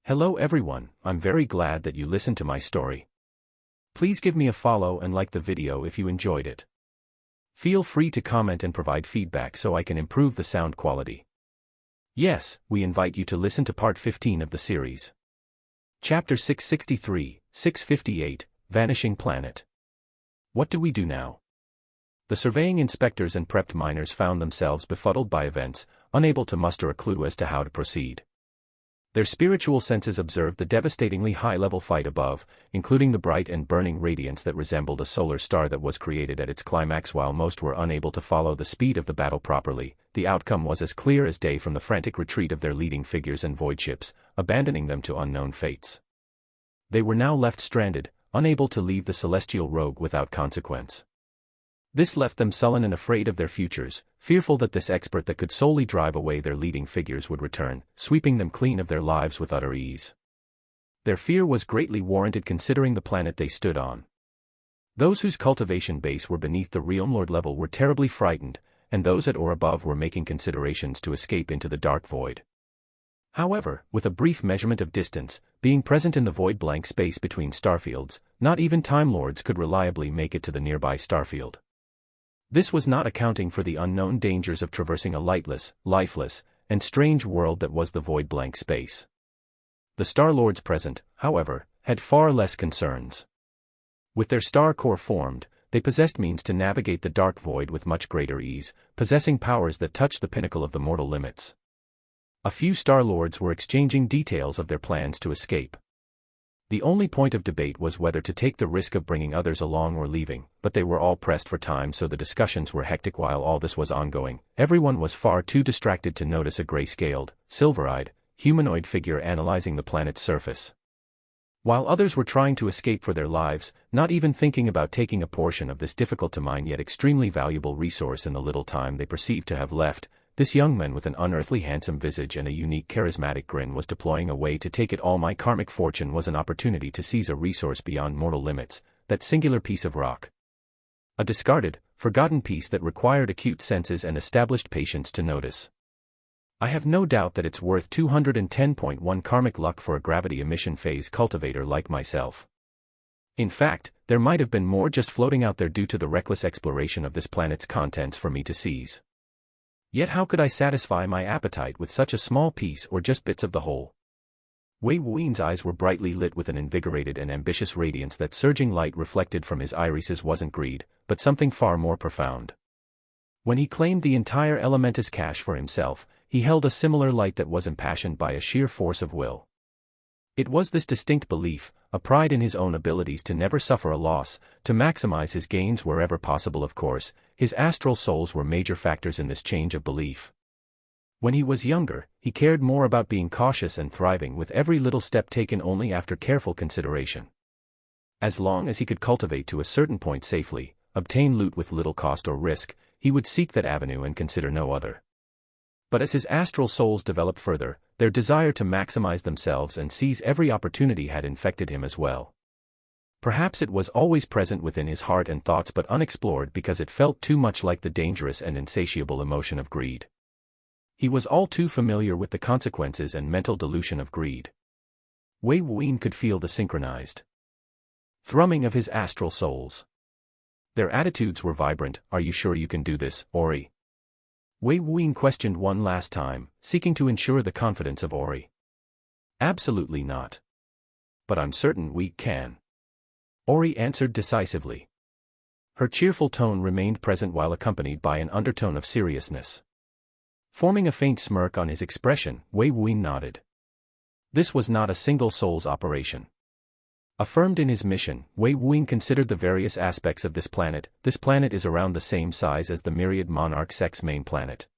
Hello everyone, I'm very glad that you listened to my story. Please give me a follow and like the video if you enjoyed it. Feel free to comment and provide feedback so I can improve the sound quality. Yes, we invite you to listen to part 15 of the series. Chapter 663, 658, Vanishing Planet. What do we do now? The surveying inspectors and prepped miners found themselves befuddled by events, unable to muster a clue as to how to proceed. Their spiritual senses observed the devastatingly high-level fight above, including the bright and burning radiance that resembled a solar star that was created at its climax. While most were unable to follow the speed of the battle properly, the outcome was as clear as day from the frantic retreat of their leading figures and void ships, abandoning them to unknown fates. They were now left stranded, unable to leave the celestial rogue without consequence. This left them sullen and afraid of their futures, fearful that this expert that could solely drive away their leading figures would return, sweeping them clean of their lives with utter ease. Their fear was greatly warranted considering the planet they stood on. Those whose cultivation base were beneath the realm lord level were terribly frightened, and those at or above were making considerations to escape into the dark void. However, with a brief measurement of distance, being present in the void blank space between starfields, not even Time Lords could reliably make it to the nearby starfield. This was not accounting for the unknown dangers of traversing a lightless, lifeless, and strange world that was the void blank space. The Star Lords present, however, had far less concerns. With their star core formed, they possessed means to navigate the dark void with much greater ease, possessing powers that touched the pinnacle of the mortal limits. A few Star Lords were exchanging details of their plans to escape. The only point of debate was whether to take the risk of bringing others along or leaving, but they were all pressed for time, so the discussions were hectic. While all this was ongoing, everyone was far too distracted to notice a gray-scaled, silver-eyed, humanoid figure analyzing the planet's surface. While others were trying to escape for their lives, not even thinking about taking a portion of this difficult-to-mine yet extremely valuable resource in the little time they perceived to have left, this young man with an unearthly handsome visage and a unique charismatic grin was deploying a way to take it all. My karmic fortune was an opportunity to seize a resource beyond mortal limits, that singular piece of rock. A discarded, forgotten piece that required acute senses and established patience to notice. I have no doubt that it's worth 210.1 karmic luck for a gravity emission phase cultivator like myself. In fact, there might have been more just floating out there due to the reckless exploration of this planet's contents for me to seize. Yet how could I satisfy my appetite with such a small piece or just bits of the whole? Wei Wuyan's eyes were brightly lit with an invigorated and ambitious radiance. That surging light reflected from his irises wasn't greed, but something far more profound. When he claimed the entire Elementus cache for himself, he held a similar light that was impassioned by a sheer force of will. It was this distinct belief, a pride in his own abilities to never suffer a loss, to maximize his gains wherever possible. Of course, his astral souls were major factors in this change of belief. When he was younger, he cared more about being cautious and thriving with every little step taken only after careful consideration. As long as he could cultivate to a certain point safely, obtain loot with little cost or risk, he would seek that avenue and consider no other. But as his astral souls developed further, their desire to maximize themselves and seize every opportunity had infected him as well. Perhaps it was always present within his heart and thoughts but unexplored because it felt too much like the dangerous and insatiable emotion of greed. He was all too familiar with the consequences and mental dilution of greed. Wei Wuyan could feel the synchronized thrumming of his astral souls. Their attitudes were vibrant. "Are you sure you can do this, Ori?" Wei Wuyan questioned one last time, seeking to ensure the confidence of Ori. "Absolutely not. But I'm certain we can," Ori answered decisively. Her cheerful tone remained present while accompanied by an undertone of seriousness. Forming a faint smirk on his expression, Wei Wuyan nodded. This was not a single soul's operation. Affirmed in his mission, Wei Wuyan considered the various aspects of this planet. This planet is around the same size as the myriad monarch sect's main planet.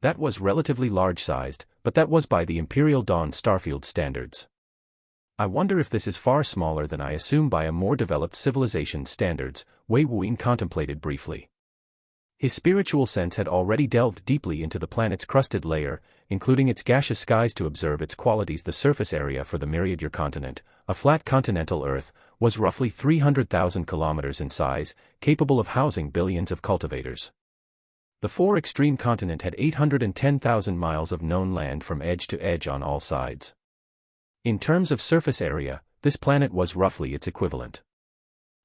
That was relatively large-sized, but that was by the Imperial Dawn Starfield standards. I wonder if this is far smaller than I assume by a more developed civilization's standards, Wei Wuyan contemplated briefly. His spiritual sense had already delved deeply into the planet's crusted layer, including its gaseous skies to observe its qualities. The surface area for the myriad-year continent, a flat continental Earth, was roughly 300,000 kilometers in size, capable of housing billions of cultivators. The four extreme continent had 810,000 miles of known land from edge to edge on all sides. In terms of surface area, this planet was roughly its equivalent.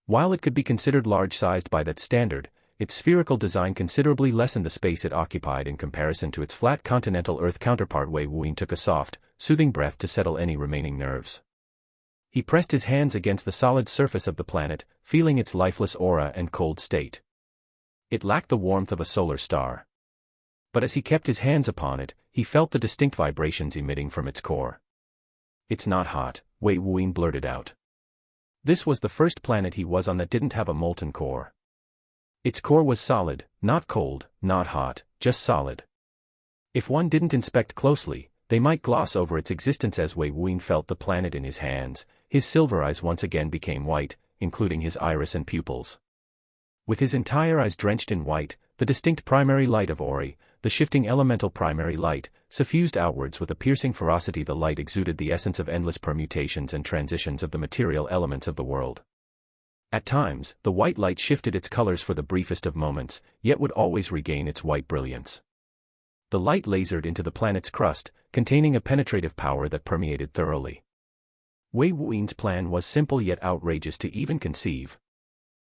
While it could be considered large-sized by that standard, its spherical design considerably lessened the space it occupied in comparison to its flat continental Earth counterpart. Wei Wuyin took a soft, soothing breath to settle any remaining nerves. He pressed his hands against the solid surface of the planet, feeling its lifeless aura and cold state. It lacked the warmth of a solar star. But as he kept his hands upon it, he felt the distinct vibrations emitting from its core. "It's not hot," Wei Wuyin blurted out. This was the first planet he was on that didn't have a molten core. Its core was solid, not cold, not hot, just solid. If one didn't inspect closely, they might gloss over its existence. As Wei Wuyin felt the planet in his hands, his silver eyes once again became white, including his iris and pupils. With his entire eyes drenched in white, the distinct primary light of Ori, the shifting elemental primary light, suffused outwards with a piercing ferocity. The light exuded the essence of endless permutations and transitions of the material elements of the world. At times, the white light shifted its colors for the briefest of moments, yet would always regain its white brilliance. The light lasered into the planet's crust, containing a penetrative power that permeated thoroughly. Wei Wuyin's plan was simple yet outrageous to even conceive.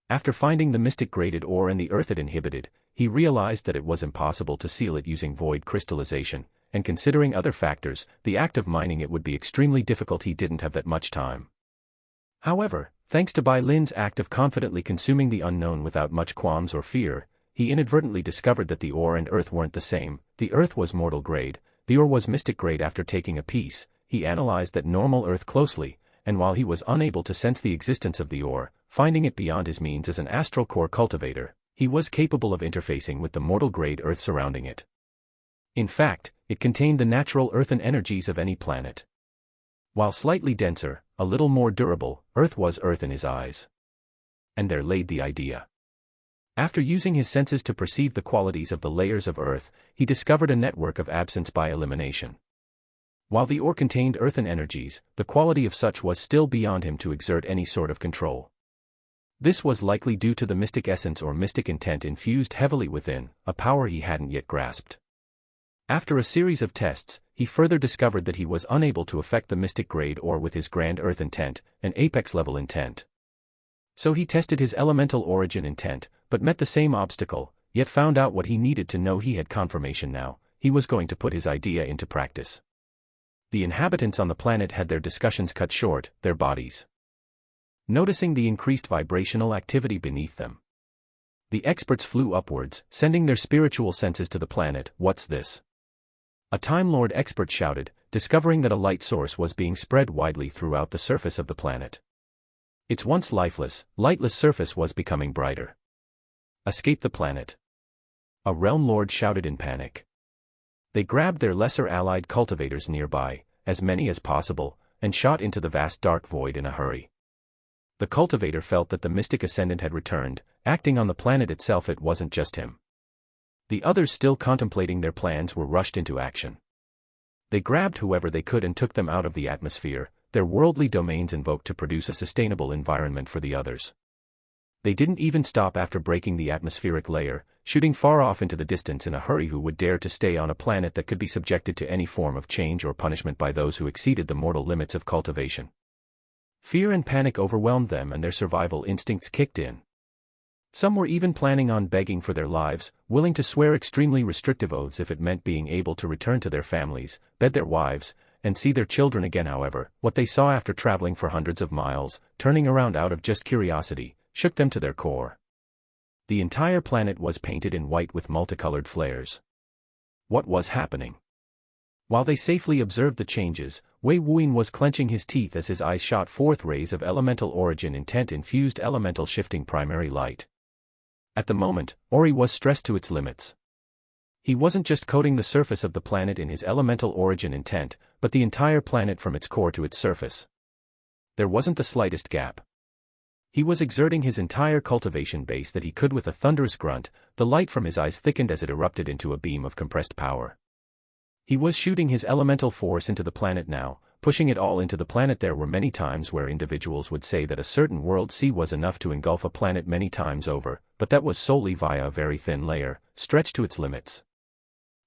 After finding the mystic-graded ore and the earth it inhibited, he realized that it was impossible to seal it using void crystallization, and considering other factors, the act of mining it would be extremely difficult. He didn't have that much time. However, thanks to Bai Lin's act of confidently consuming the unknown without much qualms or fear, he inadvertently discovered that the ore and earth weren't the same. The earth was mortal grade, the ore was mystic grade. After taking a piece, he analyzed that normal earth closely, and while he was unable to sense the existence of the ore, finding it beyond his means as an astral core cultivator, he was capable of interfacing with the mortal grade earth surrounding it. In fact, it contained the natural earthen energies of any planet. While slightly denser, a little more durable, earth was earth in his eyes. And there laid the idea. After using his senses to perceive the qualities of the layers of earth, he discovered a network of absence by elimination. While the ore contained earthen energies, the quality of such was still beyond him to exert any sort of control. This was likely due to the mystic essence or mystic intent infused heavily within, a power he hadn't yet grasped. After a series of tests, he further discovered that he was unable to affect the mystic grade ore with his grand earth intent, an apex-level intent. So he tested his elemental origin intent, but met the same obstacle, yet found out what he needed to know. He had confirmation now. He was going to put his idea into practice. The inhabitants on the planet had their discussions cut short, their bodies noticing the increased vibrational activity beneath them. The experts flew upwards, sending their spiritual senses to the planet. "What's this?" A Time Lord expert shouted, discovering that a light source was being spread widely throughout the surface of the planet. Its once lifeless, lightless surface was becoming brighter. "Escape the planet!" A Realm Lord shouted in panic. They grabbed their lesser allied cultivators nearby, as many as possible, and shot into the vast dark void in a hurry. The cultivator felt that the mystic ascendant had returned, acting on the planet itself. It wasn't just him. The others, still contemplating their plans, were rushed into action. They grabbed whoever they could and took them out of the atmosphere, their worldly domains invoked to produce a sustainable environment for the others. They didn't even stop after breaking the atmospheric layer, shooting far off into the distance in a hurry. Who would dare to stay on a planet that could be subjected to any form of change or punishment by those who exceeded the mortal limits of cultivation? Fear and panic overwhelmed them and their survival instincts kicked in. Some were even planning on begging for their lives, willing to swear extremely restrictive oaths if it meant being able to return to their families, bed their wives, and see their children again. However, what they saw after traveling for hundreds of miles, turning around out of just curiosity, shook them to their core. The entire planet was painted in white with multicolored flares. What was happening? While they safely observed the changes, Wei Wuyin was clenching his teeth as his eyes shot forth rays of elemental origin intent-infused elemental shifting primary light. At the moment, Ori was stressed to its limits. He wasn't just coating the surface of the planet in his elemental origin intent, but the entire planet from its core to its surface. There wasn't the slightest gap. He was exerting his entire cultivation base that he could. With a thunderous grunt, the light from his eyes thickened as it erupted into a beam of compressed power. He was shooting his elemental force into the planet now, pushing it all into the planet. There were many times where individuals would say that a certain world sea was enough to engulf a planet many times over, but that was solely via a very thin layer, stretched to its limits.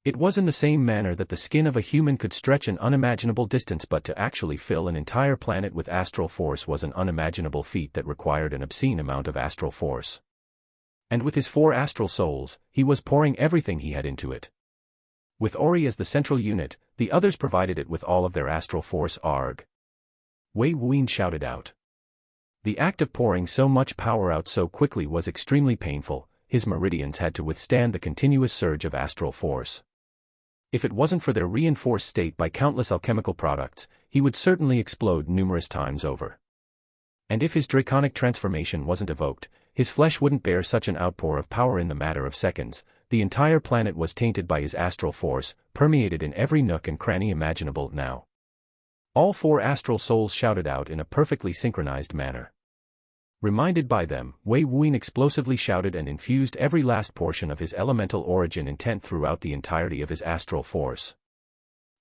It was in the same manner that the skin of a human could stretch an unimaginable distance, but to actually fill an entire planet with astral force was an unimaginable feat that required an obscene amount of astral force. And with his 4 astral souls, he was pouring everything he had into it. With Ori as the central unit, the others provided it with all of their astral force. Arg! Wei Wuyin shouted out. The act of pouring so much power out so quickly was extremely painful. His meridians had to withstand the continuous surge of astral force. If it wasn't for their reinforced state by countless alchemical products, he would certainly explode numerous times over. And if his draconic transformation wasn't evoked, his flesh wouldn't bear such an outpour of power in the matter of seconds. The entire planet was tainted by his astral force, permeated in every nook and cranny imaginable now. All 4 astral souls shouted out in a perfectly synchronized manner. Reminded by them, Wei Wuyin explosively shouted and infused every last portion of his elemental origin intent throughout the entirety of his astral force.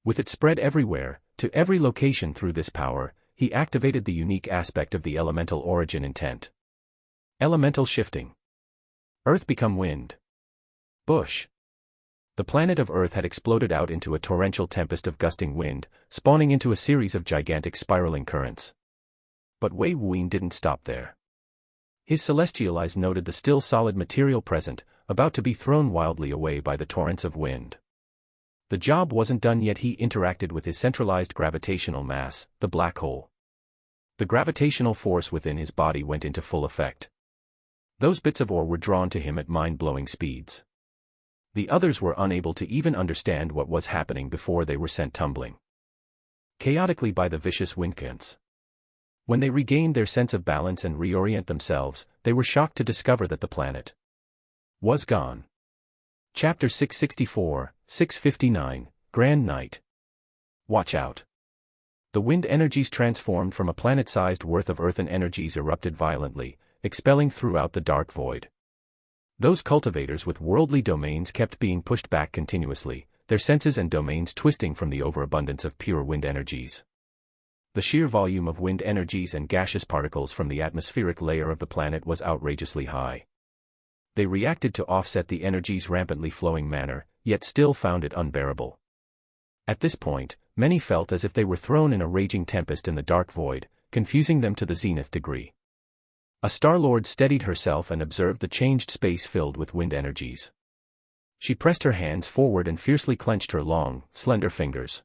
With it spread everywhere, to every location through this power, he activated the unique aspect of the elemental origin intent. Elemental shifting. Earth become wind. Bush. The planet of Earth had exploded out into a torrential tempest of gusting wind, spawning into a series of gigantic spiraling currents. But Wei Wuyin didn't stop there. His celestial eyes noted the still solid material present, about to be thrown wildly away by the torrents of wind. The job wasn't done yet. He interacted with his centralized gravitational mass, the black hole. The gravitational force within his body went into full effect. Those bits of ore were drawn to him at mind-blowing speeds. The others were unable to even understand what was happening before they were sent tumbling chaotically by the vicious wind currents. When they regained their sense of balance and reorient themselves, they were shocked to discover that the planet was gone. Chapter 664, 659, Grand Night. Watch out. The wind energies transformed from a planet-sized worth of earthen energies erupted violently, expelling throughout the dark void. Those cultivators with worldly domains kept being pushed back continuously, their senses and domains twisting from the overabundance of pure wind energies. The sheer volume of wind energies and gaseous particles from the atmospheric layer of the planet was outrageously high. They reacted to offset the energy's rampantly flowing manner, yet still found it unbearable. At this point, many felt as if they were thrown in a raging tempest in the dark void, confusing them to the zenith degree. A Star-Lord steadied herself and observed the changed space filled with wind energies. She pressed her hands forward and fiercely clenched her long, slender fingers.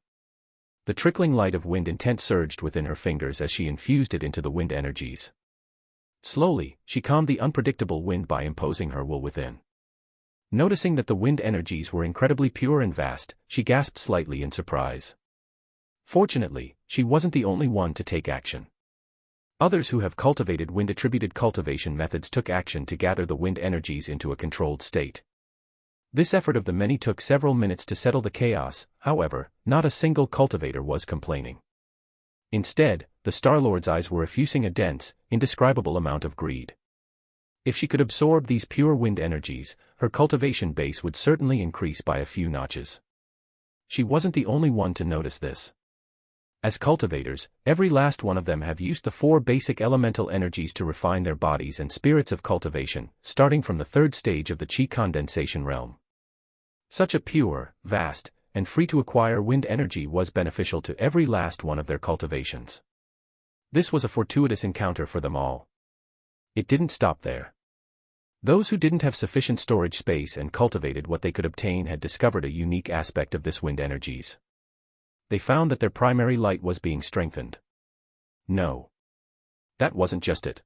The trickling light of wind intent surged within her fingers as she infused it into the wind energies. Slowly, she calmed the unpredictable wind by imposing her will within. Noticing that the wind energies were incredibly pure and vast, she gasped slightly in surprise. Fortunately, she wasn't the only one to take action. Others who have cultivated wind-attributed cultivation methods took action to gather the wind energies into a controlled state. This effort of the many took several minutes to settle the chaos. However, not a single cultivator was complaining. Instead, the Star-Lord's eyes were effusing a dense, indescribable amount of greed. If she could absorb these pure wind energies, her cultivation base would certainly increase by a few notches. She wasn't the only one to notice this. As cultivators, every last one of them have used the 4 basic elemental energies to refine their bodies and spirits of cultivation, starting from the 3rd stage of the Qi condensation realm. Such a pure, vast, and free-to-acquire wind energy was beneficial to every last one of their cultivations. This was a fortuitous encounter for them all. It didn't stop there. Those who didn't have sufficient storage space and cultivated what they could obtain had discovered a unique aspect of this wind energies. They found that their primary light was being strengthened. No. That wasn't just it.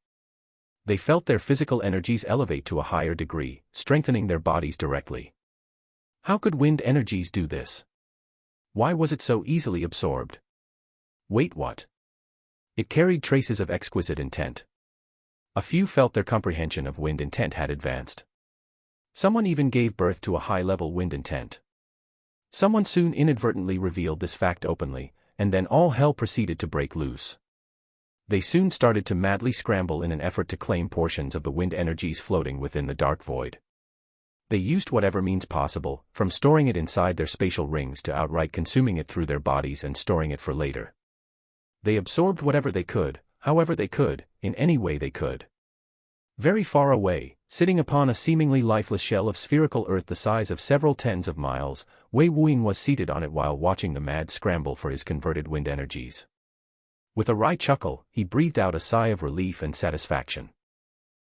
They felt their physical energies elevate to a higher degree, strengthening their bodies directly. How could wind energies do this? Why was it so easily absorbed? Wait, what? It carried traces of exquisite intent. A few felt their comprehension of wind intent had advanced. Someone even gave birth to a high-level wind intent. Someone soon inadvertently revealed this fact openly, and then all hell proceeded to break loose. They soon started to madly scramble in an effort to claim portions of the wind energies floating within the dark void. They used whatever means possible, from storing it inside their spatial rings to outright consuming it through their bodies and storing it for later. They absorbed whatever they could, however they could, in any way they could. Very far away, sitting upon a seemingly lifeless shell of spherical earth the size of several tens of miles, Wei Wuyin was seated on it while watching the mad scramble for his converted wind energies. With a wry chuckle, he breathed out a sigh of relief and satisfaction.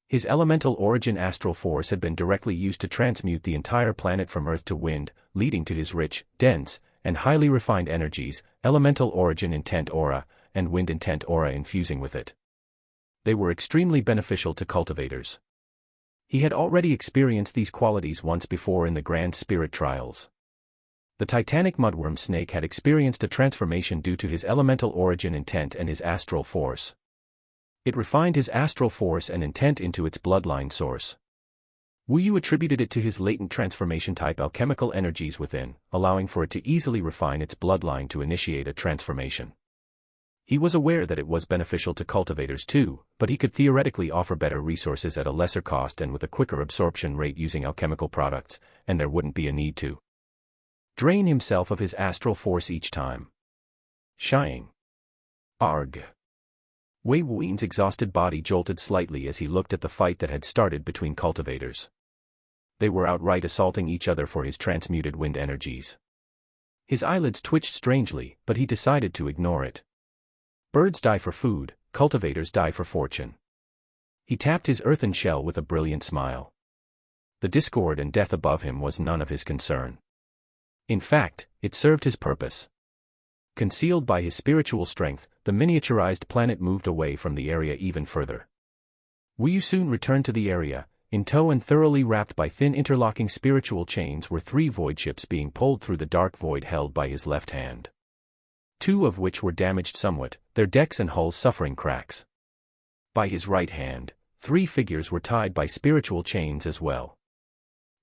His elemental origin astral force had been directly used to transmute the entire planet from earth to wind, leading to his rich, dense, and highly refined energies, elemental origin intent aura, and wind intent aura infusing with it. They were extremely beneficial to cultivators. He had already experienced these qualities once before in the Grand Spirit trials. The titanic mudworm snake had experienced a transformation due to his elemental origin intent and his astral force. It refined his astral force and intent into its bloodline source. Wu Yu attributed it to his latent transformation type alchemical energies within, allowing for it to easily refine its bloodline to initiate a transformation. He was aware that it was beneficial to cultivators too, but he could theoretically offer better resources at a lesser cost and with a quicker absorption rate using alchemical products, and there wouldn't be a need to drain himself of his astral force each time. Shying. Arg. Wei Wuin's exhausted body jolted slightly as he looked at the fight that had started between cultivators. They were outright assaulting each other for his transmuted wind energies. His eyelids twitched strangely, but he decided to ignore it. Birds die for food, cultivators die for fortune. He tapped his earthen shell with a brilliant smile. The discord and death above him was none of his concern. In fact, it served his purpose. Concealed by his spiritual strength, the miniaturized planet moved away from the area even further. Wu Yu soon returned to the area. In tow and thoroughly wrapped by thin interlocking spiritual chains were 3 void ships being pulled through the dark void held by his left hand. 2 of which were damaged somewhat, their decks and hulls suffering cracks. By his right hand, 3 figures were tied by spiritual chains as well.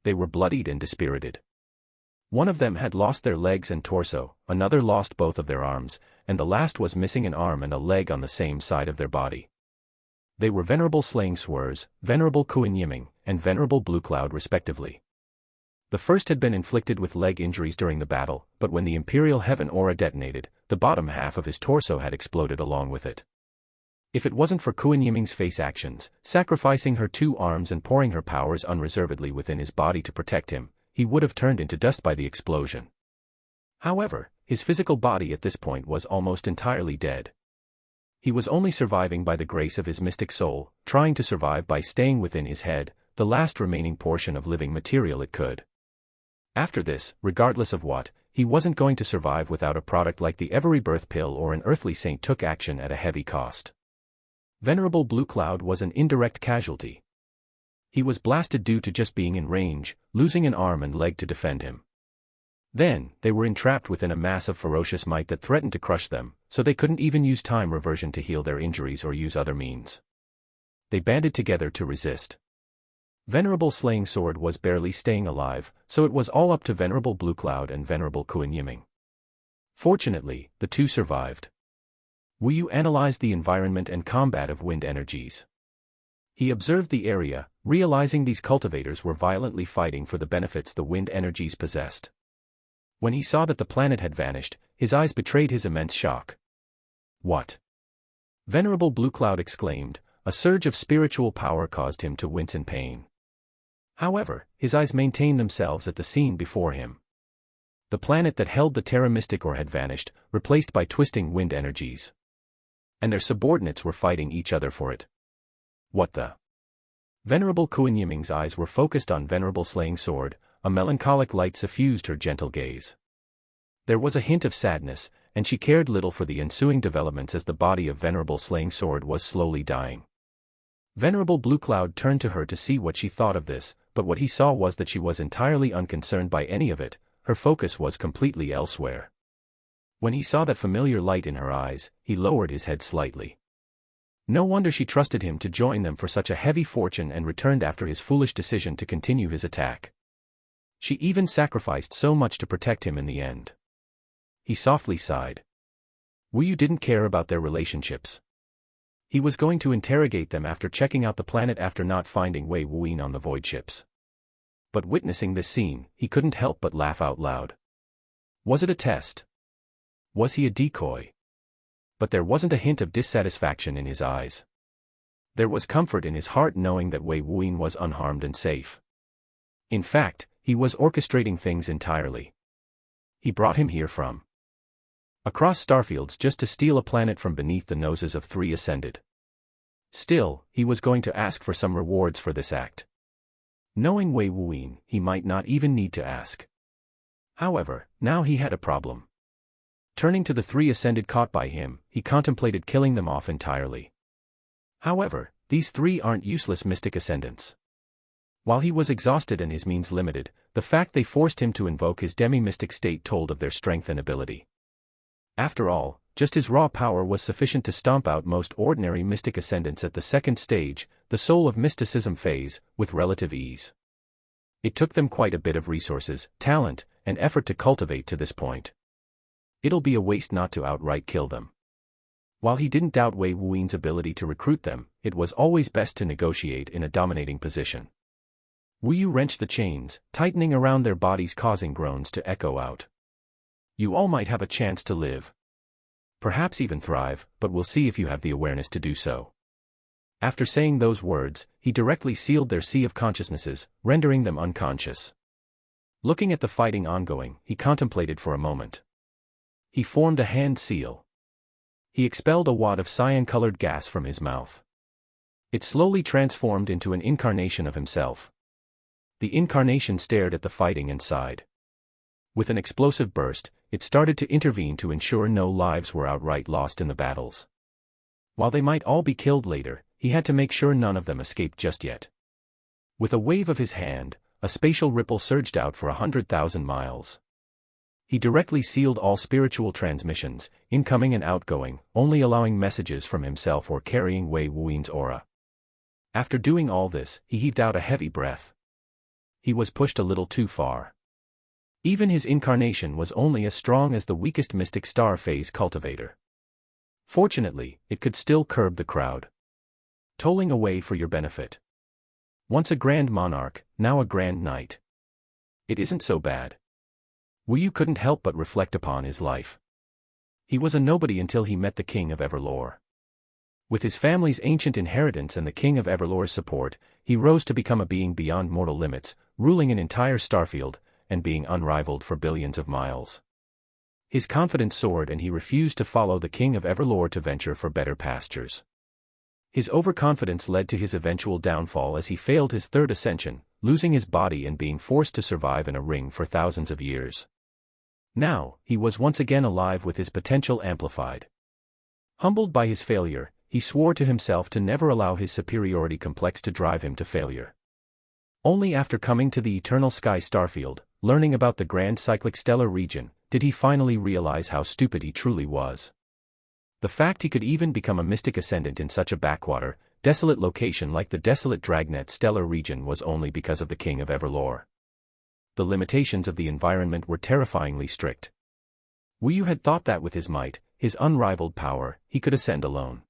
They were bloodied and dispirited. One of them had lost their legs and torso, another lost both of their arms, and the last was missing an arm and a leg on the same side of their body. They were Venerable Slaying Swers, Venerable Kuan Yiming, and Venerable Blue Cloud respectively. The first had been inflicted with leg injuries during the battle, but when the Imperial Heaven Aura detonated, the bottom half of his torso had exploded along with it. If it wasn't for Kuan Yiming's face actions, sacrificing her 2 arms and pouring her powers unreservedly within his body to protect him, he would have turned into dust by the explosion. However, his physical body at this point was almost entirely dead. He was only surviving by the grace of his mystic soul, trying to survive by staying within his head, the last remaining portion of living material it could. After this, regardless of what, he wasn't going to survive without a product like the Every Birth Pill or an earthly saint took action at a heavy cost. Venerable Blue Cloud was an indirect casualty. He was blasted due to just being in range, losing an arm and leg to defend him. Then, they were entrapped within a mass of ferocious might that threatened to crush them, so they couldn't even use time reversion to heal their injuries or use other means. They banded together to resist. Venerable Slaying Sword was barely staying alive, so it was all up to Venerable Blue Cloud and Venerable Kuan Yiming. Fortunately, the 2 survived. Wu Yu analyzed the environment and combat of wind energies. He observed the area, realizing these cultivators were violently fighting for the benefits the wind energies possessed. When he saw that the planet had vanished, his eyes betrayed his immense shock. What? Venerable Blue Cloud exclaimed. A surge of spiritual power caused him to wince in pain. However, his eyes maintained themselves at the scene before him. The planet that held the Terra Mystica had vanished, replaced by twisting wind energies. And their subordinates were fighting each other for it. What the? Venerable Kuan Yiming's eyes were focused on Venerable Slaying Sword, a melancholic light suffused her gentle gaze. There was a hint of sadness, and she cared little for the ensuing developments as the body of Venerable Slaying Sword was slowly dying. Venerable Blue Cloud turned to her to see what she thought of this, but what he saw was that she was entirely unconcerned by any of it, her focus was completely elsewhere. When he saw that familiar light in her eyes, he lowered his head slightly. No wonder she trusted him to join them for such a heavy fortune and returned after his foolish decision to continue his attack. She even sacrificed so much to protect him in the end. He softly sighed. Wu Yu didn't care about their relationships. He was going to interrogate them after checking out the planet after not finding Wei Wuyin on the void ships. But witnessing this scene, he couldn't help but laugh out loud. Was it a test? Was he a decoy? But there wasn't a hint of dissatisfaction in his eyes. There was comfort in his heart knowing that Wei Wuyin was unharmed and safe. In fact, he was orchestrating things entirely. He brought him here from across starfields just to steal a planet from beneath the noses of 3 Ascended. Still, he was going to ask for some rewards for this act. Knowing Wei Wuyin, he might not even need to ask. However, now he had a problem. Turning to the 3 Ascended caught by him, he contemplated killing them off entirely. However, these 3 aren't useless mystic ascendants. While he was exhausted and his means limited, the fact they forced him to invoke his demi-mystic state told of their strength and ability. After all, just his raw power was sufficient to stomp out most ordinary mystic ascendants at the 2nd stage, the soul of mysticism phase, with relative ease. It took them quite a bit of resources, talent, and effort to cultivate to this point. It'll be a waste not to outright kill them. While he didn't doubt Wei Wuyin's ability to recruit them, it was always best to negotiate in a dominating position. Wu Yu wrenched the chains, tightening around their bodies causing groans to echo out. You all might have a chance to live. Perhaps even thrive, but we'll see if you have the awareness to do so. After saying those words, he directly sealed their sea of consciousnesses, rendering them unconscious. Looking at the fighting ongoing, he contemplated for a moment. He formed a hand seal. He expelled a wad of cyan-colored gas from his mouth. It slowly transformed into an incarnation of himself. The incarnation stared at the fighting and sighed. With an explosive burst, it started to intervene to ensure no lives were outright lost in the battles. While they might all be killed later, he had to make sure none of them escaped just yet. With a wave of his hand, a spatial ripple surged out for 100,000 miles. He directly sealed all spiritual transmissions, incoming and outgoing, only allowing messages from himself or carrying Wei Wuyin's aura. After doing all this, he heaved out a heavy breath. He was pushed a little too far. Even his incarnation was only as strong as the weakest mystic star phase cultivator. Fortunately, it could still curb the crowd. Tolling away for your benefit. Once a grand monarch, now a grand knight. It isn't so bad. Wu Yu couldn't help but reflect upon his life. He was a nobody until he met the King of Everlore. With his family's ancient inheritance and the King of Everlore's support, he rose to become a being beyond mortal limits, ruling an entire starfield, and being unrivaled for billions of miles. His confidence soared and he refused to follow the King of Everlore to venture for better pastures. His overconfidence led to his eventual downfall as he failed his 3rd ascension, losing his body and being forced to survive in a ring for thousands of years. Now, he was once again alive with his potential amplified. Humbled by his failure, he swore to himself to never allow his superiority complex to drive him to failure. Only after coming to the Eternal Sky Starfield, learning about the Grand Cyclic Stellar region, did he finally realize how stupid he truly was. The fact he could even become a mystic ascendant in such a backwater, desolate location like the desolate Dragnet Stellar region was only because of the King of Everlore. The limitations of the environment were terrifyingly strict. Wu Yu had thought that with his might, his unrivaled power, he could ascend alone.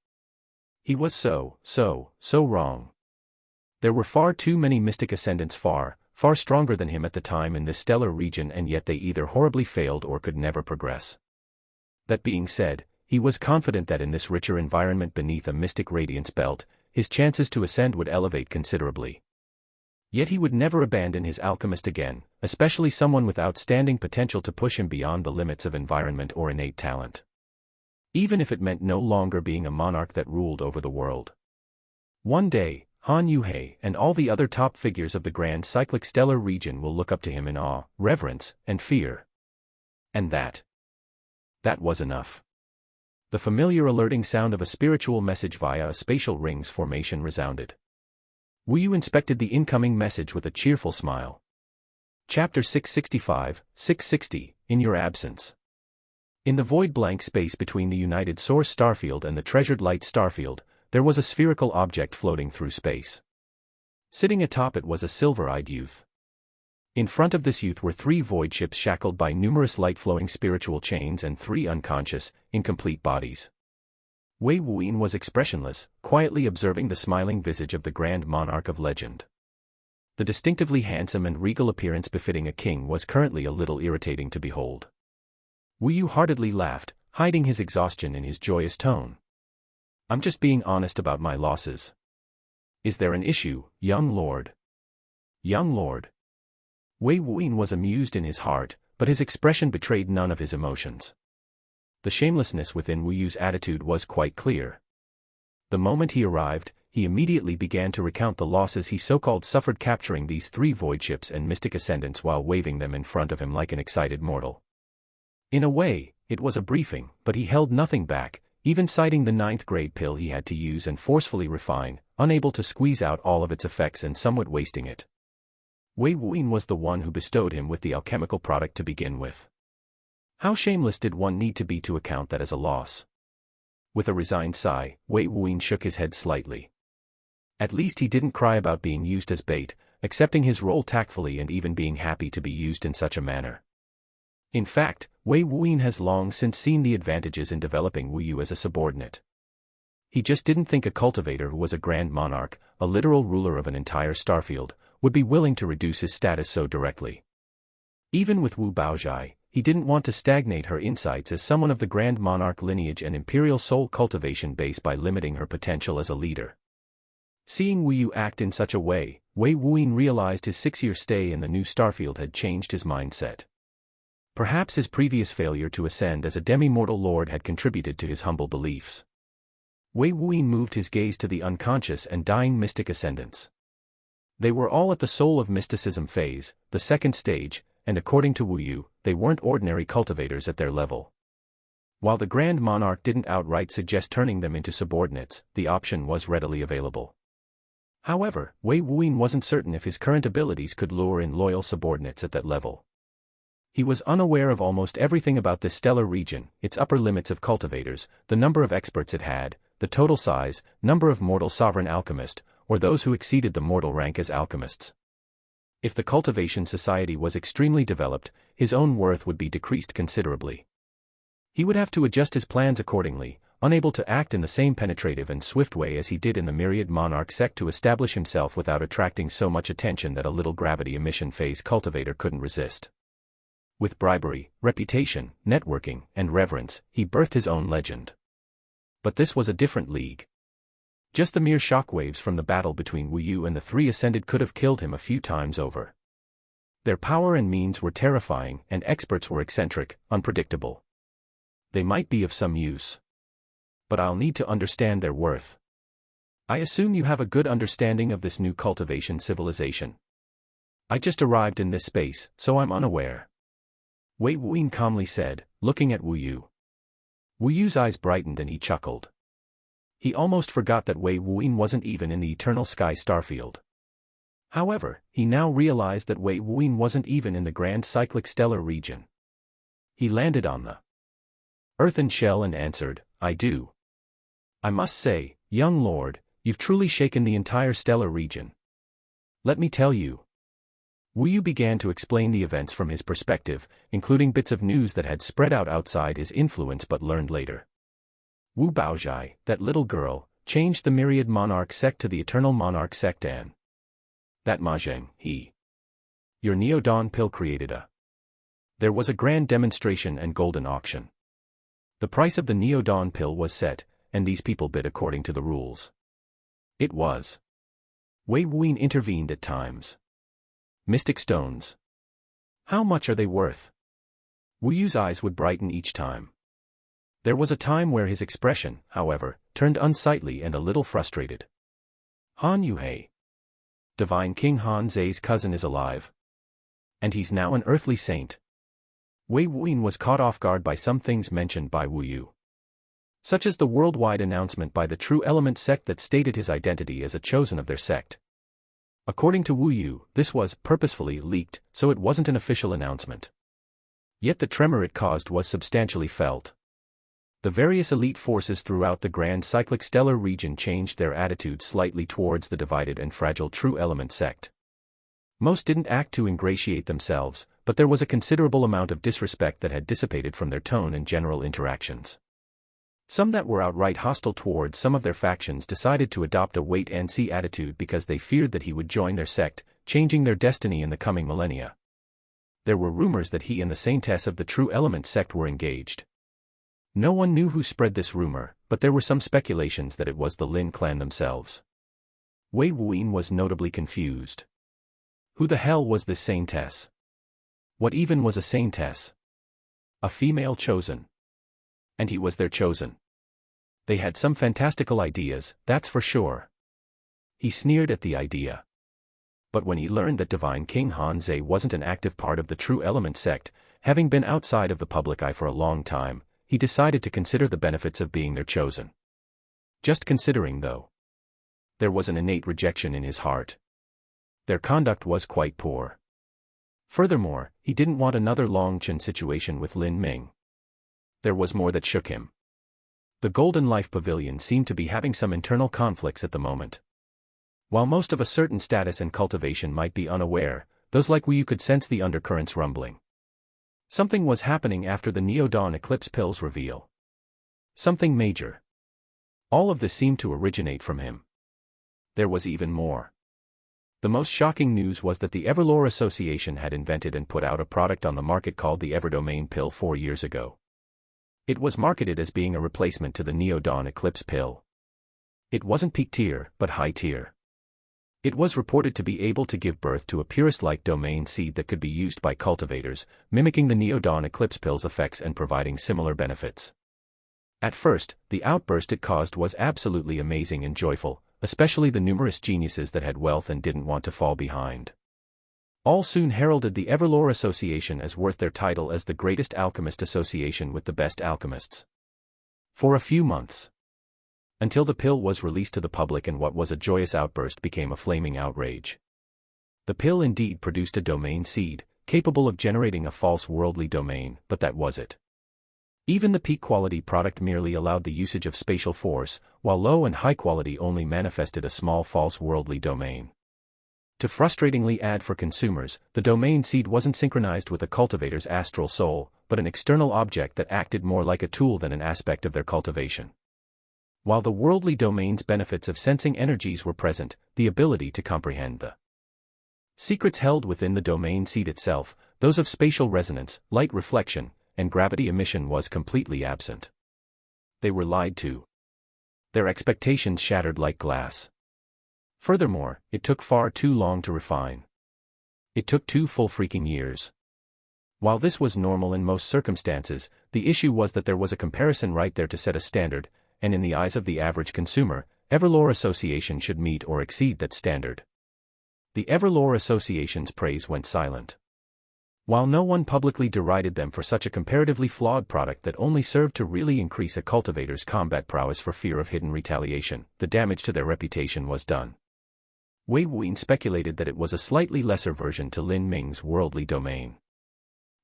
He was so wrong. There were far too many mystic ascendants far stronger than him at the time in this stellar region, and yet they either horribly failed or could never progress. That being said, he was confident that in this richer environment beneath a mystic radiance belt, his chances to ascend would elevate considerably. Yet he would never abandon his alchemist again, especially someone with outstanding potential to push him beyond the limits of environment or innate talent. Even if it meant no longer being a monarch that ruled over the world. One day, Han Yuhei and all the other top figures of the Grand Cyclic Stellar region will look up to him in awe, reverence, and fear. And that was enough. The familiar alerting sound of a spiritual message via a spatial rings formation resounded. Wu Yu inspected the incoming message with a cheerful smile. Chapter 665, 660, In Your Absence. In the void blank space between the United Source Starfield and the Treasured Light Starfield, there was a spherical object floating through space. Sitting atop it was a silver-eyed youth. In front of this youth were 3 void ships shackled by numerous light-flowing spiritual chains and 3 unconscious, incomplete bodies. Wei Wuyin was expressionless, quietly observing the smiling visage of the Grand Monarch of Legend. The distinctively handsome and regal appearance befitting a king was currently a little irritating to behold. Wu Yu heartedly laughed, hiding his exhaustion in his joyous tone. I'm just being honest about my losses. Is there an issue, young lord? Young lord. Wei Wuyin was amused in his heart, but his expression betrayed none of his emotions. The shamelessness within Wu Yu's attitude was quite clear. The moment he arrived, he immediately began to recount the losses he so-called suffered capturing these 3 void ships and mystic ascendants while waving them in front of him like an excited mortal. In a way, it was a briefing, but he held nothing back, even citing the 9th grade pill he had to use and forcefully refine, unable to squeeze out all of its effects and somewhat wasting it. Wei Wuyin was the one who bestowed him with the alchemical product to begin with. How shameless did one need to be to account that as a loss? With a resigned sigh, Wei Wuyin shook his head slightly. At least he didn't cry about being used as bait, accepting his role tactfully and even being happy to be used in such a manner. In fact, Wei Wuyin has long since seen the advantages in developing Wu Yu as a subordinate. He just didn't think a cultivator who was a grand monarch, a literal ruler of an entire starfield, would be willing to reduce his status so directly. Even with Wu Baozhai, he didn't want to stagnate her insights as someone of the grand monarch lineage and imperial soul cultivation base by limiting her potential as a leader. Seeing Wu Yu act in such a way, Wei Wuyin realized his 6-year stay in the new starfield had changed his mindset. Perhaps his previous failure to ascend as a demi-mortal lord had contributed to his humble beliefs. Wei Wuyin moved his gaze to the unconscious and dying mystic ascendants. They were all at the soul of mysticism phase, the 2nd stage, and according to Wu Yu, they weren't ordinary cultivators at their level. While the Grand Monarch didn't outright suggest turning them into subordinates, the option was readily available. However, Wei Wuyin wasn't certain if his current abilities could lure in loyal subordinates at that level. He was unaware of almost everything about this stellar region, its upper limits of cultivators, the number of experts it had, the total size, number of mortal sovereign alchemists, or those who exceeded the mortal rank as alchemists. If the cultivation society was extremely developed, his own worth would be decreased considerably. He would have to adjust his plans accordingly, unable to act in the same penetrative and swift way as he did in the myriad monarch sect to establish himself without attracting so much attention that a little gravity emission phase cultivator couldn't resist. With bribery, reputation, networking, and reverence, he birthed his own legend. But this was a different league. Just the mere shockwaves from the battle between Wu Yu and the 3 ascended could have killed him a few times over. Their power and means were terrifying, and experts were eccentric, unpredictable. They might be of some use. But I'll need to understand their worth. I assume you have a good understanding of this new cultivation civilization. I just arrived in this space, so I'm unaware. Wei Wuyin calmly said, looking at Wu Yu. Wu Yu's eyes brightened and he chuckled. He almost forgot that Wei Wuyin wasn't even in the eternal sky starfield. However, he now realized that Wei Wuyin wasn't even in the grand cyclic stellar region. He landed on the earthen shell and answered, I do. I must say, young lord, you've truly shaken the entire stellar region. Let me tell you. Wu Yu began to explain the events from his perspective, including bits of news that had spread out outside his influence but learned later. Wu Baozhai, that little girl, changed the myriad monarch sect to the eternal monarch sect and that Mahjong, your Neo-Dawn pill created a. There was a grand demonstration and golden auction. The price of the Neo-Dawn pill was set, and these people bid according to the rules. It was. Wei Wuyin intervened at times. Mystic stones. How much are they worth? Wu Yu's eyes would brighten each time. There was a time where his expression, however, turned unsightly and a little frustrated. Han Yuhei. Divine King Han Zhe's cousin is alive. And he's now an earthly saint. Wei Wuyin was caught off guard by some things mentioned by Wu Yu. Such as the worldwide announcement by the True Element sect that stated his identity as a chosen of their sect. According to Wu Yu, this was purposefully leaked, so it wasn't an official announcement. Yet the tremor it caused was substantially felt. The various elite forces throughout the grand cyclic stellar region changed their attitude slightly towards the divided and fragile True Element sect. Most didn't act to ingratiate themselves, but there was a considerable amount of disrespect that had dissipated from their tone and general interactions. Some that were outright hostile towards some of their factions decided to adopt a wait-and-see attitude because they feared that he would join their sect, changing their destiny in the coming millennia. There were rumors that he and the saintess of the True Element sect were engaged. No one knew who spread this rumor, but there were some speculations that it was the Lin clan themselves. Wei Wuyin was notably confused. Who the hell was this saintess? What even was a saintess? A female chosen. And he was their chosen. They had some fantastical ideas, that's for sure. He sneered at the idea. But when he learned that Divine King Hanzei wasn't an active part of the True Element sect, having been outside of the public eye for a long time, he decided to consider the benefits of being their chosen. Just considering, though. There was an innate rejection in his heart. Their conduct was quite poor. Furthermore, he didn't want another Longchen situation with Lin Ming. There was more that shook him. The Golden Life Pavilion seemed to be having some internal conflicts at the moment. While most of a certain status and cultivation might be unaware, those like you could sense the undercurrents rumbling. Something was happening after the Neo-Dawn Eclipse Pills reveal. Something major. All of this seemed to originate from him. There was even more. The most shocking news was that the Everlore Association had invented and put out a product on the market called the Everdomain Pill 4 years ago. It was marketed as being a replacement to the Neo-Dawn Eclipse Pill. It wasn't peak tier, but high tier. It was reported to be able to give birth to a purist-like domain seed that could be used by cultivators, mimicking the Neo-Dawn Eclipse Pill's effects and providing similar benefits. At first, the outburst it caused was absolutely amazing and joyful, especially the numerous geniuses that had wealth and didn't want to fall behind. All soon heralded the Everlore Association as worth their title as the greatest alchemist association with the best alchemists. For a few months. Until the pill was released to the public and what was a joyous outburst became a flaming outrage. The pill indeed produced a domain seed, capable of generating a false worldly domain, but that was it. Even the peak quality product merely allowed the usage of spatial force, while low and high quality only manifested a small false worldly domain. To frustratingly add for consumers, the domain seed wasn't synchronized with a cultivator's astral soul, but an external object that acted more like a tool than an aspect of their cultivation. While the worldly domain's benefits of sensing energies were present, the ability to comprehend the secrets held within the domain seed itself, those of spatial resonance, light reflection, and gravity emission was completely absent. They were lied to. Their expectations shattered like glass. Furthermore, it took far too long to refine. It took 2 full freaking years. While this was normal in most circumstances, the issue was that there was a comparison right there to set a standard, and in the eyes of the average consumer, Everlore Association should meet or exceed that standard. The Everlore Association's praise went silent. While no one publicly derided them for such a comparatively flawed product that only served to really increase a cultivator's combat prowess for fear of hidden retaliation, the damage to their reputation was done. Wei Wuyin speculated that it was a slightly lesser version to Lin Ming's worldly domain.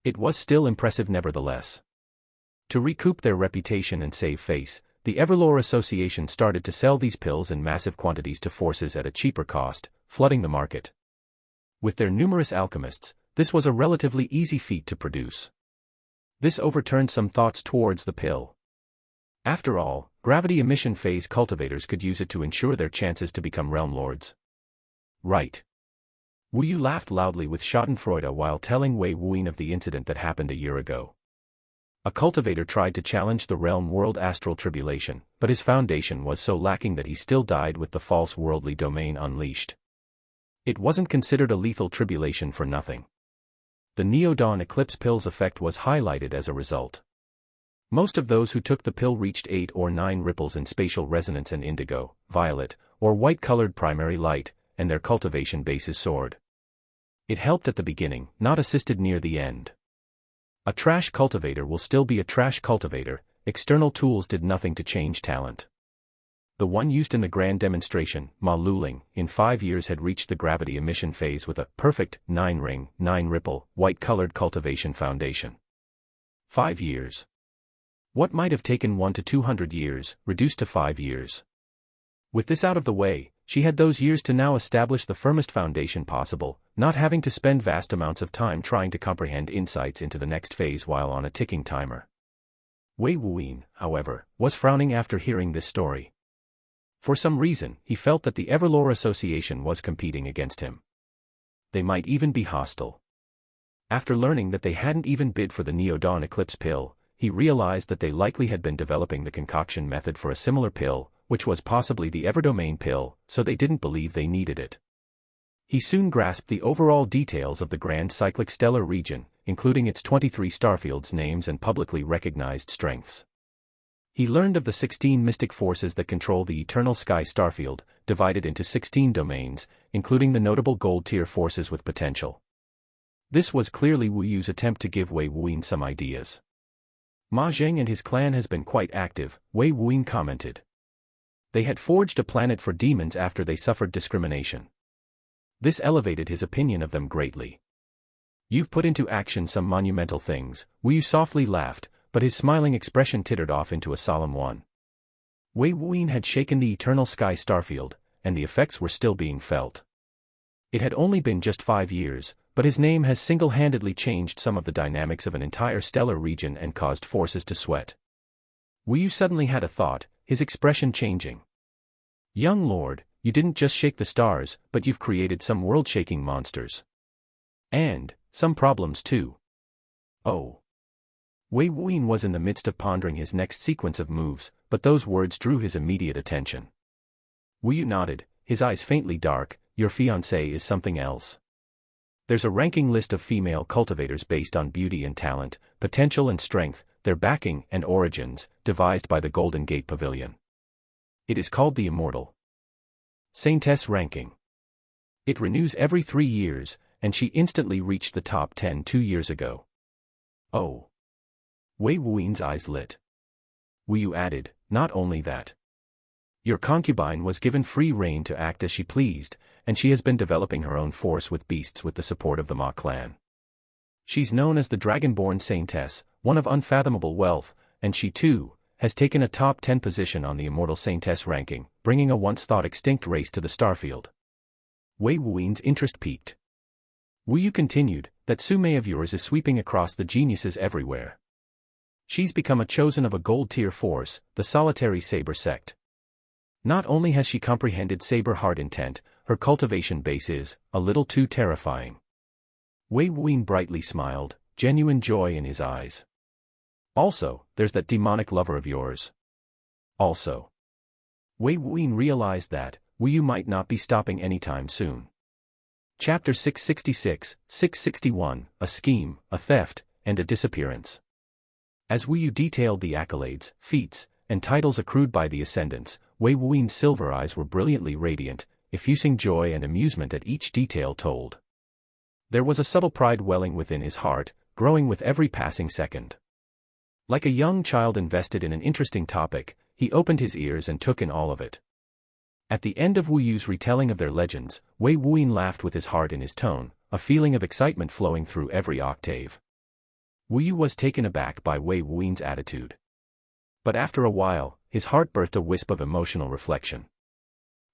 It was still impressive nevertheless. To recoup their reputation and save face, the Everlore Association started to sell these pills in massive quantities to forces at a cheaper cost, flooding the market. With their numerous alchemists, this was a relatively easy feat to produce. This overturned some thoughts towards the pill. After all, gravity emission phase cultivators could use it to ensure their chances to become realm lords. Right. Wu Yu laughed loudly with schadenfreude while telling Wei Wuyin of the incident that happened a year ago. A cultivator tried to challenge the realm world astral tribulation, but his foundation was so lacking that he still died with the false worldly domain unleashed. It wasn't considered a lethal tribulation for nothing. The Neo-Dawn Eclipse Pill's effect was highlighted as a result. Most of those who took the pill reached 8 or 9 ripples in spatial resonance and indigo, violet, or white-colored primary light, and their cultivation bases soared. It helped at the beginning, not assisted near the end. A trash cultivator will still be a trash cultivator, external tools did nothing to change talent. The one used in the grand demonstration, Ma Luling, in 5 years had reached the gravity emission phase with a perfect 9-ring, 9-ripple, white-colored cultivation foundation. 5 years. What might have taken 1 to 200 years, reduced to 5 years. With this out of the way, she had those years to now establish the firmest foundation possible, not having to spend vast amounts of time trying to comprehend insights into the next phase while on a ticking timer. Wei Wuyin, however, was frowning after hearing this story. For some reason, he felt that the Everlore Association was competing against him. They might even be hostile. After learning that they hadn't even bid for the Neo-Dawn Eclipse pill, he realized that they likely had been developing the concoction method for a similar pill, which was possibly the Everdomain pill, so they didn't believe they needed it. He soon grasped the overall details of the grand cyclic stellar region, including its 23 starfields' names and publicly recognized strengths. He learned of the 16 mystic forces that control the eternal sky starfield, divided into 16 domains, including the notable gold-tier forces with potential. This was clearly Wu Yu's attempt to give Wei Wuyin some ideas. Ma Zheng and his clan has been quite active, Wei Wuyin commented. They had forged a planet for demons after they suffered discrimination. This elevated his opinion of them greatly. You've put into action some monumental things, Wu Yu softly laughed, but his smiling expression tittered off into a solemn one. Wei Wuyin had shaken the eternal sky starfield, and the effects were still being felt. It had only been just 5 years, but his name has single-handedly changed some of the dynamics of an entire stellar region and caused forces to sweat. Wu Yu suddenly had a thought, his expression changing. Young lord, you didn't just shake the stars, but you've created some world-shaking monsters. And some problems too. Oh. Wei Wuyin was in the midst of pondering his next sequence of moves, but those words drew his immediate attention. Wu Yu nodded, his eyes faintly dark. Your fiancée is something else. There's a ranking list of female cultivators based on beauty and talent, potential and strength, their backing and origins, devised by the Golden Gate Pavilion. It is called the Immortal Saintess ranking. It renews every 3 years, and she instantly reached the top 10 2 years ago. Oh. Wei Wuyin's eyes lit. Wu Yu added, not only that. Your concubine was given free rein to act as she pleased, and she has been developing her own force with beasts with the support of the Ma clan. She's known as the Dragonborn Saintess, one of unfathomable wealth, and she too has taken a top 10 position on the Immortal Saintess ranking, bringing a once-thought-extinct race to the starfield. Wei Wuyin's interest peaked. Wu Yu continued, that Sume of yours is sweeping across the geniuses everywhere. She's become a chosen of a gold-tier force, the Solitary Saber sect. Not only has she comprehended Saber heart intent, her cultivation base is a little too terrifying. Wei Wuyin brightly smiled, genuine joy in his eyes. Also, there's that demonic lover of yours. Also. Wei Wuyin realized that Wu Yu might not be stopping anytime soon. Chapter 666, 661, A Scheme, a Theft, and a Disappearance. As Wu Yu detailed the accolades, feats, and titles accrued by the ascendants, Wei Wuyin's silver eyes were brilliantly radiant, effusing joy and amusement at each detail told. There was a subtle pride welling within his heart, growing with every passing second. Like a young child invested in an interesting topic, he opened his ears and took in all of it. At the end of Wu Yu's retelling of their legends, Wei Wuyin laughed with his heart in his tone, a feeling of excitement flowing through every octave. Wu Yu was taken aback by Wei Wuyin's attitude. But after a while, his heart birthed a wisp of emotional reflection.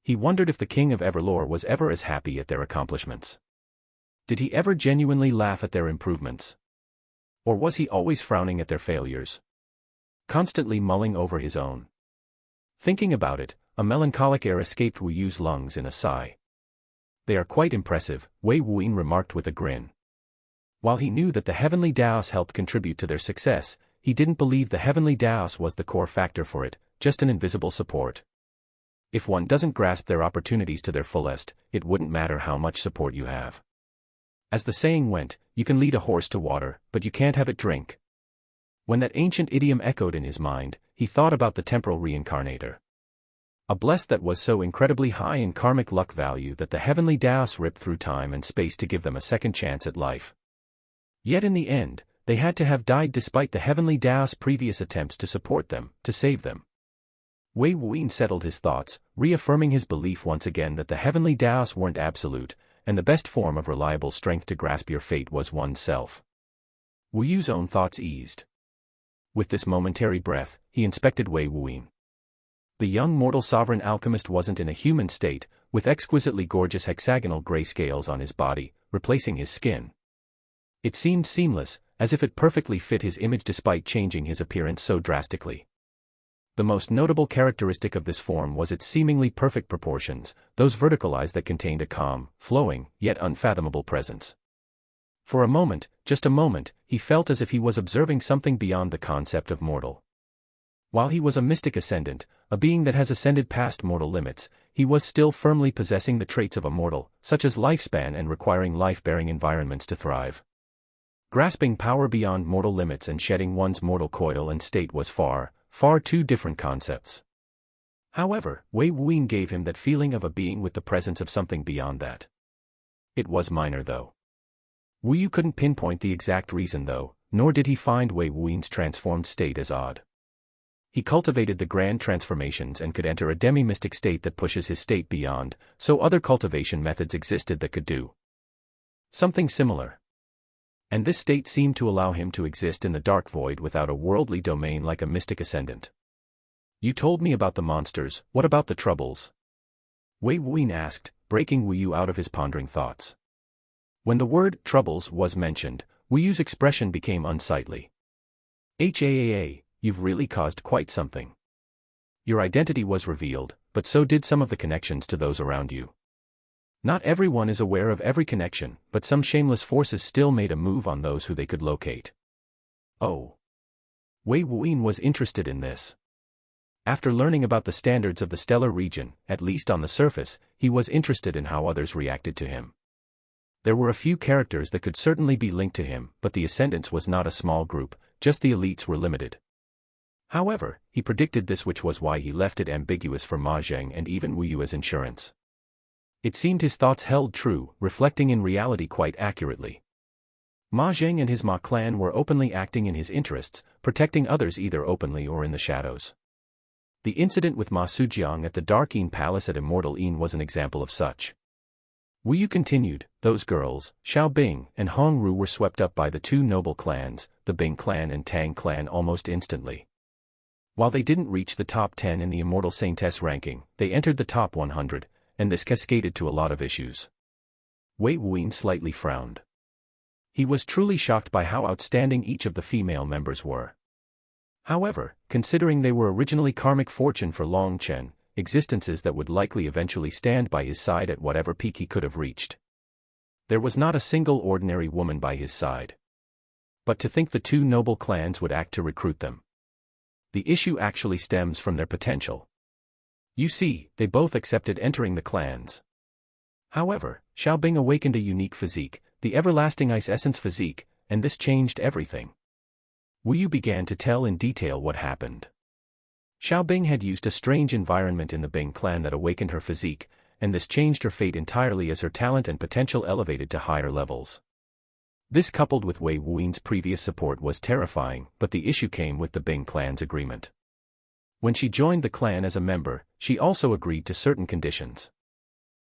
He wondered if the king of Everlore was ever as happy at their accomplishments. Did he ever genuinely laugh at their improvements? Or was he always frowning at their failures? Constantly mulling over his own. Thinking about it, a melancholic air escaped Wu Yu's lungs in a sigh. They are quite impressive, Wei Wuyin remarked with a grin. While he knew that the Heavenly Daos helped contribute to their success, he didn't believe the Heavenly Daos was the core factor for it, just an invisible support. If one doesn't grasp their opportunities to their fullest, it wouldn't matter how much support you have. As the saying went, you can lead a horse to water, but you can't have it drink. When that ancient idiom echoed in his mind, he thought about the temporal reincarnator. A bless that was so incredibly high in karmic luck value that the Heavenly Daos ripped through time and space to give them a second chance at life. Yet in the end, they had to have died despite the Heavenly Daos' previous attempts to support them, to save them. Wei Wuyin settled his thoughts, reaffirming his belief once again that the Heavenly Daos weren't absolute, and the best form of reliable strength to grasp your fate was oneself. Wu Yu's own thoughts eased. With this momentary breath, he inspected Wei Wuyin. The young mortal sovereign alchemist wasn't in a human state, with exquisitely gorgeous hexagonal gray scales on his body, replacing his skin. It seemed seamless, as if it perfectly fit his image despite changing his appearance so drastically. The most notable characteristic of this form was its seemingly perfect proportions, those vertical eyes that contained a calm, flowing, yet unfathomable presence. For a moment, just a moment, he felt as if he was observing something beyond the concept of mortal. While he was a mystic ascendant, a being that has ascended past mortal limits, he was still firmly possessing the traits of a mortal, such as lifespan and requiring life-bearing environments to thrive. Grasping power beyond mortal limits and shedding one's mortal coil and state was far, far two different concepts. However, Wei Wuyin gave him that feeling of a being with the presence of something beyond that. It was minor though. Wu Yu couldn't pinpoint the exact reason though, nor did he find Wei Wuyin's transformed state as odd. He cultivated the grand transformations and could enter a demi-mystic state that pushes his state beyond, so other cultivation methods existed that could do something similar. And this state seemed to allow him to exist in the dark void without a worldly domain like a mystic ascendant. You told me about the monsters, what about the troubles? Wei Wuyin asked, breaking Wu Yu out of his pondering thoughts. When the word troubles was mentioned, Wu Yu's expression became unsightly. You've really caused quite something. Your identity was revealed, but so did some of the connections to those around you. Not everyone is aware of every connection, but some shameless forces still made a move on those who they could locate. Oh. Wei Wuyin was interested in this. After learning about the standards of the stellar region, at least on the surface, he was interested in how others reacted to him. There were a few characters that could certainly be linked to him, but the Ascendants was not a small group, just the elites were limited. However, he predicted this, which was why he left it ambiguous for Ma Zheng and even Wu Yu as insurance. It seemed his thoughts held true, reflecting in reality quite accurately. Ma Zheng and his Ma clan were openly acting in his interests, protecting others either openly or in the shadows. The incident with Ma Sujiang at the Dark Yin Palace at Immortal Yin was an example of such. Wu Yu continued, those girls, Xiao Bing and Hong Ru, were swept up by the two noble clans, the Bing clan and Tang clan, almost instantly. While they didn't reach the top 10 in the Immortal Saintess ranking, they entered the top 100, and this cascaded to a lot of issues. Wei Wuyin slightly frowned. He was truly shocked by how outstanding each of the female members were. However, considering they were originally karmic fortune for Long Chen, existences that would likely eventually stand by his side at whatever peak he could have reached. There was not a single ordinary woman by his side. But to think the two noble clans would act to recruit them. The issue actually stems from their potential. You see, they both accepted entering the clans. However, Xiao Bing awakened a unique physique, the everlasting ice essence physique, and this changed everything. Wu Yu began to tell in detail what happened. Xiao Bing had used a strange environment in the Bing clan that awakened her physique, and this changed her fate entirely as her talent and potential elevated to higher levels. This coupled with Wei Wuyin's previous support was terrifying, but the issue came with the Bing clan's agreement. When she joined the clan as a member, she also agreed to certain conditions.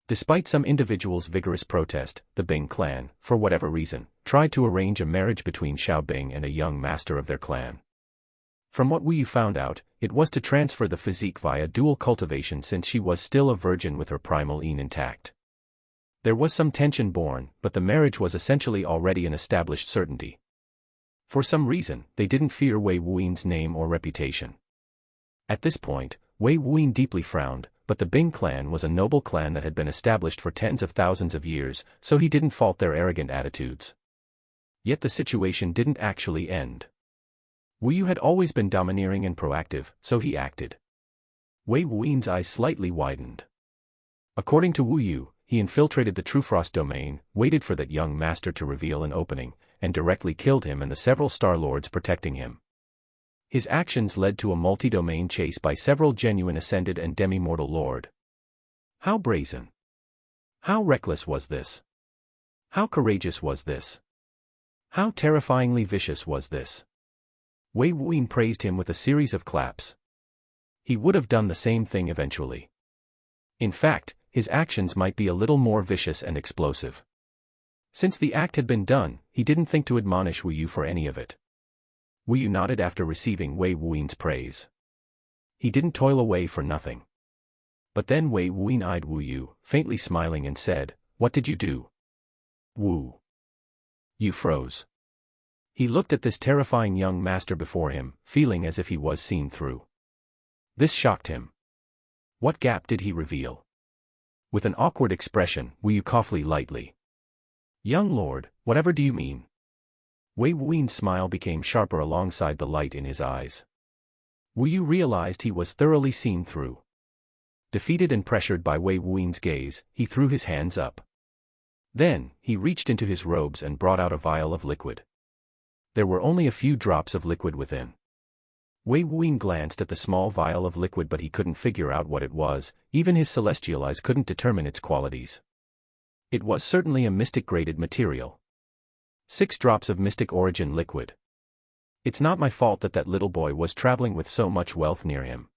Despite some individuals' vigorous protest, the Bing clan, for whatever reason, tried to arrange a marriage between Xiao Bing and a young master of their clan. From what Wu Yu found out, it was to transfer the physique via dual cultivation since she was still a virgin with her primal yin intact. There was some tension born, but the marriage was essentially already an established certainty. For some reason, they didn't fear Wei Wuyin's name or reputation. At this point, Wei Wuyin deeply frowned, but the Bing clan was a noble clan that had been established for tens of thousands of years, so he didn't fault their arrogant attitudes. Yet the situation didn't actually end. Wu Yu had always been domineering and proactive, so he acted. Wei Wuyin's eyes slightly widened. According to Wu Yu, he infiltrated the Trufrost domain, waited for that young master to reveal an opening, and directly killed him and the several Star Lords protecting him. His actions led to a multi-domain chase by several genuine Ascended and Demi-Mortal Lord. How brazen! How reckless was this? How courageous was this? How terrifyingly vicious was this? Wei Wuyin praised him with a series of claps. He would have done the same thing eventually. In fact, his actions might be a little more vicious and explosive. Since the act had been done, he didn't think to admonish Wu Yu for any of it. Wu Yu nodded after receiving Wei Wuyin's praise. He didn't toil away for nothing. But then Wei Wuyin eyed Wu Yu, faintly smiling, and said, "What did you do?" Wu Yu froze. He looked at this terrifying young master before him, feeling as if he was seen through. This shocked him. What gap did he reveal? With an awkward expression, Wu Yu coughed lightly. "Young lord, whatever do you mean?" Wei Wuyin's smile became sharper alongside the light in his eyes. Wu Yu realized he was thoroughly seen through. Defeated and pressured by Wei Wuyan's gaze, he threw his hands up. Then, he reached into his robes and brought out a vial of liquid. There were only a few drops of liquid within. Wei Wuyan glanced at the small vial of liquid, but he couldn't figure out what it was. Even his celestial eyes couldn't determine its qualities. It was certainly a mystic-graded material. 6 drops of mystic origin liquid. It's not my fault that that little boy was traveling with so much wealth near him.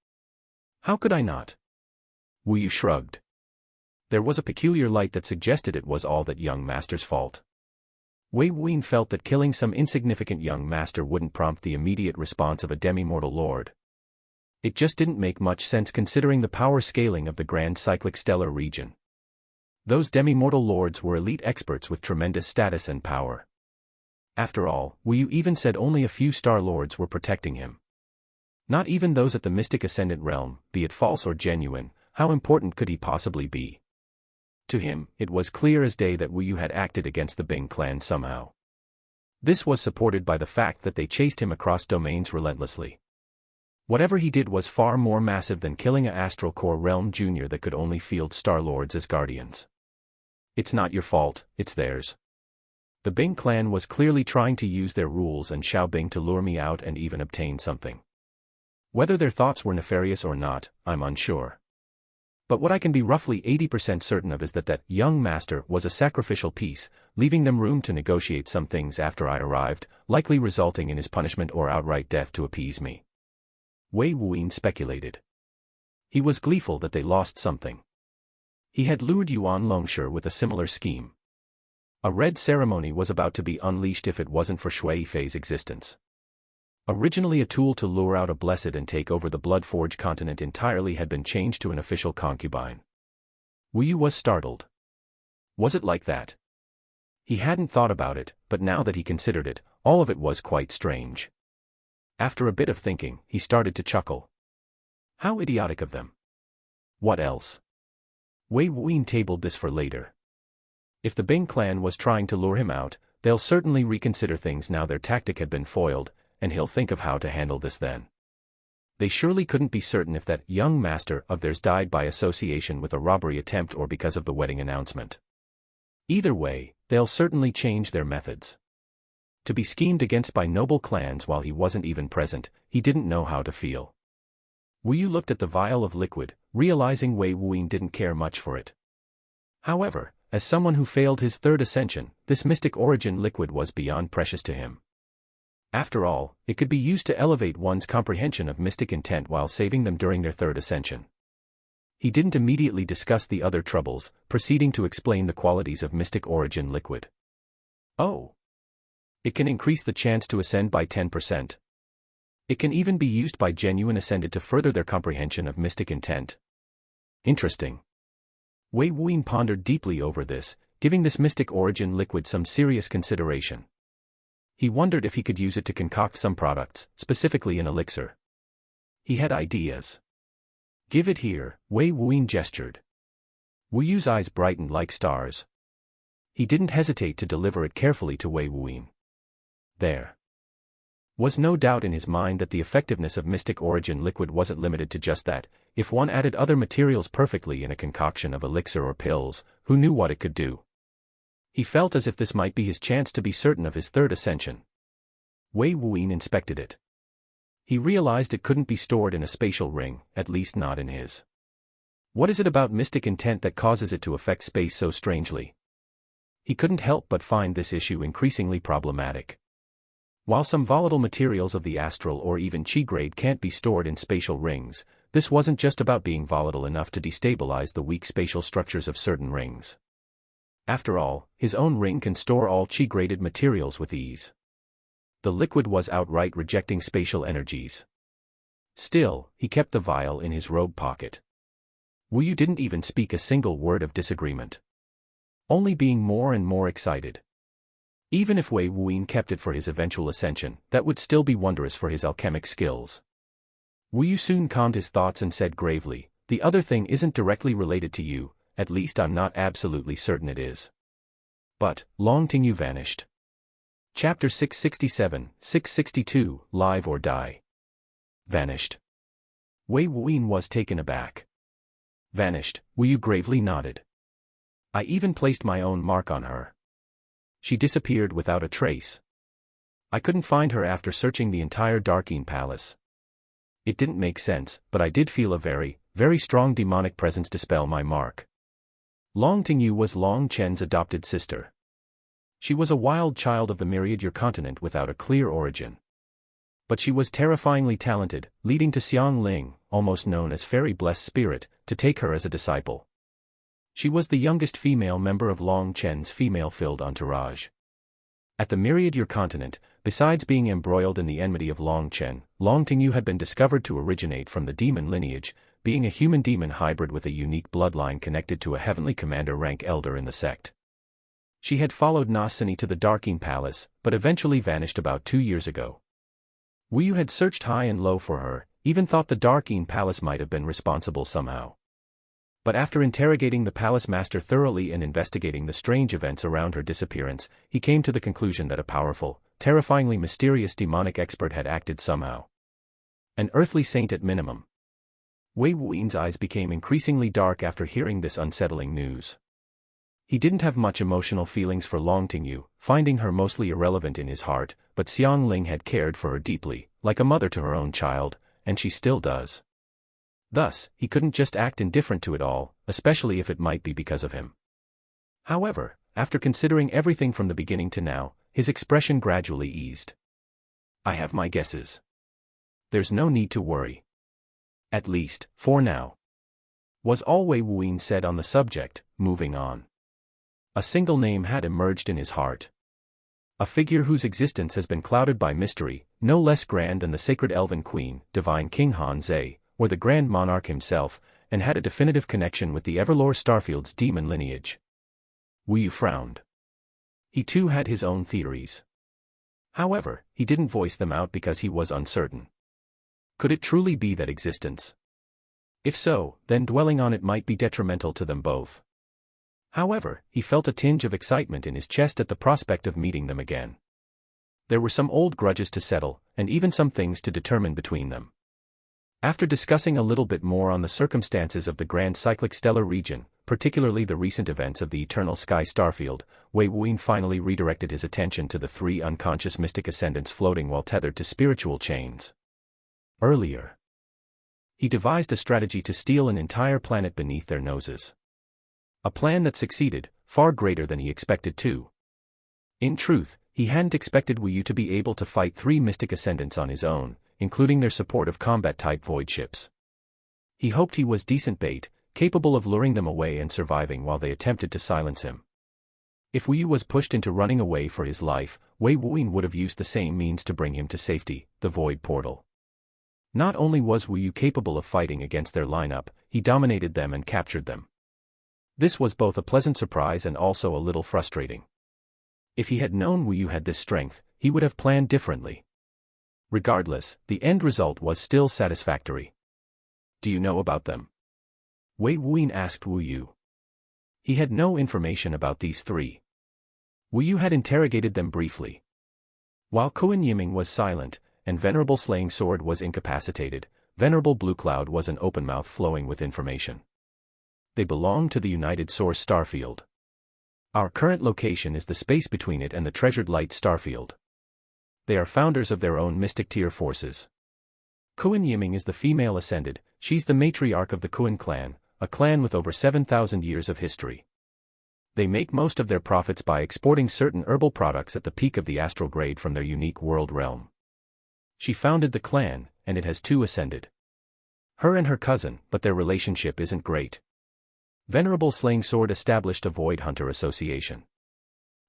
How could I not? Wu Yu shrugged. There was a peculiar light that suggested it was all that young master's fault. Wei Wuyan felt that killing some insignificant young master wouldn't prompt the immediate response of a demi-mortal lord. It just didn't make much sense considering the power scaling of the Grand Cyclic Stellar region. Those demi-mortal lords were elite experts with tremendous status and power. After all, Wu Yu even said only a few Star Lords were protecting him. Not even those at the Mystic Ascendant realm, be it false or genuine. How important could he possibly be? To him, it was clear as day that Wu Yu had acted against the Bing clan somehow. This was supported by the fact that they chased him across domains relentlessly. Whatever he did was far more massive than killing a Astral Core Realm Junior that could only field Star Lords as guardians. It's not your fault, it's theirs. The Bing clan was clearly trying to use their rules and Xiao Bing to lure me out and even obtain something. Whether their thoughts were nefarious or not, I'm unsure. But what I can be roughly 80% certain of is that that young master was a sacrificial piece, leaving them room to negotiate some things after I arrived, likely resulting in his punishment or outright death to appease me. Wei Wuyan speculated. He was gleeful that they lost something. He had lured Yuan Longsher with a similar scheme. A red ceremony was about to be unleashed if it wasn't for Shui Fei's existence. Originally a tool to lure out a blessed and take over the Bloodforge continent entirely, had been changed to an official concubine. Wu Yu was startled. Was it like that? He hadn't thought about it, but now that he considered it, all of it was quite strange. After a bit of thinking, he started to chuckle. How idiotic of them. What else? Wei Wuyan tabled this for later. If the Bing clan was trying to lure him out, they'll certainly reconsider things now their tactic had been foiled, and he'll think of how to handle this then. They surely couldn't be certain if that young master of theirs died by association with a robbery attempt or because of the wedding announcement. Either way, they'll certainly change their methods. To be schemed against by noble clans while he wasn't even present, he didn't know how to feel. Wu Yu looked at the vial of liquid, realizing Wei Wuyan didn't care much for it. However, as someone who failed his 3rd ascension, this mystic origin liquid was beyond precious to him. After all, it could be used to elevate one's comprehension of mystic intent while saving them during their 3rd ascension. He didn't immediately discuss the other troubles, proceeding to explain the qualities of mystic origin liquid. Oh! It can increase the chance to ascend by 10%. It can even be used by genuine ascended to further their comprehension of mystic intent. Interesting. Wei Wuyan pondered deeply over this, giving this mystic origin liquid some serious consideration. He wondered if he could use it to concoct some products, specifically an elixir. He had ideas. Give it here, Wei Wuyan gestured. Wu Yu's eyes brightened like stars. He didn't hesitate to deliver it carefully to Wei Wuyan. There was no doubt in his mind that the effectiveness of mystic origin liquid wasn't limited to just that. If one added other materials perfectly in a concoction of elixir or pills, who knew what it could do? He felt as if this might be his chance to be certain of his 3rd ascension. Wei Wuyan inspected it. He realized it couldn't be stored in a spatial ring, at least not in his. What is it about mystic intent that causes it to affect space so strangely? He couldn't help but find this issue increasingly problematic. While some volatile materials of the astral or even chi grade can't be stored in spatial rings, this wasn't just about being volatile enough to destabilize the weak spatial structures of certain rings. After all, his own ring can store all chi-graded materials with ease. The liquid was outright rejecting spatial energies. Still, he kept the vial in his robe pocket. Wu Yu didn't even speak a single word of disagreement. Only being more and more excited. Even if Wei Wuyan kept it for his eventual ascension, that would still be wondrous for his alchemic skills. Wu Yu soon calmed his thoughts and said gravely, "The other thing isn't directly related to you, at least I'm not absolutely certain it is." But, Long Tingyu vanished. Chapter 667, 662, Live or Die. Vanished. Wei Wuyin was taken aback. Vanished, Wu Yu gravely nodded. I even placed my own mark on her. She disappeared without a trace. I couldn't find her after searching the entire Darkeen Palace. It didn't make sense, but I did feel a very, very strong demonic presence dispel my mark. Long Tingyu was Long Chen's adopted sister. She was a wild child of the myriad-year continent without a clear origin. But she was terrifyingly talented, leading to Xiang Ling, almost known as Fairy Blessed Spirit, to take her as a disciple. She was the youngest female member of Long Chen's female-filled entourage. At the myriad-year continent, besides being embroiled in the enmity of Long Chen, Long Tingyu had been discovered to originate from the demon lineage, being a human-demon hybrid with a unique bloodline connected to a heavenly commander rank elder in the sect. She had followed Nasini to the Darkeen Palace, but eventually vanished about 2 years ago. Wu Yu had searched high and low for her, even thought the Darkeen Palace might have been responsible somehow. But after interrogating the palace master thoroughly and investigating the strange events around her disappearance, he came to the conclusion that a powerful, terrifyingly mysterious demonic expert had acted somehow. An earthly saint at minimum. Wei Wuyin's eyes became increasingly dark after hearing this unsettling news. He didn't have much emotional feelings for Long Tingyu, finding her mostly irrelevant in his heart, but Xiang Ling had cared for her deeply, like a mother to her own child, and she still does. Thus, he couldn't just act indifferent to it all, especially if it might be because of him. However, after considering everything from the beginning to now, his expression gradually eased. I have my guesses. There's no need to worry. At least, for now. Was all Wei Wuyin said on the subject, moving on. A single name had emerged in his heart. A figure whose existence has been clouded by mystery, no less grand than the sacred elven queen, divine King Han Zhe, or the Grand Monarch himself, and had a definitive connection with the Everlore Starfield's demon lineage. Wu Yu frowned. He too had his own theories. However, he didn't voice them out because he was uncertain. Could it truly be that existence? If so, then dwelling on it might be detrimental to them both. However, he felt a tinge of excitement in his chest at the prospect of meeting them again. There were some old grudges to settle, and even some things to determine between them. After discussing a little bit more on the circumstances of the Grand Cyclic Stellar region, particularly the recent events of the Eternal Sky Starfield, Wei Wuyin finally redirected his attention to the 3 unconscious mystic ascendants floating while tethered to spiritual chains. Earlier, he devised a strategy to steal an entire planet beneath their noses. A plan that succeeded, far greater than he expected too. In truth, he hadn't expected Wu Yu to be able to fight 3 mystic ascendants on his own, including their support of combat-type void ships. He hoped he was decent bait, capable of luring them away and surviving while they attempted to silence him. If Wu Yu was pushed into running away for his life, Wei Wuyin would have used the same means to bring him to safety, the void portal. Not only was Wu Yu capable of fighting against their lineup, he dominated them and captured them. This was both a pleasant surprise and also a little frustrating. If he had known Wu Yu had this strength, he would have planned differently. Regardless, the end result was still satisfactory. Do you know about them? Wei Wuyin asked Wu Yu. He had no information about these 3. Wu Yu had interrogated them briefly. While Kuan Yiming was silent, and Venerable Slaying Sword was incapacitated, Venerable Blue Cloud was an open mouth flowing with information. They belong to the United Source Starfield. Our current location is the space between it and the Treasured Light Starfield. They are founders of their own mystic tier forces. Kuan Yiming is the female ascended, she's the matriarch of the Kuan clan, a clan with over 7,000 years of history. They make most of their profits by exporting certain herbal products at the peak of the astral grade from their unique world realm. She founded the clan, and it has 2 ascended. Her and her cousin, but their relationship isn't great. Venerable Slaying Sword established a Void Hunter Association.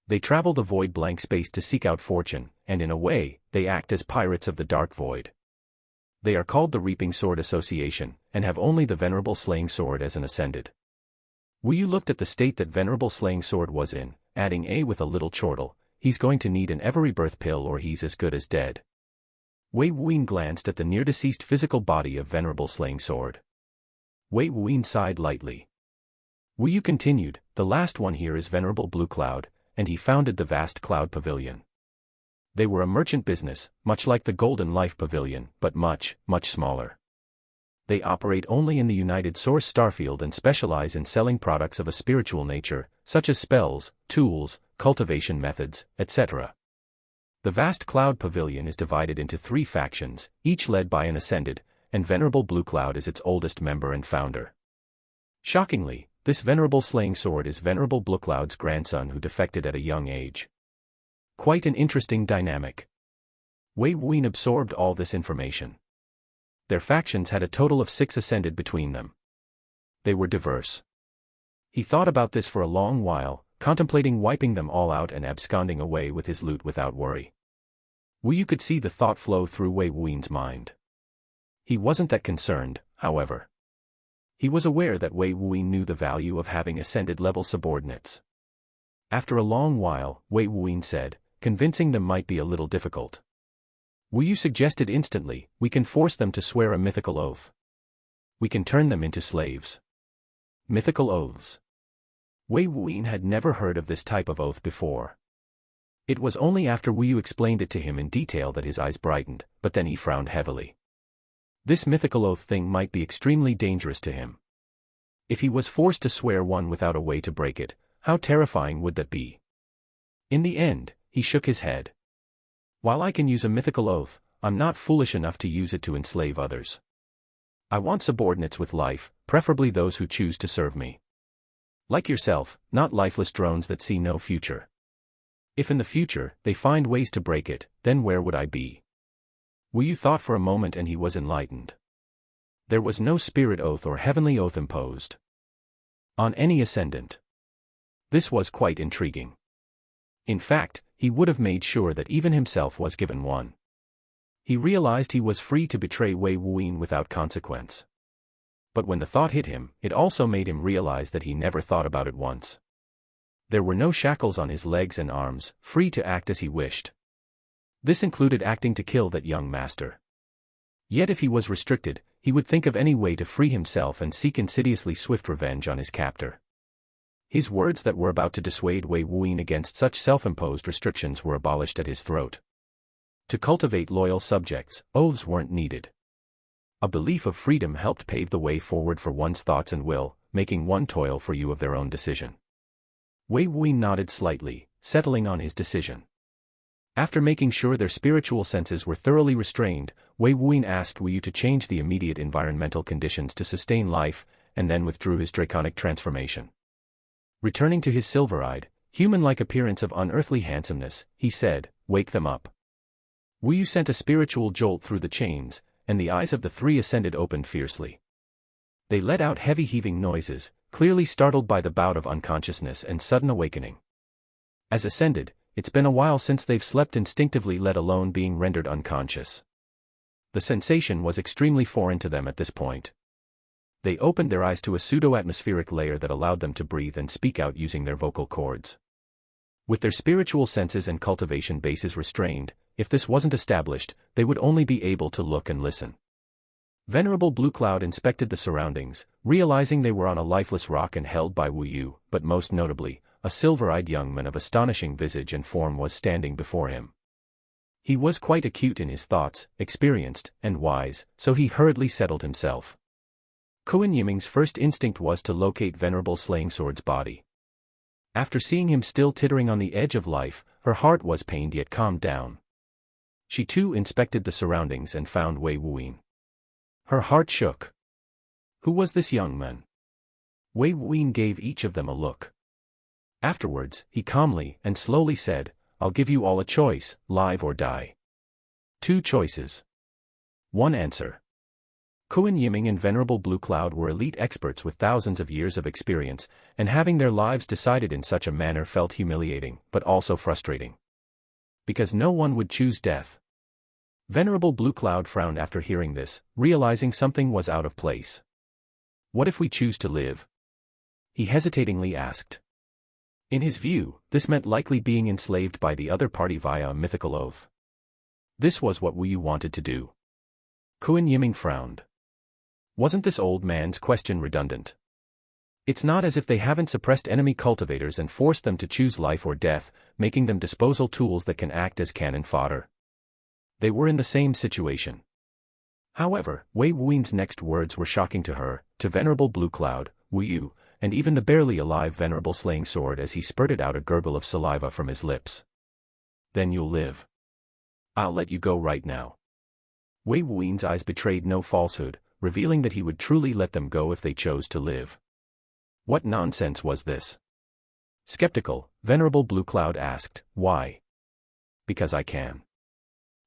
They travel the void blank space to seek out fortune, and in a way, they act as pirates of the Dark Void. They are called the Reaping Sword Association, and have only the Venerable Slaying Sword as an ascended. Wu Yu looked at the state that Venerable Slaying Sword was in, adding a with a little chortle, he's going to need an every-birth pill or he's as good as dead. Wei Wuyin glanced at the near-deceased physical body of Venerable Slaying Sword. Wei Wuyin sighed lightly. Wu Yu continued, the last one here is Venerable Blue Cloud, and he founded the vast Cloud Pavilion. They were a merchant business, much like the Golden Life Pavilion, but much, much smaller. They operate only in the United Source starfield and specialize in selling products of a spiritual nature, such as spells, tools, cultivation methods, etc. The vast cloud pavilion is divided into 3 factions, each led by an ascended, and Venerable Blue Cloud is its oldest member and founder. Shockingly, this venerable slaying sword is Venerable Blue Cloud's grandson who defected at a young age. Quite an interesting dynamic. Wei Wuyin absorbed all this information. Their factions had a total of 6 ascended between them. They were diverse. He thought about this for a long while, contemplating wiping them all out and absconding away with his loot without worry. Wu Yu could see the thought flow through Wei Wuyin's mind. He wasn't that concerned, however. He was aware that Wei Wuyin knew the value of having ascended-level subordinates. After a long while, Wei Wuyin said, convincing them might be a little difficult. Wu Yu suggested instantly, we can force them to swear a mythical oath. We can turn them into slaves. Mythical oaths. Wei Wuyin had never heard of this type of oath before. It was only after Wu Yu explained it to him in detail that his eyes brightened, but then he frowned heavily. This mythical oath thing might be extremely dangerous to him. If he was forced to swear one without a way to break it, how terrifying would that be? In the end, he shook his head. While I can use a mythical oath, I'm not foolish enough to use it to enslave others. I want subordinates with life, preferably those who choose to serve me. Like yourself, not lifeless drones that see no future. If in the future, they find ways to break it, then where would I be? Wu Yu thought for a moment and he was enlightened. There was no spirit oath or heavenly oath imposed on any ascendant. This was quite intriguing. In fact, he would have made sure that even himself was given one. He realized he was free to betray Wei Wuyin without consequence. But when the thought hit him, it also made him realize that he never thought about it once. There were no shackles on his legs and arms, free to act as he wished. This included acting to kill that young master. Yet if he was restricted, he would think of any way to free himself and seek insidiously swift revenge on his captor. His words that were about to dissuade Wei Wuyin against such self-imposed restrictions were abolished at his throat. To cultivate loyal subjects, oaths weren't needed. A belief of freedom helped pave the way forward for one's thoughts and will, making one toil for you of their own decision. Wei Wuyin nodded slightly, settling on his decision. After making sure their spiritual senses were thoroughly restrained, Wei Wuyin asked Wu Yu to change the immediate environmental conditions to sustain life, and then withdrew his draconic transformation. Returning to his silver-eyed, human-like appearance of unearthly handsomeness, he said, "Wake them up." Wu Yu sent a spiritual jolt through the chains, and the eyes of the 3 ascended opened fiercely. They let out heavy heaving noises, clearly startled by the bout of unconsciousness and sudden awakening. As ascended, it's been a while since they've slept instinctively, let alone being rendered unconscious. The sensation was extremely foreign to them at this point. They opened their eyes to a pseudo-atmospheric layer that allowed them to breathe and speak out using their vocal cords. With their spiritual senses and cultivation bases restrained, if this wasn't established, they would only be able to look and listen. Venerable Blue Cloud inspected the surroundings, realizing they were on a lifeless rock and held by Wu Yu, but most notably, a silver-eyed young man of astonishing visage and form was standing before him. He was quite acute in his thoughts, experienced, and wise, so he hurriedly settled himself. Kuan Yiming's first instinct was to locate Venerable Slaying Sword's body. After seeing him still tittering on the edge of life, her heart was pained yet calmed down. She too inspected the surroundings and found Wei Wuyin. Her heart shook. Who was this young man? Wei Wuyin gave each of them a look. Afterwards, he calmly and slowly said, "I'll give you all a choice, live or die." 2 choices. 1 answer. Kuan Yiming and Venerable Blue Cloud were elite experts with thousands of years of experience, and having their lives decided in such a manner felt humiliating, but also frustrating. Because no one would choose death. Venerable Blue Cloud frowned after hearing this, realizing something was out of place. What if we choose to live? He hesitatingly asked. In his view, this meant likely being enslaved by the other party via a mythical oath. This was what Wu Yu wanted to do. Kuan Yiming frowned. Wasn't this old man's question redundant? It's not as if they haven't suppressed enemy cultivators and forced them to choose life or death, making them disposal tools that can act as cannon fodder. They were in the same situation. However, Wei Wuyan's next words were shocking to her, to Venerable Blue Cloud, Wu Yu, and even the barely alive Venerable Slaying Sword as he spurted out a gurgle of saliva from his lips. Then you'll live. I'll let you go right now. Wei Wuyan's eyes betrayed no falsehood, revealing that he would truly let them go if they chose to live. What nonsense was this? Skeptical, Venerable Blue Cloud asked, why? Because I can.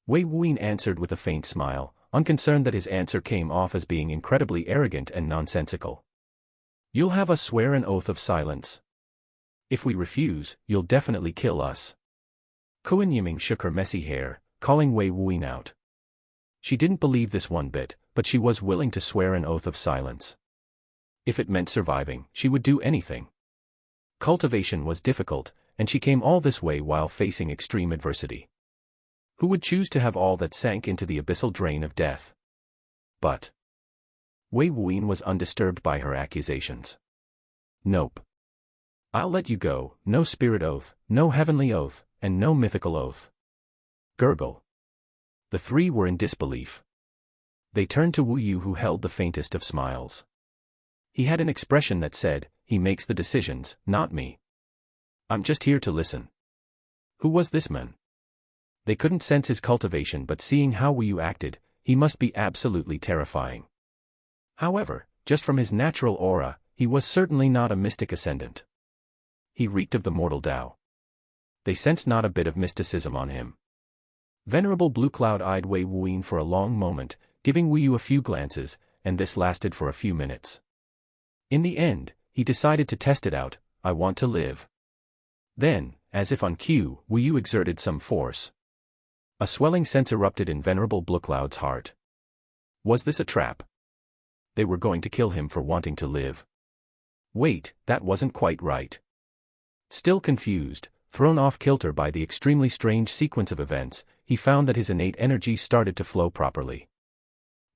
Wei Wuyan answered with a faint smile, unconcerned that his answer came off as being incredibly arrogant and nonsensical. You'll have us swear an oath of silence. If we refuse, you'll definitely kill us. Kuan Yiming shook her messy hair, calling Wei Wuyan out. She didn't believe this one bit, but she was willing to swear an oath of silence. If it meant surviving, she would do anything. Cultivation was difficult, and she came all this way while facing extreme adversity. Who would choose to have all that sank into the abyssal drain of death? But Wei Wuyan was undisturbed by her accusations. Nope. I'll let you go, no spirit oath, no heavenly oath, and no mythical oath. Gurgle. The three were in disbelief. They turned to Wu Yu, who held the faintest of smiles. He had an expression that said, he makes the decisions, not me. I'm just here to listen. Who was this man? They couldn't sense his cultivation, but seeing how Wu Yu acted, he must be absolutely terrifying. However, just from his natural aura, he was certainly not a mystic ascendant. He reeked of the mortal Tao. They sensed not a bit of mysticism on him. Venerable Blue Cloud eyed Wei Wuyan for a long moment, giving Wu Yu a few glances, and this lasted for a few minutes. In the end, he decided to test it out. I want to live. Then, as if on cue, Wu Yu exerted some force. A swelling sense erupted in Venerable Blue Cloud's heart. Was this a trap? They were going to kill him for wanting to live. Wait, that wasn't quite right. Still confused, thrown off kilter by the extremely strange sequence of events, he found that his innate energy started to flow properly.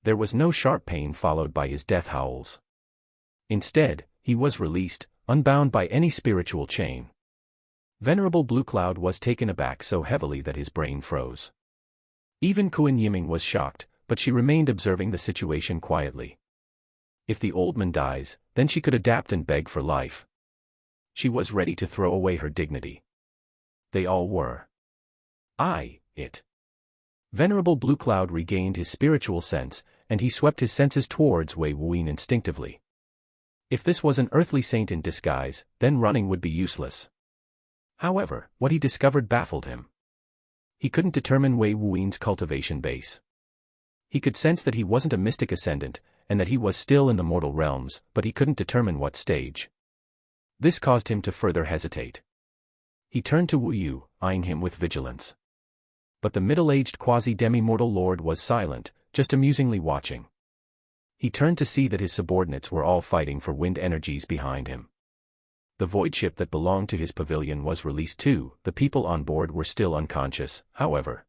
There was no sharp pain followed by his death howls. Instead, he was released, unbound by any spiritual chain. Venerable Blue Cloud was taken aback so heavily that his brain froze. Even Kuan Yiming was shocked, but she remained observing the situation quietly. If the old man dies, then she could adapt and beg for life. She was ready to throw away her dignity. They all were. It. Venerable Blue Cloud regained his spiritual sense, and he swept his senses towards Wei Wuyan instinctively. If this was an earthly saint in disguise, then running would be useless. However, what he discovered baffled him. He couldn't determine Wei Wuyan's cultivation base. He could sense that he wasn't a mystic ascendant, and that he was still in the mortal realms, but he couldn't determine what stage. This caused him to further hesitate. He turned to Wu Yu, eyeing him with vigilance. But the middle-aged quasi-demi-mortal lord was silent, just amusingly watching. He turned to see that his subordinates were all fighting for wind energies behind him. The void ship that belonged to his pavilion was released too. The people on board were still unconscious, however.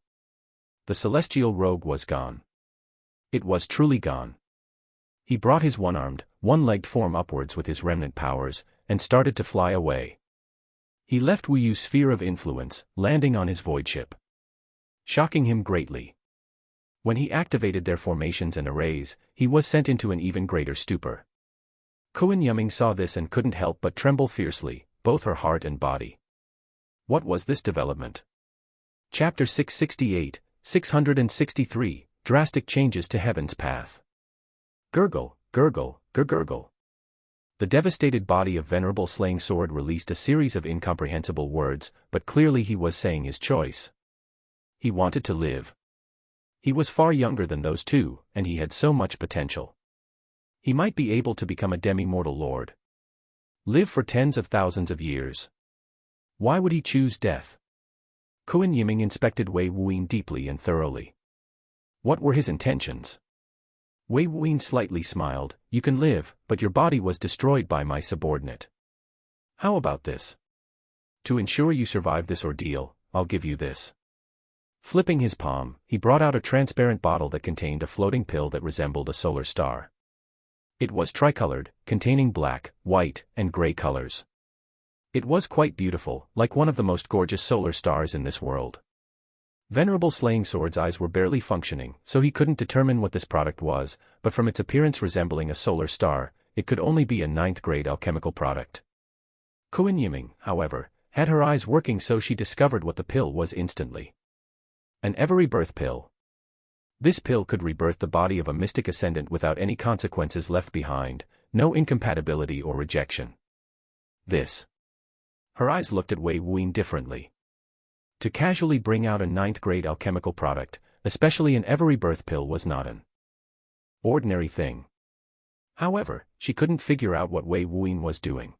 The celestial rogue was gone. It was truly gone. He brought his one-armed, one-legged form upwards with his remnant powers, and started to fly away. He left Wu Yu's sphere of influence, landing on his void ship, shocking him greatly. When he activated their formations and arrays, he was sent into an even greater stupor. Kuan Yiming saw this and couldn't help but tremble fiercely, both her heart and body. What was this development? Chapter 668, 663, Drastic Changes to Heaven's Path. Gurgle, gurgle, gurgle. The devastated body of Venerable Slaying Sword released a series of incomprehensible words, but clearly he was saying his choice. He wanted to live. He was far younger than those two, and he had so much potential. He might be able to become a demi-mortal lord. Live for tens of thousands of years. Why would he choose death? Kuan Yiming inspected Wei Wuyan deeply and thoroughly. What were his intentions? Wei Wuyan slightly smiled. You can live, but your body was destroyed by my subordinate. How about this? To ensure you survive this ordeal, I'll give you this. Flipping his palm, he brought out a transparent bottle that contained a floating pill that resembled a solar star. It was tricolored, containing black, white, and gray colors. It was quite beautiful, like one of the most gorgeous solar stars in this world. Venerable Slaying Sword's eyes were barely functioning, so he couldn't determine what this product was, but from its appearance resembling a solar star, it could only be a 9th-grade alchemical product. Kuan Yiming, however, had her eyes working, so she discovered what the pill was instantly. An ever-rebirth pill. This pill could rebirth the body of a mystic ascendant without any consequences left behind, no incompatibility or rejection. Her eyes looked at Wei Wuyin differently. To casually bring out a 9th-grade alchemical product, especially an ever-rebirth pill, was not an ordinary thing. However, she couldn't figure out what Wei Wuyin was doing.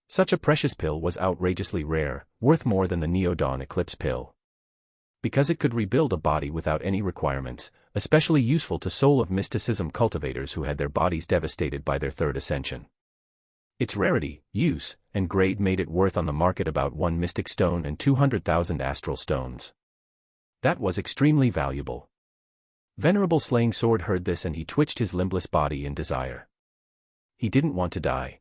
Such a precious pill was outrageously rare, worth more than the Neo-Dawn Eclipse pill. Because it could rebuild a body without any requirements, especially useful to soul of mysticism cultivators who had their bodies devastated by their third ascension. Its rarity, use, and grade made it worth on the market about 1 mystic stone and 200,000 astral stones. That was extremely valuable. Venerable Slaying Sword heard this and he twitched his limbless body in desire. He didn't want to die.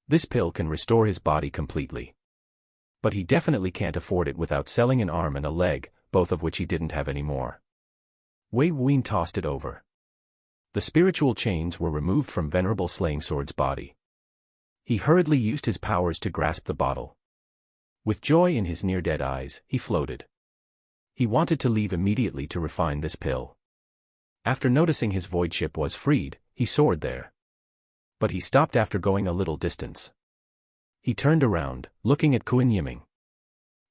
This pill can restore his body completely. But he definitely can't afford it without selling an arm and a leg, both of which he didn't have anymore. Wei Wuyin tossed it over. The spiritual chains were removed from Venerable Slaying Sword's body. He hurriedly used his powers to grasp the bottle. With joy in his near-dead eyes, he floated. He wanted to leave immediately to refine this pill. After noticing his void ship was freed, he soared there. But he stopped after going a little distance. He turned around, looking at Kuan Yiming.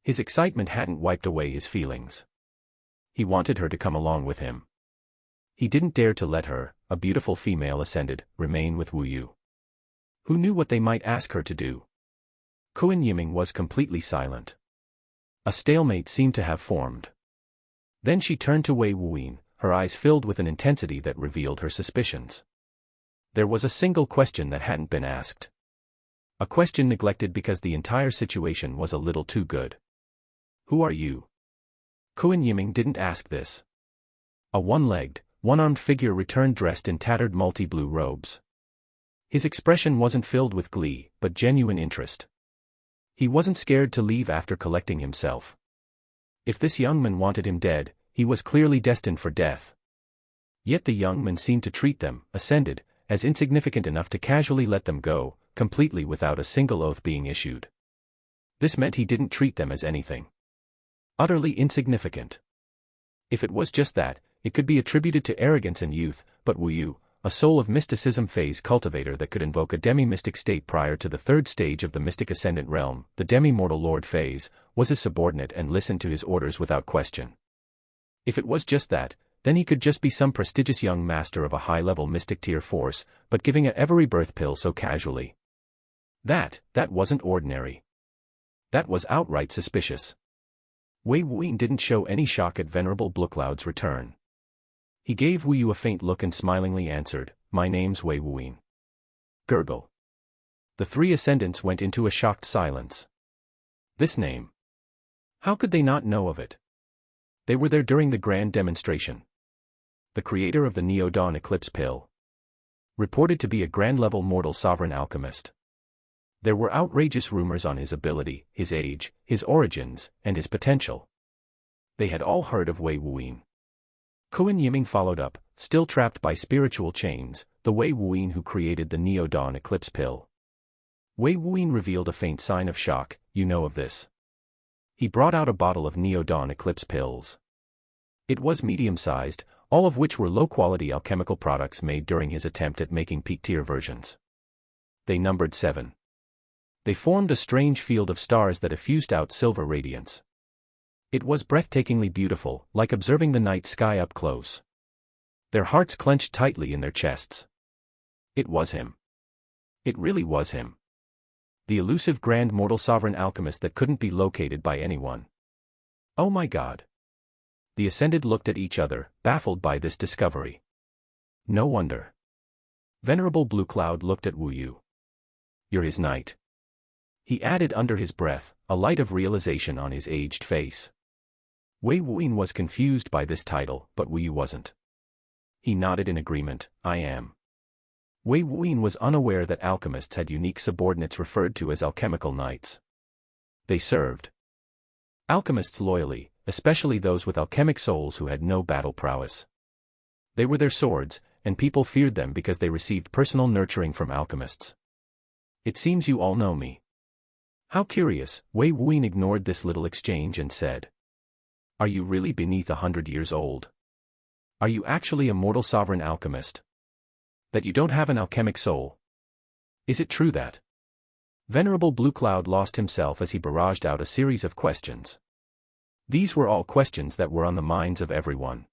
His excitement hadn't wiped away his feelings. He wanted her to come along with him. He didn't dare to let her, a beautiful female ascended, remain with Wu Yu. Who knew what they might ask her to do? Kuan Yiming was completely silent. A stalemate seemed to have formed. Then she turned to Wei Wuyin, her eyes filled with an intensity that revealed her suspicions. There was a single question that hadn't been asked. A question neglected because the entire situation was a little too good. Who are you? Kuan Yiming didn't ask this. A one-legged, one-armed figure returned dressed in tattered multi-blue robes. His expression wasn't filled with glee, but genuine interest. He wasn't scared to leave after collecting himself. If this young man wanted him dead, he was clearly destined for death. Yet the young man seemed to treat them, ascended, as insignificant enough to casually let them go, completely without a single oath being issued. This meant he didn't treat them as anything. Utterly insignificant. If it was just that, it could be attributed to arrogance and youth, but Wu Yu, a soul of mysticism phase cultivator that could invoke a demi-mystic state prior to the third stage of the mystic ascendant realm, the demi-mortal lord phase, was his subordinate and listened to his orders without question. If it was just that, then he could just be some prestigious young master of a high-level mystic tier force, but giving a ever-rebirth pill so casually. That wasn't ordinary. That was outright suspicious. Wei Wuyin didn't show any shock at Venerable Bluecloud's return. He gave Wu Yu a faint look and smilingly answered, "My name's Wei Wuyin." Gurgle. The three ascendants went into a shocked silence. This name. How could they not know of it? They were there during the grand demonstration. The creator of the Neo-Dawn Eclipse pill. Reported to be a grand-level mortal sovereign alchemist. There were outrageous rumors on his ability, his age, his origins, and his potential. They had all heard of Wei Wuyin. Kuan Yiming followed up, still trapped by spiritual chains, the Wei Wuyin who created the Neo-Dawn Eclipse pill. Wei Wuyin revealed a faint sign of shock. "You know of this?" He brought out a bottle of Neo-Dawn Eclipse pills. It was medium-sized, all of which were low-quality alchemical products made during his attempt at making peak-tier versions. They numbered 7. They formed a strange field of stars that effused out silver radiance. It was breathtakingly beautiful, like observing the night sky up close. Their hearts clenched tightly in their chests. It was him. It really was him. The elusive grand mortal sovereign alchemist that couldn't be located by anyone. Oh my God. The Ascended looked at each other, baffled by this discovery. No wonder. Venerable Bluecloud looked at Wu Yu. "You're his knight," he added under his breath, a light of realization on his aged face. Wei Wuyin was confused by this title, but Wu Yu wasn't. He nodded in agreement. "I am." Wei Wuyin was unaware that alchemists had unique subordinates referred to as alchemical knights. They served alchemists loyally, especially those with alchemic souls who had no battle prowess. They were their swords, and people feared them because they received personal nurturing from alchemists. It seems you all know me. How curious. Wei Wuyin ignored this little exchange and said, "Are you really beneath 100 years old? Are you actually a mortal sovereign alchemist? That you don't have an alchemic soul? Is it true that?" Venerable Blue Cloud lost himself as he barraged out a series of questions. These were all questions that were on the minds of everyone.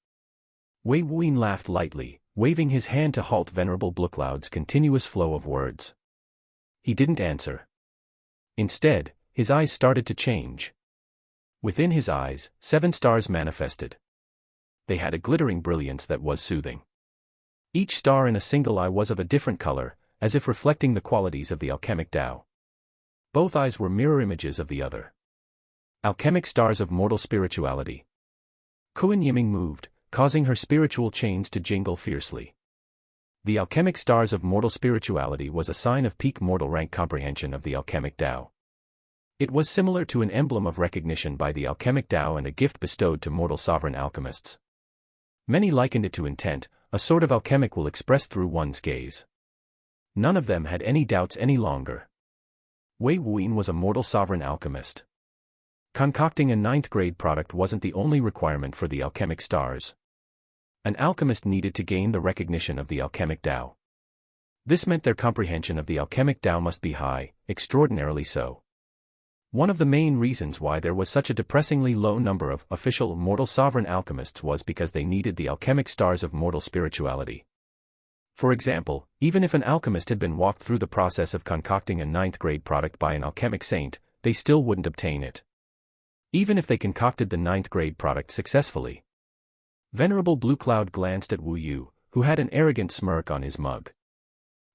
Wei Wuyin laughed lightly, waving his hand to halt Venerable Blue Cloud's continuous flow of words. He didn't answer. Instead, his eyes started to change. Within his eyes, 7 stars manifested. They had a glittering brilliance that was soothing. Each star in a single eye was of a different color, as if reflecting the qualities of the alchemic Tao. Both eyes were mirror images of the other. Alchemic stars of mortal spirituality. Kuan Yiming moved, causing her spiritual chains to jingle fiercely. The alchemic stars of mortal spirituality was a sign of peak mortal rank comprehension of the alchemic Tao. It was similar to an emblem of recognition by the alchemic Tao and a gift bestowed to mortal sovereign alchemists. Many likened it to intent, a sort of alchemic will expressed through one's gaze. None of them had any doubts any longer. Wei Wuyin was a mortal sovereign alchemist. Concocting a 9th-grade product wasn't the only requirement for the alchemic stars. An alchemist needed to gain the recognition of the alchemic Tao. This meant their comprehension of the alchemic Tao must be high, extraordinarily so. One of the main reasons why there was such a depressingly low number of official mortal sovereign alchemists was because they needed the alchemic stars of mortal spirituality. For example, even if an alchemist had been walked through the process of concocting a 9th-grade product by an alchemic saint, they still wouldn't obtain it. Even if they concocted the 9th-grade product successfully. Venerable Blue Cloud glanced at Wu Yu, who had an arrogant smirk on his mug.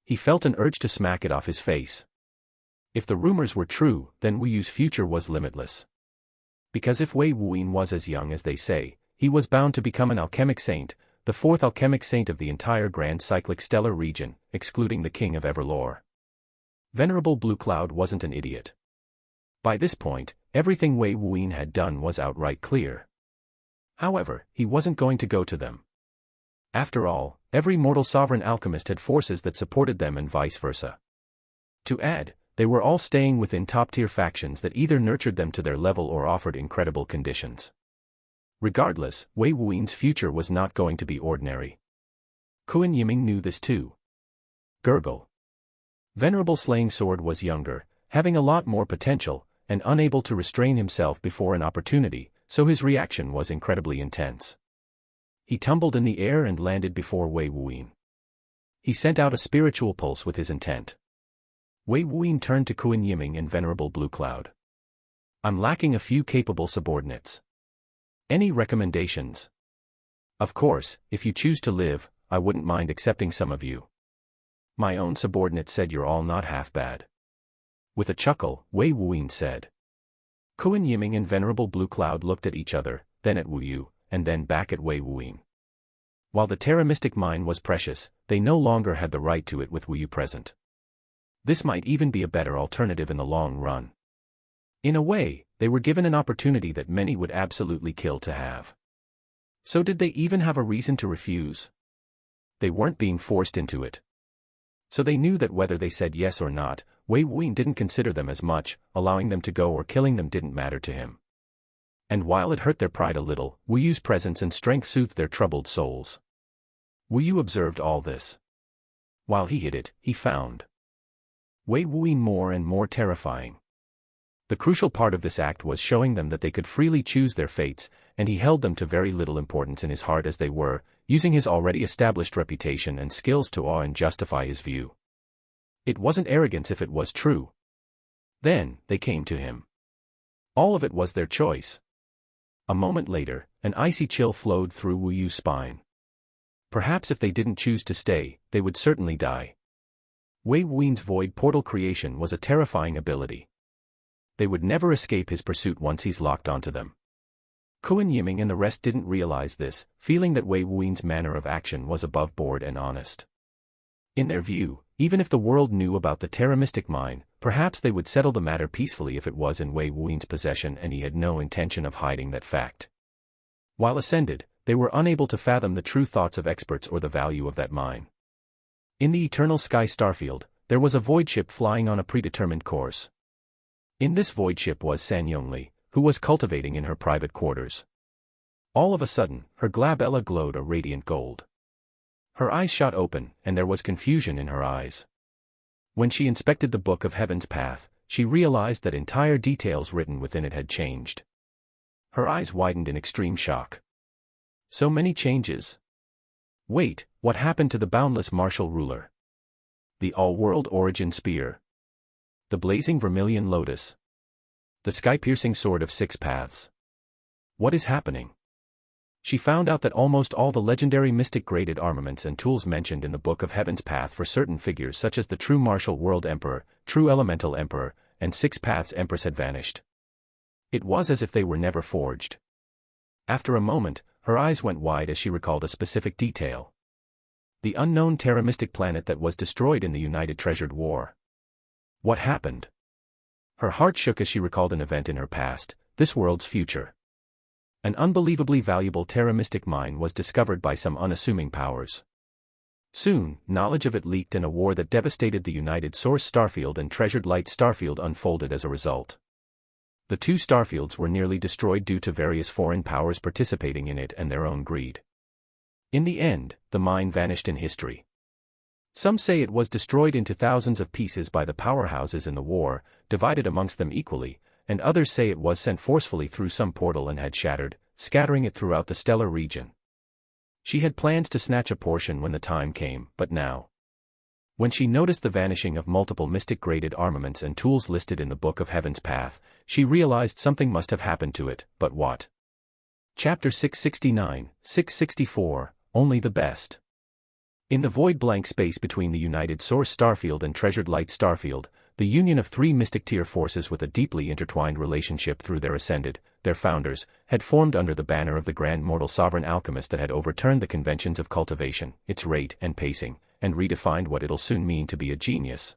He felt an urge to smack it off his face. If the rumors were true, then Wu Yu's future was limitless. Because if Wei Wuyin was as young as they say, he was bound to become an alchemic saint, the 4th alchemic saint of the entire Grand Cyclic Stellar region, excluding the King of Everlore. Venerable Blue Cloud wasn't an idiot. By this point, everything Wei Wuyin had done was outright clear. However, he wasn't going to go to them. After all, every mortal sovereign alchemist had forces that supported them and vice versa. To add, they were all staying within top-tier factions that either nurtured them to their level or offered incredible conditions. Regardless, Wei Wuyin's future was not going to be ordinary. Kuan Yiming knew this too. Gurgle. Venerable Slaying Sword was younger, having a lot more potential, and unable to restrain himself before an opportunity, so his reaction was incredibly intense. He tumbled in the air and landed before Wei Wuyin. He sent out a spiritual pulse with his intent. Wei Wuyin turned to Kuan Yiming and Venerable Blue Cloud. "I'm lacking a few capable subordinates. Any recommendations? Of course, if you choose to live, I wouldn't mind accepting some of you." "My own subordinate said you're all not half bad." With a chuckle, Wei Wuyin said. Kuan Yiming and Venerable Blue Cloud looked at each other, then at Wu Yu, and then back at Wei Wuyin. While the Terra Mystic Mine was precious, they no longer had the right to it with Wu Yu present. This might even be a better alternative in the long run. In a way, they were given an opportunity that many would absolutely kill to have. So did they even have a reason to refuse? They weren't being forced into it. So they knew that whether they said yes or not, Wei Wuyin didn't consider them as much, allowing them to go or killing them didn't matter to him. And while it hurt their pride a little, Wu Yu's presence and strength soothed their troubled souls. Wu Yu observed all this. While he hid it, he found Wei Wuyin more and more terrifying. The crucial part of this act was showing them that they could freely choose their fates, and he held them to very little importance in his heart as they were, using his already established reputation and skills to awe and justify his view. It wasn't arrogance if it was true. Then, they came to him. All of it was their choice. A moment later, an icy chill flowed through Wu Yu's spine. Perhaps if they didn't choose to stay, they would certainly die. Wei Wuyin's void portal creation was a terrifying ability. They would never escape his pursuit once he's locked onto them. Kuan Yiming and the rest didn't realize this, feeling that Wei Wuyin's manner of action was above board and honest. In their view, even if the world knew about the Terra Mystic Mine, Perhaps they would settle the matter peacefully if it was in Wei Wuyan's possession and he had no intention of hiding that fact. While ascended, they were unable to fathom the true thoughts of experts or the value of that mine. In the eternal sky starfield, there was a void ship flying on a predetermined course. In this void ship was San Yongli, who was cultivating in her private quarters. All of a sudden, her glabella glowed a radiant gold. Her eyes shot open, and there was confusion in her eyes. When she inspected the Book of Heaven's Path, she realized that entire details written within it had changed. Her eyes widened in extreme shock. So many changes. Wait, what happened to the boundless martial ruler? The all-world origin spear. The blazing vermilion lotus. The sky-piercing sword of 6 paths. What is happening? She found out that almost all the legendary mystic-graded armaments and tools mentioned in the Book of Heaven's Path for certain figures such as the true martial world emperor, true elemental emperor, and 6 paths empress had vanished. It was as if they were never forged. After a moment, her eyes went wide as she recalled a specific detail. The unknown terra-mystic planet that was destroyed in the United Treasured War. What happened? Her heart shook as she recalled an event in her past, this world's future. An unbelievably valuable terra-mystic mine was discovered by some unassuming powers. Soon, knowledge of it leaked and a war that devastated the United Source Starfield and Treasured Light Starfield unfolded as a result. The 2 starfields were nearly destroyed due to various foreign powers participating in it and their own greed. In the end, the mine vanished in history. Some say it was destroyed into thousands of pieces by the powerhouses in the war, divided amongst them equally, and others say it was sent forcefully through some portal and had shattered, scattering it throughout the stellar region. She had plans to snatch a portion when the time came, but now. When she noticed the vanishing of multiple mystic-graded armaments and tools listed in the Book of Heaven's Path, she realized something must have happened to it, but what? Chapter 669, 664, Only the Best. In the void blank space between the United Source Starfield and Treasured Light Starfield, the union of 3 mystic tier forces with a deeply intertwined relationship through their ascended, their founders, had formed under the banner of the grand mortal sovereign alchemist that had overturned the conventions of cultivation, its rate and pacing, and redefined what it'll soon mean to be a genius.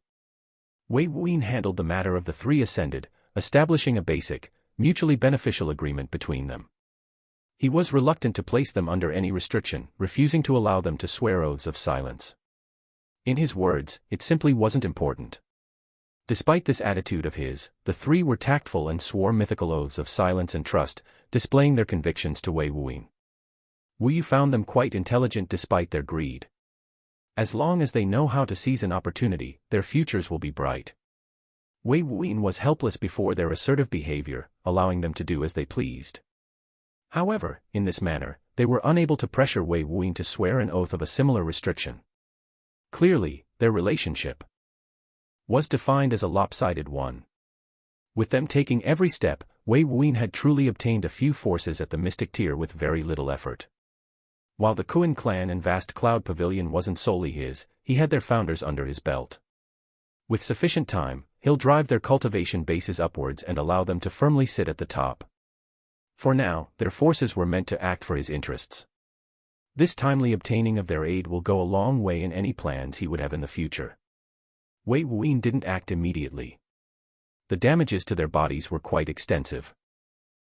Wei Wuyan handled the matter of the 3 ascended, establishing a basic, mutually beneficial agreement between them. He was reluctant to place them under any restriction, refusing to allow them to swear oaths of silence. In his words, it simply wasn't important. Despite this attitude of his, the 3 were tactful and swore mythical oaths of silence and trust, displaying their convictions to Wei Wuyan. Wu found them quite intelligent despite their greed. As long as they know how to seize an opportunity, their futures will be bright. Wei Wuyan was helpless before their assertive behavior, allowing them to do as they pleased. However, in this manner, they were unable to pressure Wei Wuyan to swear an oath of a similar restriction. Clearly, their relationship was defined as a lopsided one. With them taking every step, Wei Wuyan had truly obtained a few forces at the mystic tier with very little effort. While the Kuan clan and vast cloud pavilion wasn't solely his, he had their founders under his belt. With sufficient time, he'll drive their cultivation bases upwards and allow them to firmly sit at the top. For now, their forces were meant to act for his interests. This timely obtaining of their aid will go a long way in any plans he would have in the future. Wei Wuyan didn't act immediately. The damages to their bodies were quite extensive.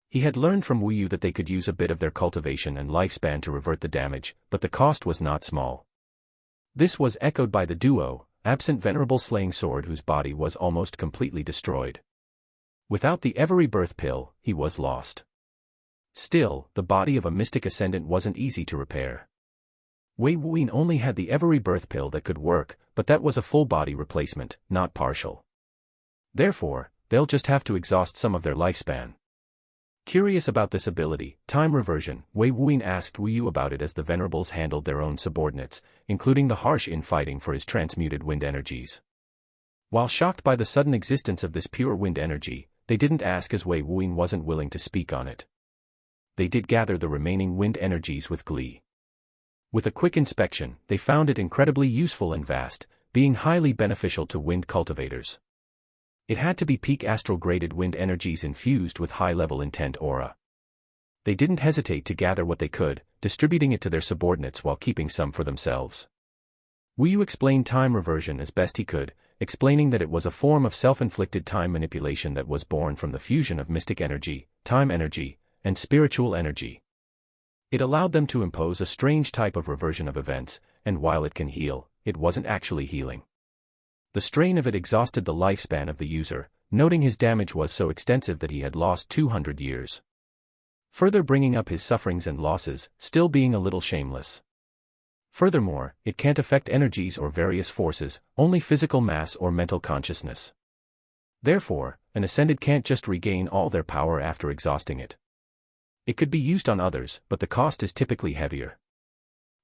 He had learned from Wu that they could use a bit of their cultivation and lifespan to revert the damage, but the cost was not small. This was echoed by the duo, absent Venerable Slaying Sword whose body was almost completely destroyed. Without the Every Birth Pill, he was lost. Still, the body of a mystic ascendant wasn't easy to repair. Wei Wuyan only had the Every Birth Pill that could work, but that was a full body replacement, not partial. Therefore, they'll just have to exhaust some of their lifespan. Curious about this ability, time reversion, Wei Wuyan asked Wu about it as the Venerables handled their own subordinates, including the harsh infighting for his transmuted wind energies. While shocked by the sudden existence of this pure wind energy, they didn't ask as Wei Wuyan wasn't willing to speak on it. They did gather the remaining wind energies with glee. With a quick inspection, they found it incredibly useful and vast, being highly beneficial to wind cultivators. It had to be peak astral-graded wind energies infused with high-level intent aura. They didn't hesitate to gather what they could, distributing it to their subordinates while keeping some for themselves. Wu explained time reversion as best he could, explaining that it was a form of self-inflicted time manipulation that was born from the fusion of mystic energy, time energy, and spiritual energy. It allowed them to impose a strange type of reversion of events, and while it can heal, it wasn't actually healing. The strain of it exhausted the lifespan of the user, noting his damage was so extensive that he had lost 200 years. Further bringing up his sufferings and losses, still being a little shameless. Furthermore, it can't affect energies or various forces, only physical mass or mental consciousness. Therefore, an ascended can't just regain all their power after exhausting it. It could be used on others, but the cost is typically heavier.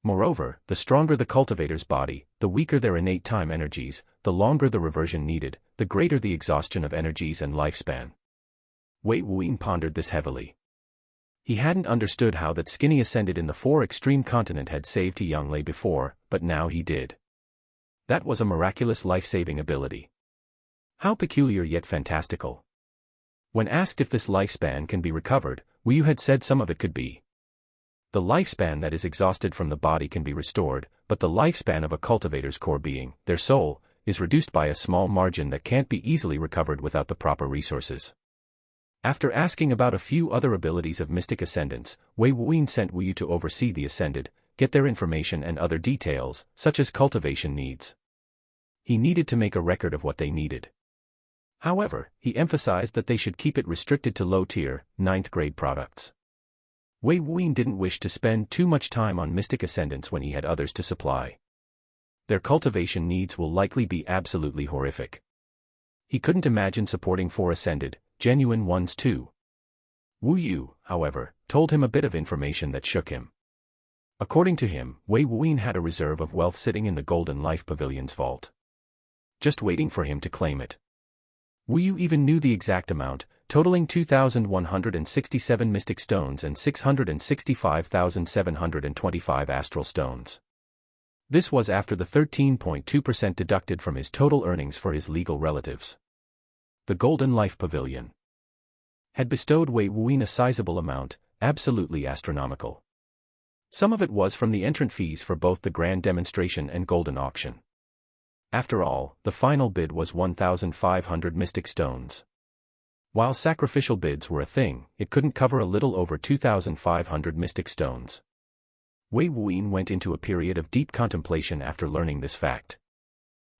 Moreover, the stronger the cultivator's body, the weaker their innate time energies, the longer the reversion needed, the greater the exhaustion of energies and lifespan. Wei Wuyin pondered this heavily. He hadn't understood how that skinny ascended in the 4 extreme continent had saved Yang Lei before, but now he did. That was a miraculous life-saving ability. How peculiar yet fantastical. When asked if this lifespan can be recovered, Wu Yu had said some of it could be. The lifespan that is exhausted from the body can be restored, but the lifespan of a cultivator's core being, their soul, is reduced by a small margin that can't be easily recovered without the proper resources. After asking about a few other abilities of mystic ascendants, Wei Wuyin sent Wu Yu to oversee the ascended, get their information and other details, such as cultivation needs. He needed to make a record of what they needed. However, he emphasized that they should keep it restricted to low-tier, 9th-grade products. Wei Wuyin didn't wish to spend too much time on mystic ascendants when he had others to supply. Their cultivation needs will likely be absolutely horrific. He couldn't imagine supporting 4 ascended, genuine ones too. Wu Yu, however, told him a bit of information that shook him. According to him, Wei Wuyin had a reserve of wealth sitting in the Golden Life Pavilion's vault, just waiting for him to claim it. Wu Yu even knew the exact amount, totaling 2,167 mystic stones and 665,725 astral stones. This was after the 13.2% deducted from his total earnings for his legal relatives. The Golden Life Pavilion had bestowed Wei Wuyin a sizable amount, absolutely astronomical. Some of it was from the entrant fees for both the Grand Demonstration and Golden Auction. After all, the final bid was 1,500 mystic stones. While sacrificial bids were a thing, it couldn't cover a little over 2,500 mystic stones. Wei Wuyin went into a period of deep contemplation after learning this fact.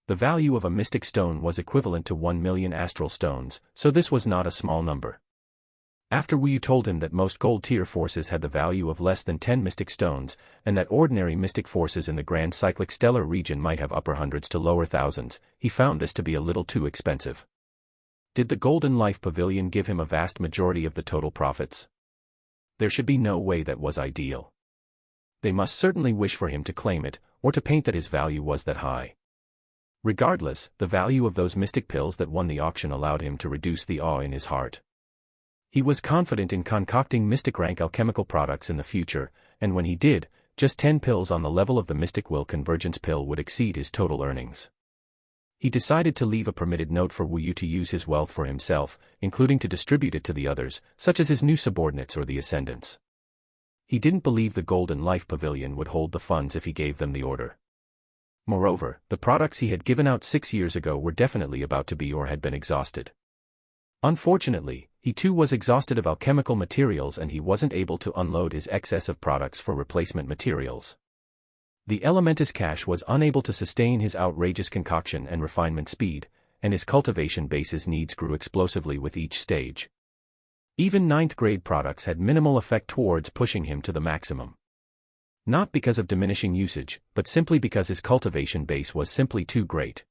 The value of a mystic stone was equivalent to 1 million astral stones, so this was not a small number. After Wu Yu told him that most gold-tier forces had the value of less than 10 mystic stones, and that ordinary mystic forces in the Grand Cyclic Stellar region might have upper hundreds to lower thousands, he found this to be a little too expensive. Did the Golden Life Pavilion give him a vast majority of the total profits? There should be no way that was ideal. They must certainly wish for him to claim it, or to paint that his value was that high. Regardless, the value of those mystic pills that won the auction allowed him to reduce the awe in his heart. He was confident in concocting mystic rank alchemical products in the future, and when he did, just 10 pills on the level of the mystic will convergence pill would exceed his total earnings. He decided to leave a permitted note for Wu Yu to use his wealth for himself, including to distribute it to the others, such as his new subordinates or the ascendants. He didn't believe the Golden Life Pavilion would hold the funds if he gave them the order. Moreover, the products he had given out 6 years ago were definitely about to be or had been exhausted. Unfortunately, he too was exhausted of alchemical materials and he wasn't able to unload his excess of products for replacement materials. The Elementus cache was unable to sustain his outrageous concoction and refinement speed, and his cultivation base's needs grew explosively with each stage. Even 9th-grade products had minimal effect towards pushing him to the maximum. Not because of diminishing usage, but simply because his cultivation base was simply too great.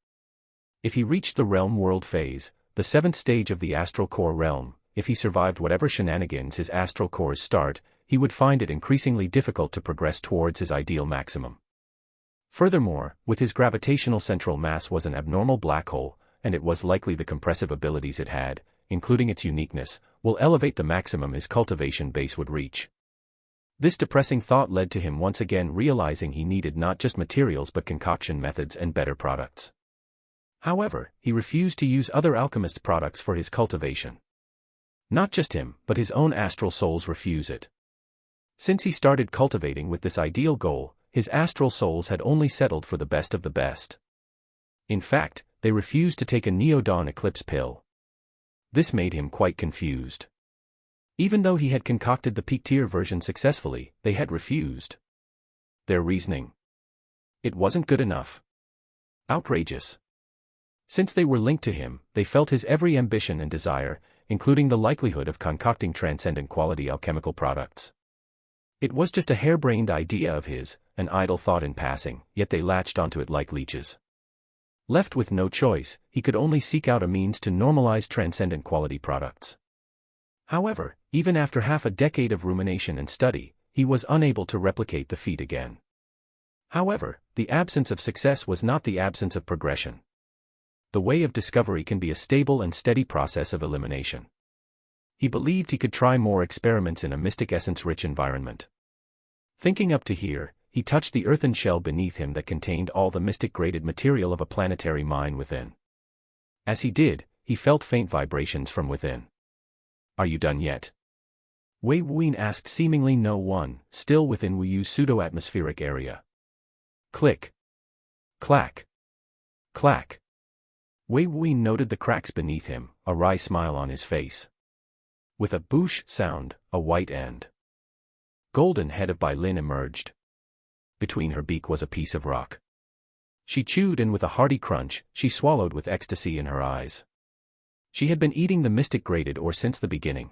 If he reached the realm world phase, the 7th stage of the astral core realm, if he survived whatever shenanigans his astral cores start, he would find it increasingly difficult to progress towards his ideal maximum. Furthermore, with his gravitational central mass was an abnormal black hole, and it was likely the compressive abilities it had, including its uniqueness, will elevate the maximum his cultivation base would reach. This depressing thought led to him once again realizing he needed not just materials but concoction methods and better products. However, he refused to use other alchemist products for his cultivation. Not just him, but his own astral souls refuse it. Since he started cultivating with this ideal goal, his astral souls had only settled for the best of the best. In fact, they refused to take a Neo-Dawn Eclipse pill. This made him quite confused. Even though he had concocted the peak-tier version successfully, they had refused. Their reasoning. It wasn't good enough. Outrageous. Since they were linked to him, they felt his every ambition and desire, including the likelihood of concocting transcendent quality alchemical products. It was just a harebrained idea of his, an idle thought in passing, yet they latched onto it like leeches. Left with no choice, he could only seek out a means to normalize transcendent quality products. However, even after half a decade of rumination and study, he was unable to replicate the feat again. However, the absence of success was not the absence of progression. The way of discovery can be a stable and steady process of elimination. He believed he could try more experiments in a mystic essence-rich environment. Thinking up to here, he touched the earthen shell beneath him that contained all the mystic-graded material of a planetary mine within. As he did, he felt faint vibrations from within. "Are you done yet?" Wei Wuyin asked seemingly no one, still within Wu Yu's pseudo-atmospheric area. Click. Clack. Clack. Wei Wuyin noted the cracks beneath him, a wry smile on his face. With a boosh sound, a white and golden head of Bai Lin emerged. Between her beak was a piece of rock. She chewed, and with a hearty crunch, she swallowed with ecstasy in her eyes. She had been eating the mystic graded ore since the beginning.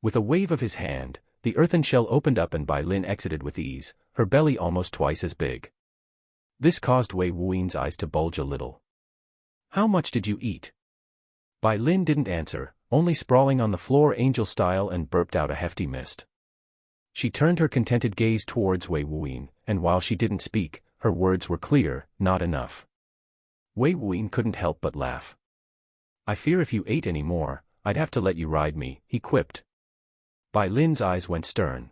With a wave of his hand, the earthen shell opened up and Bai Lin exited with ease, her belly almost twice as big. This caused Wei Wuyin's eyes to bulge a little. "How much did you eat?" Bai Lin didn't answer, only sprawling on the floor angel style, and burped out a hefty mist. She turned her contented gaze towards Wei Wuyin, and while she didn't speak, her words were clear, "Not enough." Wei Wuyin couldn't help but laugh. "I fear if you ate any more, I'd have to let you ride me," he quipped. Bai Lin's eyes went stern.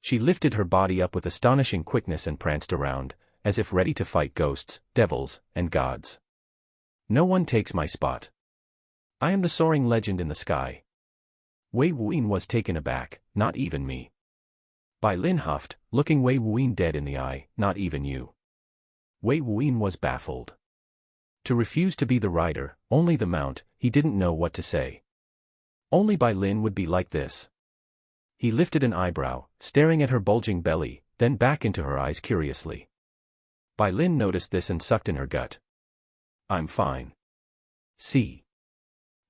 She lifted her body up with astonishing quickness and pranced around, as if ready to fight ghosts, devils, and gods. "No one takes my spot. I am the soaring legend in the sky." Wei Wuyin was taken aback. "Not even me." Bai Lin huffed, looking Wei Wuyin dead in the eye. "Not even you." Wei Wuyin was baffled. To refuse to be the rider, only the mount, he didn't know what to say. Only Bai Lin would be like this. He lifted an eyebrow, staring at her bulging belly, then back into her eyes curiously. Bai Lin noticed this and sucked in her gut. "I'm fine." See.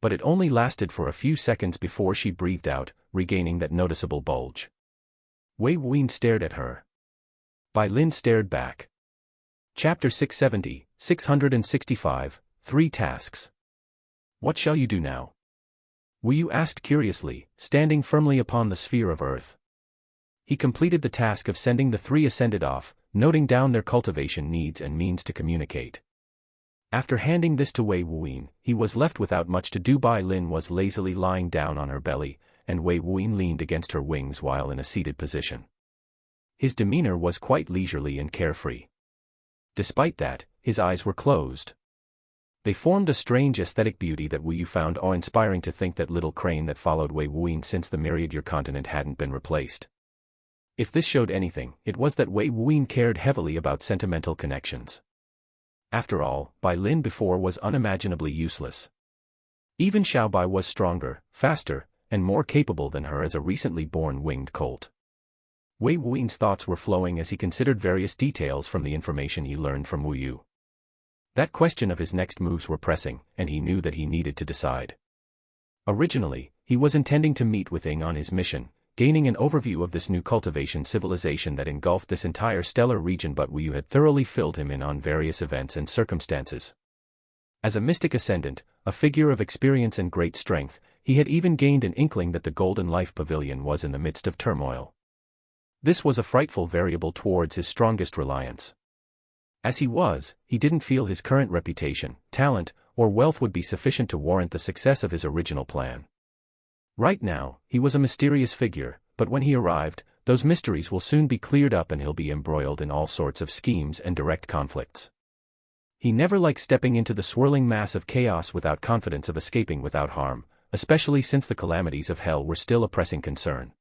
But it only lasted for a few seconds before she breathed out, regaining that noticeable bulge. Wei Wuyin stared at her. Bai Lin stared back. Chapter 670, 665, 3 Tasks. "What shall you do now?" Wu Yu asked curiously, standing firmly upon the sphere of earth. He completed the task of sending the 3 ascended off, noting down their cultivation needs and means to communicate. After handing this to Wei Wuyin, he was left without much to do. Bai Lin was lazily lying down on her belly, and Wei Wuyin leaned against her wings while in a seated position. His demeanor was quite leisurely and carefree. Despite that, his eyes were closed. They formed a strange aesthetic beauty that Wu Yu found awe-inspiring. To think that little crane that followed Wei Wuyin since the myriad-year continent hadn't been replaced. If this showed anything, it was that Wei Wuyin cared heavily about sentimental connections. After all, Bai Lin before was unimaginably useless. Even Xiao Bai was stronger, faster, and more capable than her as a recently born winged colt. Wei Wuyin's thoughts were flowing as he considered various details from the information he learned from Wu Yu. That question of his next moves were pressing, and he knew that he needed to decide. Originally, he was intending to meet with Ying on his mission, gaining an overview of this new cultivation civilization that engulfed this entire stellar region, but Wu Yu had thoroughly filled him in on various events and circumstances. As a mystic ascendant, a figure of experience and great strength, he had even gained an inkling that the Golden Life Pavilion was in the midst of turmoil. This was a frightful variable towards his strongest reliance. As he didn't feel his current reputation, talent, or wealth would be sufficient to warrant the success of his original plan. Right now, he was a mysterious figure, but when he arrived, those mysteries will soon be cleared up and he'll be embroiled in all sorts of schemes and direct conflicts. He never liked stepping into the swirling mass of chaos without confidence of escaping without harm, especially since the calamities of hell were still a pressing concern.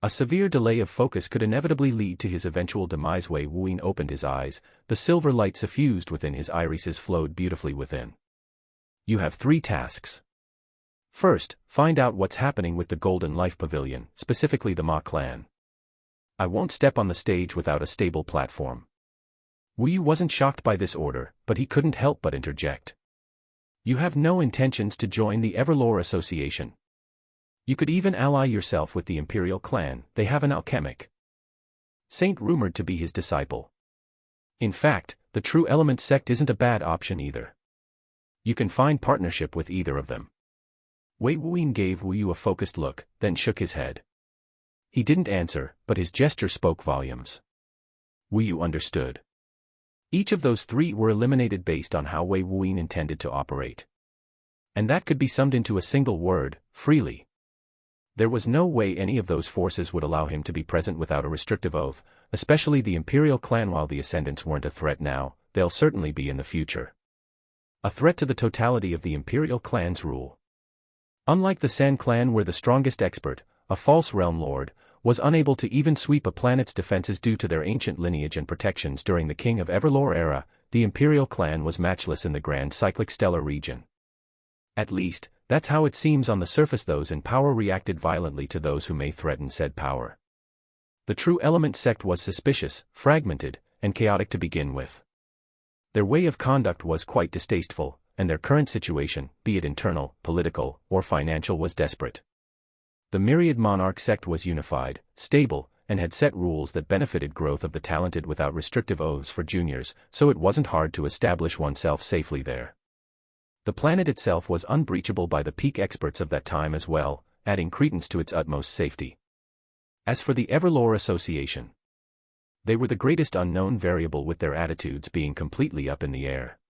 A severe delay of focus could inevitably lead to his eventual demise. Wei Wuyin opened his eyes, the silver light suffused within his irises flowed beautifully within. You have 3 tasks. First, find out what's happening with the Golden Life Pavilion, specifically the Ma clan. I won't step on the stage without a stable platform. Wu Yu wasn't shocked by this order, but he couldn't help but interject. You have no intentions to join the Everlore Association. You could even ally yourself with the Imperial clan. They have an alchemic saint rumored to be his disciple. In fact, the True Element sect isn't a bad option either. You can find partnership with either of them. Wei Wuyin gave Wu Yu a focused look, then shook his head. He didn't answer, but his gesture spoke volumes. Wu Yu understood. Each of those 3 were eliminated based on how Wei Wuyin intended to operate. And that could be summed into a single word: freely. There was no way any of those forces would allow him to be present without a restrictive oath, especially the Imperial clan. While the Ascendants weren't a threat now, they'll certainly be in the future. A threat to the totality of the Imperial clan's rule. Unlike the San clan, where the strongest expert, a false realm lord, was unable to even sweep a planet's defenses due to their ancient lineage and protections during the King of Everlore era, the Imperial clan was matchless in the Grand Cyclic Stellar region. At least, that's how it seems on the surface. Those in power reacted violently to those who may threaten said power. The True Element sect was suspicious, fragmented, and chaotic to begin with. Their way of conduct was quite distasteful, and their current situation, be it internal, political, or financial, was desperate. The Myriad Monarch sect was unified, stable, and had set rules that benefited growth of the talented without restrictive oaths for juniors, so it wasn't hard to establish oneself safely there. The planet itself was unbreachable by the peak experts of that time as well, adding credence to its utmost safety. As for the Everlore Association, they were the greatest unknown variable, with their attitudes being completely up in the air.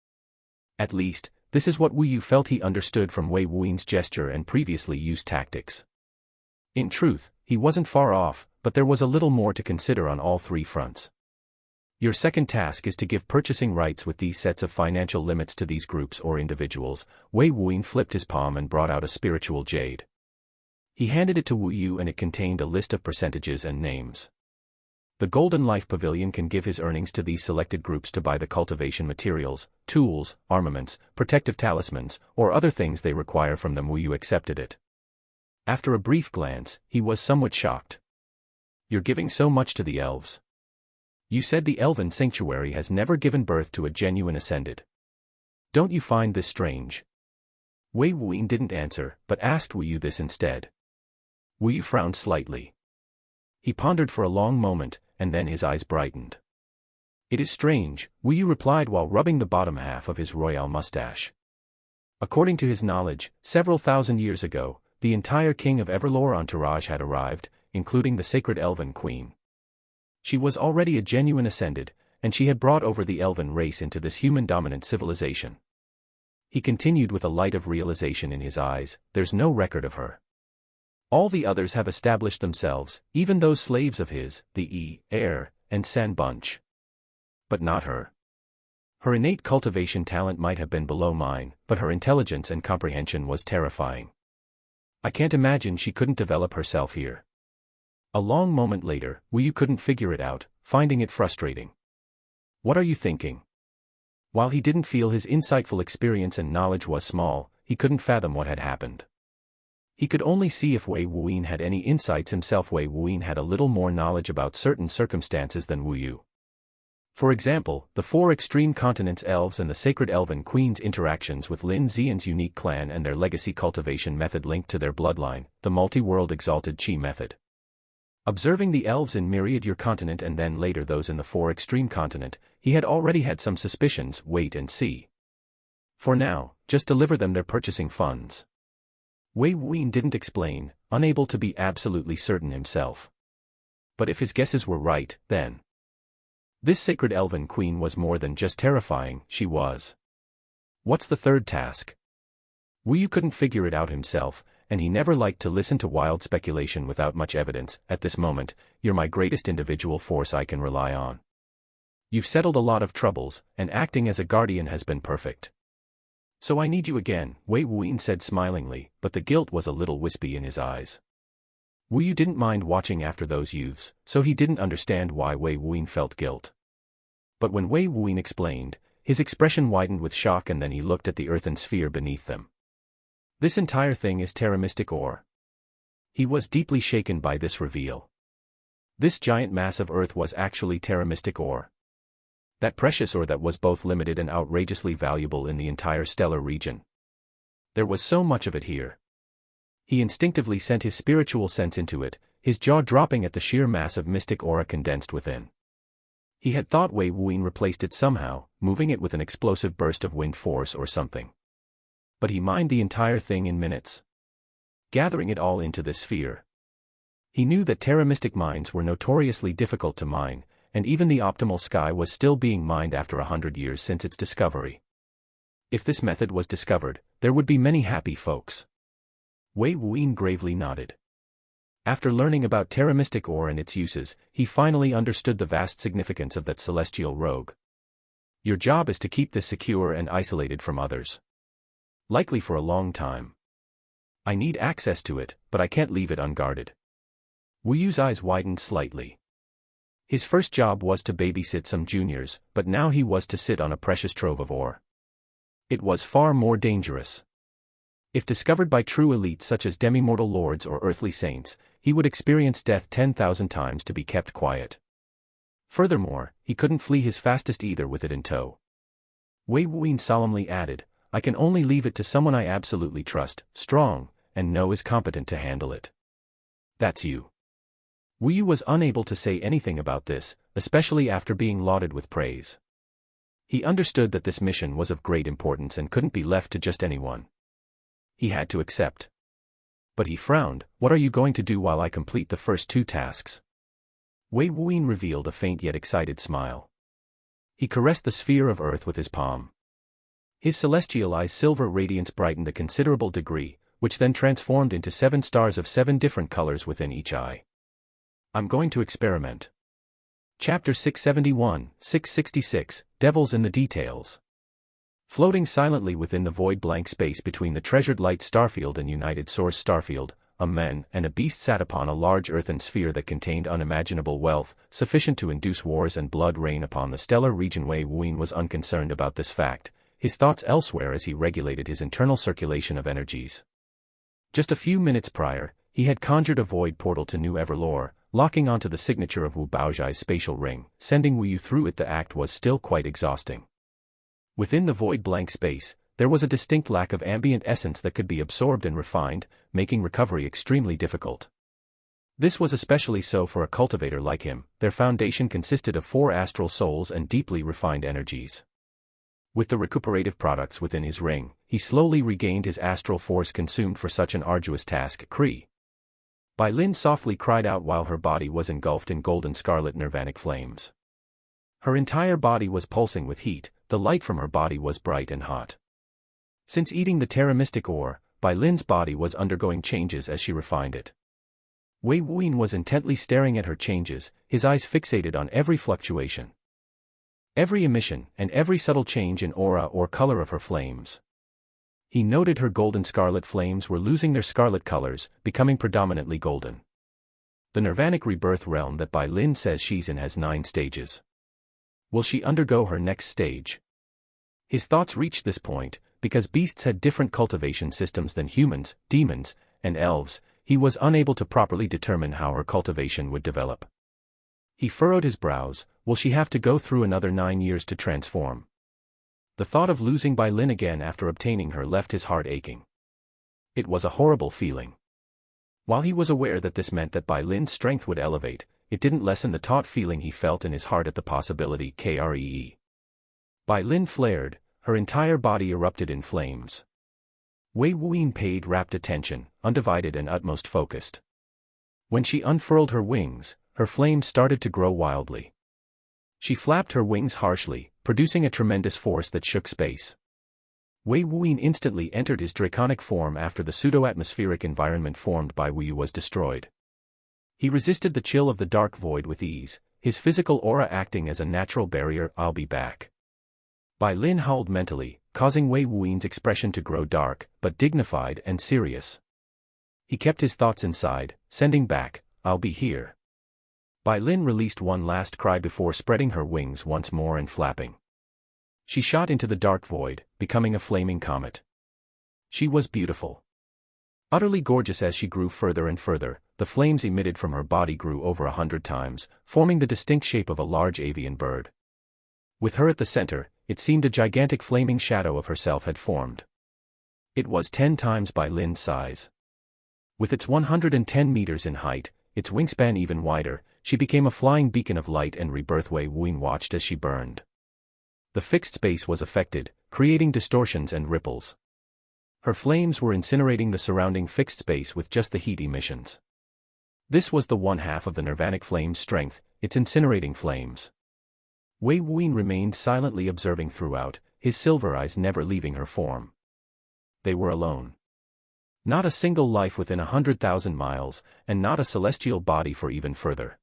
At least, this is what Wu Yu felt he understood from Wei Wuyin's gesture and previously used tactics. In truth, he wasn't far off, but there was a little more to consider on all 3 fronts. Your second task is to give purchasing rights with these sets of financial limits to these groups or individuals. Wei Wuyin flipped his palm and brought out a spiritual jade. He handed it to Wu Yu, and it contained a list of percentages and names. The Golden Life Pavilion can give his earnings to these selected groups to buy the cultivation materials, tools, armaments, protective talismans, or other things they require from them. Wu Yu accepted it. After a brief glance, he was somewhat shocked. You're giving so much to the elves. You said the Elven Sanctuary has never given birth to a genuine Ascended. Don't you find this strange? Wei Wuyin didn't answer, but asked Wu Yu this instead. Wu Yu frowned slightly. He pondered for a long moment, and then his eyes brightened. It is strange, Wu Yu replied while rubbing the bottom half of his royal mustache. According to his knowledge, several thousand years ago, the entire King of Everlore entourage had arrived, including the sacred Elven Queen. She was already a genuine Ascended, and she had brought over the Elven race into this human-dominant civilization. He continued with a light of realization in his eyes. There's no record of her. All the others have established themselves, even those slaves of his, the heir, and San bunch. But not her. Her innate cultivation talent might have been below mine, but her intelligence and comprehension was terrifying. I can't imagine she couldn't develop herself here. A long moment later, Wu Yu couldn't figure it out, finding it frustrating. What are you thinking? While he didn't feel his insightful experience and knowledge was small, he couldn't fathom what had happened. He could only see if Wei Wuyin had any insights himself. Wei Wuyin had a little more knowledge about certain circumstances than Wu Yu. For example, the 4 extreme continents elves and the sacred Elven Queen's interactions with Lin Xian's unique clan and their legacy cultivation method linked to their bloodline, the multi-world exalted Qi method. Observing the elves in Myriad Your continent and then later those in the 4 extreme continent, he had already had some suspicions. Wait and see. For now, just deliver them their purchasing funds. Wei Wuyin didn't explain, unable to be absolutely certain himself. But if his guesses were right, then this sacred Elven Queen was more than just terrifying, she was. What's the third task? Wu Yu couldn't figure it out himself, and he never liked to listen to wild speculation without much evidence. At this moment, you're my greatest individual force I can rely on. You've settled a lot of troubles, and acting as a guardian has been perfect. So I need you again, Wei Wuyin said smilingly, but the guilt was a little wispy in his eyes. Wu Yu didn't mind watching after those youths, so he didn't understand why Wei Wuyin felt guilt. But when Wei Wuyin explained, his expression widened with shock, and then he looked at the earthen sphere beneath them. This entire thing is Terra Mystic ore. He was deeply shaken by this reveal. This giant mass of earth was actually Terra Mystic ore. That precious ore that was both limited and outrageously valuable in the entire stellar region. There was so much of it here. He instinctively sent his spiritual sense into it, his jaw dropping at the sheer mass of mystic aura condensed within. He had thought Wei Wuyin replaced it somehow, moving it with an explosive burst of wind force or something. But he mined the entire thing in minutes, gathering it all into this sphere. He knew that Terra Mystic mines were notoriously difficult to mine, and even the optimal sky was still being mined after 100 years since its discovery. If this method was discovered, there would be many happy folks. Wei Wuyin gravely nodded. After learning about Terra Mystic ore and its uses, he finally understood the vast significance of that celestial rogue. Your job is to keep this secure and isolated from others. Likely for a long time. I need access to it, but I can't leave it unguarded. Wu Yu's eyes widened slightly. His first job was to babysit some juniors, but now he was to sit on a precious trove of ore. It was far more dangerous. If discovered by true elites such as demi-mortal lords or earthly saints, he would experience death 10,000 times to be kept quiet. Furthermore, he couldn't flee his fastest either with it in tow. Wei Wuyin solemnly added, I can only leave it to someone I absolutely trust, strong, and know is competent to handle it. That's you. Wu Yu was unable to say anything about this, especially after being lauded with praise. He understood that this mission was of great importance and couldn't be left to just anyone. He had to accept. But he frowned, what are you going to do while I complete the first 2 tasks? Wei Wuyin revealed a faint yet excited smile. He caressed the sphere of earth with his palm. His celestial eye's silver radiance brightened a considerable degree, which then transformed into 7 stars of 7 different colors within each eye. I'm going to experiment. Chapter 671, 666, Devils in the Details. Floating silently within the void blank space between the treasured light starfield and united source starfield, a man and a beast sat upon a large earthen sphere that contained unimaginable wealth, sufficient to induce wars and blood rain upon the stellar region. Wei Wuyin was unconcerned about this fact, his thoughts elsewhere as he regulated his internal circulation of energies. Just a few minutes prior, he had conjured a void portal to New Everlore, locking onto the signature of Wu Baozhai's spatial ring, sending Wu Yu through it. The act was still quite exhausting. Within the void blank space, there was a distinct lack of ambient essence that could be absorbed and refined, making recovery extremely difficult. This was especially so for a cultivator like him. Their foundation consisted of 4 astral souls and deeply refined energies. With the recuperative products within his ring, he slowly regained his astral force consumed for such an arduous task. Kree. Bai Lin softly cried out while her body was engulfed in golden scarlet nirvanic flames. Her entire body was pulsing with heat, the light from her body was bright and hot. Since eating the Terra Mystic ore, Bai Lin's body was undergoing changes as she refined it. Wei Wuyin was intently staring at her changes, his eyes fixated on every fluctuation, every emission, and every subtle change in aura or color of her flames. He noted her golden scarlet flames were losing their scarlet colors, becoming predominantly golden. The nirvanic rebirth realm that Bai Lin says she's in has 9 stages. Will she undergo her next stage? His thoughts reached this point, because beasts had different cultivation systems than humans, demons, and elves. He was unable to properly determine how her cultivation would develop. He furrowed his brows. Will she have to go through another 9 years to transform? The thought of losing Bai Lin again after obtaining her left his heart aching. It was a horrible feeling. While he was aware that this meant that Bai Lin's strength would elevate, it didn't lessen the taut feeling he felt in his heart at the possibility. Kree. Bai Lin flared, her entire body erupted in flames. Wei Wuyin paid rapt attention, undivided and utmost focused. When she unfurled her wings, her flames started to grow wildly. She flapped her wings harshly, producing a tremendous force that shook space. Wei Wuyin instantly entered his draconic form after the pseudo-atmospheric environment formed by Wu Yu was destroyed. He resisted the chill of the dark void with ease, his physical aura acting as a natural barrier. I'll be back. Bai Lin howled mentally, causing Wei Wuyin's expression to grow dark, but dignified and serious. He kept his thoughts inside, sending back, "I'll be here." Bai Lin released one last cry before spreading her wings once more and flapping. She shot into the dark void, becoming a flaming comet. She was beautiful. Utterly gorgeous. As she grew further and further, the flames emitted from her body grew over 100 times, forming the distinct shape of a large avian bird. With her at the center, it seemed a gigantic flaming shadow of herself had formed. It was 10 times Bai Lin's size. With its 110 meters in height, its wingspan even wider, she became a flying beacon of light and rebirth. Wei Wuyin watched as she burned. The fixed space was affected, creating distortions and ripples. Her flames were incinerating the surrounding fixed space with just the heat emissions. This was the one half of the nirvanic flame's strength, its incinerating flames. Wei Wuyin remained silently observing throughout, his silver eyes never leaving her form. They were alone. Not a single life within 100,000 miles, and not a celestial body for even further.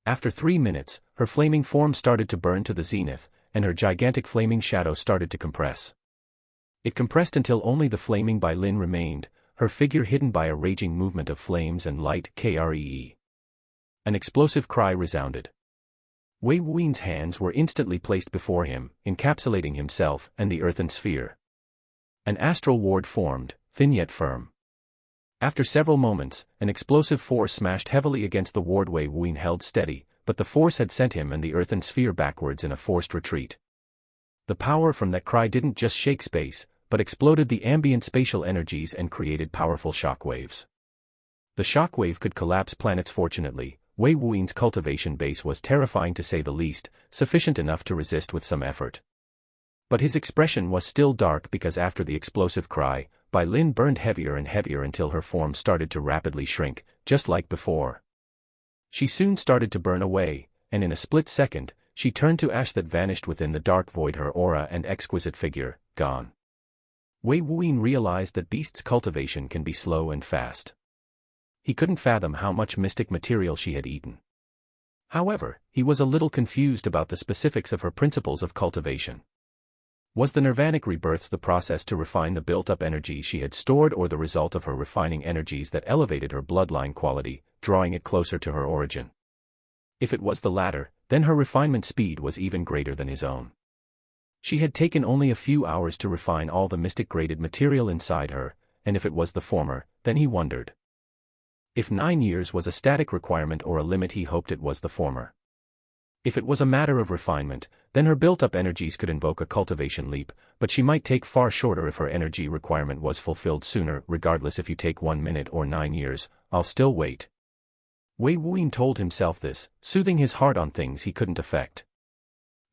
After 3 minutes, her flaming form started to burn to the zenith, and her gigantic flaming shadow started to compress. It compressed until only the flaming Bai Lin remained, her figure hidden by a raging movement of flames and light. Kree. An explosive cry resounded. Wei Wuyin's hands were instantly placed before him, encapsulating himself and the earthen sphere. An astral ward formed, thin yet firm. After several moments, an explosive force smashed heavily against the ward. Wei Wuyin held steady, but the force had sent him and the earthen sphere backwards in a forced retreat. The power from that cry didn't just shake space, but exploded the ambient spatial energies and created powerful shockwaves. The shockwave could collapse planets. Fortunately, Wei Wuyin's cultivation base was terrifying to say the least, sufficient enough to resist with some effort. But his expression was still dark because after the explosive cry, Bai Lin burned heavier and heavier until her form started to rapidly shrink, just like before. She soon started to burn away, and in a split second, she turned to ash that vanished within the dark void, her aura and exquisite figure, gone. Wei Wuyin realized that beast's cultivation can be slow and fast. He couldn't fathom how much mystic material she had eaten. However, he was a little confused about the specifics of her principles of cultivation. Was the nirvanic rebirths the process to refine the built-up energy she had stored, or the result of her refining energies that elevated her bloodline quality, drawing it closer to her origin? If it was the latter, then her refinement speed was even greater than his own. She had taken only a few hours to refine all the mystic-graded material inside her, and if it was the former, then he wondered. If 9 years was a static requirement or a limit, he hoped it was the former. If it was a matter of refinement, then her built-up energies could invoke a cultivation leap, but she might take far shorter if her energy requirement was fulfilled sooner. Regardless, if you take 1 minute or 9 years, I'll still wait. Wei Wuyin told himself this, soothing his heart on things he couldn't affect.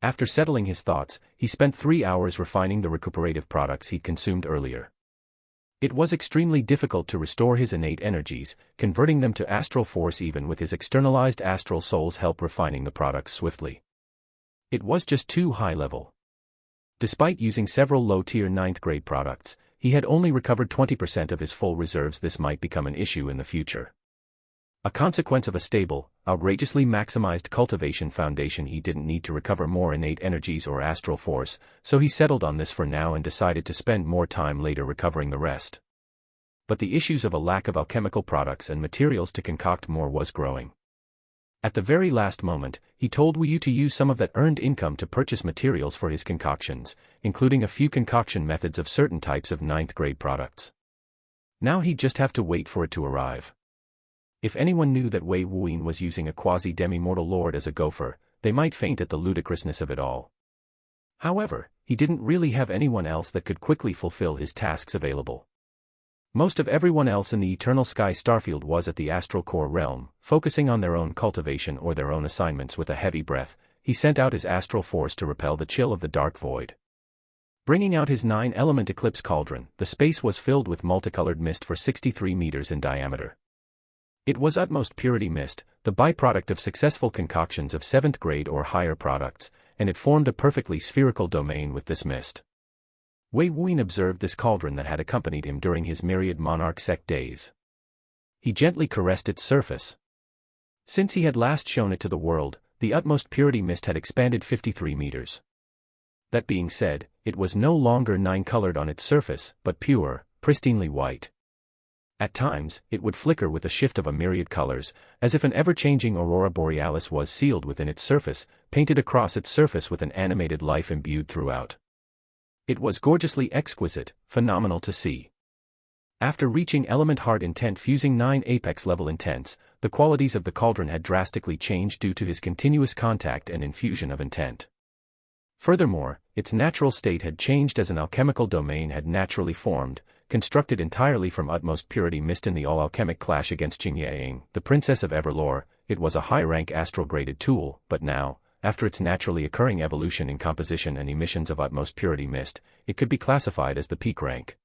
After settling his thoughts, he spent 3 hours refining the recuperative products he'd consumed earlier. It was extremely difficult to restore his innate energies, converting them to astral force. Even with his externalized astral soul's help, refining the products swiftly. It was just too high level. Despite using several low-tier 9th-grade products, he had only recovered 20% of his full reserves. This might become an issue in the future. A consequence of a stable, outrageously maximized cultivation foundation. He didn't need to recover more innate energies or astral force, so he settled on this for now and decided to spend more time later recovering the rest. But the issues of a lack of alchemical products and materials to concoct more was growing. At the very last moment, he told Wu Yu to use some of that earned income to purchase materials for his concoctions, including a few concoction methods of certain types of 9th-grade products. Now he'd just have to wait for it to arrive. If anyone knew that Wei Wuyin was using a quasi-demi-mortal lord as a gopher, they might faint at the ludicrousness of it all. However, he didn't really have anyone else that could quickly fulfill his tasks available. Most of everyone else in the Eternal Sky Starfield was at the astral core realm, focusing on their own cultivation or their own assignments. With a heavy breath, he sent out his astral force to repel the chill of the dark void. Bringing out his 9-element eclipse cauldron, the space was filled with multicolored mist for 63 meters in diameter. It was utmost purity mist, the byproduct of successful concoctions of 7th grade or higher products, and it formed a perfectly spherical domain with this mist. Wei Wuyin observed this cauldron that had accompanied him during his myriad monarch sect days. He gently caressed its surface. Since he had last shown it to the world, the utmost purity mist had expanded 53 meters. That being said, it was no longer 9-colored on its surface, but pure, pristinely white. At times, it would flicker with the shift of a myriad colors, as if an ever-changing aurora borealis was sealed within its surface, painted across its surface with an animated life imbued throughout. It was gorgeously exquisite, phenomenal to see. After reaching element heart intent fusing 9 apex level intents, the qualities of the cauldron had drastically changed due to his continuous contact and infusion of intent. Furthermore, its natural state had changed as an alchemical domain had naturally formed, constructed entirely from utmost purity mist in the all-alchemic clash against Jingyaing, the princess of Everlore. It was a high-rank astral-graded tool, but now, after its naturally occurring evolution in composition and emissions of utmost purity mist, it could be classified as the peak rank.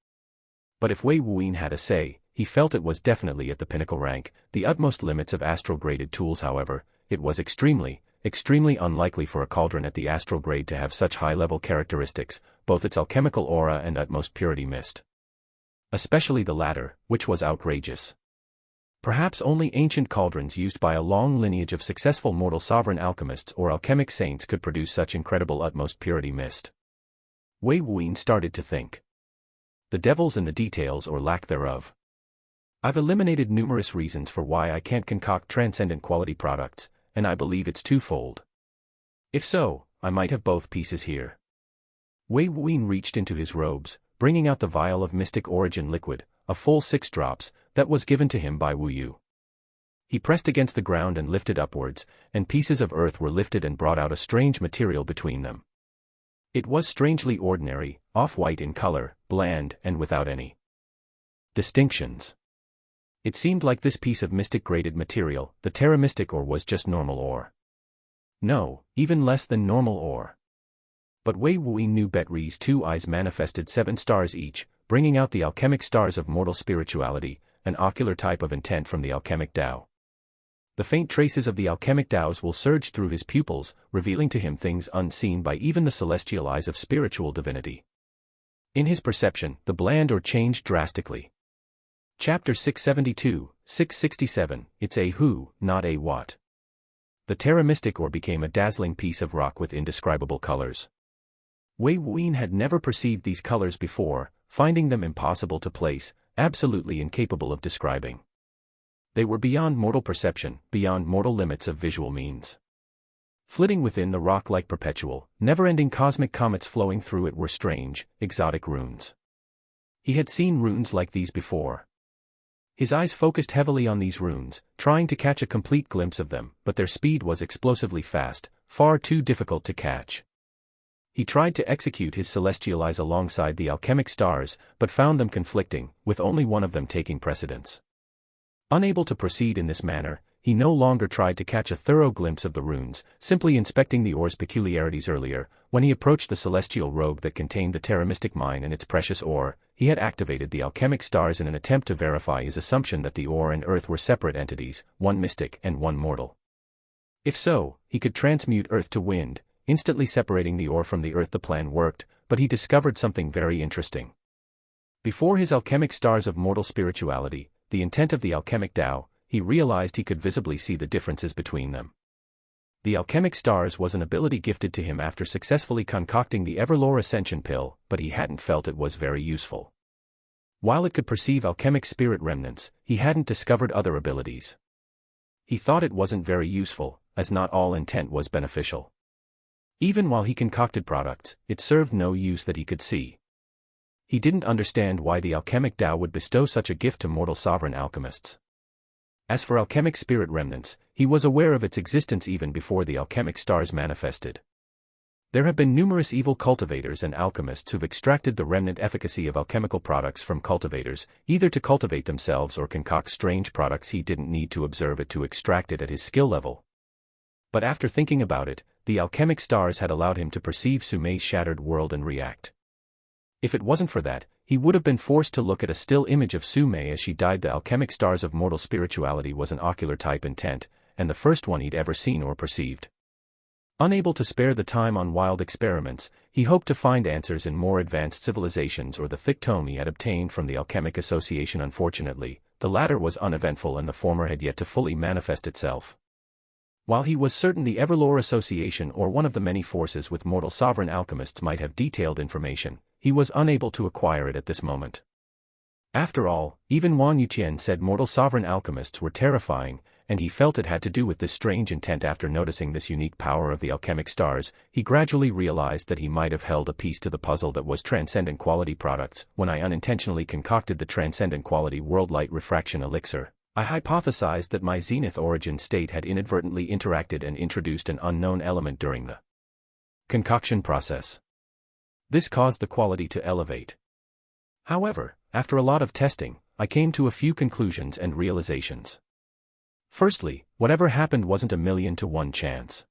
But if Wei Wuyin had a say, he felt it was definitely at the pinnacle rank, the utmost limits of astral-graded tools. However, it was extremely unlikely for a cauldron at the astral grade to have such high-level characteristics, both its alchemical aura and utmost purity mist. Especially the latter, which was outrageous. Perhaps only ancient cauldrons used by a long lineage of successful mortal sovereign alchemists or alchemic saints could produce such incredible utmost purity mist. Wei Wuyin started to think. The devil's in the details or lack thereof. I've eliminated numerous reasons for why I can't concoct transcendent quality products, and I believe it's twofold. If so, I might have both pieces here. Wei Wuyin reached into his robes, bringing out the vial of mystic origin liquid, a full 6 drops, that was given to him by Wu Yu. He pressed against the ground and lifted upwards, and pieces of earth were lifted and brought out a strange material between them. It was strangely ordinary, off-white in color, bland, and without any distinctions. It seemed like this piece of mystic-graded material, the Terra Mystic ore, was just normal ore. No, even less than normal ore. But Wei Wuyin knew Betri's 2 eyes manifested 7 stars each, bringing out the alchemic stars of mortal spirituality, an ocular type of intent from the alchemic Tao. The faint traces of the alchemic Taos will surge through his pupils, revealing to him things unseen by even the celestial eyes of spiritual divinity. In his perception, the bland ore changed drastically. Chapter 672, 667, it's a who, not a what. The Terra Mystic ore became a dazzling piece of rock with indescribable colors. Wei Wuyin had never perceived these colors before, finding them impossible to place, absolutely incapable of describing. They were beyond mortal perception, beyond mortal limits of visual means. Flitting within the rock like perpetual, never-ending cosmic comets flowing through it were strange, exotic runes. He had seen runes like these before. His eyes focused heavily on these runes, trying to catch a complete glimpse of them, but their speed was explosively fast, far too difficult to catch. He tried to execute his celestial eyes alongside the alchemic stars, but found them conflicting, with only one of them taking precedence. Unable to proceed in this manner, he no longer tried to catch a thorough glimpse of the runes, simply inspecting the ore's peculiarities. Earlier, when he approached the celestial robe that contained the Terra Mystic mine and its precious ore, he had activated the alchemic stars in an attempt to verify his assumption that the ore and earth were separate entities, one mystic and one mortal. If so, he could transmute earth to wind, instantly separating the ore from the earth. The plan worked, but he discovered something very interesting. Before his alchemic stars of mortal spirituality, the intent of the alchemic Tao, he realized he could visibly see the differences between them. The alchemic stars was an ability gifted to him after successfully concocting the Everlore Ascension pill, but he hadn't felt it was very useful. While it could perceive alchemic spirit remnants, he hadn't discovered other abilities. He thought it wasn't very useful, as not all intent was beneficial. Even while he concocted products, it served no use that he could see. He didn't understand why the alchemic Tao would bestow such a gift to mortal sovereign alchemists. As for alchemic spirit remnants, he was aware of its existence even before the alchemic stars manifested. There have been numerous evil cultivators and alchemists who've extracted the remnant efficacy of alchemical products from cultivators, either to cultivate themselves or concoct strange products. He didn't need to observe it to extract it at his skill level. But after thinking about it, the alchemic stars had allowed him to perceive Sumei's shattered world and react. If it wasn't for that, he would have been forced to look at a still image of Sumei as she died. The alchemic stars of mortal spirituality was an ocular type intent, and the first one he'd ever seen or perceived. Unable to spare the time on wild experiments, he hoped to find answers in more advanced civilizations or the thick tome he had obtained from the Alchemic Association. Unfortunately, the latter was uneventful and the former had yet to fully manifest itself. While he was certain the Everlore Association or one of the many forces with mortal sovereign alchemists might have detailed information, he was unable to acquire it at this moment. After all, even Wang Yuqian said mortal sovereign alchemists were terrifying, and he felt it had to do with this strange intent. After noticing this unique power of the alchemic stars, he gradually realized that he might have held a piece to the puzzle that was transcendent quality products. When I unintentionally concocted the transcendent quality world light refraction elixir, I hypothesized that my zenith origin state had inadvertently interacted and introduced an unknown element during the concoction process. This caused the quality to elevate. However, after a lot of testing, I came to a few conclusions and realizations. Firstly, whatever happened wasn't a 1,000,000 to 1 chance.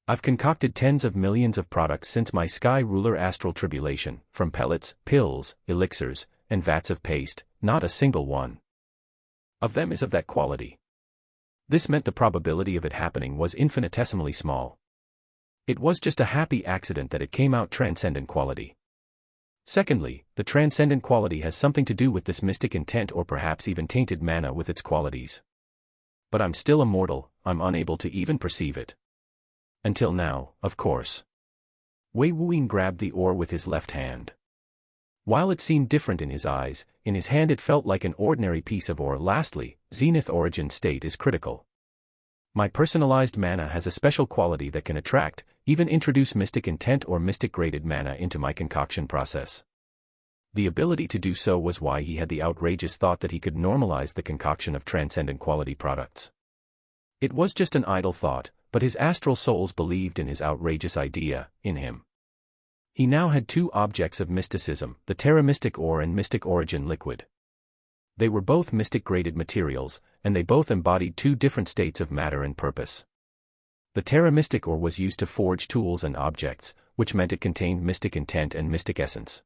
I've concocted tens of millions of products since my Sky Ruler astral tribulation, from pellets, pills, elixirs, and vats of paste. Not a single one of them is of that quality. This meant the probability of it happening was infinitesimally small. It was just a happy accident that it came out transcendent quality. Secondly, the transcendent quality has something to do with this mystic intent or perhaps even tainted mana with its qualities. But I'm still a mortal, I'm unable to even perceive it. Until now, of course. Wei Wuyin grabbed the ore with his left hand. While it seemed different in his eyes, in his hand it felt like an ordinary piece of ore. Lastly, zenith origin state is critical. My personalized mana has a special quality that can attract, even introduce mystic intent or mystic graded mana into my concoction process. The ability to do so was why he had the outrageous thought that he could normalize the concoction of transcendent quality products. It was just an idle thought, but his astral souls believed in his outrageous idea, in him. He now had two objects of mysticism, the Terra Mystic ore and Mystic Origin liquid. They were both mystic-graded materials, and they both embodied two different states of matter and purpose. The Terra Mystic ore was used to forge tools and objects, which meant it contained mystic intent and mystic essence.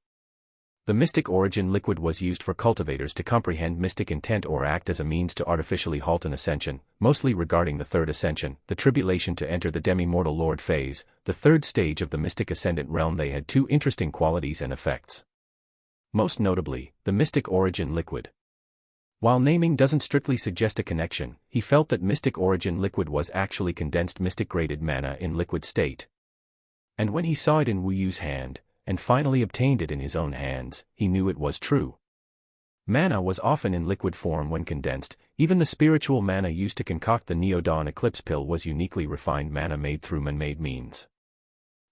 The Mystic Origin liquid was used for cultivators to comprehend mystic intent or act as a means to artificially halt an ascension, mostly regarding the third ascension, the tribulation to enter the demi-mortal lord phase, the third stage of the mystic ascendant realm. They had two interesting qualities and effects. Most notably, the Mystic Origin liquid. While naming doesn't strictly suggest a connection, he felt that Mystic Origin liquid was actually condensed mystic-graded mana in liquid state. And when he saw it in Wu Yu's hand, and finally obtained it in his own hands, he knew it was true. Mana was often in liquid form when condensed. Even the spiritual mana used to concoct the Neo-Dawn Eclipse pill was uniquely refined mana made through man-made means.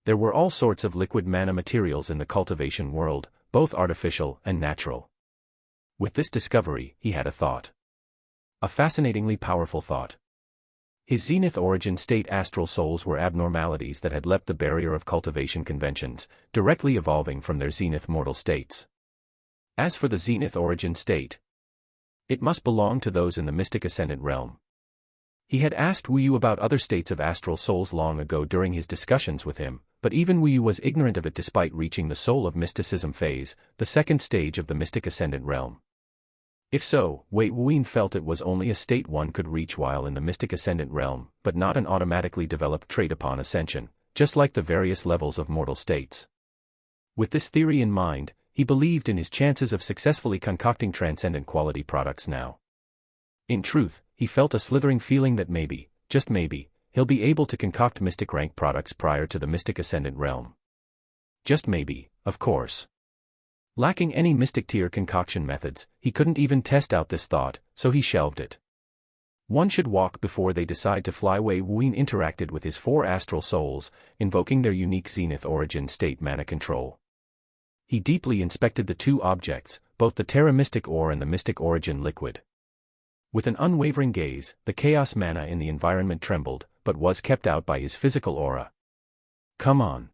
There were all sorts of liquid mana materials in the cultivation world, both artificial and natural. With this discovery, he had a thought. A fascinatingly powerful thought. His zenith origin state astral souls were abnormalities that had leapt the barrier of cultivation conventions, directly evolving from their zenith mortal states. As for the zenith origin state, it must belong to those in the mystic ascendant realm. He had asked Wu Yu about other states of astral souls long ago during his discussions with him, but even Wu Yu was ignorant of it despite reaching the soul of mysticism phase, the second stage of the mystic ascendant realm. If so, Wei Wuyin felt it was only a state one could reach while in the mystic ascendant realm, but not an automatically developed trait upon ascension, just like the various levels of mortal states. With this theory in mind, he believed in his chances of successfully concocting transcendent quality products now. In truth, he felt a slithering feeling that maybe, just maybe, he'll be able to concoct mystic rank products prior to the mystic ascendant realm. Just maybe, of course. Lacking any mystic tier concoction methods, he couldn't even test out this thought, so he shelved it. One should walk before they decide to fly. Wei Wuyin interacted with his four astral souls, invoking their unique zenith origin state mana control. He deeply inspected the two objects, both the Terra Mystic ore and the Mystic Origin liquid. With an unwavering gaze, the chaos mana in the environment trembled, but was kept out by his physical aura. Come on.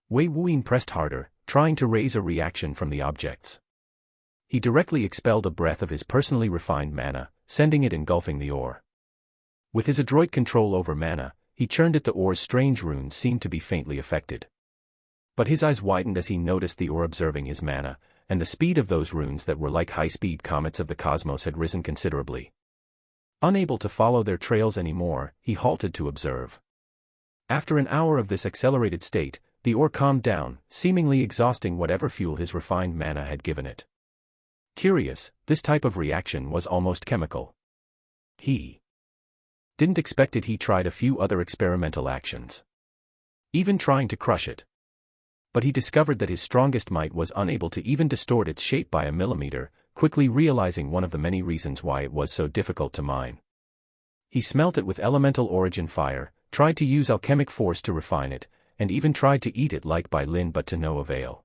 Wei Wuyin pressed harder, trying to raise a reaction from the objects. He directly expelled a breath of his personally refined mana, sending it engulfing the ore. With his adroit control over mana, he churned it. The ore's strange runes seemed to be faintly affected. But his eyes widened as he noticed the ore observing his mana, and the speed of those runes that were like high-speed comets of the cosmos had risen considerably. Unable to follow their trails anymore, he halted to observe. After an hour of this accelerated state, the ore calmed down, seemingly exhausting whatever fuel his refined mana had given it. Curious, this type of reaction was almost chemical. He didn't expect it. He tried a few other experimental actions, even trying to crush it. But he discovered that his strongest might was unable to even distort its shape by a millimeter. quickly realizing one of the many reasons why it was so difficult to mine. He smelt it with elemental origin fire, tried to use alchemic force to refine it, and even tried to eat it like by Lin, but to no avail.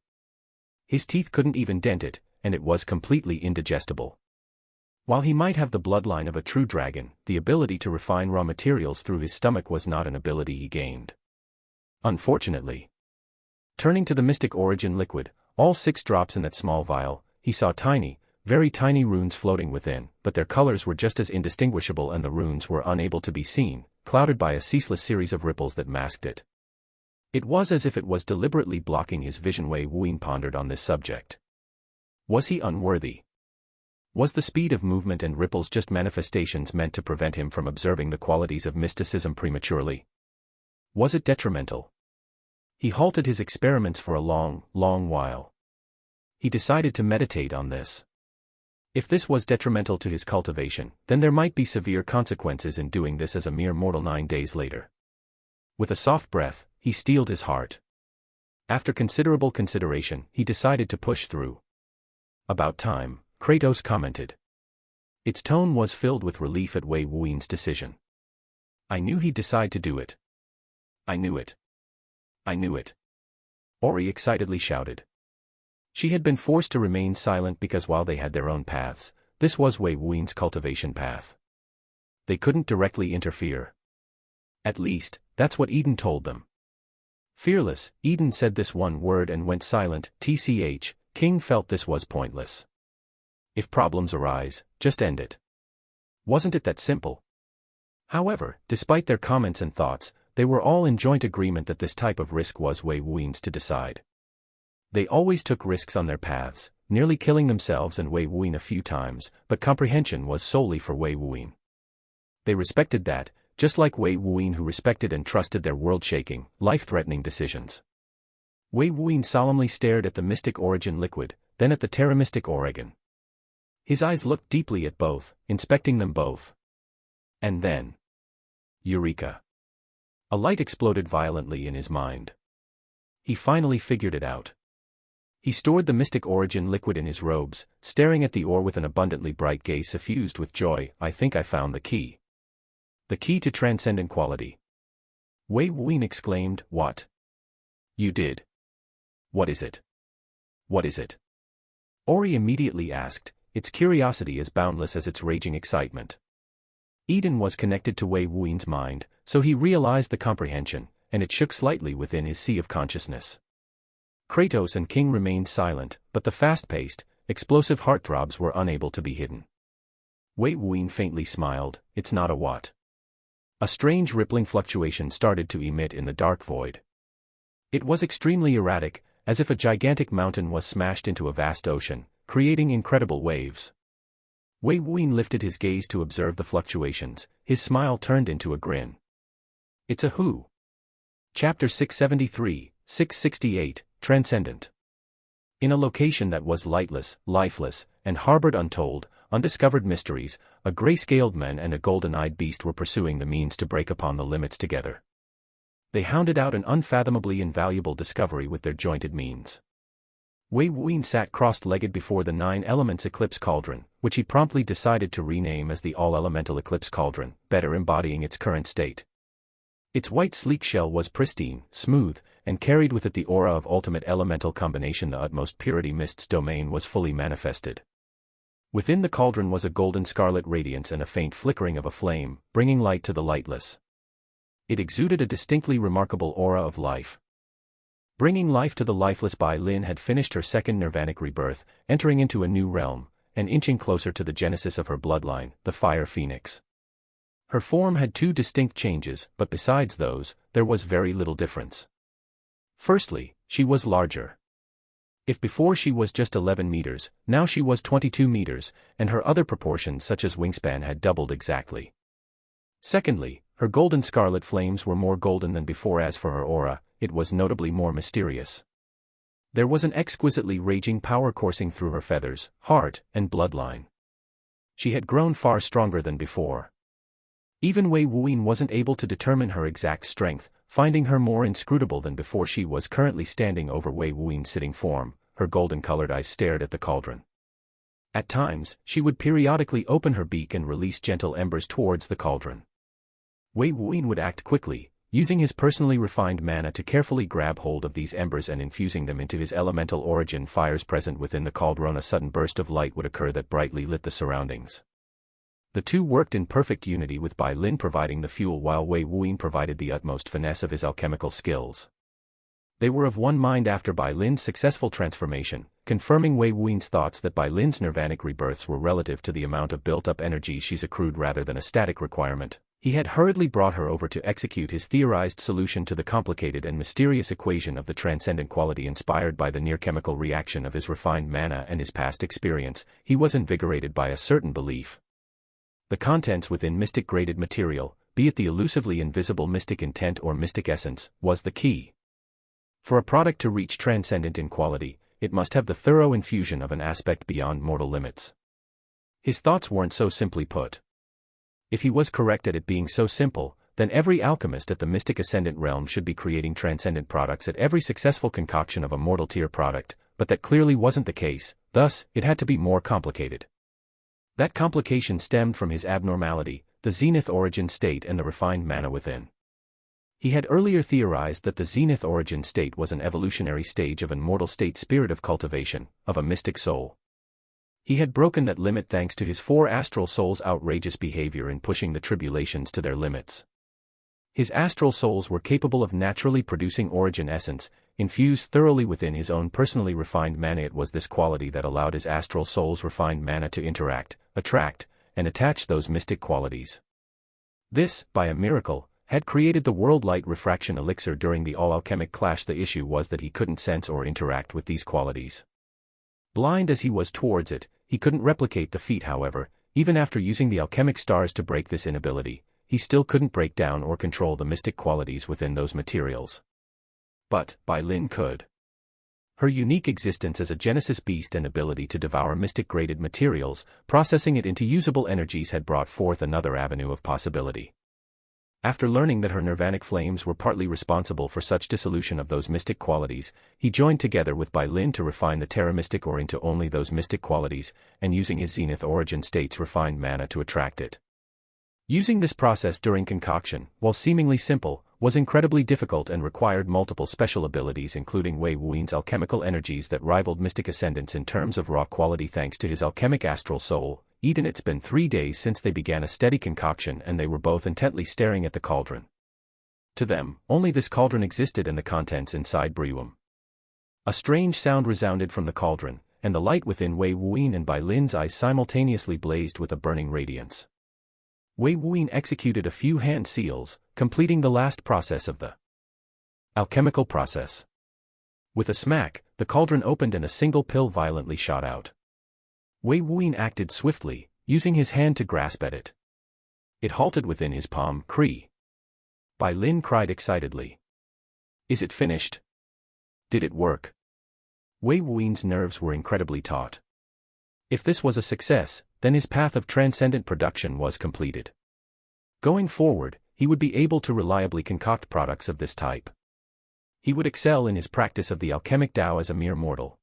His teeth couldn't even dent it, and it was completely indigestible. While he might have the bloodline of a true dragon, the ability to refine raw materials through his stomach was not an ability he gained. Unfortunately. Turning to the mystic origin liquid, all 6 drops in that small vial, he saw tiny, very tiny runes floating within, but their colors were just as indistinguishable and the runes were unable to be seen, clouded by a ceaseless series of ripples that masked it. It was as if it was deliberately blocking his vision. Wei Wuyin pondered on this subject. Was he unworthy? Was the speed of movement and ripples just manifestations meant to prevent him from observing the qualities of mysticism prematurely? Was it detrimental? He halted his experiments for a long, long while. He decided to meditate on this. If this was detrimental to his cultivation, then there might be severe consequences in doing this as a mere mortal 9 days later. With a soft breath, he steeled his heart. After considerable consideration, he decided to push through. About time, Kratos commented. Its tone was filled with relief at Wei Wuyin's decision. I knew he'd decide to do it. I knew it. I knew it. Ori excitedly shouted. She had been forced to remain silent because while they had their own paths, this was Wei Wuyin's cultivation path. They couldn't directly interfere. At least, that's what Eden told them. Fearless, Eden said this one word and went silent. TCH, King felt this was pointless. If problems arise, just end it. Wasn't it that simple? However, despite their comments and thoughts, they were all in joint agreement that this type of risk was Wei Wuyin's to decide. They always took risks on their paths, nearly killing themselves and Wei Wuyin a few times, but comprehension was solely for Wei Wuyin. They respected that, just like Wei Wuyin who respected and trusted their world-shaking, life-threatening decisions. Wei Wuyin solemnly stared at the mystic origin liquid, then at the terramystic origin. His eyes looked deeply at both, inspecting them both. And then... Eureka! A light exploded violently in his mind. He finally figured it out. He stored the mystic origin liquid in his robes, staring at the ore with an abundantly bright gaze suffused with joy. I think I found the key. The key to transcendent quality. Wei Wuyin exclaimed, What? You did? What is it? What is it? Ori immediately asked, its curiosity as boundless as its raging excitement. Eden was connected to Wei Wuyin's mind, so he realized the comprehension, and it shook slightly within his sea of consciousness. Kratos and King remained silent, but the fast-paced, explosive heartthrobs were unable to be hidden. Wei Wuyin faintly smiled. It's not a what. A strange rippling fluctuation started to emit in the dark void. It was extremely erratic, as if a gigantic mountain was smashed into a vast ocean, creating incredible waves. Wei Wuyin lifted his gaze to observe the fluctuations, his smile turned into a grin. It's a who? Chapter 673, 668, Transcendent. In a location that was lightless, lifeless, and harbored untold, undiscovered mysteries, a gray-scaled man and a golden-eyed beast were pursuing the means to break upon the limits together. They hounded out an unfathomably invaluable discovery with their jointed means. Wei Wuyin sat crossed-legged before the 9 Elements Eclipse Cauldron, which he promptly decided to rename as the All-Elemental Eclipse Cauldron, better embodying its current state. Its white sleek shell was pristine, smooth, and carried with it the aura of ultimate elemental combination. The utmost purity mist's domain was fully manifested. Within the cauldron was a golden scarlet radiance and a faint flickering of a flame, bringing light to the lightless. It exuded a distinctly remarkable aura of life. Bringing life to the lifeless, Bai Lin had finished her second nirvanic rebirth, entering into a new realm, and inching closer to the genesis of her bloodline, the Fire Phoenix. Her form had 2 distinct changes, but besides those, there was very little difference. Firstly, she was larger. If before she was just 11 meters, now she was 22 meters, and her other proportions such as wingspan had doubled exactly. Secondly, her golden scarlet flames were more golden than before. As for her aura, it was notably more mysterious. There was an exquisitely raging power coursing through her feathers, heart, and bloodline. She had grown far stronger than before. Even Wei Wuyin wasn't able to determine her exact strength, finding her more inscrutable than before. She was currently standing over Wei Wuyin's sitting form, her golden-colored eyes stared at the cauldron. At times, she would periodically open her beak and release gentle embers towards the cauldron. Wei Wuyin would act quickly, using his personally refined mana to carefully grab hold of these embers and infusing them into his elemental origin fires present within the cauldron. A sudden burst of light would occur that brightly lit the surroundings. The two worked in perfect unity, with Bai Lin providing the fuel while Wei Wuyin provided the utmost finesse of his alchemical skills. They were of one mind after Bai Lin's successful transformation, confirming Wei Wuin's thoughts that Bai Lin's nirvanic rebirths were relative to the amount of built-up energy she's accrued rather than a static requirement. He had hurriedly brought her over to execute his theorized solution to the complicated and mysterious equation of the transcendent quality inspired by the near-chemical reaction of his refined mana and his past experience. He was invigorated by a certain belief. The contents within mystic-graded material, be it the elusively invisible mystic intent or mystic essence, was the key. For a product to reach transcendent in quality, it must have the thorough infusion of an aspect beyond mortal limits. His thoughts weren't so simply put. If he was correct at it being so simple, then every alchemist at the mystic ascendant realm should be creating transcendent products at every successful concoction of a mortal tier product, but that clearly wasn't the case, thus, it had to be more complicated. That complication stemmed from his abnormality, the zenith origin state and the refined mana within. He had earlier theorized that the zenith origin state was an evolutionary stage of an immortal state spirit of cultivation, of a mystic soul. He had broken that limit thanks to his 4 astral souls' outrageous behavior in pushing the tribulations to their limits. His astral souls were capable of naturally producing origin essence, infused thoroughly within his own personally refined mana. It was this quality that allowed his astral soul's refined mana to interact, attract, and attach those mystic qualities. This, by a miracle, had created the world light refraction elixir during the all-alchemic clash. The issue was that he couldn't sense or interact with these qualities. Blind as he was towards it, he couldn't replicate the feat. However, even after using the alchemic stars to break this inability, he still couldn't break down or control the mystic qualities within those materials. But Bai Lin could. Her unique existence as a Genesis beast and ability to devour mystic-graded materials, processing it into usable energies, had brought forth another avenue of possibility. After learning that her nirvanic flames were partly responsible for such dissolution of those mystic qualities, he joined together with Bai Lin to refine the Terra Mystic ore into only those mystic qualities, and using his zenith origin state's refined mana to attract it. Using this process during concoction, while seemingly simple, was incredibly difficult and required multiple special abilities, including Wei Wuin's alchemical energies that rivaled mystic ascendance in terms of raw quality thanks to his alchemic astral soul. It's been 3 days since they began a steady concoction, and they were both intently staring at the cauldron. To them, only this cauldron existed and the contents inside brewum. A strange sound resounded from the cauldron, and the light within Wei Wuyin and Bai Lin's eyes simultaneously blazed with a burning radiance. Wei Wuyin executed a few hand seals, completing the last process of the alchemical process. With a smack, the cauldron opened and a single pill violently shot out. Wei Wuyin acted swiftly, using his hand to grasp at it. It halted within his palm. Cree! Bai Lin cried excitedly. Is it finished? Did it work? Wei Wuin's nerves were incredibly taut. If this was a success, then his path of transcendent production was completed. Going forward, he would be able to reliably concoct products of this type. He would excel in his practice of the alchemic Tao as a mere mortal.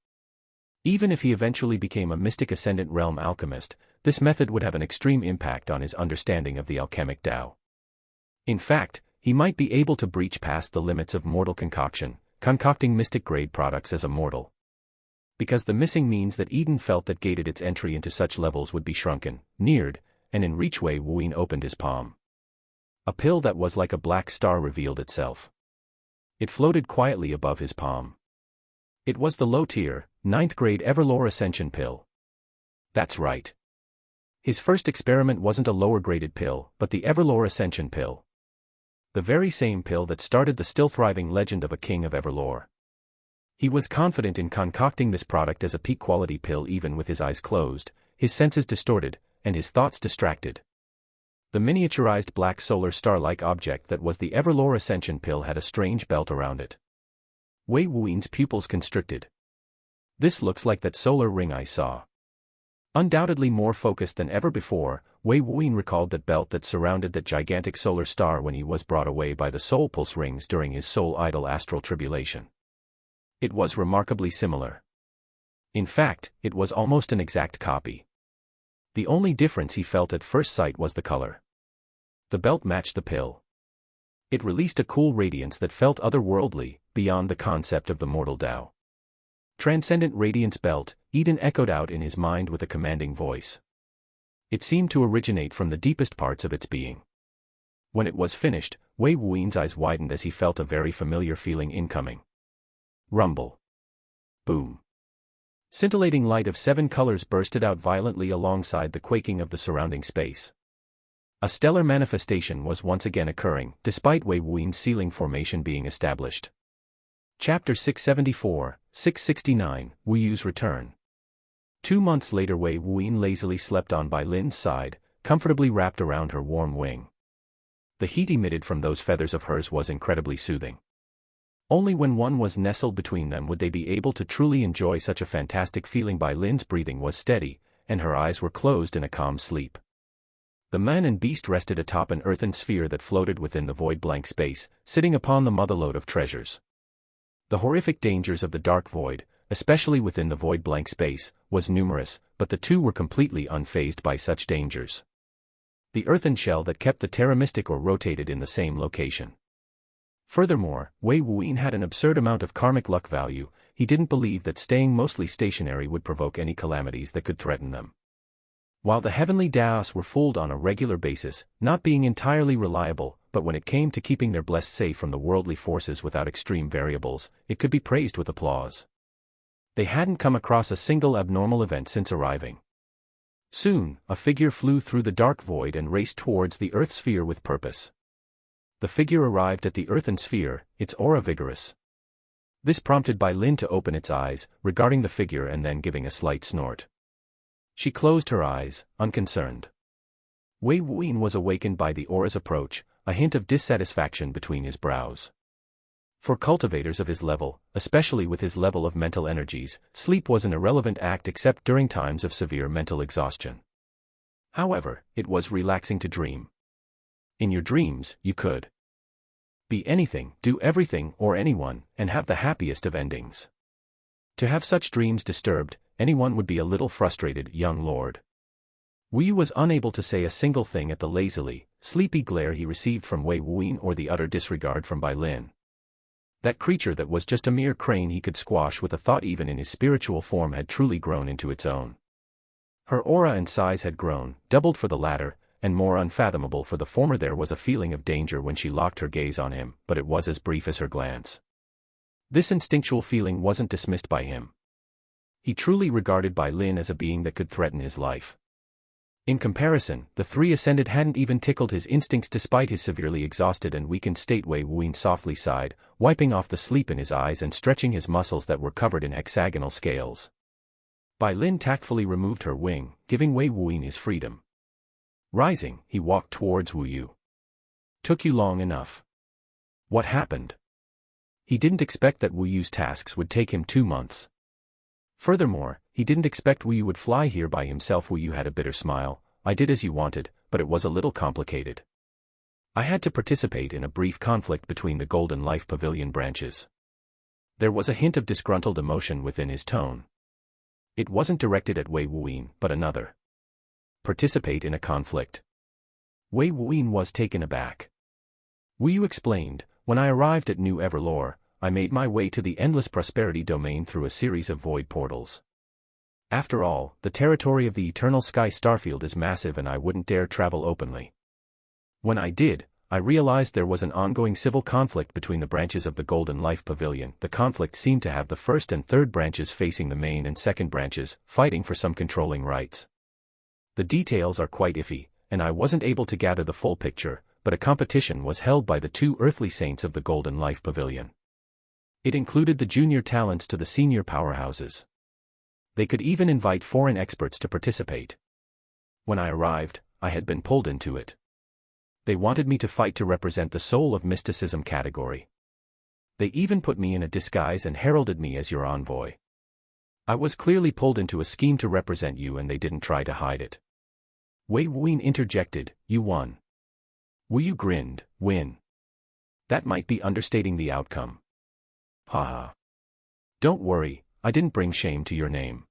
Even if he eventually became a mystic ascendant realm alchemist, this method would have an extreme impact on his understanding of the alchemic Tao. In fact, he might be able to breach past the limits of mortal concoction, concocting mystic-grade products as a mortal. Because the missing means that Eden felt that gated its entry into such levels would be shrunken, neared, and in reach. Wei Wuyin opened his palm. A pill that was like a black star revealed itself. It floated quietly above his palm. It was the low-tier, 9th-grade Everlore Ascension pill. That's right. His first experiment wasn't a lower-graded pill, but the Everlore Ascension pill. The very same pill that started the still-thriving legend of a king of Everlore. He was confident in concocting this product as a peak-quality pill even with his eyes closed, his senses distorted, and his thoughts distracted. The miniaturized black solar star-like object that was the Everlore Ascension pill had a strange belt around it. Wei Wuin's pupils constricted. This looks like that solar ring I saw. Undoubtedly more focused than ever before, Wei Wuyin recalled that belt that surrounded that gigantic solar star when he was brought away by the soul pulse rings during his soul idol astral tribulation. It was remarkably similar. In fact, it was almost an exact copy. The only difference he felt at first sight was the color. The belt matched the pill. It released a cool radiance that felt otherworldly, beyond the concept of the mortal Tao. Transcendent radiance belt, Eden echoed out in his mind with a commanding voice. It seemed to originate from the deepest parts of its being. When it was finished, Wei Wuyan's eyes widened as he felt a very familiar feeling incoming. Rumble. Boom. Scintillating light of 7 colors bursted out violently alongside the quaking of the surrounding space. A stellar manifestation was once again occurring, despite Wei Wuyan's sealing formation being established. Chapter 674, 669, Wu Yu's Return. 2 months later, Wei Wuyan lazily slept on Bai Lin's side, comfortably wrapped around her warm wing. The heat emitted from those feathers of hers was incredibly soothing. Only when one was nestled between them would they be able to truly enjoy such a fantastic feeling. Bai Lin's breathing was steady, and her eyes were closed in a calm sleep. The man and beast rested atop an earthen sphere that floated within the void blank space, sitting upon the motherlode of treasures. The horrific dangers of the dark void, especially within the void blank space, was numerous, but the two were completely unfazed by such dangers. The earthen shell that kept the terra mystic or rotated in the same location. Furthermore, Wei Wuyan had an absurd amount of karmic luck value. He didn't believe that staying mostly stationary would provoke any calamities that could threaten them. While the heavenly Daos were fooled on a regular basis, not being entirely reliable, but when it came to keeping their blessed safe from the worldly forces without extreme variables, it could be praised with applause. They hadn't come across a single abnormal event since arriving. Soon, a figure flew through the dark void and raced towards the earth sphere with purpose. The figure arrived at the earthen sphere, its aura vigorous. This prompted Bai Lin to open its eyes, regarding the figure and then giving a slight snort. She closed her eyes, unconcerned. Wei Wuyan was awakened by the aura's approach, a hint of dissatisfaction between his brows. For cultivators of his level, especially with his level of mental energies, sleep was an irrelevant act except during times of severe mental exhaustion. However, it was relaxing to dream. In your dreams, you could be anything, do everything or anyone, and have the happiest of endings. To have such dreams disturbed, anyone would be a little frustrated, young lord. Wu Yu was unable to say a single thing at the lazily, sleepy glare he received from Wei Wuyan or the utter disregard from Bai Lin. That creature that was just a mere crane he could squash with a thought even in his spiritual form had truly grown into its own. Her aura and size had grown, doubled for the latter, and more unfathomable for the former. There was a feeling of danger when she locked her gaze on him, but it was as brief as her glance. This instinctual feeling wasn't dismissed by him. He truly regarded Bai Lin as a being that could threaten his life. In comparison, the three ascended hadn't even tickled his instincts despite his severely exhausted and weakened state. Wei Wuyan softly sighed, wiping off the sleep in his eyes and stretching his muscles that were covered in hexagonal scales. Bai Lin tactfully removed her wing, giving Wei Wuyan his freedom. Rising, he walked towards Wu Yu. Took you long enough. What happened? He didn't expect that Wu Yu's tasks would take him 2 months. Furthermore, he didn't expect Wu Yu would fly here by himself. Wu Yu had a bitter smile. I did as you wanted, but it was a little complicated. I had to participate in a brief conflict between the Golden Life Pavilion branches. There was a hint of disgruntled emotion within his tone. It wasn't directed at Wei Wuyan, but another. Participate in a conflict. Wei Wuyan was taken aback. Wu Yu explained, when I arrived at New Everlore, I made my way to the Endless Prosperity domain through a series of void portals. After all, the territory of the Eternal Sky Starfield is massive and I wouldn't dare travel openly. When I did, I realized there was an ongoing civil conflict between the branches of the Golden Life Pavilion. The conflict seemed to have the first and third branches facing the main and second branches, fighting for some controlling rights. The details are quite iffy, and I wasn't able to gather the full picture, but a competition was held by the 2 earthly saints of the Golden Life Pavilion. It included the junior talents to the senior powerhouses. They could even invite foreign experts to participate. When I arrived, I had been pulled into it. They wanted me to fight to represent the soul of mysticism category. They even put me in a disguise and heralded me as your envoy. I was clearly pulled into a scheme to represent you and they didn't try to hide it. Wei Wuyan interjected, you won. Wu Yu grinned, win. That might be understating the outcome. Haha. Don't worry, I didn't bring shame to your name.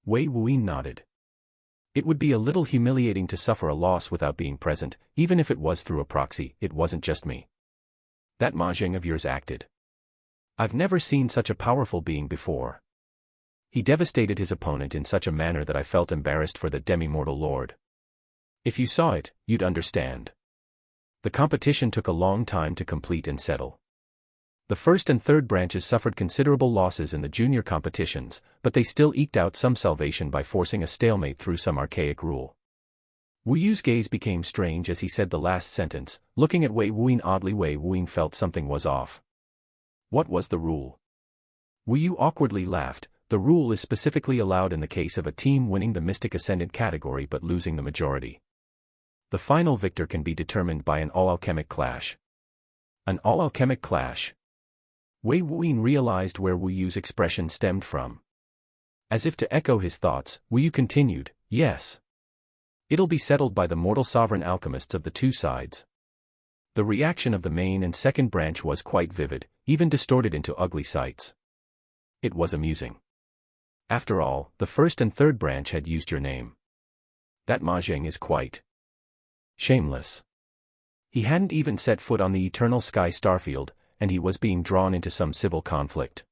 Wei Wuyin nodded. It would be a little humiliating to suffer a loss without being present, even if it was through a proxy. It wasn't just me. That Mahjong of yours acted. I've never seen such a powerful being before. He devastated his opponent in such a manner that I felt embarrassed for the demi-mortal lord. If you saw it, you'd understand. The competition took a long time to complete and settle. The first and third branches suffered considerable losses in the junior competitions, but they still eked out some salvation by forcing a stalemate through some archaic rule. Wu Yu's gaze became strange as he said the last sentence, looking at Wei Wuyin oddly. Wei Wuyin felt something was off. What was the rule? Wu Yu awkwardly laughed. The rule is specifically allowed in the case of a team winning the Mystic Ascendant category but losing the majority. The final victor can be determined by an all-alchemic clash. An all-alchemic clash? Wei Wuyin realized where Wu Yu's expression stemmed from. As if to echo his thoughts, Wu Yu continued, yes. It'll be settled by the mortal sovereign alchemists of the two sides. The reaction of the main and second branch was quite vivid, even distorted into ugly sights. It was amusing. After all, the first and third branch had used your name. That Mahjong is quite shameless. He hadn't even set foot on the eternal sky starfield, and he was being drawn into some civil conflict.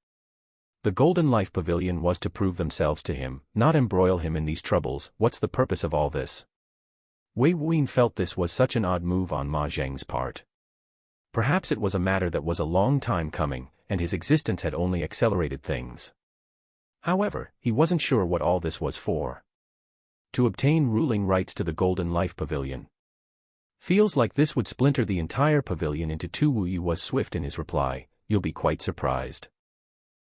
The Golden Life Pavilion was to prove themselves to him, not embroil him in these troubles. What's the purpose of all this? Wei Wuyin felt this was such an odd move on Ma Zheng's part. Perhaps it was a matter that was a long time coming, and his existence had only accelerated things. However, he wasn't sure what all this was for. To obtain ruling rights to the Golden Life Pavilion. Feels like this would splinter the entire pavilion into two. Wu Yu was swift in his reply, you'll be quite surprised.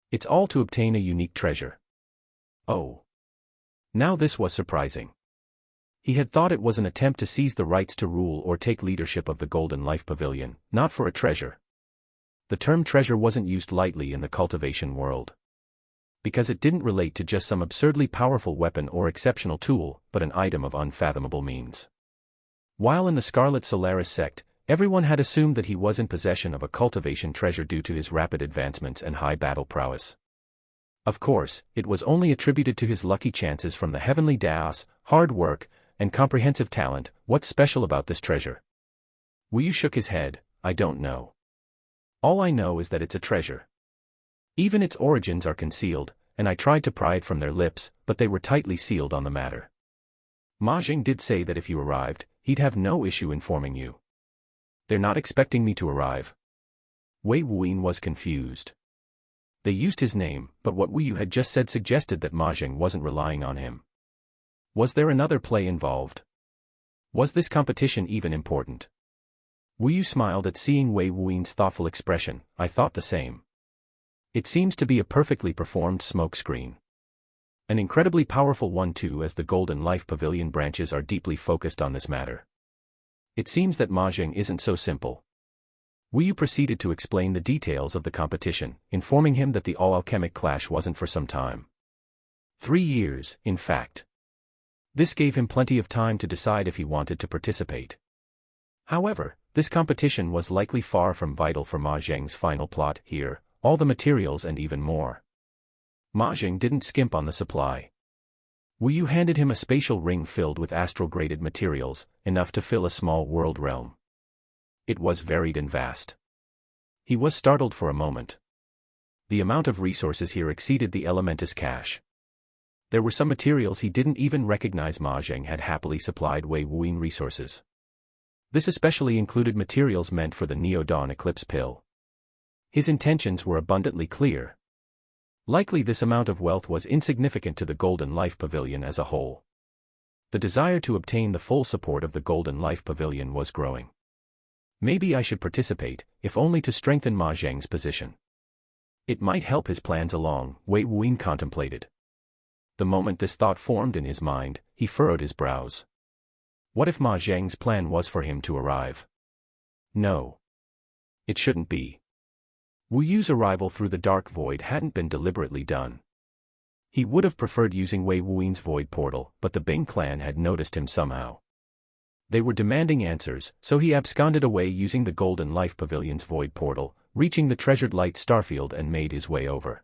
It's all to obtain a unique treasure. Oh. Now this was surprising. He had thought it was an attempt to seize the rights to rule or take leadership of the Golden Life Pavilion, not for a treasure. The term treasure wasn't used lightly in the cultivation world. Because it didn't relate to just some absurdly powerful weapon or exceptional tool, but an item of unfathomable means. While in the Scarlet Solaris sect, everyone had assumed that he was in possession of a cultivation treasure due to his rapid advancements and high battle prowess. Of course, it was only attributed to his lucky chances from the heavenly Daos, hard work, and comprehensive talent. What's special about this treasure? Wu Yu shook his head, I don't know. All I know is that it's a treasure. Even its origins are concealed, and I tried to pry it from their lips, but they were tightly sealed on the matter. Ma Zheng did say that if you arrived, he'd have no issue informing you. They're not expecting me to arrive. Wei Wuyin was confused. They used his name, but what Wu Yu had just said suggested that Ma Zheng wasn't relying on him. Was there another play involved? Was this competition even important? Wu Yu smiled at seeing Wei Wuyin's thoughtful expression. I thought the same. It seems to be a perfectly performed smokescreen. An incredibly powerful one too, as the Golden Life Pavilion branches are deeply focused on this matter. It seems that Ma Zheng isn't so simple. Wu Yu proceeded to explain the details of the competition, informing him that the all-alchemic clash wasn't for some time. 3 years, in fact. This gave him plenty of time to decide if he wanted to participate. However, this competition was likely far from vital for Ma Zheng's final plot. Here, all the materials and even more. Ma Zheng didn't skimp on the supply. Wu Yu handed him a spatial ring filled with astral-graded materials, enough to fill a small world realm. It was varied and vast. He was startled for a moment. The amount of resources here exceeded the Elementus cache. There were some materials he didn't even recognize. Ma Zheng had happily supplied Wei Wuyin resources. This especially included materials meant for the Neo-Dawn Eclipse pill. His intentions were abundantly clear. Likely this amount of wealth was insignificant to the Golden Life Pavilion as a whole. The desire to obtain the full support of the Golden Life Pavilion was growing. Maybe I should participate, if only to strengthen Ma Zheng's position. It might help his plans along, Wei Wuyin contemplated. The moment this thought formed in his mind, he furrowed his brows. What if Ma Zheng's plan was for him to arrive? No. It shouldn't be. Wu Yu's arrival through the dark void hadn't been deliberately done. He would have preferred using Wei Wuin's void portal, but the Bing clan had noticed him somehow. They were demanding answers, so he absconded away using the Golden Life Pavilion's void portal, reaching the treasured light starfield and made his way over.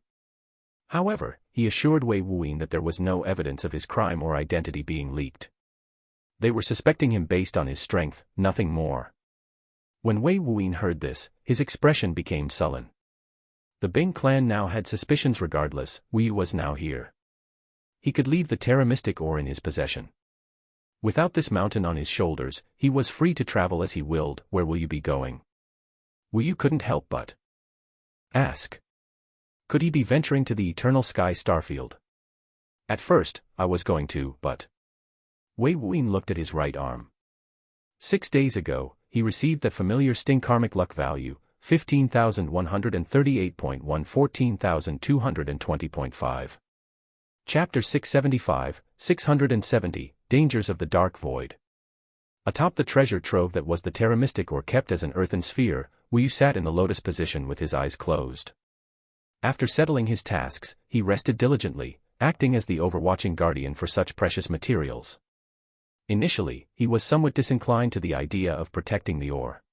However, he assured Wei Wuyin that there was no evidence of his crime or identity being leaked. They were suspecting him based on his strength, nothing more. When Wei Wuyin heard this, his expression became sullen. The Bing clan now had suspicions regardless. Wu was now here. He could leave the Terra Mystic ore in his possession. Without this mountain on his shoulders, he was free to travel as he willed. Where will you be going? Wu couldn't help but ask. Could he be venturing to the Eternal Sky Starfield? At first, I was going to, but... Wei Wuyin looked at his right arm. 6 days ago, he received that familiar sting karmic luck value, 15,138.1 14,220.5. Chapter 675, 670, Dangers of the Dark Void. Atop the treasure trove that was the Terra Mystic ore kept as an earthen sphere, Wu sat in the lotus position with his eyes closed. After settling his tasks, he rested diligently, acting as the overwatching guardian for such precious materials. Initially, he was somewhat disinclined to the idea of protecting the ore.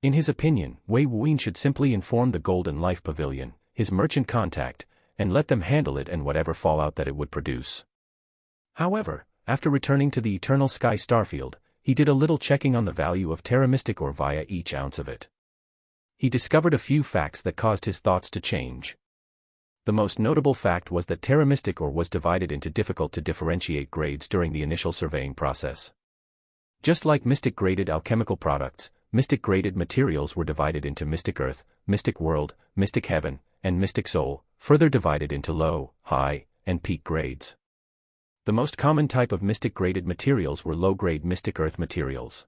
In his opinion, Wei Wuyin should simply inform the Golden Life Pavilion, his merchant contact, and let them handle it and whatever fallout that it would produce. However, after returning to the Eternal Sky Starfield, he did a little checking on the value of Terra Mystic ore via each ounce of it. He discovered a few facts that caused his thoughts to change. The most notable fact was that Terra Mystic ore was divided into difficult-to-differentiate grades during the initial surveying process. Just like Mystic-graded alchemical products, Mystic-graded materials were divided into Mystic Earth, Mystic World, Mystic Heaven, and Mystic Soul, further divided into low, high, and peak grades. The most common type of Mystic-graded materials were low-grade Mystic Earth materials.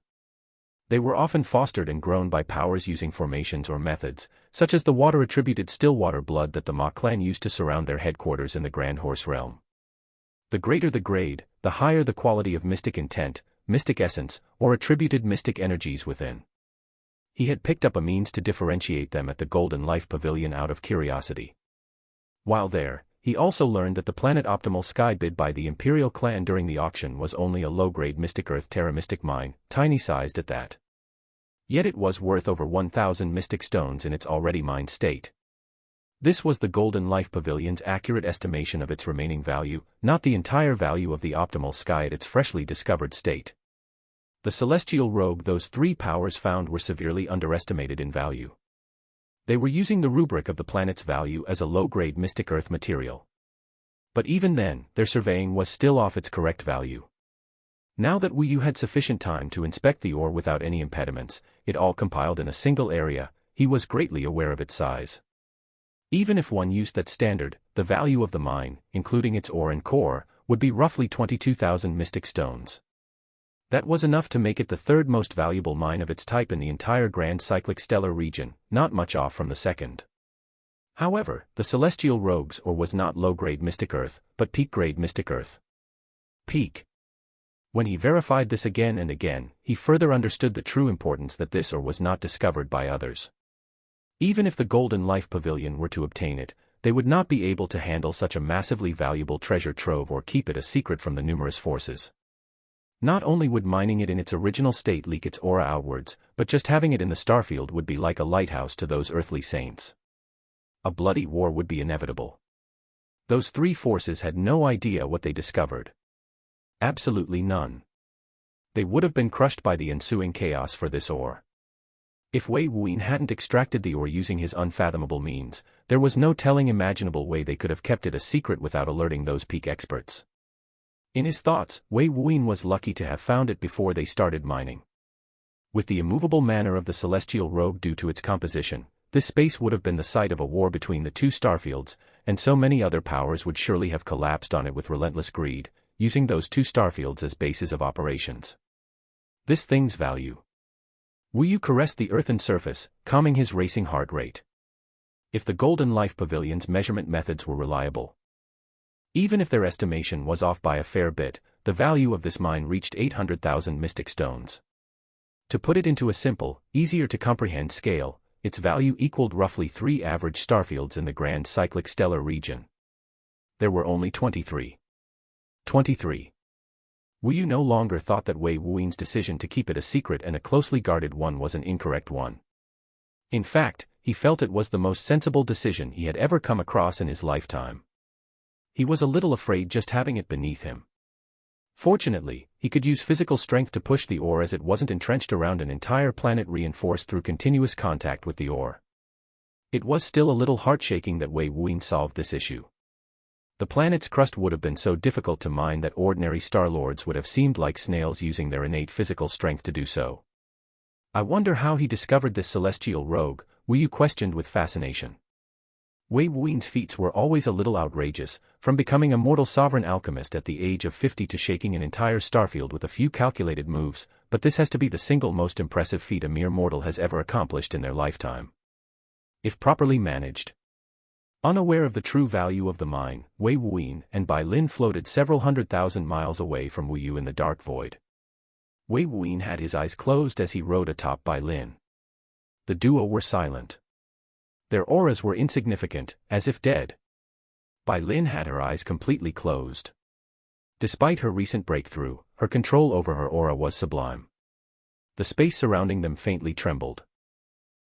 They were often fostered and grown by powers using formations or methods, such as the water-attributed Stillwater blood that the Ma clan used to surround their headquarters in the Grand Horse Realm. The greater the grade, the higher the quality of mystic intent, mystic essence, or attributed mystic energies within. He had picked up a means to differentiate them at the Golden Life Pavilion out of curiosity. While there, he also learned that the planet Optimal Sky bid by the Imperial clan during the auction was only a low-grade Mystic Earth Terra Mystic mine, tiny-sized at that. Yet it was worth over 1,000 mystic stones in its already mined state. This was the Golden Life Pavilion's accurate estimation of its remaining value, not the entire value of the Optimal Sky at its freshly discovered state. The celestial robe those three powers found were severely underestimated in value. They were using the rubric of the planet's value as a low-grade Mystic Earth material. But even then, their surveying was still off its correct value. Now that Wu had sufficient time to inspect the ore without any impediments, it all compiled in a single area, he was greatly aware of its size. Even if one used that standard, the value of the mine, including its ore and core, would be roughly 22,000 mystic stones. That was enough to make it the third most valuable mine of its type in the entire Grand Cyclic Stellar region, not much off from the second. However, the Celestial Rogue's ore was not low-grade Mystic Earth, but peak-grade Mystic Earth. Peak. When he verified this again and again, he further understood the true importance that this ore was not discovered by others. Even if the Golden Life Pavilion were to obtain it, they would not be able to handle such a massively valuable treasure trove or keep it a secret from the numerous forces. Not only would mining it in its original state leak its aura outwards, but just having it in the starfield would be like a lighthouse to those earthly saints. A bloody war would be inevitable. Those three forces had no idea what they discovered. Absolutely none. They would have been crushed by the ensuing chaos for this ore. If Wei Wuyin hadn't extracted the ore using his unfathomable means, there was no telling imaginable way they could have kept it a secret without alerting those peak experts. In his thoughts, Wei Wuyin was lucky to have found it before they started mining. With the immovable manner of the celestial robe due to its composition, this space would have been the site of a war between the two starfields, and so many other powers would surely have collapsed on it with relentless greed, using those two starfields as bases of operations. This thing's value. Wu caressed the earthen surface, calming his racing heart rate. If the Golden Life Pavilion's measurement methods were reliable, even if their estimation was off by a fair bit, the value of this mine reached 800,000 mystic stones. To put it into a simple, easier-to-comprehend scale, its value equaled roughly 3 average starfields in the Grand Cyclic Stellar region. There were only 23. 23. Wu no longer thought that Wei Wuin's decision to keep it a secret and a closely guarded one was an incorrect one. In fact, he felt it was the most sensible decision he had ever come across in his lifetime. He was a little afraid just having it beneath him. Fortunately, he could use physical strength to push the oar as it wasn't entrenched around an entire planet reinforced through continuous contact with the oar. It was still a little heart-shaking that Wei Wuyin solved this issue. The planet's crust would have been so difficult to mine that ordinary star-lords would have seemed like snails using their innate physical strength to do so. I wonder how he discovered this celestial rogue, Wu questioned with fascination. Wei Wuyin's feats were always a little outrageous, from becoming a mortal sovereign alchemist at the age of 50 to shaking an entire starfield with a few calculated moves, but this has to be the single most impressive feat a mere mortal has ever accomplished in their lifetime. If properly managed. Unaware of the true value of the mine, Wei Wuyin and Bai Lin floated several 100,000 miles away from Wu Yu in the dark void. Wei Wuyin had his eyes closed as he rode atop Bai Lin. The duo were silent. Their auras were insignificant, as if dead. Bai Lin had her eyes completely closed. Despite her recent breakthrough, her control over her aura was sublime. The space surrounding them faintly trembled.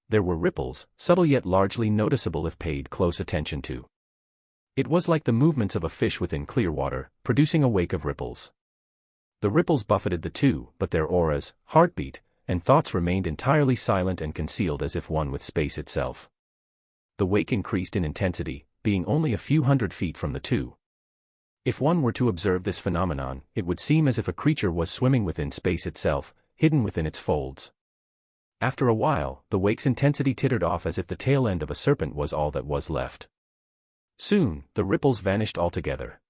There were ripples, subtle yet largely noticeable if paid close attention to. It was like the movements of a fish within clear water, producing a wake of ripples. The ripples buffeted the two, but their auras, heartbeat, and thoughts remained entirely silent and concealed as if one with space itself. The wake increased in intensity, being only a few hundred feet from the two. If one were to observe this phenomenon, it would seem as if a creature was swimming within space itself, hidden within its folds. After a while, the wake's intensity tittered off as if the tail end of a serpent was all that was left. Soon, the ripples vanished altogether.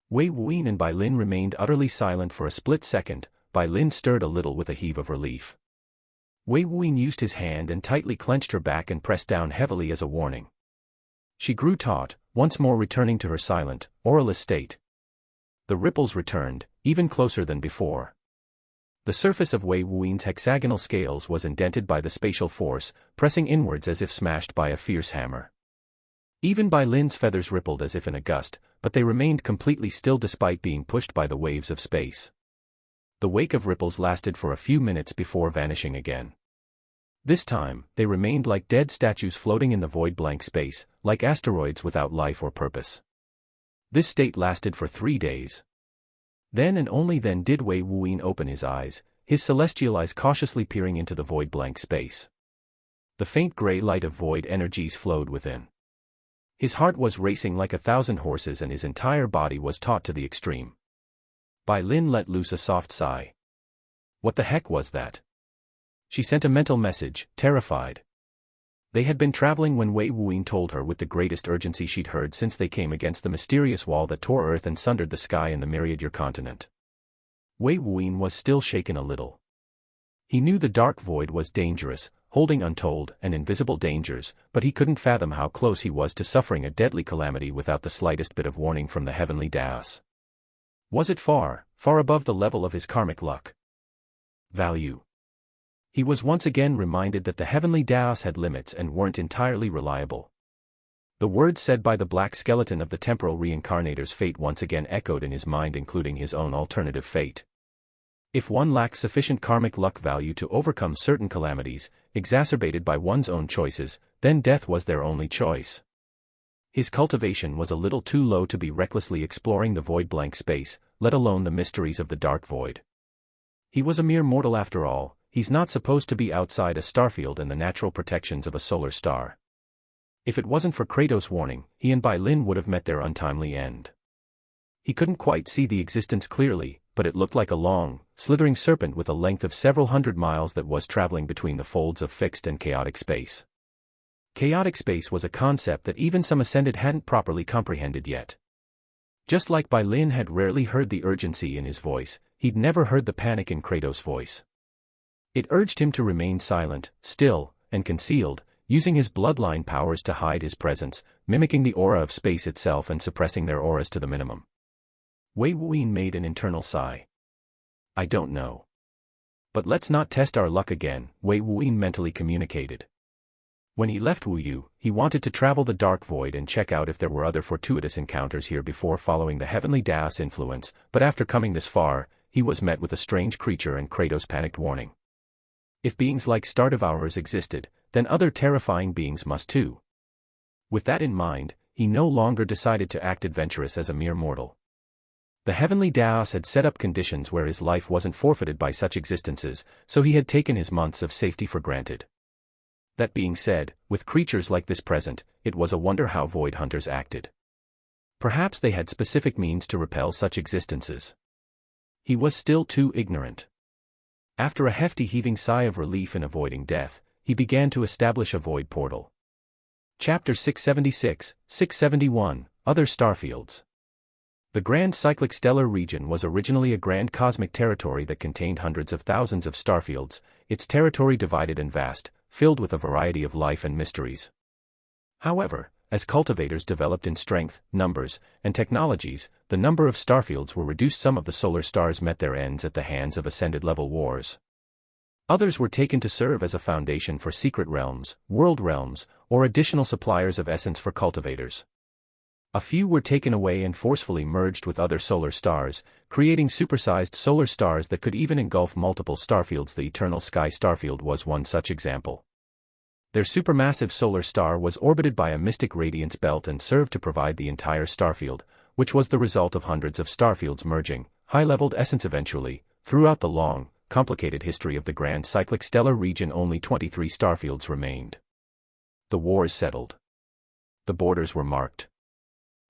Wei Wuyin and Bai Lin remained utterly silent for a split second. Bai Lin stirred a little with a heave of relief. Wei Wuyin used his hand and tightly clenched her back and pressed down heavily as a warning. She grew taut, once more returning to her silent, auraless state. The ripples returned, even closer than before. The surface of Wei Wuyin's hexagonal scales was indented by the spatial force, pressing inwards as if smashed by a fierce hammer. Even Bai Lin's feathers rippled as if in a gust, but they remained completely still despite being pushed by the waves of space. The wake of ripples lasted for a few minutes before vanishing again. This time, they remained like dead statues floating in the void blank space, like asteroids without life or purpose. This state lasted for 3 days. Then and only then did Wei Wuyin open his eyes, his celestial eyes cautiously peering into the void blank space. The faint gray light of void energies flowed within. His heart was racing like 1,000 horses and his entire body was taut to the extreme. Bai Lin let loose a soft sigh. What the heck was that? She sent a mental message, terrified. They had been traveling when Wei Wuyin told her with the greatest urgency she'd heard since they came against the mysterious wall that tore earth and sundered the sky and the myriad-year continent. Wei Wuyin was still shaken a little. He knew the dark void was dangerous, holding untold and invisible dangers, but he couldn't fathom how close he was to suffering a deadly calamity without the slightest bit of warning from the heavenly Daos. Was it far, far above the level of his karmic luck? Value. He was once again reminded that the heavenly Daos had limits and weren't entirely reliable. The words said by the black skeleton of the temporal reincarnator's fate once again echoed in his mind, including his own alternative fate. If one lacks sufficient karmic luck value to overcome certain calamities, exacerbated by one's own choices, then death was their only choice. His cultivation was a little too low to be recklessly exploring the void blank space, let alone the mysteries of the dark void. He was a mere mortal after all. He's not supposed to be outside a starfield and the natural protections of a solar star. If it wasn't for Kratos' warning, he and Bai Lin would have met their untimely end. He couldn't quite see the existence clearly, but it looked like a long, slithering serpent with a length of several hundred miles that was traveling between the folds of fixed and chaotic space. Chaotic space was a concept that even some ascended hadn't properly comprehended yet. Just like Bai Lin had rarely heard the urgency in his voice, he'd never heard the panic in Kratos' voice. It urged him to remain silent, still, and concealed, using his bloodline powers to hide his presence, mimicking the aura of space itself and suppressing their auras to the minimum. Wei Wuyin made an internal sigh. I don't know. But let's not test our luck again, Wei Wuyin mentally communicated. When he left Wu Yu, he wanted to travel the dark void and check out if there were other fortuitous encounters here before following the heavenly Daos influence, but after coming this far, he was met with a strange creature and Kratos' panicked warning. If beings like Stardevourers existed, then other terrifying beings must too. With that in mind, he no longer decided to act adventurous as a mere mortal. The heavenly Daos had set up conditions where his life wasn't forfeited by such existences, so he had taken his months of safety for granted. That being said, with creatures like this present, it was a wonder how void hunters acted. Perhaps they had specific means to repel such existences. He was still too ignorant. After a hefty heaving sigh of relief in avoiding death, he began to establish a void portal. Chapter 676, 671, Other Starfields. The Grand Cyclic Stellar Region was originally a grand cosmic territory that contained hundreds of thousands of starfields, its territory divided and vast, filled with a variety of life and mysteries. However, as cultivators developed in strength, numbers, and technologies, the number of starfields were reduced. Some of the solar stars met their ends at the hands of Ascended-level wars. Others were taken to serve as a foundation for secret realms, world realms, or additional suppliers of essence for cultivators. A few were taken away and forcefully merged with other solar stars, creating supersized solar stars that could even engulf multiple starfields. The Eternal Sky Starfield was one such example. Their supermassive solar star was orbited by a mystic radiance belt and served to provide the entire starfield, which was the result of hundreds of starfields merging, high-leveled essence eventually. Throughout the long, complicated history of the Grand Cyclic Stellar Region, only 23 starfields remained. The wars settled. The borders were marked.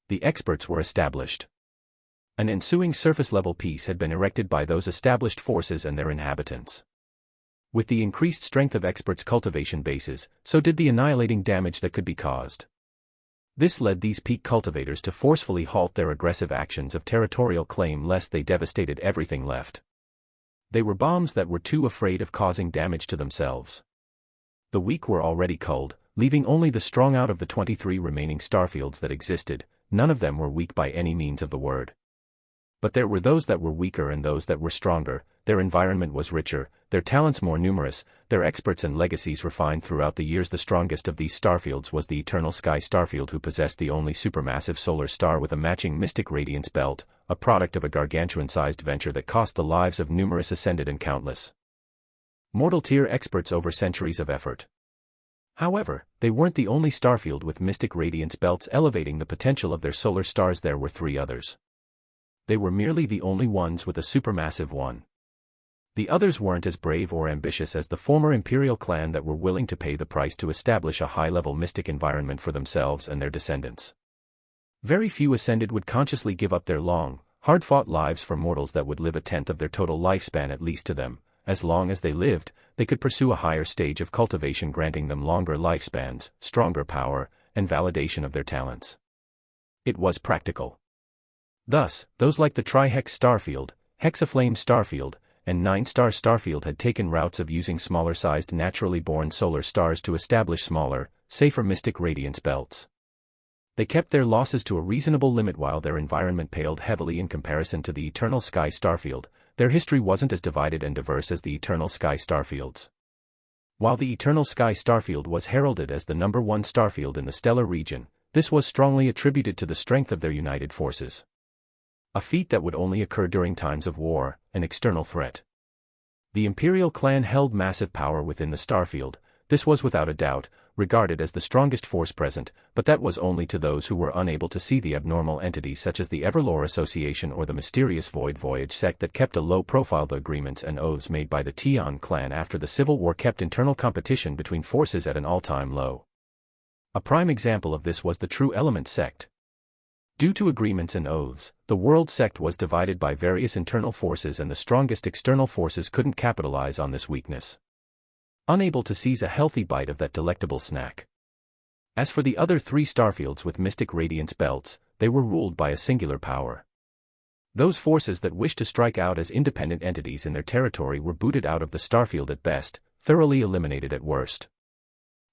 The experts were established. An ensuing surface-level peace had been erected by those established forces and their inhabitants. With the increased strength of experts' cultivation bases, so did the annihilating damage that could be caused. This led these peak cultivators to forcefully halt their aggressive actions of territorial claim lest they devastated everything left. They were bombs that were too afraid of causing damage to themselves. The weak were already culled, leaving only the strong. Out of the 23 remaining starfields that existed, none of them were weak by any means of the word. But there were those that were weaker and those that were stronger. Their environment was richer, their talents more numerous, their experts and legacies refined throughout the years. The strongest of these starfields was the Eternal Sky Starfield, who possessed the only supermassive solar star with a matching mystic radiance belt, a product of a gargantuan-sized venture that cost the lives of numerous ascended and countless mortal-tier experts over centuries of effort. However, they weren't the only starfield with mystic radiance belts elevating the potential of their solar stars. There were 3 others. They were merely the only ones with a supermassive one. The others weren't as brave or ambitious as the former imperial clan that were willing to pay the price to establish a high-level mystic environment for themselves and their descendants. Very few ascended would consciously give up their long, hard-fought lives for mortals that would live a tenth of their total lifespan. At least to them, as long as they lived, they could pursue a higher stage of cultivation, granting them longer lifespans, stronger power, and validation of their talents. It was practical. Thus, those like the Tri-Hex Starfield, Hexaflame Starfield, and 9-Star Starfield had taken routes of using smaller-sized naturally born solar stars to establish smaller, safer mystic radiance belts. They kept their losses to a reasonable limit while their environment paled heavily in comparison to the Eternal Sky Starfield. Their history wasn't as divided and diverse as the Eternal Sky Starfield's. While the Eternal Sky Starfield was heralded as the #1 starfield in the stellar region, this was strongly attributed to the strength of their united forces. A feat that would only occur during times of war, an external threat. The Imperial clan held massive power within the starfield. This was without a doubt regarded as the strongest force present, but that was only to those who were unable to see the abnormal entities such as the Everlore Association or the mysterious Void Voyage sect that kept a low profile. The agreements and oaths made by the Tian clan after the Civil War kept internal competition between forces at an all-time low. A prime example of this was the True Element sect. Due to agreements and oaths, the World Sect was divided by various internal forces, and the strongest external forces couldn't capitalize on this weakness, unable to seize a healthy bite of that delectable snack. As for the other 3 starfields with mystic radiance belts, they were ruled by a singular power. Those forces that wished to strike out as independent entities in their territory were booted out of the starfield at best, thoroughly eliminated at worst.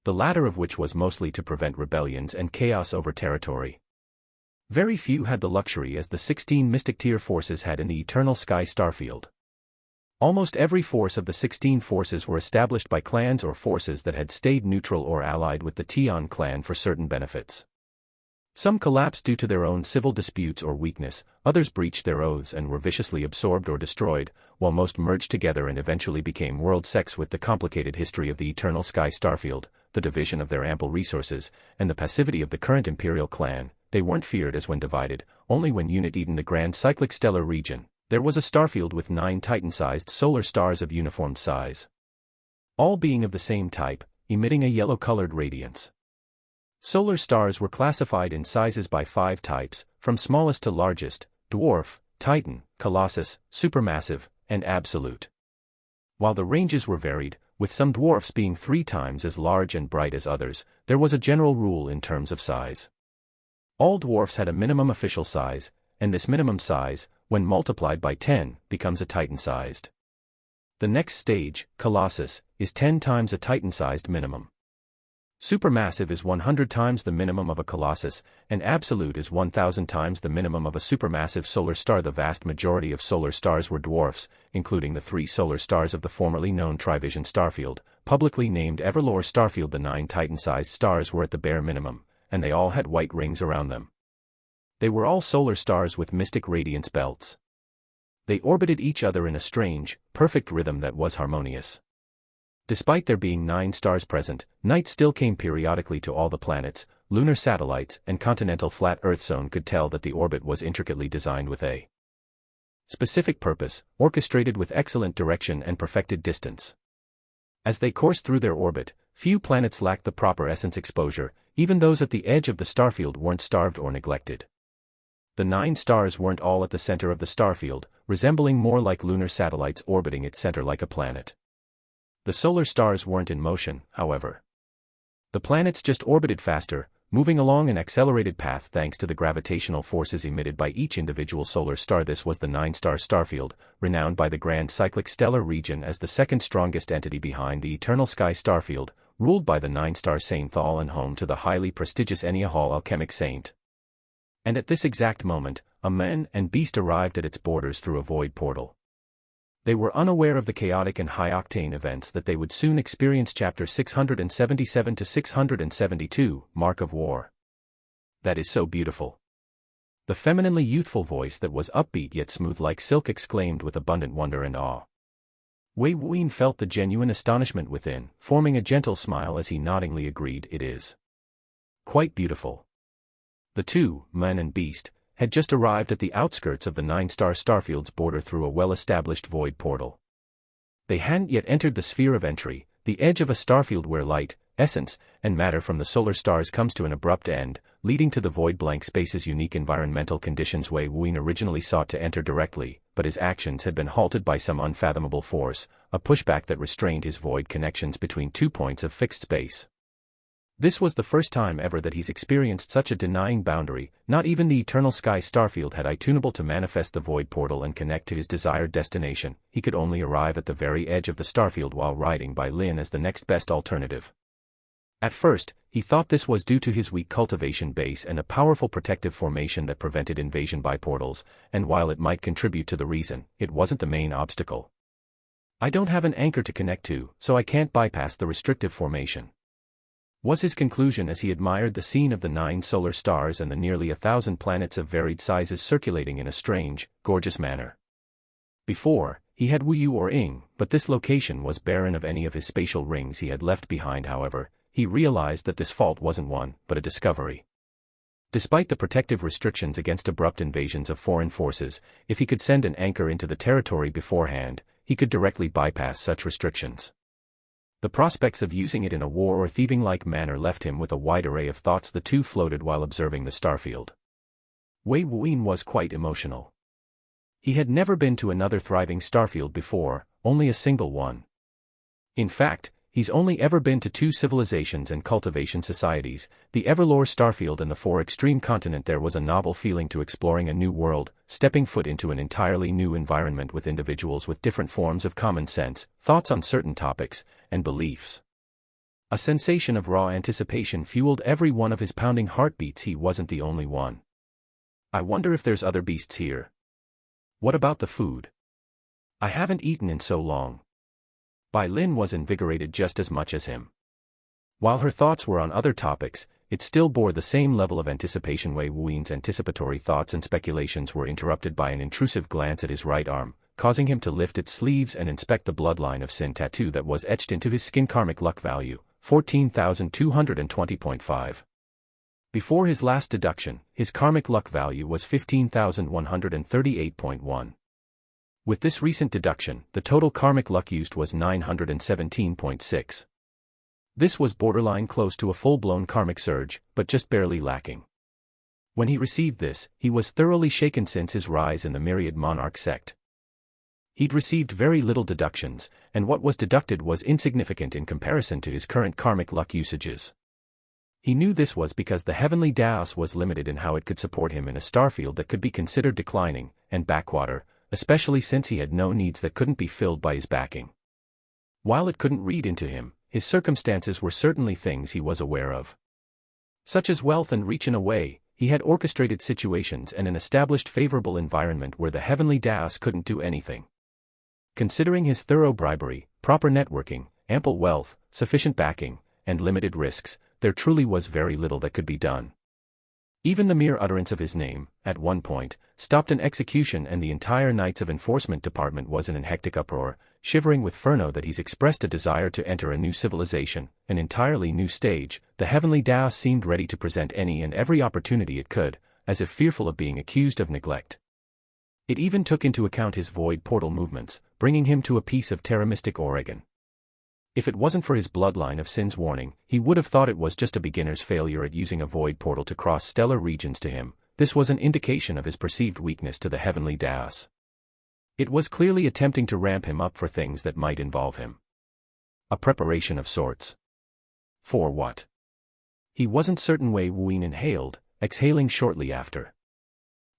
The latter of which was mostly to prevent rebellions and chaos over territory. Very few had the luxury as the 16 mystic tier forces had in the Eternal Sky Starfield. Almost every force of the 16 forces were established by clans or forces that had stayed neutral or allied with the Tian clan for certain benefits. Some collapsed due to their own civil disputes or weakness, others breached their oaths and were viciously absorbed or destroyed, while most merged together and eventually became world sects. With the complicated history of the Eternal Sky Starfield, the division of their ample resources, and the passivity of the current Imperial clan, they weren't feared as when divided, only when united in the grand cyclic stellar region. There was a starfield with 9 Titan-sized solar stars of uniform size, all being of the same type, emitting a yellow-colored radiance. Solar stars were classified in sizes by 5 types, from smallest to largest: dwarf, Titan, Colossus, supermassive, and absolute. While the ranges were varied, with some dwarfs being 3 times as large and bright as others, there was a general rule in terms of size. All dwarfs had a minimum official size, and this minimum size, when multiplied by 10, becomes a Titan-sized. The next stage, Colossus, is 10 times a Titan-sized minimum. Supermassive is 100 times the minimum of a Colossus, and absolute is 1,000 times the minimum of a supermassive solar star. The vast majority of solar stars were dwarfs, including the 3 solar stars of the formerly known Trivision starfield, publicly named Everlore starfield. The 9 Titan-sized stars were at the bare minimum, and they all had white rings around them. They were all solar stars with mystic radiance belts. They orbited each other in a strange, perfect rhythm that was harmonious. Despite there being 9 stars present, night still came periodically to all the planets. Lunar satellites and continental flat Earth zone could tell that the orbit was intricately designed with a specific purpose, orchestrated with excellent direction and perfected distance. As they coursed through their orbit, few planets lacked the proper essence exposure, even those at the edge of the starfield weren't starved or neglected. The 9 stars weren't all at the center of the starfield, resembling more like lunar satellites orbiting its center like a planet. The solar stars weren't in motion, however. The planets just orbited faster, moving along an accelerated path thanks to the gravitational forces emitted by each individual solar star. This was the 9-star starfield, renowned by the Grand Cyclic Stellar region as the second strongest entity behind the Eternal Sky starfield, ruled by the 9-star Sainthal and home to the highly prestigious Enia Hall alchemic saint. And at this exact moment, a man and beast arrived at its borders through a void portal. They were unaware of the chaotic and high-octane events that they would soon experience. Chapter 677 to 672, Mark of War. That is so beautiful. The femininely youthful voice that was upbeat yet smooth like silk exclaimed with abundant wonder and awe. Wei Wuyin felt the genuine astonishment within, forming a gentle smile as he noddingly agreed. It is quite beautiful. The 2, man and beast, had just arrived at the outskirts of the 9-star starfield's border through a well-established void portal. They hadn't yet entered the sphere of entry, the edge of a starfield where light, essence, and matter from the solar stars comes to an abrupt end, leading to the void blank space's unique environmental conditions. Wei Wuyin originally sought to enter directly, but his actions had been halted by some unfathomable force, a pushback that restrained his void connections between 2 points of fixed space. This was the first time ever that he's experienced such a denying boundary. Not even the Eternal Sky starfield had tunable to manifest the void portal and connect to his desired destination. He could only arrive at the very edge of the starfield while riding by Lin as the next best alternative. At first, he thought this was due to his weak cultivation base and a powerful protective formation that prevented invasion by portals, and while it might contribute to the reason, it wasn't the main obstacle. I don't have an anchor to connect to, so I can't bypass the restrictive formation, was his conclusion as he admired the scene of the 9 solar stars and the nearly 1,000 planets of varied sizes circulating in a strange, gorgeous manner. Before, he had Wu Yu or Ing, but this location was barren of any of his spatial rings he had left behind. However, he realized that this fault wasn't one, but a discovery. Despite the protective restrictions against abrupt invasions of foreign forces, if he could send an anchor into the territory beforehand, he could directly bypass such restrictions. The prospects of using it in a war or thieving-like manner left him with a wide array of thoughts. The 2 floated while observing the starfield. Wei Wuyin was quite emotional. He had never been to another thriving starfield before, only a single one. In fact, he's only ever been to 2 civilizations and cultivation societies, the Everlore starfield and the 4 extreme continent. There was a novel feeling to exploring a new world, stepping foot into an entirely new environment with individuals with different forms of common sense, thoughts on certain topics, and beliefs. A sensation of raw anticipation fueled every one of his pounding heartbeats. He wasn't the only one. I wonder if there's other beasts here. What about the food? I haven't eaten in so long. Bai Lin was invigorated just as much as him. While her thoughts were on other topics, it still bore the same level of anticipation. Wei Wuyin's anticipatory thoughts and speculations were interrupted by an intrusive glance at his right arm, causing him to lift its sleeves and inspect the bloodline of sin tattoo that was etched into his skin. Karmic luck value, 14,220.5. Before his last deduction, his karmic luck value was 15,138.1. With this recent deduction, the total karmic luck used was 917.6. This was borderline close to a full-blown karmic surge, but just barely lacking. When he received this, he was thoroughly shaken since his rise in the Myriad Monarch sect. He'd received very little deductions, and what was deducted was insignificant in comparison to his current karmic luck usages. He knew this was because the heavenly dais was limited in how it could support him in a starfield that could be considered declining, and backwater, especially since he had no needs that couldn't be filled by his backing. While it couldn't read into him, his circumstances were certainly things he was aware of. Such as wealth and reach in a way, he had orchestrated situations and an established favorable environment where the heavenly dais couldn't do anything. Considering his thorough bribery, proper networking, ample wealth, sufficient backing, and limited risks, there truly was very little that could be done. Even the mere utterance of his name, at one point, stopped an execution, and the entire Knights of Enforcement department was in an hectic uproar, shivering with Furno that he's expressed a desire to enter a new civilization, an entirely new stage. The heavenly dais seemed ready to present any and every opportunity it could, as if fearful of being accused of neglect. It even took into account his void portal movements, bringing him to a piece of Terra Mystic Oregon. If it wasn't for his bloodline of sin's warning, he would have thought it was just a beginner's failure at using a void portal to cross stellar regions. To him, this was an indication of his perceived weakness to the heavenly dais. It was clearly attempting to ramp him up for things that might involve him. A preparation of sorts. For what? He wasn't certain. Wei Wuyin inhaled, exhaling shortly after.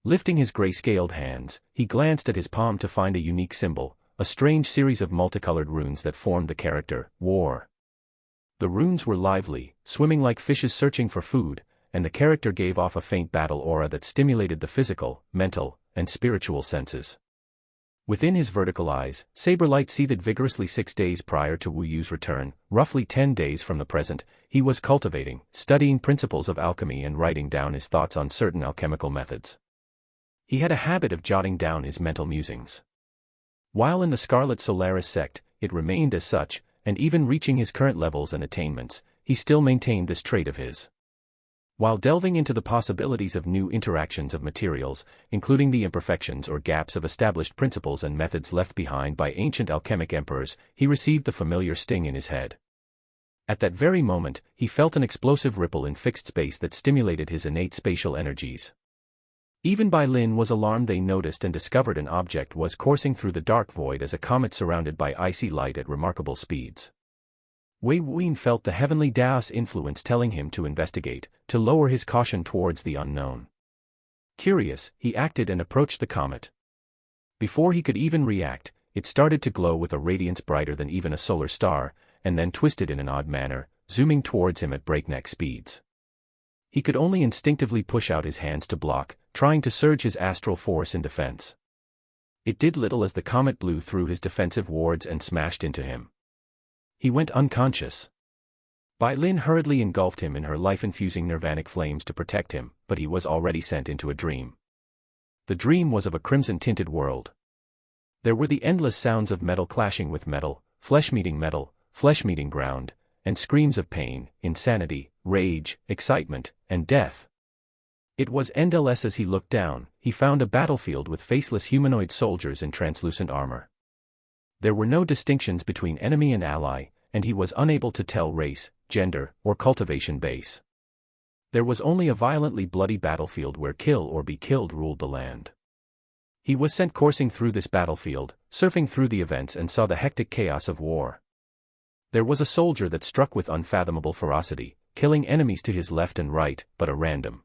Lifting his gray-scaled hands, he glanced at his palm to find a unique symbol, a strange series of multicolored runes that formed the character, War. The runes were lively, swimming like fishes searching for food, and the character gave off a faint battle aura that stimulated the physical, mental, and spiritual senses. Within his vertical eyes, saber light seethed vigorously. 6 days prior to Wu Yu's return, roughly 10 days from the present, he was cultivating, studying principles of alchemy and writing down his thoughts on certain alchemical methods. He had a habit of jotting down his mental musings. While in the Scarlet Solaris sect, it remained as such, and even reaching his current levels and attainments, he still maintained this trait of his. While delving into the possibilities of new interactions of materials, including the imperfections or gaps of established principles and methods left behind by ancient alchemic emperors, he received the familiar sting in his head. At that very moment, he felt an explosive ripple in fixed space that stimulated his innate spatial energies. Even Bai Lin was alarmed. They noticed and discovered an object was coursing through the dark void as a comet surrounded by icy light at remarkable speeds. Wei Wuyin felt the heavenly dais influence telling him to investigate, to lower his caution towards the unknown. Curious, he acted and approached the comet. Before he could even react, it started to glow with a radiance brighter than even a solar star, and then twisted in an odd manner, zooming towards him at breakneck speeds. He could only instinctively push out his hands to block, trying to surge his astral force in defense. It did little as the comet blew through his defensive wards and smashed into him. He went unconscious. Bai Lin hurriedly engulfed him in her life-infusing nirvanic flames to protect him, but he was already sent into a dream. The dream was of a crimson-tinted world. There were the endless sounds of metal clashing with metal, flesh meeting ground, and screams of pain, insanity, rage, excitement, and death. It was endless. As he looked down, he found a battlefield with faceless humanoid soldiers in translucent armor. There were no distinctions between enemy and ally, and he was unable to tell race, gender, or cultivation base. There was only a violently bloody battlefield where kill or be killed ruled the land. He was sent coursing through this battlefield, surfing through the events, and saw the hectic chaos of war. There was a soldier that struck with unfathomable ferocity, killing enemies to his left and right, but a random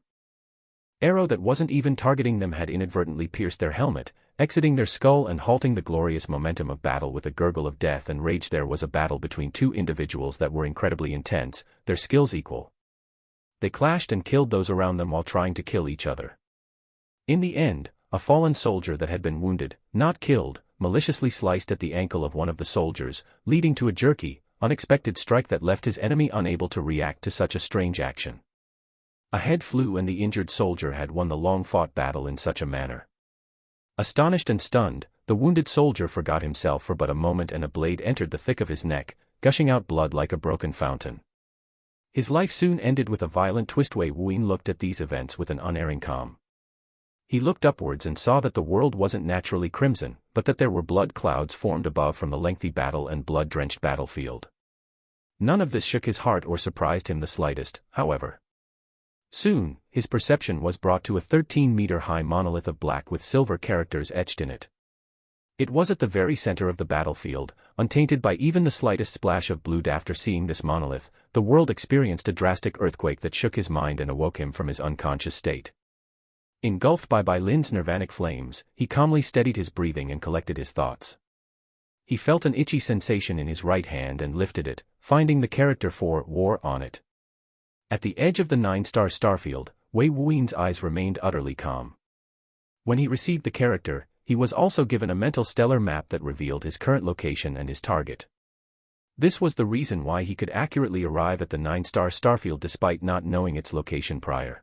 arrow that wasn't even targeting them had inadvertently pierced their helmet, exiting their skull and halting the glorious momentum of battle with a gurgle of death and rage. There was a battle between two individuals that were incredibly intense, their skills equal. They clashed and killed those around them while trying to kill each other. In the end, a fallen soldier that had been wounded, not killed, maliciously sliced at the ankle of one of the soldiers, leading to a jerky, unexpected strike that left his enemy unable to react to such a strange action. A head flew and the injured soldier had won the long-fought battle in such a manner. Astonished and stunned, the wounded soldier forgot himself for but a moment, and a blade entered the thick of his neck, gushing out blood like a broken fountain. His life soon ended with a violent twist. Wei Wuyin looked at these events with an unerring calm. He looked upwards and saw that the world wasn't naturally crimson, but that there were blood clouds formed above from the lengthy battle and blood-drenched battlefield. None of this shook his heart or surprised him the slightest, however. Soon, his perception was brought to a 13-meter-high monolith of black with silver characters etched in it. It was at the very center of the battlefield, untainted by even the slightest splash of blood. After seeing this monolith, the world experienced a drastic earthquake that shook his mind and awoke him from his unconscious state. Engulfed by Bai Lin's nirvanic flames, he calmly steadied his breathing and collected his thoughts. He felt an itchy sensation in his right hand and lifted it, finding the character for war on it. At the edge of the 9-star starfield, Wei Wuyin's eyes remained utterly calm. When he received the character, he was also given a mental stellar map that revealed his current location and his target. This was the reason why he could accurately arrive at the 9-star starfield despite not knowing its location prior.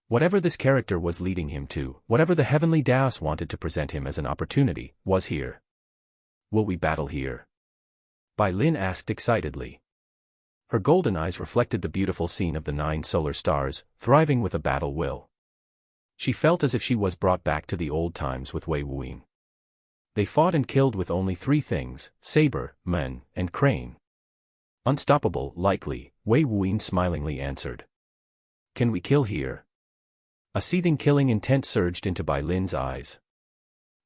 Whatever this character was leading him to, whatever the heavenly Daos wanted to present him as an opportunity, was here. Will we battle here? Bai Lin asked excitedly. Her golden eyes reflected the beautiful scene of the 9 solar stars, thriving with a battle will. She felt as if she was brought back to the old times with Wei Wuyin. They fought and killed with only 3 things: saber, men, and crane. Unstoppable, likely, Wei Wuyin smilingly answered. Can we kill here? A seething killing intent surged into Bai Lin's eyes.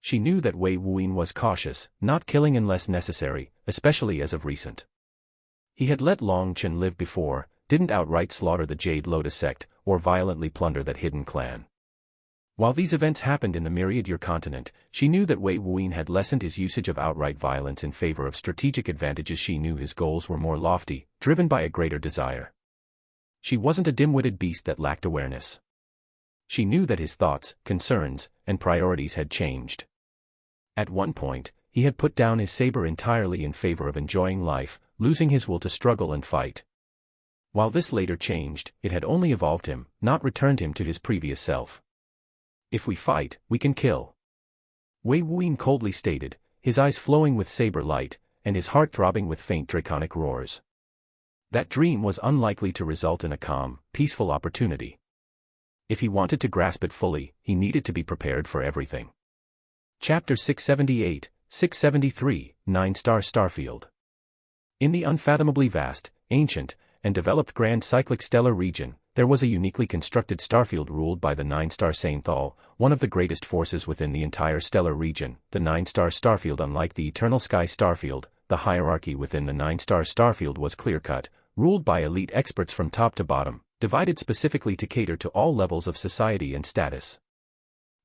She knew that Wei Wuyin was cautious, not killing unless necessary, especially as of recent. He had let Long Chen live before, didn't outright slaughter the Jade Lotus sect, or violently plunder that hidden clan. While these events happened in the Myriad-Year continent, she knew that Wei Wuyin had lessened his usage of outright violence in favor of strategic advantages. She knew his goals were more lofty, driven by a greater desire. She wasn't a dim-witted beast that lacked awareness. She knew that his thoughts, concerns, and priorities had changed. At one point, he had put down his saber entirely in favor of enjoying life, losing his will to struggle and fight. While this later changed, it had only evolved him, not returned him to his previous self. If we fight, we can kill. Wei Wuyin coldly stated, his eyes flowing with saber light, and his heart throbbing with faint draconic roars. That dream was unlikely to result in a calm, peaceful opportunity. If he wanted to grasp it fully, he needed to be prepared for everything. Chapter 678, 673, 9-star Starfield. In the unfathomably vast, ancient, and developed Grand Cyclic Stellar region, there was a uniquely constructed starfield ruled by the 9-star Sainthal, one of the greatest forces within the entire stellar region. The 9-star starfield, unlike the Eternal Sky starfield, the hierarchy within the 9-star starfield was clear-cut, ruled by elite experts from top to bottom, divided specifically to cater to all levels of society and status.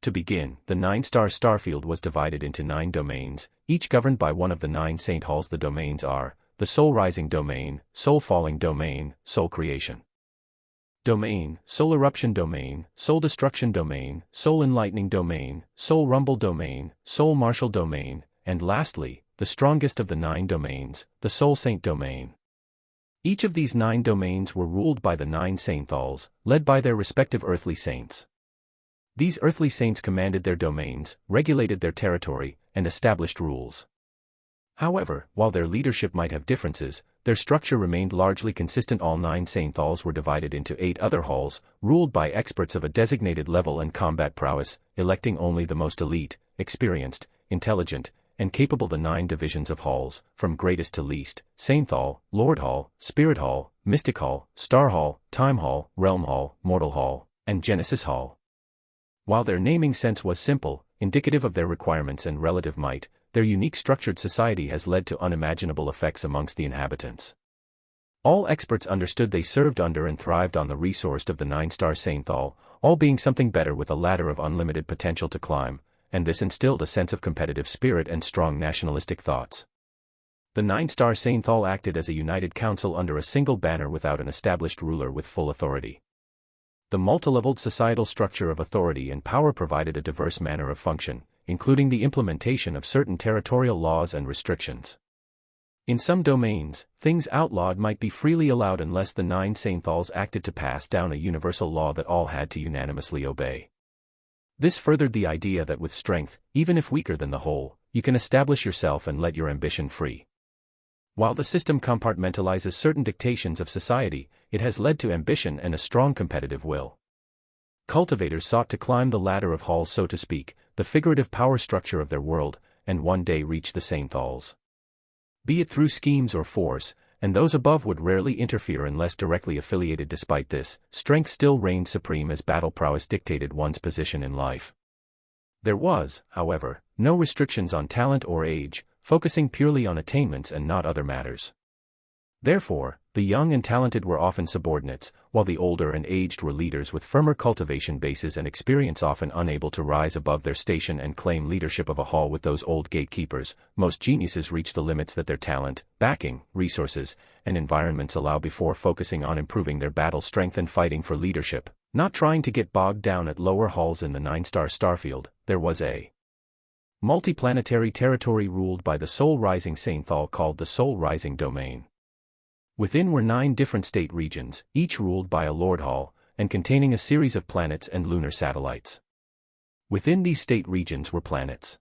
To begin, the 9-star starfield was divided into 9 domains, each governed by one of the 9 Saint Halls. The domains are the Soul Rising Domain, Soul Falling Domain, Soul Creation Domain, Soul Eruption Domain, Soul Destruction Domain, Soul Enlightening Domain, Soul Rumble Domain, Soul Martial Domain, and lastly, the strongest of the 9 domains, the Soul Saint Domain. Each of these 9 domains were ruled by the 9 Sainthals, led by their respective earthly saints. These earthly saints commanded their domains, regulated their territory, and established rules. However, while their leadership might have differences, their structure remained largely consistent. All 9 Sainthals were divided into 8 other halls, ruled by experts of a designated level and combat prowess, electing only the most elite, experienced, intelligent, and capable. The 9 divisions of halls, from greatest to least: Sainthal, Lord Hall, Spirit Hall, Mystic Hall, Star Hall, Time Hall, Realm Hall, Mortal Hall, and Genesis Hall. While their naming sense was simple, indicative of their requirements and relative might, their unique structured society has led to unimaginable effects amongst the inhabitants. All experts understood they served under and thrived on the resource of the 9-star Sainthal, all being something better with a ladder of unlimited potential to climb, and this instilled a sense of competitive spirit and strong nationalistic thoughts. The 9-star Sainthal acted as a united council under a single banner without an established ruler with full authority. The multileveled societal structure of authority and power provided a diverse manner of function, including the implementation of certain territorial laws and restrictions. In some domains, things outlawed might be freely allowed unless the 9 Sainthals acted to pass down a universal law that all had to unanimously obey. This furthered the idea that with strength, even if weaker than the whole, you can establish yourself and let your ambition free. While the system compartmentalizes certain dictations of society, it has led to ambition and a strong competitive will. Cultivators sought to climb the ladder of halls, so to speak, the figurative power structure of their world, and one day reach the same thalls. Be it through schemes or force, and those above would rarely interfere unless directly affiliated. Despite this, strength still reigned supreme as battle prowess dictated one's position in life. There was, however, no restrictions on talent or age, focusing purely on attainments and not other matters. Therefore, the young and talented were often subordinates, while the older and aged were leaders with firmer cultivation bases and experience, often unable to rise above their station and claim leadership of a hall. With those old gatekeepers, most geniuses reach the limits that their talent, backing, resources, and environments allow before focusing on improving their battle strength and fighting for leadership, not trying to get bogged down at lower halls. In the 9-star starfield, there was a multiplanetary territory ruled by the Soul Rising Sainthal called the Soul Rising Domain. Within were 9 different state regions, each ruled by a Lord Hall, and containing a series of planets and lunar satellites. Within these state regions were planets.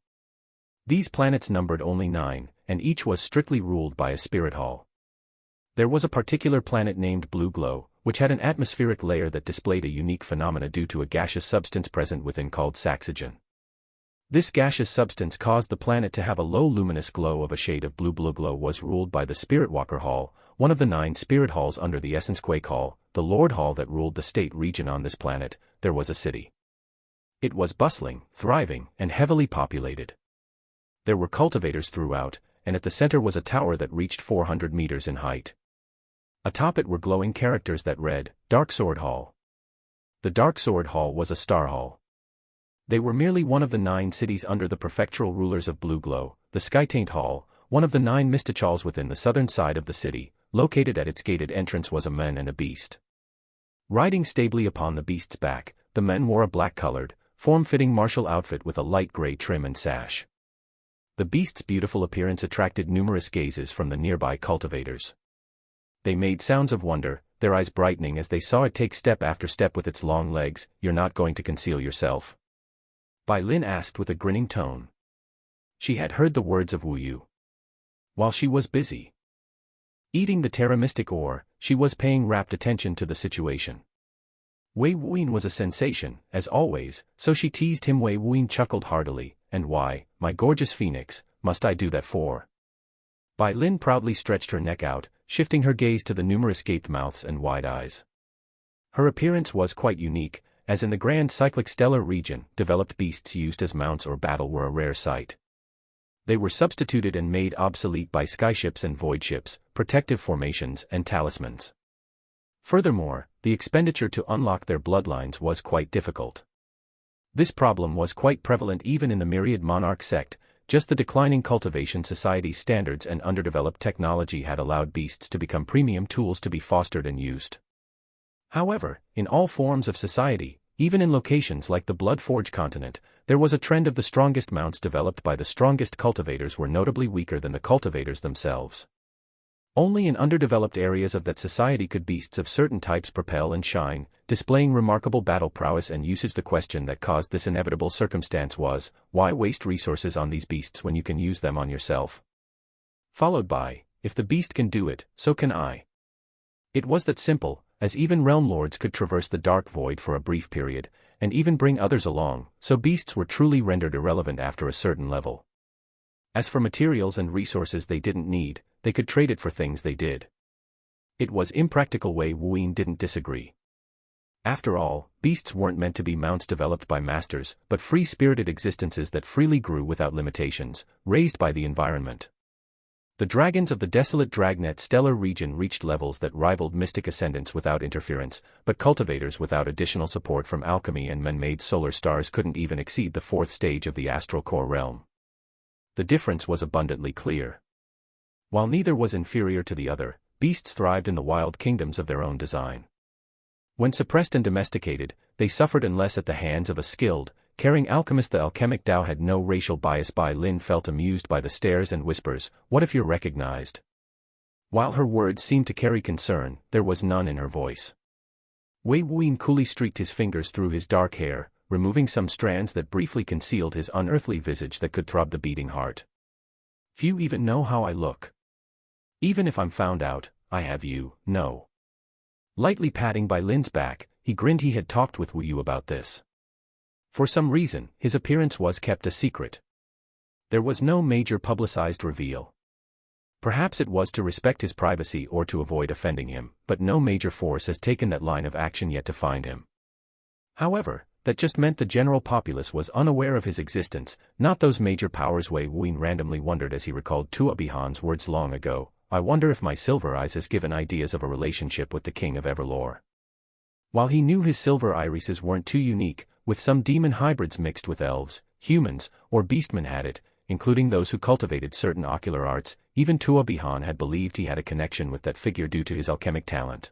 These planets numbered only 9, and each was strictly ruled by a Spirit Hall. There was a particular planet named Blue Glow, which had an atmospheric layer that displayed a unique phenomena due to a gaseous substance present within called saxygen. This gaseous substance caused the planet to have a low luminous glow of a shade of blue. Blue Glow was ruled by the Spirit Walker Hall, one of the 9 spirit halls under the Essence Quake Hall, the Lord Hall that ruled the state region. On this planet, there was a city. It was bustling, thriving, and heavily populated. There were cultivators throughout, and at the center was a tower that reached 400 meters in height. Atop it were glowing characters that read, Dark Sword Hall. The Dark Sword Hall was a star hall. They were merely one of the 9 cities under the prefectural rulers of Blue Glow. The Skytaint Hall, one of the 9 Mystachals within the southern side of the city, located at its gated entrance, was a man and a beast. Riding stably upon the beast's back, the men wore a black-colored, form-fitting martial outfit with a light gray trim and sash. The beast's beautiful appearance attracted numerous gazes from the nearby cultivators. They made sounds of wonder, their eyes brightening as they saw it take step after step with its long legs. "You're not going to conceal yourself?" Bai Lin asked with a grinning tone. She had heard the words of Wu Yu. While she was busy eating the Terra Mystic ore, she was paying rapt attention to the situation. Wei Wuyin was a sensation, as always, so she teased him. Wei Wuyin chuckled heartily. "And why, my gorgeous phoenix, must I do that for?" Bai Lin proudly stretched her neck out, shifting her gaze to the numerous gaped mouths and wide eyes. Her appearance was quite unique, as in the Grand Cyclic Stellar region, developed beasts used as mounts or battle were a rare sight. They were substituted and made obsolete by skyships and void ships, protective formations and talismans. Furthermore, the expenditure to unlock their bloodlines was quite difficult. This problem was quite prevalent even in the Myriad Monarch sect. Just the declining cultivation society's standards and underdeveloped technology had allowed beasts to become premium tools to be fostered and used. However, in all forms of society, even in locations like the Bloodforge continent, there was a trend of the strongest mounts developed by the strongest cultivators were notably weaker than the cultivators themselves. Only in underdeveloped areas of that society could beasts of certain types propel and shine, displaying remarkable battle prowess and usage. The question that caused this inevitable circumstance was, why waste resources on these beasts when you can use them on yourself? Followed by, if the beast can do it, so can I. It was that simple, as even realm lords could traverse the dark void for a brief period, and even bring others along, so beasts were truly rendered irrelevant after a certain level. As for materials and resources they didn't need, they could trade it for things they did. It was impractical. Wei Wuyin didn't disagree. After all, beasts weren't meant to be mounts developed by masters, but free-spirited existences that freely grew without limitations, raised by the environment. The dragons of the desolate Dragnet stellar region reached levels that rivaled mystic ascendants without interference, but cultivators without additional support from alchemy and man-made solar stars couldn't even exceed the 4th stage of the astral core realm. The difference was abundantly clear. While neither was inferior to the other, beasts thrived in the wild kingdoms of their own design. When suppressed and domesticated, they suffered unless at the hands of a skilled, caring alchemist. The alchemic Tao had no racial bias. Bai Lin felt amused by the stares and whispers. "What if you're recognized?" While her words seemed to carry concern, there was none in her voice. Wei Wuyin coolly streaked his fingers through his dark hair, removing some strands that briefly concealed his unearthly visage that could throb the beating heart. "Few even know how I look. Even if I'm found out, I have you, no. Lightly patting Bai Lin's back, he grinned. He had talked with Wu Yu about this. For some reason, his appearance was kept a secret. There was no major publicized reveal. Perhaps it was to respect his privacy or to avoid offending him, but no major force has taken that line of action yet to find him. However, that just meant the general populace was unaware of his existence, not those major powers. Wei Wuyin randomly wondered as he recalled Tua Bihan's words long ago. I wonder if my silver eyes has given ideas of a relationship with the king of Everlore. While he knew his silver irises weren't too unique, with some demon hybrids mixed with elves, humans, or beastmen had it, including those who cultivated certain ocular arts, even Tua Bihan had believed he had a connection with that figure due to his alchemic talent.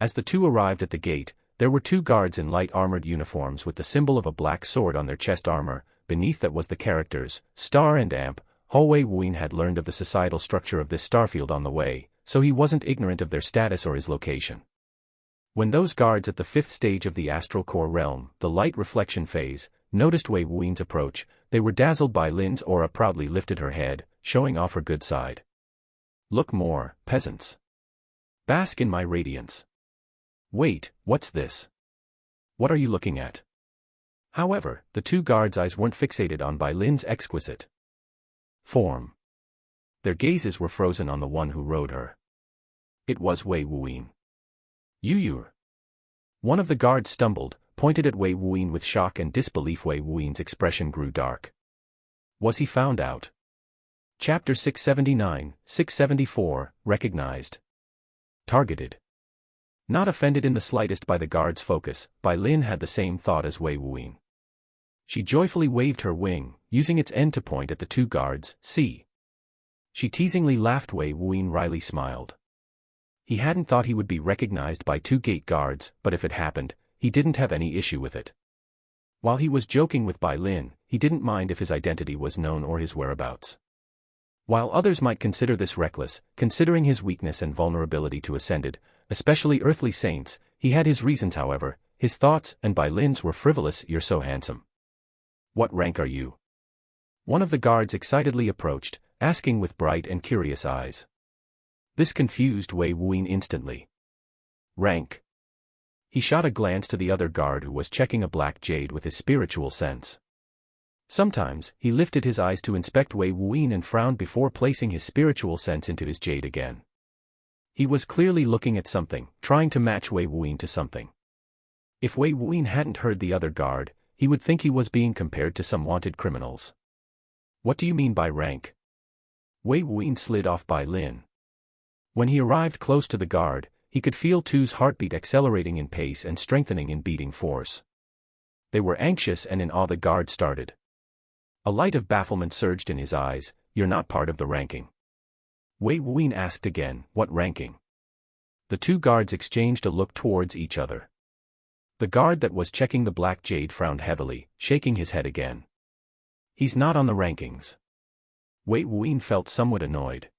As the two arrived at the gate, there were two guards in light armored uniforms with the symbol of a black sword on their chest armor. Beneath that was the characters, Star and Amp. Wei Wuyin had learned of the societal structure of this starfield on the way, so he wasn't ignorant of their status or his location. When those guards at the fifth stage of the astral core realm, the light reflection phase, noticed Wei Wuyin's approach, they were dazzled by Lin's aura. Proudly lifted her head, showing off her good side. Look more, peasants. Bask in my radiance. Wait, what's this? What are you looking at? However, the two guards' eyes weren't fixated on Bai Lin's exquisite form. Their gazes were frozen on the one who rode her. It was Wei Wuyin. Yu. One of the guards stumbled, pointed at Wei Wuyin with shock and disbelief. Wei Wuyin's expression grew dark. Was he found out? Chapter 679, 674, recognized. Targeted. Not offended in the slightest by the guard's focus, Bai Lin had the same thought as Wei Wuyin. She joyfully waved her wing, using its end to point at the two guards. See. She teasingly laughed. Wei Wuyin wryly smiled. He hadn't thought he would be recognized by two gate guards, but if it happened, he didn't have any issue with it. While he was joking with Bai Lin, he didn't mind if his identity was known or his whereabouts. While others might consider this reckless, considering his weakness and vulnerability to Ascended, especially earthly saints, he had his reasons. However, his thoughts and Bai Lin's were frivolous. You're so handsome. What rank are you? One of the guards excitedly approached, asking with bright and curious eyes. This confused Wei Wuyin instantly. Rank. He shot a glance to the other guard who was checking a black jade with his spiritual sense. Sometimes, he lifted his eyes to inspect Wei Wuyin and frowned before placing his spiritual sense into his jade again. He was clearly looking at something, trying to match Wei Wuyin to something. If Wei Wuyin hadn't heard the other guard, he would think he was being compared to some wanted criminals. What do you mean by rank? Wei Wuyin slid off Bai Lin. When he arrived close to the guard, he could feel Tu's heartbeat accelerating in pace and strengthening in beating force. They were anxious and in awe. The guard started. A light of bafflement surged in his eyes. You're not part of the ranking. Wei Wuyin asked again, what ranking? The two guards exchanged a look towards each other. The guard that was checking the black jade frowned heavily, shaking his head again. He's not on the rankings. Wei Wuyin felt somewhat annoyed.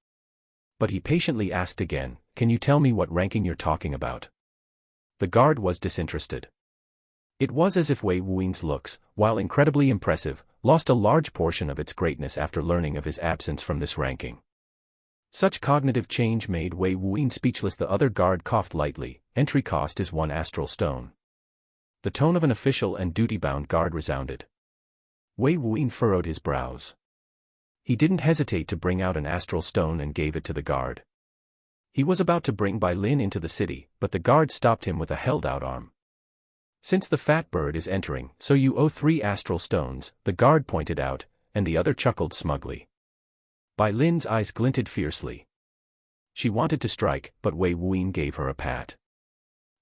But he patiently asked again, can you tell me what ranking you're talking about? The guard was disinterested. It was as if Wei Wuyin's looks, while incredibly impressive, lost a large portion of its greatness after learning of his absence from this ranking. Such cognitive change made Wei Wuyin speechless. The other guard coughed lightly. Entry cost is 1 astral stone. The tone of an official and duty-bound guard resounded. Wei Wuyin furrowed his brows. He didn't hesitate to bring out an astral stone and gave it to the guard. He was about to bring Bai Lin into the city, but the guard stopped him with a held-out arm. Since the fat bird is entering, so you owe 3 astral stones, the guard pointed out, and the other chuckled smugly. Bai Lin's eyes glinted fiercely. She wanted to strike, but Wei Wuyin gave her a pat.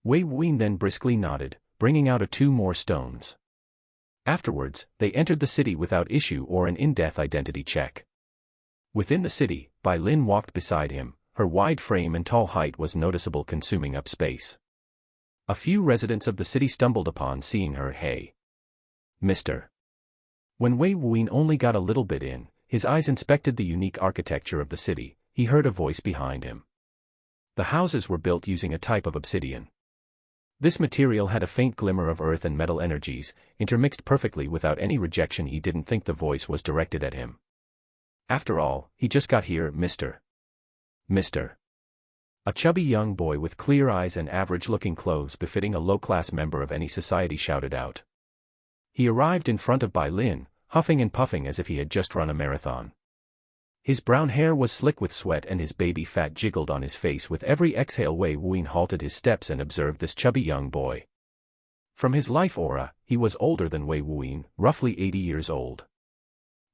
Wei Wuyin then briskly nodded, bringing out 2 more stones. Afterwards, they entered the city without issue or an in-depth identity check. Within the city, Bai Lin walked beside him. Her wide frame and tall height was noticeable, consuming up space. A few residents of the city stumbled upon seeing her. Hey, Mr. When Wei Wuyin only got a little bit in, his eyes inspected the unique architecture of the city, he heard a voice behind him. The houses were built using a type of obsidian. This material had a faint glimmer of earth and metal energies, intermixed perfectly without any rejection. He didn't think the voice was directed at him. After all, he just got here, Mr. Mr. A chubby young boy with clear eyes and average-looking clothes befitting a low-class member of any society shouted out. He arrived in front of Bai Lin, huffing and puffing as if he had just run a marathon. His brown hair was slick with sweat and his baby fat jiggled on his face with every exhale. Wei Wuyin halted his steps and observed this chubby young boy. From his life aura, he was older than Wei Wuyin, roughly 80 years old.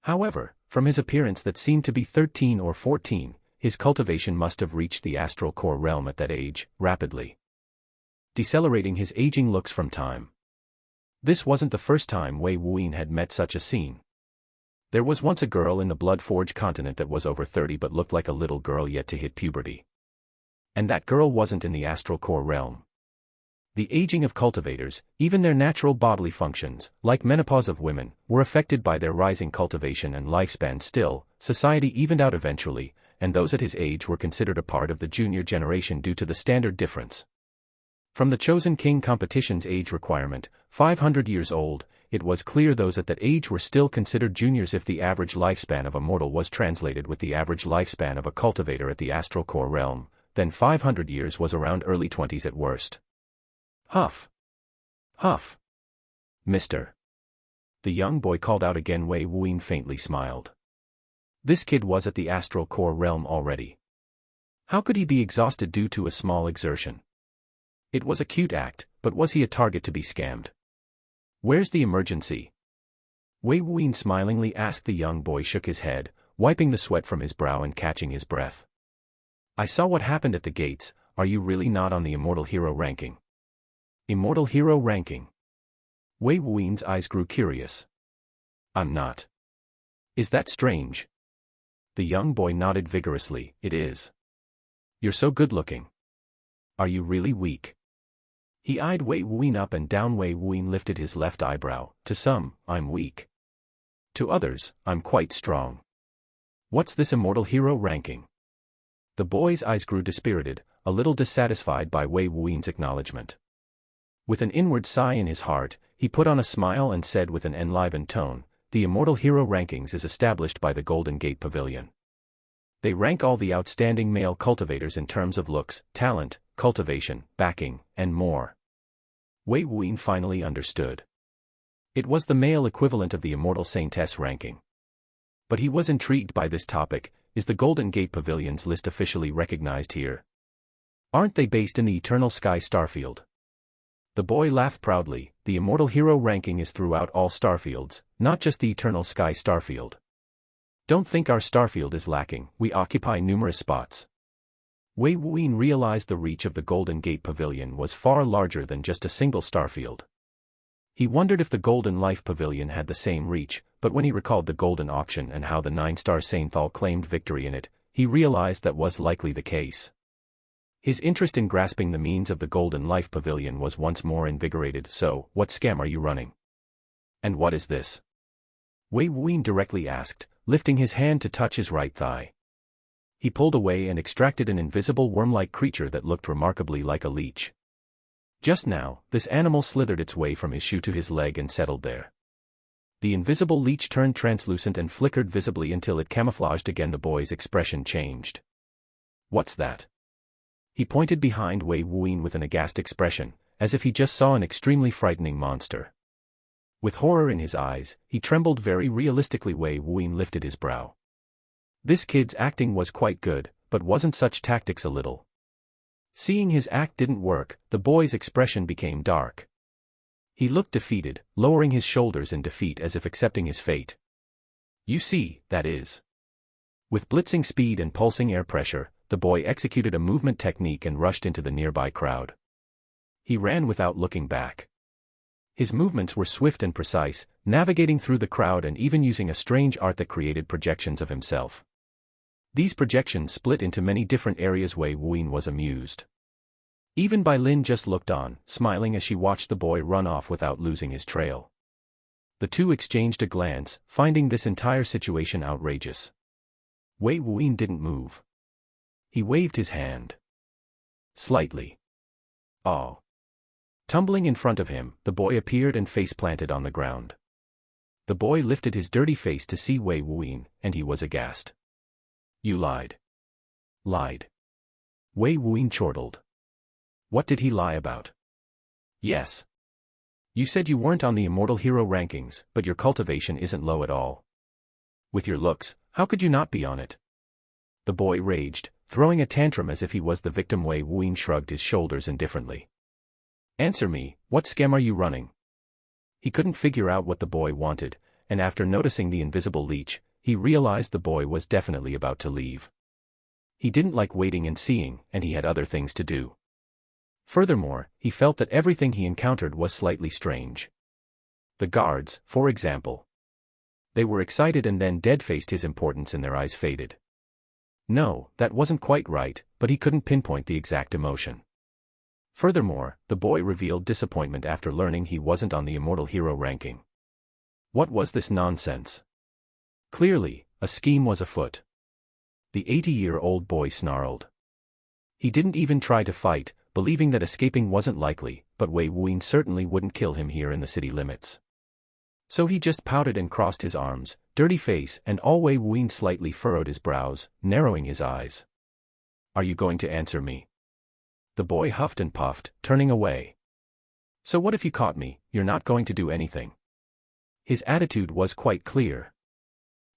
However, from his appearance that seemed to be 13 or 14, his cultivation must have reached the astral core realm at that age, rapidly decelerating his aging looks from time. This wasn't the first time Wei Wuyin had met such a scene. There was once a girl in the Blood-Forged continent that was over 30 but looked like a little girl yet to hit puberty. And that girl wasn't in the astral core realm. The aging of cultivators, even their natural bodily functions, like menopause of women, were affected by their rising cultivation and lifespan. Still, society evened out eventually, and those at his age were considered a part of the junior generation due to the standard difference. From the Chosen King competition's age requirement, 500 years old, it was clear those at that age were still considered juniors if the average lifespan of a mortal was translated with the average lifespan of a cultivator at the astral core realm, then 500 years was around early 20s at worst. Huff! Huff! Mister! The young boy called out again. Wei Wuyin faintly smiled. This kid was at the astral core realm already. How could he be exhausted due to a small exertion? It was a cute act, but was he a target to be scammed? Where's the emergency? Wei Wuyin smilingly asked. The young boy shook his head, wiping the sweat from his brow and catching his breath. I saw what happened at the gates. Are you really not on the Immortal Hero ranking? Immortal Hero ranking? Wei Wuyin's eyes grew curious. I'm not. Is that strange? The young boy nodded vigorously. It is. You're so good-looking. Are you really weak? He eyed Wei Wuyin up and down. Wei Wuyin lifted his left eyebrow. To some, I'm weak. To others, I'm quite strong. What's this Immortal Hero ranking? The boy's eyes grew dispirited, a little dissatisfied by Wei Wuyin's acknowledgement. With an inward sigh in his heart, he put on a smile and said with an enlivened tone, the Immortal Hero rankings is established by the Golden Gate Pavilion. They rank all the outstanding male cultivators in terms of looks, talent, cultivation, backing, and more. Wei Wuyin finally understood. It was the male equivalent of the Immortal Saintess ranking. But he was intrigued by this topic. Is the Golden Gate Pavilion's list officially recognized here? Aren't they based in the Eternal Sky Starfield? The boy laughed proudly. The Immortal Hero ranking is throughout all starfields, not just the Eternal Sky Starfield. Don't think our starfield is lacking. We occupy numerous spots. Wei Wuyin realized the reach of the Golden Gate Pavilion was far larger than just a single starfield. He wondered if the Golden Life Pavilion had the same reach, but when he recalled the Golden Auction and how the 9-star Sainthal claimed victory in it, he realized that was likely the case. His interest in grasping the means of the Golden Life Pavilion was once more invigorated. So, what scam are you running? And what is this? Wei Wuyin directly asked, lifting his hand to touch his right thigh. He pulled away and extracted an invisible worm-like creature that looked remarkably like a leech. Just now, this animal slithered its way from his shoe to his leg and settled there. The invisible leech turned translucent and flickered visibly until it camouflaged again. The boy's expression changed. What's that? He pointed behind Wei Wuyin with an aghast expression, as if he just saw an extremely frightening monster. With horror in his eyes, he trembled very realistically. Wei Wuyin lifted his brow. This kid's acting was quite good, but wasn't such tactics a little? Seeing his act didn't work, the boy's expression became dark. He looked defeated, lowering his shoulders in defeat as if accepting his fate. You see, that is. With blitzing speed and pulsing air pressure, the boy executed a movement technique and rushed into the nearby crowd. He ran without looking back. His movements were swift and precise, navigating through the crowd and even using a strange art that created projections of himself. These projections split into many different areas. Wei Wuyin was amused. Even Bai Lin just looked on, smiling as she watched the boy run off without losing his trail. The two exchanged a glance, finding this entire situation outrageous. Wei Wuyin didn't move. He waved his hand. Slightly. Oh. Tumbling in front of him, the boy appeared and face-planted on the ground. The boy lifted his dirty face to see Wei Wuyin, and he was aghast. You lied. Lied. Wei Wuyin chortled. What did he lie about? Yes. You said you weren't on the immortal hero rankings, but your cultivation isn't low at all. With your looks, how could you not be on it? The boy raged, throwing a tantrum as if he was the victim. Wei Wuyin shrugged his shoulders indifferently. Answer me, what scam are you running? He couldn't figure out what the boy wanted, and after noticing the invisible leech, he realized the boy was definitely about to leave. He didn't like waiting and seeing, and he had other things to do. Furthermore, he felt that everything he encountered was slightly strange. The guards, for example. They were excited and then dead-faced. His importance in their eyes faded. No, that wasn't quite right, but he couldn't pinpoint the exact emotion. Furthermore, the boy revealed disappointment after learning he wasn't on the immortal hero ranking. What was this nonsense? Clearly, a scheme was afoot. The 80-year-old boy snarled. He didn't even try to fight, believing that escaping wasn't likely, but Wei Wuyin certainly wouldn't kill him here in the city limits. So he just pouted and crossed his arms, dirty face and all. Wei Wuyin slightly furrowed his brows, narrowing his eyes. Are you going to answer me? The boy huffed and puffed, turning away. So what if you caught me? You're not going to do anything. His attitude was quite clear.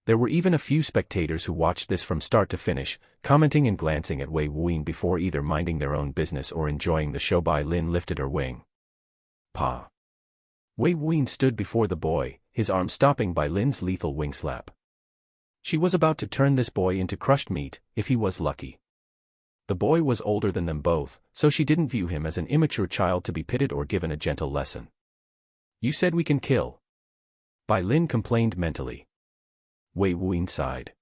There were even a few spectators who watched this from start to finish, commenting and glancing at Wei Wuyin before either minding their own business or enjoying the show. Bai Lin lifted her wing. Pa. Wei Wuyin stood before the boy, his arm stopping Bai Lin's lethal wing slap. She was about to turn this boy into crushed meat, if he was lucky. The boy was older than them both, so she didn't view him as an immature child to be pitted or given a gentle lesson. You said we can kill. Bai Lin complained mentally. Wei Wuyin sighed.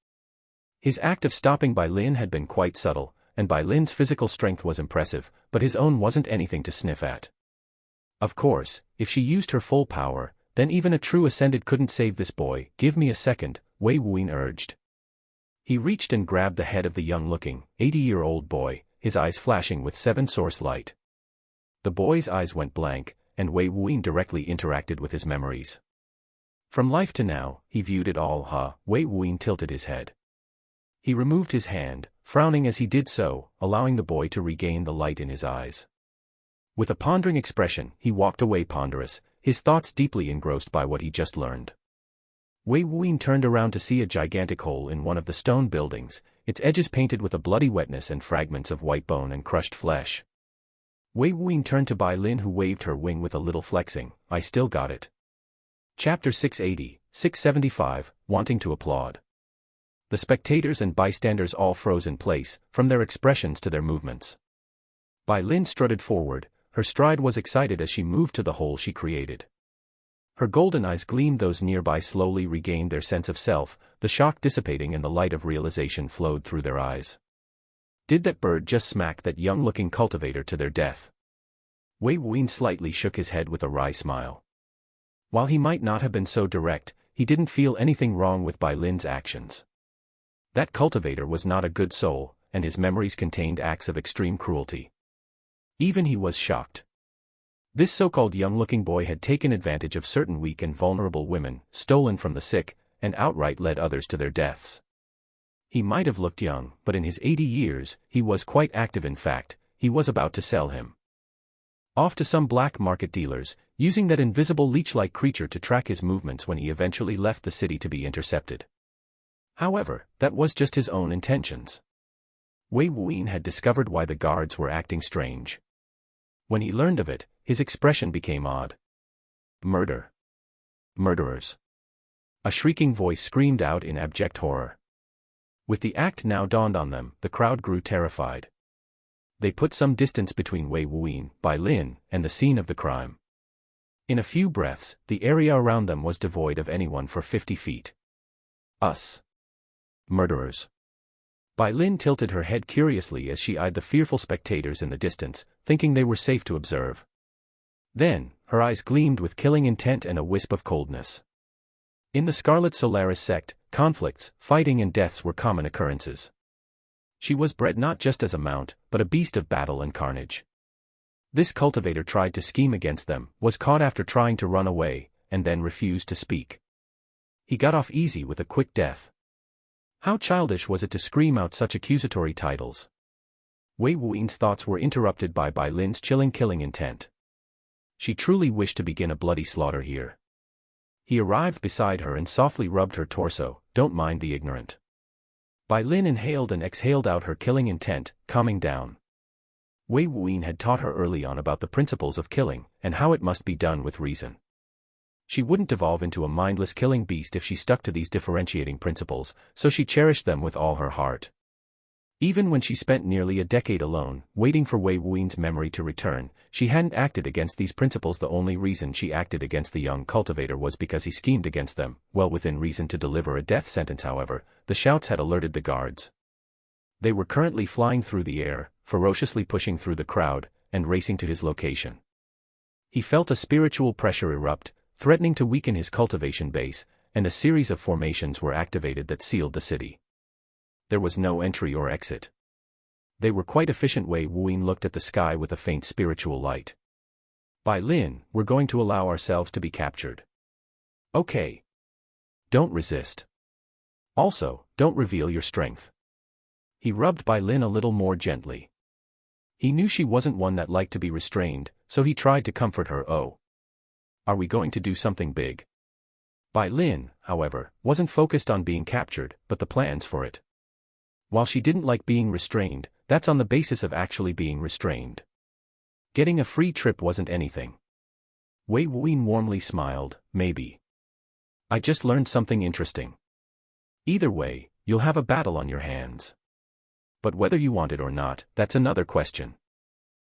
His act of stopping Bai Lin had been quite subtle, and Bai Lin's physical strength was impressive, but his own wasn't anything to sniff at. Of course, if she used her full power, then even a true ascended couldn't save this boy. Give me a second, Wei Wuyin urged. He reached and grabbed the head of the young-looking, 80-year-old boy, his eyes flashing with seven-source light. The boy's eyes went blank, and Wei Wuyin directly interacted with his memories. From life to now, he viewed it all. Wei Wuyin tilted his head. He removed his hand, frowning as he did so, allowing the boy to regain the light in his eyes. With a pondering expression, he walked away ponderous, his thoughts deeply engrossed by what he just learned. Wei Wuyin turned around to see a gigantic hole in one of the stone buildings, its edges painted with a bloody wetness and fragments of white bone and crushed flesh. Wei Wuyin turned to Bai Lin, who waved her wing with a little flexing. I still got it. Chapter 680, 675, wanting to applaud. The spectators and bystanders all froze in place, from their expressions to their movements. Bai Lin strutted forward, her stride was excited as she moved to the hole she created. Her golden eyes gleamed. Those nearby slowly regained their sense of self, the shock dissipating and the light of realization flowed through their eyes. Did that bird just smack that young-looking cultivator to their death? Wei Wuyin slightly shook his head with a wry smile. While he might not have been so direct, he didn't feel anything wrong with Bai Lin's actions. That cultivator was not a good soul, and his memories contained acts of extreme cruelty. Even he was shocked. This so-called young-looking boy had taken advantage of certain weak and vulnerable women, stolen from the sick, and outright led others to their deaths. He might have looked young, but in his 80 years, he was quite active. In fact, he was about to sell him off to some black market dealers, using that invisible leech-like creature to track his movements when he eventually left the city to be intercepted. However, that was just his own intentions. Wei Wuyin had discovered why the guards were acting strange. When he learned of it, his expression became odd. Murder. Murderers. A shrieking voice screamed out in abject horror. With the act now dawned on them, the crowd grew terrified. They put some distance between Wei Wuyin, Bai Lin, and the scene of the crime. In a few breaths, the area around them was devoid of anyone for 50 feet. Us. Murderers. Bai Lin tilted her head curiously as she eyed the fearful spectators in the distance, thinking they were safe to observe. Then, her eyes gleamed with killing intent and a wisp of coldness. In the Scarlet Solaris sect, conflicts, fighting and deaths were common occurrences. She was bred not just as a mount, but a beast of battle and carnage. This cultivator tried to scheme against them, was caught after trying to run away, and then refused to speak. He got off easy with a quick death. How childish was it to scream out such accusatory titles? Wei Wuyin's thoughts were interrupted by Bai Lin's chilling killing intent. She truly wished to begin a bloody slaughter here. He arrived beside her and softly rubbed her torso. Don't mind the ignorant. Bai Lin inhaled and exhaled out her killing intent, calming down. Wei Wuyin had taught her early on about the principles of killing, and how it must be done with reason. She wouldn't devolve into a mindless killing beast if she stuck to these differentiating principles, so she cherished them with all her heart. Even when she spent nearly a decade alone, waiting for Wei Wuyin's memory to return, she hadn't acted against these principles. The only reason she acted against the young cultivator was because he schemed against them, well within reason to deliver a death sentence. However, the shouts had alerted the guards. They were currently flying through the air, ferociously pushing through the crowd, and racing to his location. He felt a spiritual pressure erupt, threatening to weaken his cultivation base, and a series of formations were activated that sealed the city. There was no entry or exit. They were quite efficient. Wei Wuyin looked at the sky with a faint spiritual light. Bai Lin, we're going to allow ourselves to be captured. Okay. Don't resist. Also, don't reveal your strength. He rubbed Bai Lin a little more gently. He knew she wasn't one that liked to be restrained, so he tried to comfort her. Oh. Are we going to do something big? Bai Lin, however, wasn't focused on being captured, but the plans for it. While she didn't like being restrained, that's on the basis of actually being restrained. Getting a free trip wasn't anything. Wei Wuyin warmly smiled. Maybe. I just learned something interesting. Either way, you'll have a battle on your hands. But whether you want it or not, that's another question.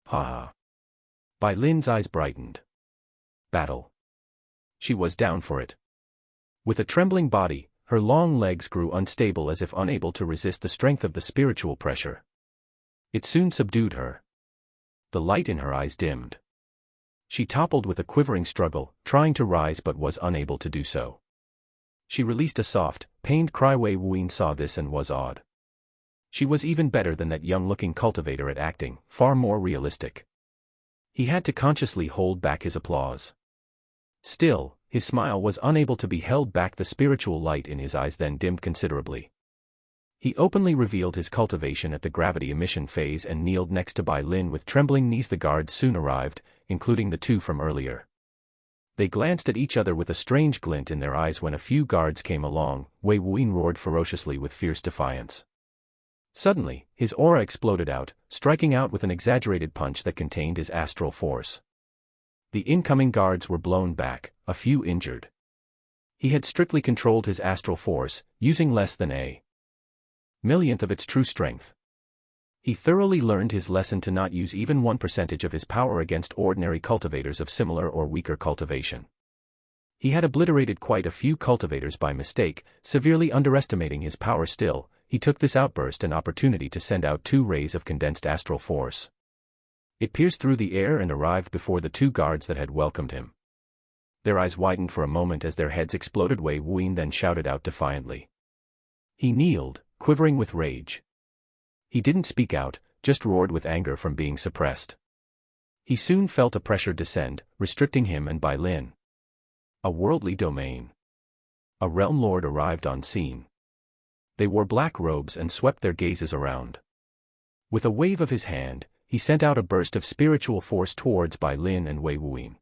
Ha ha. Bai Lin's eyes brightened. Battle. She was down for it. With a trembling body, her long legs grew unstable as if unable to resist the strength of the spiritual pressure. It soon subdued her. The light in her eyes dimmed. She toppled with a quivering struggle, trying to rise but was unable to do so. She released a soft, pained cry. Wei Wuyin saw this and was awed. She was even better than that young-looking cultivator at acting, far more realistic. He had to consciously hold back his applause. Still, his smile was unable to be held back. The spiritual light in his eyes then dimmed considerably. He openly revealed his cultivation at the gravity emission phase and kneeled next to Bai Lin with trembling knees. The guards soon arrived, including the two from earlier. They glanced at each other with a strange glint in their eyes. When a few guards came along, Wei Wuyin roared ferociously with fierce defiance. Suddenly, his aura exploded out, striking out with an exaggerated punch that contained his astral force. The incoming guards were blown back, a few injured. He had strictly controlled his astral force, using less than a millionth of its true strength. He thoroughly learned his lesson to not use even 1% of his power against ordinary cultivators of similar or weaker cultivation. He had obliterated quite a few cultivators by mistake, severely underestimating his power. Still, he took this outburst an opportunity to send out 2 rays of condensed astral force. It pierced through the air and arrived before the 2 guards that had welcomed him. Their eyes widened for a moment as their heads exploded. Wei Wuyin then shouted out defiantly. He kneeled, quivering with rage. He didn't speak out, just roared with anger from being suppressed. He soon felt a pressure descend, restricting him and Bai Lin. A worldly domain. A realm lord arrived on scene. They wore black robes and swept their gazes around. With a wave of his hand, he sent out a burst of spiritual force towards Bai Lin and Wei Wuyin.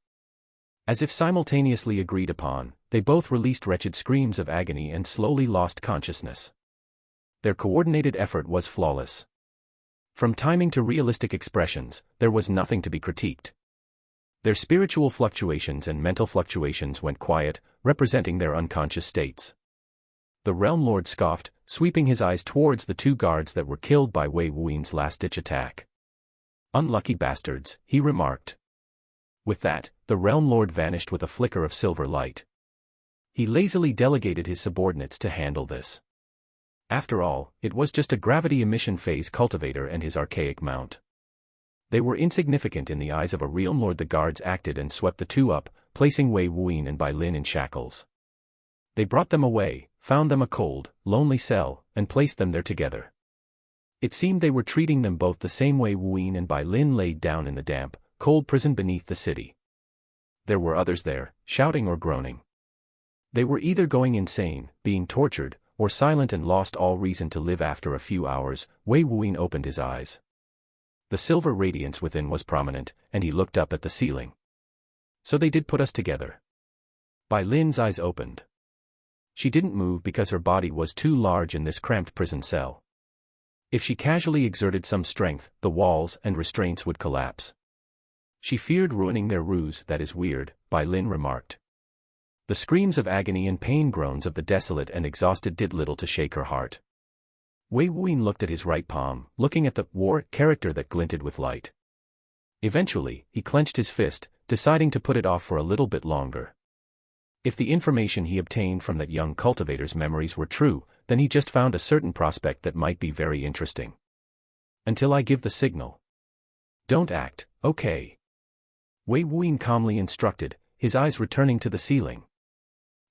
As if simultaneously agreed upon, they both released wretched screams of agony and slowly lost consciousness. Their coordinated effort was flawless. From timing to realistic expressions, there was nothing to be critiqued. Their spiritual fluctuations and mental fluctuations went quiet, representing their unconscious states. The Realm Lord scoffed, sweeping his eyes towards the 2 guards that were killed by Wei Wuin's last-ditch attack. Unlucky bastards, he remarked. With that, the Realm Lord vanished with a flicker of silver light. He lazily delegated his subordinates to handle this. After all, it was just a gravity emission phase cultivator and his archaic mount. They were insignificant in the eyes of a Realm Lord. The guards acted and swept the 2 up, placing Wei Wuyin and Bai Lin in shackles. They brought them away, found them a cold, lonely cell, and placed them there together. It seemed they were treating them both the same way. Wuyin and Bai Lin laid down in the damp, cold prison beneath the city. There were others there, shouting or groaning. They were either going insane, being tortured, or silent and lost all reason to live. After a few hours, Wei Wuyin opened his eyes. The silver radiance within was prominent, and he looked up at the ceiling. So they did put us together. Bai Lin's eyes opened. She didn't move because her body was too large in this cramped prison cell. If she casually exerted some strength, the walls and restraints would collapse. She feared ruining their ruse. That is weird, Bai Lin remarked. The screams of agony and pain, groans of the desolate and exhausted, did little to shake her heart. Wei Wuyin looked at his right palm, looking at the war character that glinted with light. Eventually, he clenched his fist, deciding to put it off for a little bit longer. If the information he obtained from that young cultivator's memories were true, then he just found a certain prospect that might be very interesting. Until I give the signal. Don't act, okay? Wei Wuyin calmly instructed, his eyes returning to the ceiling.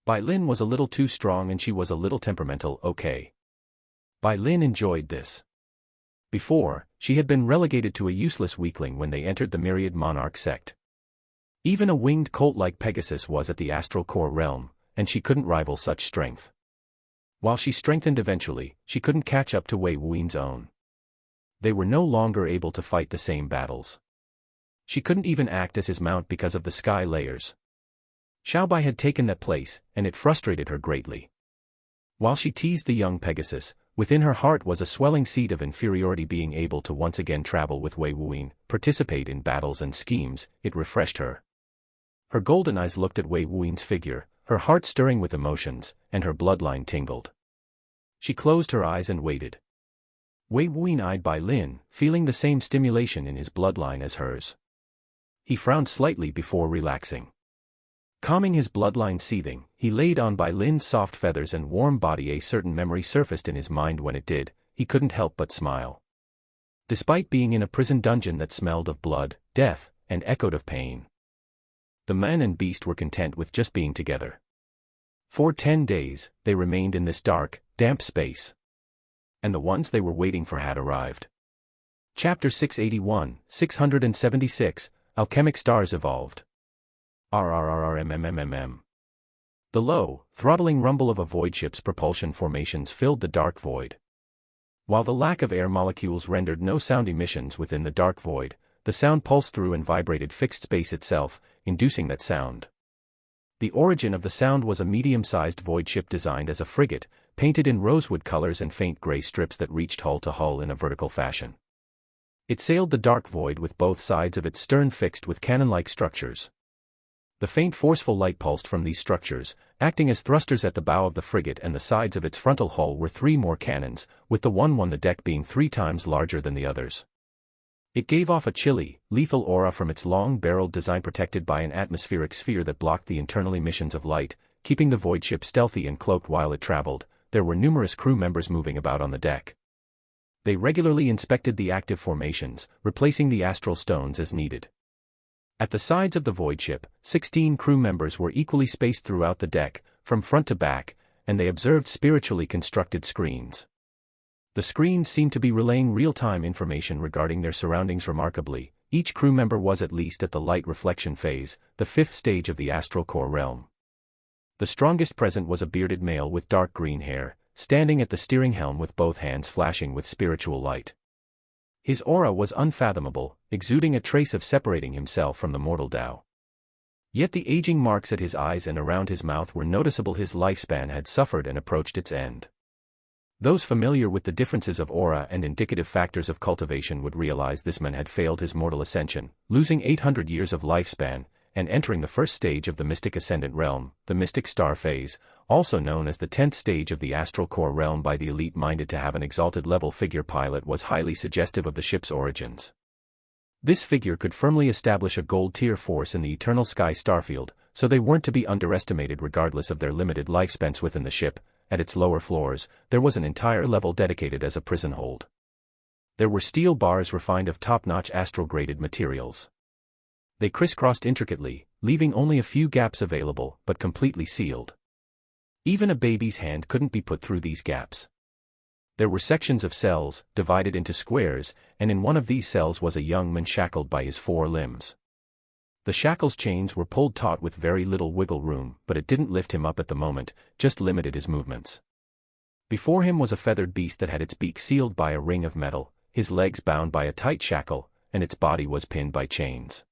Bai Lin was a little too strong and she was a little temperamental, okay? Bai Lin enjoyed this. Before, she had been relegated to a useless weakling when they entered the Myriad Monarch sect. Even a winged colt like Pegasus was at the astral core realm, and she couldn't rival such strength. While she strengthened eventually, she couldn't catch up to Wei Wuin's own. They were no longer able to fight the same battles. She couldn't even act as his mount because of the sky layers. Xiaobai had taken that place, and it frustrated her greatly. While she teased the young Pegasus, within her heart was a swelling seed of inferiority. Being able to once again travel with Wei Wuyin, participate in battles and schemes, it refreshed her. Her golden eyes looked at Wei Wuin's figure, her heart stirring with emotions, and her bloodline tingled. She closed her eyes and waited. Wei Wuyin eyed Bai Lin, feeling the same stimulation in his bloodline as hers. He frowned slightly before relaxing. Calming his bloodline seething, he laid on Bai Lin's soft feathers and warm body. A certain memory surfaced in his mind. When it did, he couldn't help but smile. Despite being in a prison dungeon that smelled of blood, death, and echoed of pain, the man and beast were content with just being together. For 10 days, they remained in this dark, damp space. And the ones they were waiting for had arrived. Chapter 681, 676, Alchemic Stars Evolved. RRRRMMMMM. The low, throttling rumble of a void ship's propulsion formations filled the dark void. While the lack of air molecules rendered no sound emissions within the dark void, the sound pulsed through and vibrated fixed space itself, inducing that sound. The origin of the sound was a medium-sized void ship designed as a frigate, painted in rosewood colors and faint gray strips that reached hull to hull in a vertical fashion. It sailed the dark void with both sides of its stern fixed with cannon-like structures. The faint forceful light pulsed from these structures, acting as thrusters at the bow of the frigate, and the sides of its frontal hull were 3 more cannons, with the one on the deck being 3 times larger than the others. It gave off a chilly, lethal aura from its long-barreled design, protected by an atmospheric sphere that blocked the internal emissions of light, keeping the void ship stealthy and cloaked while it traveled. There were numerous crew members moving about on the deck. They regularly inspected the active formations, replacing the astral stones as needed. At the sides of the void ship, 16 crew members were equally spaced throughout the deck, from front to back, and they observed spiritually constructed screens. The screens seemed to be relaying real-time information regarding their surroundings. Remarkably, each crew member was at least at the light reflection phase, the 5th stage of the astral core realm. The strongest present was a bearded male with dark green hair, standing at the steering helm with both hands flashing with spiritual light. His aura was unfathomable, exuding a trace of separating himself from the mortal Tao. Yet the aging marks at his eyes and around his mouth were noticeable. His lifespan had suffered and approached its end. Those familiar with the differences of aura and indicative factors of cultivation would realize this man had failed his mortal ascension, losing 800 years of lifespan, and entering the 1st stage of the mystic ascendant realm, the mystic star phase, also known as the 10th stage of the astral core realm by the elite minded to have an exalted level figure. Pilot was highly suggestive of the ship's origins. This figure could firmly establish a gold tier force in the eternal sky starfield, so they weren't to be underestimated regardless of their limited lifespans within the ship. At its lower floors, there was an entire level dedicated as a prison hold. There were steel bars refined of top-notch astral-graded materials. They crisscrossed intricately, leaving only a few gaps available, but completely sealed. Even a baby's hand couldn't be put through these gaps. There were sections of cells, divided into squares, and in one of these cells was a young man shackled by his 4 limbs. The shackles chains were pulled taut with very little wiggle room, but it didn't lift him up at the moment, just limited his movements. Before him was a feathered beast that had its beak sealed by a ring of metal, his legs bound by a tight shackle, and its body was pinned by chains.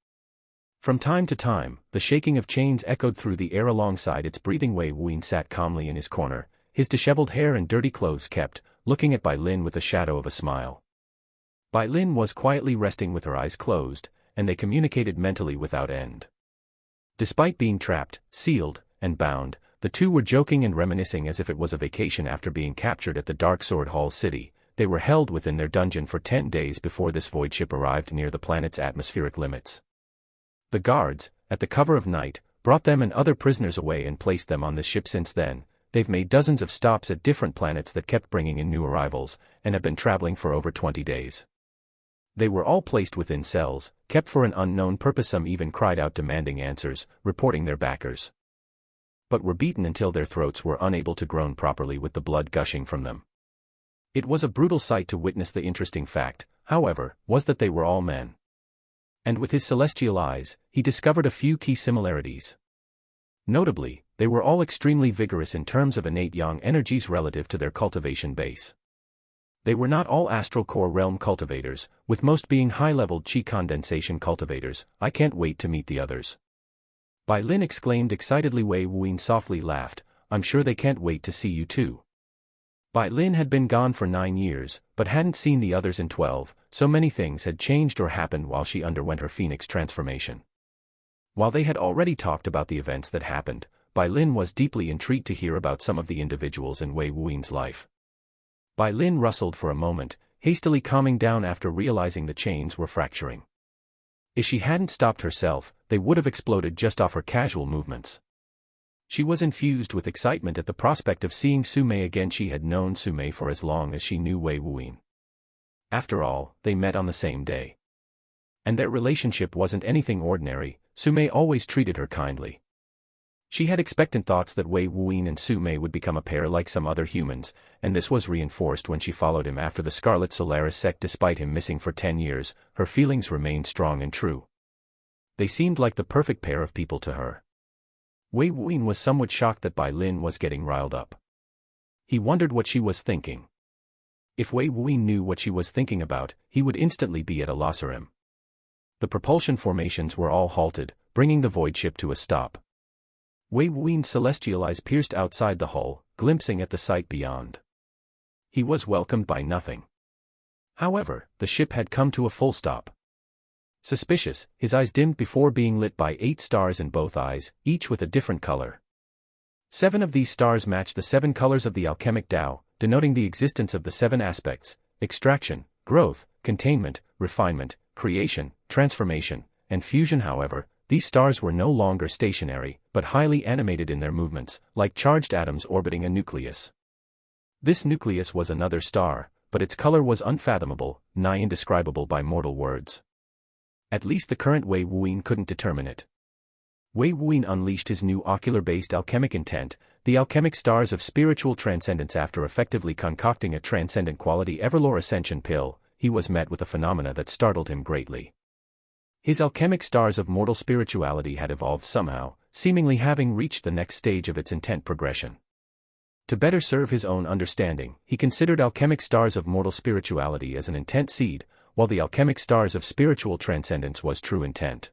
From time to time, the shaking of chains echoed through the air alongside its breathing. Wei Wuyin sat calmly in his corner, his disheveled hair and dirty clothes kept, looking at Bai Lin with the shadow of a smile. Bai Lin was quietly resting with her eyes closed, and they communicated mentally without end. Despite being trapped, sealed, and bound, the two were joking and reminiscing as if it was a vacation after being captured at the Dark Sword Hall city. They were held within their dungeon for 10 days before this void ship arrived near the planet's atmospheric limits. The guards, at the cover of night, brought them and other prisoners away and placed them on this ship. Since then, they've made dozens of stops at different planets that kept bringing in new arrivals, and have been traveling for over 20 days. They were all placed within cells, kept for an unknown purpose. Some even cried out demanding answers, reporting their backers, but were beaten until their throats were unable to groan properly with the blood gushing from them. It was a brutal sight to witness. The interesting fact, however, was that they were all men. And with his celestial eyes, he discovered a few key similarities. Notably, they were all extremely vigorous in terms of innate yang energies relative to their cultivation base. They were not all astral core realm cultivators, with most being high-level qi condensation cultivators. I can't wait to meet the others. Bai Lin exclaimed excitedly. Wei Wuyin softly laughed. I'm sure they can't wait to see you too. Bai Lin had been gone for 9 years, but hadn't seen the others in 12, so many things had changed or happened while she underwent her phoenix transformation. While they had already talked about the events that happened, Bai Lin was deeply intrigued to hear about some of the individuals in Wei Wuyin's life. Bai Lin rustled for a moment, hastily calming down after realizing the chains were fracturing. If she hadn't stopped herself, they would have exploded just off her casual movements. She was infused with excitement at the prospect of seeing Su Mei again. She had known Su Mei for as long as she knew Wei Wuyin. After all, they met on the same day. And their relationship wasn't anything ordinary. Su Mei always treated her kindly. She had expectant thoughts that Wei Wuyin and Su Mei would become a pair like some other humans, and this was reinforced when she followed him after the Scarlet Solaris sect. Despite him missing for 10 years, her feelings remained strong and true. They seemed like the perfect pair of people to her. Wei Wuyin was somewhat shocked that Bai Lin was getting riled up. He wondered what she was thinking. If Wei Wuyin knew what she was thinking about, he would instantly be at a loss for him. The propulsion formations were all halted, bringing the void ship to a stop. Wei Wuyin's celestial eyes pierced outside the hull, glimpsing at the sight beyond. He was welcomed by nothing. However, the ship had come to a full stop. Suspicious, his eyes dimmed before being lit by 8 stars in both eyes, each with a different color. 7 of these stars matched the 7 colors of the alchemic Tao, denoting the existence of the 7 aspects: extraction, growth, containment, refinement, creation, transformation, and fusion. However, these stars were no longer stationary, but highly animated in their movements, like charged atoms orbiting a nucleus. This nucleus was another star, but its color was unfathomable, nigh indescribable by mortal words. At least the current Wei Wuyin couldn't determine it. Wei Wuyin unleashed his new ocular-based alchemic intent, the alchemic stars of spiritual transcendence. After effectively concocting a transcendent quality Everlore Ascension pill, he was met with a phenomena that startled him greatly. His alchemic stars of mortal spirituality had evolved somehow, seemingly having reached the next stage of its intent progression. To better serve his own understanding, he considered alchemic stars of mortal spirituality as an intent seed, while the alchemic stars of spiritual transcendence was true intent.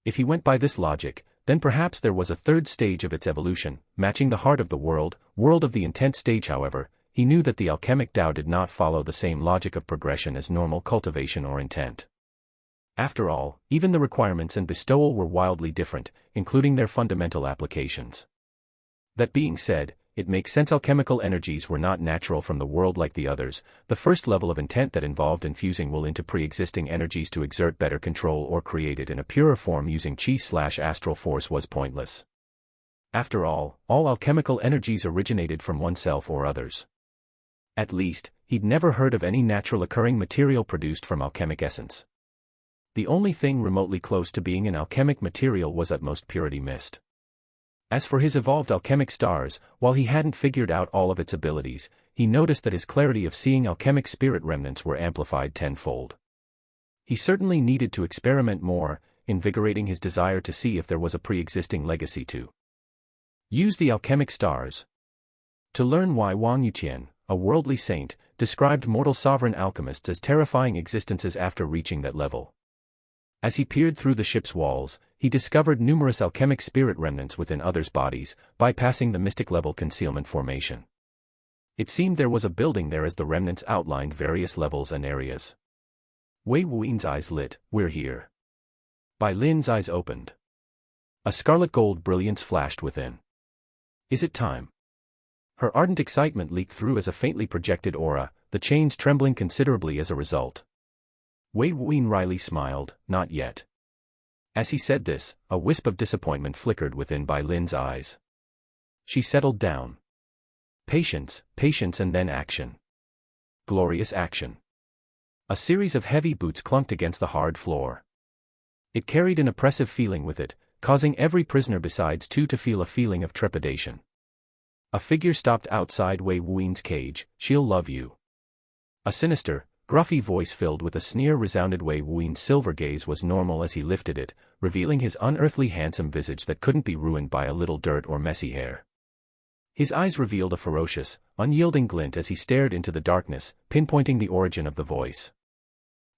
If he went by this logic, then perhaps there was a third stage of its evolution, matching the heart of the world of the intent stage. However, he knew that the alchemic Tao did not follow the same logic of progression as normal cultivation or intent. After all, even the requirements and bestowal were wildly different, including their fundamental applications. That being said, it makes sense. Alchemical energies were not natural from the world like the others. The first level of intent that involved infusing will into pre-existing energies to exert better control or create it in a purer form using chi/astral force was pointless. After all alchemical energies originated from oneself or others. At least, he'd never heard of any natural occurring material produced from alchemic essence. The only thing remotely close to being an alchemic material was utmost purity mist. As for his evolved alchemic stars, while he hadn't figured out all of its abilities, he noticed that his clarity of seeing alchemic spirit remnants were amplified tenfold. He certainly needed to experiment more, invigorating his desire to see if there was a pre-existing legacy to use the alchemic stars. To learn why Wang Yuqian, a worldly saint, described mortal sovereign alchemists as terrifying existences after reaching that level. As he peered through the ship's walls, he discovered numerous alchemic spirit remnants within others' bodies, bypassing the mystic-level concealment formation. It seemed there was a building there as the remnants outlined various levels and areas. Wei Wuyan's eyes lit. "We're here." Bai Lin's eyes opened. A scarlet gold brilliance flashed within. "Is it time?" Her ardent excitement leaked through as a faintly projected aura, the chains trembling considerably as a result. Wei Wuyan wryly smiled, "Not yet." As he said this, a wisp of disappointment flickered within Bai Lin's eyes. She settled down. Patience, patience, and then action. Glorious action. A series of heavy boots clunked against the hard floor. It carried an oppressive feeling with it, causing every prisoner besides two to feel a feeling of trepidation. A figure stopped outside Wei Wuyan's cage. "She'll love you." A sinister, gruffy voice filled with a sneer resounded. Wei Wuyan's silver gaze was normal as he lifted it, revealing his unearthly handsome visage that couldn't be ruined by a little dirt or messy hair. His eyes revealed a ferocious, unyielding glint as he stared into the darkness, pinpointing the origin of the voice.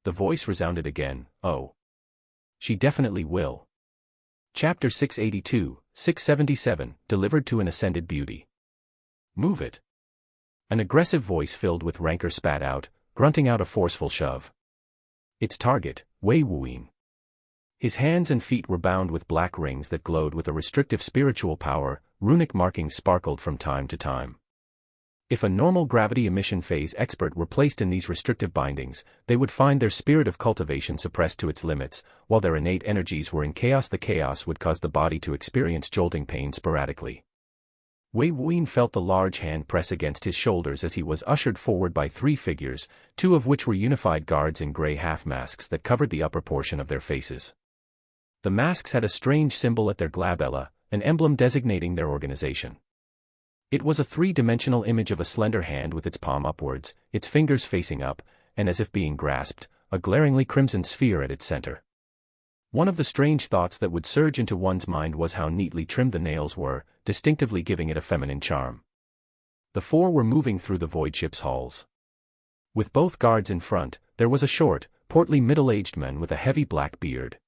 The voice resounded again, "Oh. She definitely will." Chapter 682, 677, delivered to an ascended beauty. "Move it." An aggressive voice filled with rancor spat out, grunting out a forceful shove. Its target, Wei Wuyan. His hands and feet were bound with black rings that glowed with a restrictive spiritual power, runic markings sparkled from time to time. If a normal gravity emission phase expert were placed in these restrictive bindings, they would find their spirit of cultivation suppressed to its limits, while their innate energies were in chaos. The chaos would cause the body to experience jolting pain sporadically. Wei Wuyan felt the large hand press against his shoulders as he was ushered forward by three figures, two of which were unified guards in gray half-masks that covered the upper portion of their faces. The masks had a strange symbol at their glabella, an emblem designating their organization. It was a three-dimensional image of a slender hand with its palm upwards, its fingers facing up, and as if being grasped, a glaringly crimson sphere at its center. One of the strange thoughts that would surge into one's mind was how neatly trimmed the nails were, distinctively giving it a feminine charm. The four were moving through the void ship's halls. With both guards in front, there was a short, portly middle-aged man with a heavy black beard.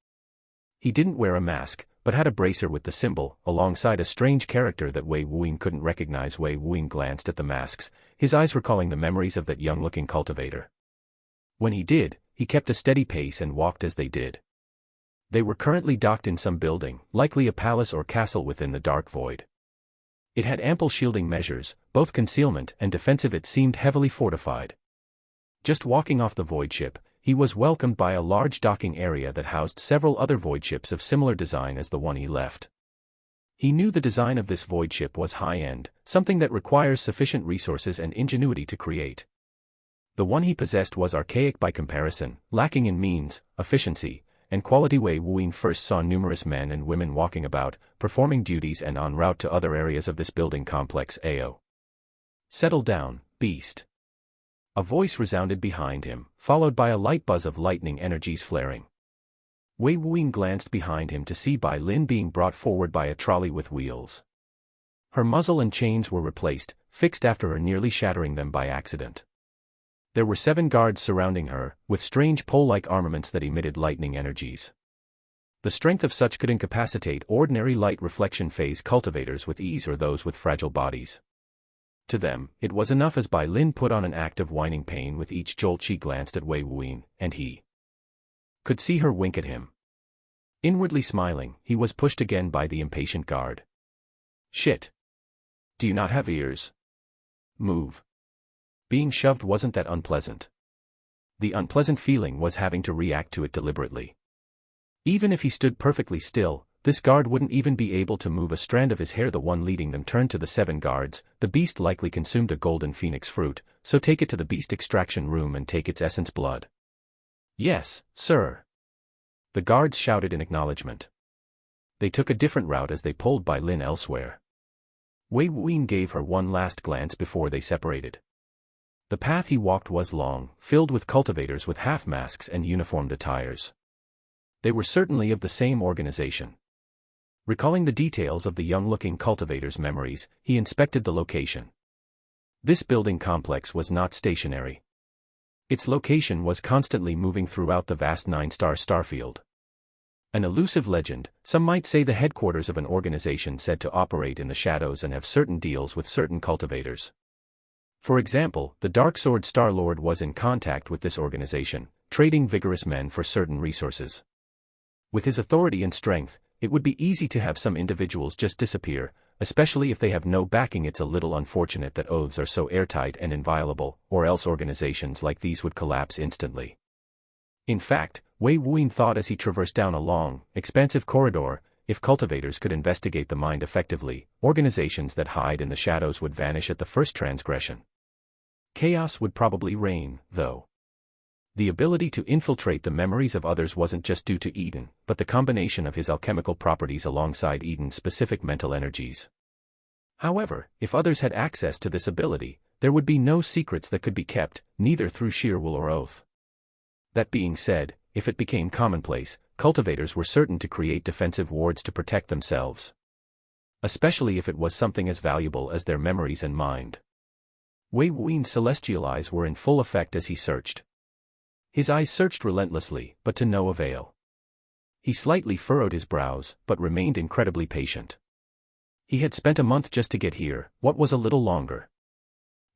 He didn't wear a mask, but had a bracer with the symbol, alongside a strange character that Wei Wuyan couldn't recognize. Wei Wuyan glanced at the masks, his eyes recalling the memories of that young-looking cultivator. When he did, he kept a steady pace and walked as they did. They were currently docked in some building, likely a palace or castle within the dark void. It had ample shielding measures, both concealment and defensive. It seemed heavily fortified. Just walking off the void ship, he was welcomed by a large docking area that housed several other void ships of similar design as the one he left. He knew the design of this void ship was high-end, something that requires sufficient resources and ingenuity to create. The one he possessed was archaic by comparison, lacking in means, efficiency, and quality. Wei Wuyan first saw numerous men and women walking about, performing duties and en route to other areas of this building complex. "Ao. Settle down, beast." A voice resounded behind him, followed by a light buzz of lightning energies flaring. Wei Wuyan glanced behind him to see Bai Lin being brought forward by a trolley with wheels. Her muzzle and chains were replaced, fixed after her nearly shattering them by accident. There were 7 guards surrounding her, with strange pole-like armaments that emitted lightning energies. The strength of such could incapacitate ordinary light reflection phase cultivators with ease or those with fragile bodies. To them, it was enough as Bai Lin put on an act of whining pain with each jolt. She glanced at Wei Wuyan, and he could see her wink at him. Inwardly smiling, he was pushed again by the impatient guard. "Shit. Do you not have ears? Move." Being shoved wasn't that unpleasant. The unpleasant feeling was having to react to it deliberately. Even if he stood perfectly still, this guard wouldn't even be able to move a strand of his hair. The one leading them turned to the 7 guards. "The beast likely consumed a golden phoenix fruit, so take it to the beast extraction room and take its essence blood." "Yes, sir." The guards shouted in acknowledgement. They took a different route as they pulled Bai Lin elsewhere. Wei Wuyan gave her one last glance before they separated. The path he walked was long, filled with cultivators with half-masks and uniformed attires. They were certainly of the same organization. Recalling the details of the young-looking cultivator's memories, he inspected the location. This building complex was not stationary. Its location was constantly moving throughout the vast nine-star starfield. An elusive legend, some might say the headquarters of an organization said to operate in the shadows and have certain deals with certain cultivators. For example, the Darksword Star-Lord was in contact with this organization, trading vigorous men for certain resources. With his authority and strength, it would be easy to have some individuals just disappear, especially if they have no backing. It's a little unfortunate that oaths are so airtight and inviolable, or else organizations like these would collapse instantly. In fact, Wei Wuyin thought as he traversed down a long, expansive corridor, if cultivators could investigate the mind effectively, organizations that hide in the shadows would vanish at the first transgression. Chaos would probably reign, though. The ability to infiltrate the memories of others wasn't just due to Eden, but the combination of his alchemical properties alongside Eden's specific mental energies. However, if others had access to this ability, there would be no secrets that could be kept, neither through sheer will or oath. That being said, if it became commonplace, cultivators were certain to create defensive wards to protect themselves. Especially if it was something as valuable as their memories and mind. Wei Wuin's celestial eyes were in full effect as he searched. His eyes searched relentlessly, but to no avail. He slightly furrowed his brows, but remained incredibly patient. He had spent a month just to get here, what was a little longer.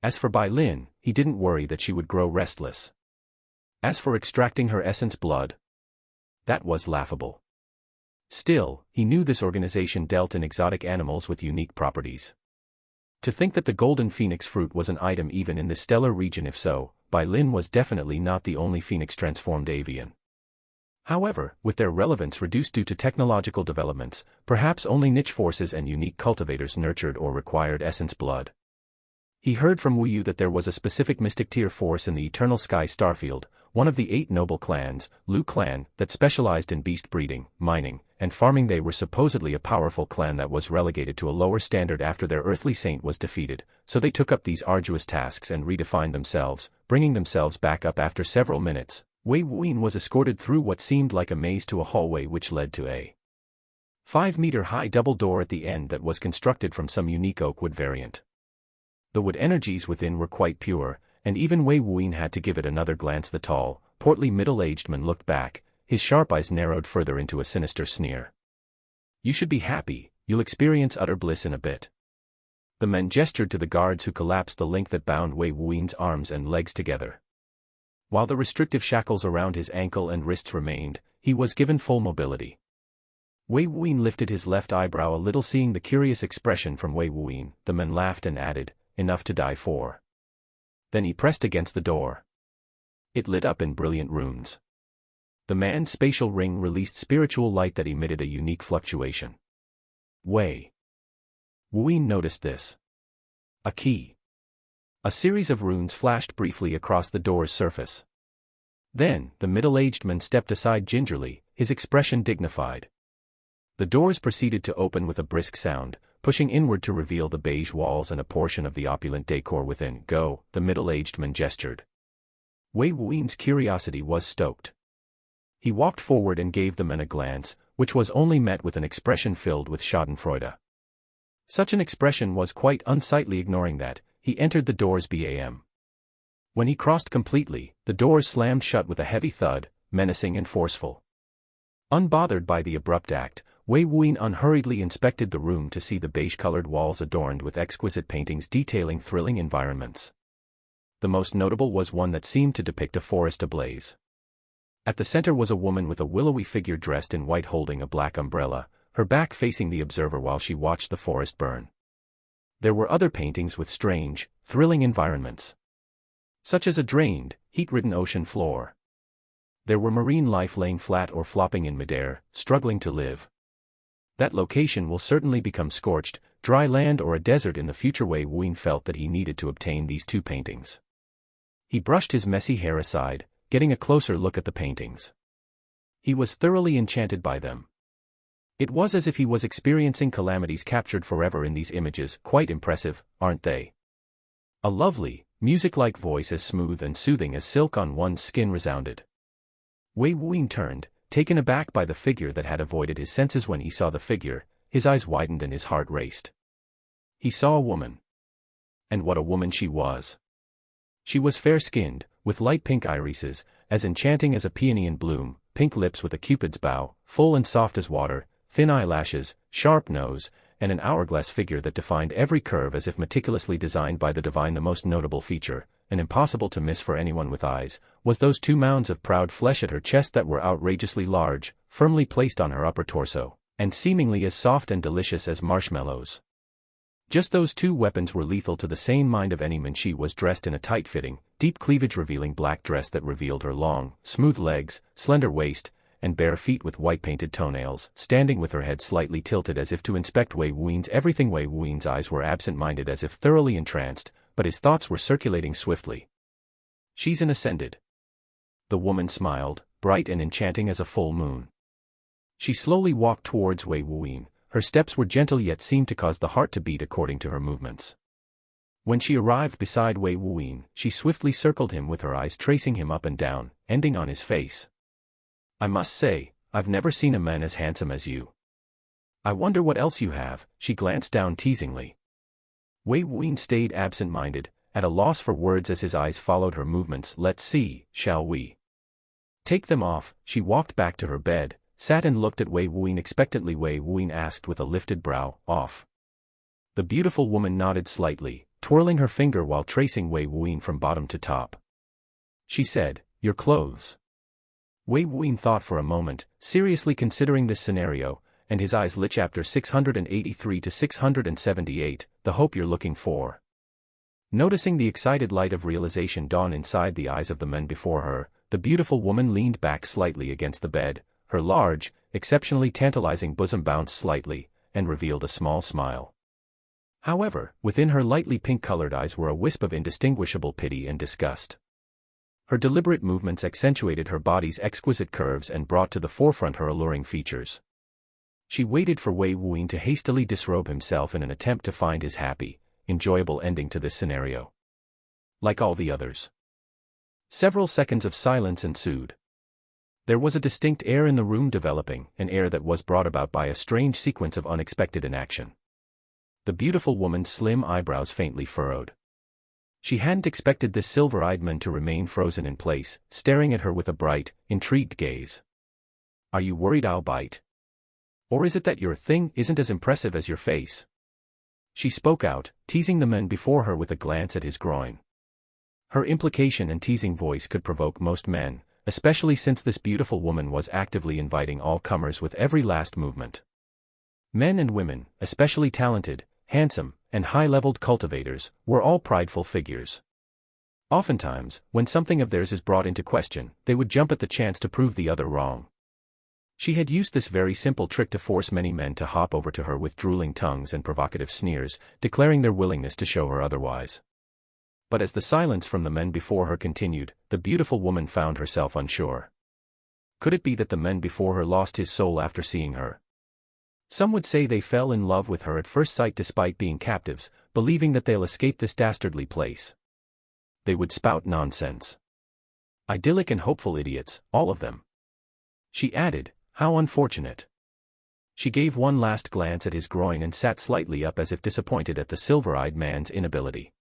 As for Bai Lin, he didn't worry that she would grow restless. As for extracting her essence blood, that was laughable. Still, he knew this organization dealt in exotic animals with unique properties. To think that the golden phoenix fruit was an item even in this stellar region. If so, Bai Lin was definitely not the only phoenix-transformed avian. However, with their relevance reduced due to technological developments, perhaps only niche forces and unique cultivators nurtured or required essence blood. He heard from Wu Yu that there was a specific mystic tier force in the Eternal Sky Starfield, one of the 8 noble clans, Lu clan, that specialized in beast breeding, mining, and farming. They were supposedly a powerful clan that was relegated to a lower standard after their earthly saint was defeated, so they took up these arduous tasks and redefined themselves, bringing themselves back up after several minutes. Wei Wuyin was escorted through what seemed like a maze to a hallway which led to a 5-meter-high double door at the end that was constructed from some unique oak wood variant. The wood energies within were quite pure, and even Wei Wuyin had to give it another glance. The tall, portly middle-aged man looked back, his sharp eyes narrowed further into a sinister sneer. "You should be happy, you'll experience utter bliss in a bit." The man gestured to the guards who collapsed the link that bound Wei Wuin's arms and legs together. While the restrictive shackles around his ankle and wrists remained, he was given full mobility. Wei Wuyin lifted his left eyebrow a little, seeing the curious expression from Wei Wuyin. The man laughed and added, "Enough to die for." Then he pressed against the door. It lit up in brilliant runes. The man's spatial ring released spiritual light that emitted a unique fluctuation. Wei Wuyin noticed this. A key. A series of runes flashed briefly across the door's surface. Then, the middle-aged man stepped aside gingerly, his expression dignified. The doors proceeded to open with a brisk sound, pushing inward to reveal the beige walls and a portion of the opulent decor within. "Go," the middle-aged man gestured. Wei Wuin's curiosity was stoked. He walked forward and gave the man a glance, which was only met with an expression filled with schadenfreude. Such an expression was quite unsightly. Ignoring that, he entered the doors bam. When he crossed completely, the doors slammed shut with a heavy thud, menacing and forceful. Unbothered by the abrupt act, Wei Wuyin unhurriedly inspected the room to see the beige-colored walls adorned with exquisite paintings detailing thrilling environments. The most notable was one that seemed to depict a forest ablaze. At the center was a woman with a willowy figure dressed in white holding a black umbrella, her back facing the observer while she watched the forest burn. There were other paintings with strange, thrilling environments, such as a drained, heat-ridden ocean floor. There were marine life laying flat or flopping in midair, struggling to live. That location will certainly become scorched, dry land or a desert in the future. Wei Wuyin felt that he needed to obtain these 2 paintings. He brushed his messy hair aside, getting a closer look at the paintings. He was thoroughly enchanted by them. It was as if he was experiencing calamities captured forever in these images. "Quite impressive, aren't they?" A lovely, music-like voice as smooth and soothing as silk on one's skin resounded. Wei Wuyin turned, taken aback by the figure that had avoided his senses. When he saw the figure, his eyes widened and his heart raced. He saw a woman. And what a woman she was! She was fair-skinned, with light pink irises, as enchanting as a peony in bloom, pink lips with a cupid's bow, full and soft as water, thin eyelashes, sharp nose, and an hourglass figure that defined every curve as if meticulously designed by the divine. The most notable feature, and impossible to miss for anyone with eyes, was those 2 mounds of proud flesh at her chest that were outrageously large, firmly placed on her upper torso, and seemingly as soft and delicious as marshmallows. Just those 2 weapons were lethal to the sane mind of any man. She was dressed in a tight-fitting, deep cleavage-revealing black dress that revealed her long, smooth legs, slender waist, and bare feet with white-painted toenails, standing with her head slightly tilted as if to inspect Wei Wuyan's everything. Wei Wuyan's eyes were absent-minded as if thoroughly entranced, but his thoughts were circulating swiftly. "She's an ascended." The woman smiled, bright and enchanting as a full moon. She slowly walked towards Wei Wuyan. Her steps were gentle yet seemed to cause the heart to beat according to her movements. When she arrived beside Wei Wuyan, she swiftly circled him with her eyes, tracing him up and down, ending on his face. "I must say, I've never seen a man as handsome as you. I wonder what else you have." She glanced down teasingly. Wei Wuyan stayed absent-minded, at a loss for words as his eyes followed her movements. "Let's see, shall we?" "Take them off." She walked back to her bed, sat and looked at Wei Wuyan expectantly. Wei Wuyan asked with a lifted brow, "Off?" The beautiful woman nodded slightly, twirling her finger while tracing Wei Wuyan from bottom to top. She said, "Your clothes." Wei Wuyan thought for a moment, seriously considering this scenario, and his eyes lit. Chapter 683 to 678, The Hope You're Looking For. Noticing the excited light of realization dawn inside the eyes of the men before her, the beautiful woman leaned back slightly against the bed, her large, exceptionally tantalizing bosom bounced slightly, and revealed a small smile. However, within her lightly pink-colored eyes were a wisp of indistinguishable pity and disgust. Her deliberate movements accentuated her body's exquisite curves and brought to the forefront her alluring features. She waited for Wei Wuyan to hastily disrobe himself in an attempt to find his happy, enjoyable ending to this scenario. Like all the others. Several seconds of silence ensued. There was a distinct air in the room developing, an air that was brought about by a strange sequence of unexpected inaction. The beautiful woman's slim eyebrows faintly furrowed. She hadn't expected this silver-eyed man to remain frozen in place, staring at her with a bright, intrigued gaze. "Are you worried I'll bite? Or is it that your thing isn't as impressive as your face?" She spoke out, teasing the man before her with a glance at his groin. Her implication and teasing voice could provoke most men, especially since this beautiful woman was actively inviting all comers with every last movement. Men and women, especially talented, handsome, and high-leveled cultivators, were all prideful figures. Oftentimes, when something of theirs is brought into question, they would jump at the chance to prove the other wrong. She had used this very simple trick to force many men to hop over to her with drooling tongues and provocative sneers, declaring their willingness to show her otherwise. But as the silence from the men before her continued, the beautiful woman found herself unsure. Could it be that the men before her lost his soul after seeing her? Some would say they fell in love with her at first sight despite being captives, believing that they'll escape this dastardly place. They would spout nonsense. Idyllic and hopeful idiots, all of them. She added, "How unfortunate." She gave one last glance at his groin and sat slightly up as if disappointed at the silver-eyed man's inability.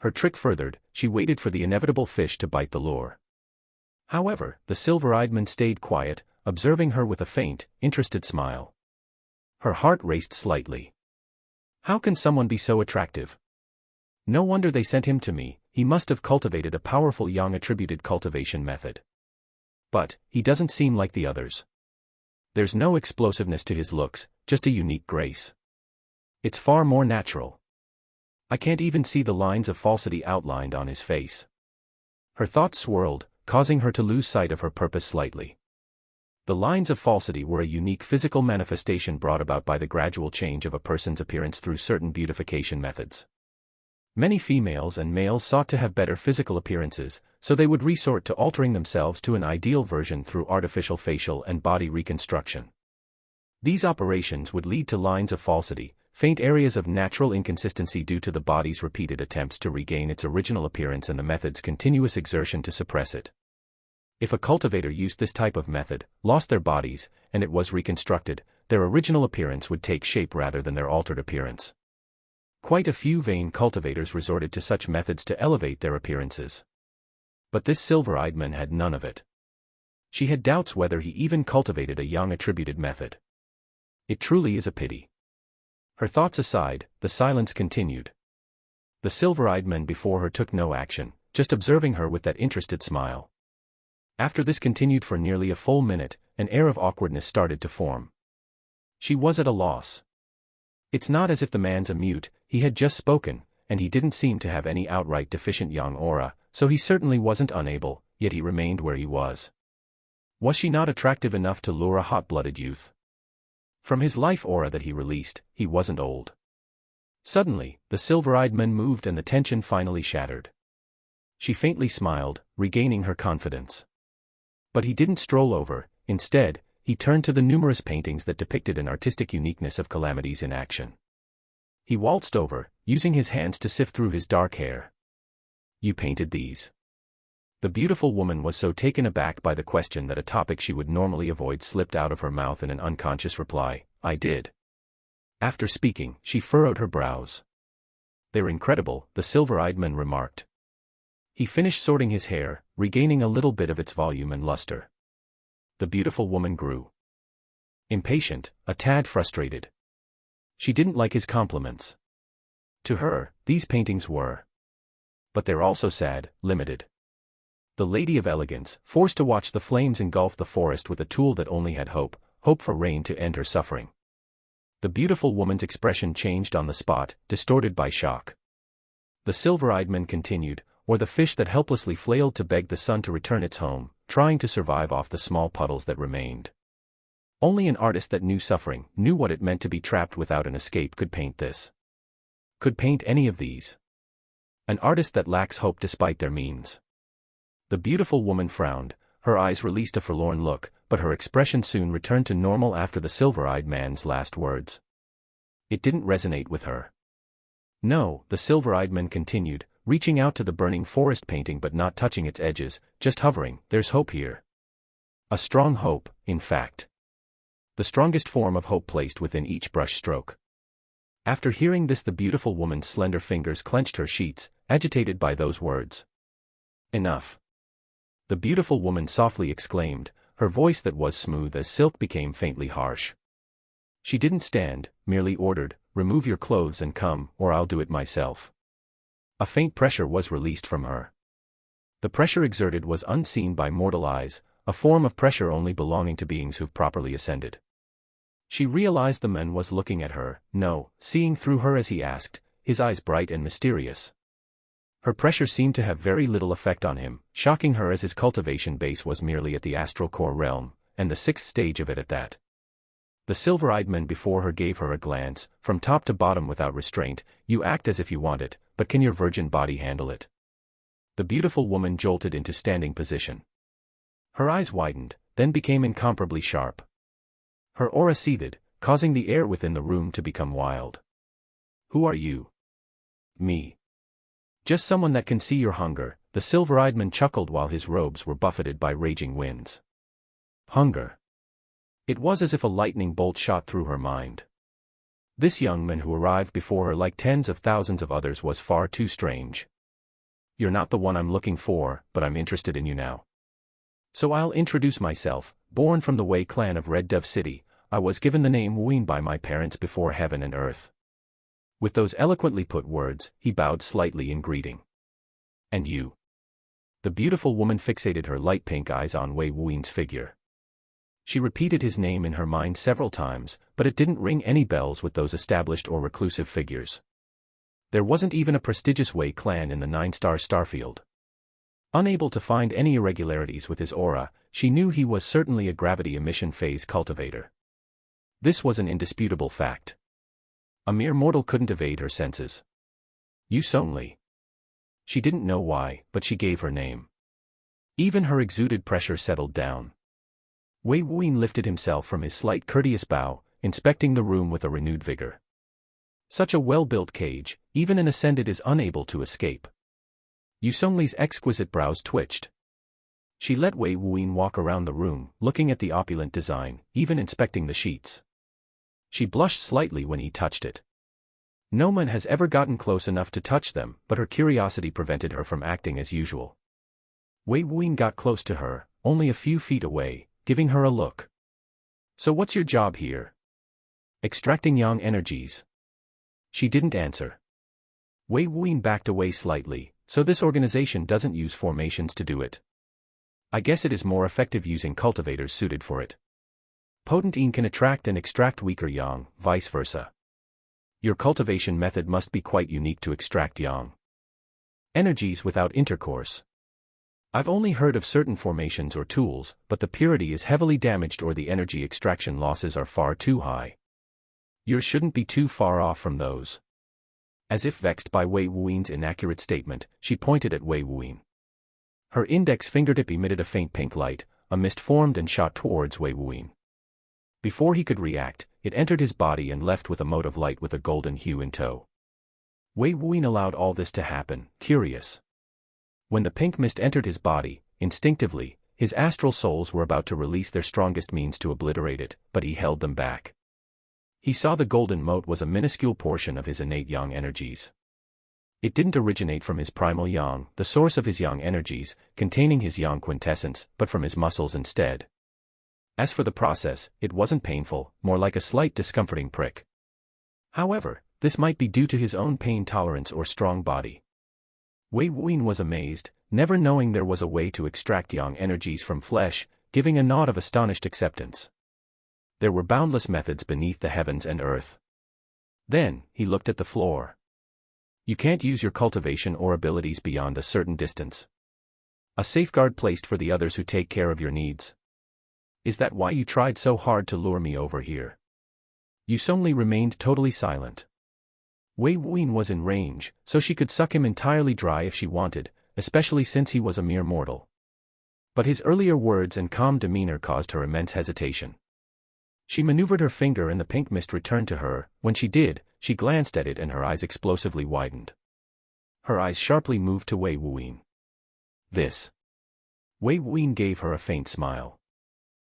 Her trick furthered, she waited for the inevitable fish to bite the lure. However, the silver-eyed man stayed quiet, observing her with a faint, interested smile. Her heart raced slightly. How can someone be so attractive? No wonder they sent him to me, he must have cultivated a powerful yang attributed cultivation method. But, he doesn't seem like the others. There's no explosiveness to his looks, just a unique grace. It's far more natural. I can't even see the lines of falsity outlined on his face. Her thoughts swirled, causing her to lose sight of her purpose slightly. The lines of falsity were a unique physical manifestation brought about by the gradual change of a person's appearance through certain beautification methods. Many females and males sought to have better physical appearances, so they would resort to altering themselves to an ideal version through artificial facial and body reconstruction. These operations would lead to lines of falsity, faint areas of natural inconsistency due to the body's repeated attempts to regain its original appearance and the method's continuous exertion to suppress it. If a cultivator used this type of method, lost their bodies, and it was reconstructed, their original appearance would take shape rather than their altered appearance. Quite a few vain cultivators resorted to such methods to elevate their appearances. But this silver-eyed man had none of it. She had doubts whether he even cultivated a young attributed method. It truly is a pity. Her thoughts aside, the silence continued. The silver-eyed man before her took no action, just observing her with that interested smile. After this continued for nearly a full minute, an air of awkwardness started to form. She was at a loss. It's not as if the man's a mute, he had just spoken, and he didn't seem to have any outright deficient young aura, so he certainly wasn't unable, yet he remained where he was. Was she not attractive enough to lure a hot-blooded youth? From his life aura that he released, he wasn't old. Suddenly, the silver-eyed man moved and the tension finally shattered. She faintly smiled, regaining her confidence. But he didn't stroll over, instead, he turned to the numerous paintings that depicted an artistic uniqueness of calamities in action. He waltzed over, using his hands to sift through his dark hair. "You painted these?" The beautiful woman was so taken aback by the question that a topic she would normally avoid slipped out of her mouth in an unconscious reply, "I did." After speaking, she furrowed her brows. "They're incredible," the silver-eyed man remarked. He finished sorting his hair, regaining a little bit of its volume and luster. The beautiful woman grew impatient, a tad frustrated. She didn't like his compliments. To her, these paintings were. But they're also sad, limited. The lady of elegance, forced to watch the flames engulf the forest with a tool that only had hope for rain to end her suffering. The beautiful woman's expression changed on the spot, distorted by shock. The silver-eyed man continued, or the fish that helplessly flailed to beg the sun to return its home, trying to survive off the small puddles that remained. Only an artist that knew suffering, knew what it meant to be trapped without an escape could paint this. Could paint any of these. An artist that lacks hope despite their means. The beautiful woman frowned, her eyes released a forlorn look, but her expression soon returned to normal after the silver-eyed man's last words. It didn't resonate with her. "No," the silver-eyed man continued, reaching out to the burning forest painting but not touching its edges, just hovering, "There's hope here. A strong hope, in fact. The strongest form of hope placed within each brush stroke." After hearing this, the beautiful woman's slender fingers clenched her sheets, agitated by those words. "Enough." The beautiful woman softly exclaimed, her voice that was smooth as silk became faintly harsh. She didn't stand, merely ordered, "Remove your clothes and come, or I'll do it myself." A faint pressure was released from her. The pressure exerted was unseen by mortal eyes, a form of pressure only belonging to beings who've properly ascended. She realized the man was looking at her, no, seeing through her as he asked, his eyes bright and mysterious. Her pressure seemed to have very little effect on him, shocking her as his cultivation base was merely at the astral core realm, and the 6th stage of it at that. The silver-eyed man before her gave her a glance, from top to bottom without restraint. "You act as if you want it, but can your virgin body handle it?" The beautiful woman jolted into standing position. Her eyes widened, then became incomparably sharp. Her aura seethed, causing the air within the room to become wild. "Who are you?" "Me. Just someone that can see your hunger," the silver-eyed man chuckled while his robes were buffeted by raging winds. Hunger. It was as if a lightning bolt shot through her mind. This young man who arrived before her like tens of thousands of others was far too strange. "You're not the one I'm looking for, but I'm interested in you now. So I'll introduce myself. Born from the Wei clan of Red Dove City, I was given the name Ween by my parents before heaven and earth." With those eloquently put words, he bowed slightly in greeting. "And you?" The beautiful woman fixated her light pink eyes on Wei Wuen's figure. She repeated his name in her mind several times, but it didn't ring any bells with those established or reclusive figures. There wasn't even a prestigious Wei clan in the 9-star starfield. Unable to find any irregularities with his aura, she knew he was certainly a gravity emission phase cultivator. This was an indisputable fact. A mere mortal couldn't evade her senses. "You Songli." She didn't know why, but she gave her name. Even her exuded pressure settled down. Wei Wuin lifted himself from his slight courteous bow, inspecting the room with a renewed vigor. Such a well-built cage, even an ascended is unable to escape. Yusongli's exquisite brows twitched. She let Wei Wuin walk around the room, looking at the opulent design, even inspecting the sheets. She blushed slightly when he touched it. No one has ever gotten close enough to touch them, but her curiosity prevented her from acting as usual. Wei Wuyin got close to her, only a few feet away, giving her a look. So what's your job here? Extracting yang energies. She didn't answer. Wei Wuyin backed away slightly. So this organization doesn't use formations to do it. I guess it is more effective using cultivators suited for it. Potent yin can attract and extract weaker yang, vice versa. Your cultivation method must be quite unique to extract yang energies without intercourse. I've only heard of certain formations or tools, but the purity is heavily damaged or the energy extraction losses are far too high. Yours shouldn't be too far off from those. As if vexed by Wei Wuyin's inaccurate statement, she pointed at Wei Wuyin. Her index fingertip emitted a faint pink light, a mist formed and shot towards Wei Wuyin. Before he could react, it entered his body and left with a mote of light with a golden hue in tow. Wei Wuyin allowed all this to happen, curious. When the pink mist entered his body, instinctively, his astral souls were about to release their strongest means to obliterate it, but he held them back. He saw the golden mote was a minuscule portion of his innate yang energies. It didn't originate from his primal yang, the source of his yang energies, containing his yang quintessence, but from his muscles instead. As for the process, it wasn't painful, more like a slight discomforting prick. However, this might be due to his own pain tolerance or strong body. Wei Wuyin was amazed, never knowing there was a way to extract yang energies from flesh, giving a nod of astonished acceptance. There were boundless methods beneath the heavens and earth. Then, he looked at the floor. You can't use your cultivation or abilities beyond a certain distance. A safeguard placed for the others who take care of your needs. Is that why you tried so hard to lure me over here? Yu Songli remained totally silent. Wei Wuyin was in range, so she could suck him entirely dry if she wanted, especially since he was a mere mortal. But his earlier words and calm demeanor caused her immense hesitation. She maneuvered her finger and the pink mist returned to her. When she did, she glanced at it and her eyes explosively widened. Her eyes sharply moved to Wei Wuyin. This. Wei Wuyin gave her a faint smile.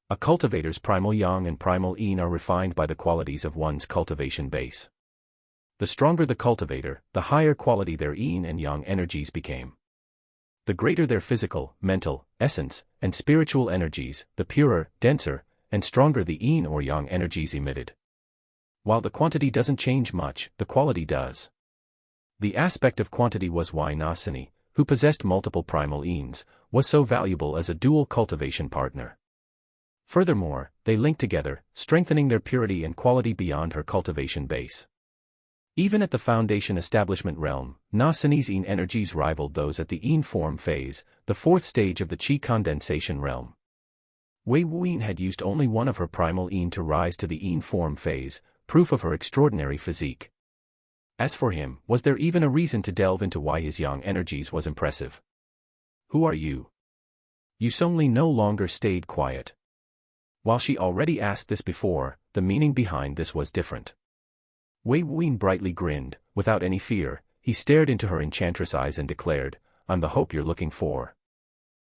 A cultivator's primal yang and primal yin are refined by the qualities of one's cultivation base. The stronger the cultivator, the higher quality their yin and yang energies became. The greater their physical, mental, essence, and spiritual energies, the purer, denser, and stronger the yin or yang energies emitted. While the quantity doesn't change much, the quality does. The aspect of quantity was why Nasini, who possessed multiple primal yins, was so valuable as a dual cultivation partner. Furthermore, they linked together, strengthening their purity and quality beyond her cultivation base. Even at the foundation establishment realm, Nasini's yin energies rivaled those at the yin form phase, the fourth stage of the qi condensation realm. Wei Wuyin had used only one of her primal yin to rise to the yin form phase, proof of her extraordinary physique. As for him, was there even a reason to delve into why his yang energies was impressive? Who are you? Yu Songli no longer stayed quiet. While she already asked this before, the meaning behind this was different. Wei Wuyin brightly grinned, without any fear. He stared into her enchantress eyes and declared, I'm the hope you're looking for.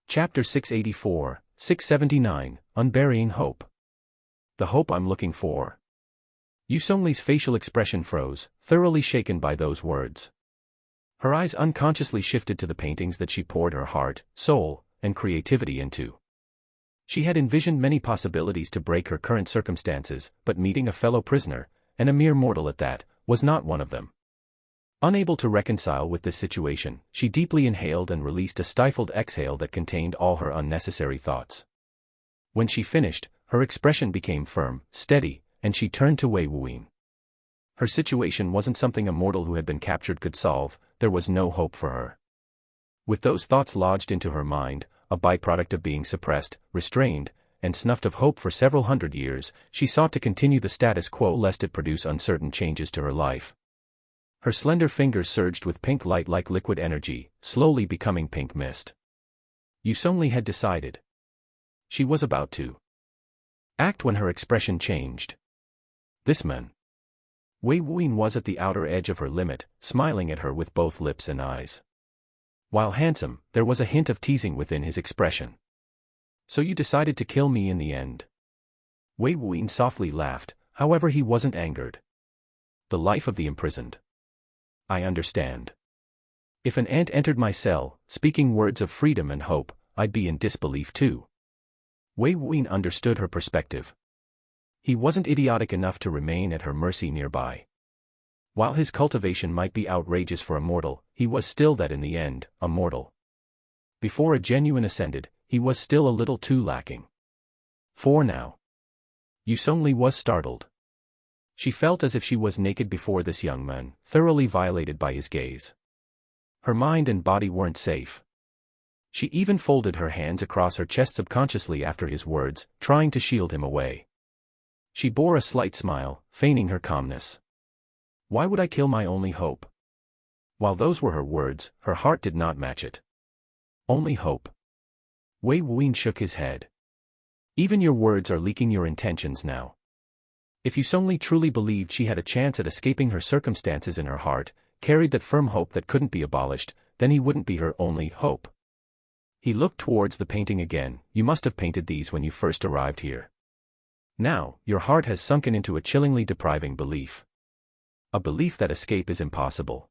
Chapter 684, 679, Unburying Hope. The hope I'm looking for. Yu Songli's facial expression froze, thoroughly shaken by those words. Her eyes unconsciously shifted to the paintings that she poured her heart, soul, and creativity into. She had envisioned many possibilities to break her current circumstances, but meeting a fellow prisoner, and a mere mortal at that, was not one of them. Unable to reconcile with this situation, she deeply inhaled and released a stifled exhale that contained all her unnecessary thoughts. When she finished, her expression became firm, steady, and she turned to Wei Wuyin. Her situation wasn't something a mortal who had been captured could solve. There was no hope for her. With those thoughts lodged into her mind, a byproduct of being suppressed, restrained, and snuffed of hope for several hundred years, she sought to continue the status quo lest it produce uncertain changes to her life. Her slender fingers surged with pink light like liquid energy, slowly becoming pink mist. Yu Songli had decided. She was about to act when her expression changed. This man. Wei Wuyin was at the outer edge of her limit, smiling at her with both lips and eyes. While handsome, there was a hint of teasing within his expression. So you decided to kill me in the end. Wei Wuyin softly laughed, however he wasn't angered. The life of the imprisoned. I understand. If an ant entered my cell, speaking words of freedom and hope, I'd be in disbelief too. Wei Wuyin understood her perspective. He wasn't idiotic enough to remain at her mercy nearby. While his cultivation might be outrageous for a mortal, he was still that in the end, a mortal. Before a genuine ascended, he was still a little too lacking. For now. Yu Songli was startled. She felt as if she was naked before this young man, thoroughly violated by his gaze. Her mind and body weren't safe. She even folded her hands across her chest subconsciously after his words, trying to shield him away. She bore a slight smile, feigning her calmness. Why would I kill my only hope? While those were her words, her heart did not match it. Only hope. Wei Wuyin shook his head. Even your words are leaking your intentions now. If Yu Songli truly believed she had a chance at escaping her circumstances in her heart, carried that firm hope that couldn't be abolished, then he wouldn't be her only hope. He looked towards the painting again. You must have painted these when you first arrived here. Now, your heart has sunken into a chillingly depriving belief. A belief that escape is impossible.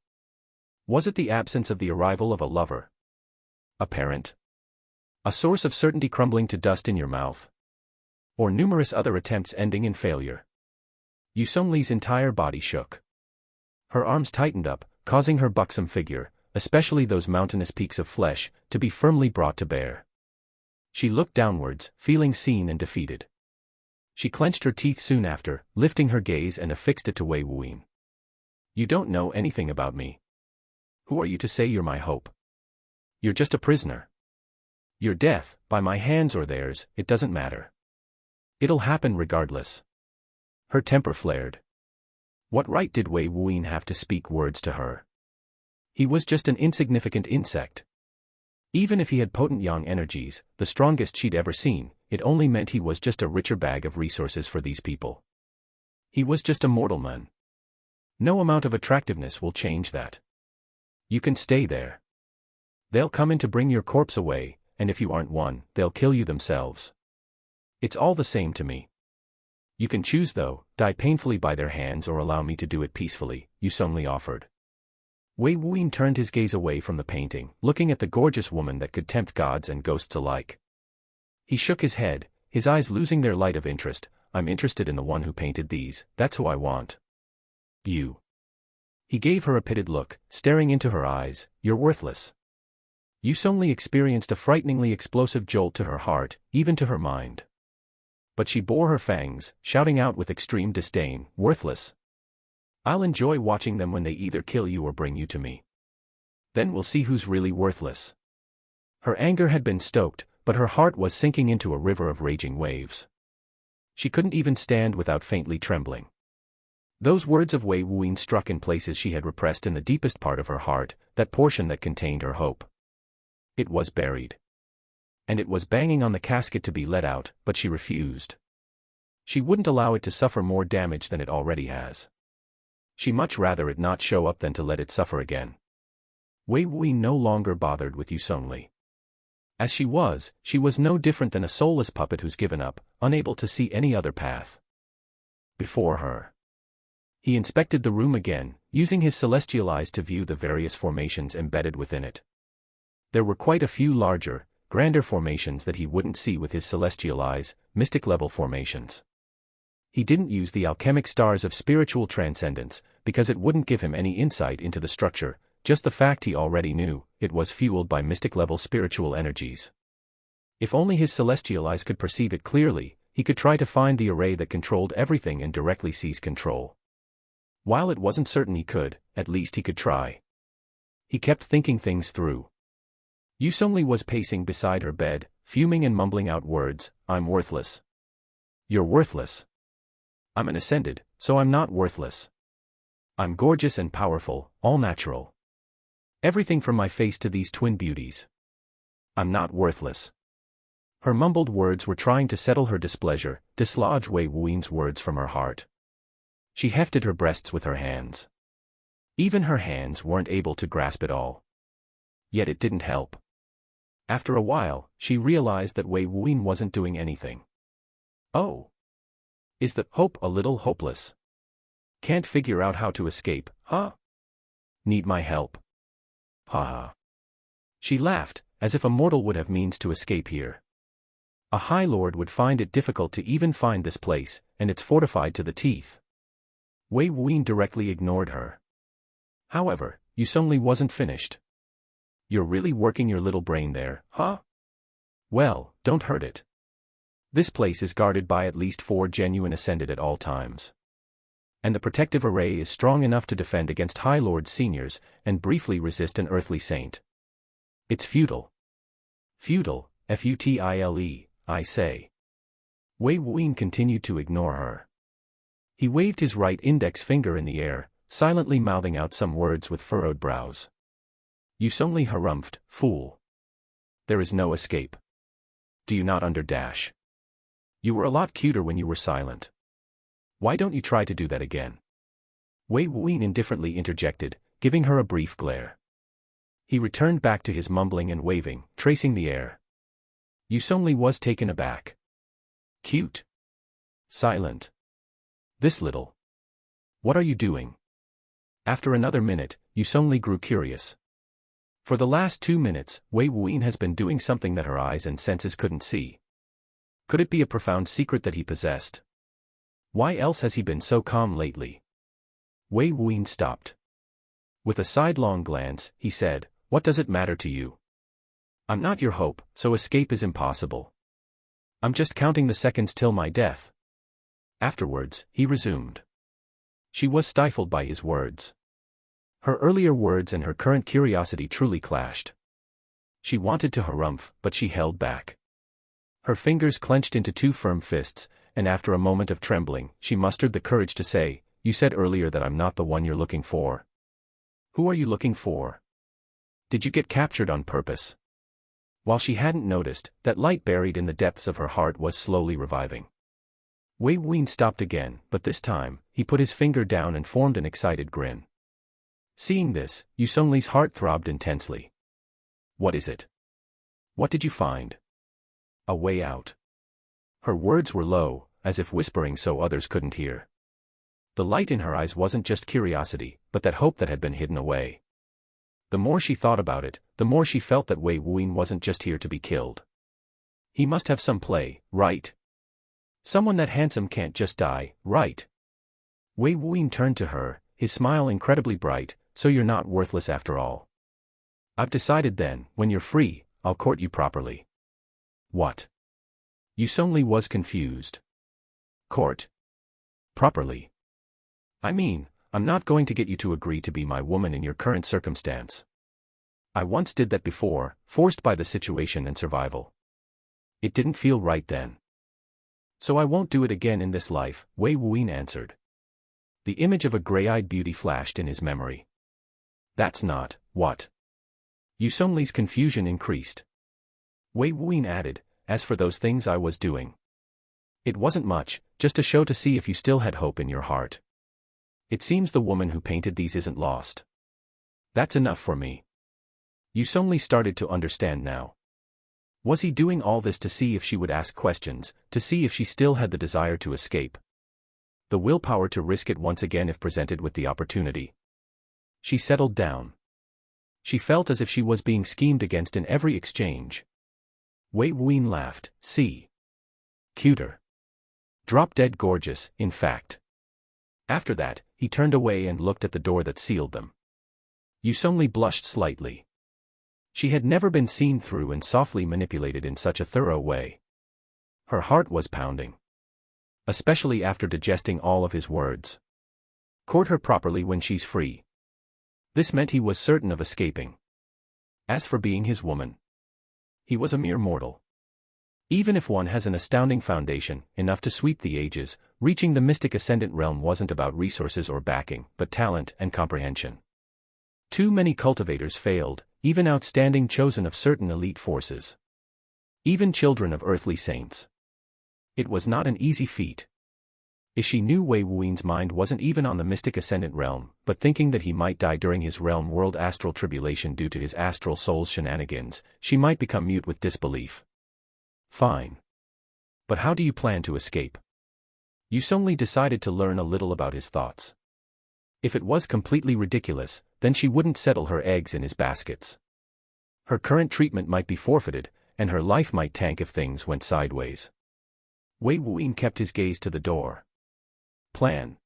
Was it the absence of the arrival of a lover? A parent? A source of certainty crumbling to dust in your mouth? Or numerous other attempts ending in failure? Yu Songli's entire body shook. Her arms tightened up, causing her buxom figure, especially those mountainous peaks of flesh, to be firmly brought to bear. She looked downwards, feeling seen and defeated. She clenched her teeth soon after, lifting her gaze and affixed it to Wei Wuyin. You don't know anything about me. Who are you to say you're my hope? You're just a prisoner. Your death, by my hands or theirs, it doesn't matter. It'll happen regardless. Her temper flared. What right did Wei Wuyin have to speak words to her? He was just an insignificant insect. Even if he had potent yang energies, the strongest she'd ever seen, it only meant he was just a richer bag of resources for these people. He was just a mortal man. No amount of attractiveness will change that. You can stay there. They'll come in to bring your corpse away, and if you aren't one, they'll kill you themselves. It's all the same to me. You can choose though, die painfully by their hands or allow me to do it peacefully, Yu Songli offered. Wei Wuyin turned his gaze away from the painting, looking at the gorgeous woman that could tempt gods and ghosts alike. He shook his head, his eyes losing their light of interest. I'm interested in the one who painted these, that's who I want. You. He gave her a pitted look, staring into her eyes. You're worthless. Yu Songli experienced a frighteningly explosive jolt to her heart, even to her mind. But she bore her fangs, shouting out with extreme disdain, worthless. I'll enjoy watching them when they either kill you or bring you to me. Then we'll see who's really worthless. Her anger had been stoked, but her heart was sinking into a river of raging waves. She couldn't even stand without faintly trembling. Those words of Wei Wuyin struck in places she had repressed in the deepest part of her heart, that portion that contained her hope. It was buried. And it was banging on the casket to be let out, but she refused. She wouldn't allow it to suffer more damage than it already has. She much rather it not show up than to let it suffer again. Wei Wuyin no longer bothered with Yu Songli. As she was no different than a soulless puppet who's given up, unable to see any other path. Before her. He inspected the room again, using his celestial eyes to view the various formations embedded within it. There were quite a few larger, grander formations that he wouldn't see with his celestial eyes, mystic-level formations. He didn't use the alchemic stars of spiritual transcendence, because it wouldn't give him any insight into the structure, just the fact he already knew, it was fueled by mystic-level spiritual energies. If only his celestial eyes could perceive it clearly, he could try to find the array that controlled everything and directly seize control. While it wasn't certain he could, at least he could try. He kept thinking things through. Yu Songli was pacing beside her bed, fuming and mumbling out words, I'm worthless. You're worthless. I'm an ascended, so I'm not worthless. I'm gorgeous and powerful, all natural. Everything from my face to these twin beauties. I'm not worthless. Her mumbled words were trying to settle her displeasure, dislodge Wei Wuyin's words from her heart. She hefted her breasts with her hands. Even her hands weren't able to grasp it all. Yet it didn't help. After a while, she realized that Wei Wuyin wasn't doing anything. Oh. Is the hope a little hopeless? Can't figure out how to escape, huh? Need my help? Ha ha. She laughed, as if a mortal would have means to escape here. A High Lord would find it difficult to even find this place, and it's fortified to the teeth. Wei Wuyin directly ignored her. However, Yusongli wasn't finished. You're really working your little brain there, huh? Well, don't hurt it. This place is guarded by at least 4 genuine Ascended at all times. And the protective array is strong enough to defend against High Lord seniors, and briefly resist an earthly saint. It's futile. Futile, F-U-T-I-L-E, I say. Wei Wuyin continued to ignore her. He waved his right index finger in the air, silently mouthing out some words with furrowed brows. Yusongli harumphed, fool. There is no escape. Do you not underdash? You were a lot cuter when you were silent. Why don't you try to do that again? Wei Wuyin indifferently interjected, giving her a brief glare. He returned back to his mumbling and waving, tracing the air. Yusongli was taken aback. Cute. Silent. This little. What are you doing? After another minute, Yusongli grew curious. For the last 2 minutes, Wei Wuyin has been doing something that her eyes and senses couldn't see. Could it be a profound secret that he possessed? Why else has he been so calm lately? Wei Wuyin stopped. With a sidelong glance, he said, "What does it matter to you? I'm not your hope, so escape is impossible. I'm just counting the seconds till my death." Afterwards, he resumed. She was stifled by his words. Her earlier words and her current curiosity truly clashed. She wanted to harumph, but she held back. Her fingers clenched into 2 firm fists, and after a moment of trembling, she mustered the courage to say, "You said earlier that I'm not the one you're looking for. Who are you looking for? Did you get captured on purpose?" While she hadn't noticed, that light buried in the depths of her heart was slowly reviving. Wei Wuyin stopped again, but this time, he put his finger down and formed an excited grin. Seeing this, Yusongli's heart throbbed intensely. "What is it? What did you find?" "A way out." Her words were low, as if whispering so others couldn't hear. The light in her eyes wasn't just curiosity, but that hope that had been hidden away. The more she thought about it, the more she felt that Wei Wuyin wasn't just here to be killed. He must have some play, right? Someone that handsome can't just die, right? Wei Wuyin turned to her, his smile incredibly bright. "So you're not worthless after all. I've decided then, when you're free, I'll court you properly." "What?" Yusongli was confused. "Court? Properly? I mean, I'm not going to get you to agree to be my woman in your current circumstance. I once did that before, forced by the situation and survival. It didn't feel right then. So I won't do it again in this life," Wei Wuyin answered. The image of a gray-eyed beauty flashed in his memory. "That's not, what?" Yusongli's confusion increased. Wei Wuyin added, "As for those things I was doing, it wasn't much, just a show to see if you still had hope in your heart. It seems the woman who painted these isn't lost. That's enough for me." Yusongli started to understand now. Was he doing all this to see if she would ask questions, to see if she still had the desire to escape? The willpower to risk it once again if presented with the opportunity? She settled down. She felt as if she was being schemed against in every exchange. Wei Wuyin laughed, "See? Cuter. Drop-dead gorgeous, in fact." After that, he turned away and looked at the door that sealed them. Yusongli blushed slightly. She had never been seen through and softly manipulated in such a thorough way. Her heart was pounding. Especially after digesting all of his words. Court her properly when she's free. This meant he was certain of escaping. As for being his woman, he was a mere mortal. Even if one has an astounding foundation, enough to sweep the ages, reaching the mystic ascendant realm wasn't about resources or backing, but talent and comprehension. Too many cultivators failed, even outstanding chosen of certain elite forces. Even children of earthly saints. It was not an easy feat. She knew Wei Wuin's mind wasn't even on the mystic ascendant realm, but thinking that he might die during his realm world astral tribulation due to his astral soul's shenanigans, she might become mute with disbelief. Fine. But how do you plan to escape? Yusongli decided to learn a little about his thoughts. If it was completely ridiculous, then she wouldn't settle her eggs in his baskets. Her current treatment might be forfeited, and her life might tank if things went sideways. Wei Wuyin kept his gaze to the door. Plan.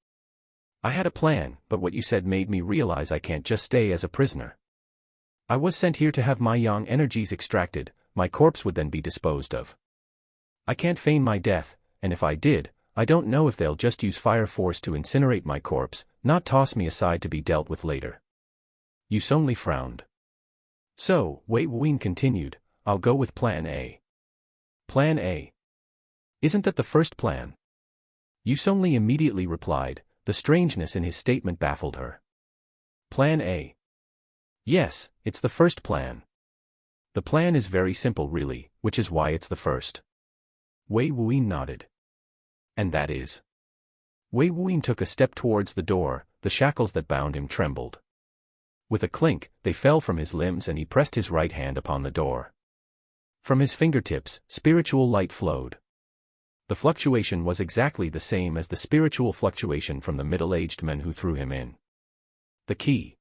I had a plan, but what you said made me realize I can't just stay as a prisoner. I was sent here to have my yang energies extracted, my corpse would then be disposed of. I can't feign my death, and if I did, I don't know if they'll just use fire force to incinerate my corpse, not toss me aside to be dealt with later. Yusongli frowned. So, Wei Wuyin continued, I'll go with Plan A. Plan A. Isn't that the first plan? Yusongli immediately replied, the strangeness in his statement baffled her. Plan A. Yes, it's the first plan. The plan is very simple really, which is why it's the first. Wei Wuyin nodded. And that is? Wei Wuyin took a step towards the door, the shackles that bound him trembled. With a clink, they fell from his limbs and he pressed his right hand upon the door. From his fingertips, spiritual light flowed. The fluctuation was exactly the same as the spiritual fluctuation from the middle-aged men who threw him in. The key.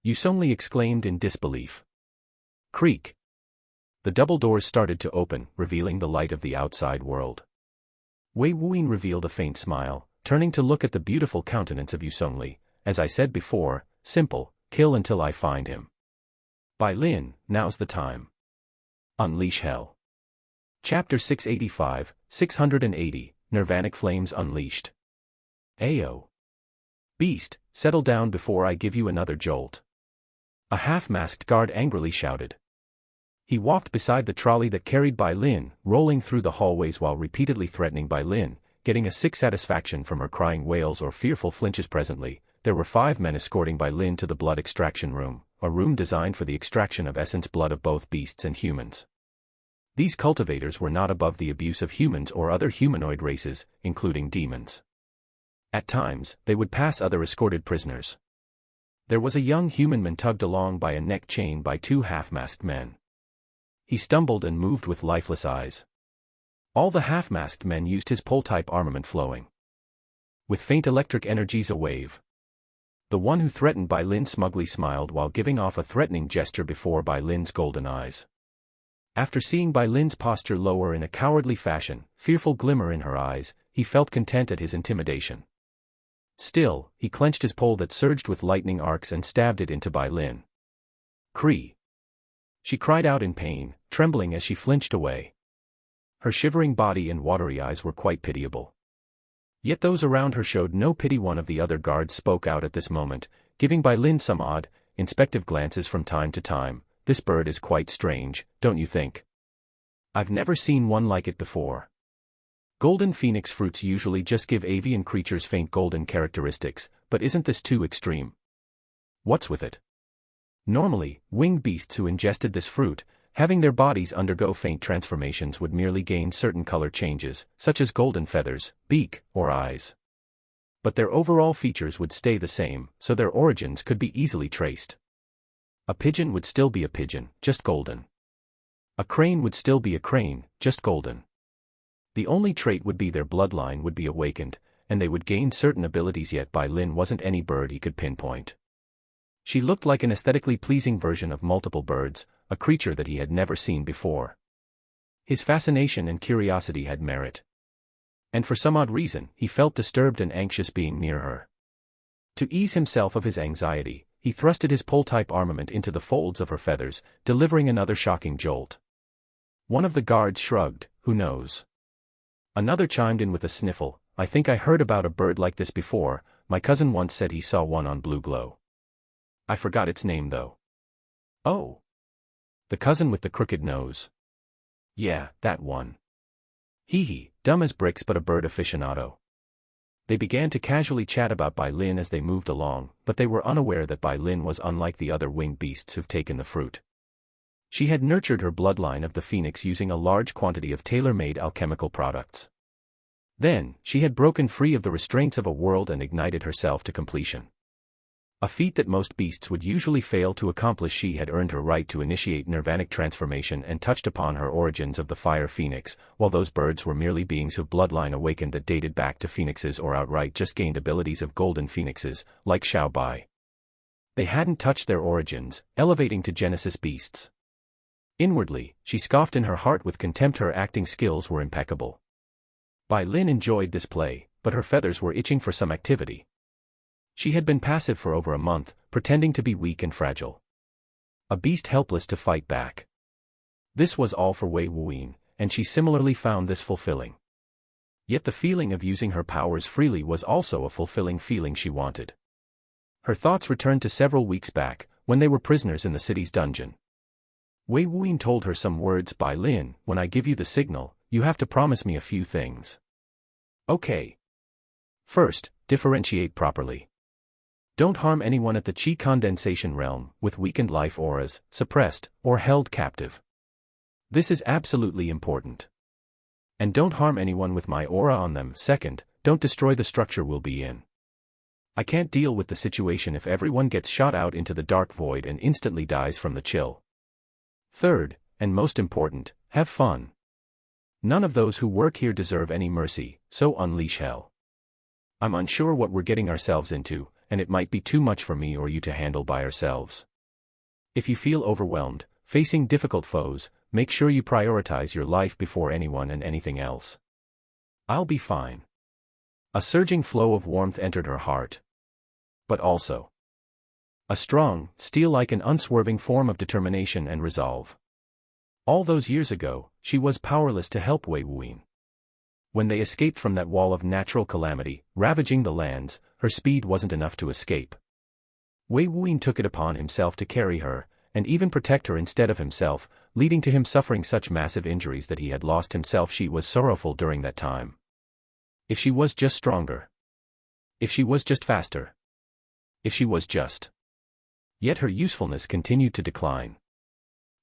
Yusongli exclaimed in disbelief. Creak. The double doors started to open, revealing the light of the outside world. Wei Wuyin revealed a faint smile, turning to look at the beautiful countenance of Yusongli. As I said before, simple, kill until I find him. Bai Lin, now's the time. Unleash Hell. Chapter 685, 680, Nirvanic Flames Unleashed. Ayo. Beast, settle down before I give you another jolt. A half-masked guard angrily shouted. He walked beside the trolley that carried Bai Lin, rolling through the hallways while repeatedly threatening Bai Lin, getting a sick satisfaction from her crying wails or fearful flinches. Presently, there were 5 men escorting Bai Lin to the blood extraction room, a room designed for the extraction of essence blood of both beasts and humans. These cultivators were not above the abuse of humans or other humanoid races, including demons. At times, they would pass other escorted prisoners. There was a young human man tugged along by a neck chain by 2 half-masked men. He stumbled and moved with lifeless eyes. All the half-masked men used his pole-type armament flowing with faint electric energies a wave. The one who threatened Bai Lin smugly smiled while giving off a threatening gesture before Bai Lin's golden eyes. After seeing Bai Lin's posture lower in a cowardly fashion, fearful glimmer in her eyes, he felt content at his intimidation. Still, he clenched his pole that surged with lightning arcs and stabbed it into Bai Lin. Cree! She cried out in pain, trembling as she flinched away. Her shivering body and watery eyes were quite pitiable. Yet those around her showed no pity. One of the other guards spoke out at this moment, giving Bai Lin some odd, inspective glances from time to time. This bird is quite strange, don't you think? I've never seen one like it before. Golden phoenix fruits usually just give avian creatures faint golden characteristics, but isn't this too extreme? What's with it? Normally, winged beasts who ingested this fruit, having their bodies undergo faint transformations, would merely gain certain color changes, such as golden feathers, beak, or eyes. But their overall features would stay the same, so their origins could be easily traced. A pigeon would still be a pigeon, just golden. A crane would still be a crane, just golden. The only trait would be their bloodline would be awakened, and they would gain certain abilities. Yet Bai Lin wasn't any bird he could pinpoint. She looked like an aesthetically pleasing version of multiple birds, a creature that he had never seen before. His fascination and curiosity had merit. And for some odd reason, he felt disturbed and anxious being near her. To ease himself of his anxiety, he thrusted his pole-type armament into the folds of her feathers, delivering another shocking jolt. One of the guards shrugged, who knows? Another chimed in with a sniffle, I think I heard about a bird like this before, my cousin once said he saw one on Blue Glow. I forgot its name though. Oh. The cousin with the crooked nose. Yeah, that one. Hee, dumb as bricks but a bird aficionado. They began to casually chat about Bai Lin as they moved along, but they were unaware that Bai Lin was unlike the other winged beasts who've taken the fruit. She had nurtured her bloodline of the phoenix using a large quantity of tailor-made alchemical products. Then, she had broken free of the restraints of a world and ignited herself to completion. A feat that most beasts would usually fail to accomplish. She had earned her right to initiate nirvanic transformation and touched upon her origins of the fire phoenix, while those birds were merely beings whose bloodline awakened that dated back to phoenixes or outright just gained abilities of golden phoenixes, like Xiao Bai. They hadn't touched their origins, elevating to Genesis beasts. Inwardly, she scoffed in her heart with contempt. Her acting skills were impeccable. Bai Lin enjoyed this play, but her feathers were itching for some activity. She had been passive for over a month, pretending to be weak and fragile. A beast helpless to fight back. This was all for Wei Wuyin, and she similarly found this fulfilling. Yet the feeling of using her powers freely was also a fulfilling feeling she wanted. Her thoughts returned to several weeks back, when they were prisoners in the city's dungeon. Wei Wuyin told her some words. Bai Lin, when I give you the signal, you have to promise me a few things. Okay. First, differentiate properly. Don't harm anyone at the Qi condensation realm, with weakened life auras, suppressed, or held captive. This is absolutely important. And don't harm anyone with my aura on them. Second, don't destroy the structure we'll be in. I can't deal with the situation if everyone gets shot out into the dark void and instantly dies from the chill. Third, and most important, have fun. None of those who work here deserve any mercy, so unleash hell. I'm unsure what we're getting ourselves into, and it might be too much for me or you to handle by ourselves. If you feel overwhelmed, facing difficult foes, make sure you prioritize your life before anyone and anything else. I'll be fine. A surging flow of warmth entered her heart. But also a strong, steel-like and unswerving form of determination and resolve. All those years ago, she was powerless to help Wei Wuyin. When they escaped from that wall of natural calamity, ravaging the lands, her speed wasn't enough to escape. Wei Wuyin took it upon himself to carry her, and even protect her instead of himself, leading to him suffering such massive injuries that he had lost himself. She was sorrowful during that time. If she was just stronger. If she was just faster. If she was just. Yet her usefulness continued to decline.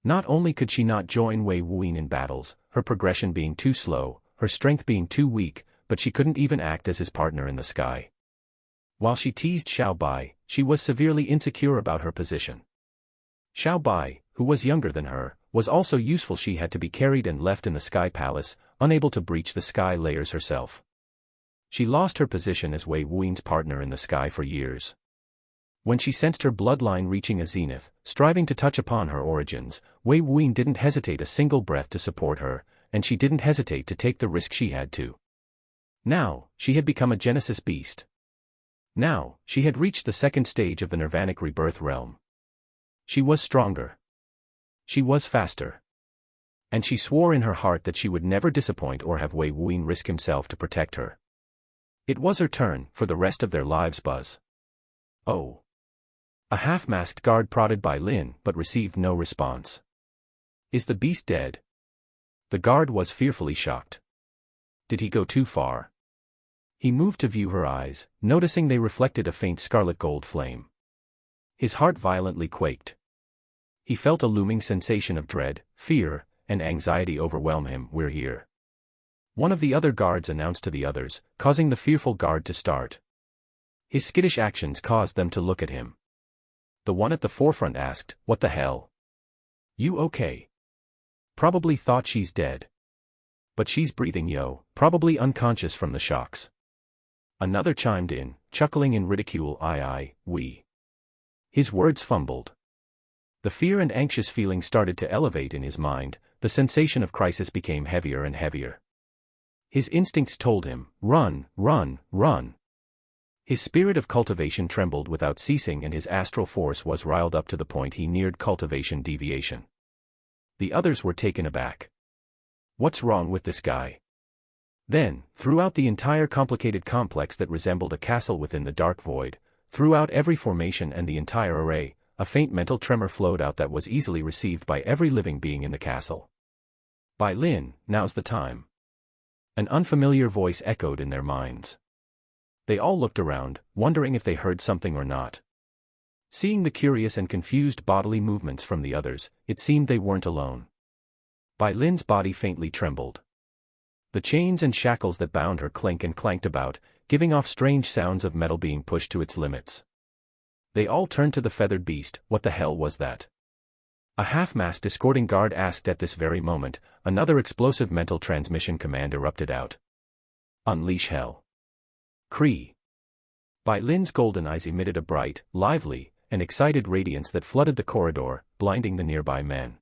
Not only could she not join Wei Wuyin in battles, her progression being too slow, her strength being too weak, but she couldn't even act as his partner in the sky. While she teased Xiao Bai, she was severely insecure about her position. Xiao Bai, who was younger than her, was also useful. She had to be carried and left in the Sky Palace, unable to breach the sky layers herself. She lost her position as Wei Wuyin's partner in the sky for years. When she sensed her bloodline reaching a zenith, striving to touch upon her origins, Wei Wuyin didn't hesitate a single breath to support her, and she didn't hesitate to take the risk she had to. Now, she had become a Genesis beast. Now, she had reached the second stage of the Nirvanic rebirth realm. She was stronger. She was faster. And she swore in her heart that she would never disappoint or have Wei Wuyin risk himself to protect her. It was her turn, for the rest of their lives. Buzz. Oh. A half-masked guard prodded Bai Lin but received no response. Is the beast dead? The guard was fearfully shocked. Did he go too far? He moved to view her eyes, noticing they reflected a faint scarlet gold flame. His heart violently quaked. He felt a looming sensation of dread, fear, and anxiety overwhelm him. We're here. One of the other guards announced to the others, causing the fearful guard to start. His skittish actions caused them to look at him. The one at the forefront asked, "What the hell? You okay? Probably thought she's dead. But she's breathing, yo, probably unconscious from the shocks." Another chimed in, chuckling in ridicule. We. His words fumbled. The fear and anxious feeling started to elevate in his mind, the sensation of crisis became heavier and heavier. His instincts told him, run, run, run. His spirit of cultivation trembled without ceasing and his astral force was riled up to the point he neared cultivation deviation. The others were taken aback. What's wrong with this guy? Then, throughout the entire complicated complex that resembled a castle within the dark void, throughout every formation and the entire array, a faint mental tremor flowed out that was easily received by every living being in the castle. Bai Lin, now's the time. An unfamiliar voice echoed in their minds. They all looked around, wondering if they heard something or not. Seeing the curious and confused bodily movements from the others, it seemed they weren't alone. Bai Lin's body faintly trembled. The chains and shackles that bound her clink and clanked about, giving off strange sounds of metal being pushed to its limits. They all turned to the feathered beast. What the hell was that? A half-masked escorting guard asked. At this very moment, another explosive mental transmission command erupted out. Unleash hell. Cree. Bai Lin's golden eyes emitted a bright, lively, an excited radiance that flooded the corridor, blinding the nearby men.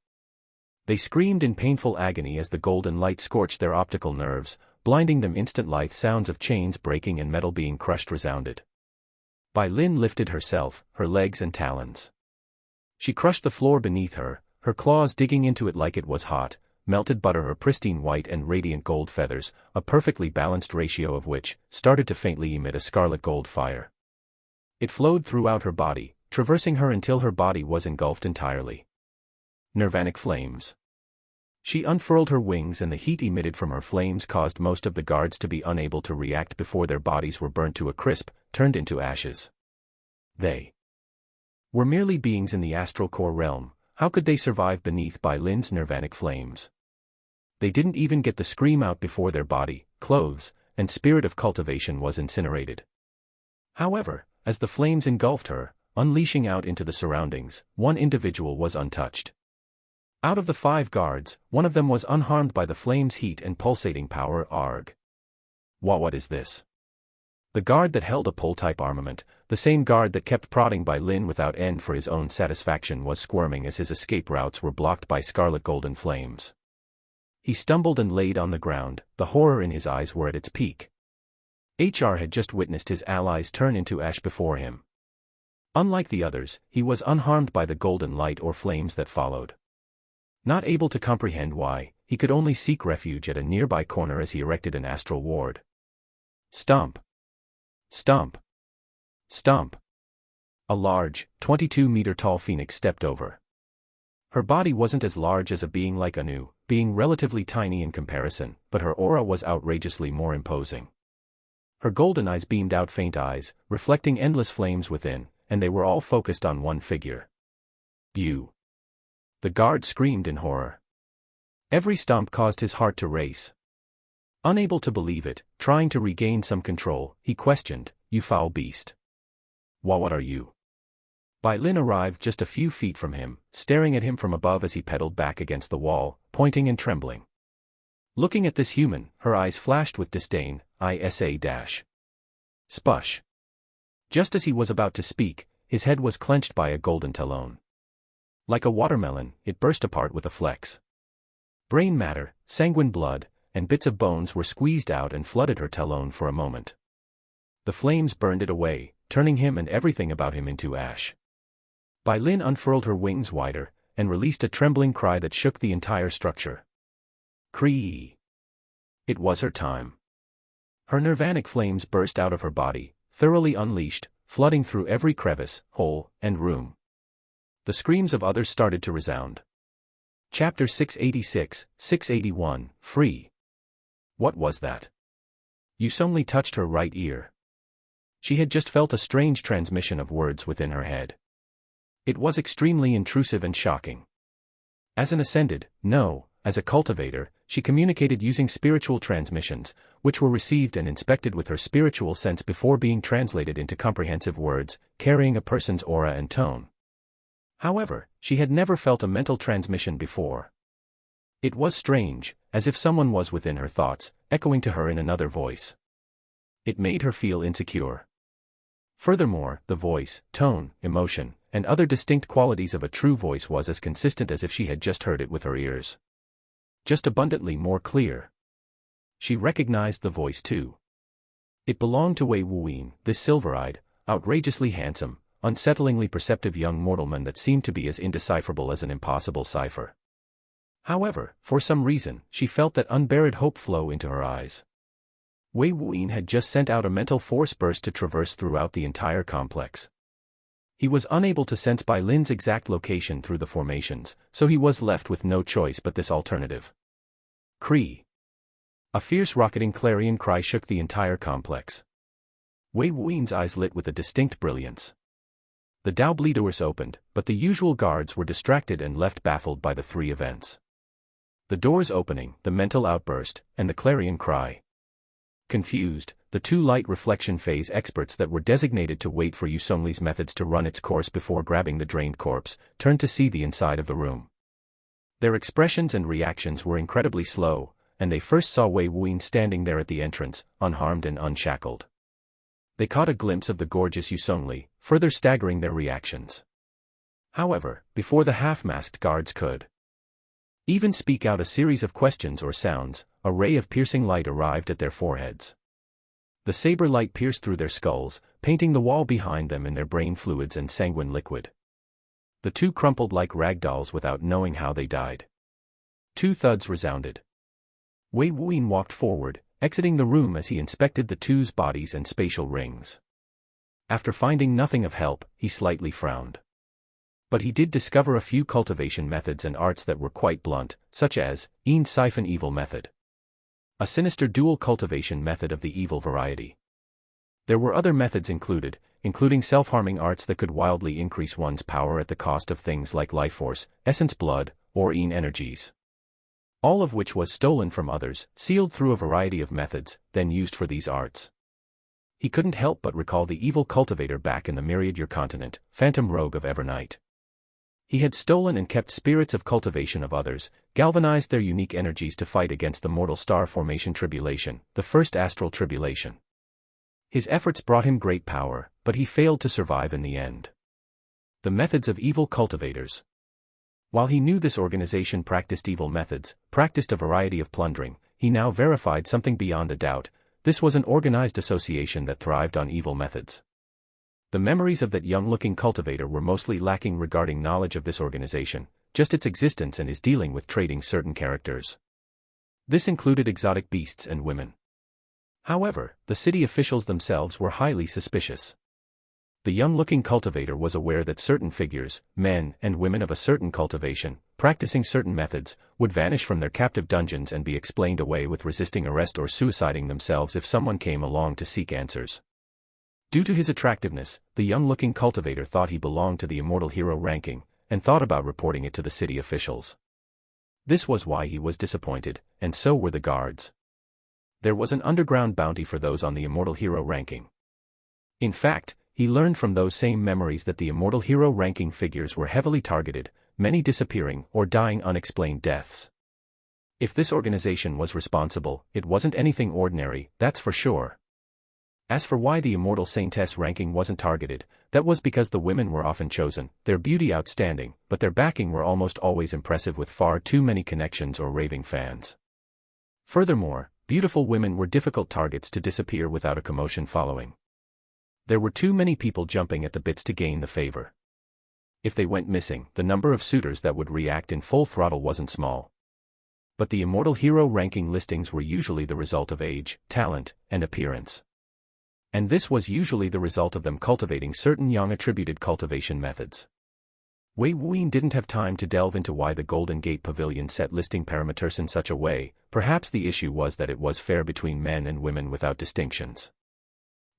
They screamed in painful agony as the golden light scorched their optical nerves, blinding them. Instant lithe sounds of chains breaking and metal being crushed resounded. Bai Lin lifted herself, her legs and talons. She crushed the floor beneath her, her claws digging into it like it was hot, melted butter. Her pristine white and radiant gold feathers, a perfectly balanced ratio of which, started to faintly emit a scarlet gold fire. It flowed throughout her body, traversing her until her body was engulfed entirely. Nirvanic flames. She unfurled her wings and the heat emitted from her flames caused most of the guards to be unable to react before their bodies were burnt to a crisp, turned into ashes. They were merely beings in the astral core realm. How could they survive beneath Bai Lin's nirvanic flames? They didn't even get the scream out before their body, clothes, and spirit of cultivation was incinerated. However, as the flames engulfed her, unleashing out into the surroundings, one individual was untouched. Out of the 5 guards, one of them was unharmed by the flames' heat and pulsating power. Arg. What is this? The guard that held a pole-type armament, the same guard that kept prodding Bai Lin without end for his own satisfaction, was squirming as his escape routes were blocked by scarlet golden flames. He stumbled and laid on the ground, the horror in his eyes were at its peak. HR had just witnessed his allies turn into ash before him. Unlike the others, he was unharmed by the golden light or flames that followed. Not able to comprehend why, he could only seek refuge at a nearby corner as he erected an astral ward. Stomp. Stomp. Stomp. A large, 22-meter-tall phoenix stepped over. Her body wasn't as large as a being like Anu, being relatively tiny in comparison, but her aura was outrageously more imposing. Her golden eyes beamed out faint eyes, reflecting endless flames within, and they were all focused on one figure. You. The guard screamed in horror. Every stomp caused his heart to race. Unable to believe it, trying to regain some control, he questioned, "You foul beast. What are you?" Bai Lin arrived just a few feet from him, staring at him from above as he pedaled back against the wall, pointing and trembling. Looking at this human, her eyes flashed with disdain. Spush. Just as he was about to speak, his head was clenched by a golden talon. Like a watermelon, it burst apart with a flex. Brain matter, sanguine blood, and bits of bones were squeezed out and flooded her talon for a moment. The flames burned it away, turning him and everything about him into ash. Bai Lin unfurled her wings wider, and released a trembling cry that shook the entire structure. Cree! It was her time. Her nirvanic flames burst out of her body, thoroughly unleashed, flooding through every crevice, hole, and room. The screams of others started to resound. Chapter 686, 681, Free. What was that? Yusongli touched her right ear. She had just felt a strange transmission of words within her head. It was extremely intrusive and shocking. As an ascended, no, as a cultivator, she communicated using spiritual transmissions, which were received and inspected with her spiritual sense before being translated into comprehensive words, carrying a person's aura and tone. However, she had never felt a mental transmission before. It was strange, as if someone was within her thoughts, echoing to her in another voice. It made her feel insecure. Furthermore, the voice, tone, emotion, and other distinct qualities of a true voice was as consistent as if she had just heard it with her ears. Just abundantly more clear. She recognized the voice too. It belonged to Wei Wuyin, this silver-eyed, outrageously handsome, unsettlingly perceptive young mortalman that seemed to be as indecipherable as an impossible cipher. However, for some reason, she felt that unburied hope flow into her eyes. Wei Wuyin had just sent out a mental force burst to traverse throughout the entire complex. He was unable to sense Bai Lin's exact location through the formations, so he was left with no choice but this alternative. Cree! A fierce rocketing clarion cry shook the entire complex. Wei Wuyin's eyes lit with a distinct brilliance. The Dao Bleeders opened, but the usual guards were distracted and left baffled by the 3 events. The doors opening, the mental outburst, and the clarion cry. Confused, the 2 light reflection phase experts that were designated to wait for Yusongli's methods to run its course before grabbing the drained corpse, turned to see the inside of the room. Their expressions and reactions were incredibly slow, and they first saw Wei Wuyin standing there at the entrance, unharmed and unshackled. They caught a glimpse of the gorgeous Yusongli, further staggering their reactions. However, before the half-masked guards could even speak out a series of questions or sounds, a ray of piercing light arrived at their foreheads. The saber light pierced through their skulls, painting the wall behind them in their brain fluids and sanguine liquid. The two crumpled like ragdolls without knowing how they died. Two thuds resounded. Wei Wuyin walked forward, exiting the room as he inspected the two's bodies and spatial rings. After finding nothing of help, he slightly frowned. But he did discover a few cultivation methods and arts that were quite blunt, such as, siphon evil method. A sinister dual cultivation method of the evil variety. There were other methods including self-harming arts that could wildly increase one's power at the cost of things like life force, essence blood, or energies. All of which was stolen from others, sealed through a variety of methods, then used for these arts. He couldn't help but recall the evil cultivator back in the Myriad Year continent, Phantom Rogue of Evernight. He had stolen and kept spirits of cultivation of others, galvanized their unique energies to fight against the mortal star formation tribulation, the first astral tribulation. His efforts brought him great power, but he failed to survive in the end. The methods of evil cultivators. While he knew this organization practiced evil methods, practiced a variety of plundering, he now verified something beyond a doubt: this was an organized association that thrived on evil methods. The memories of that young-looking cultivator were mostly lacking regarding knowledge of this organization, just its existence and his dealing with trading certain characters. This included exotic beasts and women. However, the city officials themselves were highly suspicious. The young-looking cultivator was aware that certain figures, men and women of a certain cultivation, practicing certain methods, would vanish from their captive dungeons and be explained away with resisting arrest or suiciding themselves if someone came along to seek answers. Due to his attractiveness, the young-looking cultivator thought he belonged to the immortal hero ranking, and thought about reporting it to the city officials. This was why he was disappointed, and so were the guards. There was an underground bounty for those on the immortal hero ranking. In fact, he learned from those same memories that the immortal hero ranking figures were heavily targeted, many disappearing or dying unexplained deaths. If this organization was responsible, it wasn't anything ordinary, that's for sure. As for why the immortal saintess ranking wasn't targeted, that was because the women were often chosen, their beauty outstanding, but their backing were almost always impressive with far too many connections or raving fans. Furthermore, beautiful women were difficult targets to disappear without a commotion following. There were too many people jumping at the bits to gain the favor. If they went missing, the number of suitors that would react in full throttle wasn't small. But the immortal hero ranking listings were usually the result of age, talent, and appearance. And this was usually the result of them cultivating certain young-attributed cultivation methods. Wei Wuyin didn't have time to delve into why the Golden Gate Pavilion set listing parameters in such a way. Perhaps the issue was that it was fair between men and women without distinctions.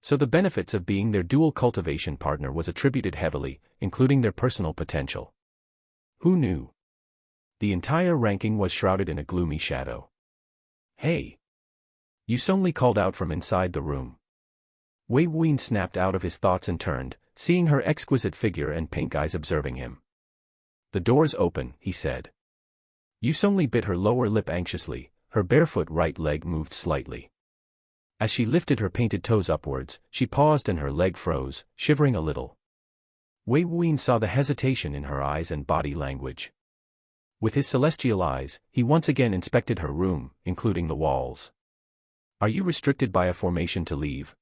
So the benefits of being their dual cultivation partner was attributed heavily, including their personal potential. Who knew? The entire ranking was shrouded in a gloomy shadow. "Hey!" Yusongli called out from inside the room. Wei Wuyin snapped out of his thoughts and turned, seeing her exquisite figure and pink eyes observing him. "The door's open," he said. Yusongli bit her lower lip anxiously, her barefoot right leg moved slightly. As she lifted her painted toes upwards, she paused and her leg froze, shivering a little. Wei Wuyin saw the hesitation in her eyes and body language. With his celestial eyes, he once again inspected her room, including the walls. "Are you restricted by a formation to leave?"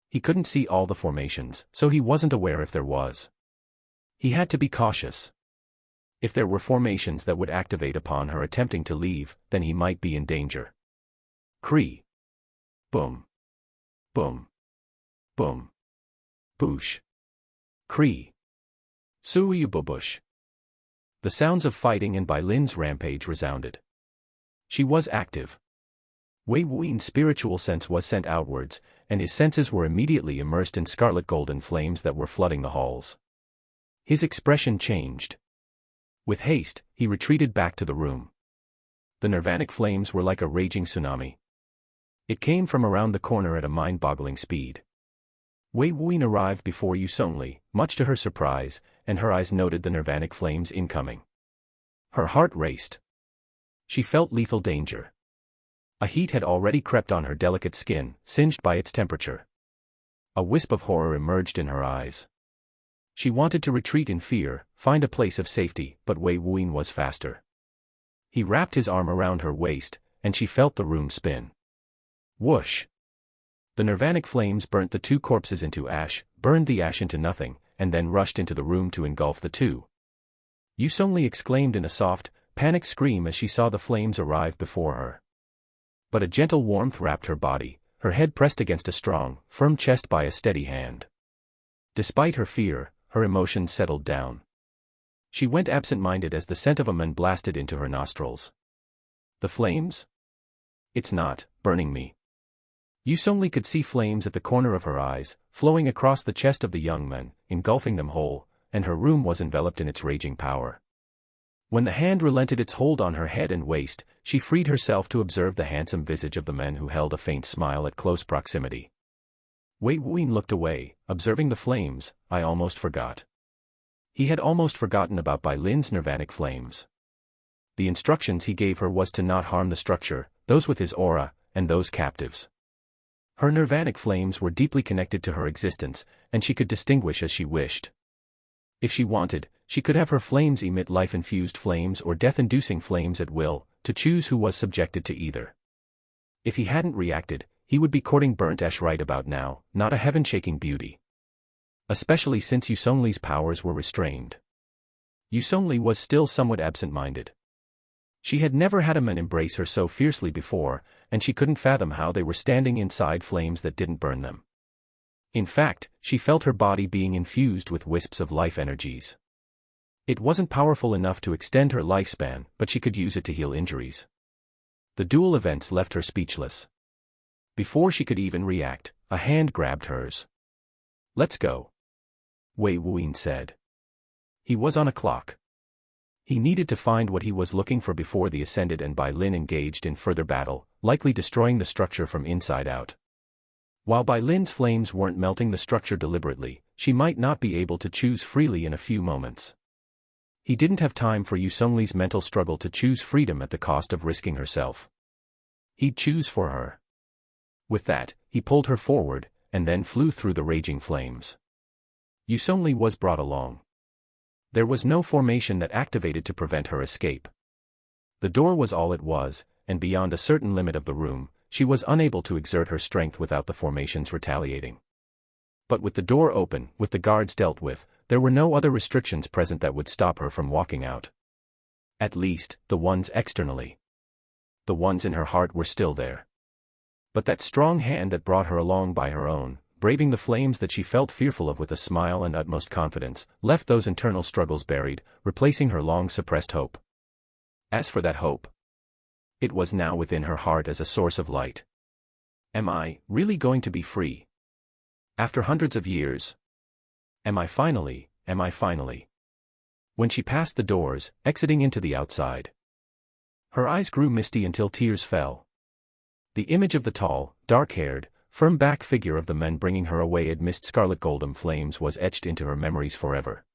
He couldn't see all the formations, so he wasn't aware if there was. He had to be cautious. If there were formations that would activate upon her attempting to leave, then he might be in danger. Cree. Boom. Boom. Boom. Boosh. Cree. Suiyububush. The sounds of fighting and Bai Lin's rampage resounded. She was active. Wei Wuin's spiritual sense was sent outwards, and his senses were immediately immersed in scarlet golden flames that were flooding the halls. His expression changed. With haste, he retreated back to the room. The nirvanic flames were like a raging tsunami. It came from around the corner at a mind-boggling speed. Wei Wuin arrived before Yusongli, much to her surprise, and her eyes noted the nirvanic flames incoming. Her heart raced. She felt lethal danger. A heat had already crept on her delicate skin, singed by its temperature. A wisp of horror emerged in her eyes. She wanted to retreat in fear, find a place of safety, but Wei Wuyin was faster. He wrapped his arm around her waist, and she felt the room spin. Whoosh! The nirvanic flames burnt the two corpses into ash, burned the ash into nothing, and then rushed into the room to engulf the two. Yusongli exclaimed in a soft, panicked scream as she saw the flames arrive before her. But a gentle warmth wrapped her body, her head pressed against a strong, firm chest by a steady hand. Despite her fear, her emotions settled down. She went absent-minded as the scent of a man blasted into her nostrils. The flames? It's not burning me. Yusongli could see flames at the corner of her eyes, flowing across the chest of the young man, engulfing them whole, and her room was enveloped in its raging power. When the hand relented its hold on her head and waist, she freed herself to observe the handsome visage of the man who held a faint smile at close proximity. Wei Wuyin looked away, observing the flames. I almost forgot. He had almost forgotten about Bai Lin's nirvanic flames. The instructions he gave her was to not harm the structure, those with his aura, and those captives. Her nirvanic flames were deeply connected to her existence, and she could distinguish as she wished. If she wanted, she could have her flames emit life-infused flames or death-inducing flames at will, to choose who was subjected to either. If he hadn't reacted, he would be courting burnt ash right about now, not a heaven-shaking beauty. Especially since Yusongli's powers were restrained. Yusongli was still somewhat absent-minded. She had never had a man embrace her so fiercely before, and she couldn't fathom how they were standing inside flames that didn't burn them. In fact, she felt her body being infused with wisps of life energies. It wasn't powerful enough to extend her lifespan, but she could use it to heal injuries. The dual events left her speechless. Before she could even react, a hand grabbed hers. Let's go, Wei Wuyin said. He was on a clock. He needed to find what he was looking for before the Ascended and Bai Lin engaged in further battle, likely destroying the structure from inside out. While Bai Lin's flames weren't melting the structure deliberately, she might not be able to choose freely in a few moments. He didn't have time for Yusongli's mental struggle to choose freedom at the cost of risking herself. He'd choose for her. With that, he pulled her forward, and then flew through the raging flames. Yusongli was brought along. There was no formation that activated to prevent her escape. The door was all it was, and beyond a certain limit of the room, she was unable to exert her strength without the formations retaliating. But with the door open, with the guards dealt with, there were no other restrictions present that would stop her from walking out. At least, the ones externally. The ones in her heart were still there. But that strong hand that brought her along by her own, braving the flames that she felt fearful of with a smile and utmost confidence, left those internal struggles buried, replacing her long-suppressed hope. As for that hope, it was now within her heart as a source of light. Am I really going to be free? After hundreds of years? Am I finally? When she passed the doors, exiting into the outside, her eyes grew misty until tears fell. The image of the tall, dark-haired, firm-back figure of the men bringing her away amidst scarlet golden flames was etched into her memories forever.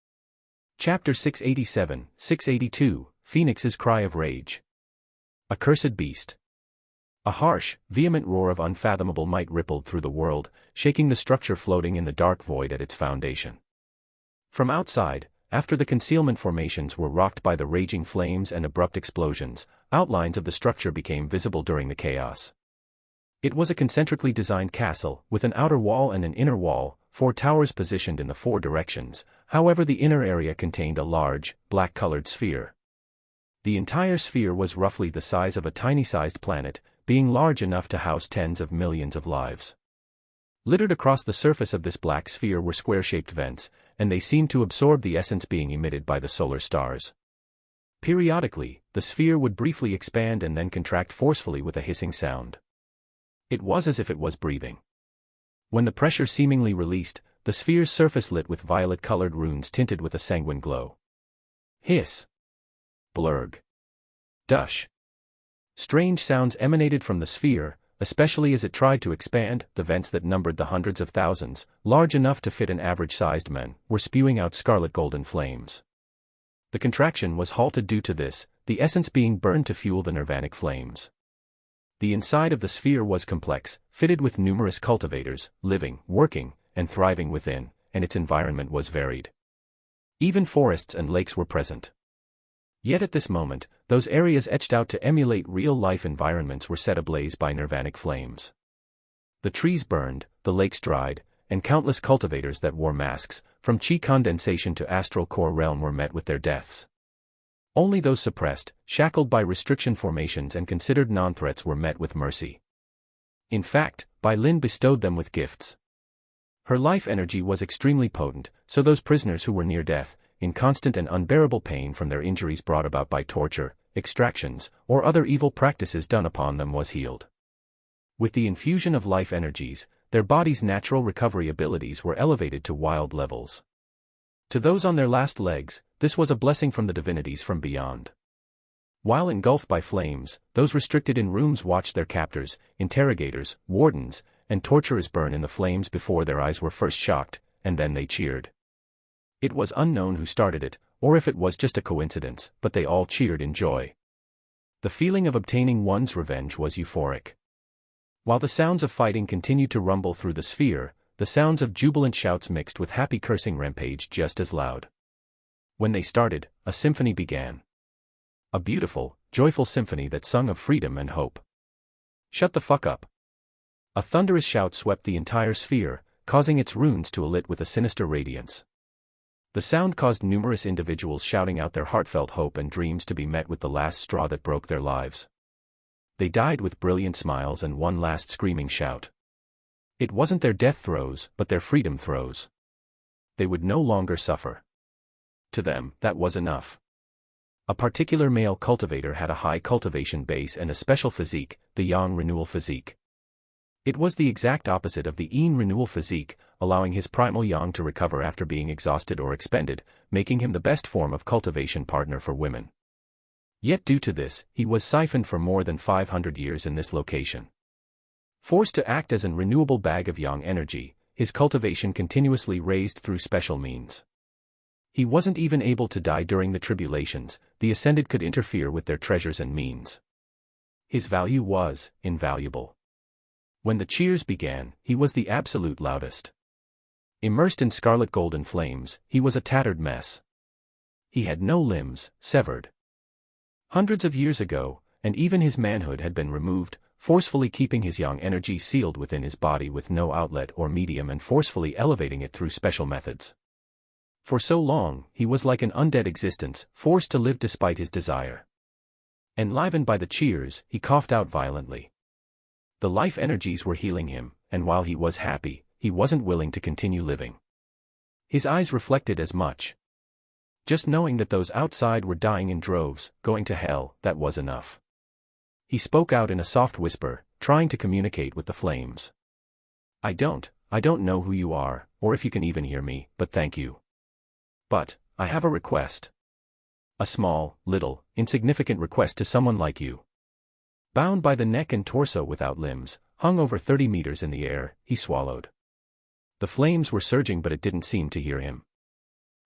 Chapter 682, Phoenix's Cry of Rage. Accursed beast. A harsh, vehement roar of unfathomable might rippled through the world, shaking the structure floating in the dark void at its foundation. From outside, after the concealment formations were rocked by the raging flames and abrupt explosions, outlines of the structure became visible during the chaos. It was a concentrically designed castle, with an outer wall and an inner wall, 4 towers positioned in the 4 directions. However, the inner area contained a large, black-colored sphere. The entire sphere was roughly the size of a tiny-sized planet, being large enough to house tens of millions of lives. Littered across the surface of this black sphere were square-shaped vents, and they seemed to absorb the essence being emitted by the solar stars. Periodically, the sphere would briefly expand and then contract forcefully with a hissing sound. It was as if it was breathing. When the pressure seemingly released, the sphere's surface lit with violet-colored runes tinted with a sanguine glow. Hiss. Blurg. Dush. Strange sounds emanated from the sphere, especially as it tried to expand. The vents that numbered the hundreds of thousands, large enough to fit an average-sized man, were spewing out scarlet golden flames. The contraction was halted due to this, the essence being burned to fuel the nirvanic flames. The inside of the sphere was complex, fitted with numerous cultivators, living, working, and thriving within, and its environment was varied. Even forests and lakes were present. Yet at this moment, those areas etched out to emulate real-life environments were set ablaze by nirvanic flames. The trees burned, the lakes dried, and countless cultivators that wore masks, from chi condensation to astral core realm, were met with their deaths. Only those suppressed, shackled by restriction formations and considered non-threats were met with mercy. In fact, Bai Lin bestowed them with gifts. Her life energy was extremely potent, so those prisoners who were near death, in constant and unbearable pain from their injuries brought about by torture, extractions, or other evil practices done upon them, was healed. With the infusion of life energies, their body's natural recovery abilities were elevated to wild levels. To those on their last legs, this was a blessing from the divinities from beyond. While engulfed by flames, those restricted in rooms watched their captors, interrogators, wardens, and torturers burn in the flames before their eyes were first shocked, and then they cheered. It was unknown who started it, or if it was just a coincidence, but they all cheered in joy. The feeling of obtaining one's revenge was euphoric. While the sounds of fighting continued to rumble through the sphere, the sounds of jubilant shouts mixed with happy cursing rampaged just as loud. When they started, a symphony began. A beautiful, joyful symphony that sung of freedom and hope. "Shut the fuck up." A thunderous shout swept the entire sphere, causing its runes to elit with a sinister radiance. The sound caused numerous individuals shouting out their heartfelt hope and dreams to be met with the last straw that broke their lives. They died with brilliant smiles and one last screaming shout. It wasn't their death throes, but their freedom throes. They would no longer suffer. To them, that was enough. A particular male cultivator had a high cultivation base and a special physique, the Yang renewal physique. It was the exact opposite of the Yin renewal physique, allowing his primal Yang to recover after being exhausted or expended, making him the best form of cultivation partner for women. Yet due to this, he was siphoned for more than 500 years in this location. Forced to act as an renewable bag of Yang energy, his cultivation continuously raised through special means. He wasn't even able to die during the tribulations, the Ascended could interfere with their treasures and means. His value was invaluable. When the cheers began, he was the absolute loudest. Immersed in scarlet golden flames, he was a tattered mess. He had no limbs, severed hundreds of years ago, and even his manhood had been removed, forcefully keeping his Yang energy sealed within his body with no outlet or medium and forcefully elevating it through special methods. For so long, he was like an undead existence, forced to live despite his desire. Enlivened by the cheers, he coughed out violently. The life energies were healing him, and while he was happy, he wasn't willing to continue living. His eyes reflected as much. Just knowing that those outside were dying in droves, going to hell, that was enough. He spoke out in a soft whisper, trying to communicate with the flames. I don't know who you are, or if you can even hear me, but thank you. But, I have a request. A small, little, insignificant request to someone like you. Bound by the neck and torso without limbs, hung over 30 meters in the air, he swallowed. The flames were surging, but it didn't seem to hear him.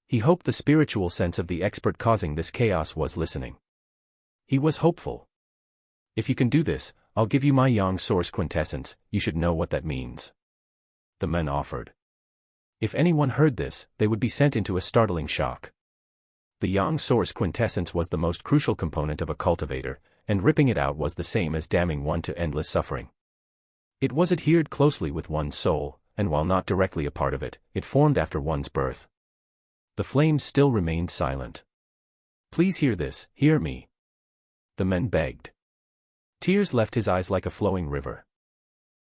He hoped the spiritual sense of the expert causing this chaos was listening. He was hopeful. If you can do this, I'll give you my Yang source quintessence, you should know what that means. The men offered. If anyone heard this, they would be sent into a startling shock. The Yang source quintessence was the most crucial component of a cultivator, and ripping it out was the same as damning one to endless suffering. It was adhered closely with one's soul, and while not directly a part of it, it formed after one's birth. The flames still remained silent. Please hear this, hear me. The men begged. Tears left his eyes like a flowing river.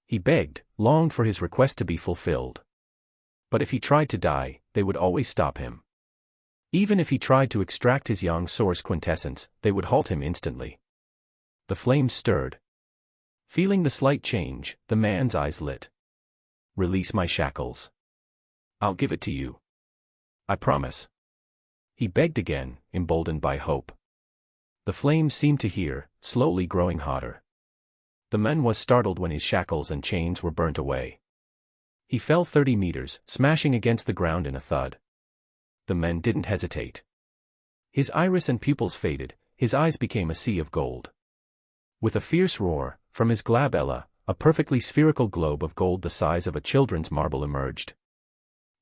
He begged, longed for his request to be fulfilled. But if he tried to die, they would always stop him. Even if he tried to extract his Yang source quintessence, they would halt him instantly. The flames stirred. Feeling the slight change, the man's eyes lit. Release my shackles. I'll give it to you. I promise. He begged again, emboldened by hope. The flames seemed to hear, slowly growing hotter. The man was startled when his shackles and chains were burnt away. He fell 30 meters, smashing against the ground in a thud. The man didn't hesitate. His iris and pupils faded, his eyes became a sea of gold. With a fierce roar, from his glabella, a perfectly spherical globe of gold the size of a children's marble emerged.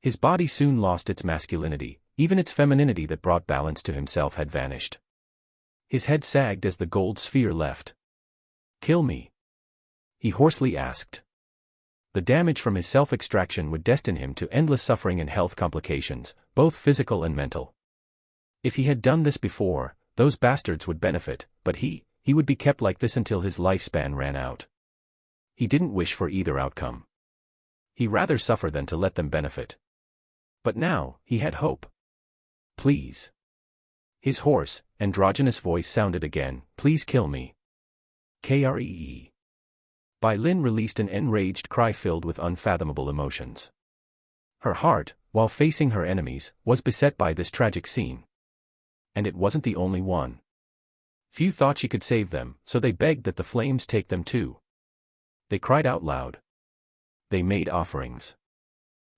His body soon lost its masculinity, even its femininity that brought balance to himself had vanished. His head sagged as the gold sphere left. "Kill me?" he hoarsely asked. The damage from his self-extraction would destine him to endless suffering and health complications, both physical and mental. If he had done this before, those bastards would benefit, but he would be kept like this until his lifespan ran out. He didn't wish for either outcome. He'd rather suffer than to let them benefit. But now, he had hope. "Please." His hoarse, androgynous voice sounded again, "Please kill me." Kree. Bai Lin released an enraged cry filled with unfathomable emotions. Her heart, while facing her enemies, was beset by this tragic scene. And it wasn't the only one. Few thought she could save them, so they begged that the flames take them too. They cried out loud. They made offerings.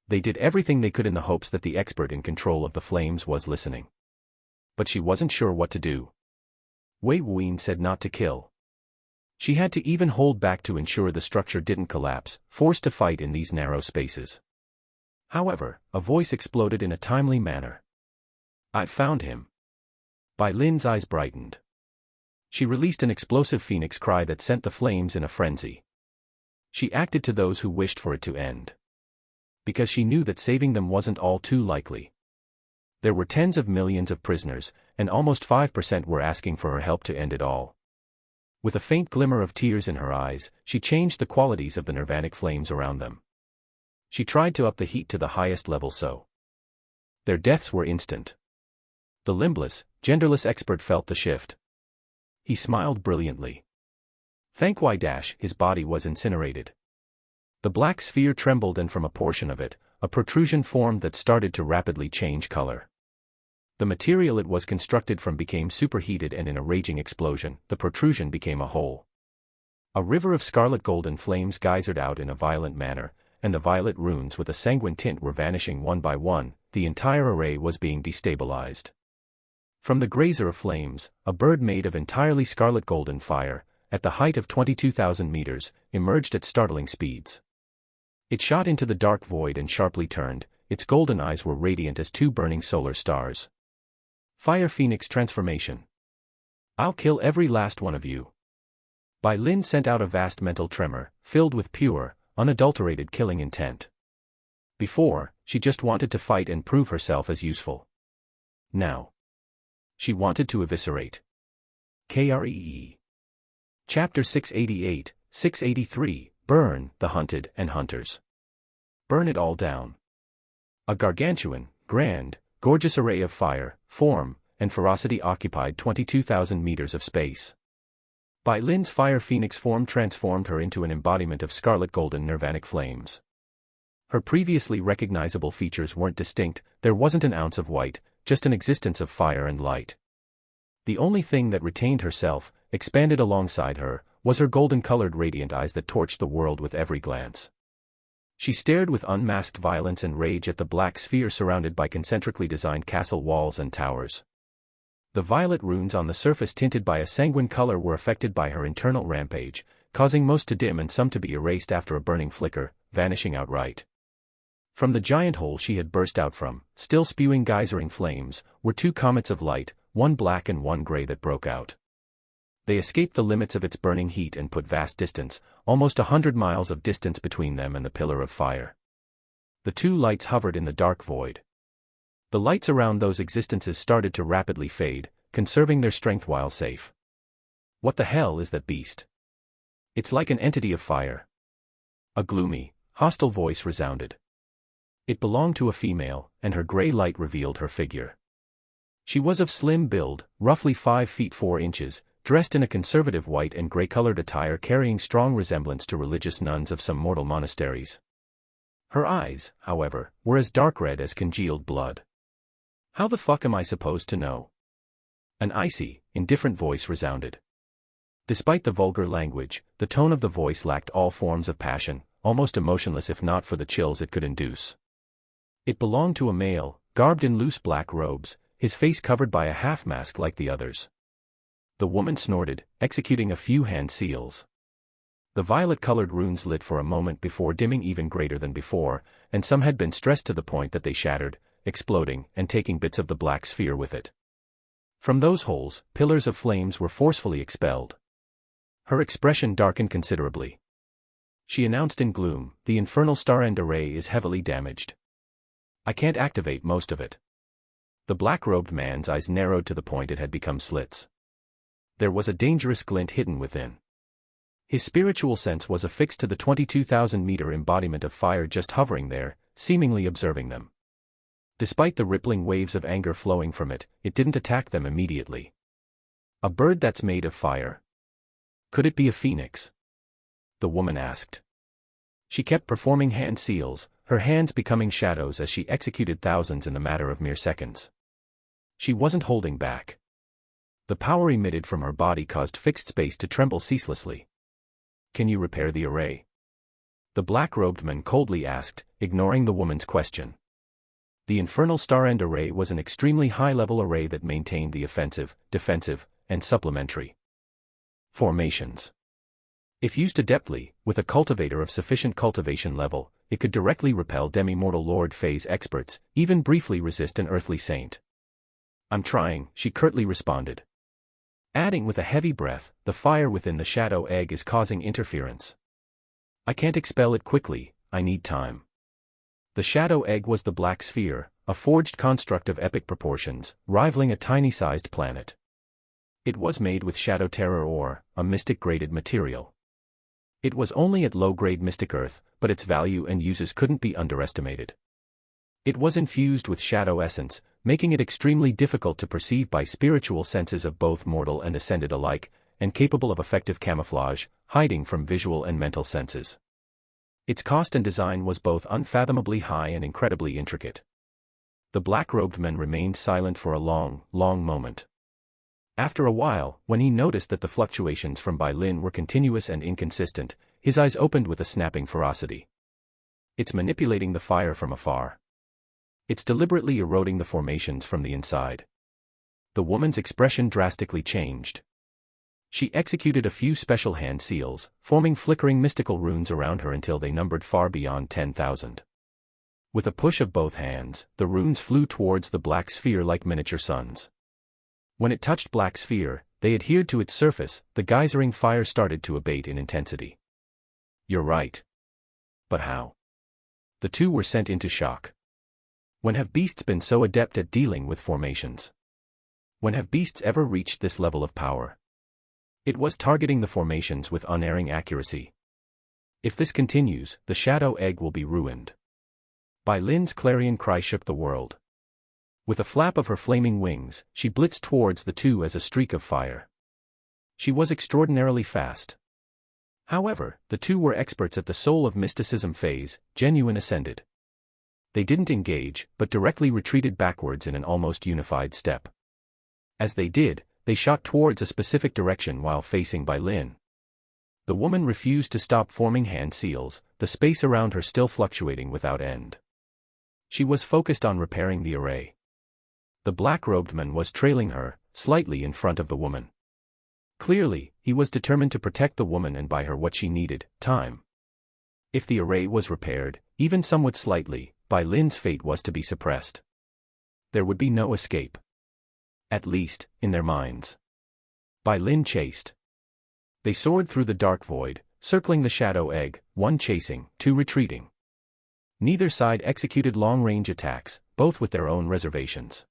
They did everything they could in the hopes that the expert in control of the flames was listening. But she wasn't sure what to do. Wei Wuyin said not to kill. She had to even hold back to ensure the structure didn't collapse, forced to fight in these narrow spaces. However, a voice exploded in a timely manner. "I found him." Bai Lin's eyes brightened. She released an explosive phoenix cry that sent the flames in a frenzy. She acted to those who wished for it to end. Because she knew that saving them wasn't all too likely. There were tens of millions of prisoners, and almost 5% were asking for her help to end it all. With a faint glimmer of tears in her eyes, she changed the qualities of the nirvanic flames around them. She tried to up the heat to the highest level so their deaths were instant. The limbless, genderless expert felt the shift. He smiled brilliantly. Thank Y-, his body was incinerated. The black sphere trembled and from a portion of it, a protrusion formed that started to rapidly change color. The material it was constructed from became superheated and in a raging explosion, the protrusion became a hole. A river of scarlet golden flames geysered out in a violent manner, and the violet runes with a sanguine tint were vanishing one by one, the entire array was being destabilized. From the grazer of flames, a bird made of entirely scarlet golden fire, at the height of 22,000 meters, emerged at startling speeds. It shot into the dark void and sharply turned, its golden eyes were radiant as two burning solar stars. Fire Phoenix transformation. "I'll kill every last one of you." Bai Lin sent out a vast mental tremor, filled with pure, unadulterated killing intent. Before, she just wanted to fight and prove herself as useful. Now, she wanted to eviscerate. Kree. Chapter 688, 683, Burn, the Hunted and Hunters. Burn it all down. A gargantuan, grand, gorgeous array of fire, form, and ferocity occupied 22,000 meters of space. Bai Lin's fire phoenix form transformed her into an embodiment of scarlet golden nirvanic flames. Her previously recognizable features weren't distinct, there wasn't an ounce of white, just an existence of fire and light. The only thing that retained herself, expanded alongside her, was her golden-colored radiant eyes that torched the world with every glance. She stared with unmasked violence and rage at the black sphere surrounded by concentrically designed castle walls and towers. The violet runes on the surface tinted by a sanguine color were affected by her internal rampage, causing most to dim and some to be erased after a burning flicker, vanishing outright. From the giant hole she had burst out from, still spewing geysering flames, were two comets of light, one black and one gray that broke out. They escaped the limits of its burning heat and put vast distance, almost 100 miles of distance between them and the pillar of fire. The two lights hovered in the dark void. The lights around those existences started to rapidly fade, conserving their strength while safe. What the hell is that beast? It's like an entity of fire. A gloomy, hostile voice resounded. It belonged to a female, and her gray light revealed her figure. She was of slim build, roughly 5 feet 4 inches, dressed in a conservative white and gray-colored attire carrying strong resemblance to religious nuns of some mortal monasteries. Her eyes, however, were as dark red as congealed blood. "How the fuck am I supposed to know?" An icy, indifferent voice resounded. Despite the vulgar language, the tone of the voice lacked all forms of passion, almost emotionless if not for the chills it could induce. It belonged to a male, garbed in loose black robes, his face covered by a half-mask like the others. The woman snorted, executing a few hand seals. The violet-colored runes lit for a moment before dimming even greater than before, and some had been stressed to the point that they shattered, exploding, and taking bits of the black sphere with it. From those holes, pillars of flames were forcefully expelled. Her expression darkened considerably. She announced in gloom, "The infernal star-end array is heavily damaged. I can't activate most of it." The black-robed man's eyes narrowed to the point it had become slits. There was a dangerous glint hidden within. His spiritual sense was affixed to the 22,000-meter embodiment of fire just hovering there, seemingly observing them. Despite the rippling waves of anger flowing from it, it didn't attack them immediately. "A bird that's made of fire? Could it be a phoenix?" the woman asked. She kept performing hand seals, her hands becoming shadows as she executed thousands in the matter of mere seconds. She wasn't holding back. The power emitted from her body caused fixed space to tremble ceaselessly. "Can you repair the array?" the black-robed man coldly asked, ignoring the woman's question. The infernal star-end array was an extremely high-level array that maintained the offensive, defensive, and supplementary formations. If used adeptly, with a cultivator of sufficient cultivation level, it could directly repel demi-mortal Lord phase experts, even briefly resist an earthly saint. "I'm trying," she curtly responded. Adding with a heavy breath, "The fire within the shadow egg is causing interference. I can't expel it quickly, I need time." The shadow egg was the black sphere, a forged construct of epic proportions, rivaling a tiny-sized planet. It was made with shadow terror ore, a mystic-graded material. It was only at low-grade mystic earth, but its value and uses couldn't be underestimated. It was infused with shadow essence, making it extremely difficult to perceive by spiritual senses of both mortal and ascended alike, and capable of effective camouflage, hiding from visual and mental senses. Its cost and design was both unfathomably high and incredibly intricate. The black-robed man remained silent for a long, long moment. After a while, when he noticed that the fluctuations from Bai Lin were continuous and inconsistent, his eyes opened with a snapping ferocity. "It's manipulating the fire from afar. It's deliberately eroding the formations from the inside." The woman's expression drastically changed. She executed a few special hand seals, forming flickering mystical runes around her until they numbered far beyond 10,000. With a push of both hands, the runes flew towards the black sphere like miniature suns. When it touched black sphere, they adhered to its surface, the geysering fire started to abate in intensity. "You're right. But how?" The two were sent into shock. When have beasts been so adept at dealing with formations? When have beasts ever reached this level of power? It was targeting the formations with unerring accuracy. If this continues, the shadow egg will be ruined. Bai Lin's clarion cry shook the world. With a flap of her flaming wings, she blitzed towards the two as a streak of fire. She was extraordinarily fast. However, the two were experts at the soul of mysticism phase, genuine ascended. They didn't engage, but directly retreated backwards in an almost unified step. As they did, they shot towards a specific direction while facing Bai Lin. The woman refused to stop forming hand seals, the space around her still fluctuating without end. She was focused on repairing the array. The black-robed man was trailing her, slightly in front of the woman. Clearly, he was determined to protect the woman and buy her what she needed, time. If the array was repaired, even somewhat slightly, Bai Lin's fate was to be suppressed. There would be no escape. At least, in their minds. Bai Lin chased. They soared through the dark void, circling the shadow egg, one chasing, two retreating. Neither side executed long-range attacks, both with their own reservations.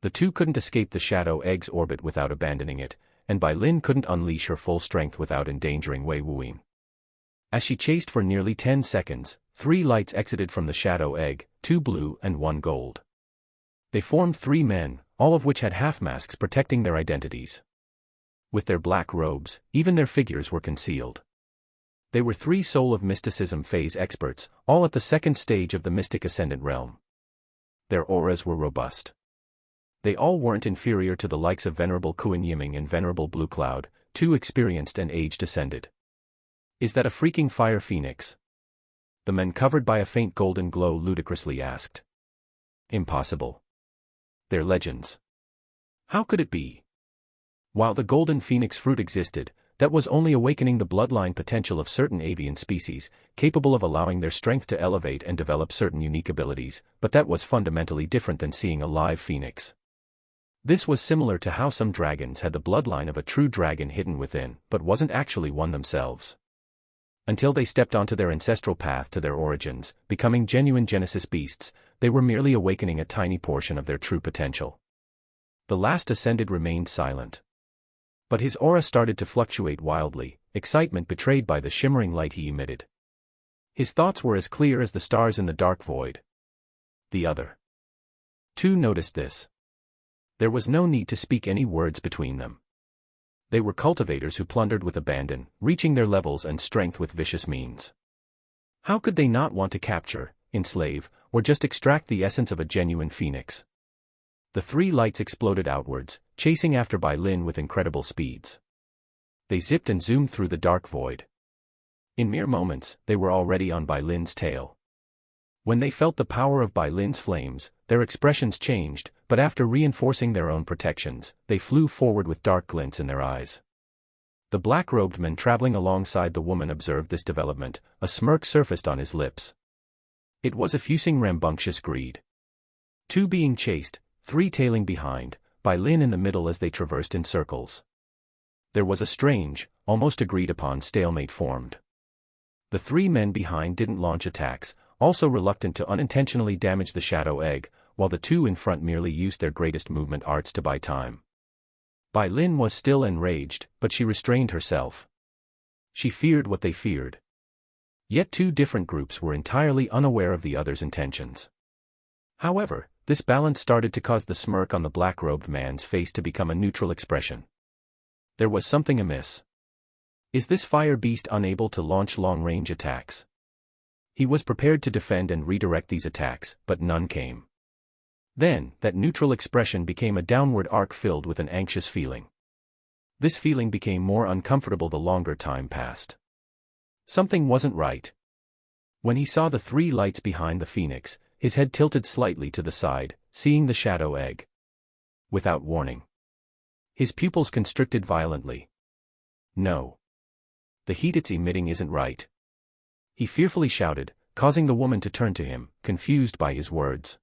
The two couldn't escape the shadow egg's orbit without abandoning it, and Bai Lin couldn't unleash her full strength without endangering Wei Wuyin. As she chased for nearly 10 seconds, 3 lights exited from the shadow egg, 2 blue and 1 gold. They formed 3 men, all of which had half-masks protecting their identities. With their black robes, even their figures were concealed. They were 3 soul of mysticism phase experts, all at the second stage of the mystic ascendant realm. Their auras were robust. They all weren't inferior to the likes of Venerable Kuan Yiming and Venerable Blue Cloud, 2 experienced and aged ascended. "Is that a freaking fire phoenix?" the men covered by a faint golden glow ludicrously asked. "Impossible. They're legends. How could it be?" While the golden phoenix fruit existed, that was only awakening the bloodline potential of certain avian species, capable of allowing their strength to elevate and develop certain unique abilities, but that was fundamentally different than seeing a live phoenix. This was similar to how some dragons had the bloodline of a true dragon hidden within, but wasn't actually one themselves. Until they stepped onto their ancestral path to their origins, becoming genuine Genesis beasts, they were merely awakening a tiny portion of their true potential. The last ascended remained silent. But his aura started to fluctuate wildly, excitement betrayed by the shimmering light he emitted. His thoughts were as clear as the stars in the dark void. The other two noticed this. There was no need to speak any words between them. They were cultivators who plundered with abandon, reaching their levels and strength with vicious means. How could they not want to capture, enslave, or just extract the essence of a genuine phoenix? The three lights exploded outwards, chasing after Bai Lin with incredible speeds. They zipped and zoomed through the dark void. In mere moments, they were already on Bai Lin's tail. When they felt the power of Bai Lin's flames, their expressions changed, but after reinforcing their own protections, they flew forward with dark glints in their eyes. The black-robed man traveling alongside the woman observed this development, a smirk surfaced on his lips. It was effusing rambunctious greed. Two being chased, three tailing behind, Bai Lin in the middle as they traversed in circles. There was a strange, almost agreed-upon stalemate formed. The three men behind didn't launch attacks, also reluctant to unintentionally damage the shadow egg, while the two in front merely used their greatest movement arts to buy time. Bai Lin was still enraged, but she restrained herself. She feared what they feared. Yet two different groups were entirely unaware of the other's intentions. However, this balance started to cause the smirk on the black-robed man's face to become a neutral expression. There was something amiss. Is this fire beast unable to launch long-range attacks? He was prepared to defend and redirect these attacks, but none came. Then, that neutral expression became a downward arc filled with an anxious feeling. This feeling became more uncomfortable the longer time passed. Something wasn't right. When he saw the three lights behind the phoenix, his head tilted slightly to the side, seeing the shadow egg. Without warning, his pupils constricted violently. No. The heat it's emitting isn't right. He fearfully shouted, causing the woman to turn to him, confused by his words.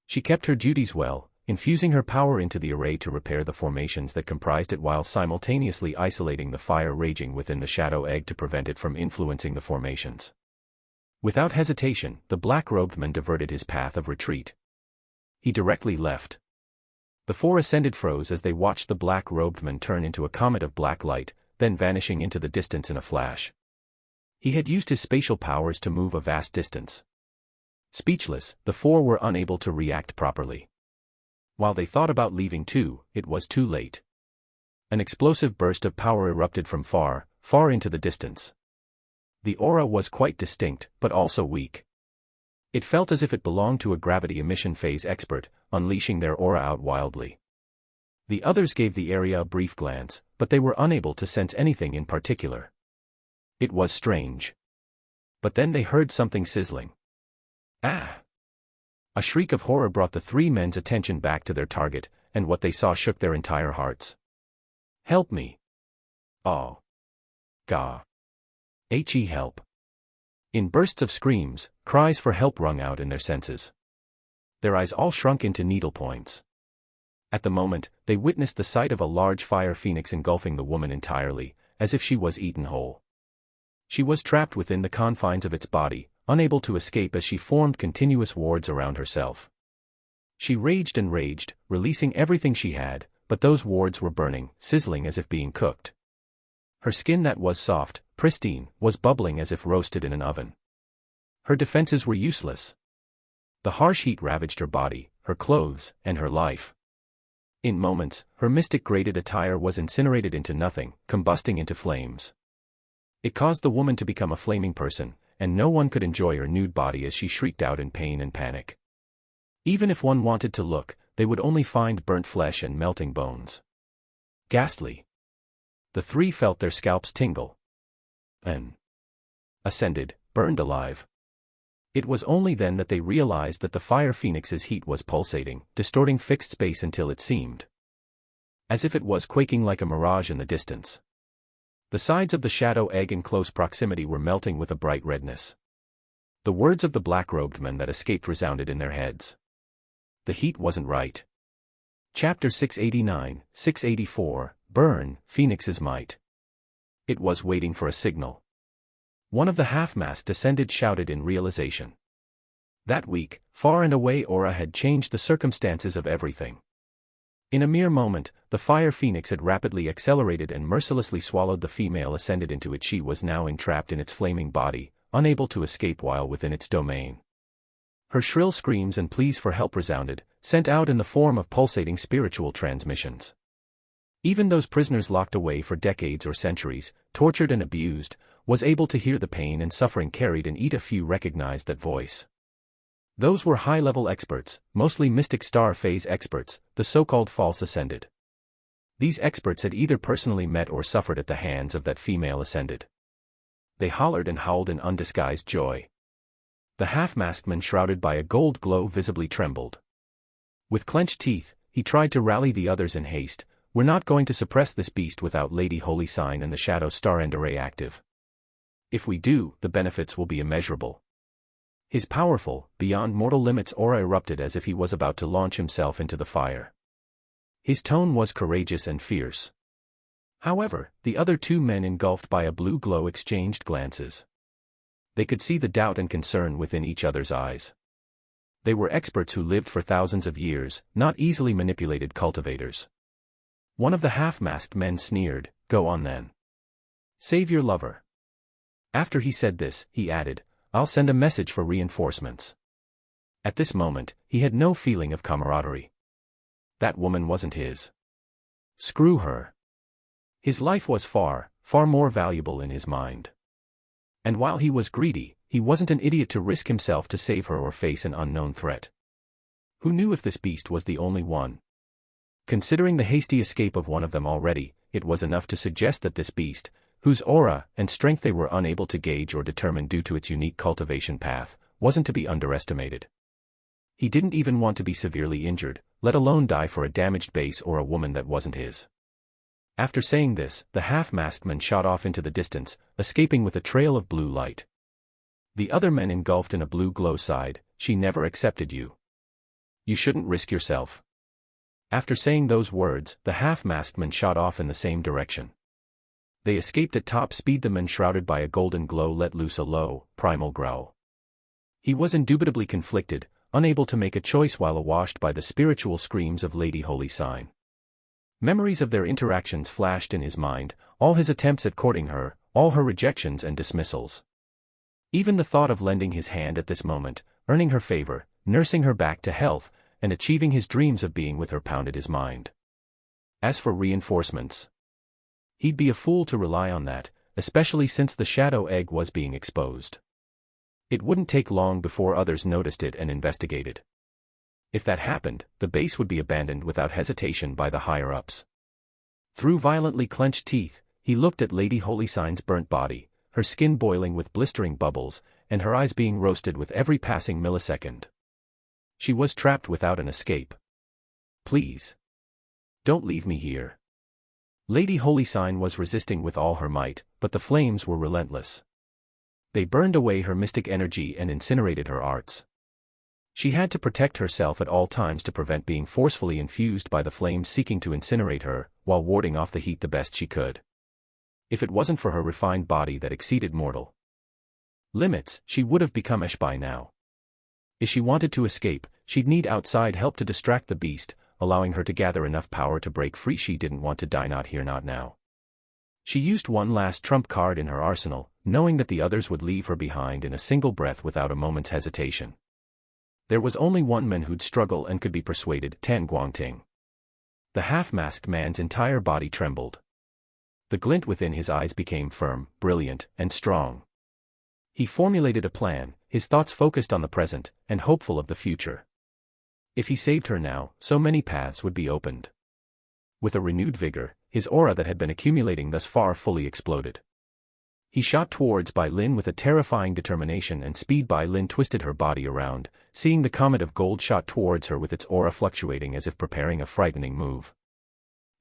She kept her duties well, infusing her power into the array to repair the formations that comprised it while simultaneously isolating the fire raging within the shadow egg to prevent it from influencing the formations. Without hesitation, the black-robed man diverted his path of retreat. He directly left. The four ascended froze as they watched the black-robed man turn into a comet of black light, then vanishing into the distance in a flash. He had used his spatial powers to move a vast distance. Speechless, the four were unable to react properly. While they thought about leaving too, it was too late. An explosive burst of power erupted from far, far into the distance. The aura was quite distinct, but also weak. It felt as if it belonged to a gravity emission phase expert, unleashing their aura out wildly. The others gave the area a brief glance, but they were unable to sense anything in particular. It was strange. But then they heard something sizzling. Ah! A shriek of horror brought the three men's attention back to their target, and what they saw shook their entire hearts. Help me! Oh! Gah! Help! In bursts of screams, cries for help rung out in their senses. Their eyes all shrunk into needlepoints. At the moment, they witnessed the sight of a large fire phoenix engulfing the woman entirely, as if she was eaten whole. She was trapped within the confines of its body, unable to escape as she formed continuous wards around herself. She raged and raged, releasing everything she had, but those wards were burning, sizzling as if being cooked. Her skin that was soft, pristine, was bubbling as if roasted in an oven. Her defenses were useless. The harsh heat ravaged her body, her clothes, and her life. In moments, her mystic graded attire was incinerated into nothing, combusting into flames. It caused the woman to become a flaming person, and no one could enjoy her nude body as she shrieked out in pain and panic. Even if one wanted to look, they would only find burnt flesh and melting bones. Ghastly. The three felt their scalps tingle. And ascended, burned alive. It was only then that they realized that the fire phoenix's heat was pulsating, distorting fixed space until it seemed as if it was quaking like a mirage in the distance. The sides of the shadow egg in close proximity were melting with a bright redness. The words of the black-robed men that escaped resounded in their heads. The heat wasn't right. Chapter 689, 684, Burn, Phoenix's Might. It was waiting for a signal. One of the half-mast descended shouted in realization. That weak, far and away aura had changed the circumstances of everything. In a mere moment, the fire phoenix had rapidly accelerated and mercilessly swallowed the female ascended into it. She was now entrapped in its flaming body, unable to escape while within its domain. Her shrill screams and pleas for help resounded, sent out in the form of pulsating spiritual transmissions. Even those prisoners locked away for decades or centuries, tortured and abused, was able to hear the pain and suffering carried in it. A few recognized that voice. Those were high-level experts, mostly mystic star phase experts, the so-called false ascended. These experts had either personally met or suffered at the hands of that female ascended. They hollered and howled in undisguised joy. The half-masked man shrouded by a gold glow visibly trembled. With clenched teeth, he tried to rally the others in haste. We're not going to suppress this beast without Lady Holy Sign and the Shadow Star End Array active. If we do, the benefits will be immeasurable. His powerful, beyond mortal limits aura erupted as if he was about to launch himself into the fire. His tone was courageous and fierce. However, the other two men engulfed by a blue glow exchanged glances. They could see the doubt and concern within each other's eyes. They were experts who lived for thousands of years, not easily manipulated cultivators. One of the half-masked men sneered, "Go on then. Save your lover." After he said this, he added, "I'll send a message for reinforcements." At this moment, he had no feeling of camaraderie. That woman wasn't his. Screw her. His life was far, far more valuable in his mind. And while he was greedy, he wasn't an idiot to risk himself to save her or face an unknown threat. Who knew if this beast was the only one? Considering the hasty escape of one of them already, it was enough to suggest that this beast, whose aura and strength they were unable to gauge or determine due to its unique cultivation path, wasn't to be underestimated. He didn't even want to be severely injured, let alone die for a damaged base or a woman that wasn't his. After saying this, the half-masked man shot off into the distance, escaping with a trail of blue light. The other men engulfed in a blue glow sighed, "She never accepted you. You shouldn't risk yourself." After saying those words, the half-masked man shot off in the same direction. They escaped at top speed. The man shrouded by a golden glow let loose a low, primal growl. He was indubitably conflicted, unable to make a choice while awashed by the spiritual screams of Lady Holy Sign. Memories of their interactions flashed in his mind, all his attempts at courting her, all her rejections and dismissals. Even the thought of lending his hand at this moment, earning her favor, nursing her back to health, and achieving his dreams of being with her pounded his mind. As for reinforcements, he'd be a fool to rely on that, especially since the shadow egg was being exposed. It wouldn't take long before others noticed it and investigated. If that happened, the base would be abandoned without hesitation by the higher-ups. Through violently clenched teeth, he looked at Lady Holy Sign's burnt body, her skin boiling with blistering bubbles, and her eyes being roasted with every passing millisecond. She was trapped without an escape. "Please. Don't leave me here." Lady Holy Sign was resisting with all her might, but the flames were relentless. They burned away her mystic energy and incinerated her arts. She had to protect herself at all times to prevent being forcefully infused by the flames seeking to incinerate her, while warding off the heat the best she could. If it wasn't for her refined body that exceeded mortal limits, she would have become ash by now. If she wanted to escape, she'd need outside help to distract the beast, allowing her to gather enough power to break free. She didn't want to die not here not now. She used one last trump card in her arsenal, knowing that the others would leave her behind in a single breath without a moment's hesitation. There was only one man who'd struggle and could be persuaded, Tan Guangting. The half-masked man's entire body trembled. The glint within his eyes became firm, brilliant, and strong. He formulated a plan, his thoughts focused on the present, and hopeful of the future. If he saved her now, so many paths would be opened. With a renewed vigor, his aura that had been accumulating thus far fully exploded. He shot towards Bai Lin with a terrifying determination and speed. Bai Lin twisted her body around, seeing the comet of gold shot towards her with its aura fluctuating as if preparing a frightening move.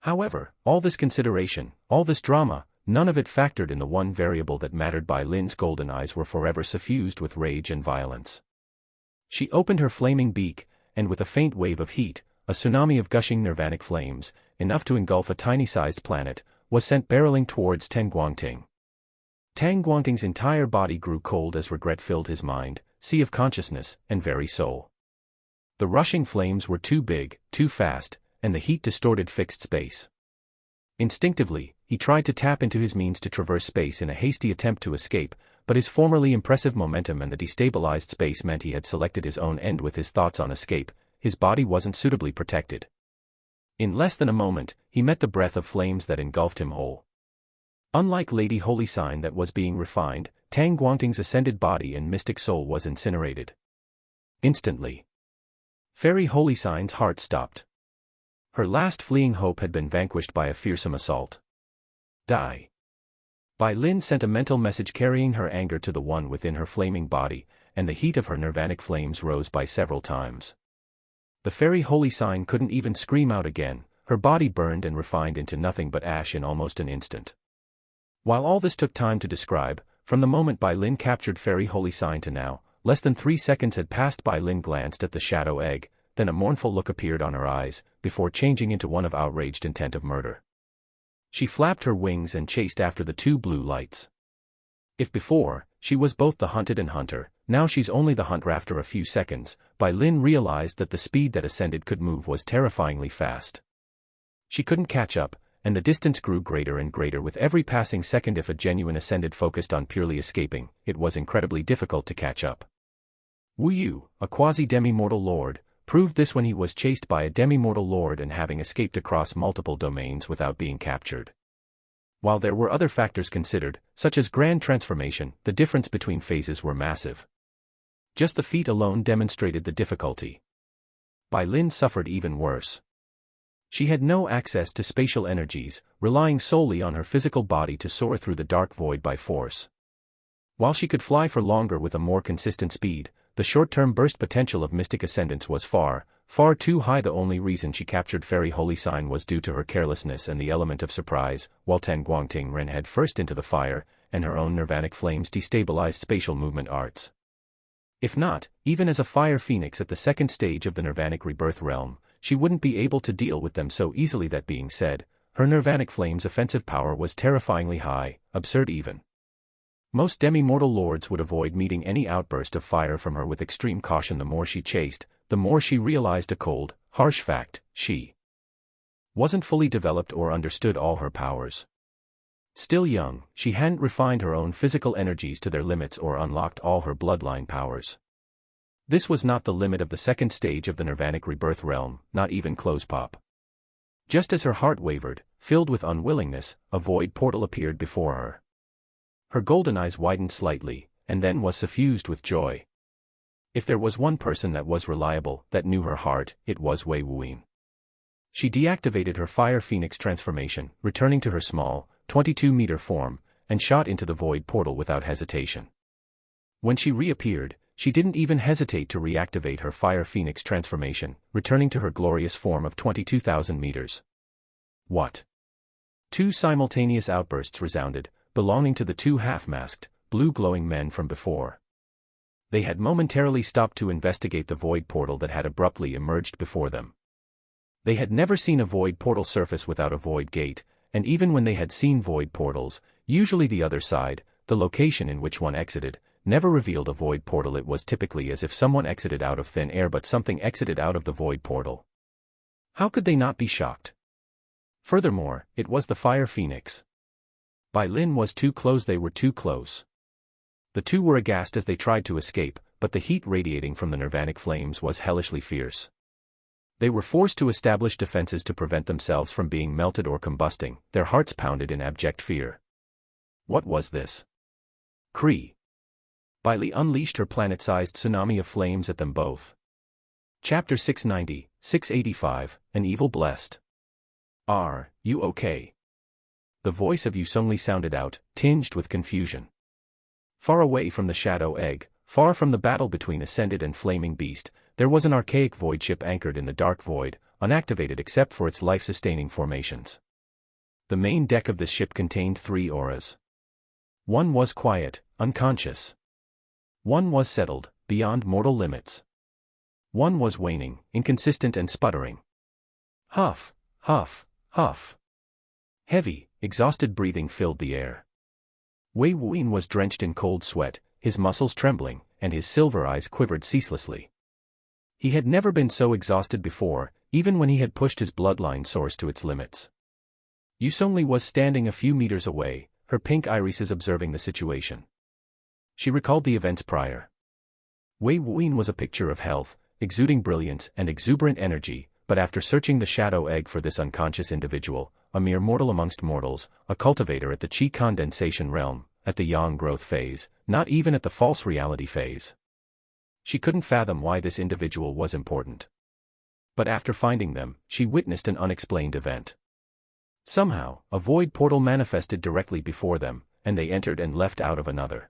However, all this consideration, all this drama, none of it factored in the one variable that mattered. Bai Lin's golden eyes were forever suffused with rage and violence. She opened her flaming beak, and with a faint wave of heat, a tsunami of gushing nirvanic flames, enough to engulf a tiny-sized planet, was sent barreling towards Tang Guangting. Tang Guangting's entire body grew cold as regret filled his mind, sea of consciousness, and very soul. The rushing flames were too big, too fast, and the heat distorted fixed space. Instinctively, he tried to tap into his means to traverse space in a hasty attempt to escape, but his formerly impressive momentum and the destabilized space meant he had selected his own end with his thoughts on escape. His body wasn't suitably protected. In less than a moment, he met the breath of flames that engulfed him whole. Unlike Lady Holy Sign that was being refined, Tang Guangting's ascended body and mystic soul was incinerated. Instantly, Fairy Holy Sign's heart stopped. Her last fleeing hope had been vanquished by a fearsome assault. Die. Bai Lin sent a mental message carrying her anger to the one within her flaming body, and the heat of her nirvanic flames rose by several times. The Fairy Holy Sign couldn't even scream out again, her body burned and refined into nothing but ash in almost an instant. While all this took time to describe, from the moment Bai Lin captured Fairy Holy Sign to now, less than 3 seconds had passed. Bai Lin glanced at the shadow egg, then a mournful look appeared on her eyes, before changing into one of outraged intent of murder. She flapped her wings and chased after the 2 blue lights. If before, she was both the hunted and hunter, now she's only the hunter. After a few seconds, Bai Lin realized that the speed that Ascended could move was terrifyingly fast. She couldn't catch up, and the distance grew greater and greater with every passing second. If a genuine Ascended focused on purely escaping, it was incredibly difficult to catch up. Wu Yu, a quasi-demi-mortal lord, proved this when he was chased by a demi-mortal lord and having escaped across multiple domains without being captured. While there were other factors considered, such as grand transformation, the difference between phases were massive. Just the feat alone demonstrated the difficulty. Bai Lin suffered even worse. She had no access to spatial energies, relying solely on her physical body to soar through the dark void by force. While she could fly for longer with a more consistent speed, the short-term burst potential of mystic ascendance was far, far too high. The only reason she captured Fairy Holy Sign was due to her carelessness and the element of surprise, while Tang Guangting ran head first into the fire, and her own nirvanic flames destabilized spatial movement arts. If not, even as a fire phoenix at the second stage of the nirvanic rebirth realm, she wouldn't be able to deal with them so easily. That being said, her nirvanic flame's offensive power was terrifyingly high, absurd even. Most demi-mortal lords would avoid meeting any outburst of fire from her with extreme caution. The more she chased, the more she realized a cold, harsh fact: she wasn't fully developed or understood all her powers. Still young, she hadn't refined her own physical energies to their limits or unlocked all her bloodline powers. This was not the limit of the second stage of the nirvanic rebirth realm, not even close. Pop. Just as her heart wavered, filled with unwillingness, a void portal appeared before her. Her golden eyes widened slightly, and then was suffused with joy. If there was one person that was reliable, that knew her heart, it was Wei Wuyin. She deactivated her Fire Phoenix transformation, returning to her small, 22-meter form, and shot into the void portal without hesitation. When she reappeared, she didn't even hesitate to reactivate her Fire Phoenix transformation, returning to her glorious form of 22,000 meters. What? 2 simultaneous outbursts resounded, belonging to the 2 half-masked, blue-glowing men from before. They had momentarily stopped to investigate the void portal that had abruptly emerged before them. They had never seen a void portal surface without a void gate, and even when they had seen void portals, usually the other side, the location in which one exited, never revealed a void portal. It was typically as if someone exited out of thin air, but something exited out of the void portal. How could they not be shocked? Furthermore, it was the Fire Phoenix. Bai Lin was too close. They were too close. The 2 were aghast as they tried to escape, but the heat radiating from the nirvanic flames was hellishly fierce. They were forced to establish defenses to prevent themselves from being melted or combusting. Their hearts pounded in abject fear. What was this? Kree. Bai Li unleashed her planet-sized tsunami of flames at them both. Chapter 690, 685, An Evil Blessed. Are you okay? The voice of Yu Songli sounded out, tinged with confusion. Far away from the shadow egg, far from the battle between Ascended and Flaming Beast, there was an archaic void ship anchored in the dark void, unactivated except for its life-sustaining formations. The main deck of this ship contained 3 auras. One was quiet, unconscious. One was settled, beyond mortal limits. One was waning, inconsistent and sputtering. Huff, huff, huff. Heavy, exhausted breathing filled the air. Wei Wuyin was drenched in cold sweat, his muscles trembling, and his silver eyes quivered ceaselessly. He had never been so exhausted before, even when he had pushed his bloodline source to its limits. Yusongli was standing a few meters away, her pink irises observing the situation. She recalled the events prior. Wei Wuyin was a picture of health, exuding brilliance and exuberant energy, but after searching the shadow egg for this unconscious individual, a mere mortal amongst mortals, a cultivator at the qi condensation realm, at the yang growth phase, not even at the false reality phase. She couldn't fathom why this individual was important. But after finding them, she witnessed an unexplained event. Somehow, a void portal manifested directly before them, and they entered and left out of another.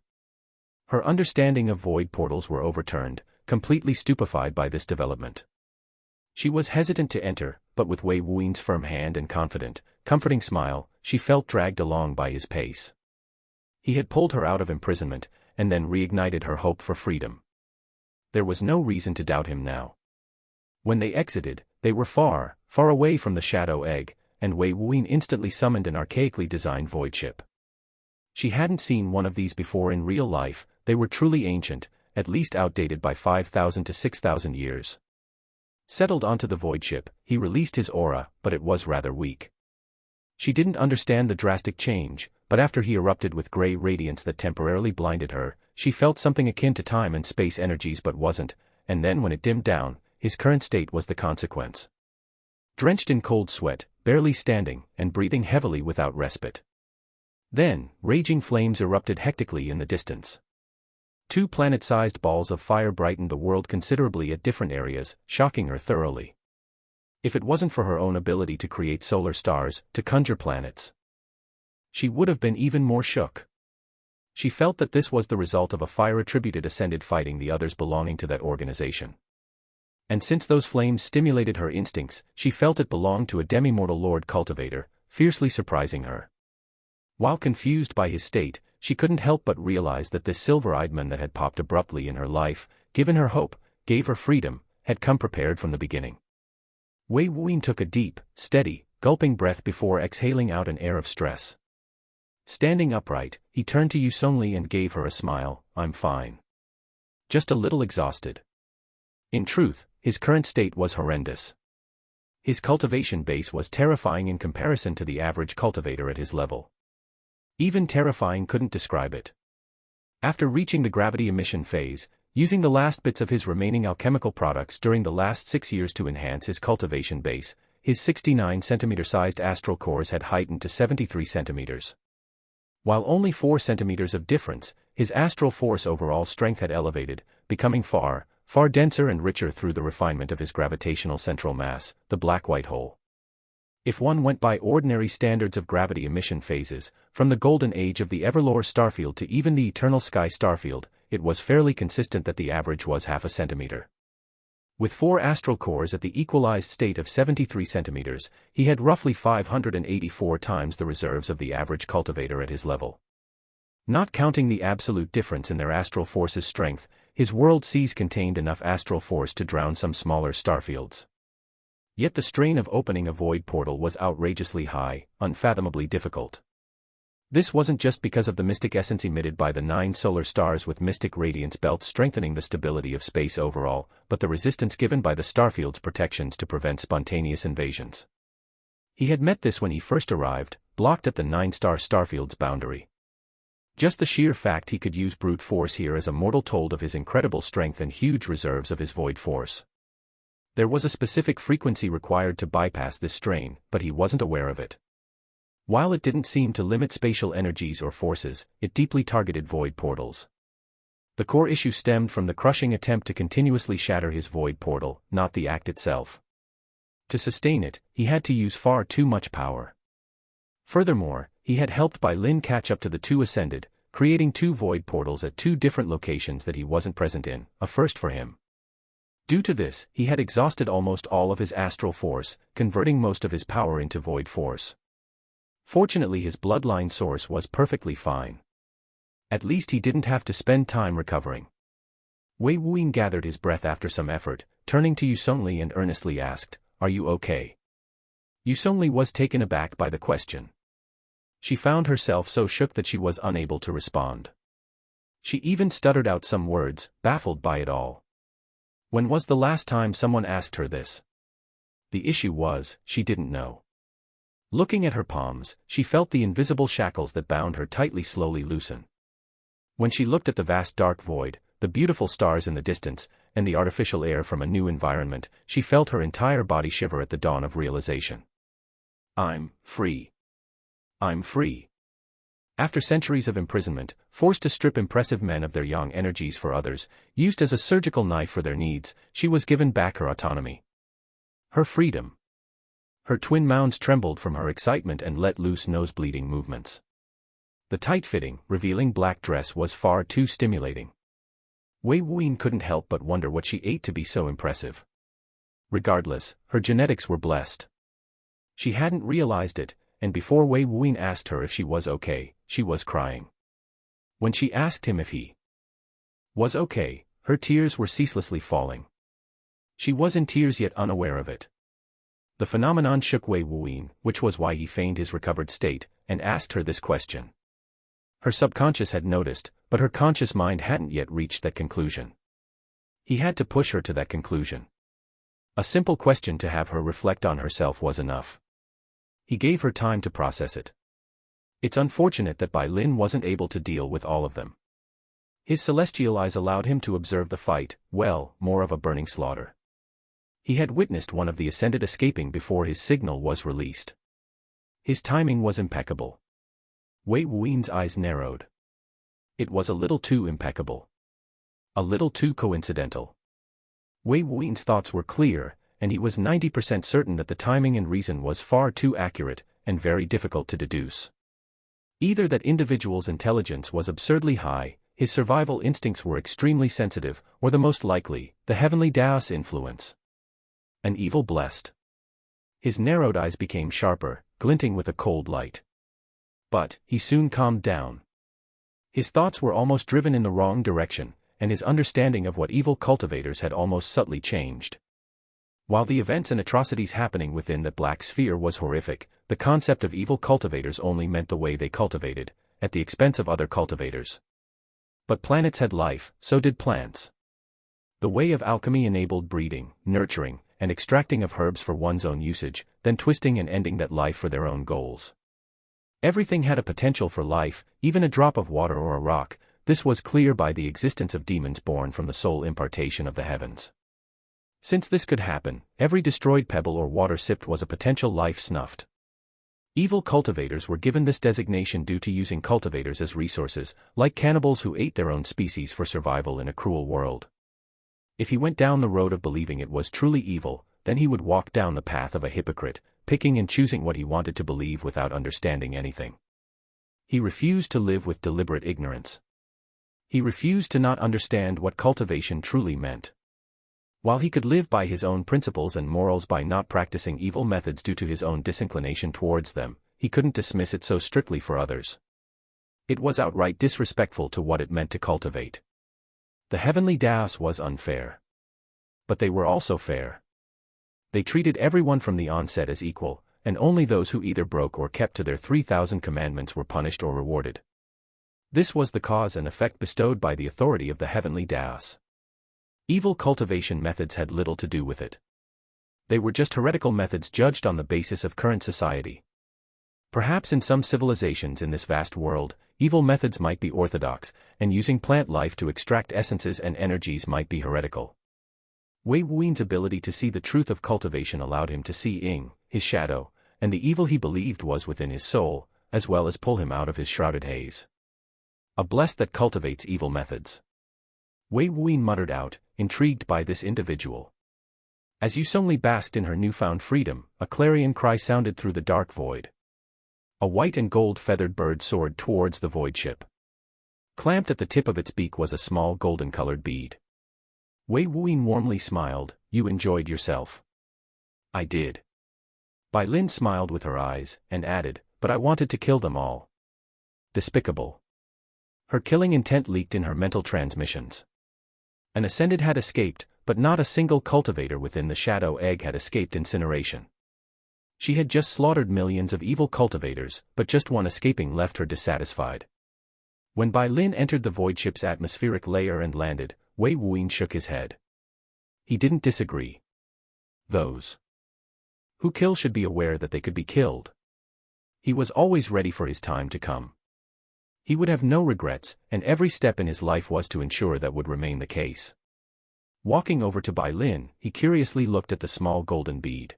Her understanding of void portals were overturned, completely stupefied by this development. She was hesitant to enter, but with Wei Wuyin's firm hand and confident, comforting smile, she felt dragged along by his pace. He had pulled her out of imprisonment, and then reignited her hope for freedom. There was no reason to doubt him now. When they exited, they were far, far away from the shadow egg, and Wei Wuyin instantly summoned an archaically designed void ship. She hadn't seen one of these before in real life. They were truly ancient, at least outdated by 5,000 to 6,000 years. Settled onto the void ship, he released his aura, but it was rather weak. She didn't understand the drastic change, but after he erupted with gray radiance that temporarily blinded her, she felt something akin to time and space energies but wasn't, and then when it dimmed down, his current state was the consequence. Drenched in cold sweat, barely standing, and breathing heavily without respite. Then, raging flames erupted hectically in the distance. 2 planet-sized balls of fire brightened the world considerably at different areas, shocking her thoroughly. If it wasn't for her own ability to create solar stars, to conjure planets, she would have been even more shook. She felt that this was the result of a fire-attributed ascended fighting the others belonging to that organization. And since those flames stimulated her instincts, she felt it belonged to a demi-mortal lord cultivator, fiercely surprising her. While confused by his state, she couldn't help but realize that this silver-eyed man that had popped abruptly in her life, given her hope, gave her freedom, had come prepared from the beginning. Wei Wuyin took a deep, steady, gulping breath before exhaling out an air of stress. Standing upright, he turned to Yusongli and gave her a smile. "I'm fine. Just a little exhausted." In truth, his current state was horrendous. His cultivation base was terrifying in comparison to the average cultivator at his level. Even terrifying couldn't describe it. After reaching the gravity emission phase, using the last bits of his remaining alchemical products during the last 6 years to enhance his cultivation base, his 69 centimeter-sized astral cores had heightened to 73 centimeters. While only 4 centimeters of difference, his astral force overall strength had elevated, becoming far, far denser and richer through the refinement of his gravitational central mass, the black white hole. If one went by ordinary standards of gravity emission phases, from the golden age of the Everlore starfield to even the eternal sky starfield, it was fairly consistent that the average was half a centimeter. With 4 astral cores at the equalized state of 73 centimeters, he had roughly 584 times the reserves of the average cultivator at his level. Not counting the absolute difference in their astral force's strength, his world seas contained enough astral force to drown some smaller starfields. Yet the strain of opening a void portal was outrageously high, unfathomably difficult. This wasn't just because of the mystic essence emitted by the 9 solar stars with mystic radiance belts strengthening the stability of space overall, but the resistance given by the starfield's protections to prevent spontaneous invasions. He had met this when he first arrived, blocked at the 9-star starfield's boundary. Just the sheer fact he could use brute force here as a mortal told of his incredible strength and huge reserves of his void force. There was a specific frequency required to bypass this strain, but he wasn't aware of it. While it didn't seem to limit spatial energies or forces, it deeply targeted void portals. The core issue stemmed from the crushing attempt to continuously shatter his void portal, not the act itself. To sustain it, he had to use far too much power. Furthermore, he had helped Bai Lin catch up to the 2 ascended, creating 2 void portals at 2 different locations that he wasn't present in, a first for him. Due to this, he had exhausted almost all of his astral force, converting most of his power into void force. Fortunately his bloodline source was perfectly fine. At least he didn't have to spend time recovering. Wei Wuyin gathered his breath after some effort, turning to Yusongli and earnestly asked, "Are you okay?" Yusongli was taken aback by the question. She found herself so shook that she was unable to respond. She even stuttered out some words, baffled by it all. When was the last time someone asked her this? The issue was, she didn't know. Looking at her palms, she felt the invisible shackles that bound her tightly slowly loosen. When she looked at the vast dark void, the beautiful stars in the distance, and the artificial air from a new environment, she felt her entire body shiver at the dawn of realization. I'm free. I'm free. After centuries of imprisonment, forced to strip impressive men of their young energies for others, used as a surgical knife for their needs, she was given back her autonomy. Her freedom. Her twin mounds trembled from her excitement and let loose nose-bleeding movements. The tight-fitting, revealing black dress was far too stimulating. Wei Wuyin couldn't help but wonder what she ate to be so impressive. Regardless, her genetics were blessed. She hadn't realized it, and before Wei Wuyin asked her if she was okay, she was crying. When she asked him if he was okay, her tears were ceaselessly falling. She was in tears yet unaware of it. The phenomenon shook Wei Wuyin, which was why he feigned his recovered state, and asked her this question. Her subconscious had noticed, but her conscious mind hadn't yet reached that conclusion. He had to push her to that conclusion. A simple question to have her reflect on herself was enough. He gave her time to process it. It's unfortunate that Bai Lin wasn't able to deal with all of them. His celestial eyes allowed him to observe the fight, well, more of a burning slaughter. He had witnessed one of the Ascended escaping before his signal was released. His timing was impeccable. Wei Wuyin's eyes narrowed. It was a little too impeccable. A little too coincidental. Wei Wuyin's thoughts were clear, and he was 90% certain that the timing and reason was far too accurate, and very difficult to deduce. Either that individual's intelligence was absurdly high, his survival instincts were extremely sensitive, or the most likely, the heavenly Daos influence. An evil blessed. His narrowed eyes became sharper, glinting with a cold light. But, he soon calmed down. His thoughts were almost driven in the wrong direction, and his understanding of what evil cultivators had almost subtly changed. While the events and atrocities happening within that black sphere was horrific, the concept of evil cultivators only meant the way they cultivated, at the expense of other cultivators. But planets had life, so did plants. The way of alchemy enabled breeding, nurturing, and extracting of herbs for one's own usage, then twisting and ending that life for their own goals. Everything had a potential for life, even a drop of water or a rock. This was clear by the existence of demons born from the soul impartation of the heavens. Since this could happen, every destroyed pebble or water sipped was a potential life snuffed. Evil cultivators were given this designation due to using cultivators as resources, like cannibals who ate their own species for survival in a cruel world. If he went down the road of believing it was truly evil, then he would walk down the path of a hypocrite, picking and choosing what he wanted to believe without understanding anything. He refused to live with deliberate ignorance. He refused to not understand what cultivation truly meant. While he could live by his own principles and morals by not practicing evil methods due to his own disinclination towards them, he couldn't dismiss it so strictly for others. It was outright disrespectful to what it meant to cultivate. The heavenly Daos was unfair. But they were also fair. They treated everyone from the onset as equal, and only those who either broke or kept to their 3,000 commandments were punished or rewarded. This was the cause and effect bestowed by the authority of the heavenly Daos. Evil cultivation methods had little to do with it. They were just heretical methods judged on the basis of current society. Perhaps in some civilizations in this vast world, evil methods might be orthodox, and using plant life to extract essences and energies might be heretical. Wei Wuyin's ability to see the truth of cultivation allowed him to see Ying, his shadow, and the evil he believed was within his soul, as well as pull him out of his shrouded haze. A blessed that cultivates evil methods. Wei Wuyin muttered out, intrigued by this individual. As Yusongli basked in her newfound freedom, a clarion cry sounded through the dark void. A white and gold feathered bird soared towards the void ship. Clamped at the tip of its beak was a small golden-colored bead. Wei Wuyin warmly smiled. You enjoyed yourself. I did. Bai Lin smiled with her eyes, and added, but I wanted to kill them all. Despicable. Her killing intent leaked in her mental transmissions. An Ascended had escaped, but not a single cultivator within the Shadow Egg had escaped incineration. She had just slaughtered millions of evil cultivators, but just one escaping left her dissatisfied. When Bai Lin entered the void ship's atmospheric layer and landed, Wei Wuyin shook his head. He didn't disagree. Those who kill should be aware that they could be killed. He was always ready for his time to come. He would have no regrets, and every step in his life was to ensure that would remain the case. Walking over to Bai Lin, he curiously looked at the small golden bead.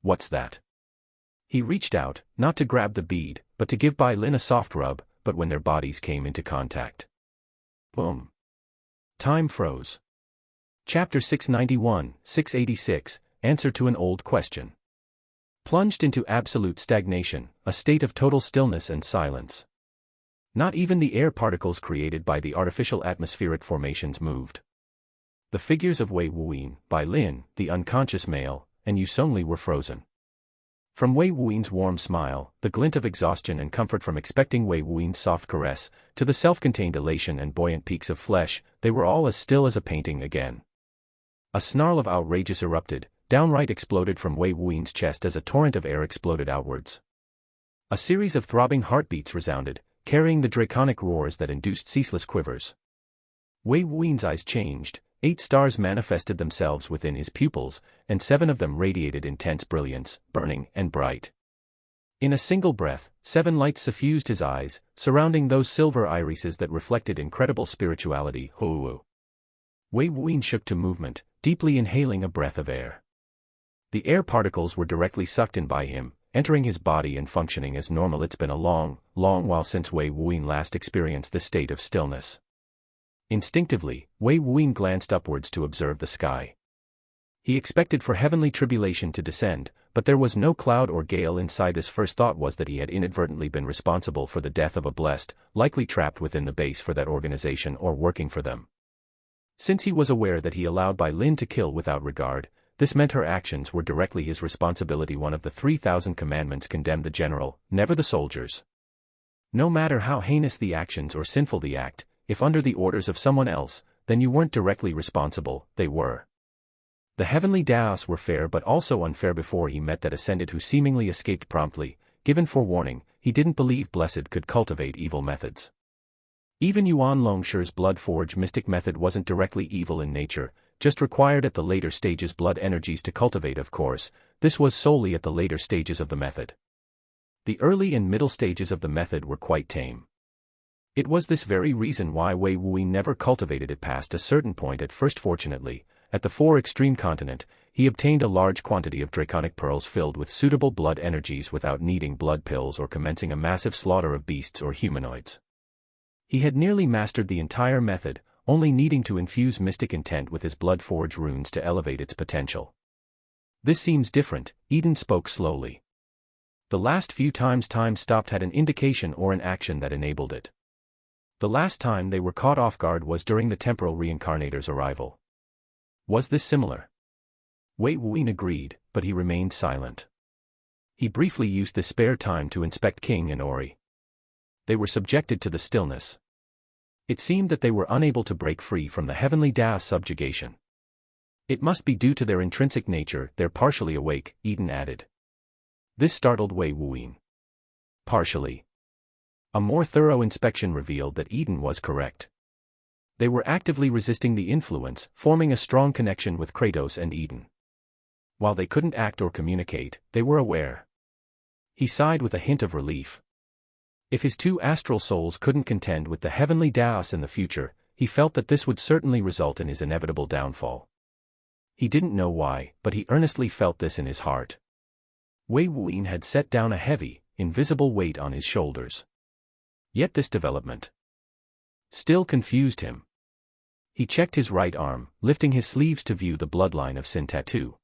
What's that? He reached out, not to grab the bead, but to give Bai Lin a soft rub, but when their bodies came into contact. Boom. Time froze. Chapter 691, 686, Answer to an Old Question. Plunged into absolute stagnation, a state of total stillness and silence. Not even the air particles created by the artificial atmospheric formations moved. The figures of Wei Wuyin, Bai Lin, the unconscious male, and Yu Songli were frozen. From Wei Wuyin's warm smile, the glint of exhaustion and comfort from expecting Wei Wuyin's soft caress, to the self-contained elation and buoyant peaks of flesh, they were all as still as a painting again. A snarl of outrageous erupted, downright exploded from Wei Wuyin's chest as a torrent of air exploded outwards. A series of throbbing heartbeats resounded, carrying the draconic roars that induced ceaseless quivers. Wei Wuyin's eyes changed, 8 stars manifested themselves within his pupils, and 7 of them radiated intense brilliance, burning and bright. In a single breath, 7 lights suffused his eyes, surrounding those silver irises that reflected incredible spirituality. Hoo. Wei Wuyin shook to movement, deeply inhaling a breath of air. The air particles were directly sucked in by him, entering his body and functioning as normal. It's been a long, long while since Wei Wuyin last experienced this state of stillness. Instinctively, Wei Wuyin glanced upwards to observe the sky. He expected for heavenly tribulation to descend, but there was no cloud or gale inside. His first thought was that he had inadvertently been responsible for the death of a blessed, likely trapped within the base for that organization or working for them. Since he was aware that he allowed Bai Lin to kill without regard, this meant her actions were directly his responsibility. One of the 3,000 commandments condemned the general, never the soldiers. No matter how heinous the actions or sinful the act, if under the orders of someone else, then you weren't directly responsible, they were. The heavenly Daos were fair but also unfair. Before he met that Ascended who seemingly escaped promptly, given forewarning, he didn't believe Blessed could cultivate evil methods. Even Yuan Longshi's blood forge mystic method wasn't directly evil in nature, just required at the later stages blood energies to cultivate. Of course, this was solely at the later stages of the method. The early and middle stages of the method were quite tame. It was this very reason why Wei Wuyin never cultivated it past a certain point. At first, fortunately, at the 4 extreme continent, he obtained a large quantity of draconic pearls filled with suitable blood energies without needing blood pills or commencing a massive slaughter of beasts or humanoids. He had nearly mastered the entire method, only needing to infuse mystic intent with his blood forge runes to elevate its potential. This seems different, Eden spoke slowly. The last few times time stopped had an indication or an action that enabled it. The last time they were caught off guard was during the temporal reincarnator's arrival. Was this similar? Wei Wuyin agreed, but he remained silent. He briefly used this spare time to inspect King and Ori. They were subjected to the stillness. It seemed that they were unable to break free from the heavenly Daos subjugation. It must be due to their intrinsic nature. They're partially awake, Eden added. This startled Wei Wuyin. Partially. A more thorough inspection revealed that Eden was correct. They were actively resisting the influence, forming a strong connection with Kratos and Eden. While they couldn't act or communicate, they were aware. He sighed with a hint of relief. If his 2 astral souls couldn't contend with the heavenly Daos in the future, he felt that this would certainly result in his inevitable downfall. He didn't know why, but he earnestly felt this in his heart. Wei Wuyin had set down a heavy, invisible weight on his shoulders. Yet this development still confused him. He checked his right arm, lifting his sleeves to view the bloodline of Sin tattoo.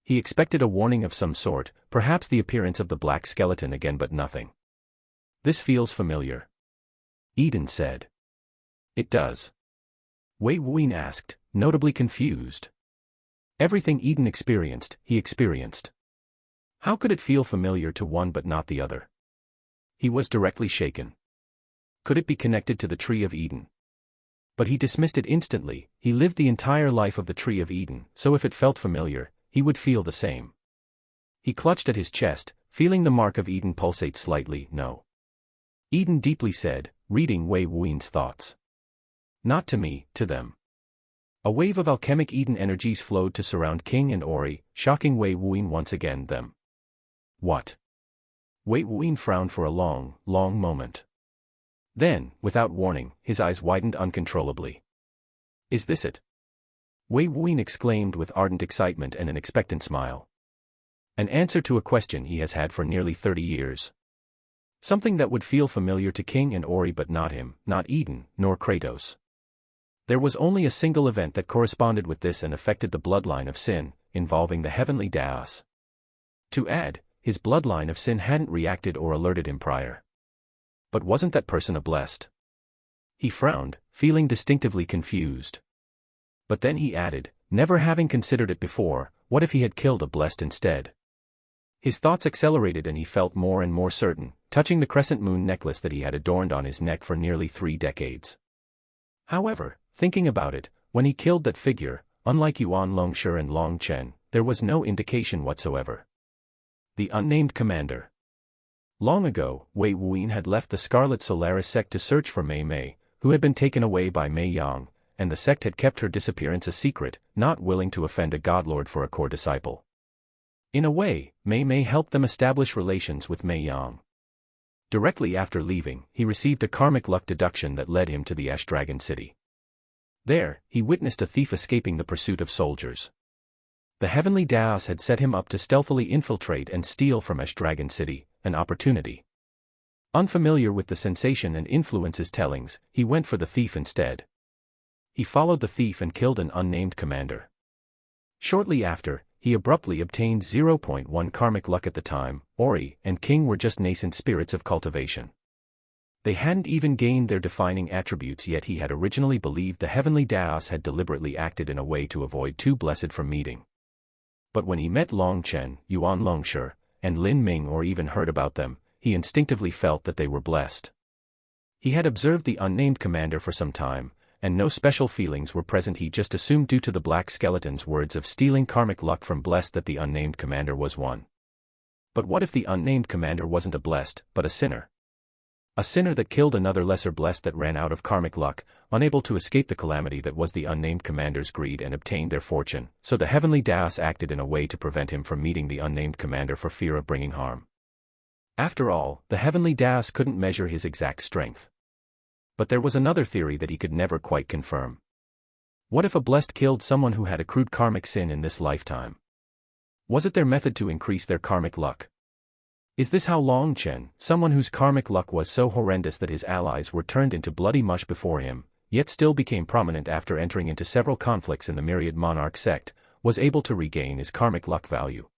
He expected a warning of some sort, perhaps the appearance of the black skeleton again, but nothing. This feels familiar, Eden said. It does. Wei Wuyin asked, notably confused. Everything Eden experienced, he experienced. How could it feel familiar to one but not the other? He was directly shaken. Could it be connected to the Tree of Eden? But he dismissed it instantly. He lived the entire life of the Tree of Eden, so if it felt familiar, he would feel the same. He clutched at his chest, feeling the mark of Eden pulsate slightly. No. Eden deeply said, reading Wei Wuyan's thoughts. Not to me, to them. A wave of alchemic Eden energies flowed to surround King and Ori, shocking Wei Wuyan once again. Them. What? Wei Wuyan frowned for a long, long moment. Then, without warning, his eyes widened uncontrollably. Is this it? Wei Wuyan exclaimed with ardent excitement and an expectant smile. An answer to a question he has had for nearly 30 years. Something that would feel familiar to King and Ori but not him, not Eden, nor Kratos. There was only a single event that corresponded with this and affected the bloodline of sin, involving the heavenly Daos. To add, his bloodline of sin hadn't reacted or alerted him prior. But wasn't that person a blessed? He frowned, feeling distinctively confused. But then he added, never having considered it before, what if he had killed a blessed instead? His thoughts accelerated and he felt more and more certain, touching the crescent moon necklace that he had adorned on his neck for nearly 3 decades. However, thinking about it, when he killed that figure, unlike Yuan Longshi and Long Chen, there was no indication whatsoever. The unnamed commander. Long ago, Wei Wuyan had left the Scarlet Solaris sect to search for Mei Mei, who had been taken away by Mei Yang, and the sect had kept her disappearance a secret, not willing to offend a godlord for a core disciple. In a way, Mei Mei helped them establish relations with Mei Yang. Directly after leaving, he received a karmic luck deduction that led him to the Ash Dragon City. There, he witnessed a thief escaping the pursuit of soldiers. The heavenly Daos had set him up to stealthily infiltrate and steal from Ash Dragon City, an opportunity. Unfamiliar with the sensation and influence's tellings, he went for the thief instead. He followed the thief and killed an unnamed commander. Shortly after, he abruptly obtained 0.1 karmic luck. At the time, Ori and King were just nascent spirits of cultivation. They hadn't even gained their defining attributes yet. He had originally believed the heavenly Daos had deliberately acted in a way to avoid two blessed from meeting. But when he met Long Chen, Yuan Longshi, and Lin Ming or even heard about them, he instinctively felt that they were blessed. He had observed the unnamed commander for some time, and no special feelings were present. He just assumed due to the Black Skeleton's words of stealing karmic luck from blessed that the unnamed commander was one. But what if the unnamed commander wasn't a blessed, but a sinner? A sinner that killed another lesser blessed that ran out of karmic luck, unable to escape the calamity that was the unnamed commander's greed and obtained their fortune, so the heavenly Daos acted in a way to prevent him from meeting the unnamed commander for fear of bringing harm. After all, the heavenly Daos couldn't measure his exact strength. But there was another theory that he could never quite confirm. What if a blessed killed someone who had accrued karmic sin in this lifetime? Was it their method to increase their karmic luck? Is this how Long Chen, someone whose karmic luck was so horrendous that his allies were turned into bloody mush before him, yet still became prominent after entering into several conflicts in the Myriad Monarch sect, was able to regain his karmic luck value?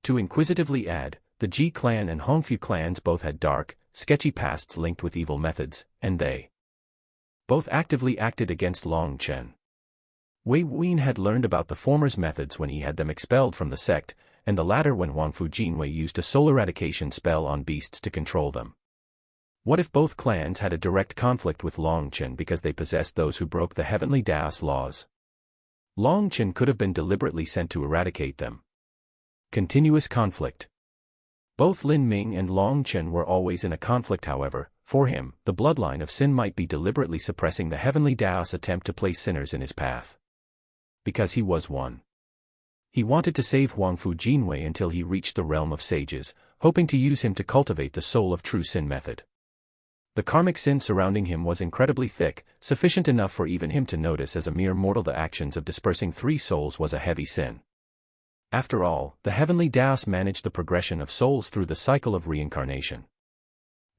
To inquisitively add, the Ji clan and Hongfu clans both had dark, sketchy pasts linked with evil methods, and they both actively acted against Long Chen. Wei Wuyan had learned about the former's methods when he had them expelled from the sect, and the latter when Huangfu Jinwei used a soul eradication spell on beasts to control them. What if both clans had a direct conflict with Long Chen because they possessed those who broke the heavenly Daos laws? Long Chen could have been deliberately sent to eradicate them. Continuous conflict. Both Lin Ming and Long Chen were always in a conflict. However, for him, the bloodline of sin might be deliberately suppressing the heavenly Daos' attempt to place sinners in his path. Because he was one. He wanted to save Huangfu Jinwei until he reached the realm of sages, hoping to use him to cultivate the soul of true sin method. The karmic sin surrounding him was incredibly thick, sufficient enough for even him to notice as a mere mortal the actions of dispersing 3 souls was a heavy sin. After all, the heavenly Daos managed the progression of souls through the cycle of reincarnation.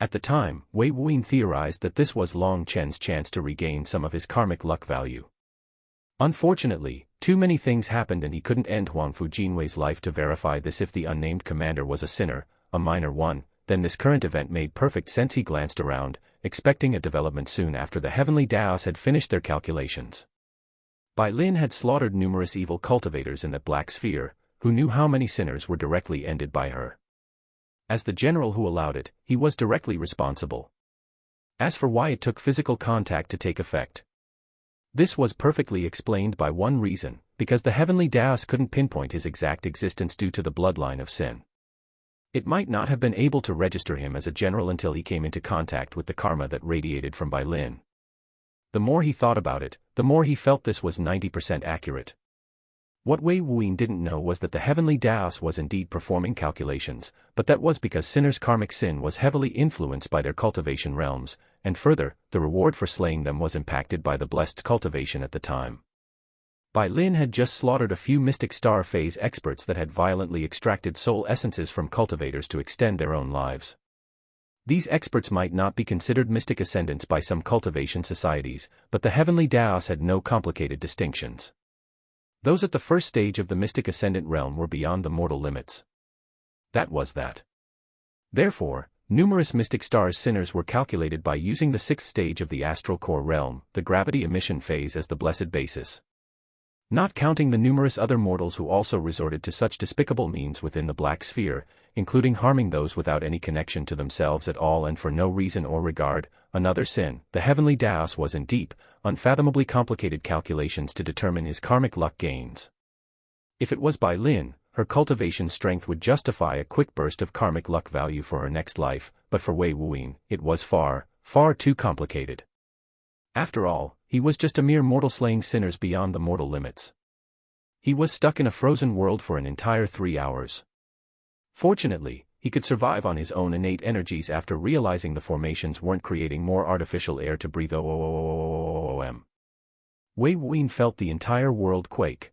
At the time, Wei Wuyan theorized that this was Long Chen's chance to regain some of his karmic luck value. Unfortunately, too many things happened and he couldn't end Huangfu Jinwei's life to verify this. If the unnamed commander was a sinner, a minor one, then this current event made perfect sense. He glanced around, expecting a development soon after the heavenly Daos had finished their calculations. Bai Lin had slaughtered numerous evil cultivators in that black sphere, who knew how many sinners were directly ended by her. As the general who allowed it, he was directly responsible. As for why it took physical contact to take effect, this was perfectly explained by one reason: because the heavenly Daos couldn't pinpoint his exact existence due to the bloodline of sin. It might not have been able to register him as a general until he came into contact with the karma that radiated from Bai Lin. The more he thought about it, the more he felt this was 90% accurate. What Wei Wuyin didn't know was that the heavenly Daos was indeed performing calculations, but that was because sinners' karmic sin was heavily influenced by their cultivation realms, and further, the reward for slaying them was impacted by the blessed cultivation at the time. Bai Lin had just slaughtered a few mystic star phase experts that had violently extracted soul essences from cultivators to extend their own lives. These experts might not be considered mystic ascendants by some cultivation societies, but the heavenly Daos had no complicated distinctions. Those at the first stage of the mystic ascendant realm were beyond the mortal limits. That was that. Therefore, numerous mystic stars sinners were calculated by using the sixth stage of the astral core realm, the gravity emission phase, as the blessed basis. Not counting the numerous other mortals who also resorted to such despicable means within the black sphere, including harming those without any connection to themselves at all and for no reason or regard, another sin, the heavenly Daos was in deep, unfathomably complicated calculations to determine his karmic luck gains. If it was Bai Lin, her cultivation strength would justify a quick burst of karmic luck value for her next life, but for Wei Wuyin, it was far, far too complicated. After all, he was just a mere mortal slaying sinners beyond the mortal limits. He was stuck in a frozen world for an entire 3 hours. Fortunately, he could survive on his own innate energies after realizing the formations weren't creating more artificial air to breathe. Wei Wuyin felt the entire world quake.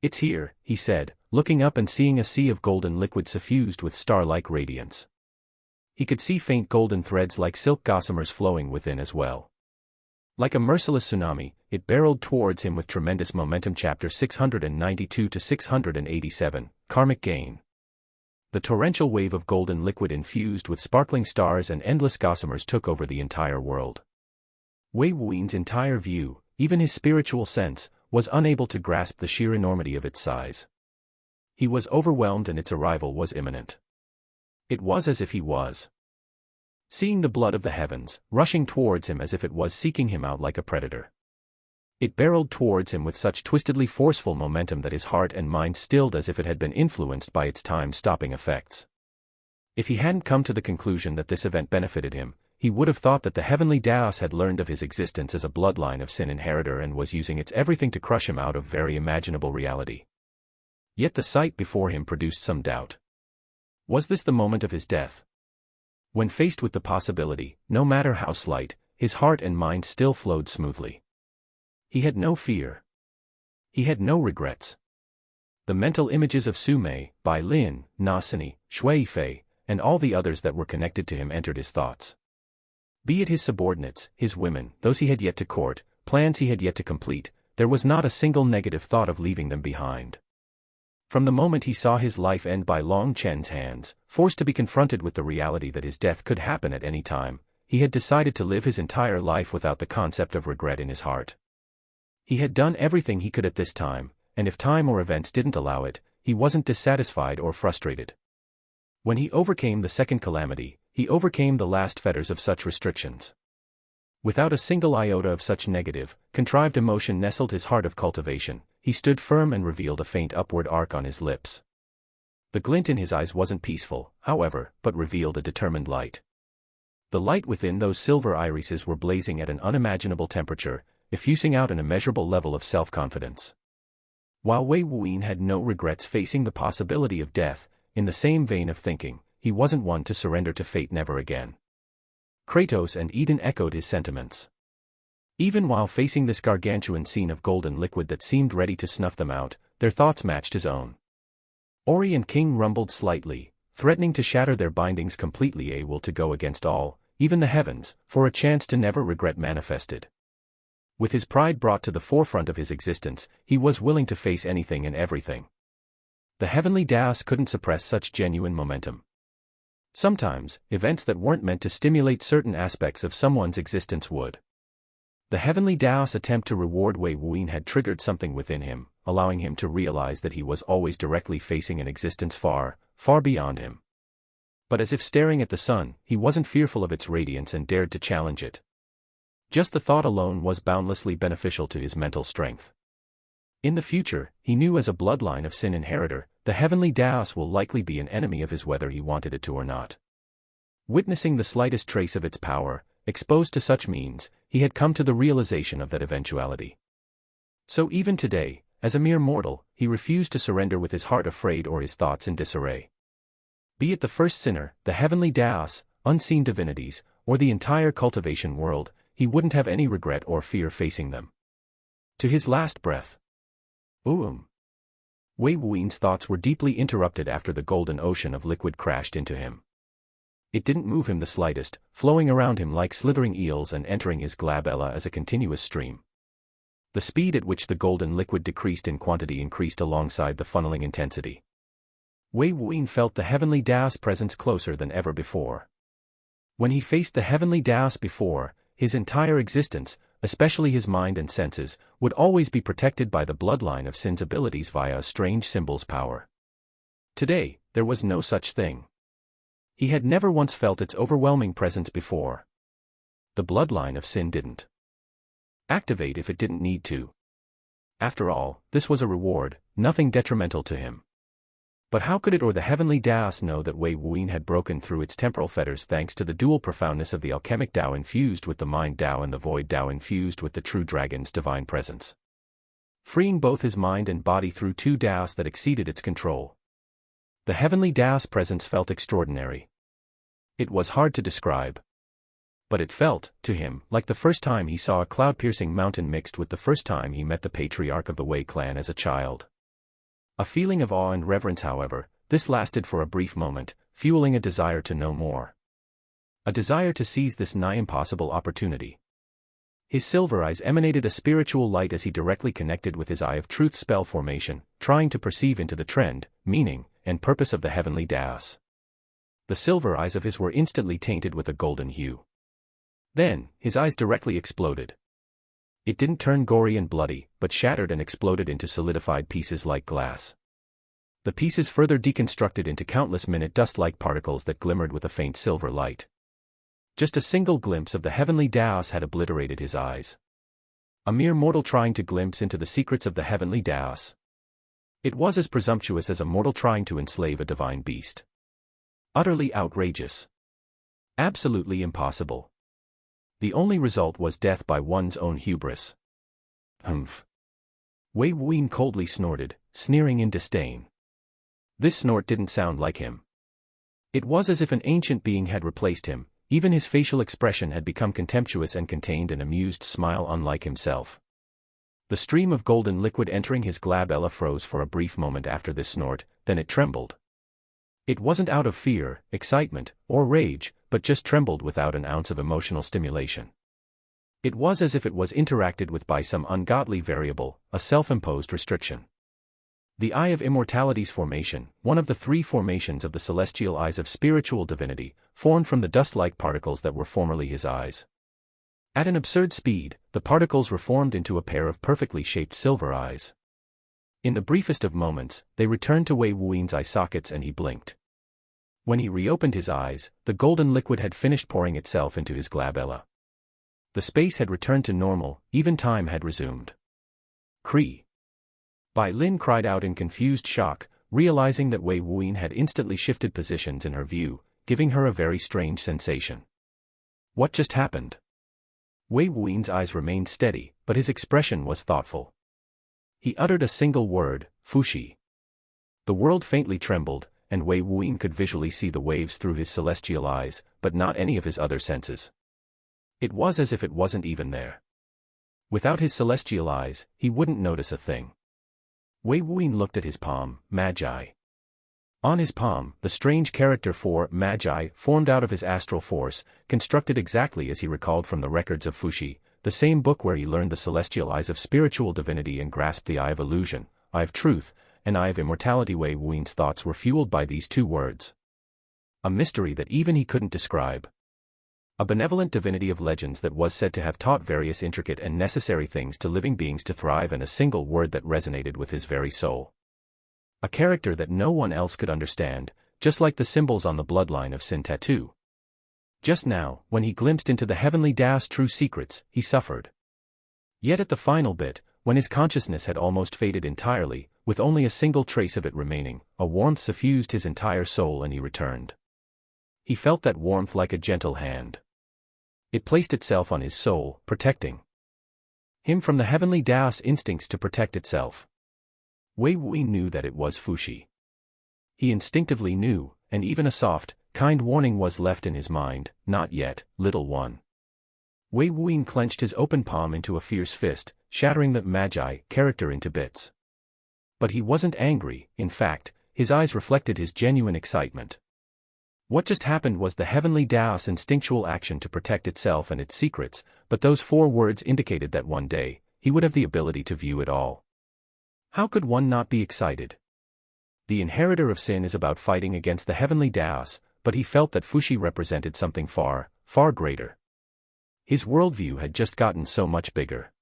"It's here," he said, looking up and seeing a sea of golden liquid suffused with star-like radiance. He could see faint golden threads like silk gossamers flowing within as well. Like a merciless tsunami, it barreled towards him with tremendous momentum. Chapter 692 to 687, Karmic Gain. The torrential wave of golden liquid infused with sparkling stars and endless gossamers took over the entire world. Wei Wuyin's entire view, even his spiritual sense, was unable to grasp the sheer enormity of its size. He was overwhelmed and its arrival was imminent. It was as if he was seeing the blood of the heavens, rushing towards him as if it was seeking him out like a predator. It barreled towards him with such twistedly forceful momentum that his heart and mind stilled as if it had been influenced by its time-stopping effects. If he hadn't come to the conclusion that this event benefited him, he would have thought that the heavenly Daos had learned of his existence as a bloodline of sin inheritor and was using its everything to crush him out of very imaginable reality. Yet the sight before him produced some doubt. Was this the moment of his death? When faced with the possibility, no matter how slight, his heart and mind still flowed smoothly. He had no fear. He had no regrets. The mental images of Su Mei, Bai Lin, Na Sini, Shui Fei, and all the others that were connected to him entered his thoughts. Be it his subordinates, his women, those he had yet to court, plans he had yet to complete, there was not a single negative thought of leaving them behind. From the moment he saw his life end by Long Chen's hands, forced to be confronted with the reality that his death could happen at any time, he had decided to live his entire life without the concept of regret in his heart. He had done everything he could at this time, and if time or events didn't allow it, he wasn't dissatisfied or frustrated. When he overcame the second calamity, he overcame the last fetters of such restrictions. Without a single iota of such negative, contrived emotion nestled his heart of cultivation, he stood firm and revealed a faint upward arc on his lips. The glint in his eyes wasn't peaceful, however, but revealed a determined light. The light within those silver irises were blazing at an unimaginable temperature, effusing out an immeasurable level of self-confidence. While Wei Wuyin had no regrets facing the possibility of death, in the same vein of thinking, he wasn't one to surrender to fate never again. Kratos and Eden echoed his sentiments. Even while facing this gargantuan scene of golden liquid that seemed ready to snuff them out, their thoughts matched his own. Ori and King rumbled slightly, threatening to shatter their bindings completely, able to go against all, even the heavens, for a chance to never regret manifested. With his pride brought to the forefront of his existence, he was willing to face anything and everything. The heavenly Daos couldn't suppress such genuine momentum. Sometimes, events that weren't meant to stimulate certain aspects of someone's existence would. The heavenly Tao's attempt to reward Wei Wuyin had triggered something within him, allowing him to realize that he was always directly facing an existence far, far beyond him. But as if staring at the sun, he wasn't fearful of its radiance and dared to challenge it. Just the thought alone was boundlessly beneficial to his mental strength. In the future, he knew as a bloodline of sin inheritor, the heavenly Taos will likely be an enemy of his whether he wanted it to or not. Witnessing the slightest trace of its power, exposed to such means, he had come to the realization of that eventuality. So even today, as a mere mortal, he refused to surrender with his heart afraid or his thoughts in disarray. Be it the first sinner, the heavenly Taos, unseen divinities, or the entire cultivation world, he wouldn't have any regret or fear facing them. To his last breath. Wei Wuyin's thoughts were deeply interrupted after the golden ocean of liquid crashed into him. It didn't move him the slightest, flowing around him like slithering eels and entering his glabella as a continuous stream. The speed at which the golden liquid decreased in quantity increased alongside the funneling intensity. Wei Wuyin felt the heavenly Taos presence closer than ever before. When he faced the heavenly Taos before, his entire existence, especially his mind and senses, would always be protected by the bloodline of sin's abilities via a strange symbol's power. Today, there was no such thing. He had never once felt its overwhelming presence before. The bloodline of sin didn't activate if it didn't need to. After all, this was a reward, nothing detrimental to him. But how could it or the heavenly Taos know that Wei Wuyin had broken through its temporal fetters thanks to the dual profoundness of the alchemic Tao infused with the mind Tao and the void Tao infused with the true dragon's divine presence? Freeing both his mind and body through two Taos that exceeded its control. The heavenly Taos presence felt extraordinary. It was hard to describe. But it felt, to him, like the first time he saw a cloud-piercing mountain mixed with the first time he met the patriarch of the Wei clan as a child. A feeling of awe and reverence, however, this lasted for a brief moment, fueling a desire to know more. A desire to seize this nigh-impossible opportunity. His silver eyes emanated a spiritual light as he directly connected with his Eye of Truth spell formation, trying to perceive into the trend, meaning, and purpose of the heavenly Taos. The silver eyes of his were instantly tainted with a golden hue. Then, his eyes directly exploded. It didn't turn gory and bloody, but shattered and exploded into solidified pieces like glass. The pieces further deconstructed into countless minute dust-like particles that glimmered with a faint silver light. Just a single glimpse of the heavenly Taos had obliterated his eyes. A mere mortal trying to glimpse into the secrets of the heavenly Taos. It was as presumptuous as a mortal trying to enslave a divine beast. Utterly outrageous. Absolutely impossible. The only result was death by one's own hubris. Humph. Wei Wuyin coldly snorted, sneering in disdain. This snort didn't sound like him. It was as if an ancient being had replaced him, even his facial expression had become contemptuous and contained an amused smile unlike himself. The stream of golden liquid entering his glabella froze for a brief moment after this snort, then it trembled. It wasn't out of fear, excitement, or rage, but just trembled without an ounce of emotional stimulation. It was as if it was interacted with by some ungodly variable, a self-imposed restriction. The Eye of Immortality's formation, one of the three formations of the celestial eyes of spiritual divinity, formed from the dust-like particles that were formerly his eyes. At an absurd speed, the particles reformed into a pair of perfectly shaped silver eyes. In the briefest of moments, they returned to Wei Wuyin's eye sockets and he blinked. When he reopened his eyes, the golden liquid had finished pouring itself into his glabella. The space had returned to normal, even time had resumed. Cree. Bai Lin cried out in confused shock, realizing that Wei Wuyin had instantly shifted positions in her view, giving her a very strange sensation. What just happened? Wei Wuyin's eyes remained steady, but his expression was thoughtful. He uttered a single word, Fushi. The world faintly trembled, and Wei Wuyin could visually see the waves through his celestial eyes, but not any of his other senses. It was as if it wasn't even there. Without his celestial eyes, he wouldn't notice a thing. Wei Wuyin looked at his palm, Magi. On his palm, the strange character for Magi formed out of his astral force, constructed exactly as he recalled from the records of Fushi, the same book where he learned the celestial eyes of spiritual divinity and grasped the Eye of Illusion, Eye of Truth, and Eye of Immortality. Wei Wuyin's thoughts were fueled by these two words. A mystery that even he couldn't describe. A benevolent divinity of legends that was said to have taught various intricate and necessary things to living beings to thrive, and a single word that resonated with his very soul. A character that no one else could understand, just like the symbols on the bloodline of sin tattoo. Just now, when he glimpsed into the heavenly Tao's true secrets, he suffered. Yet at the final bit, when his consciousness had almost faded entirely, with only a single trace of it remaining, a warmth suffused his entire soul and he returned. He felt that warmth like a gentle hand. It placed itself on his soul, protecting him from the heavenly Tao's instincts to protect itself. Wei Wuyi knew that it was Fushi. He instinctively knew, and even a soft, kind warning was left in his mind, "Not yet, little one." Wei Wuyi clenched his open palm into a fierce fist, shattering the Magi character into bits. But he wasn't angry. In fact, his eyes reflected his genuine excitement. What just happened was the heavenly Tao's instinctual action to protect itself and its secrets, but those 4 words indicated that one day, he would have the ability to view it all. How could one not be excited? The inheritor of sin is about fighting against the heavenly Tao's, but he felt that Fushi represented something far, far greater. His worldview had just gotten so much bigger.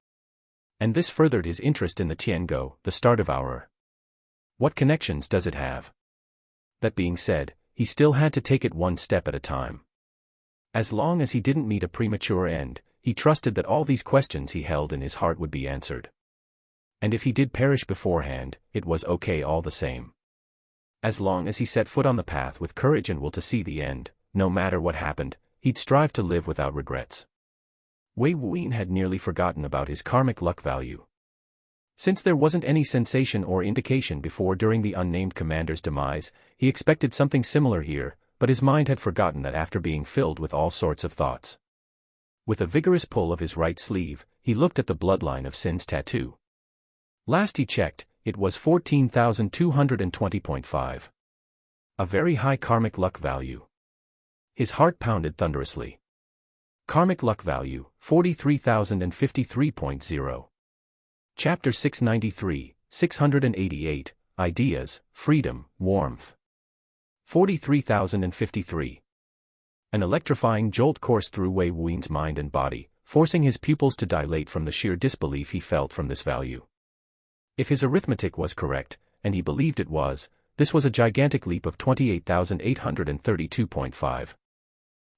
And this furthered his interest in the Tiango, the star devourer. What connections does it have? That being said, he still had to take it one step at a time. As long as he didn't meet a premature end, he trusted that all these questions he held in his heart would be answered. And if he did perish beforehand, it was okay all the same. As long as he set foot on the path with courage and will to see the end, no matter what happened, he'd strive to live without regrets. Wei Wuyi had nearly forgotten about his karmic luck value. Since there wasn't any sensation or indication before during the unnamed commander's demise, he expected something similar here, but his mind had forgotten that after being filled with all sorts of thoughts. With a vigorous pull of his right sleeve, he looked at the bloodline of Sin's tattoo. Last he checked, it was 14,220.5. A very high karmic luck value. His heart pounded thunderously. Karmic luck value, 43,053.0. Chapter 693, 688, Ideas, Freedom, Warmth. 43,053. An electrifying jolt coursed through Wei Wuyi's mind and body, forcing his pupils to dilate from the sheer disbelief he felt from this value. If his arithmetic was correct, and he believed it was, this was a gigantic leap of 28,832.5.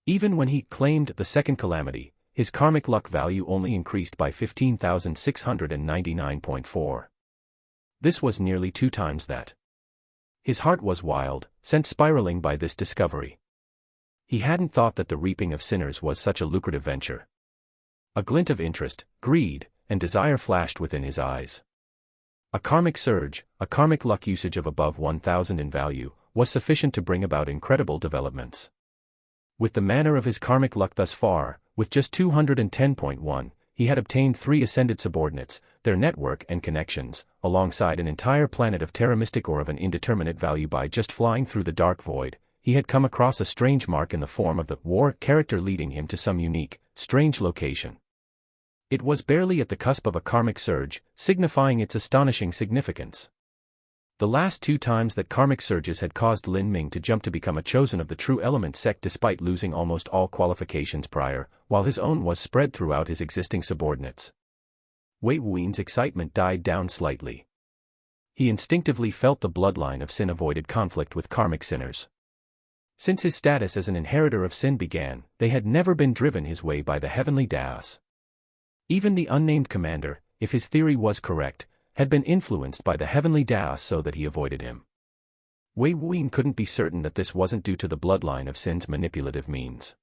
Even when he claimed the second calamity, his karmic luck value only increased by 15,699.4. This was nearly 2 times that. His heart was wild, sent spiraling by this discovery. He hadn't thought that the reaping of sinners was such a lucrative venture. A glint of interest, greed, and desire flashed within his eyes. A karmic surge, a karmic luck usage of above 1,000 in value, was sufficient to bring about incredible developments. With the manner of his karmic luck thus far, with just 210.1, he had obtained 3 ascended subordinates, their network and connections, alongside an entire planet of terra mystic or of an indeterminate value. By just flying through the dark void, he had come across a strange mark in the form of the war character leading him to some unique, strange location. It was barely at the cusp of a karmic surge, signifying its astonishing significance. The last 2 times that karmic surges had caused Lin Ming to jump to become a chosen of the true element sect despite losing almost all qualifications prior, while his own was spread throughout his existing subordinates. Wei Wuyi's excitement died down slightly. He instinctively felt the bloodline of sin avoided conflict with karmic sinners. Since his status as an inheritor of sin began, they had never been driven his way by the heavenly Tao's. Even the unnamed commander, if his theory was correct, had been influenced by the heavenly Tao's so that he avoided him. Wei Wuyi couldn't be certain that this wasn't due to the bloodline of sin's manipulative means.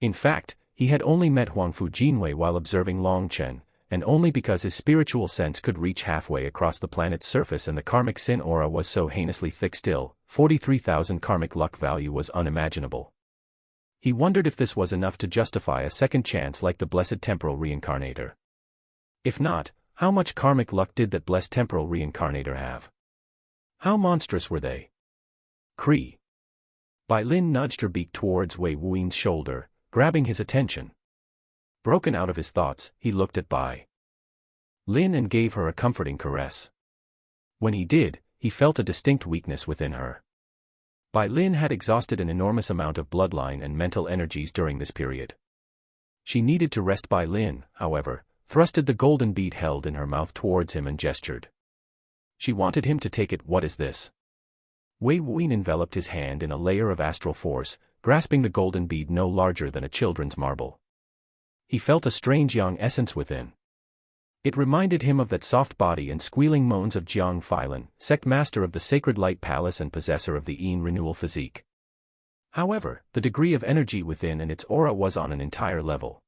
In fact, he had only met Huangfu Jinwei while observing Long Chen, and only because his spiritual sense could reach halfway across the planet's surface and the karmic sin aura was so heinously thick. Still, 43,000 karmic luck value was unimaginable. He wondered if this was enough to justify a second chance like the blessed temporal reincarnator. If not, how much karmic luck did that blessed temporal reincarnator have? How monstrous were they? Cree. Bai Lin nudged her beak towards Wei Wuyi's shoulder, grabbing his attention. Broken out of his thoughts, he looked at Bai Lin and gave her a comforting caress. When he did, he felt a distinct weakness within her. Bai Lin had exhausted an enormous amount of bloodline and mental energies during this period. She needed to rest. Bai Lin, however, thrusted the golden bead held in her mouth towards him and gestured. She wanted him to take it. What is this? Wei Wuyin enveloped his hand in a layer of astral force, grasping the golden bead no larger than a children's marble. He felt a strange yang essence within. It reminded him of that soft body and squealing moans of Jiang Feilin, sect master of the Sacred Light Palace and possessor of the Yin Renewal physique. However, the degree of energy within and its aura was on an entire level.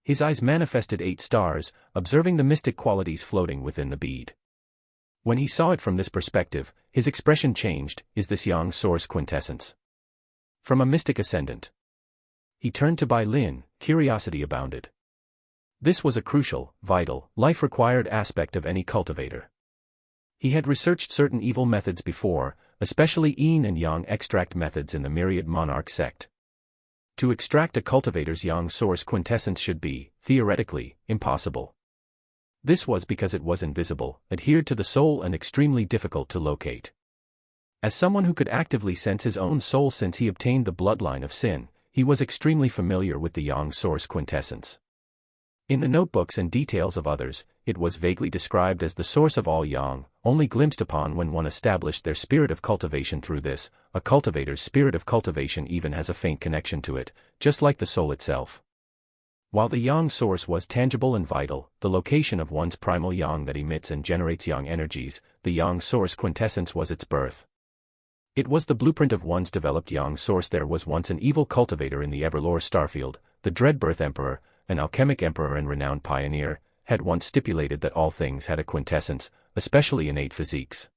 His eyes manifested 8 stars, observing the mystic qualities floating within the bead. When he saw it from this perspective, his expression changed. Is this Yang source quintessence? From a mystic ascendant? He turned to Bai Lin, curiosity abounded. This was a crucial, vital, life-required aspect of any cultivator. He had researched certain evil methods before, especially yin and yang extract methods in the myriad monarch sect. To extract a cultivator's yang source quintessence should be, theoretically, impossible. This was because it was invisible, adhered to the soul and extremely difficult to locate. As someone who could actively sense his own soul since he obtained the bloodline of sin, he was extremely familiar with the yang source quintessence. In the notebooks and details of others, it was vaguely described as the source of all yang, only glimpsed upon when one established their spirit of cultivation through this. A cultivator's spirit of cultivation even has a faint connection to it, just like the soul itself. While the yang source was tangible and vital, the location of one's primal yang that emits and generates yang energies, the yang source quintessence was its birth. It was the blueprint of one's developed yang source. There was once an evil cultivator in the Everlore Starfield, the Dreadbirth Emperor, an alchemic emperor and renowned pioneer, had once stipulated that all things had a quintessence, especially innate physiques.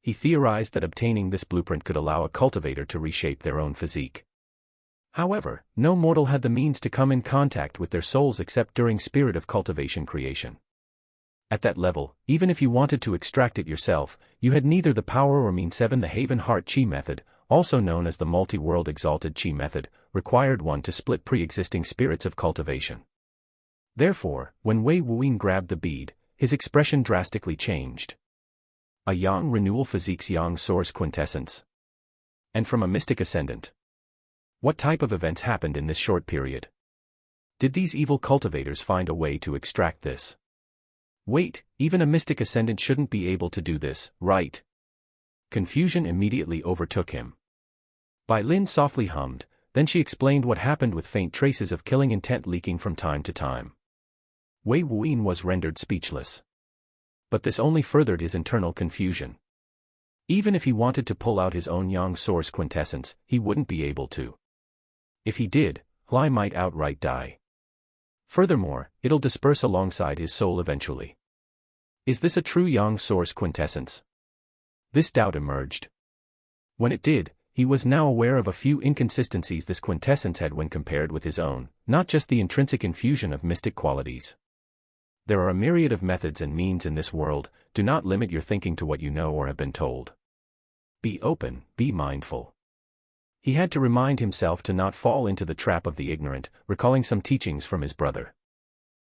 He theorized that obtaining this blueprint could allow a cultivator to reshape their own physique. However, no mortal had the means to come in contact with their souls except during spirit of cultivation creation. At that level, even if you wanted to extract it yourself, you had neither the power or means. 7 The Haven Heart Chi method, also known as the multi-world exalted chi method, required one to split pre-existing spirits of cultivation. Therefore, when Wei Wuyin grabbed the bead, his expression drastically changed. A yang renewal physique's yang source quintessence. And from a mystic ascendant. What type of events happened in this short period? Did these evil cultivators find a way to extract this? Wait, even a mystic ascendant shouldn't be able to do this, right? Confusion immediately overtook him. Bai Lin softly hummed, then she explained what happened with faint traces of killing intent leaking from time to time. Wei Wuyin was rendered speechless. But this only furthered his internal confusion. Even if he wanted to pull out his own yang source quintessence, he wouldn't be able to. If he did, Lai might outright die. Furthermore, it'll disperse alongside his soul eventually. Is this a true yang source quintessence? This doubt emerged. When it did, he was now aware of a few inconsistencies this quintessence had when compared with his own, not just the intrinsic infusion of mystic qualities. There are a myriad of methods and means in this world. Do not limit your thinking to what you know or have been told. Be open, be mindful. He had to remind himself to not fall into the trap of the ignorant, recalling some teachings from his brother.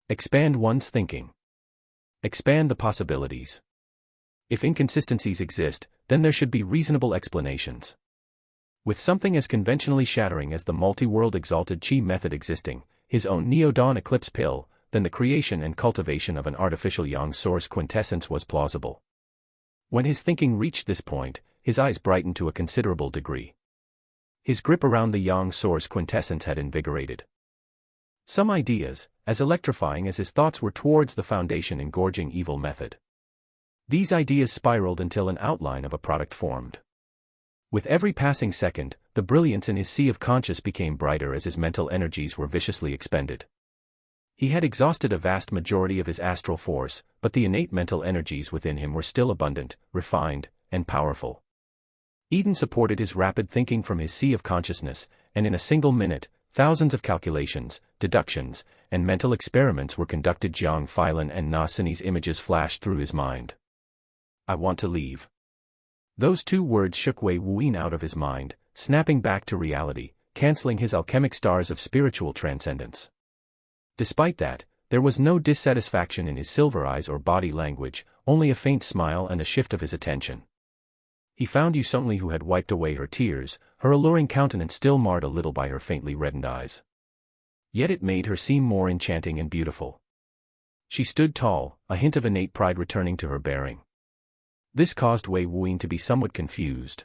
Expand one's thinking. Expand the possibilities. If inconsistencies exist, then there should be reasonable explanations. With something as conventionally shattering as the multi-world exalted chi method existing, his own Neo-Dawn Eclipse pill, then the creation and cultivation of an artificial yang source quintessence was plausible. When his thinking reached this point, his eyes brightened to a considerable degree. His grip around the yang source quintessence had invigorated. Some ideas, as electrifying as his thoughts were towards the foundation engorging evil method. These ideas spiraled until an outline of a product formed. With every passing second, the brilliance in his sea of conscious became brighter as his mental energies were viciously expended. He had exhausted a vast majority of his astral force, but the innate mental energies within him were still abundant, refined, and powerful. Eden supported his rapid thinking from his sea of consciousness, and in a single minute, thousands of calculations, deductions, and mental experiments were conducted. Jiang Feilin and Na Sini's images flashed through his mind. I want to leave. Those 2 words shook Wei Wuyin out of his mind, snapping back to reality, cancelling his alchemic stars of spiritual transcendence. Despite that, there was no dissatisfaction in his silver eyes or body language, only a faint smile and a shift of his attention. He found Yusongli, who had wiped away her tears, her alluring countenance still marred a little by her faintly reddened eyes. Yet it made her seem more enchanting and beautiful. She stood tall, a hint of innate pride returning to her bearing. This caused Wei Wuyin to be somewhat confused.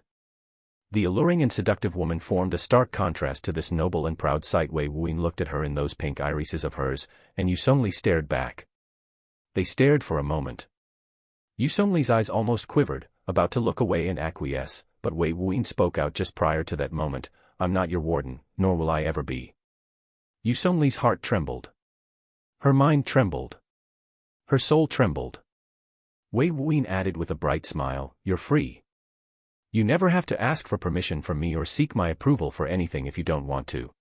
The alluring and seductive woman formed a stark contrast to this noble and proud sight. Wei Wuyin looked at her in those pink irises of hers, and Yusongli stared back. They stared for a moment. Yusongli's eyes almost quivered, about to look away and acquiesce, but Wei Wuyin spoke out just prior to that moment, "I'm not your warden, nor will I ever be." Yusongli's heart trembled. Her mind trembled. Her soul trembled. Wei Wuyin added with a bright smile, "You're free. You never have to ask for permission from me or seek my approval for anything if you don't want to."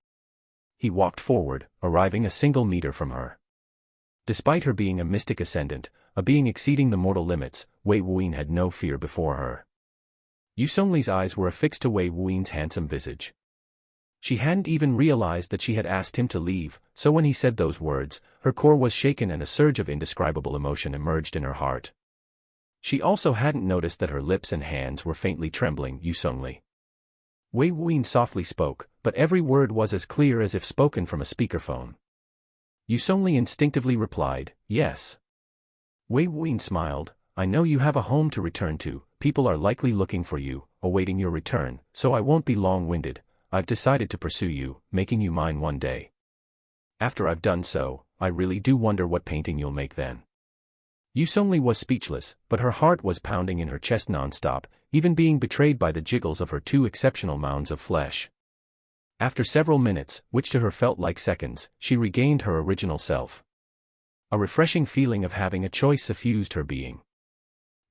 He walked forward, arriving a single meter from her. Despite her being a mystic ascendant, a being exceeding the mortal limits, Wei Wuyin had no fear before her. Yusongli's eyes were affixed to Wei Wuyin's handsome visage. She hadn't even realized that she had asked him to leave, so when he said those words, her core was shaken and a surge of indescribable emotion emerged in her heart. She also hadn't noticed that her lips and hands were faintly trembling. "Yusongli." Wei Wuyin softly spoke, but every word was as clear as if spoken from a speakerphone. Yusongli instinctively replied, "Yes." Wei Wuyin smiled, "I know you have a home to return to, people are likely looking for you, awaiting your return, so I won't be long-winded. I've decided to pursue you, making you mine one day. After I've done so, I really do wonder what painting you'll make then." Yusongli was speechless, but her heart was pounding in her chest non-stop, even being betrayed by the jiggles of her two exceptional mounds of flesh. After several minutes, which to her felt like seconds, she regained her original self. A refreshing feeling of having a choice suffused her being.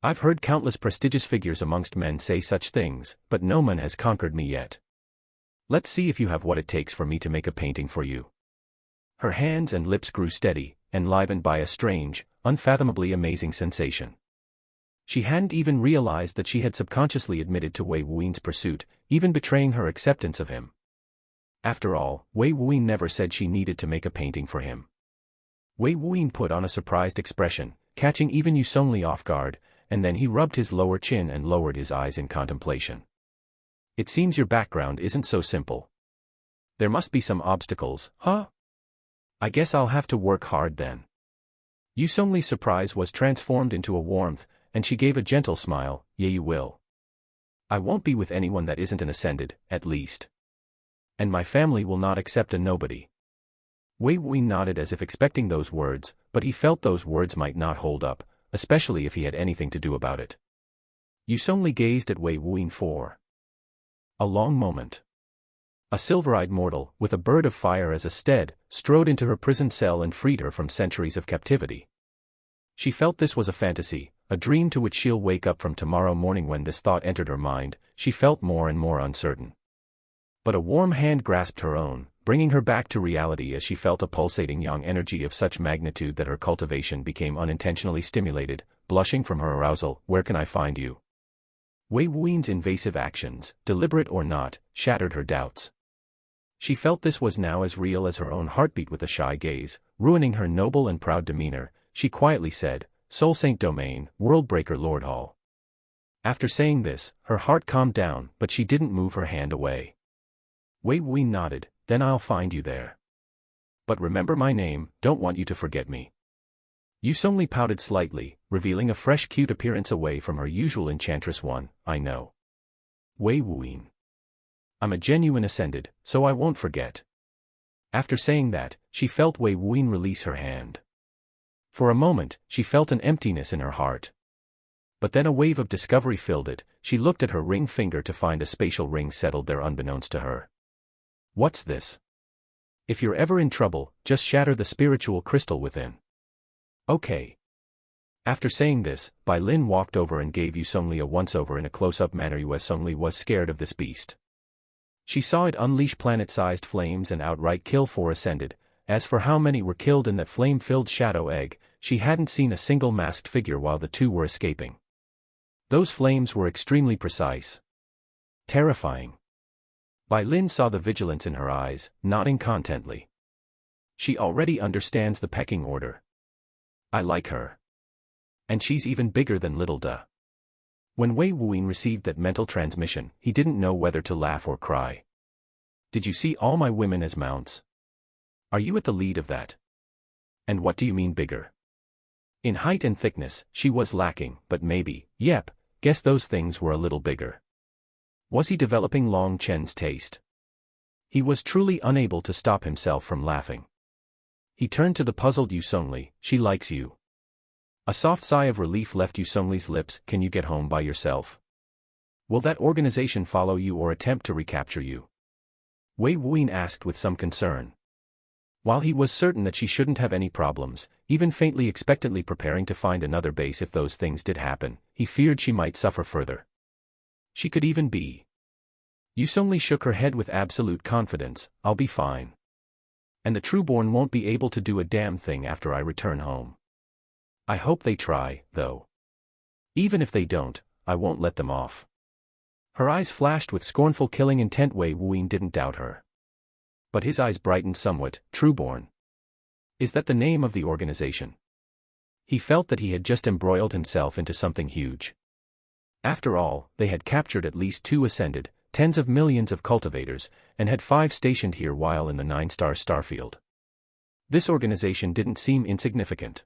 "I've heard countless prestigious figures amongst men say such things, but no man has conquered me yet. Let's see if you have what it takes for me to make a painting for you." Her hands and lips grew steady, enlivened by a strange, unfathomably amazing sensation. She hadn't even realized that she had subconsciously admitted to Wei Wuyin's pursuit, even betraying her acceptance of him. After all, Wei Wuyin never said she needed to make a painting for him. Wei Wuyin put on a surprised expression, catching even Yusongli off guard, and then he rubbed his lower chin and lowered his eyes in contemplation. "It seems your background isn't so simple. There must be some obstacles, huh? I guess I'll have to work hard then." Yusongli's surprise was transformed into a warmth, and she gave a gentle smile, "Yeah, you will. I won't be with anyone that isn't an ascended, at least. And my family will not accept a nobody." Wei Wuyin nodded as if expecting those words, but he felt those words might not hold up, especially if he had anything to do about it. Yusongli gazed at Wei Wuyin for a long moment. A silver-eyed mortal, with a bird of fire as a stead, strode into her prison cell and freed her from centuries of captivity. She felt this was a fantasy, a dream to which she'll wake up from tomorrow morning. When this thought entered her mind, she felt more and more uncertain. But a warm hand grasped her own, bringing her back to reality as she felt a pulsating yang energy of such magnitude that her cultivation became unintentionally stimulated, blushing from her arousal. "Where can I find you?" Wei Wuyin's invasive actions, deliberate or not, shattered her doubts. She felt this was now as real as her own heartbeat. With a shy gaze, ruining her noble and proud demeanor, she quietly said, "Soul Saint Domain, Worldbreaker Lord Hall." After saying this, her heart calmed down, but she didn't move her hand away. Wei Wuyin nodded, "Then I'll find you there. But remember my name, don't want you to forget me." Yusongli pouted slightly, revealing a fresh cute appearance away from her usual enchantress one. "I know. Wei Wuyin. I'm a genuine ascended, so I won't forget." After saying that, she felt Wei Wuyin release her hand. For a moment, she felt an emptiness in her heart. But then a wave of discovery filled it. She looked at her ring finger to find a spatial ring settled there unbeknownst to her. "What's this? If you're ever in trouble, just shatter the spiritual crystal within." "Okay." After saying this, Bai Lin walked over and gave Yusongli a once-over in a close-up manner. Yusongli was scared of this beast. She saw it unleash planet-sized flames and outright kill 4 ascended. As for how many were killed in that flame-filled shadow egg, she hadn't seen a single masked figure while the two were escaping. Those flames were extremely precise. Terrifying. Bai Lin saw the vigilance in her eyes, nodding contently. She already understands the pecking order. I like her. And she's even bigger than Little Da. When Wei Wuyin received that mental transmission, he didn't know whether to laugh or cry. Did you see all my women as mounts? Are you at the lead of that? And what do you mean bigger? In height and thickness, she was lacking, but maybe, yep, guess those things were a little bigger. Was he developing Long Chen's taste? He was truly unable to stop himself from laughing. He turned to the puzzled Yu Songli. She likes you. A soft sigh of relief left Yu Songli's lips. Can you get home by yourself? Will that organization follow you or attempt to recapture you? Wei Wuyin asked with some concern. While he was certain that she shouldn't have any problems, even faintly expectantly preparing to find another base if those things did happen, he feared she might suffer further. She could even be. Yu Songli shook her head with absolute confidence. I'll be fine. And the Trueborn won't be able to do a damn thing after I return home. I hope they try, though. Even if they don't, I won't let them off. Her eyes flashed with scornful killing intent. Wei Wuyin didn't doubt her. But his eyes brightened somewhat. Trueborn. Is that the name of the organization? He felt that he had just embroiled himself into something huge. After all, they had captured at least 2 ascended, tens of millions of cultivators, and had 5 stationed here while in the 9-star starfield. This organization didn't seem insignificant.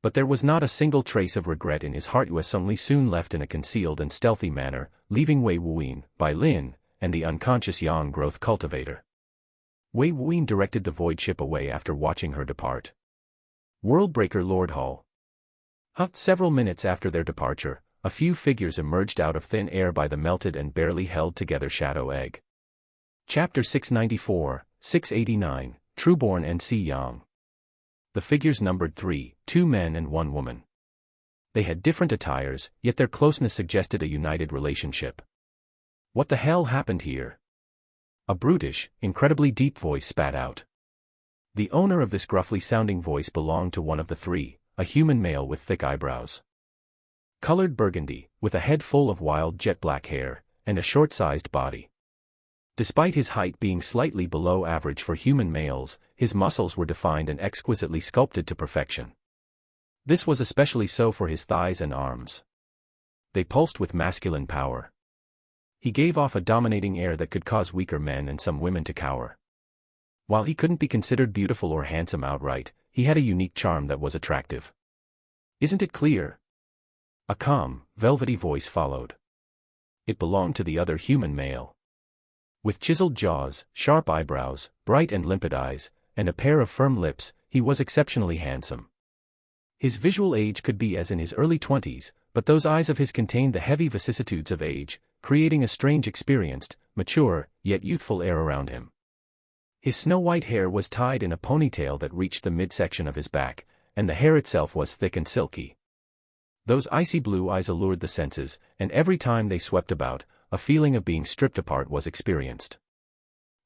But there was not a single trace of regret in his heart. Yu Songli soon left in a concealed and stealthy manner, leaving Wei Wuyin, Bai Lin, and the unconscious Yang growth cultivator. Wei Wuyin directed the void ship away after watching her depart. Worldbreaker Lord Hall. Several minutes after their departure, a few figures emerged out of thin air by the melted and barely held together shadow egg. Chapter 694, 689, Trueborn and Si Yang. The figures numbered 3, 2 men and 1 woman. They had different attires, yet their closeness suggested a united relationship. What the hell happened here? A brutish, incredibly deep voice spat out. The owner of this gruffly sounding voice belonged to one of the 3, a human male with thick eyebrows. Colored burgundy, with a head full of wild jet black hair, and a short-sized body. Despite his height being slightly below average for human males, his muscles were defined and exquisitely sculpted to perfection. This was especially so for his thighs and arms. They pulsed with masculine power. He gave off a dominating air that could cause weaker men and some women to cower. While he couldn't be considered beautiful or handsome outright, he had a unique charm that was attractive. Isn't it clear? A calm, velvety voice followed. It belonged to the other human male. With chiseled jaws, sharp eyebrows, bright and limpid eyes, and a pair of firm lips, he was exceptionally handsome. His visual age could be as in his early 20s, but those eyes of his contained the heavy vicissitudes of age, creating a strange experienced, mature, yet youthful air around him. His snow-white hair was tied in a ponytail that reached the midsection of his back, and the hair itself was thick and silky. Those icy blue eyes allured the senses, and every time they swept about, a feeling of being stripped apart was experienced.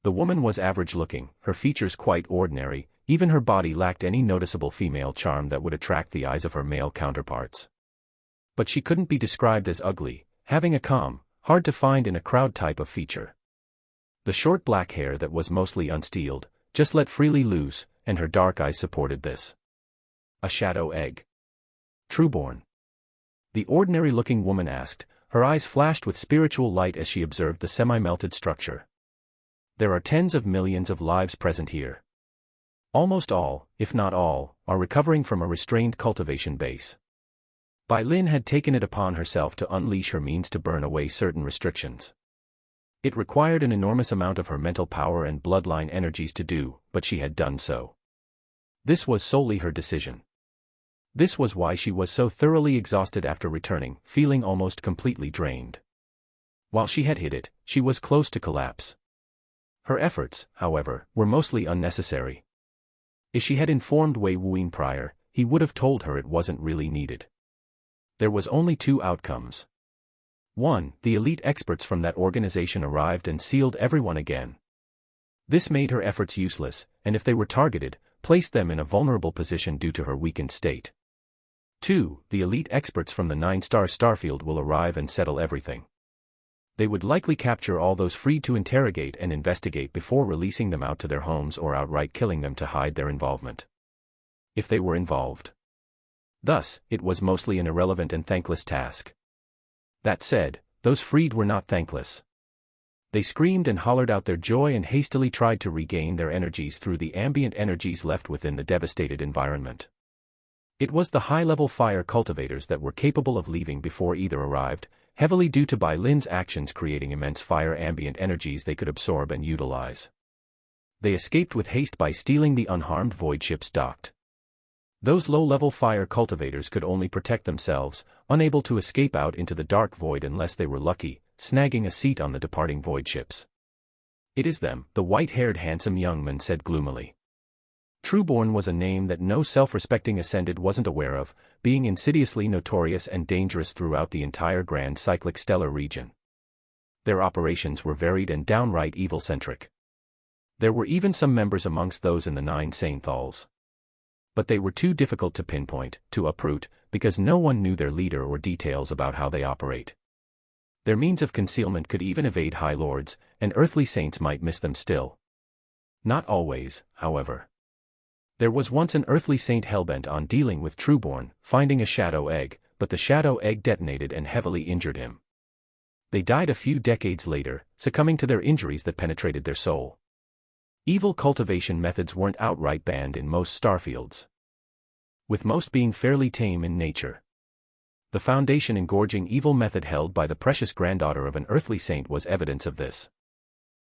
The woman was average-looking, her features quite ordinary, even her body lacked any noticeable female charm that would attract the eyes of her male counterparts. But she couldn't be described as ugly, having a calm, hard-to-find in a crowd type of feature. The short black hair that was mostly unsteeled, just let freely loose, and her dark eyes supported this. A shadow egg. Trueborn. The ordinary-looking woman asked, her eyes flashed with spiritual light as she observed the semi-melted structure. There are tens of millions of lives present here. Almost all, if not all, are recovering from a restrained cultivation base. Bai Lin had taken it upon herself to unleash her means to burn away certain restrictions. It required an enormous amount of her mental power and bloodline energies to do, but she had done so. This was solely her decision. This was why she was so thoroughly exhausted after returning, feeling almost completely drained. While she had hit it, she was close to collapse. Her efforts, however, were mostly unnecessary. If she had informed Wei Wuyin prior, he would have told her it wasn't really needed. There was only 2 outcomes. 1. The elite experts from that organization arrived and sealed everyone again. This made her efforts useless, and if they were targeted, placed them in a vulnerable position due to her weakened state. 2. The elite experts from the 9-star starfield will arrive and settle everything. They would likely capture all those freed to interrogate and investigate before releasing them out to their homes or outright killing them to hide their involvement. If they were involved. Thus, it was mostly an irrelevant and thankless task. That said, those freed were not thankless. They screamed and hollered out their joy and hastily tried to regain their energies through the ambient energies left within the devastated environment. It was the high-level fire cultivators that were capable of leaving before either arrived, heavily due to Bai Lin's actions creating immense fire ambient energies they could absorb and utilize. They escaped with haste by stealing the unharmed void ships docked. Those low-level fire cultivators could only protect themselves, unable to escape out into the dark void unless they were lucky, snagging a seat on the departing void ships. "It is them," the white-haired handsome young man said gloomily. Trueborn was a name that no self-respecting Ascended wasn't aware of, being insidiously notorious and dangerous throughout the entire Grand Cyclic Stellar region. Their operations were varied and downright evil-centric. There were even some members amongst those in the Nine Sainthals. But they were too difficult to pinpoint, to uproot, because no one knew their leader or details about how they operate. Their means of concealment could even evade High Lords, and earthly saints might miss them still. Not always, however. There was once an earthly saint hellbent on dealing with Trueborn, finding a shadow egg, but the shadow egg detonated and heavily injured him. They died a few decades later, succumbing to their injuries that penetrated their soul. Evil cultivation methods weren't outright banned in most starfields, with most being fairly tame in nature. The foundation engorging evil method held by the precious granddaughter of an earthly saint was evidence of this.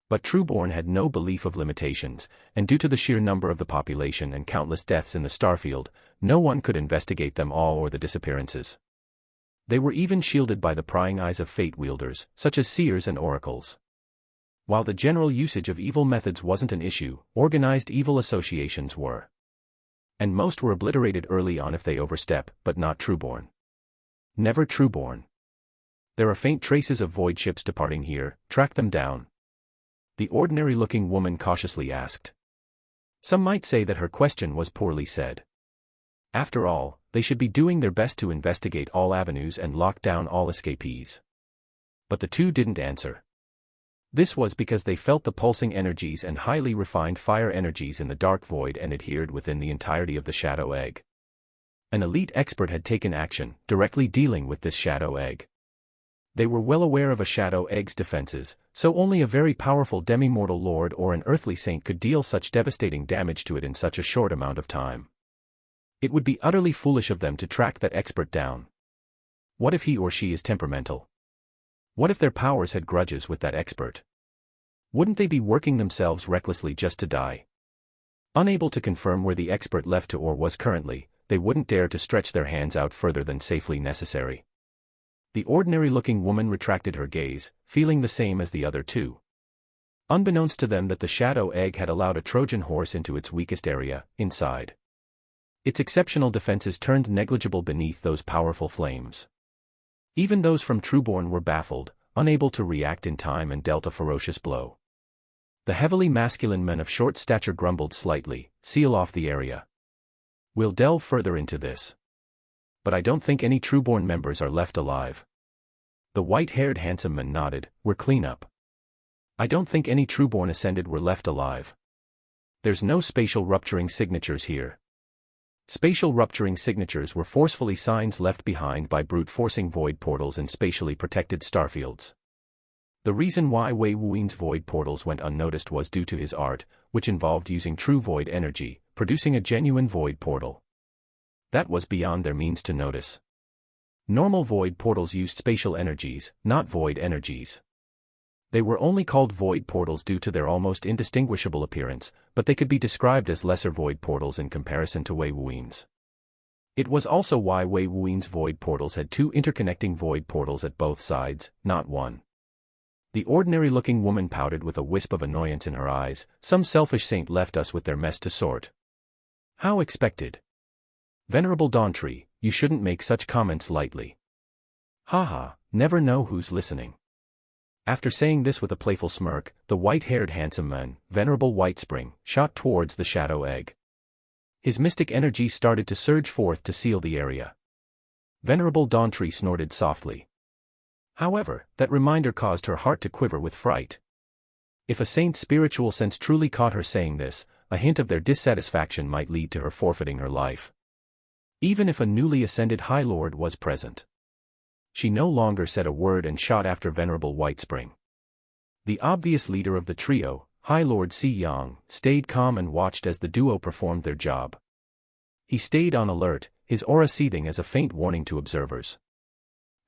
But Trueborn had no belief of limitations, and due to the sheer number of the population and countless deaths in the starfield, no one could investigate them all or the disappearances. They were even shielded by the prying eyes of fate wielders, such as seers and oracles. While the general usage of evil methods wasn't an issue, organized evil associations were. And most were obliterated early on if they overstep, but not Trueborn. Never Trueborn. There are faint traces of void ships departing here, track them down. The ordinary-looking woman cautiously asked. Some might say that her question was poorly said. After all, they should be doing their best to investigate all avenues and lock down all escapees. But the two didn't answer. This was because they felt the pulsing energies and highly refined fire energies in the dark void and adhered within the entirety of the shadow egg. An elite expert had taken action, directly dealing with this shadow egg. They were well aware of a shadow egg's defenses, so only a very powerful demi-mortal lord or an earthly saint could deal such devastating damage to it in such a short amount of time. It would be utterly foolish of them to track that expert down. What if he or she is temperamental? What if their powers had grudges with that expert? Wouldn't they be working themselves recklessly just to die? Unable to confirm where the expert left to or was currently, they wouldn't dare to stretch their hands out further than safely necessary. The ordinary-looking woman retracted her gaze, feeling the same as the other two. Unbeknownst to them that the shadow egg had allowed a Trojan horse into its weakest area, inside. Its exceptional defenses turned negligible beneath those powerful flames. Even those from Trueborn were baffled, unable to react in time and dealt a ferocious blow. The heavily masculine men of short stature grumbled slightly, seal off the area. We'll delve further into this. But I don't think any Trueborn members are left alive. The white-haired handsome man nodded, we're clean up. I don't think any Trueborn Ascended were left alive. There's no spatial rupturing signatures here. Spatial rupturing signatures were forcefully signs left behind by brute-forcing void portals in spatially protected starfields. The reason why Wei Wuin's void portals went unnoticed was due to his art, which involved using true void energy, producing a genuine void portal. That was beyond their means to notice. Normal void portals used spatial energies, not void energies. They were only called void portals due to their almost indistinguishable appearance, but they could be described as lesser void portals in comparison to Wei Wuin's. It was also why Wei Wuin's void portals had two interconnecting void portals at both sides, not one. The ordinary-looking woman pouted with a wisp of annoyance in her eyes. Some selfish saint left us with their mess to sort. How expected. Venerable Dawntree, you shouldn't make such comments lightly. Haha, never know who's listening. After saying this with a playful smirk, the white-haired handsome man, Venerable Whitespring, shot towards the shadow egg. His mystic energy started to surge forth to seal the area. Venerable Dawntree snorted softly. However, that reminder caused her heart to quiver with fright. If a saint's spiritual sense truly caught her saying this, a hint of their dissatisfaction might lead to her forfeiting her life. Even if a newly ascended High Lord was present. She no longer said a word and shot after Venerable Whitespring. The obvious leader of the trio, High Lord Si Yang, stayed calm and watched as the duo performed their job. He stayed on alert, his aura seething as a faint warning to observers.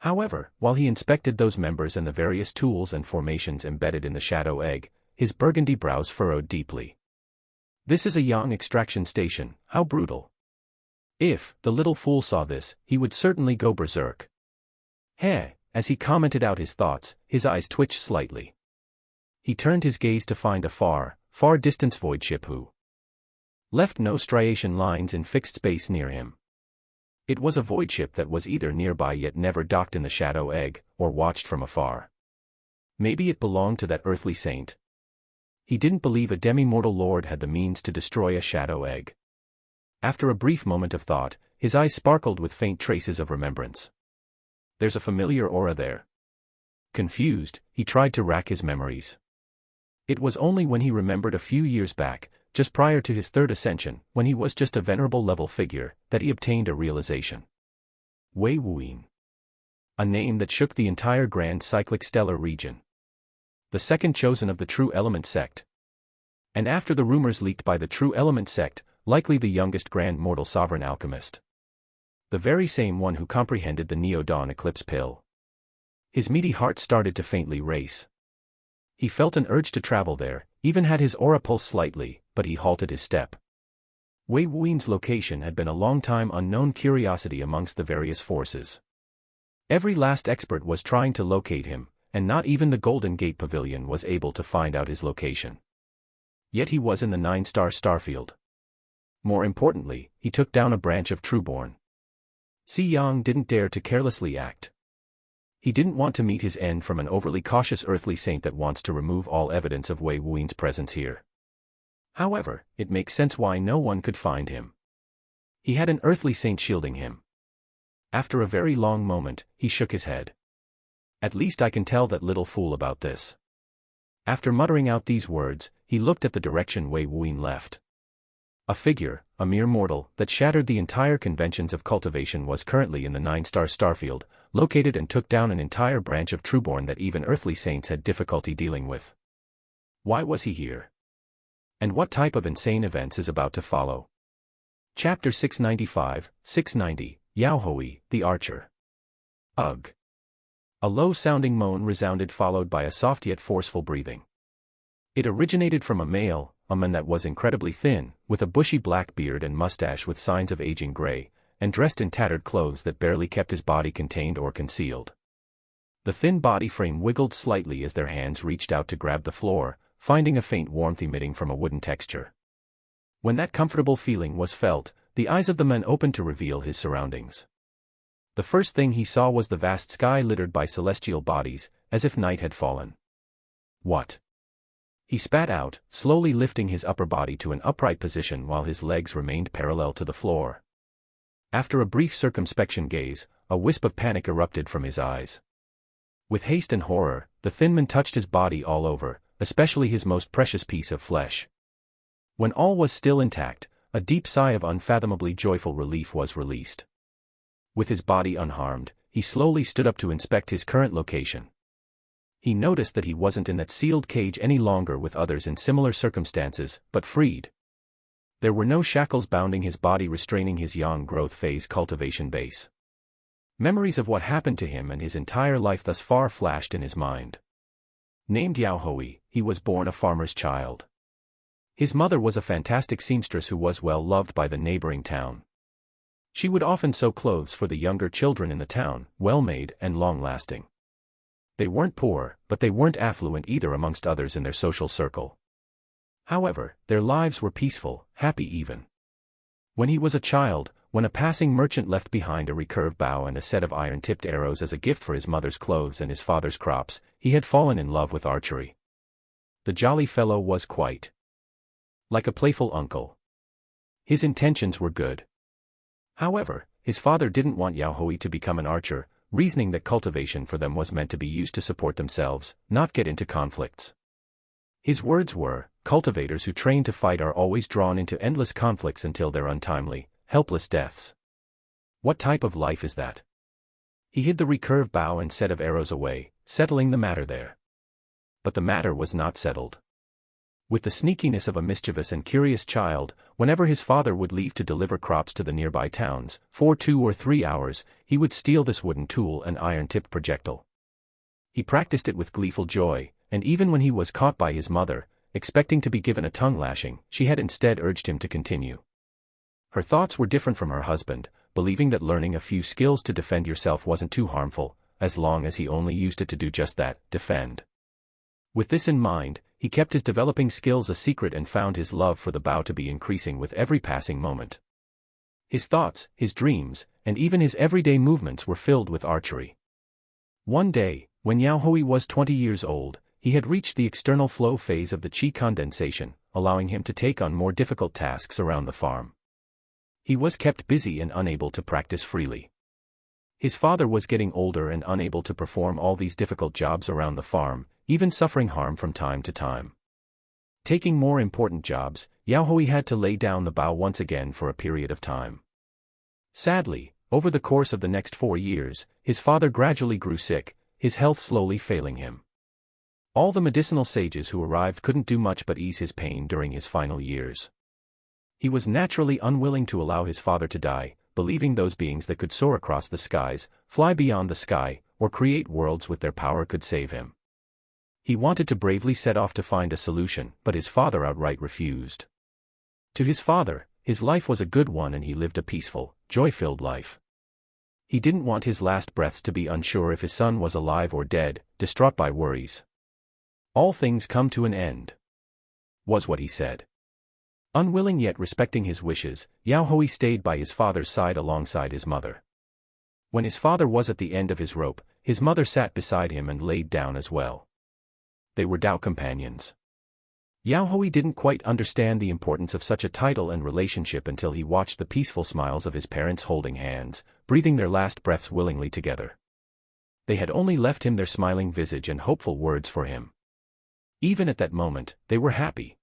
However, while he inspected those members and the various tools and formations embedded in the shadow egg, his burgundy brows furrowed deeply. This is a Yang extraction station, how brutal. If the little fool saw this, he would certainly go berserk. Heh, as he commented out his thoughts, his eyes twitched slightly. He turned his gaze to find a far distance void ship who left no striation lines in fixed space near him. It was a void ship that was either nearby yet never docked in the shadow egg, or watched from afar. Maybe it belonged to that earthly saint. He didn't believe a demi-mortal lord had the means to destroy a shadow egg. After a brief moment of thought, his eyes sparkled with faint traces of remembrance. There's a familiar aura there. Confused, he tried to rack his memories. It was only when he remembered a few years back, just prior to his third ascension, when he was just a venerable level figure, that he obtained a realization. Wei Wuyin. A name that shook the entire grand cyclic stellar region. The second chosen of the True Element sect. And after the rumors leaked by the True Element sect, likely the youngest grand mortal sovereign alchemist. The very same one who comprehended the Neo-Dawn Eclipse pill. His meaty heart started to faintly race. He felt an urge to travel there, even had his aura pulse slightly, but he halted his step. Wei Wuyin's location had been a long-time unknown curiosity amongst the various forces. Every last expert was trying to locate him, and not even the Golden Gate Pavilion was able to find out his location. Yet he was in the 9-star starfield. More importantly, he took down a branch of Trueborn. Si Yang didn't dare to carelessly act. He didn't want to meet his end from an overly cautious earthly saint that wants to remove all evidence of Wei Wuyin's presence here. However, it makes sense why no one could find him. He had an earthly saint shielding him. After a very long moment, he shook his head. At least I can tell that little fool about this. After muttering out these words, he looked at the direction Wei Wuyin left. A figure, a mere mortal, that shattered the entire conventions of cultivation was currently in the 9-star starfield, located and took down an entire branch of Trueborn that even earthly saints had difficulty dealing with. Why was he here? And what type of insane events is about to follow? Chapter 695, 690, Yaohui, the Archer. Ugh. A low-sounding moan resounded followed by a soft yet forceful breathing. It originated from a man that was incredibly thin, with a bushy black beard and mustache with signs of aging gray, and dressed in tattered clothes that barely kept his body contained or concealed. The thin body frame wiggled slightly as their hands reached out to grab the floor, finding a faint warmth emitting from a wooden texture. When that comfortable feeling was felt, the eyes of the man opened to reveal his surroundings. The first thing he saw was the vast sky littered by celestial bodies, as if night had fallen. What? He spat out, slowly lifting his upper body to an upright position while his legs remained parallel to the floor. After a brief circumspection gaze, a wisp of panic erupted from his eyes. With haste and horror, the thin man touched his body all over, especially his most precious piece of flesh. When all was still intact, a deep sigh of unfathomably joyful relief was released. With his body unharmed, he slowly stood up to inspect his current location. He noticed that he wasn't in that sealed cage any longer with others in similar circumstances, but freed. There were no shackles bounding his body restraining his yang growth phase cultivation base. Memories of what happened to him and his entire life thus far flashed in his mind. Named Yaohui, he was born a farmer's child. His mother was a fantastic seamstress who was well loved by the neighboring town. She would often sew clothes for the younger children in the town, well-made and long-lasting. They weren't poor, but they weren't affluent either amongst others in their social circle. However, their lives were peaceful, happy even. When he was a child, when a passing merchant left behind a recurved bow and a set of iron-tipped arrows as a gift for his mother's clothes and his father's crops, he had fallen in love with archery. The jolly fellow was quite like a playful uncle. His intentions were good. However, his father didn't want Yaohui to become an archer, reasoning that cultivation for them was meant to be used to support themselves, not get into conflicts. His words were, "Cultivators who train to fight are always drawn into endless conflicts until their untimely, helpless deaths." What type of life is that? He hid the recurved bow and set of arrows away, settling the matter there. But the matter was not settled. With the sneakiness of a mischievous and curious child, whenever his father would leave to deliver crops to the nearby towns, for 2 or 3 hours, he would steal this wooden tool and iron-tipped projectile. He practiced it with gleeful joy, and even when he was caught by his mother, expecting to be given a tongue-lashing, she had instead urged him to continue. Her thoughts were different from her husband, believing that learning a few skills to defend yourself wasn't too harmful, as long as he only used it to do just that, defend. With this in mind, he kept his developing skills a secret and found his love for the bow to be increasing with every passing moment. His thoughts, his dreams, and even his everyday movements were filled with archery. One day, when Yao Hui was 20 years old, he had reached the external flow phase of the qi condensation, allowing him to take on more difficult tasks around the farm. He was kept busy and unable to practice freely. His father was getting older and unable to perform all these difficult jobs around the farm, even suffering harm from time to time. Taking more important jobs, Yao Hui had to lay down the bow once again for a period of time. Sadly, over the course of the next 4 years, his father gradually grew sick, his health slowly failing him. All the medicinal sages who arrived couldn't do much but ease his pain during his final years. He was naturally unwilling to allow his father to die, believing those beings that could soar across the skies, fly beyond the sky, or create worlds with their power could save him. He wanted to bravely set off to find a solution, but his father outright refused. To his father, his life was a good one and he lived a peaceful, joy-filled life. He didn't want his last breaths to be unsure if his son was alive or dead, distraught by worries. All things come to an end, was what he said. Unwilling yet respecting his wishes, Yao Hui stayed by his father's side alongside his mother. When his father was at the end of his rope, his mother sat beside him and laid down as well. They were Tao companions. Yao Hui didn't quite understand the importance of such a title and relationship until he watched the peaceful smiles of his parents holding hands, breathing their last breaths willingly together. They had only left him their smiling visage and hopeful words for him. Even at that moment, they were happy.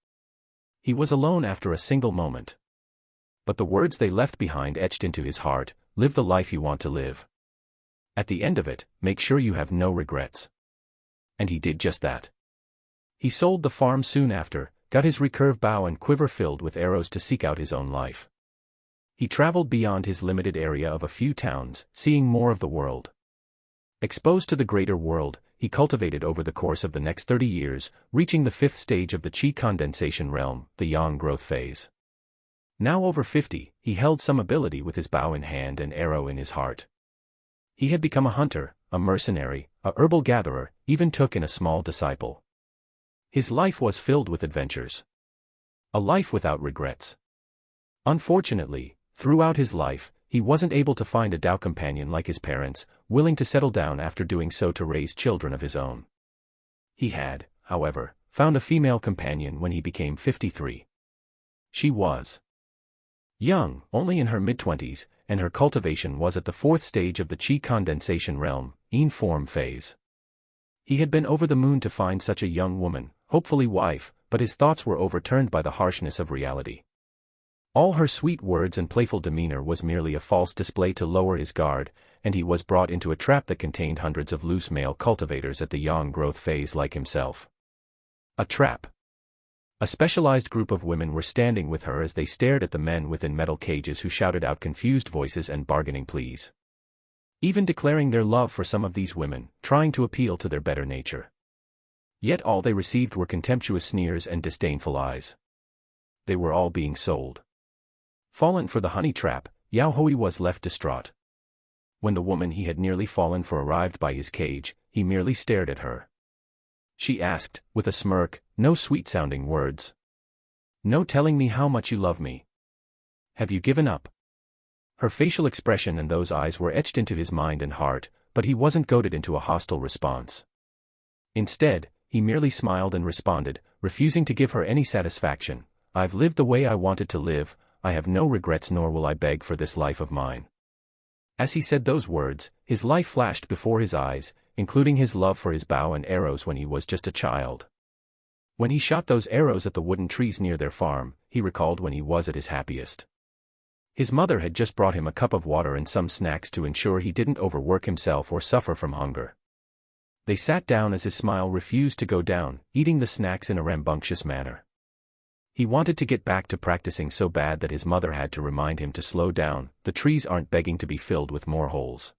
He was alone after a single moment. But the words they left behind etched into his heart: live the life you want to live. At the end of it, make sure you have no regrets. And he did just that. He sold the farm soon after, got his recurved bow and quiver filled with arrows to seek out his own life. He traveled beyond his limited area of a few towns, seeing more of the world. Exposed to the greater world, he cultivated over the course of the next 30 years, reaching the 5th stage of the qi condensation realm, the yang growth phase. Now over 50, he held some ability with his bow in hand and arrow in his heart. He had become a hunter, a mercenary, a herbal gatherer, even took in a small disciple. His life was filled with adventures. A life without regrets. Unfortunately, throughout his life, he wasn't able to find a Tao companion like his parents, willing to settle down after doing so to raise children of his own. He had, however, found a female companion when he became 53. She was young, only in her mid-20s, and her cultivation was at the 4th stage of the qi condensation realm, yin form phase. He had been over the moon to find such a young woman, hopefully wife, but his thoughts were overturned by the harshness of reality. All her sweet words and playful demeanor was merely a false display to lower his guard, and he was brought into a trap that contained hundreds of loose male cultivators at the yang growth phase like himself. A trap. A specialized group of women were standing with her as they stared at the men within metal cages who shouted out confused voices and bargaining pleas. Even declaring their love for some of these women, trying to appeal to their better nature. Yet all they received were contemptuous sneers and disdainful eyes. They were all being sold. Fallen for the honey trap, Yao Hui was left distraught. When the woman he had nearly fallen for arrived by his cage, he merely stared at her. She asked, with a smirk, "No sweet-sounding words. No telling me how much you love me. Have you given up?" Her facial expression and those eyes were etched into his mind and heart, but he wasn't goaded into a hostile response. Instead, he merely smiled and responded, refusing to give her any satisfaction, "I've lived the way I wanted to live, I have no regrets nor will I beg for this life of mine." As he said those words, his life flashed before his eyes, including his love for his bow and arrows when he was just a child. When he shot those arrows at the wooden trees near their farm, he recalled when he was at his happiest. His mother had just brought him a cup of water and some snacks to ensure he didn't overwork himself or suffer from hunger. They sat down as his smile refused to go down, eating the snacks in a rambunctious manner. He wanted to get back to practicing so bad that his mother had to remind him to slow down. The trees aren't begging to be filled with more holes.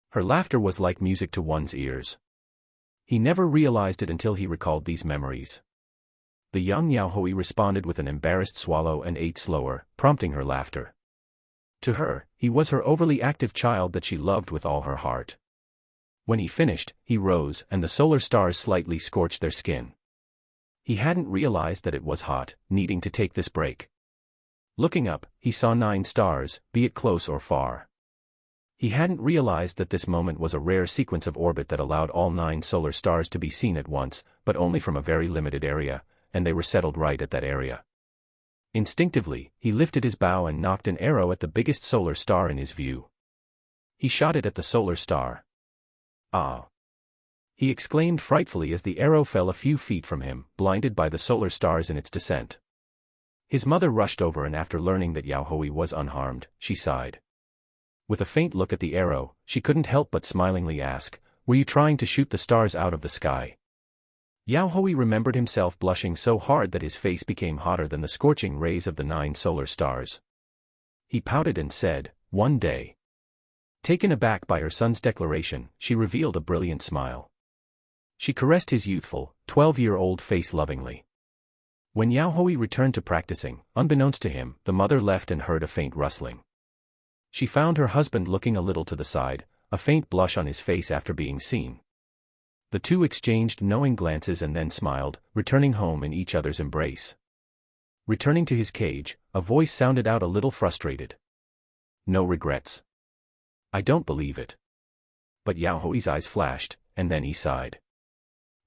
Her laughter was like music to one's ears. He never realized it until he recalled these memories. The young Yaohui responded with an embarrassed swallow and ate slower, prompting her laughter. To her, he was her overly active child that she loved with all her heart. When he finished, he rose, and the solar stars slightly scorched their skin. He hadn't realized that it was hot, needing to take this break. Looking up, he saw 9 stars, be it close or far. He hadn't realized that this moment was a rare sequence of orbit that allowed all 9 solar stars to be seen at once, but only from a very limited area, and they were settled right at that area. Instinctively, he lifted his bow and knocked an arrow at the biggest solar star in his view. He shot it at the solar star. Ah! He exclaimed frightfully as the arrow fell a few feet from him, blinded by the solar stars in its descent. His mother rushed over, and after learning that Yaohui was unharmed, she sighed. With a faint look at the arrow, she couldn't help but smilingly ask, "Were you trying to shoot the stars out of the sky?" Yaohui remembered himself blushing so hard that his face became hotter than the scorching rays of the 9 solar stars. He pouted and said, "One day." Taken aback by her son's declaration, she revealed a brilliant smile. She caressed his youthful, 12-year-old face lovingly. When Yaohui returned to practicing, unbeknownst to him, the mother left and heard a faint rustling. She found her husband looking a little to the side, a faint blush on his face after being seen. The two exchanged knowing glances and then smiled, returning home in each other's embrace. Returning to his cage, a voice sounded out a little frustrated. "No regrets." "I don't believe it." But Yaohui's eyes flashed, and then he sighed.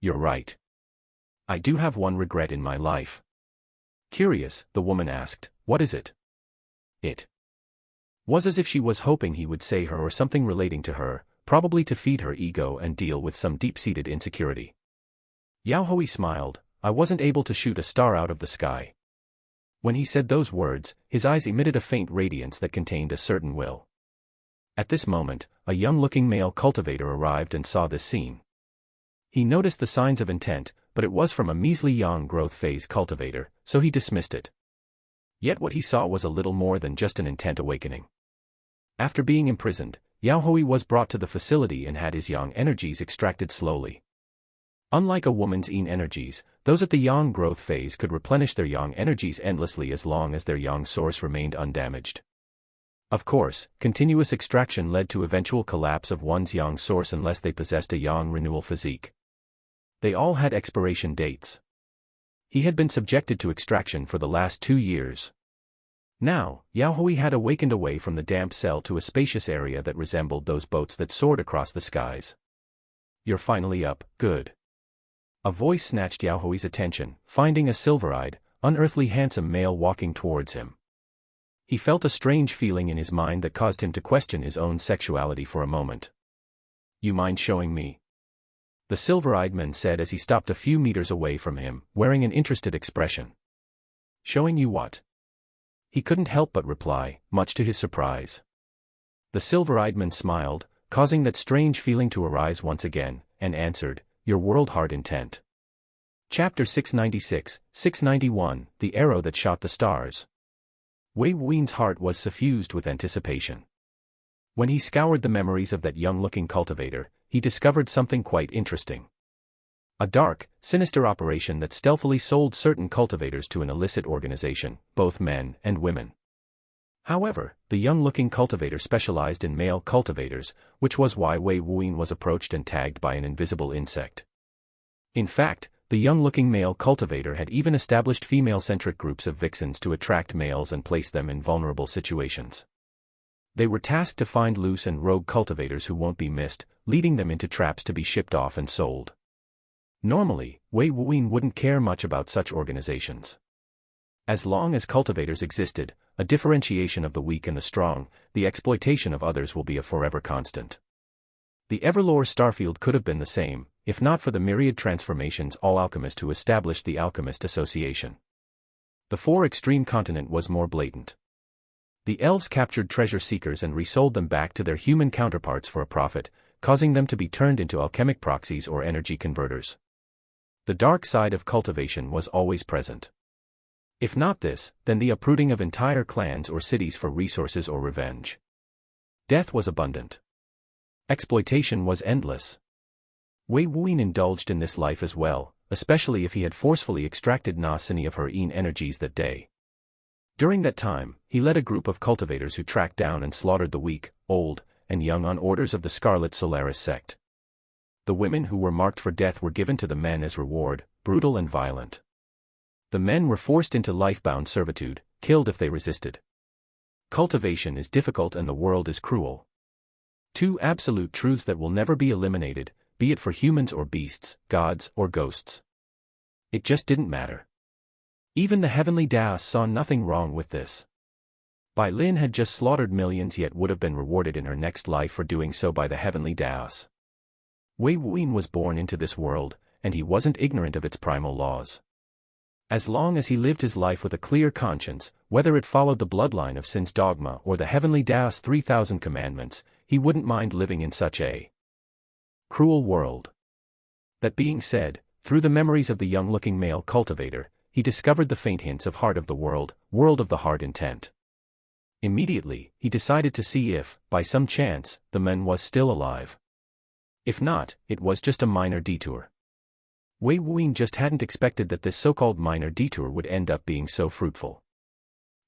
"You're right. I do have one regret in my life." Curious, the woman asked, "What is it?" It was as if she was hoping he would say her or something relating to her, probably to feed her ego and deal with some deep-seated insecurity. Yaohui smiled. "I wasn't able to shoot a star out of the sky." When he said those words, his eyes emitted a faint radiance that contained a certain will. At this moment, a young-looking male cultivator arrived and saw this scene. He noticed the signs of intent, but it was from a measly young growth phase cultivator, so he dismissed it. Yet what he saw was a little more than just an intent awakening. After being imprisoned, Yaohui was brought to the facility and had his yang energies extracted slowly. Unlike a woman's yin energies, those at the yang growth phase could replenish their yang energies endlessly as long as their yang source remained undamaged. Of course, continuous extraction led to eventual collapse of one's yang source unless they possessed a yang renewal physique. They all had expiration dates. He had been subjected to extraction for the last 2 years. Now, Yaohui had awakened away from the damp cell to a spacious area that resembled those boats that soared across the skies. "You're finally up, good." A voice snatched Yaohui's attention, finding a silver-eyed, unearthly handsome male walking towards him. He felt a strange feeling in his mind that caused him to question his own sexuality for a moment. "You mind showing me?" The silver-eyed man said as he stopped a few meters away from him, wearing an interested expression. "Showing you what?" He couldn't help but reply, much to his surprise. The silver-eyed man smiled, causing that strange feeling to arise once again, and answered, "Your world-hard intent." Chapter 696, 691, The Arrow That Shot the Stars. Wei Wuin's heart was suffused with anticipation. When he scoured the memories of that young-looking cultivator, he discovered something quite interesting. A dark, sinister operation that stealthily sold certain cultivators to an illicit organization, both men and women. However, the young-looking cultivator specialized in male cultivators, which was why Wei Wuin was approached and tagged by an invisible insect. In fact, the young-looking male cultivator had even established female-centric groups of vixens to attract males and place them in vulnerable situations. They were tasked to find loose and rogue cultivators who won't be missed, leading them into traps to be shipped off and sold. Normally, Wei Wuin wouldn't care much about such organizations. As long as cultivators existed, a differentiation of the weak and the strong, the exploitation of others will be a forever constant. The Everlore starfield could have been the same, if not for the myriad transformations all alchemists who established the Alchemist Association. The 4 extreme continent was more blatant. The elves captured treasure seekers and resold them back to their human counterparts for a profit, causing them to be turned into alchemic proxies or energy converters. The dark side of cultivation was always present. If not this, then the uprooting of entire clans or cities for resources or revenge. Death was abundant. Exploitation was endless. Wei Wuyin indulged in this life as well, especially if he had forcefully extracted any of her energies that day. During that time, he led a group of cultivators who tracked down and slaughtered the weak, old, and young on orders of the Scarlet Solaris sect. The women who were marked for death were given to the men as reward, brutal and violent. The men were forced into life-bound servitude, killed if they resisted. Cultivation is difficult and the world is cruel. Two absolute truths that will never be eliminated, be it for humans or beasts, gods or ghosts. It just didn't matter. Even the heavenly Daos saw nothing wrong with this. Bai Lin had just slaughtered millions yet would have been rewarded in her next life for doing so by the heavenly Daos. Wei Wuyin was born into this world, and he wasn't ignorant of its primal laws. As long as he lived his life with a clear conscience, whether it followed the bloodline of Sin's dogma or the heavenly Daos 3,000 commandments, he wouldn't mind living in such a cruel world. That being said, through the memories of the young-looking male cultivator, he discovered the faint hints of heart of the world of the heart intent. Immediately, he decided to see if, by some chance, the man was still alive. If not, it was just a minor detour. Wei Wuyin just hadn't expected that this so-called minor detour would end up being so fruitful.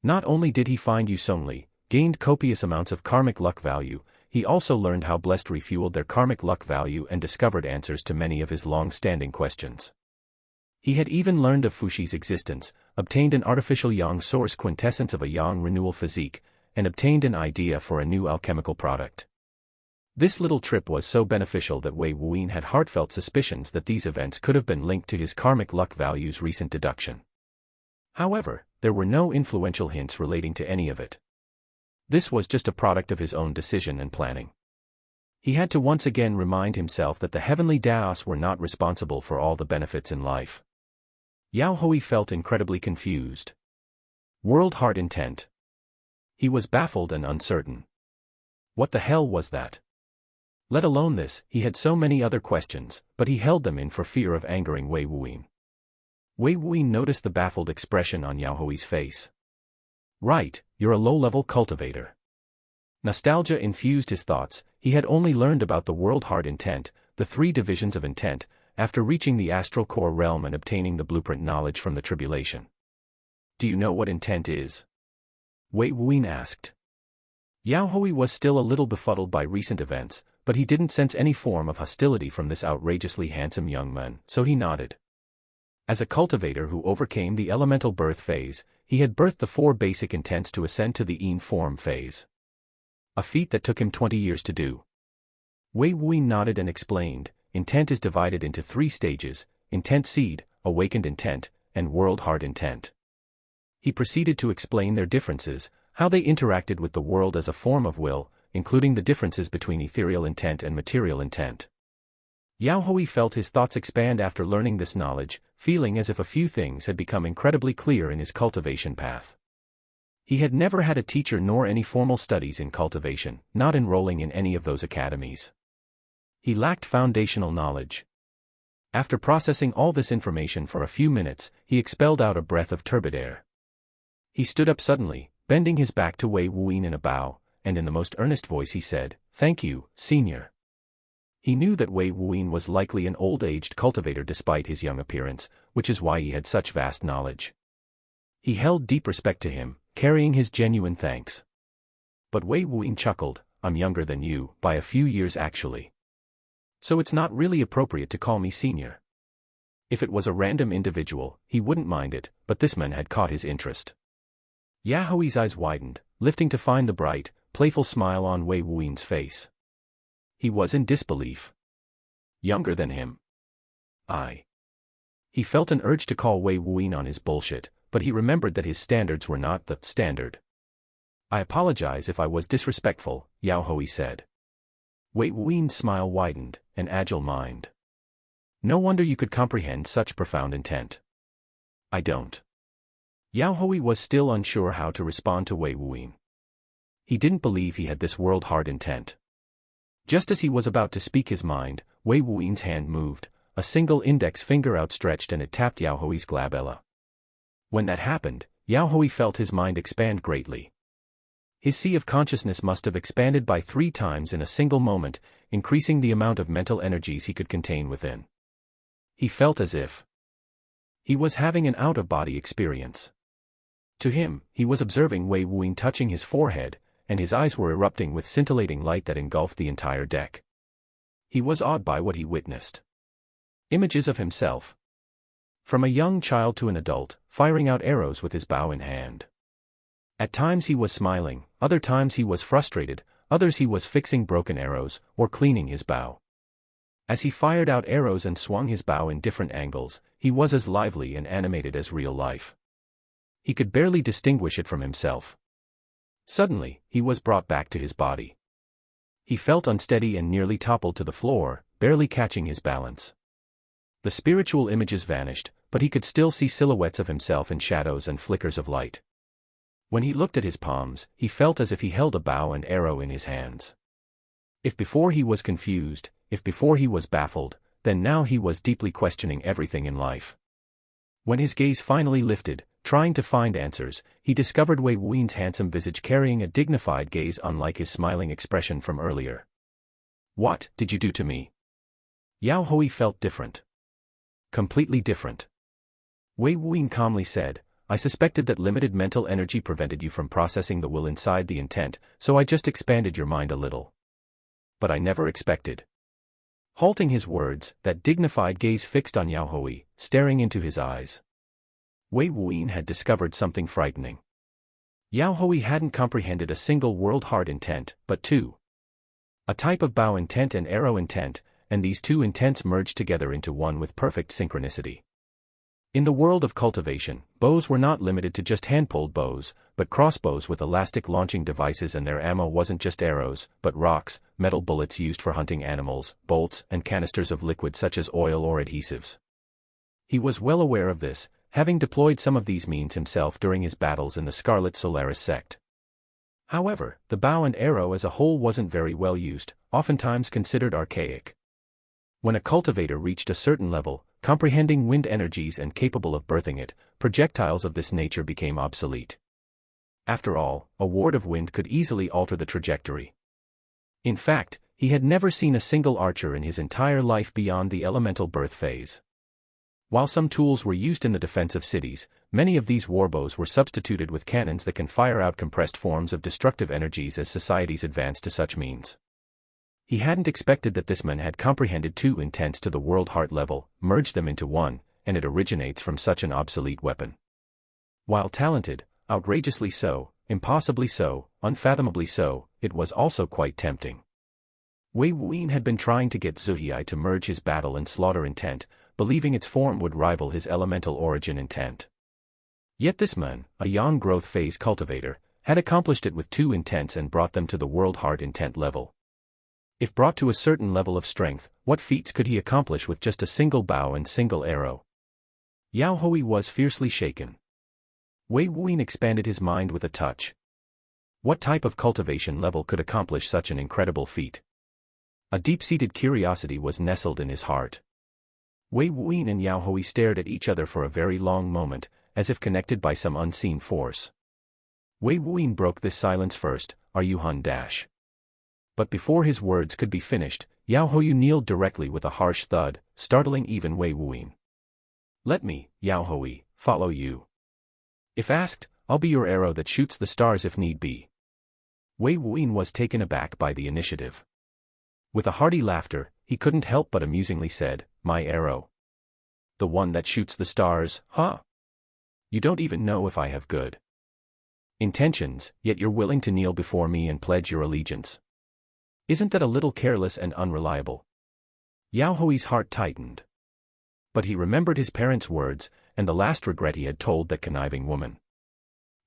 Not only did he find Yu Songli, gained copious amounts of karmic luck value, he also learned how blessed refueled their karmic luck value and discovered answers to many of his long-standing questions. He had even learned of Fushi's existence, obtained an artificial yang source quintessence of a yang renewal physique, and obtained an idea for a new alchemical product. This little trip was so beneficial that Wei Wuyin had heartfelt suspicions that these events could have been linked to his karmic luck value's recent deduction. However, there were no influential hints relating to any of it. This was just a product of his own decision and planning. He had to once again remind himself that the heavenly Daos were not responsible for all the benefits in life. Yao Hui felt incredibly confused. World heart intent. He was baffled and uncertain. What the hell was that? Let alone this, he had so many other questions, but he held them in for fear of angering Wei Wuyin. Wei Wuyin noticed the baffled expression on Yao Hui's face. Right, you're a low-level cultivator. Nostalgia infused his thoughts. He had only learned about the world heart intent, the three divisions of intent, after reaching the astral core realm and obtaining the blueprint knowledge from the tribulation. Do you know what intent is? Wei Wuyin asked. Yao Hui was still a little befuddled by recent events, but he didn't sense any form of hostility from this outrageously handsome young man, so he nodded. As a cultivator who overcame the elemental birth phase, he had birthed the four basic intents to ascend to the Yin form phase. A feat that took him 20 years to do. Wei Wuyin nodded and explained, intent is divided into three stages: intent seed, awakened intent, and world heart intent. He proceeded to explain their differences, how they interacted with the world as a form of will, including the differences between ethereal intent and material intent. Yao Hui felt his thoughts expand after learning this knowledge, feeling as if a few things had become incredibly clear in his cultivation path. He had never had a teacher nor any formal studies in cultivation, not enrolling in any of those academies. He lacked foundational knowledge. After processing all this information for a few minutes, he expelled out a breath of turbid air. He stood up suddenly, bending his back to Wei Wuyin in a bow, and in the most earnest voice he said, "Thank you, Senior." He knew that Wei Wuyin was likely an old-aged cultivator despite his young appearance, which is why he had such vast knowledge. He held deep respect to him, carrying his genuine thanks. But Wei Wuyin chuckled, "I'm younger than you, by a few years actually. So it's not really appropriate to call me Senior." If it was a random individual, he wouldn't mind it, but this man had caught his interest. Yao Hui's eyes widened, lifting to find the bright, playful smile on Wei Wuyin's face. He was in disbelief. Younger than him? He felt an urge to call Wei Wuyin on his bullshit, but he remembered that his standards were not the standard. "I apologize if I was disrespectful," Yao Hui said. Wei Wuyin's smile widened, an agile mind. "No wonder you could comprehend such profound intent." "I don't." Yao Hui was still unsure how to respond to Wei Wuyin. he didn't believe he had this world-hard intent. Just as he was about to speak his mind, Wei Wuyin's hand moved, a single index finger outstretched, and it tapped Yao Hui's glabella. When that happened, Yao Hui felt his mind expand greatly. His sea of consciousness must have expanded by 3 times in a single moment, increasing the amount of mental energies he could contain within. He felt as if he was having an out-of-body experience. To him, he was observing Wei Wuyin touching his forehead, and his eyes were erupting with scintillating light that engulfed the entire deck. He was awed by what he witnessed. Images of himself, from a young child to an adult, firing out arrows with his bow in hand. At times he was smiling, other times he was frustrated, others he was fixing broken arrows, or cleaning his bow. As he fired out arrows and swung his bow in different angles, he was as lively and animated as real life. He could barely distinguish it from himself. Suddenly, he was brought back to his body. He felt unsteady and nearly toppled to the floor, barely catching his balance. The spiritual images vanished, but he could still see silhouettes of himself in shadows and flickers of light. When he looked at his palms, he felt as if he held a bow and arrow in his hands. If before he was confused, if before he was baffled, then now he was deeply questioning everything in life. When his gaze finally lifted, trying to find answers, he discovered Wei Wuin's handsome visage carrying a dignified gaze unlike his smiling expression from earlier. "What did you do to me?" Yao Hui felt different. Completely different. Wei Wuyin calmly said, "I suspected that limited mental energy prevented you from processing the will inside the intent, so I just expanded your mind a little. But I never expected." Halting his words, that dignified gaze fixed on Yao Hui, staring into his eyes. Wei Wuyin had discovered something frightening. Yao Hui hadn't comprehended a single world-hard intent, but 2. A type of bow intent and arrow intent, and these 2 intents merged together into one with perfect synchronicity. In the world of cultivation, bows were not limited to just hand-pulled bows, but crossbows with elastic launching devices, and their ammo wasn't just arrows, but rocks, metal bullets used for hunting animals, bolts, and canisters of liquid such as oil or adhesives. He was well aware of this, having deployed some of these means himself during his battles in the Scarlet Solaris sect. However, the bow and arrow as a whole wasn't very well used, oftentimes considered archaic. When a cultivator reached a certain level, comprehending wind energies and capable of birthing it, projectiles of this nature became obsolete. After all, a ward of wind could easily alter the trajectory. In fact, he had never seen a single archer in his entire life beyond the elemental birth phase. While some tools were used in the defense of cities, many of these warbows were substituted with cannons that can fire out compressed forms of destructive energies as societies advanced to such means. He hadn't expected that this man had comprehended 2 intents to the world heart level, merged them into one, and it originates from such an obsolete weapon. While talented, outrageously so, impossibly so, unfathomably so, it was also quite tempting. Wei Wuyin had been trying to get Zuhai to merge his battle and slaughter intent, believing its form would rival his elemental origin intent. Yet this man, a young growth phase cultivator, had accomplished it with 2 intents and brought them to the world heart intent level. If brought to a certain level of strength, what feats could he accomplish with just a single bow and single arrow? Yao Hui was fiercely shaken. Wei Wuyin expanded his mind with a touch. What type of cultivation level could accomplish such an incredible feat? A deep-seated curiosity was nestled in his heart. Wei Wuyin and Yao Hui stared at each other for a very long moment, as if connected by some unseen force. Wei Wuyin broke this silence first, "Are you Hun dash?" But before his words could be finished, Yao Hui kneeled directly with a harsh thud, startling even Wei Wuyin. "Let me, Yao Hui, follow you. If asked, I'll be your arrow that shoots the stars if need be." Wei Wuyin was taken aback by the initiative. With a hearty laughter, he couldn't help but amusingly said, "My arrow? The one that shoots the stars, huh? You don't even know if I have good intentions, yet you're willing to kneel before me and pledge your allegiance. Isn't that a little careless and unreliable?" Yao Hui's heart tightened. But he remembered his parents' words, and the last regret he had told that conniving woman.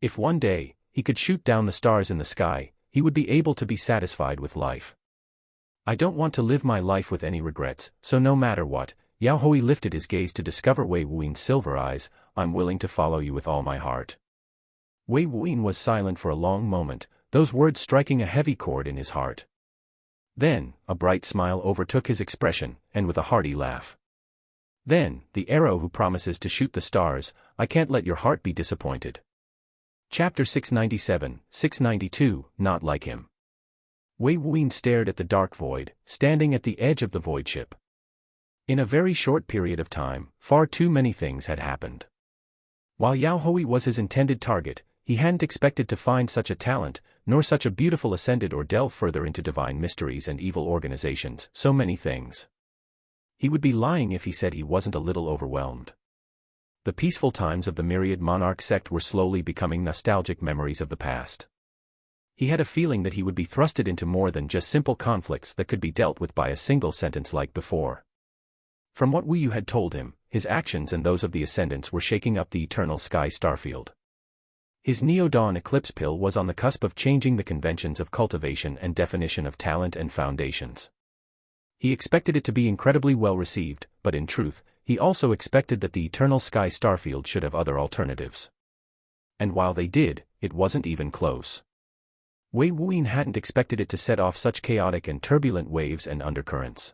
If one day, he could shoot down the stars in the sky, he would be able to be satisfied with life. "I don't want to live my life with any regrets, so no matter what," Yao Hui lifted his gaze to discover Wei Wuin's silver eyes, "I'm willing to follow you with all my heart." Wei Wuin was silent for a long moment, those words striking a heavy chord in his heart. Then, a bright smile overtook his expression, and with a hearty laugh. Then, the arrow who promises to shoot the stars, I can't let your heart be disappointed. Chapter 697, 692, Not Like Him. Wei Wuyin stared at the dark void, standing at the edge of the void ship. In a very short period of time, far too many things had happened. While Yao Hui was his intended target, he hadn't expected to find such a talent, nor such a beautiful ascended or delve further into divine mysteries and evil organizations, so many things. He would be lying if he said he wasn't a little overwhelmed. The peaceful times of the myriad monarch sect were slowly becoming nostalgic memories of the past. He had a feeling that he would be thrusted into more than just simple conflicts that could be dealt with by a single sentence like before. From what Wu Yu had told him, his actions and those of the ascendants were shaking up the eternal sky starfield. His Neo-Dawn Eclipse Pill was on the cusp of changing the conventions of cultivation and definition of talent and foundations. He expected it to be incredibly well received, but in truth, he also expected that the eternal sky starfield should have other alternatives. And while they did, it wasn't even close. Wei Wuyin hadn't expected it to set off such chaotic and turbulent waves and undercurrents.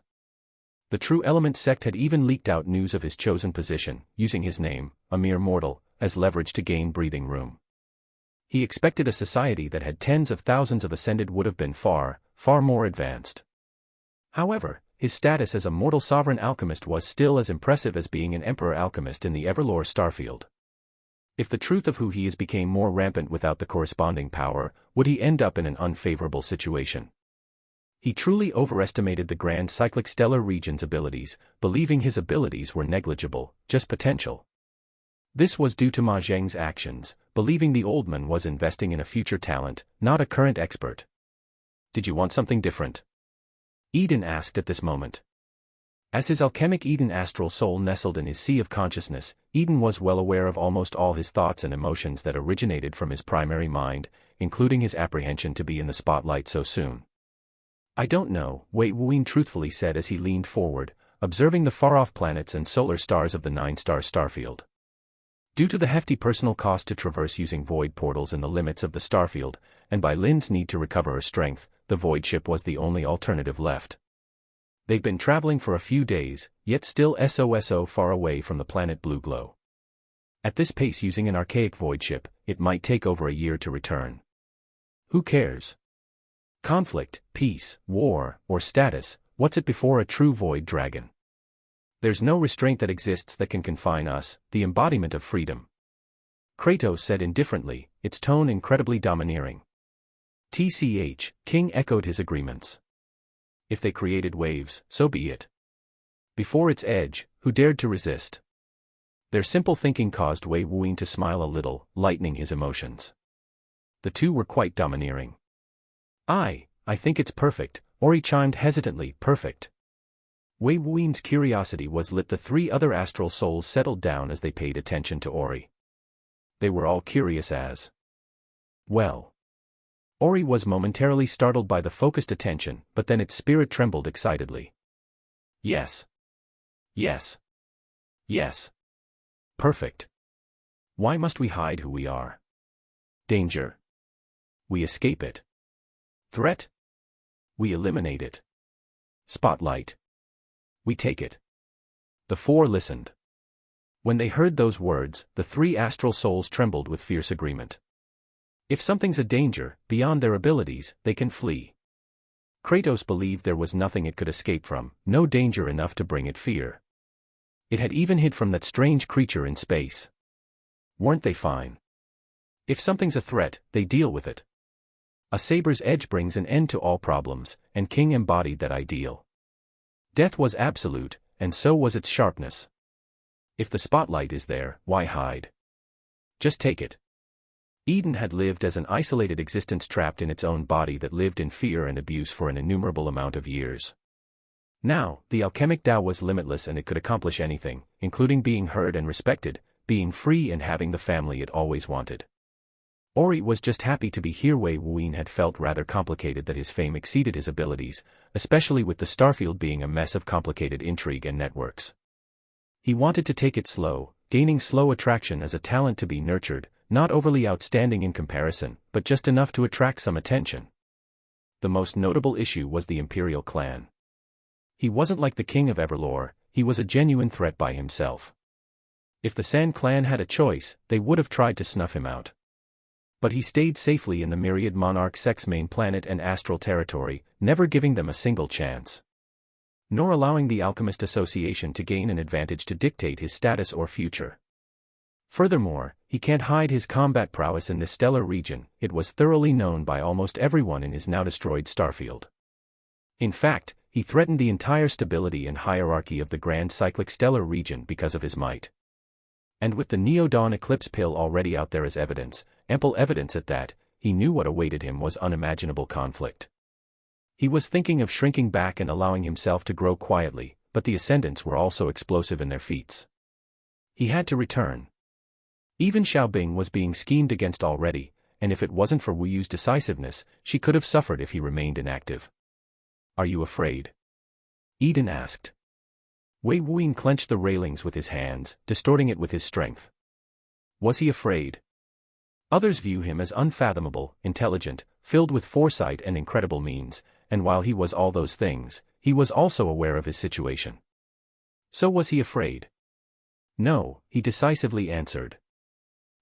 The True Element sect had even leaked out news of his chosen position, using his name, a mere mortal, as leverage to gain breathing room. He expected a society that had tens of thousands of ascended would have been far, far more advanced. However, his status as a mortal sovereign alchemist was still as impressive as being an emperor alchemist in the Everlore starfield. If the truth of who he is became more rampant without the corresponding power, would he end up in an unfavorable situation? He truly overestimated the grand cyclic stellar region's abilities, believing his abilities were negligible, just potential. This was due to Ma Zheng's actions, believing the old man was investing in a future talent, not a current expert. Did you want something different? Eden asked at this moment. As his alchemic Eden astral soul nestled in his sea of consciousness, Eden was well aware of almost all his thoughts and emotions that originated from his primary mind, including his apprehension to be in the spotlight so soon. I don't know, Wei Wuyin truthfully said as he leaned forward, observing the far-off planets and solar stars of the nine-star starfield. Due to the hefty personal cost to traverse using void portals in the limits of the starfield, and by Lin's need to recover her strength, the void ship was the only alternative left. They'd been traveling for a few days, yet still so far away from the planet Blue Glow. At this pace using an archaic void ship, it might take over a year to return. Who cares? Conflict, peace, war, or status, what's it before a true void dragon? There's no restraint that exists that can confine us, the embodiment of freedom. Kratos said indifferently, its tone incredibly domineering. TCH, King echoed his agreements. If they created waves, so be it. Before its edge, who dared to resist? Their simple thinking caused Wei Wuyin to smile a little, lightening his emotions. The two were quite domineering. I think it's perfect, Ori chimed hesitantly, perfect. Wei Wuyin's curiosity was lit. The three other astral souls settled down as they paid attention to Ori. They were all curious as well. Ori was momentarily startled by the focused attention, but then its spirit trembled excitedly. Yes. Yes. Yes. Perfect. Why must we hide who we are? Danger. We escape it. Threat? We eliminate it. Spotlight. We take it. The four listened. When they heard those words, the three astral souls trembled with fierce agreement. If something's a danger, beyond their abilities, they can flee. Kratos believed there was nothing it could escape from, no danger enough to bring it fear. It had even hid from that strange creature in space. Weren't they fine? If something's a threat, they deal with it. A saber's edge brings an end to all problems, and King embodied that ideal. Death was absolute, and so was its sharpness. If the spotlight is there, why hide? Just take it. Eden had lived as an isolated existence trapped in its own body that lived in fear and abuse for an innumerable amount of years. Now, the alchemic Tao was limitless and it could accomplish anything, including being heard and respected, being free and having the family it always wanted. Ori was just happy to be here. Wei Wuyin had felt rather complicated that his fame exceeded his abilities, especially with the starfield being a mess of complicated intrigue and networks. He wanted to take it slow, gaining slow attraction as a talent to be nurtured, not overly outstanding in comparison, but just enough to attract some attention. The most notable issue was the Imperial clan. He wasn't like the king of Everlore, he was a genuine threat by himself. If the Sand clan had a choice, they would have tried to snuff him out. But he stayed safely in the Myriad Monarch sect's main planet and astral territory, never giving them a single chance. Nor allowing the Alchemist Association to gain an advantage to dictate his status or future. Furthermore, he can't hide his combat prowess in this stellar region, it was thoroughly known by almost everyone in his now-destroyed starfield. In fact, he threatened the entire stability and hierarchy of the Grand Cyclic Stellar region because of his might. And with the Neo-Dawn Eclipse pill already out there as evidence, ample evidence at that, he knew what awaited him was unimaginable conflict. He was thinking of shrinking back and allowing himself to grow quietly, but the Ascendants were also explosive in their feats. He had to return. Even Xiaobing was being schemed against already, and if it wasn't for Wu Yu's decisiveness, she could have suffered if he remained inactive. "Are you afraid?" Eden asked. Wei Wuyin clenched the railings with his hands, distorting it with his strength. Was he afraid? Others view him as unfathomable, intelligent, filled with foresight and incredible means, and while he was all those things, he was also aware of his situation. So was he afraid? No, he decisively answered.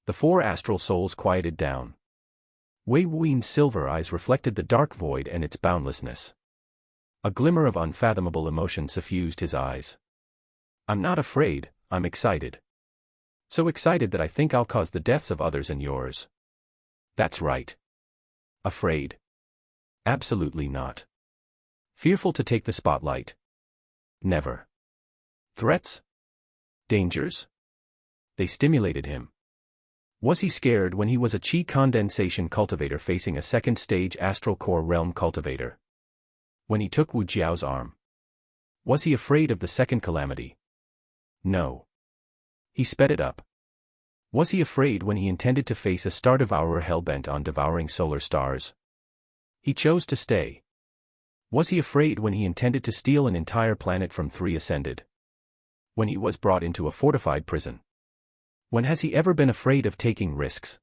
The four astral souls quieted down. Wei Wuin's silver eyes reflected the dark void and its boundlessness. A glimmer of unfathomable emotion suffused his eyes. "I'm not afraid, I'm excited. So excited that I think I'll cause the deaths of others and yours." "That's right." "Afraid?" "Absolutely not." "Fearful to take the spotlight?" "Never." "Threats? Dangers?" They stimulated him. Was he scared when he was a chi condensation cultivator facing a second-stage astral core realm cultivator? When he took Wu Jiao's arm? Was he afraid of the second calamity? No. He sped it up. Was he afraid when he intended to face a star devourer hell-bent on devouring solar stars? He chose to stay. Was he afraid when he intended to steal an entire planet from 3 Ascended? When he was brought into a fortified prison? When has he ever been afraid of taking risks?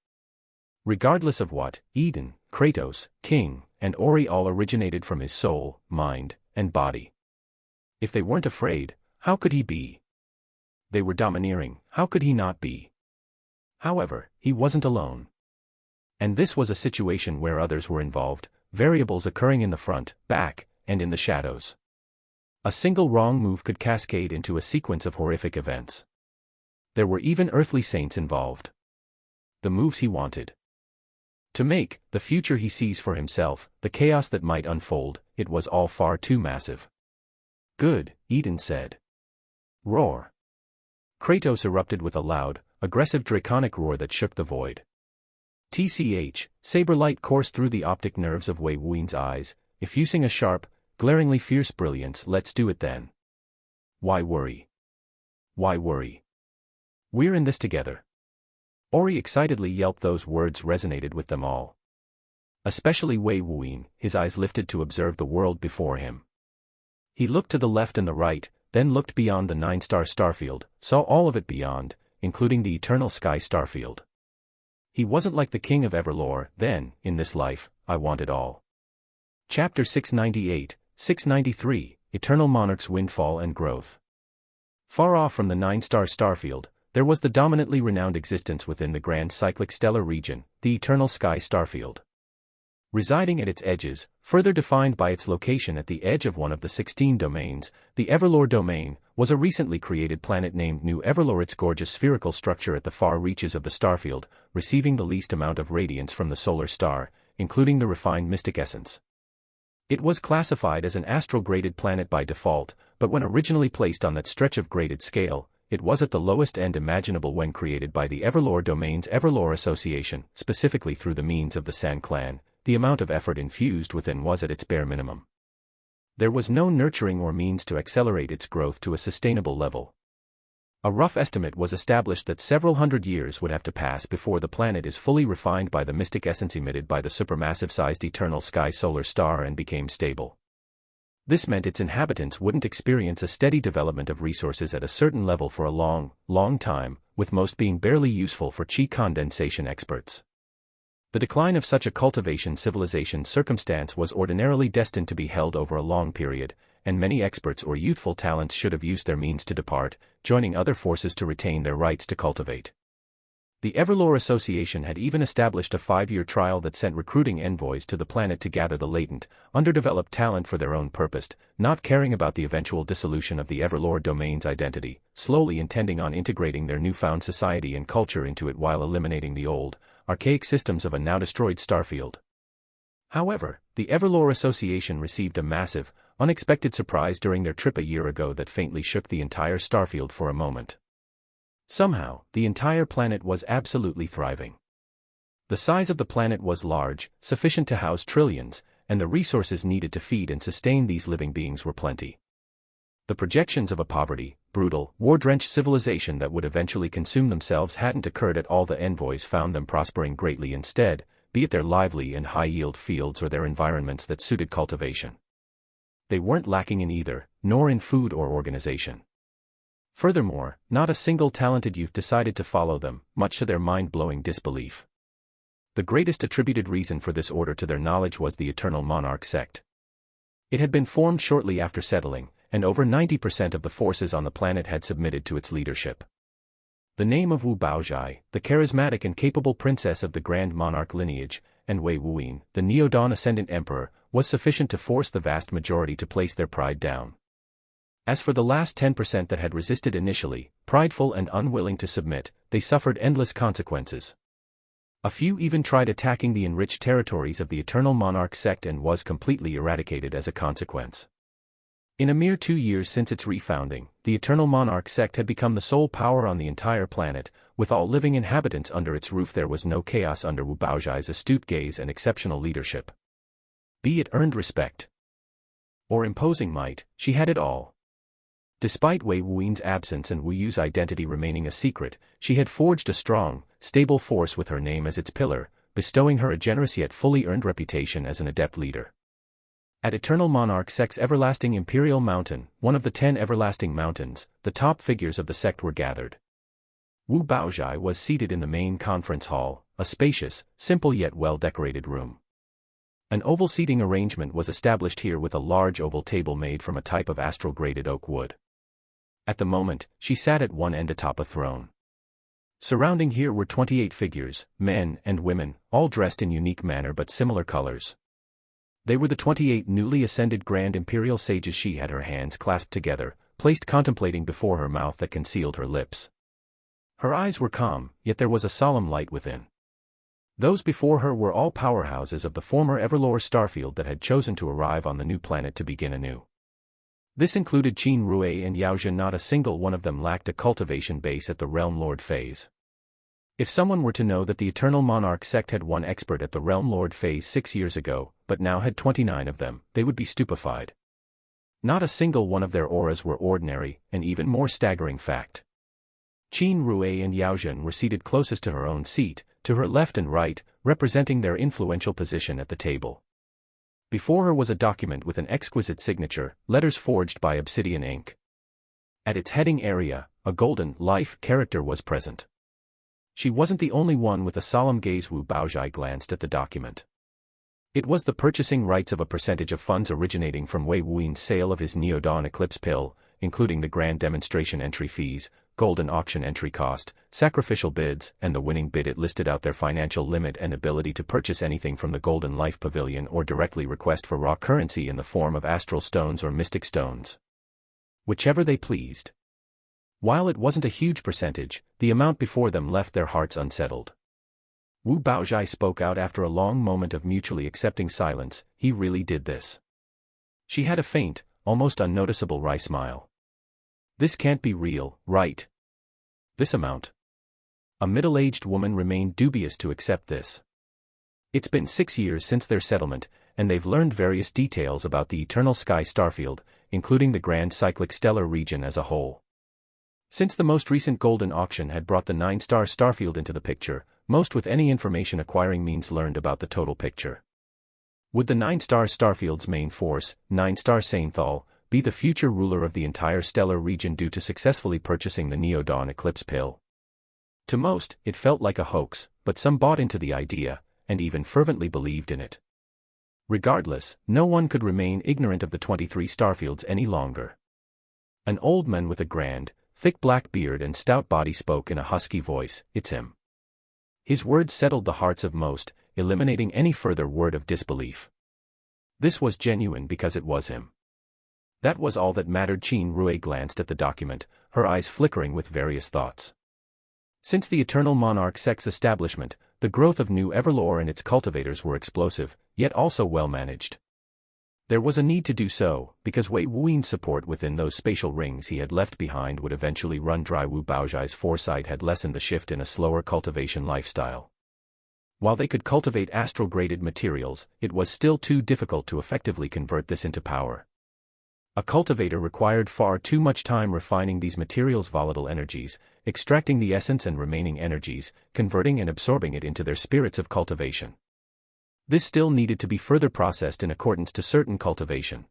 Regardless of what, Eden, Kratos, King, and Ori all originated from his soul, mind, and body. If they weren't afraid, how could he be? They were domineering, how could he not be? However, he wasn't alone. And this was a situation where others were involved, variables occurring in the front, back, and in the shadows. A single wrong move could cascade into a sequence of horrific events. There were even earthly saints involved. The moves he wanted to make, the future he sees for himself, the chaos that might unfold, it was all far too massive. "Good," Eden said. "Roar." Kratos erupted with a loud, aggressive draconic roar that shook the void. TCH, saber light coursed through the optic nerves of Wei Wuin's eyes, effusing a sharp, glaringly fierce brilliance. "Let's do it then. Why worry? Why worry? We're in this together." Ori excitedly yelped. Those words resonated with them all. Especially Wei Wuin, his eyes lifted to observe the world before him. He looked to the left and the right, then looked beyond the 9-star starfield, saw all of it beyond, including the eternal sky starfield. He wasn't like the king of Everlore. Then, in this life, I want it all. Chapter 698, 693, Eternal Monarch's Windfall and Growth. Far off from the 9-star starfield, there was the dominantly renowned existence within the Grand Cyclic Stellar region, the Eternal Sky Starfield. Residing at its edges, further defined by its location at the edge of one of the 16 domains, the Everlore domain, was a recently created planet named New Everlore. Its gorgeous spherical structure at the far reaches of the starfield, receiving the least amount of radiance from the solar star, including the refined mystic essence. It was classified as an astral-graded planet by default, but when originally placed on that stretch of graded scale, it was at the lowest end imaginable when created by the Everlore Domain's Everlore Association, specifically through the means of the Sand clan. The amount of effort infused within was at its bare minimum. There was no nurturing or means to accelerate its growth to a sustainable level. A rough estimate was established that several hundred years would have to pass before the planet is fully refined by the mystic essence emitted by the supermassive-sized eternal sky solar star and became stable. This meant its inhabitants wouldn't experience a steady development of resources at a certain level for a long, long time, with most being barely useful for chi condensation experts. The decline of such a cultivation civilization circumstance was ordinarily destined to be held over a long period, and many experts or youthful talents should have used their means to depart, joining other forces to retain their rights to cultivate. The Everlore Association had even established a 5-year trial that sent recruiting envoys to the planet to gather the latent, underdeveloped talent for their own purpose, not caring about the eventual dissolution of the Everlore domain's identity, slowly intending on integrating their newfound society and culture into it while eliminating the old, archaic systems of a now-destroyed starfield. However, the Everlore Association received a massive, unexpected surprise during their trip a year ago that faintly shook the entire starfield for a moment. Somehow, the entire planet was absolutely thriving. The size of the planet was large, sufficient to house trillions, and the resources needed to feed and sustain these living beings were plenty. The projections of a poverty, brutal, war-drenched civilization that would eventually consume themselves hadn't occurred at all. The envoys found them prospering greatly instead, be it their lively and high-yield fields or their environments that suited cultivation. They weren't lacking in either, nor in food or organization. Furthermore, not a single talented youth decided to follow them, much to their mind-blowing disbelief. The greatest attributed reason for this order to their knowledge was the Eternal Monarch sect. It had been formed shortly after settling, and over 90% of the forces on the planet had submitted to its leadership. The name of Wu Baozhai, the charismatic and capable princess of the Grand Monarch lineage, and Wei Wuyin, the Neo-Dawn Ascendant Emperor, was sufficient to force the vast majority to place their pride down. As for the last 10% that had resisted initially, prideful and unwilling to submit, they suffered endless consequences. A few even tried attacking the enriched territories of the Eternal Monarch sect and was completely eradicated as a consequence. In a mere 2 years since its refounding, the Eternal Monarch sect had become the sole power on the entire planet. With all living inhabitants under its roof, there was no chaos under Wu Baozhai's astute gaze and exceptional leadership. Be it earned respect or imposing might, she had it all. Despite Wei Wuyin's absence and Wu Yu's identity remaining a secret, she had forged a strong, stable force with her name as its pillar, bestowing her a generous yet fully earned reputation as an adept leader. At Eternal Monarch sect's everlasting Imperial Mountain, one of the 10 everlasting mountains, the top figures of the sect were gathered. Wu Baozhai was seated in the main conference hall, a spacious, simple yet well-decorated room. An oval seating arrangement was established here with a large oval table made from a type of astral-graded oak wood. At the moment, she sat at one end atop a throne. Surrounding her were 28 figures, men and women, all dressed in unique manner but similar colors. They were the 28 newly ascended Grand Imperial sages. She had her hands clasped together, placed contemplating before her mouth that concealed her lips. Her eyes were calm, yet there was a solemn light within. Those before her were all powerhouses of the former Everlore starfield that had chosen to arrive on the new planet to begin anew. This included Qin Rui and Yaozhen. Not a single one of them lacked a cultivation base at the Realm Lord phase. If someone were to know that the Eternal Monarch sect had one expert at the Realm Lord phase 6 years ago, but now had 29 of them, they would be stupefied. Not a single one of their auras were ordinary, an even more staggering fact. Qin Rui and Yaozhen were seated closest to her own seat, to her left and right, representing their influential position at the table. Before her was a document with an exquisite signature, letters forged by obsidian ink. At its heading area, a golden life character was present. She wasn't the only one with a solemn gaze. Wu Baozhai glanced at the document. It was the purchasing rights of a percentage of funds originating from Wei Wuyin's sale of his Neo-Dawn Eclipse pill, including the grand demonstration entry fees, golden auction entry cost, sacrificial bids, and the winning bid. It listed out their financial limit and ability to purchase anything from the Golden Life Pavilion or directly request for raw currency in the form of astral stones or mystic stones. Whichever they pleased. While it wasn't a huge percentage, the amount before them left their hearts unsettled. Wu Baozhai spoke out after a long moment of mutually accepting silence. He really did this. She had a faint, almost unnoticeable wry smile. This can't be real, right? This amount. A middle-aged woman remained dubious to accept this. It's been 6 years since their settlement, and they've learned various details about the Eternal Sky Starfield, including the Grand Cyclic Stellar region as a whole. Since the most recent golden auction had brought the 9-star Starfield into the picture, most with any information acquiring means learned about the total picture. Would the 9-star Starfield's main force, 9-star Sainthal, be the future ruler of the entire stellar region due to successfully purchasing the Neo-Dawn Eclipse pill? To most, it felt like a hoax, but some bought into the idea, and even fervently believed in it. Regardless, no one could remain ignorant of the 23 Starfields any longer. An old man with a grand, thick black beard and stout body spoke in a husky voice. "It's him." His words settled the hearts of most, eliminating any further word of disbelief. This was genuine because it was him. That was all that mattered. Qin Rui glanced at the document, her eyes flickering with various thoughts. Since the Eternal Monarch sex establishment, the growth of New Everlore and its cultivators were explosive, yet also well managed. There was a need to do so, because Wei Wuyan's support within those spatial rings he had left behind would eventually run dry. Wu Baozhai's foresight had lessened the shift in a slower cultivation lifestyle. While they could cultivate astral-graded materials, it was still too difficult to effectively convert this into power. A cultivator required far too much time refining these materials' volatile energies, extracting the essence and remaining energies, converting and absorbing it into their spirits of cultivation. This still needed to be further processed in accordance to certain cultivation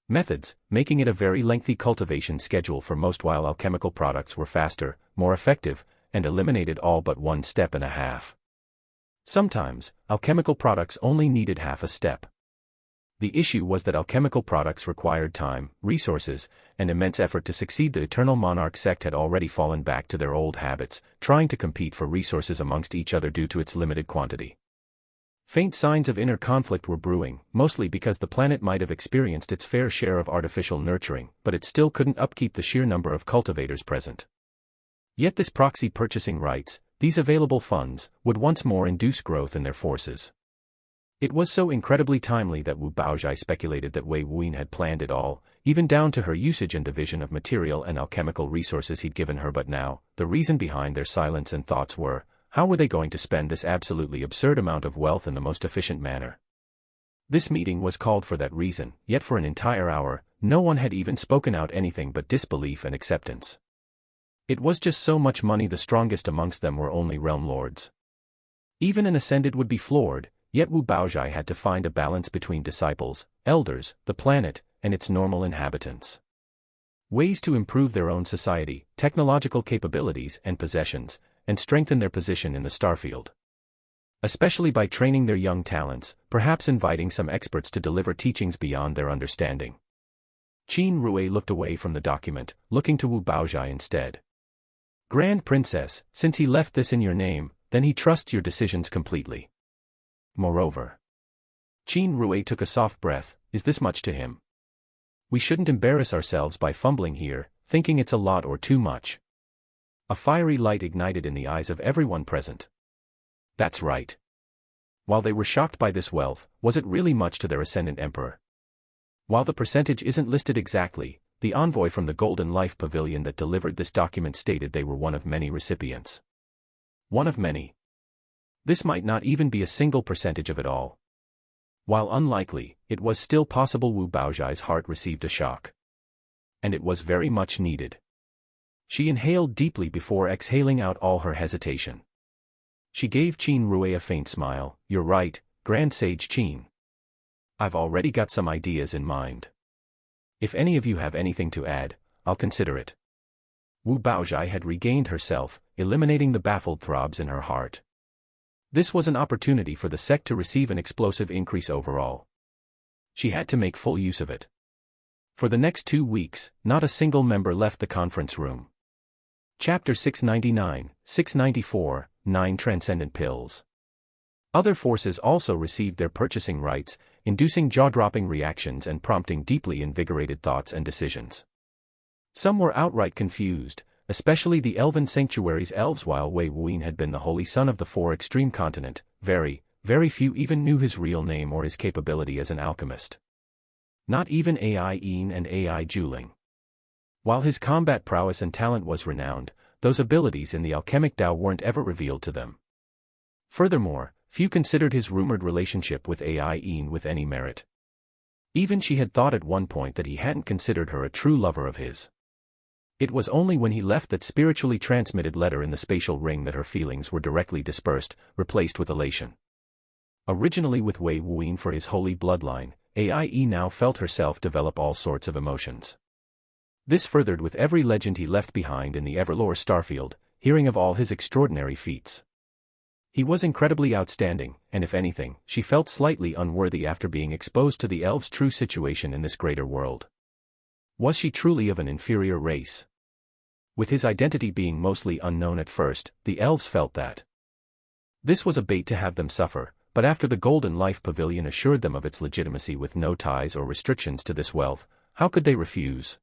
methods, making it a very lengthy cultivation schedule for most, while alchemical products were faster, more effective, and eliminated all but one step and a half. Sometimes, alchemical products only needed half a step. The issue was that alchemical products required time, resources, and immense effort to succeed. The Eternal Monarch sect had already fallen back to their old habits, trying to compete for resources amongst each other due to its limited quantity. Faint signs of inner conflict were brewing, mostly because the planet might have experienced its fair share of artificial nurturing, but it still couldn't upkeep the sheer number of cultivators present. Yet this proxy purchasing rights, these available funds, would once more induce growth in their forces. It was so incredibly timely that Wu Baozhai speculated that Wei Wuyan had planned it all, even down to her usage and division of material and alchemical resources he'd given her. But now, the reason behind their silence and thoughts were, how were they going to spend this absolutely absurd amount of wealth in the most efficient manner? This meeting was called for that reason, yet for an entire hour, no one had even spoken out anything but disbelief and acceptance. It was just so much money. The strongest amongst them were only realm lords. Even an ascended would be floored, yet Wu Baozhai had to find a balance between disciples, elders, the planet, and its normal inhabitants. Ways to improve their own society, technological capabilities and possessions, and strengthen their position in the starfield. Especially by training their young talents, perhaps inviting some experts to deliver teachings beyond their understanding. Qin Rui looked away from the document, looking to Wu Baozhai instead. Grand Princess, since he left this in your name, then he trusts your decisions completely. Moreover, Qin Rui took a soft breath. Is this much to him? We shouldn't embarrass ourselves by fumbling here, thinking it's a lot or too much. A fiery light ignited in the eyes of everyone present. That's right. While they were shocked by this wealth, was it really much to their ascendant emperor? While the percentage isn't listed exactly, the envoy from the Golden Life Pavilion that delivered this document stated they were one of many recipients. One of many. This might not even be a single percentage of it all. While unlikely, it was still possible. Wu Baozhai's heart received a shock. And it was very much needed. She inhaled deeply before exhaling out all her hesitation. She gave Qin Rui a faint smile. You're right, Grand Sage Qin. I've already got some ideas in mind. If any of you have anything to add, I'll consider it. Wu Baozhai had regained herself, eliminating the baffled throbs in her heart. This was an opportunity for the sect to receive an explosive increase overall. She had to make full use of it. For the next 2 weeks, not a single member left the conference room. Chapter 699, 694, 9 Transcendent Pills. Other forces also received their purchasing rights, inducing jaw-dropping reactions and prompting deeply invigorated thoughts and decisions. Some were outright confused, especially the elven sanctuary's elves. While Wei Wuyan had been the holy son of the 4 extreme continent, very few even knew his real name or his capability as an alchemist. Not even Ai Yin and Ai Juling. While his combat prowess and talent was renowned, those abilities in the alchemic Tao weren't ever revealed to them. Furthermore, few considered his rumored relationship with Ai Yin with any merit. Even she had thought at one point that he hadn't considered her a true lover of his. It was only when he left that spiritually transmitted letter in the spatial ring that her feelings were directly dispersed, replaced with elation. Originally with Wei Wuyin for his holy bloodline, AIE now felt herself develop all sorts of emotions. This furthered with every legend he left behind in the Everlore starfield, hearing of all his extraordinary feats. He was incredibly outstanding, and if anything, she felt slightly unworthy after being exposed to the elves' true situation in this greater world. Was she truly of an inferior race? With his identity being mostly unknown at first, the elves felt that this was a bait to have them suffer, but after the Golden Life Pavilion assured them of its legitimacy with no ties or restrictions to this wealth, how could they refuse?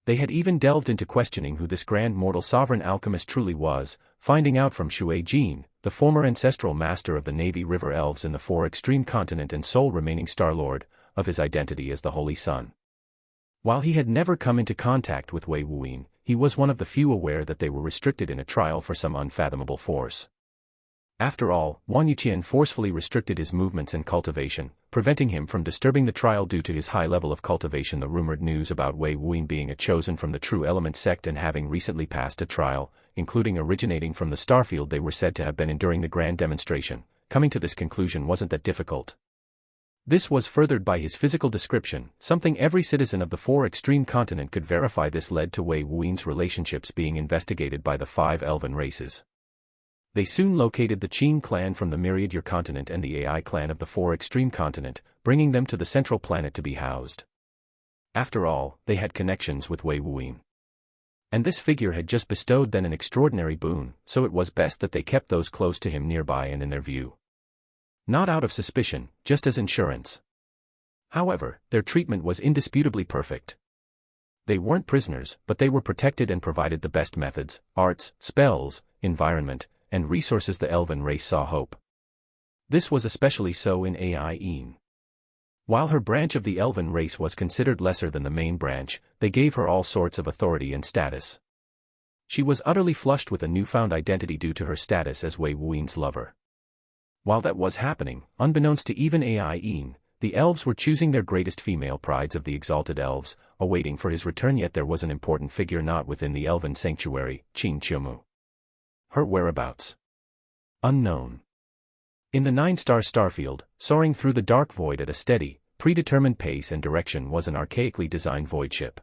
They had even delved into questioning who this grand mortal sovereign alchemist truly was, finding out from Shui Jin, the former ancestral master of the Navy River Elves in the Four Extreme Continent and sole remaining Star Lord, of his identity as the Holy Sun. While he had never come into contact with Wei Wuyin, he was one of the few aware that they were restricted in a trial for some unfathomable force. After all, Wang Yuqian forcefully restricted his movements and cultivation, preventing him from disturbing the trial due to his high level of cultivation. The rumored news about Wei Wuyin being a chosen from the True Element sect and having recently passed a trial, including originating from the starfield they were said to have been in during the grand demonstration, coming to this conclusion wasn't that difficult. This was furthered by his physical description, something every citizen of the Four Extreme Continent could verify. This led to Wei Wuyin's relationships being investigated by the 5 elven races. They soon located the Qin clan from the Myriad Year continent and the AI clan of the Four Extreme Continent, bringing them to the central planet to be housed. After all, they had connections with Wei Wuyin. And this figure had just bestowed them an extraordinary boon, so it was best that they kept those close to him nearby and in their view. Not out of suspicion, just as insurance. However, their treatment was indisputably perfect. They weren't prisoners, but they were protected and provided the best methods, arts, spells, environment, and resources. The elven race saw hope. This was especially so in AIE. While her branch of the elven race was considered lesser than the main branch, they gave her all sorts of authority and status. She was utterly flushed with a newfound identity due to her status as Wei Wuyin's lover. While that was happening, unbeknownst to even AIE, the elves were choosing their greatest female prides of the exalted elves, awaiting for his return. Yet there was an important figure not within the elven sanctuary, Qin Qiumu. Her whereabouts? Unknown. In the 9-star starfield, soaring through the dark void at a steady, predetermined pace and direction was an archaically designed void ship.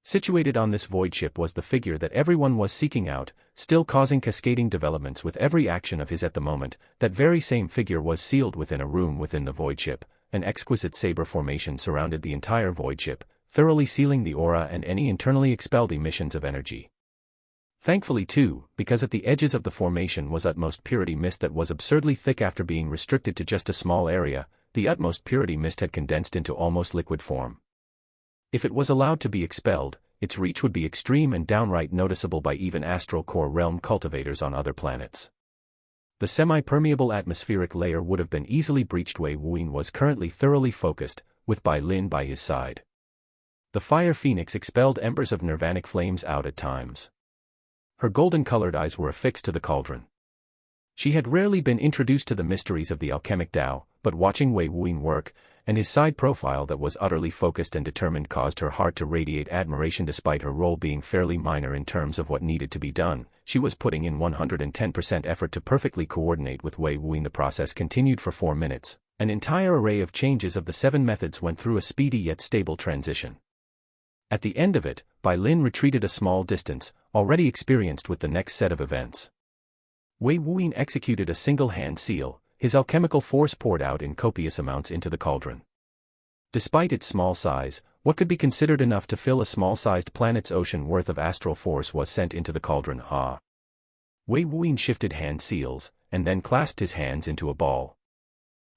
Situated on this void ship was the figure that everyone was seeking out, still causing cascading developments with every action of his at the moment. That very same figure was sealed within a room within the void ship. An exquisite saber formation surrounded the entire void ship, thoroughly sealing the aura and any internally expelled emissions of energy. Thankfully too, because at the edges of the formation was utmost purity mist that was absurdly thick. After being restricted to just a small area, the utmost purity mist had condensed into almost liquid form. If it was allowed to be expelled, its reach would be extreme and downright noticeable by even astral core realm cultivators on other planets. The semi-permeable atmospheric layer would have been easily breached. Wei Wuyin was currently thoroughly focused, with Bai Lin by his side. The fire phoenix expelled embers of nirvanic flames out at times. Her golden-colored eyes were affixed to the cauldron. She had rarely been introduced to the mysteries of the alchemic Tao, but watching Wei Wuyin work, and his side profile that was utterly focused and determined caused her heart to radiate admiration. Despite her role being fairly minor in terms of what needed to be done, she was putting in 110% effort to perfectly coordinate with Wei Wuyin. The process continued for 4 minutes. An entire array of changes of the 7 methods went through a speedy yet stable transition. At the end of it, Bai Lin retreated a small distance, already experienced with the next set of events. Wei Wuyin executed a single hand seal. His alchemical force poured out in copious amounts into the cauldron. Despite its small size, what could be considered enough to fill a small-sized planet's ocean worth of astral force was sent into the cauldron. Wei Wuyin shifted hand seals, and then clasped his hands into a ball.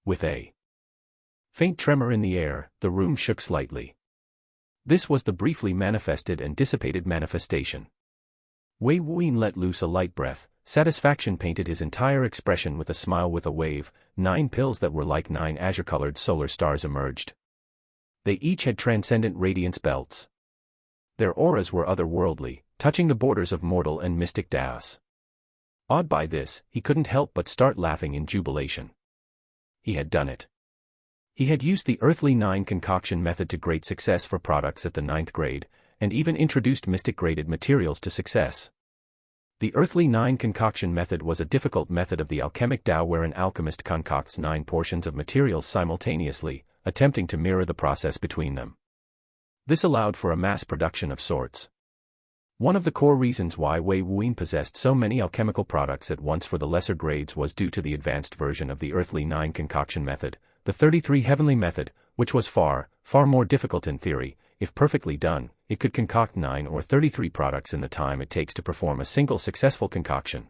With a faint tremor in the air, the room shook slightly. This was the briefly manifested and dissipated manifestation. Wei Wuyin let loose a light breath. Satisfaction painted his entire expression with a smile. With a wave, 9 pills that were like 9 azure-colored solar stars emerged. They each had transcendent radiance belts. Their auras were otherworldly, touching the borders of mortal and mystic Daos. Awed by this, he couldn't help but start laughing in jubilation. He had done it. He had used the earthly 9 concoction method to great success for products at the 9th grade, and even introduced mystic-graded materials to success. The earthly 9 concoction method was a difficult method of the alchemic Tao where an alchemist concocts 9 portions of materials simultaneously, attempting to mirror the process between them. This allowed for a mass production of sorts. One of the core reasons why Wei Wuyin possessed so many alchemical products at once for the lesser grades was due to the advanced version of the earthly 9 concoction method, the 33 heavenly method, which was far more difficult in theory. If perfectly done, it could concoct 9 or 33 products in the time it takes to perform a single successful concoction.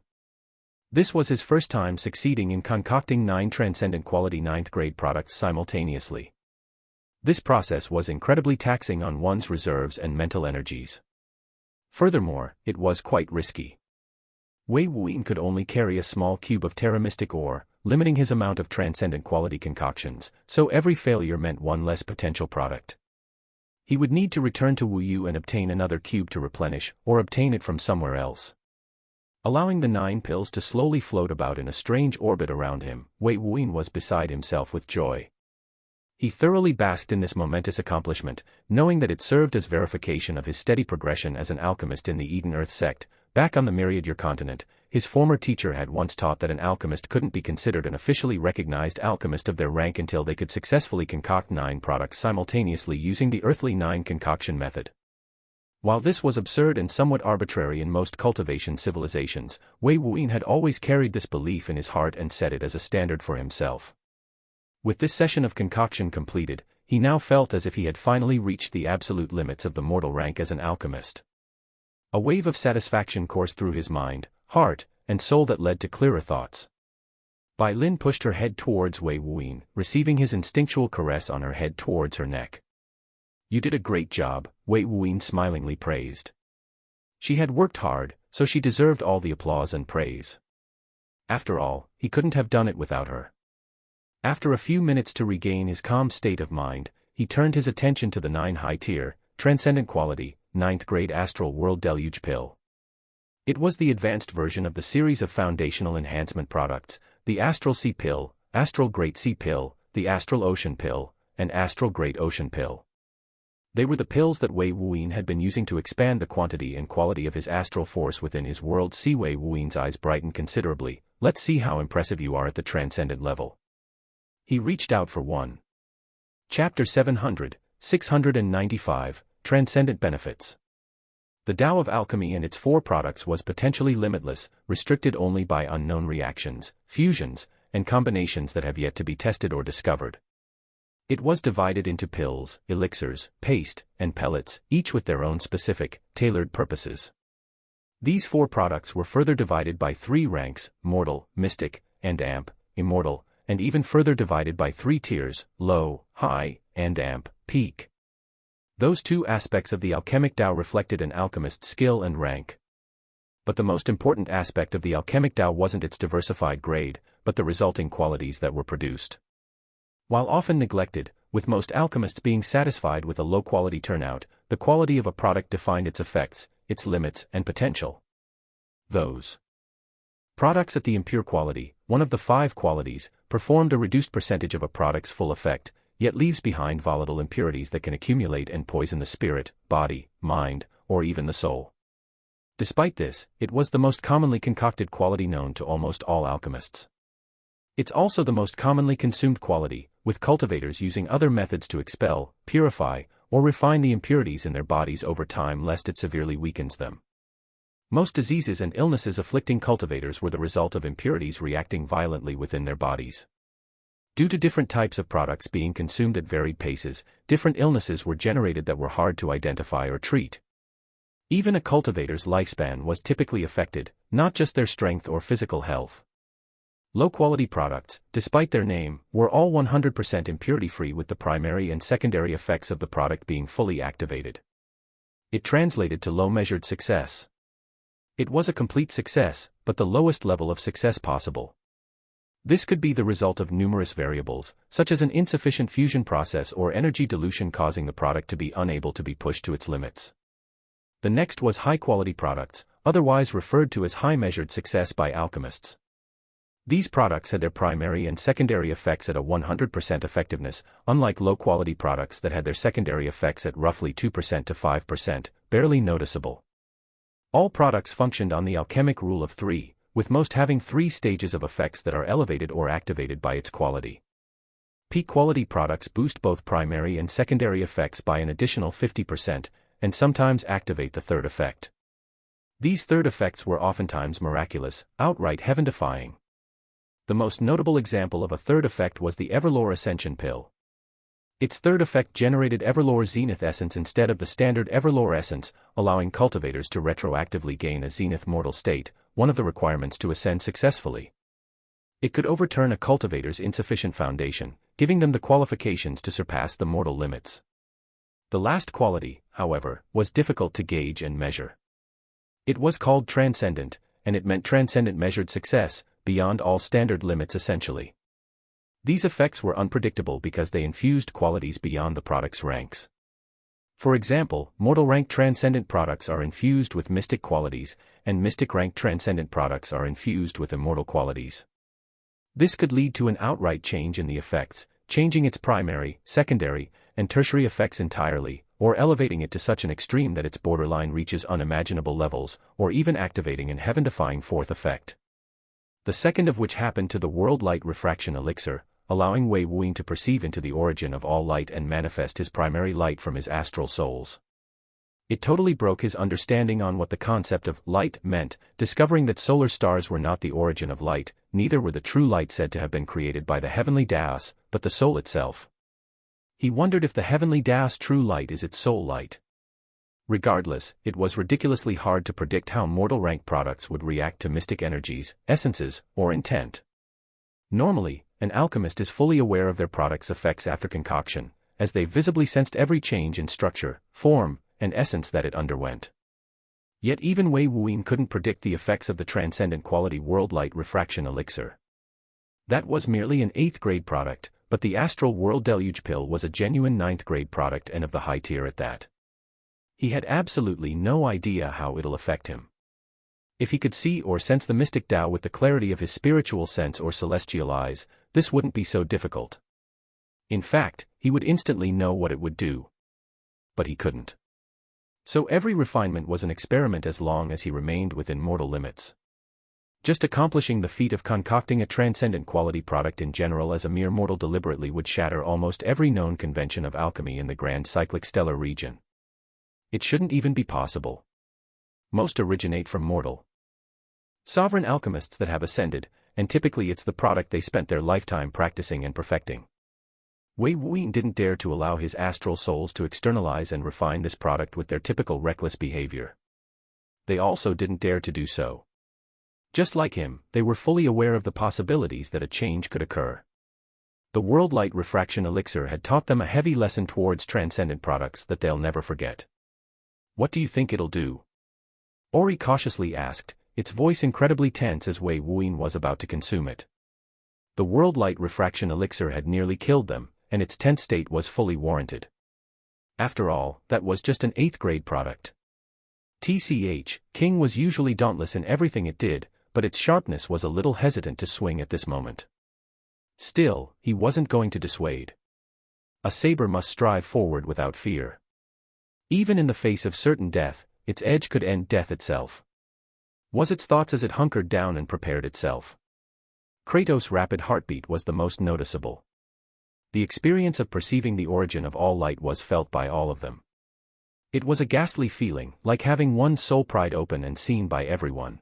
This was his first time succeeding in concocting 9 transcendent quality 9th grade products simultaneously. This process was incredibly taxing on one's reserves and mental energies. Furthermore, it was quite risky. Wei Wuyin could only carry a small cube of Terra Mystic ore, limiting his amount of transcendent quality concoctions, so every failure meant one less potential product. He would need to return to Wuyu and obtain another cube to replenish, or obtain it from somewhere else. Allowing the 9 pills to slowly float about in a strange orbit around him, Wei Wuyin was beside himself with joy. He thoroughly basked in this momentous accomplishment, knowing that it served as verification of his steady progression as an alchemist in the Eden Earth sect. Back on the Myriad continent, his former teacher had once taught that an alchemist couldn't be considered an officially recognized alchemist of their rank until they could successfully concoct 9 products simultaneously using the earthly 9 concoction method. While this was absurd and somewhat arbitrary in most cultivation civilizations, Wei Wuyin had always carried this belief in his heart and set it as a standard for himself. With this session of concoction completed, he now felt as if he had finally reached the absolute limits of the mortal rank as an alchemist. A wave of satisfaction coursed through his mind, heart, and soul that led to clearer thoughts. Bai Lin pushed her head towards Wei Wuyin, receiving his instinctual caress on her head towards her neck. "You did a great job," Wei Wuyin smilingly praised. She had worked hard, so she deserved all the applause and praise. After all, he couldn't have done it without her. After a few minutes to regain his calm state of mind, he turned his attention to the 9 high-tier, transcendent quality, 9th grade astral world deluge pill. It was the advanced version of the series of foundational enhancement products, the Astral Sea Pill, Astral Great Sea Pill, the Astral Ocean Pill, and Astral Great Ocean Pill. They were the pills that Wei Wuyin had been using to expand the quantity and quality of his astral force within his world. See, Wei Wuyin's eyes brightened considerably. "Let's see how impressive you are at the transcendent level." He reached out for one. Chapter 695, Transcendent Benefits. The Tao of alchemy and its 4 products was potentially limitless, restricted only by unknown reactions, fusions, and combinations that have yet to be tested or discovered. It was divided into pills, elixirs, paste, and pellets, each with their own specific, tailored purposes. These 4 products were further divided by 3 ranks, mortal, mystic, and amp, immortal, and even further divided by 3 tiers, low, high, and amp, peak. Those 2 aspects of the alchemic Tao reflected an alchemist's skill and rank. But the most important aspect of the alchemic Tao wasn't its diversified grade, but the resulting qualities that were produced. While often neglected, with most alchemists being satisfied with a low-quality turnout, the quality of a product defined its effects, its limits, and potential. Those products at the impure quality, one of the 5 qualities, performed a reduced percentage of a product's full effect, yet leaves behind volatile impurities that can accumulate and poison the spirit, body, mind, or even the soul. Despite this, it was the most commonly concocted quality known to almost all alchemists. It's also the most commonly consumed quality, with cultivators using other methods to expel, purify, or refine the impurities in their bodies over time lest it severely weakens them. Most diseases and illnesses afflicting cultivators were the result of impurities reacting violently within their bodies. Due to different types of products being consumed at varied paces, different illnesses were generated that were hard to identify or treat. Even a cultivator's lifespan was typically affected, not just their strength or physical health. Low-quality products, despite their name, were all 100% impurity-free, with the primary and secondary effects of the product being fully activated. It translated to low measured success. It was a complete success, but the lowest level of success possible. This could be the result of numerous variables, such as an insufficient fusion process or energy dilution causing the product to be unable to be pushed to its limits. The next was high-quality products, otherwise referred to as high-measured success by alchemists. These products had their primary and secondary effects at a 100% effectiveness, unlike low-quality products that had their secondary effects at roughly 2% to 5%, barely noticeable. All products functioned on the alchemic rule of 3, with most having 3 stages of effects that are elevated or activated by its quality. Peak quality products boost both primary and secondary effects by an additional 50%, and sometimes activate the third effect. These third effects were oftentimes miraculous, outright heaven-defying. The most notable example of a third effect was the Everlore Ascension pill. Its third effect generated Everlore Zenith Essence instead of the standard Everlore Essence, allowing cultivators to retroactively gain a Zenith mortal state, one of the requirements to ascend successfully. It could overturn a cultivator's insufficient foundation, giving them the qualifications to surpass the mortal limits. The last quality, however, was difficult to gauge and measure. It was called transcendent, and it meant transcendent measured success, beyond all standard limits essentially. These effects were unpredictable because they infused qualities beyond the product's ranks. For example, mortal rank transcendent products are infused with mystic qualities, and mystic rank transcendent products are infused with immortal qualities. This could lead to an outright change in the effects, changing its primary, secondary, and tertiary effects entirely, or elevating it to such an extreme that its borderline reaches unimaginable levels, or even activating an heaven-defying fourth effect. The second of which happened to the World Light Refraction Elixir, allowing Wei Wuyin to perceive into the origin of all light and manifest his primary light from his astral souls. It totally broke his understanding on what the concept of light meant, discovering that solar stars were not the origin of light, neither were the true light said to have been created by the heavenly Daos, but the soul itself. He wondered if the heavenly Daos true light is its soul light. Regardless, it was ridiculously hard to predict how mortal rank products would react to mystic energies, essences, or intent. Normally, an alchemist is fully aware of their product's effects after concoction, as they visibly sensed every change in structure, form, and essence that it underwent. Yet even Wei Wuyin couldn't predict the effects of the transcendent quality World Light Refraction Elixir. That was merely an 8th grade product, but the Astral World Deluge pill was a genuine 9th grade product and of the high tier at that. He had absolutely no idea how it'll affect him. If he could see or sense the mystic Tao with the clarity of his spiritual sense or celestial eyes, this wouldn't be so difficult. In fact, he would instantly know what it would do. But he couldn't. So every refinement was an experiment as long as he remained within mortal limits. Just accomplishing the feat of concocting a transcendent quality product in general as a mere mortal deliberately would shatter almost every known convention of alchemy in the grand cyclic stellar region. It shouldn't even be possible. Most originate from mortal sovereign alchemists that have ascended, and typically it's the product they spent their lifetime practicing and perfecting. Wei Wuyin didn't dare to allow his astral souls to externalize and refine this product with their typical reckless behavior. They also didn't dare to do so. Just like him, they were fully aware of the possibilities that a change could occur. The World Light Refraction Elixir had taught them a heavy lesson towards transcendent products that they'll never forget. What do you think it'll do? Ori cautiously asked, its voice incredibly tense as Wei Wuyin was about to consume it. The World Light Refraction Elixir had nearly killed them, and its tense state was fully warranted. After all, that was just an 8th grade product. TCH, King was usually dauntless in everything it did, but its sharpness was a little hesitant to swing at this moment. Still, he wasn't going to dissuade. A saber must strive forward without fear. Even in the face of certain death, its edge could end death itself. Was its thoughts as it hunkered down and prepared itself. Kratos' rapid heartbeat was the most noticeable. The experience of perceiving the origin of all light was felt by all of them. It was a ghastly feeling, like having one's soul pried open and seen by everyone.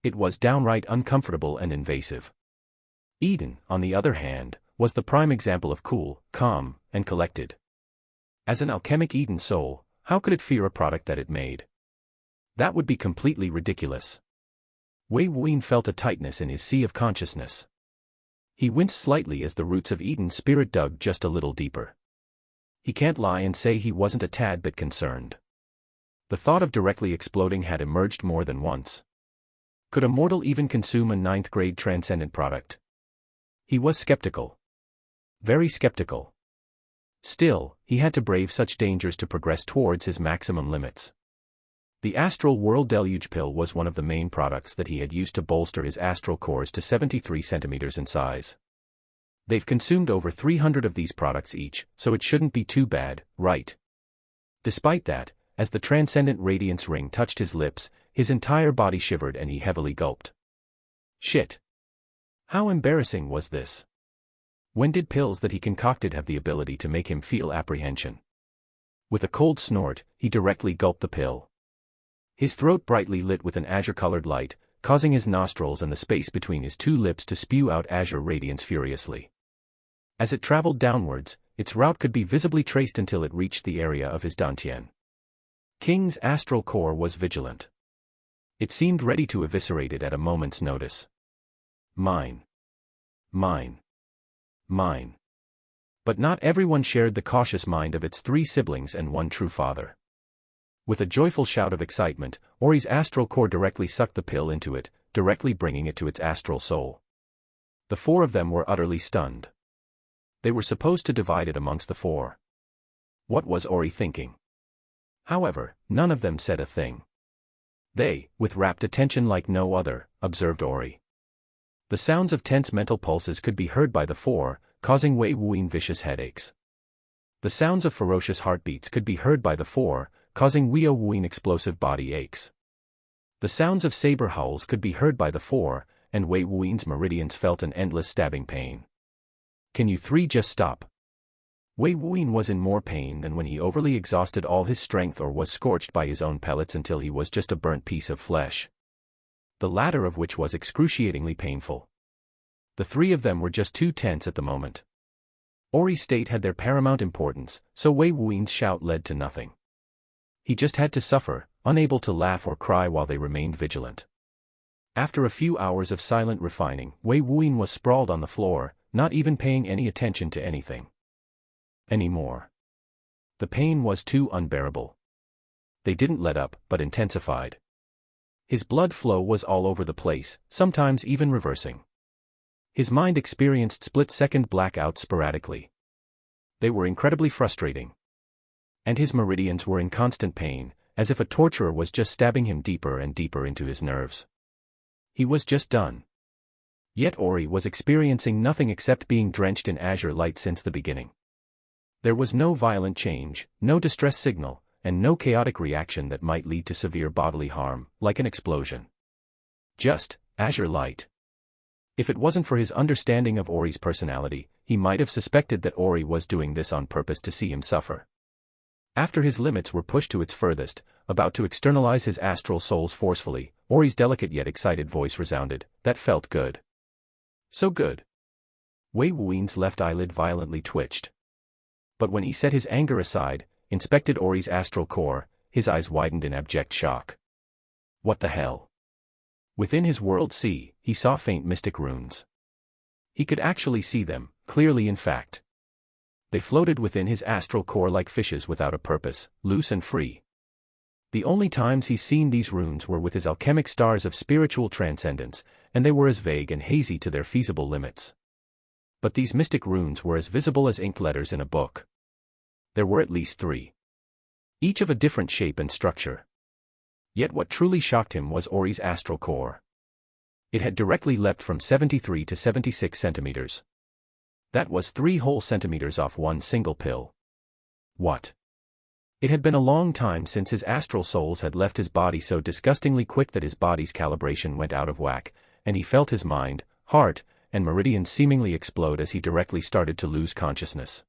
It was downright uncomfortable and invasive. Eden, on the other hand, was the prime example of cool, calm, and collected. As an alchemic Eden soul, how could it fear a product that it made? That would be completely ridiculous. Wei Wuyin felt a tightness in his sea of consciousness. He winced slightly as the roots of Eden's spirit dug just a little deeper. He can't lie and say he wasn't a tad bit concerned. The thought of directly exploding had emerged more than once. Could a mortal even consume a 9th grade transcendent product? He was skeptical. Very skeptical. Still, he had to brave such dangers to progress towards his maximum limits. The Astral World Deluge pill was one of the main products that he had used to bolster his astral cores to 73 centimeters in size. They've consumed over 300 of these products each, so it shouldn't be too bad, right? Despite that, as the transcendent radiance ring touched his lips, his entire body shivered and he heavily gulped. Shit! How embarrassing was this? When did pills that he concocted have the ability to make him feel apprehension? With a cold snort, he directly gulped the pill. His throat brightly lit with an azure-colored light, causing his nostrils and the space between his two lips to spew out azure radiance furiously. As it traveled downwards, its route could be visibly traced until it reached the area of his dantian. King's astral core was vigilant. It seemed ready to eviscerate it at a moment's notice. Mine. Mine. Mine. But not everyone shared the cautious mind of its 3 siblings and one true father. With a joyful shout of excitement, Ori's astral core directly sucked the pill into it, directly bringing it to its astral soul. The 4 of them were utterly stunned. They were supposed to divide it amongst the 4. What was Ori thinking? However, none of them said a thing. They, with rapt attention like no other, observed Ori. The sounds of tense mental pulses could be heard by the 4, causing Wei Wuyin vicious headaches. The sounds of ferocious heartbeats could be heard by the 4, causing Wei Wuyin explosive body aches. The sounds of saber howls could be heard by the 4, and Wei Wuyin's meridians felt an endless stabbing pain. Can you 3 just stop? Wei Wuyin was in more pain than when he overly exhausted all his strength or was scorched by his own pellets until he was just a burnt piece of flesh. The latter of which was excruciatingly painful. The 3 of them were just too tense at the moment. Ori's state had their paramount importance, so Wei Wuyin's shout led to nothing. He just had to suffer, unable to laugh or cry while they remained vigilant. After a few hours of silent refining, Wei Wuyin was sprawled on the floor, not even paying any attention to anything anymore. The pain was too unbearable. They didn't let up, but intensified. His blood flow was all over the place, sometimes even reversing. His mind experienced split-second blackouts sporadically. They were incredibly frustrating. And his meridians were in constant pain, as if a torturer was just stabbing him deeper and deeper into his nerves. He was just done. Yet Ori was experiencing nothing except being drenched in azure light since the beginning. There was no violent change, no distress signal, and no chaotic reaction that might lead to severe bodily harm, like an explosion. Just azure light. If it wasn't for his understanding of Ori's personality, he might have suspected that Ori was doing this on purpose to see him suffer. After his limits were pushed to its furthest, about to externalize his astral souls forcefully, Ori's delicate yet excited voice resounded. That felt good. So good. Wei Wuyin's left eyelid violently twitched. But when he set his anger aside, inspected Ori's astral core, his eyes widened in abject shock. What the hell? Within his world sea, he saw faint mystic runes. He could actually see them, clearly in fact. They floated within his astral core like fishes without a purpose, loose and free. The only times he's seen these runes were with his alchemic stars of spiritual transcendence, and they were as vague and hazy to their feasible limits. But these mystic runes were as visible as inked letters in a book. There were at least 3. Each of a different shape and structure. Yet what truly shocked him was Ori's astral core. It had directly leapt from 73 to 76 centimeters. That was 3 whole centimeters off one single pill. What? It had been a long time since his astral souls had left his body so disgustingly quick that his body's calibration went out of whack, and he felt his mind, heart, and meridians seemingly explode as he directly started to lose consciousness.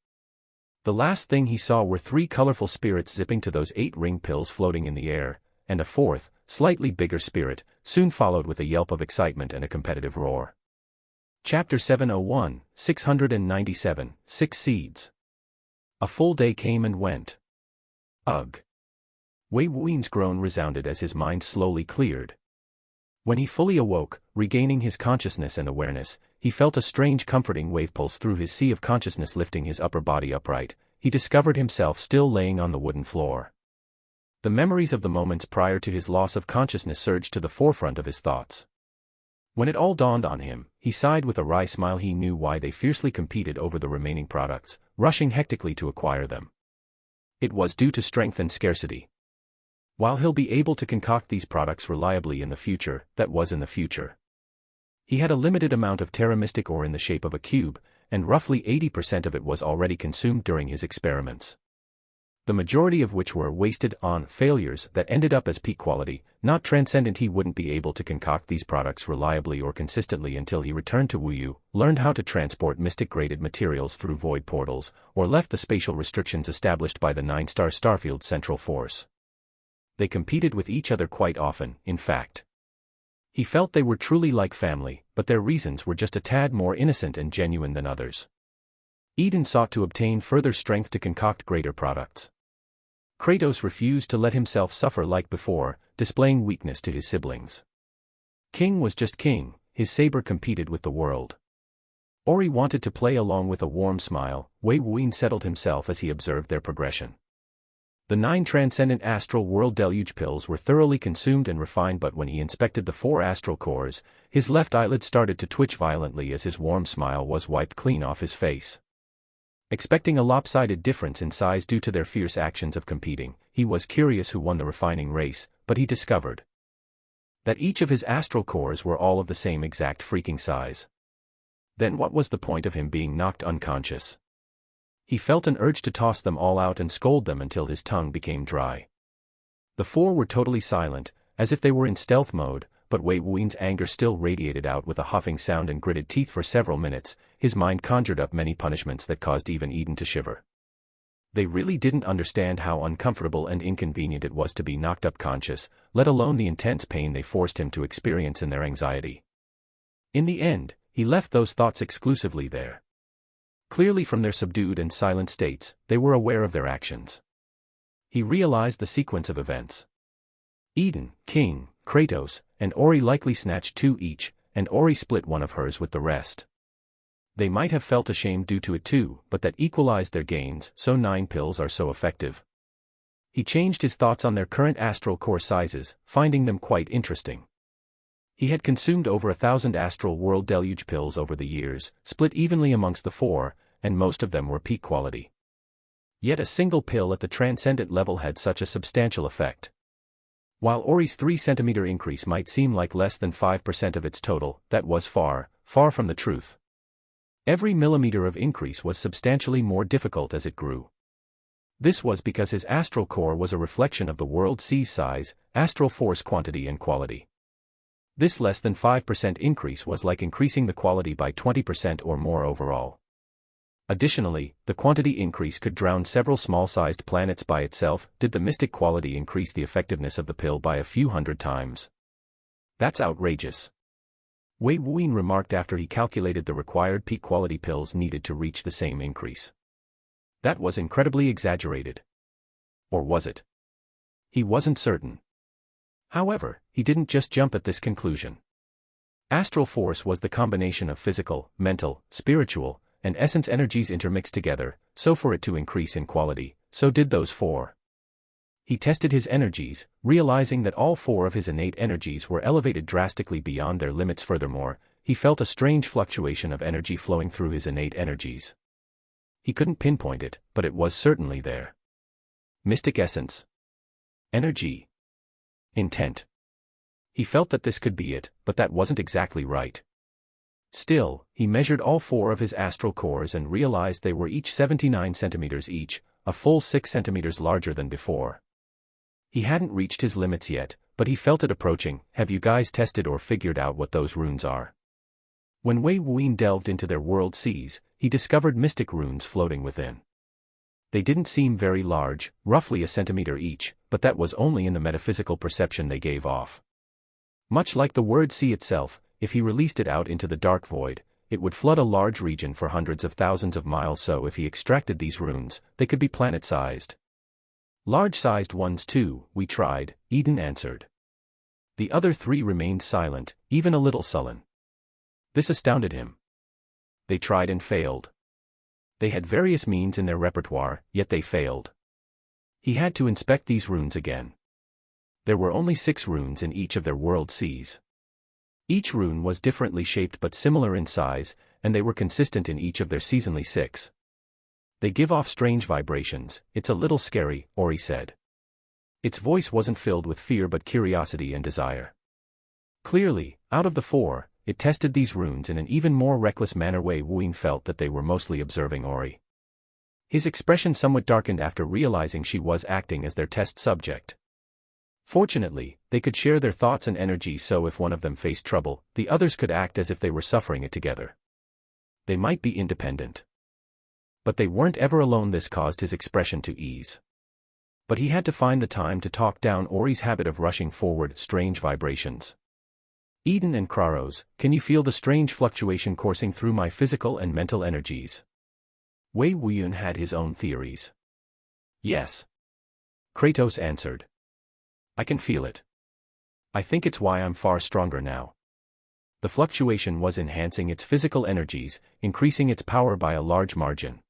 The last thing he saw were 3 colorful spirits zipping to those 8 ring pills floating in the air, and a 4th, slightly bigger spirit, soon followed with a yelp of excitement and a competitive roar. Chapter 701, 697, 6 Seeds. A full day came and went. Ugh. Wei Wuyin's groan resounded as his mind slowly cleared. When he fully awoke, regaining his consciousness and awareness, he felt a strange comforting wave pulse through his sea of consciousness lifting his upper body upright. He discovered himself still laying on the wooden floor. The memories of the moments prior to his loss of consciousness surged to the forefront of his thoughts. When it all dawned on him, he sighed with a wry smile. He knew why they fiercely competed over the remaining products, rushing hectically to acquire them. It was due to strength and scarcity. While he'll be able to concoct these products reliably in the future, that was in the future. He had a limited amount of terra mystic ore in the shape of a cube, and roughly 80% of it was already consumed during his experiments. the majority of which were wasted on failures that ended up as peak quality, not transcendent. He wouldn't be able to concoct these products reliably or consistently until he returned to Wuyu, learned how to transport mystic-graded materials through void portals, or left the spatial restrictions established by the 9-star Starfield's central force. They competed with each other quite often, in fact. He felt they were truly like family, but their reasons were just a tad more innocent and genuine than others. Eden sought to obtain further strength to concoct greater products. Kratos refused to let himself suffer like before, displaying weakness to his siblings. King was just king, his saber competed with the world. Ori wanted to play along with a warm smile. Wei Wuyin settled himself as he observed their progression. The 9 transcendent astral world deluge pills were thoroughly consumed and refined, but when he inspected the 4 astral cores, his left eyelid started to twitch violently as his warm smile was wiped clean off his face. Expecting a lopsided difference in size due to their fierce actions of competing, he was curious who won the refining race, but he discovered that each of his astral cores were all of the same exact freaking size. Then what was the point of him being knocked unconscious? He felt an urge to toss them all out and scold them until his tongue became dry. The 4 were totally silent, as if they were in stealth mode, but Wei Wuin's anger still radiated out with a huffing sound and gritted teeth for several minutes. His mind conjured up many punishments that caused even Eden to shiver. They really didn't understand how uncomfortable and inconvenient it was to be knocked up conscious, let alone the intense pain they forced him to experience in their anxiety. In the end, he left those thoughts exclusively there. Clearly from their subdued and silent states, they were aware of their actions. He realized the sequence of events. Eden, King, Kratos, and Ori likely snatched 2 each, and Ori split one of hers with the rest. They might have felt ashamed due to it too, but that equalized their gains, so 9 pills are so effective. He changed his thoughts on their current astral core sizes, finding them quite interesting. He had consumed over 1,000 astral world deluge pills over the years, split evenly amongst the 4, and most of them were peak quality. Yet a single pill at the transcendent level had such a substantial effect. While Ori's 3-centimeter increase might seem like less than 5% of its total, that was far, far from the truth. Every millimeter of increase was substantially more difficult as it grew. This was because his astral core was a reflection of the world sea's size, astral force quantity and quality. This less than 5% increase was like increasing the quality by 20% or more overall. Additionally, the quantity increase could drown several small-sized planets by itself. Did the mystic quality increase the effectiveness of the pill by a few hundred times? That's outrageous. Wei Wuyin remarked after he calculated the required peak quality pills needed to reach the same increase. That was incredibly exaggerated. Or was it? He wasn't certain. However, he didn't just jump at this conclusion. Astral force was the combination of physical, mental, spiritual, and essence energies intermixed together, so for it to increase in quality, so did those 4. He tested his energies, realizing that all 4 of his innate energies were elevated drastically beyond their limits. Furthermore, he felt a strange fluctuation of energy flowing through his innate energies. He couldn't pinpoint it, but it was certainly there. Mystic essence. Energy. Intent. He felt that this could be it, but that wasn't exactly right. Still, he measured all 4 of his astral cores and realized they were each 79 centimeters each, a full 6 centimeters larger than before. He hadn't reached his limits yet, but he felt it approaching. Have you guys tested or figured out what those runes are? When Wei Wuyin delved into their world seas, he discovered mystic runes floating within. They didn't seem very large, roughly a centimeter each, but that was only in the metaphysical perception they gave off. Much like the word sea itself, if he released it out into the dark void, it would flood a large region for hundreds of thousands of miles. So if he extracted these runes, they could be planet-sized. Large-sized ones too, we tried, Eden answered. The other 3 remained silent, even a little sullen. This astounded him. They tried and failed. They had various means in their repertoire, yet they failed. He had to inspect these runes again. There were only 6 runes in each of their world seas. Each rune was differently shaped but similar in size, and they were consistent in each of their seasonally 6. They give off strange vibrations. It's a little scary, Ori said. Its voice wasn't filled with fear but curiosity and desire. Clearly, out of the 4, it tested these runes in an even more reckless manner. Wei Wuyin felt that they were mostly observing Ori. His expression somewhat darkened after realizing she was acting as their test subject. Fortunately, they could share their thoughts and energy, so if one of them faced trouble, the others could act as if they were suffering it together. They might be independent. But they weren't ever alone. This caused his expression to ease. But he had to find the time to talk down Ori's habit of rushing forward. Strange vibrations. Eden and Kraros, can you feel the strange fluctuation coursing through my physical and mental energies? Wei Wuyan had his own theories. Yes. Kratos answered. I can feel it. I think it's why I'm far stronger now. The fluctuation was enhancing its physical energies, increasing its power by a large margin.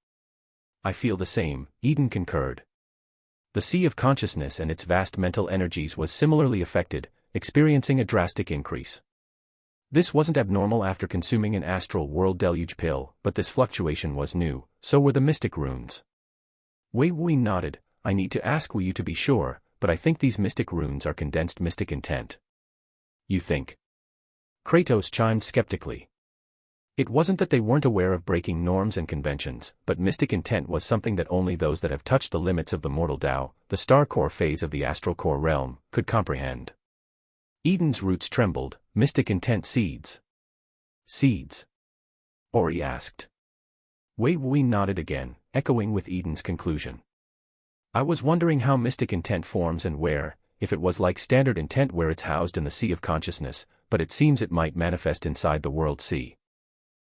I feel the same, Eden concurred. The sea of consciousness and its vast mental energies was similarly affected, experiencing a drastic increase. This wasn't abnormal after consuming an astral world deluge pill, but this fluctuation was new, so were the mystic runes. Wei Wuyan nodded. I need to ask you to be sure, but I think these mystic runes are condensed mystic intent. You think? Kratos chimed skeptically. It wasn't that they weren't aware of breaking norms and conventions, but mystic intent was something that only those that have touched the limits of the mortal Tao, the star core phase of the astral core realm, could comprehend. Eden's roots trembled. Mystic intent seeds. Seeds? Ori asked. Wei Wuyan nodded again, echoing with Eden's conclusion. I was wondering how mystic intent forms and where, if it was like standard intent where it's housed in the sea of consciousness, but it seems it might manifest inside the world sea.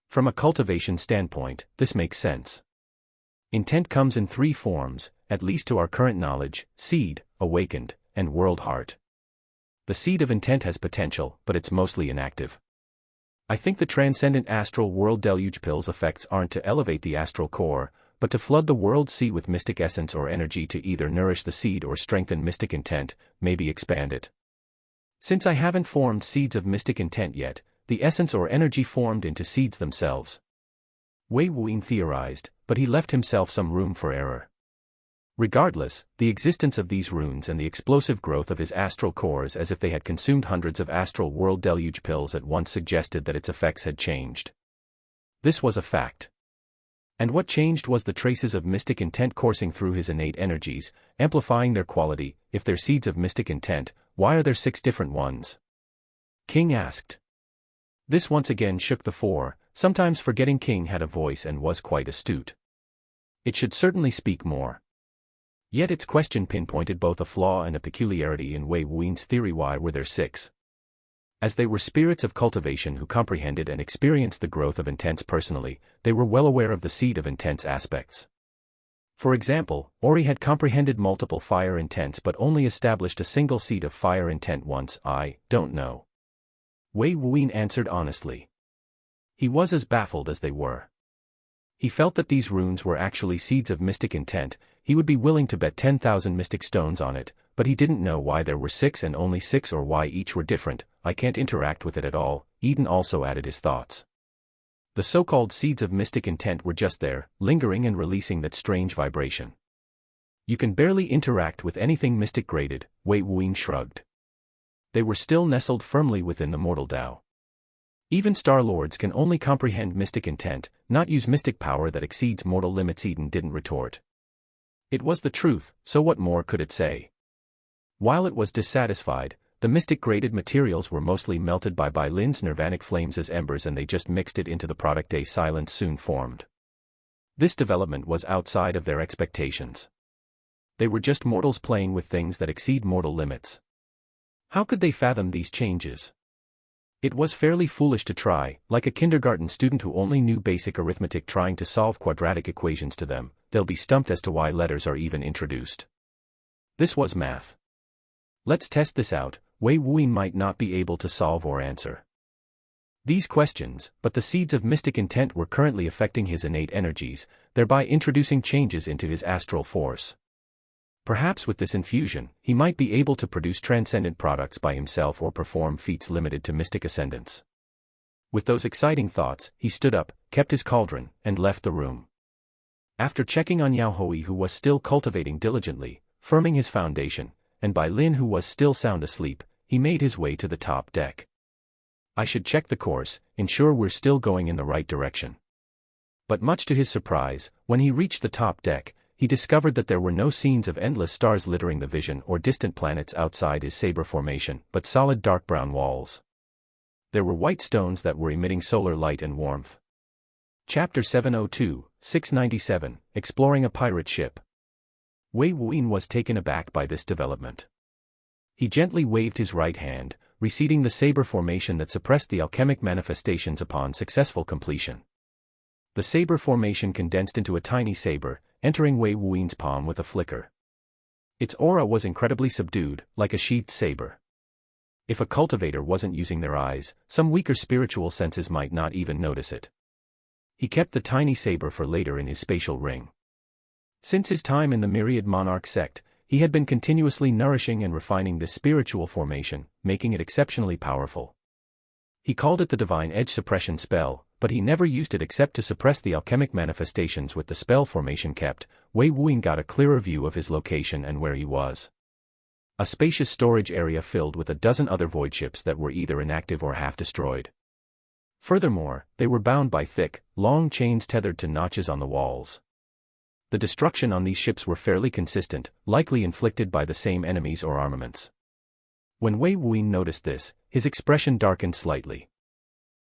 From a cultivation standpoint, this makes sense. Intent comes in three forms, at least to our current knowledge: seed, awakened, and world heart. The seed of intent has potential, but it's mostly inactive. I think the transcendent astral world deluge pill's effects aren't to elevate the astral core, but to flood the world sea with mystic essence or energy to either nourish the seed or strengthen mystic intent, maybe expand it. Since I haven't formed seeds of mystic intent yet, the essence or energy formed into seeds themselves. Wei Wuyan theorized, but he left himself some room for error. Regardless, the existence of these runes and the explosive growth of his astral cores as if they had consumed hundreds of astral world deluge pills at once suggested that its effects had changed. This was a fact. And what changed was the traces of mystic intent coursing through his innate energies, amplifying their quality. If they're seeds of mystic intent, why are there 6 different ones? King asked. This once again shook the four, sometimes forgetting King had a voice and was quite astute. It should certainly speak more. Yet its question pinpointed both a flaw and a peculiarity in Wei Wuyan's theory. Why were there 6? As they were spirits of cultivation who comprehended and experienced the growth of intents personally, they were well aware of the seed of intents aspects. For example, Ori had comprehended multiple fire intents but only established a single seed of fire intent once. I don't know. Wei Wuyan answered honestly. He was as baffled as they were. He felt that these runes were actually seeds of mystic intent. He would be willing to bet 10,000 mystic stones on it, but he didn't know why there were 6 and only 6 or why each were different. I can't interact with it at all. Eden also added his thoughts. The so-called seeds of mystic intent were just there, lingering and releasing that strange vibration. You can barely interact with anything mystic graded, Wei Wuyan shrugged. They were still nestled firmly within the mortal Tao. Even Star-Lords can only comprehend mystic intent, not use mystic power that exceeds mortal limits. Eden didn't retort. It was the truth, so what more could it say? While it was dissatisfied, the mystic-graded materials were mostly melted by Lin's nirvanic flames as embers, and they just mixed it into the product. A silence soon formed. This development was outside of their expectations. They were just mortals playing with things that exceed mortal limits. How could they fathom these changes? It was fairly foolish to try, like a kindergarten student who only knew basic arithmetic trying to solve quadratic equations. To them, they'll be stumped as to why letters are even introduced. This was math. Let's test this out. Wei Wuyan might not be able to solve or answer these questions, but the seeds of mystic intent were currently affecting his innate energies, thereby introducing changes into his astral force. Perhaps with this infusion, he might be able to produce transcendent products by himself or perform feats limited to mystic ascendance. With those exciting thoughts, he stood up, kept his cauldron, and left the room. After checking on Yao Hui, who was still cultivating diligently, firming his foundation, and by Lin, who was still sound asleep, he made his way to the top deck. I should check the course, ensure we're still going in the right direction. But much to his surprise, when he reached the top deck, he discovered that there were no scenes of endless stars littering the vision or distant planets outside his saber formation, but solid dark brown walls. There were white stones that were emitting solar light and warmth. Chapter 702, 697, Exploring a Pirate Ship. Wei Wuyin was taken aback by this development. He gently waved his right hand, reseating the saber formation that suppressed the alchemic manifestations upon successful completion. The saber formation condensed into a tiny saber, entering Wei Wuin's palm with a flicker. Its aura was incredibly subdued, like a sheathed saber. If a cultivator wasn't using their eyes, some weaker spiritual senses might not even notice it. He kept the tiny saber for later in his spatial ring. Since his time in the Myriad Monarch sect, he had been continuously nourishing and refining this spiritual formation, making it exceptionally powerful. He called it the Divine Edge Suppression spell, but he never used it except to suppress the alchemic manifestations with the spell formation kept. Wei Wuyin got a clearer view of his location and where he was. A spacious storage area filled with a dozen other void ships that were either inactive or half destroyed. Furthermore, they were bound by thick, long chains tethered to notches on the walls. The destruction on these ships were fairly consistent, likely inflicted by the same enemies or armaments. When Wei Wuyin noticed this, his expression darkened slightly.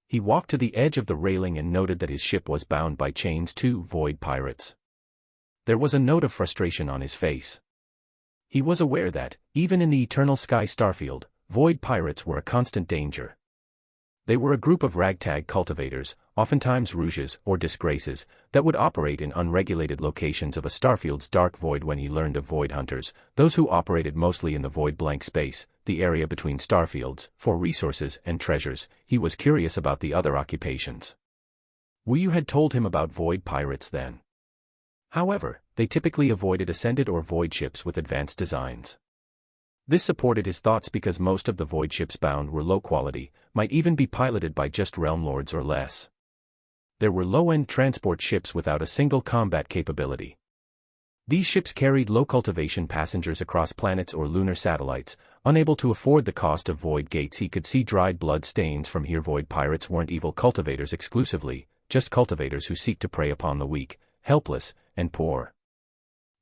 He walked to the edge of the railing and noted that his ship was bound by chains to void pirates. There was a note of frustration on his face. He was aware that, even in the eternal sky starfield, void pirates were a constant danger. They were a group of ragtag cultivators, oftentimes rouges or disgraces, that would operate in unregulated locations of a starfield's dark void. When he learned of void hunters, those who operated mostly in the void blank space, the area between starfields, for resources and treasures, he was curious about the other occupations. Wu Yu had told him about void pirates then. However, they typically avoided ascended or void ships with advanced designs. This supported his thoughts because most of the void ships bound were low quality, might even be piloted by just realm lords or less. There were low-end transport ships without a single combat capability. These ships carried low cultivation passengers across planets or lunar satellites, unable to afford the cost of void gates. He could see dried blood stains from here. Void pirates weren't evil cultivators exclusively, just cultivators who seek to prey upon the weak, helpless, and poor.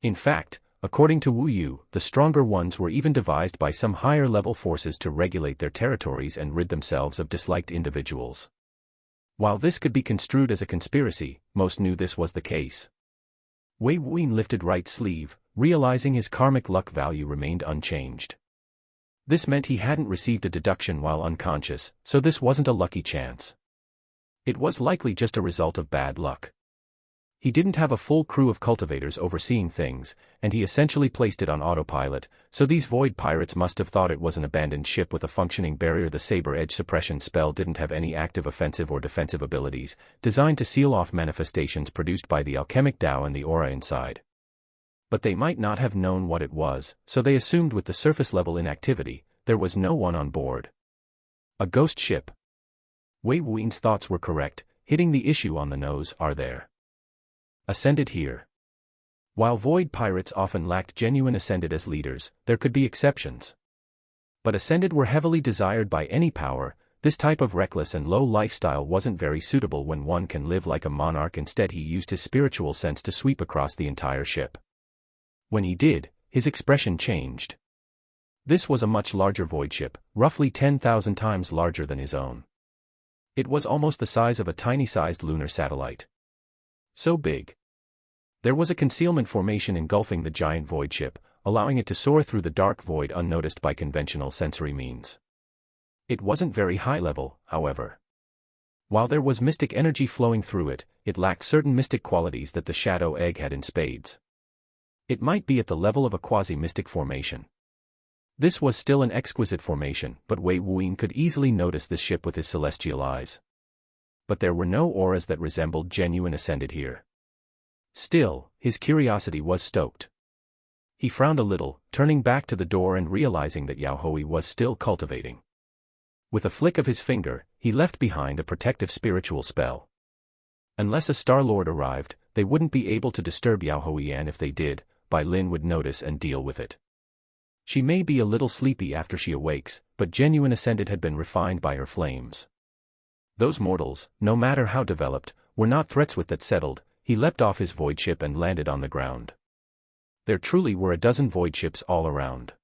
In fact, according to Wu Yu, the stronger ones were even devised by some higher-level forces to regulate their territories and rid themselves of disliked individuals. While this could be construed as a conspiracy, most knew this was the case. Wei Wuyin lifted right sleeve, realizing his karmic luck value remained unchanged. This meant he hadn't received a deduction while unconscious, so this wasn't a lucky chance. It was likely just a result of bad luck. He didn't have a full crew of cultivators overseeing things, and he essentially placed it on autopilot, so these void pirates must have thought it was an abandoned ship with a functioning barrier. The Saber Edge Suppression spell didn't have any active offensive or defensive abilities, designed to seal off manifestations produced by the alchemic Tao and the aura inside. But they might not have known what it was, so they assumed with the surface-level inactivity, there was no one on board. A ghost ship. Wei Wuin's thoughts were correct, hitting the issue on the nose. Are there ascended here? While void pirates often lacked genuine ascended as leaders, there could be exceptions. But ascended were heavily desired by any power. This type of reckless and low lifestyle wasn't very suitable when one can live like a monarch. Instead, he used his spiritual sense to sweep across the entire ship. When he did, his expression changed. This was a much larger void ship, roughly 10,000 times larger than his own. It was almost the size of a tiny-sized lunar satellite. So big. There was a concealment formation engulfing the giant void ship, allowing it to soar through the dark void unnoticed by conventional sensory means. It wasn't very high level, however. While there was mystic energy flowing through it, it lacked certain mystic qualities that the shadow egg had in spades. It might be at the level of a quasi-mystic formation. This was still an exquisite formation, but Wei Wuyin could easily notice this ship with his celestial eyes. But there were no auras that resembled genuine ascended here. Still, his curiosity was stoked. He frowned a little, turning back to the door and realizing that Yao Hui was still cultivating. With a flick of his finger, he left behind a protective spiritual spell. Unless a Star Lord arrived, they wouldn't be able to disturb Yao Hui, and if they did, Bai Lin would notice and deal with it. She may be a little sleepy after she awakes, but genuine ascended had been refined by her flames. Those mortals, no matter how developed, were not threats with that settled, he leapt off his void ship and landed on the ground. There truly were a dozen void ships all around.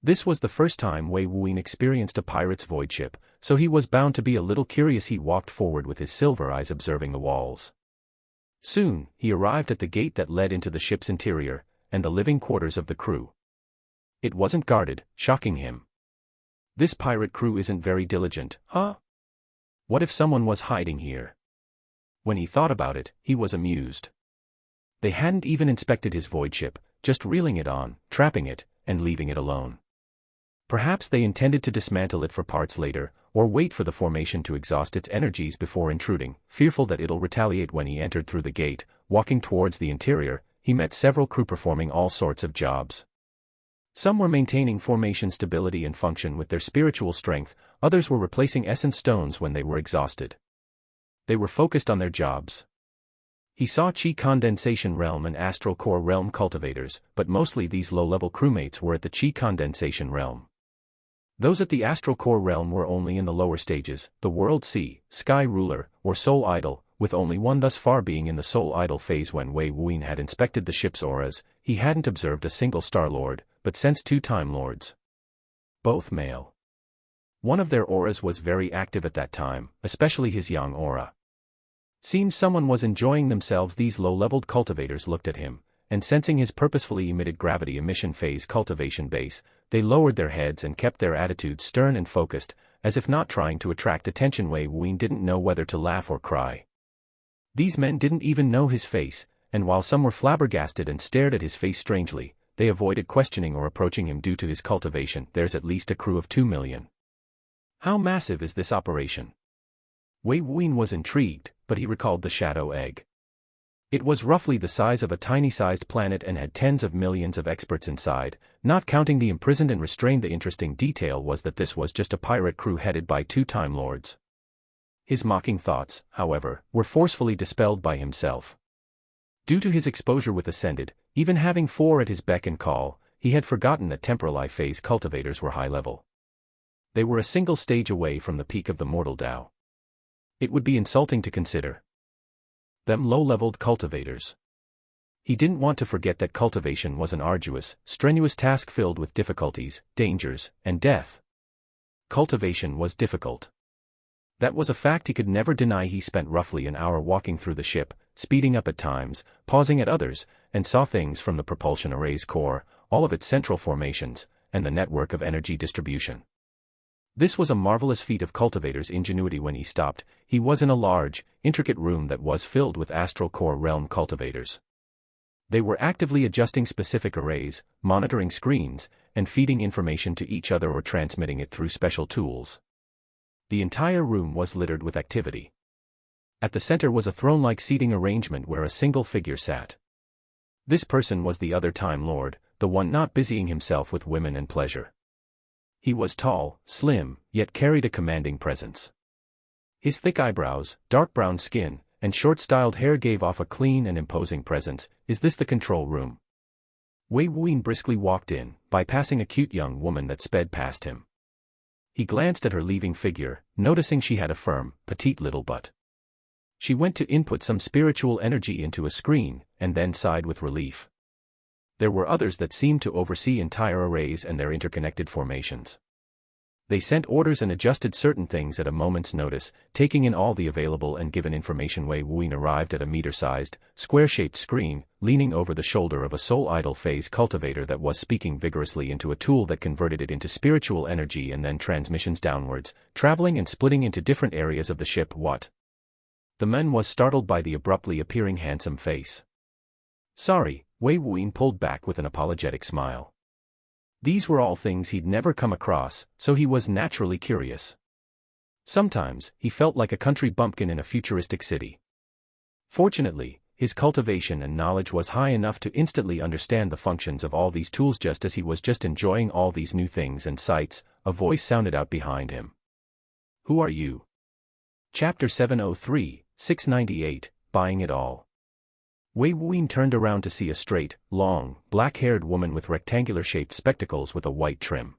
This was the first time Wei Wuyin experienced a pirate's void ship, so he was bound to be a little curious. He walked forward with his silver eyes observing the walls. Soon, he arrived at the gate that led into the ship's interior, and the living quarters of the crew. It wasn't guarded, shocking him. This pirate crew isn't very diligent, huh? What if someone was hiding here? When he thought about it, he was amused. They hadn't even inspected his void ship, just reeling it on, trapping it, and leaving it alone. Perhaps they intended to dismantle it for parts later, or wait for the formation to exhaust its energies before intruding. Fearful that it'll retaliate when he entered through the gate, walking towards the interior, he met several crew performing all sorts of jobs. Some were maintaining formation stability and function with their spiritual strength, others were replacing essence stones when they were exhausted. They were focused on their jobs. He saw Chi Condensation Realm and Astral Core Realm cultivators, but mostly these low-level crewmates were at the Chi Condensation Realm. Those at the Astral Core Realm were only in the lower stages, the World Sea, Sky Ruler, or Soul Idol, with only one thus far being in the Soul Idol phase. When Wei Wuyin had inspected the ship's auras, he hadn't observed a single Star Lord, but sensed 2 Time Lords. Both male. One of their auras was very active at that time, especially his Yang aura. Seems someone was enjoying themselves. These low-leveled cultivators looked at him, and sensing his purposefully emitted gravity emission phase cultivation base, they lowered their heads and kept their attitudes stern and focused, as if not trying to attract attention. Wei Wuyin didn't know whether to laugh or cry. These men didn't even know his face, and while some were flabbergasted and stared at his face strangely, they avoided questioning or approaching him due to his cultivation. There's at least a crew of 2 million. How massive is this operation? Wei Wuyin was intrigued, but he recalled the Shadow Egg. It was roughly the size of a tiny-sized planet and had tens of millions of experts inside, not counting the imprisoned and restrained. The interesting detail was that this was just a pirate crew headed by 2 Time Lords. His mocking thoughts, however, were forcefully dispelled by himself. Due to his exposure with Ascended, even having 4 at his beck and call, he had forgotten that temporal eye phase cultivators were high level. They were a single stage away from the peak of the mortal Tao. It would be insulting to consider them low-leveled cultivators. He didn't want to forget that cultivation was an arduous, strenuous task filled with difficulties, dangers, and death. Cultivation was difficult. That was a fact he could never deny. He spent roughly an hour walking through the ship, speeding up at times, pausing at others, and saw things from the propulsion array's core, all of its central formations, and the network of energy distribution. This was a marvelous feat of cultivator's ingenuity. When he stopped, he was in a large, intricate room that was filled with Astral Core Realm cultivators. They were actively adjusting specific arrays, monitoring screens, and feeding information to each other or transmitting it through special tools. The entire room was littered with activity. At the center was a throne-like seating arrangement where a single figure sat. This person was the other Time Lord, the one not busying himself with women and pleasure. He was tall, slim, yet carried a commanding presence. His thick eyebrows, dark brown skin, and short-styled hair gave off a clean and imposing presence. Is this the control room? Wei Wuyin briskly walked in, bypassing a cute young woman that sped past him. He glanced at her leaving figure, noticing she had a firm, petite little butt. She went to input some spiritual energy into a screen, and then sighed with relief. There were others that seemed to oversee entire arrays and their interconnected formations. They sent orders and adjusted certain things at a moment's notice, taking in all the available and given information. Wei Wuyin arrived at a meter-sized, square-shaped screen, leaning over the shoulder of a Soul Idol phase cultivator that was speaking vigorously into a tool that converted it into spiritual energy and then transmissions downwards, traveling and splitting into different areas of the ship. What? The man was startled by the abruptly appearing handsome face. Sorry, Wei Wuyin pulled back with an apologetic smile. These were all things he'd never come across, so he was naturally curious. Sometimes, he felt like a country bumpkin in a futuristic city. Fortunately, his cultivation and knowledge was high enough to instantly understand the functions of all these tools. Just as he was just enjoying all these new things and sights, a voice sounded out behind him. Who are you? Chapter 703, 698, Buying It All. Wei Wuyin turned around to see a straight, long, black-haired woman with rectangular-shaped spectacles with a white trim.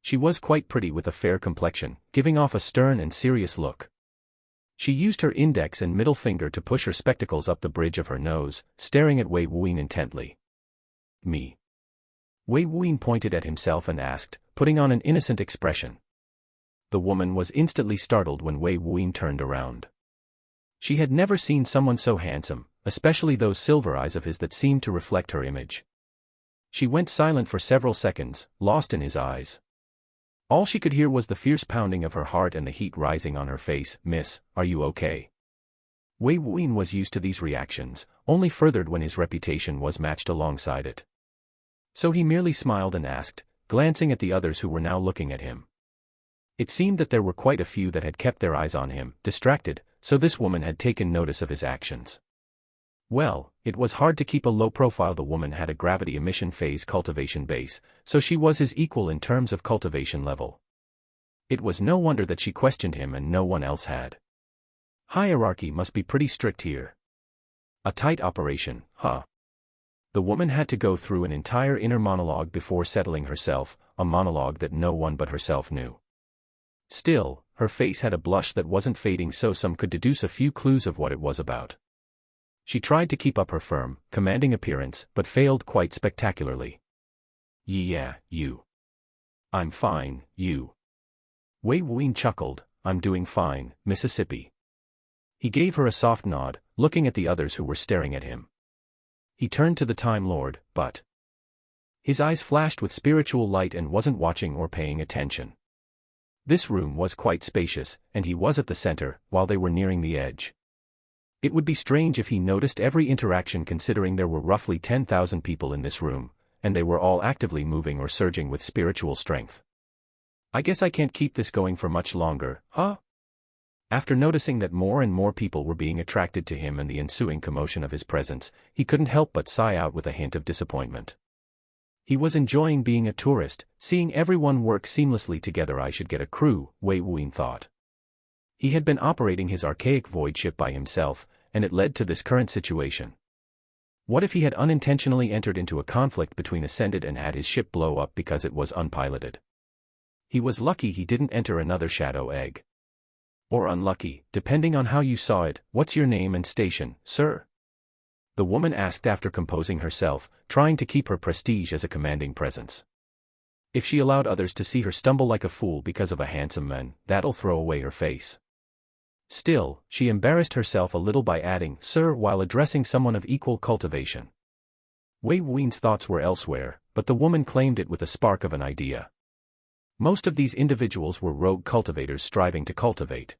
She was quite pretty with a fair complexion, giving off a stern and serious look. She used her index and middle finger to push her spectacles up the bridge of her nose, staring at Wei Wuyin intently. Me. Wei Wuyin pointed at himself and asked, putting on an innocent expression. The woman was instantly startled when Wei Wuyin turned around. She had never seen someone so handsome, especially those silver eyes of his that seemed to reflect her image. She went silent for several seconds, lost in his eyes. All she could hear was the fierce pounding of her heart and the heat rising on her face. "Miss, are you okay?" Wei Wuyin was used to these reactions, only furthered when his reputation was matched alongside it. So he merely smiled and asked, glancing at the others who were now looking at him. It seemed that there were quite a few that had kept their eyes on him, distracted, so this woman had taken notice of his actions. Well, it was hard to keep a low profile. The woman had a gravity emission phase cultivation base, so she was his equal in terms of cultivation level. It was no wonder that she questioned him and no one else had. Hierarchy must be pretty strict here. A tight operation, huh? The woman had to go through an entire inner monologue before settling herself, a monologue that no one but herself knew. Still, her face had a blush that wasn't fading, so some could deduce a few clues of what it was about. She tried to keep up her firm, commanding appearance, but failed quite spectacularly. "Yeah, you." "I'm fine, you." Wei Wuyin chuckled, "I'm doing fine, Mississippi." He gave her a soft nod, looking at the others who were staring at him. He turned to the Time Lord, but his eyes flashed with spiritual light and wasn't watching or paying attention. This room was quite spacious, and he was at the center, while they were nearing the edge. It would be strange if he noticed every interaction, considering there were roughly 10,000 people in this room, and they were all actively moving or surging with spiritual strength. "I guess I can't keep this going for much longer, huh?" After noticing that more and more people were being attracted to him and the ensuing commotion of his presence, he couldn't help but sigh out with a hint of disappointment. He was enjoying being a tourist, seeing everyone work seamlessly together. "I should get a crew," Wei Wuyin thought. He had been operating his archaic void ship by himself, and it led to this current situation. What if he had unintentionally entered into a conflict between Ascended and had his ship blow up because it was unpiloted? He was lucky he didn't enter another shadow egg. Or unlucky, depending on how you saw it. "What's your name and station, sir?" the woman asked after composing herself, trying to keep her prestige as a commanding presence. If she allowed others to see her stumble like a fool because of a handsome man, that'll throw away her face. Still, she embarrassed herself a little by adding, "Sir," while addressing someone of equal cultivation. Wei Wuyin's thoughts were elsewhere, but the woman claimed it with a spark of an idea. Most of these individuals were rogue cultivators striving to cultivate.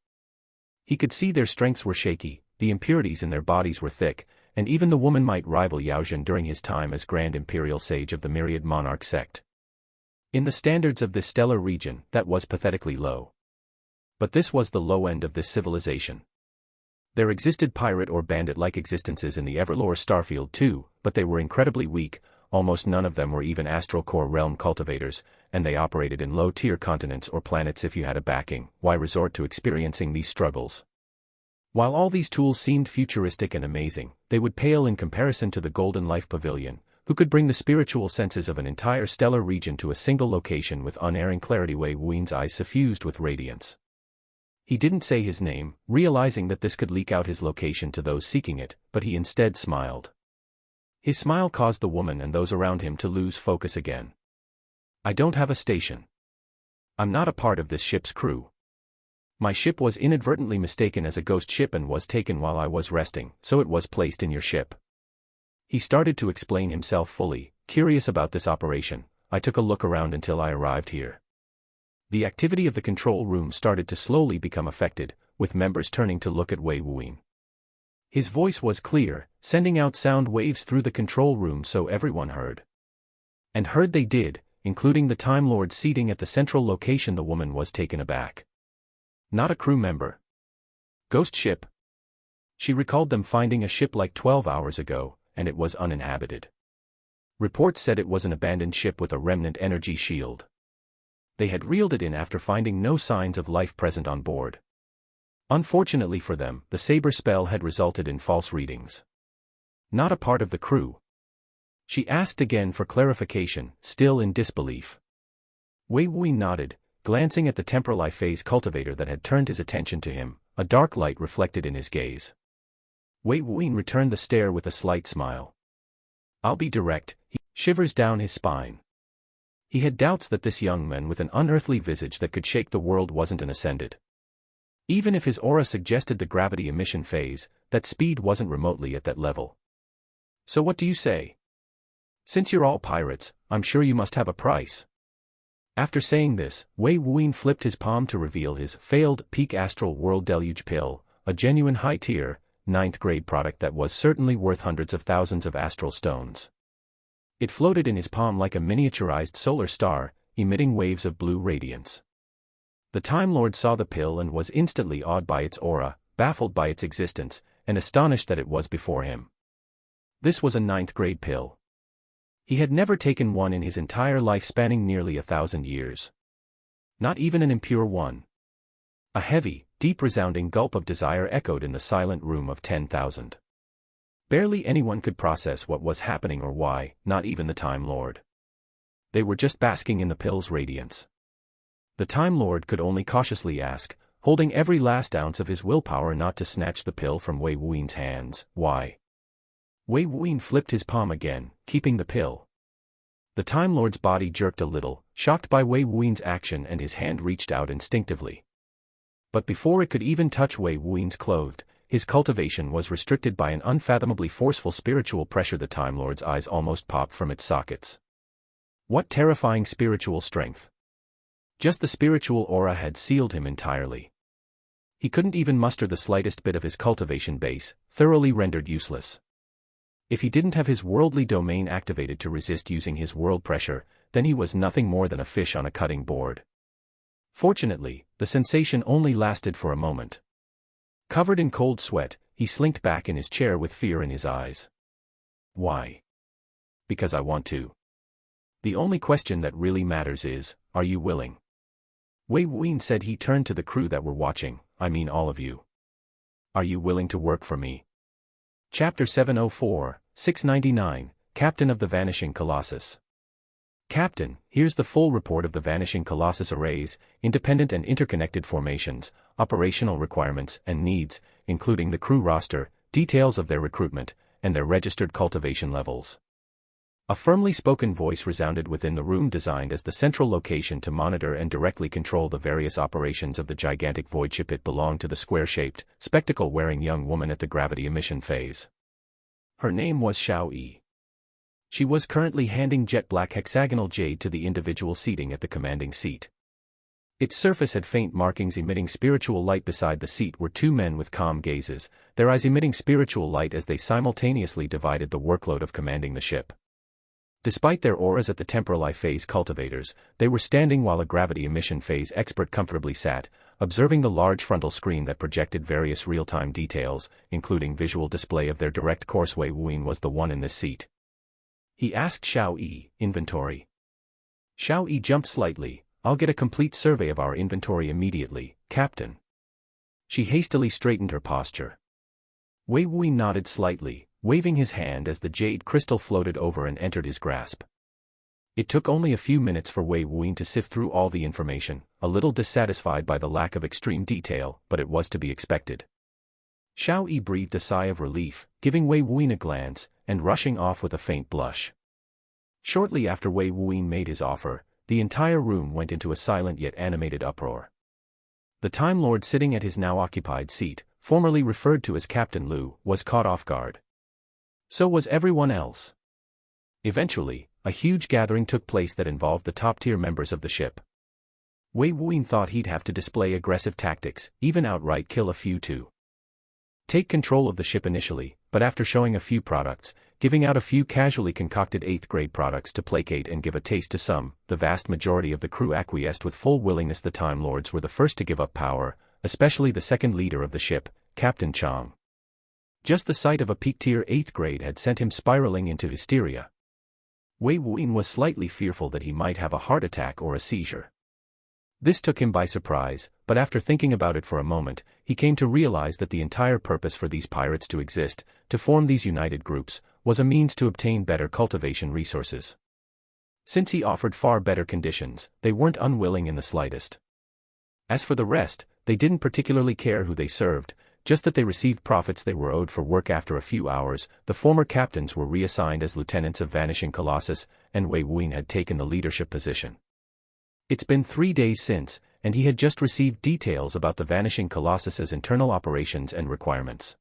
He could see their strengths were shaky, the impurities in their bodies were thick, and even the woman might rival Yaozhen during his time as Grand Imperial Sage of the Myriad Monarch sect. In the standards of this stellar region, that was pathetically low. But this was the low end of this civilization. There existed pirate or bandit-like existences in the Everlore starfield too, but they were incredibly weak. Almost none of them were even astral core realm cultivators, and they operated in low-tier continents or planets. If you had a backing, why resort to experiencing these struggles? While all these tools seemed futuristic and amazing, they would pale in comparison to the Golden Life Pavilion, who could bring the spiritual senses of an entire stellar region to a single location with unerring clarity. Wei Wuyin's eyes suffused with radiance. He didn't say his name, realizing that this could leak out his location to those seeking it, but he instead smiled. His smile caused the woman and those around him to lose focus again. "I don't have a station. I'm not a part of this ship's crew. My ship was inadvertently mistaken as a ghost ship and was taken while I was resting, so it was placed in your ship." He started to explain himself fully, curious about this operation. "I took a look around until I arrived here." The activity of the control room started to slowly become affected, with members turning to look at Wei Wuyin. His voice was clear, sending out sound waves through the control room so everyone heard. And heard they did, including the Time Lord seating at the central location. The woman was taken aback. Not a crew member. Ghost ship? She recalled them finding a ship like 12 hours ago, and it was uninhabited. Reports said it was an abandoned ship with a remnant energy shield. They had reeled it in after finding no signs of life present on board. Unfortunately for them, the saber spell had resulted in false readings. Not a part of the crew? She asked again for clarification, still in disbelief. Wei Wuyin nodded, glancing at the temporal phase cultivator that had turned his attention to him. a dark light reflected in his gaze. Wei Wuyin returned the stare with a slight smile. "I'll be direct," he shivers down his spine. He had doubts that this young man with an unearthly visage that could shake the world wasn't an ascended. Even if his aura suggested the gravity emission phase, that speed wasn't remotely at that level. "So what do you say? Since you're all pirates, I'm sure you must have a price." After saying this, Wei Wuyin flipped his palm to reveal his failed peak astral world deluge pill, a genuine high-tier, 9th-grade product that was certainly worth hundreds of thousands of astral stones. It floated in his palm like a miniaturized solar star, emitting waves of blue radiance. The Time Lord saw the pill and was instantly awed by its aura, baffled by its existence, and astonished that it was before him. This was a 9th-grade pill. He had never taken one in his entire life spanning nearly 1,000 years. Not even an impure one. A heavy, deep resounding gulp of desire echoed in the silent room of 10,000. Barely anyone could process what was happening or why, not even the Time Lord. They were just basking in the pill's radiance. The Time Lord could only cautiously ask, holding every last ounce of his willpower not to snatch the pill from Wei Wuin's hands, "Why?" Wei Wuin flipped his palm again, keeping the pill. The Time Lord's body jerked a little, shocked by Wei Wuin's action, and his hand reached out instinctively. But before it could even touch Wei Wuin's clothed, his cultivation was restricted by an unfathomably forceful spiritual pressure. The Time Lord's eyes almost popped from its sockets. What terrifying spiritual strength! Just the spiritual aura had sealed him entirely. He couldn't even muster the slightest bit of his cultivation base, thoroughly rendered useless. If he didn't have his worldly domain activated to resist using his world pressure, then he was nothing more than a fish on a cutting board. Fortunately, the sensation only lasted for a moment. Covered in cold sweat, he slinked back in his chair with fear in his eyes. "Why?" "Because I want to. The only question that really matters is, are you willing?" Wei Wuin said. He turned to the crew that were watching. "I mean all of you. Are you willing to work for me?" Chapter 704, 699, Captain of the Vanishing Colossus. "Captain, here's the full report of the Vanishing Colossus arrays, independent and interconnected formations, operational requirements and needs, including the crew roster, details of their recruitment, and their registered cultivation levels." A firmly spoken voice resounded within the room, designed as the central location to monitor and directly control the various operations of the gigantic void ship. It belonged to the square-shaped, spectacle-wearing young woman at the gravity emission phase. Her name was Xiao Yi. She was currently handing jet-black hexagonal jade to the individual seating at the commanding seat. Its surface had faint markings emitting spiritual light. Beside the seat were two men with calm gazes, their eyes emitting spiritual light as they simultaneously divided the workload of commanding the ship. Despite their auras at the temporal eye phase cultivators, they were standing while a gravity emission phase expert comfortably sat, observing the large frontal screen that projected various real-time details, including visual display of their direct course. Wei Wuin was the one in this seat. He asked Xiao Yi, "Inventory?" Xiao Yi jumped slightly. "I'll get a complete survey of our inventory immediately, Captain." She hastily straightened her posture. Wei Wuin nodded slightly, waving his hand as the jade crystal floated over and entered his grasp. It took only a few minutes for Wei Wuin to sift through all the information, a little dissatisfied by the lack of extreme detail, but it was to be expected. Xiao Yi breathed a sigh of relief, giving Wei Wuin a glance, and rushing off with a faint blush. Shortly after Wei Wuin made his offer, the entire room went into a silent yet animated uproar. The Time Lord sitting at his now occupied seat, formerly referred to as Captain Lu, was caught off guard. So was everyone else. Eventually, a huge gathering took place that involved the top-tier members of the ship. Wei Wuin thought he'd have to display aggressive tactics, even outright kill a few to take control of the ship initially, but after showing a few products, giving out a few casually concocted 8th-grade products to placate and give a taste to some, the vast majority of the crew acquiesced with full willingness. The Time Lords were the first to give up power, especially the second leader of the ship, Captain Chang. Just the sight of a peak-tier 8th grade had sent him spiraling into hysteria. Wei Wuin was slightly fearful that he might have a heart attack or a seizure. This took him by surprise, but after thinking about it for a moment, he came to realize that the entire purpose for these pirates to exist, to form these united groups, was a means to obtain better cultivation resources. Since he offered far better conditions, they weren't unwilling in the slightest. As for the rest, they didn't particularly care who they served, just that they received profits they were owed for work. After a few hours, the former captains were reassigned as lieutenants of Vanishing Colossus, and Wei Wuyin had taken the leadership position. It's been 3 days since, and he had just received details about the Vanishing Colossus's internal operations and requirements.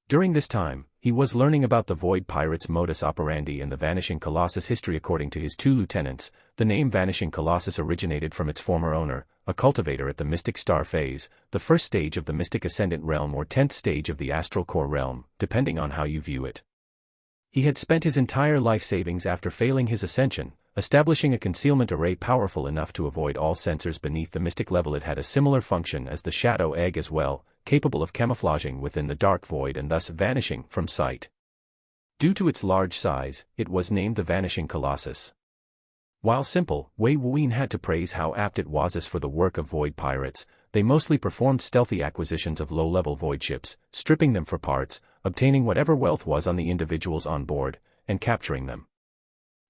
During this time, he was learning about the Void Pirates' modus operandi and the Vanishing Colossus history. According to his 2 lieutenants, the name Vanishing Colossus originated from its former owner, a cultivator at the Mystic Star phase, the first stage of the Mystic Ascendant realm or 10th stage of the Astral Core realm, depending on how you view it. He had spent his entire life savings after failing his ascension, establishing a concealment array powerful enough to avoid all sensors beneath the mystic level. It had a similar function as the Shadow Egg as well, capable of camouflaging within the dark void and thus vanishing from sight. Due to its large size, it was named the Vanishing Colossus. While simple, Wei Wuyin had to praise how apt it was as for the work of Void Pirates. They mostly performed stealthy acquisitions of low-level void ships, stripping them for parts, obtaining whatever wealth was on the individuals on board, and capturing them.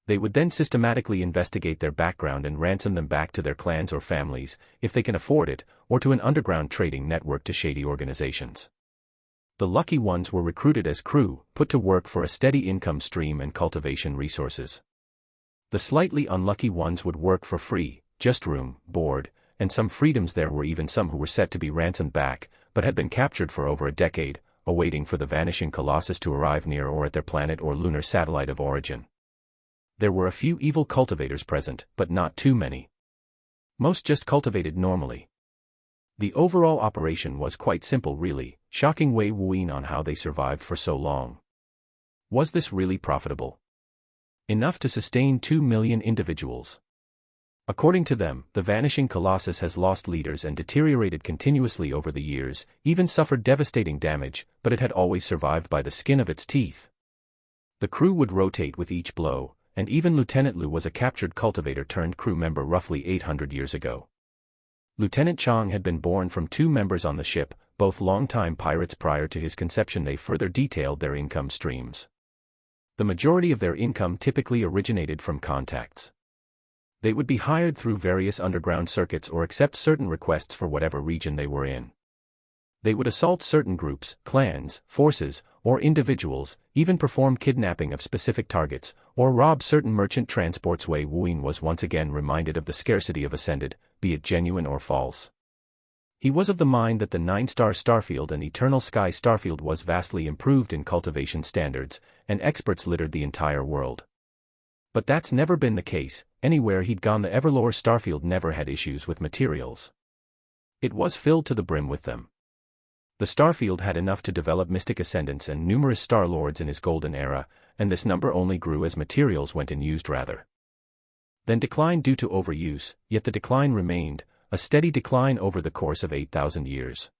They would then systematically investigate their background and ransom them back to their clans or families, if they can afford it, or to an underground trading network to shady organizations. The lucky ones were recruited as crew, put to work for a steady income stream and cultivation resources. The slightly unlucky ones would work for free, just room, board, and some freedoms. There were even some who were set to be ransomed back, but had been captured for over a decade, awaiting for the Vanishing Colossus to arrive near or at their planet or lunar satellite of origin. There were a few evil cultivators present, but not too many. Most just cultivated normally. The overall operation was quite simple really, shocking Wei Wuyin on how they survived for so long. Was this really profitable? Enough to sustain 2 million individuals. According to them, the Vanishing Colossus has lost leaders and deteriorated continuously over the years, even suffered devastating damage, but it had always survived by the skin of its teeth. The crew would rotate with each blow, and even Lieutenant Lu was a captured cultivator turned crew member roughly 800 years ago. Lieutenant Chang had been born from 2 members on the ship, both longtime pirates. Prior to his conception. They further detailed their income streams. The majority of their income typically originated from contacts. They would be hired through various underground circuits or accept certain requests for whatever region they were in. They would assault certain groups, clans, forces, or individuals, even perform kidnapping of specific targets, or rob certain merchant transports. Wei Wuyin was once again reminded of the scarcity of Ascended, be it genuine or false. He was of the mind that the 9-star Starfield and Eternal Sky Starfield was vastly improved in cultivation standards, and experts littered the entire world. But that's never been the case. Anywhere he'd gone, the Everlore Starfield never had issues with materials. It was filled to the brim with them. The Starfield had enough to develop mystic ascendants and numerous Star Lords in his golden era, and this number only grew as materials went unused rather than declined due to overuse, yet the decline remained, a steady decline over the course of 8,000 years.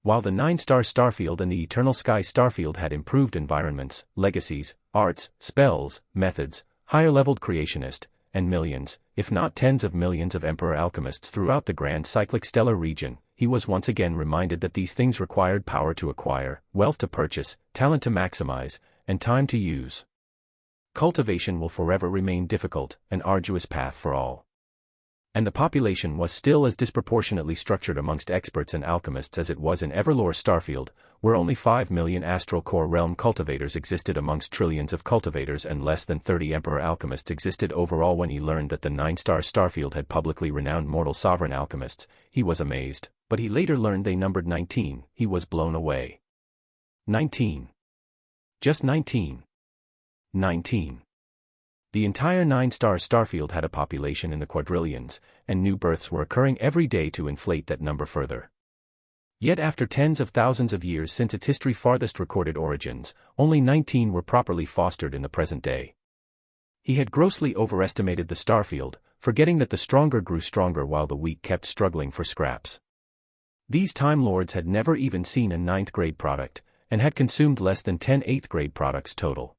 While the 9-star Starfield and the Eternal Sky Starfield had improved environments, legacies, arts, spells, methods, higher-leveled creationist, and millions, if not tens of millions of Emperor alchemists throughout the Grand Cyclic Stellar region, he was once again reminded that these things required power to acquire, wealth to purchase, talent to maximize, and time to use. Cultivation will forever remain difficult, an arduous path for all. And the population was still as disproportionately structured amongst experts and alchemists as it was in Everlore Starfield, where only 5 million Astral Core Realm cultivators existed amongst trillions of cultivators and less than 30 Emperor alchemists existed overall. When he learned that the 9-star Starfield had publicly renowned mortal sovereign alchemists, he was amazed, but he later learned they numbered 19, he was blown away. 19. Just 19. 19. The entire 9-star Starfield had a population in the quadrillions, and new births were occurring every day to inflate that number further. Yet after tens of thousands of years since its history farthest recorded origins, only 19 were properly fostered in the present day. He had grossly overestimated the Starfield, forgetting that the stronger grew stronger while the weak kept struggling for scraps. These Time Lords had never even seen a 9th-grade product, and had consumed less than 10 8th-grade products total.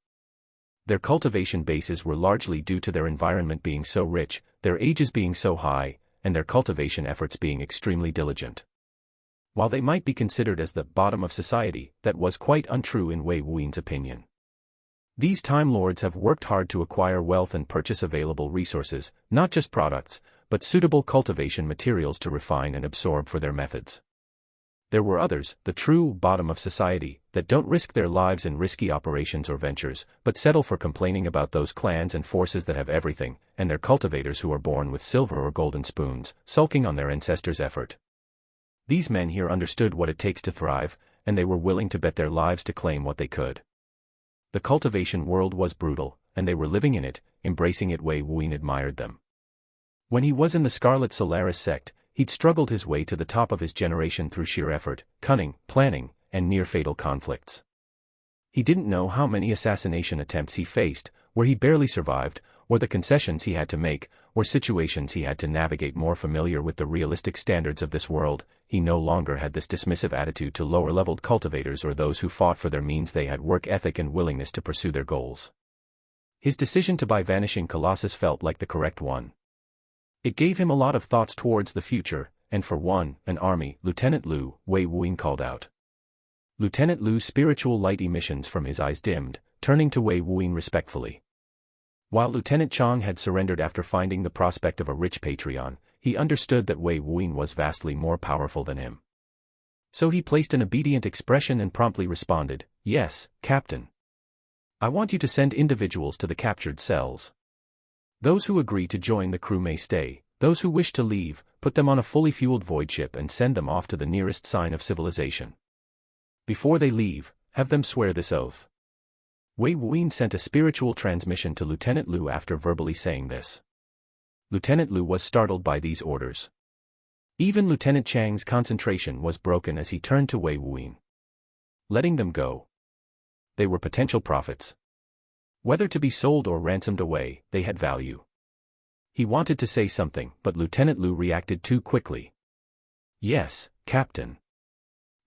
Their cultivation bases were largely due to their environment being so rich, their ages being so high, and their cultivation efforts being extremely diligent. While they might be considered as the bottom of society, that was quite untrue in Wei Wuyin's opinion. These Time Lords have worked hard to acquire wealth and purchase available resources, not just products, but suitable cultivation materials to refine and absorb for their methods. There were others, the true bottom of society, that don't risk their lives in risky operations or ventures, but settle for complaining about those clans and forces that have everything, and their cultivators who are born with silver or golden spoons, sulking on their ancestors' effort. These men here understood what it takes to thrive, and they were willing to bet their lives to claim what they could. The cultivation world was brutal, and they were living in it, embracing it. Wei Wuyin admired them. When he was in the Scarlet Solaris sect, he'd struggled his way to the top of his generation through sheer effort, cunning, planning, and near-fatal conflicts. He didn't know how many assassination attempts he faced, where he barely survived, or the concessions he had to make, or situations he had to navigate. More familiar with the realistic standards of this world, he no longer had this dismissive attitude to lower-leveled cultivators or those who fought for their means. They had work ethic and willingness to pursue their goals. His decision to buy Vanishing Colossus felt like the correct one. It gave him a lot of thoughts towards the future, and for one, an army. Lieutenant Lu, Wei Wuyin called out. Lieutenant Lu's spiritual light emissions from his eyes dimmed, turning to Wei Wuyin respectfully. While Lieutenant Chang had surrendered after finding the prospect of a rich Patreon, he understood that Wei Wuyin was vastly more powerful than him. So he placed an obedient expression and promptly responded, "Yes, Captain. I want you to send individuals to the captured cells. Those who agree to join the crew may stay, those who wish to leave, put them on a fully fueled void ship and send them off to the nearest sign of civilization. Before they leave, have them swear this oath." Wei Wuyin sent a spiritual transmission to Lieutenant Lu after verbally saying this. Lieutenant Lu was startled by these orders. Even Lieutenant Chang's concentration was broken as he turned to Wei Wuyin. Letting them go. They were potential profits. Whether to be sold or ransomed away, they had value. He wanted to say something, but Lieutenant Lu reacted too quickly. "Yes, Captain."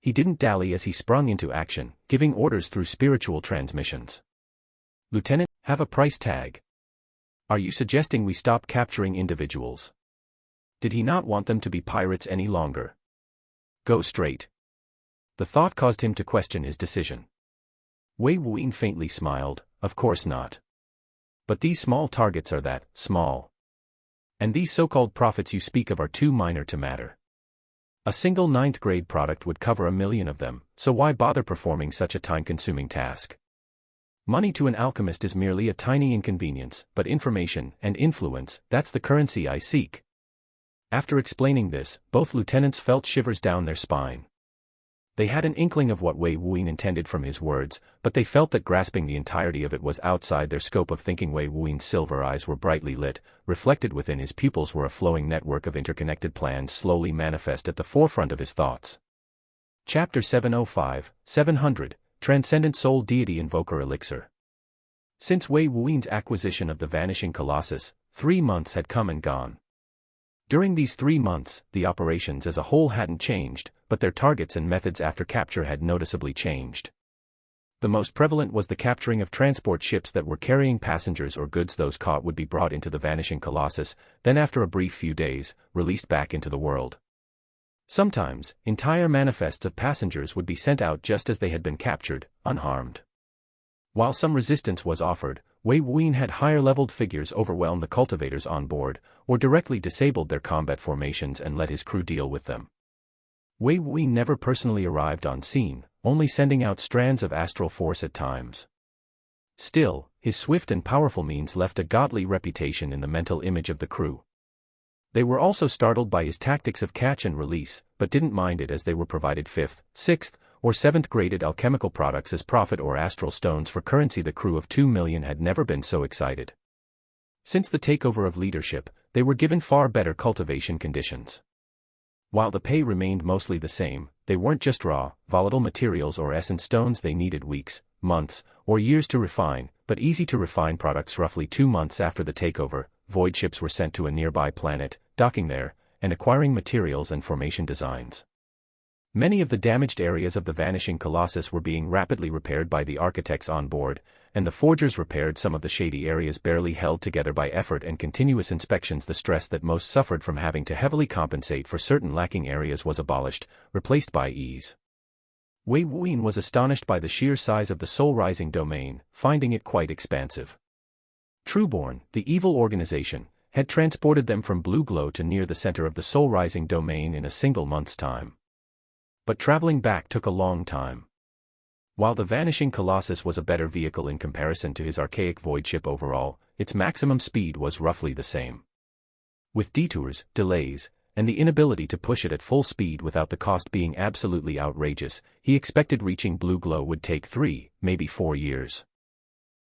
He didn't dally as he sprung into action, giving orders through spiritual transmissions. "Lieutenant, have a price tag. Are you suggesting we stop capturing individuals? Did he not want them to be pirates any longer? Go straight." The thought caused him to question his decision. Wei Wuyin faintly smiled, "Of course not. But these small targets are that small. And these so-called profits you speak of are too minor to matter. A single 9th-grade product would cover 1 million of them, so why bother performing such a time-consuming task? Money to an alchemist is merely a tiny inconvenience, but information and influence, that's the currency I seek." After explaining this, both lieutenants felt shivers down their spine. They had an inkling of what Wei Wuyin intended from his words, but they felt that grasping the entirety of it was outside their scope of thinking. Wei Wuyin's silver eyes were brightly lit, reflected within his pupils were a flowing network of interconnected plans slowly manifest at the forefront of his thoughts. Chapter 705, 700, Transcendent Soul Deity Invoker Elixir. Since Wei Wuyin's acquisition of the Vanishing Colossus, 3 months had come and gone. During these 3 months, the operations as a whole hadn't changed, but their targets and methods after capture had noticeably changed. The most prevalent was the capturing of transport ships that were carrying passengers or goods. Those caught would be brought into the Vanishing Colossus, then after a brief few days, released back into the world. Sometimes, entire manifests of passengers would be sent out just as they had been captured, unharmed. While some resistance was offered, Wei Wuyin had higher-leveled figures overwhelm the cultivators on board, or directly disabled their combat formations and let his crew deal with them. Wei Wuyin never personally arrived on scene, only sending out strands of astral force at times. Still, his swift and powerful means left a godly reputation in the mental image of the crew. They were also startled by his tactics of catch and release, but didn't mind it as they were provided 5th, 6th, or 7th graded alchemical products as profit or astral stones for currency. The crew of 2 million had never been so excited. Since the takeover of leadership, they were given far better cultivation conditions. While the pay remained mostly the same, they weren't just raw, volatile materials or essence stones they needed weeks, months, or years to refine, but easy-to-refine products. Roughly 2 months after the takeover, void ships were sent to a nearby planet, docking there, and acquiring materials and formation designs. Many of the damaged areas of the Vanishing Colossus were being rapidly repaired by the architects on board, and the forgers repaired some of the shady areas barely held together by effort and continuous inspections. The stress that most suffered from having to heavily compensate for certain lacking areas was abolished, replaced by ease. Wei Wuyin was astonished by the sheer size of the soul-rising domain, finding it quite expansive. Trueborn, the evil organization, had transported them from Blue Glow to near the center of the Soul Rising domain in a single month's time. But traveling back took a long time. While the Vanishing Colossus was a better vehicle in comparison to his archaic void ship overall, its maximum speed was roughly the same. With detours, delays, and the inability to push it at full speed without the cost being absolutely outrageous, he expected reaching Blue Glow would take 3, maybe 4 years.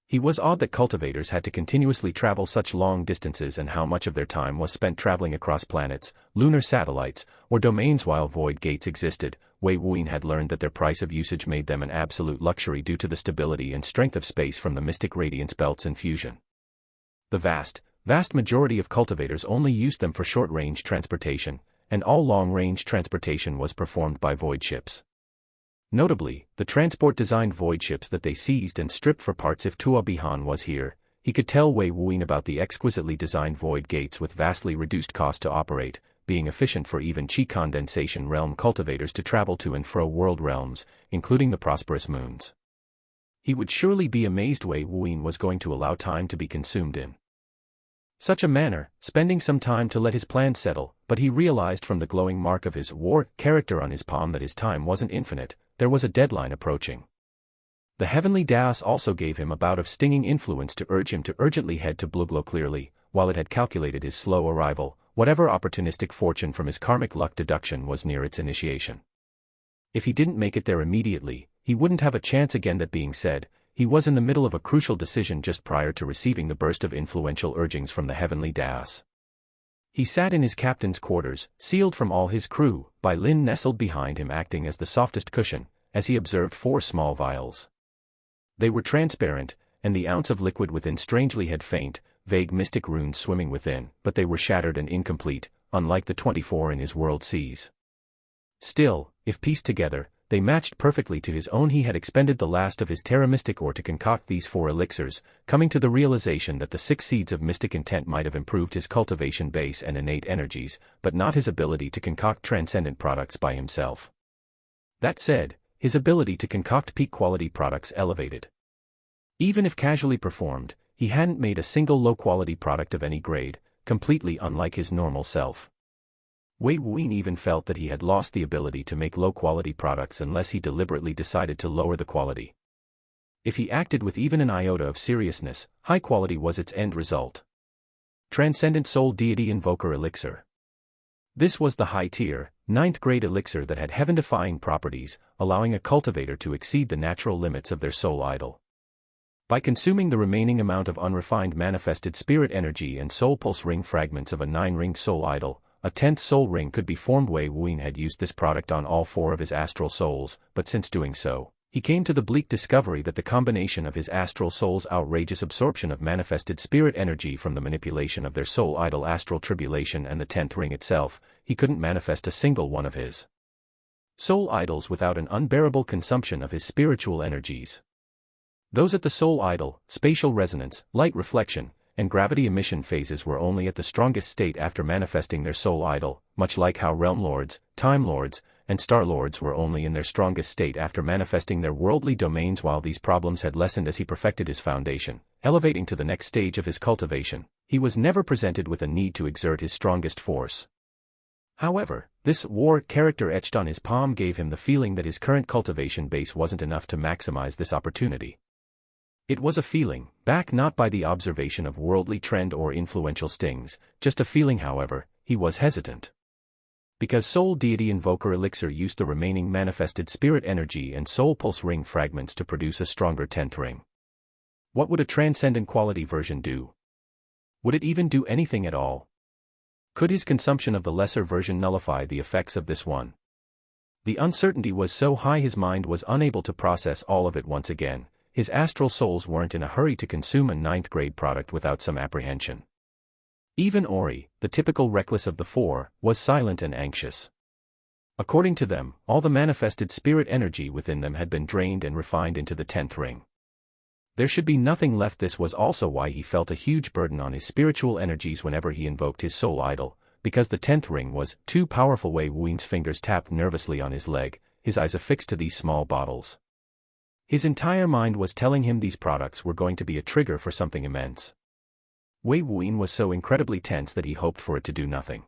He was awed that cultivators had to continuously travel such long distances and how much of their time was spent traveling across planets, lunar satellites, or domains while void gates existed. Wei Wuyin had learned that their price of usage made them an absolute luxury due to the stability and strength of space from the mystic radiance belts and fusion. The vast majority of cultivators only used them for short-range transportation, and all long-range transportation was performed by void ships. Notably, the transport-designed void ships that they seized and stripped for parts. If Tua Bihan was here, he could tell Wei Wuyin about the exquisitely designed void gates with vastly reduced cost to operate, being efficient for even Qi condensation realm cultivators to travel to and fro world realms, including the prosperous moons. He would surely be amazed Wei Wuyin was going to allow time to be consumed in such a manner, spending some time to let his plans settle, but he realized from the glowing mark of his war character on his palm that his time wasn't infinite. There was a deadline approaching. The heavenly Daos also gave him a bout of stinging influence to urge him to urgently head to Blue Glow. Clearly, while it had calculated his slow arrival, whatever opportunistic fortune from his karmic luck deduction was near its initiation. If he didn't make it there immediately, he wouldn't have a chance again. That being said, he was in the middle of a crucial decision just prior to receiving the burst of influential urgings from the heavenly Daos. He sat in his captain's quarters, sealed from all his crew. Bai Lin nestled behind him acting as the softest cushion, as he observed 4 small vials. They were transparent, and the ounce of liquid within strangely had faint, vague mystic runes swimming within, but they were shattered and incomplete, unlike the 24 in his world seas. Still, if pieced together, they matched perfectly to his own. He had expended the last of his Terra Mystic ore to concoct these 4 elixirs, coming to the realization that the 6 seeds of mystic intent might have improved his cultivation base and innate energies, but not his ability to concoct transcendent products by himself. That said, his ability to concoct peak-quality products elevated. Even if casually performed, he hadn't made a single low-quality product of any grade, completely unlike his normal self. Wei Wuyin even felt that he had lost the ability to make low-quality products unless he deliberately decided to lower the quality. If he acted with even an iota of seriousness, high quality was its end result. Transcendent Soul Deity Invoker Elixir. This was the high-tier, 9th-grade elixir that had heaven-defying properties, allowing a cultivator to exceed the natural limits of their soul idol. By consuming the remaining amount of unrefined manifested spirit energy and soul pulse ring fragments of a 9-ringed soul idol, a 10th soul ring could be formed. Wei Wuyin had used this product on all 4 of his astral souls, but since doing so, he came to the bleak discovery that the combination of his astral soul's outrageous absorption of manifested spirit energy from the manipulation of their soul idol astral tribulation and the 10th ring itself, he couldn't manifest a single one of his soul idols without an unbearable consumption of his spiritual energies. Those at the soul idol, spatial resonance, light reflection, and gravity emission phases were only at the strongest state after manifesting their soul idol, much like how realm lords, time lords, and star lords were only in their strongest state after manifesting their worldly domains. While these problems had lessened as he perfected his foundation, elevating to the next stage of his cultivation, he was never presented with a need to exert his strongest force. However, this war character etched on his palm gave him the feeling that his current cultivation base wasn't enough to maximize this opportunity. It was a feeling, backed not by the observation of worldly trend or influential stings, just a feeling. However, he was hesitant. Because Soul Deity Invoker Elixir used the remaining manifested spirit energy and soul pulse ring fragments to produce a stronger 10th ring. What would a transcendent quality version do? Would it even do anything at all? Could his consumption of the lesser version nullify the effects of this one? The uncertainty was so high his mind was unable to process all of it once again. His astral souls weren't in a hurry to consume a 9th-grade product without some apprehension. Even Ori, the typical reckless of the 4, was silent and anxious. According to them, all the manifested spirit energy within them had been drained and refined into the 10th ring. There should be nothing left. This was also why he felt a huge burden on his spiritual energies whenever he invoked his soul idol, because the 10th ring was too powerful. Wei Wuin's fingers tapped nervously on his leg, his eyes affixed to these small bottles. His entire mind was telling him these products were going to be a trigger for something immense. Wei Wuyin was so incredibly tense that he hoped for it to do nothing.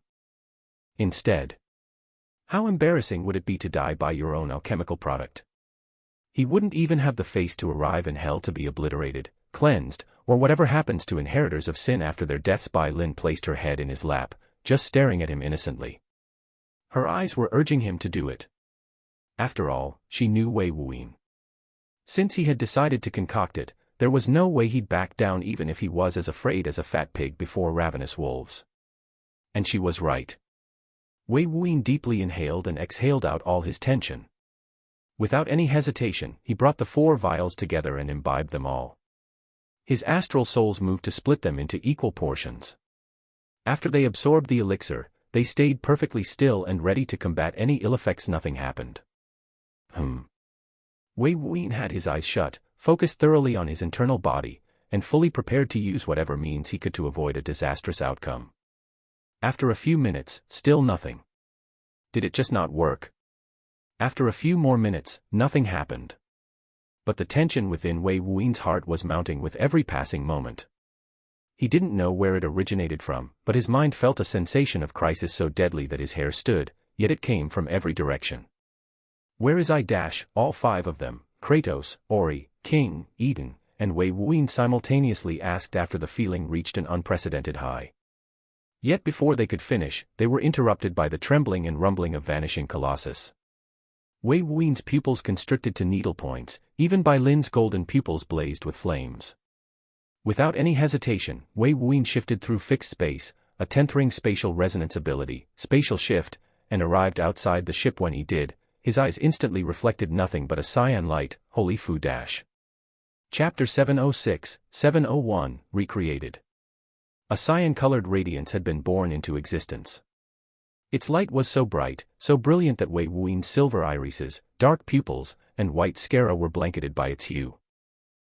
Instead, how embarrassing would it be to die by your own alchemical product? He wouldn't even have the face to arrive in hell to be obliterated, cleansed, or whatever happens to inheritors of sin after their deaths. Bai Lin placed her head in his lap, just staring at him innocently. Her eyes were urging him to do it. After all, she knew Wei Wuyin. Since he had decided to concoct it, there was no way he'd back down even if he was as afraid as a fat pig before ravenous wolves. And she was right. Wei Wuyin deeply inhaled and exhaled out all his tension. Without any hesitation, he brought the 4 vials together and imbibed them all. His astral souls moved to split them into equal portions. After they absorbed the elixir, they stayed perfectly still and ready to combat any ill effects. Nothing happened. Wei Wuyin had his eyes shut, focused thoroughly on his internal body, and fully prepared to use whatever means he could to avoid a disastrous outcome. After a few minutes, still nothing. Did it just not work? After a few more minutes, nothing happened. But the tension within Wei Wuyin's heart was mounting with every passing moment. He didn't know where it originated from, but his mind felt a sensation of crisis so deadly that his hair stood, yet it came from every direction. Where is I? All 5 of them, Kratos, Ori, King, Eden, and Wei Wuyin simultaneously asked after the feeling reached an unprecedented high. Yet before they could finish, they were interrupted by the trembling and rumbling of vanishing Colossus. Wei Wuyin's pupils constricted to needle points, even Bai Lin's golden pupils blazed with flames. Without any hesitation, Wei Wuyin shifted through fixed space, a 10th ring spatial resonance ability, spatial shift, and arrived outside the ship. When he did, his eyes instantly reflected nothing but a cyan light. Holy Fu Dash. Chapter 706-701, Recreated. A cyan-colored radiance had been born into existence. Its light was so bright, so brilliant that Wei Wuyin's silver irises, dark pupils, and white sclera were blanketed by its hue.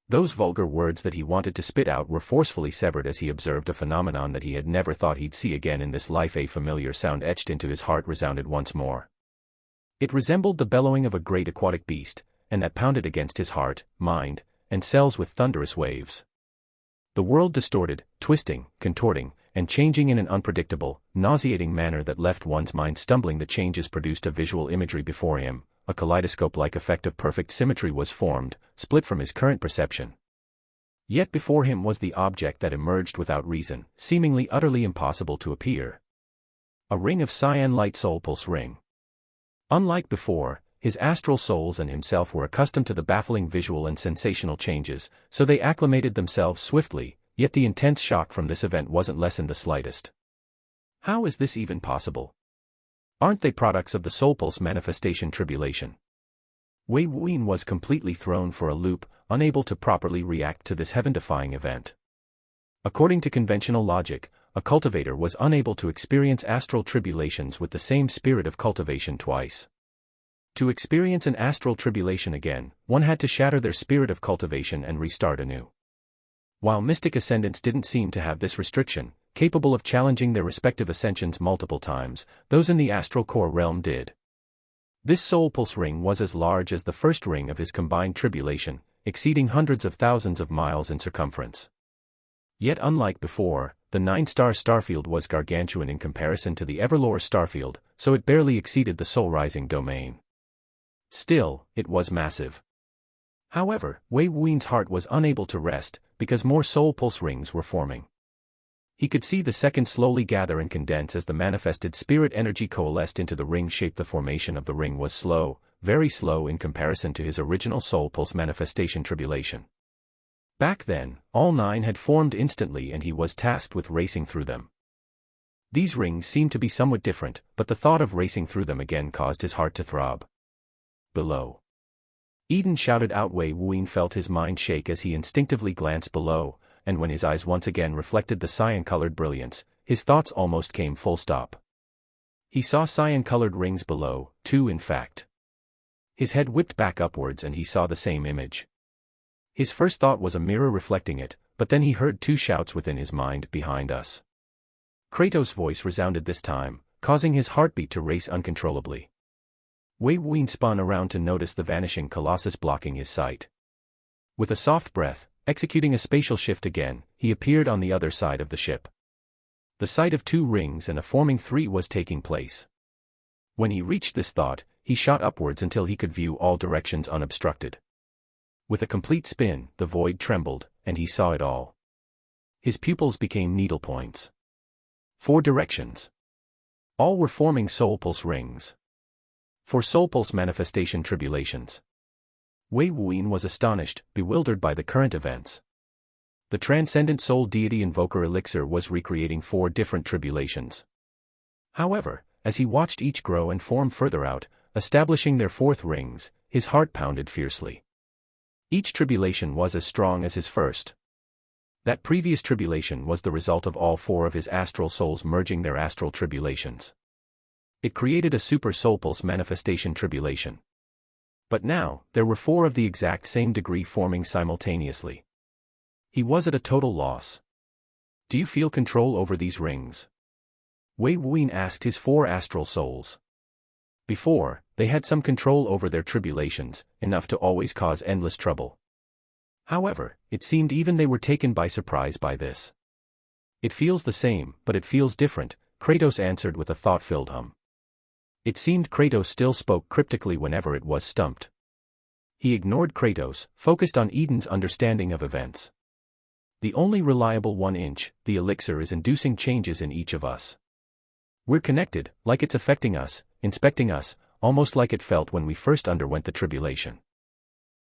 Those vulgar words that he wanted to spit out were forcefully severed as he observed a phenomenon that he had never thought he'd see again in this life. A familiar sound etched into his heart resounded once more. It resembled the bellowing of a great aquatic beast, and that pounded against his heart, mind, and cells with thunderous waves. The world distorted, twisting, contorting, and changing in an unpredictable, nauseating manner that left one's mind stumbling. The changes produced a visual imagery before him. A kaleidoscope-like effect of perfect symmetry was formed, split from his current perception. Yet before him was the object that emerged without reason, seemingly utterly impossible to appear. A ring of cyan light, soul pulse ring. Unlike before, his astral souls and himself were accustomed to the baffling visual and sensational changes, so they acclimated themselves swiftly, yet the intense shock from this event wasn't lessened the slightest. How is this even possible? Aren't they products of the soul pulse manifestation tribulation? Wei Wuyin was completely thrown for a loop, unable to properly react to this heaven-defying event. According to conventional logic, a cultivator was unable to experience astral tribulations with the same spirit of cultivation twice. To experience an astral tribulation again, one had to shatter their spirit of cultivation and restart anew. While mystic ascendants didn't seem to have this restriction, capable of challenging their respective ascensions multiple times, those in the astral core realm did. This soul pulse ring was as large as the first ring of his combined tribulation, exceeding hundreds of thousands of miles in circumference. Yet unlike before, the 9-star starfield was gargantuan in comparison to the Everlore starfield, so it barely exceeded the soul-rising domain. Still, it was massive. However, Wei Wuyin's heart was unable to rest, because more soul pulse rings were forming. He could see the second slowly gather and condense as the manifested spirit energy coalesced into the ring shape. The formation of the ring was slow, very slow in comparison to his original soul pulse manifestation tribulation. Back then, all 9 had formed instantly and he was tasked with racing through them. These rings seemed to be somewhat different, but the thought of racing through them again caused his heart to throb. Below. Eden shouted out. Wei Wuyin felt his mind shake as he instinctively glanced below, and when his eyes once again reflected the cyan-colored brilliance, his thoughts almost came full stop. He saw cyan-colored rings below, 2 in fact. His head whipped back upwards and he saw the same image. His first thought was a mirror reflecting it, but then he heard 2 shouts within his mind. Behind us. Kratos' voice resounded this time, causing his heartbeat to race uncontrollably. Wei Wuyin spun around to notice the vanishing Colossus blocking his sight. With a soft breath, Executing a spatial shift again, he appeared on the other side of the ship. The sight of 2 rings and a forming 3 was taking place. When he reached this thought, he shot upwards until he could view all directions unobstructed. With a complete spin, the void trembled, and he saw it all. His pupils became needle points. 4 directions. All were forming soul pulse rings. For soul pulse manifestation tribulations. Wei Wuyin was astonished, bewildered by the current events. The transcendent soul deity invoker elixir was recreating 4 different tribulations. However, as he watched each grow and form further out, establishing their 4th rings, his heart pounded fiercely. Each tribulation was as strong as his first. That previous tribulation was the result of all 4 of his astral souls merging their astral tribulations. It created a super soul pulse manifestation tribulation. But now, there were 4 of the exact same degree forming simultaneously. He was at a total loss. Do you feel control over these rings? Wei Wuyin asked his 4 astral souls. Before, they had some control over their tribulations, enough to always cause endless trouble. However, it seemed even they were taken by surprise by this. It feels the same, but it feels different, Kratos answered with a thought-filled hum. It seemed Kratos still spoke cryptically whenever it was stumped. He ignored Kratos, focused on Eden's understanding of events. The only reliable 1-inch, the elixir is inducing changes in each of us. We're connected, like it's affecting us, inspecting us, almost like it felt when we first underwent the tribulation.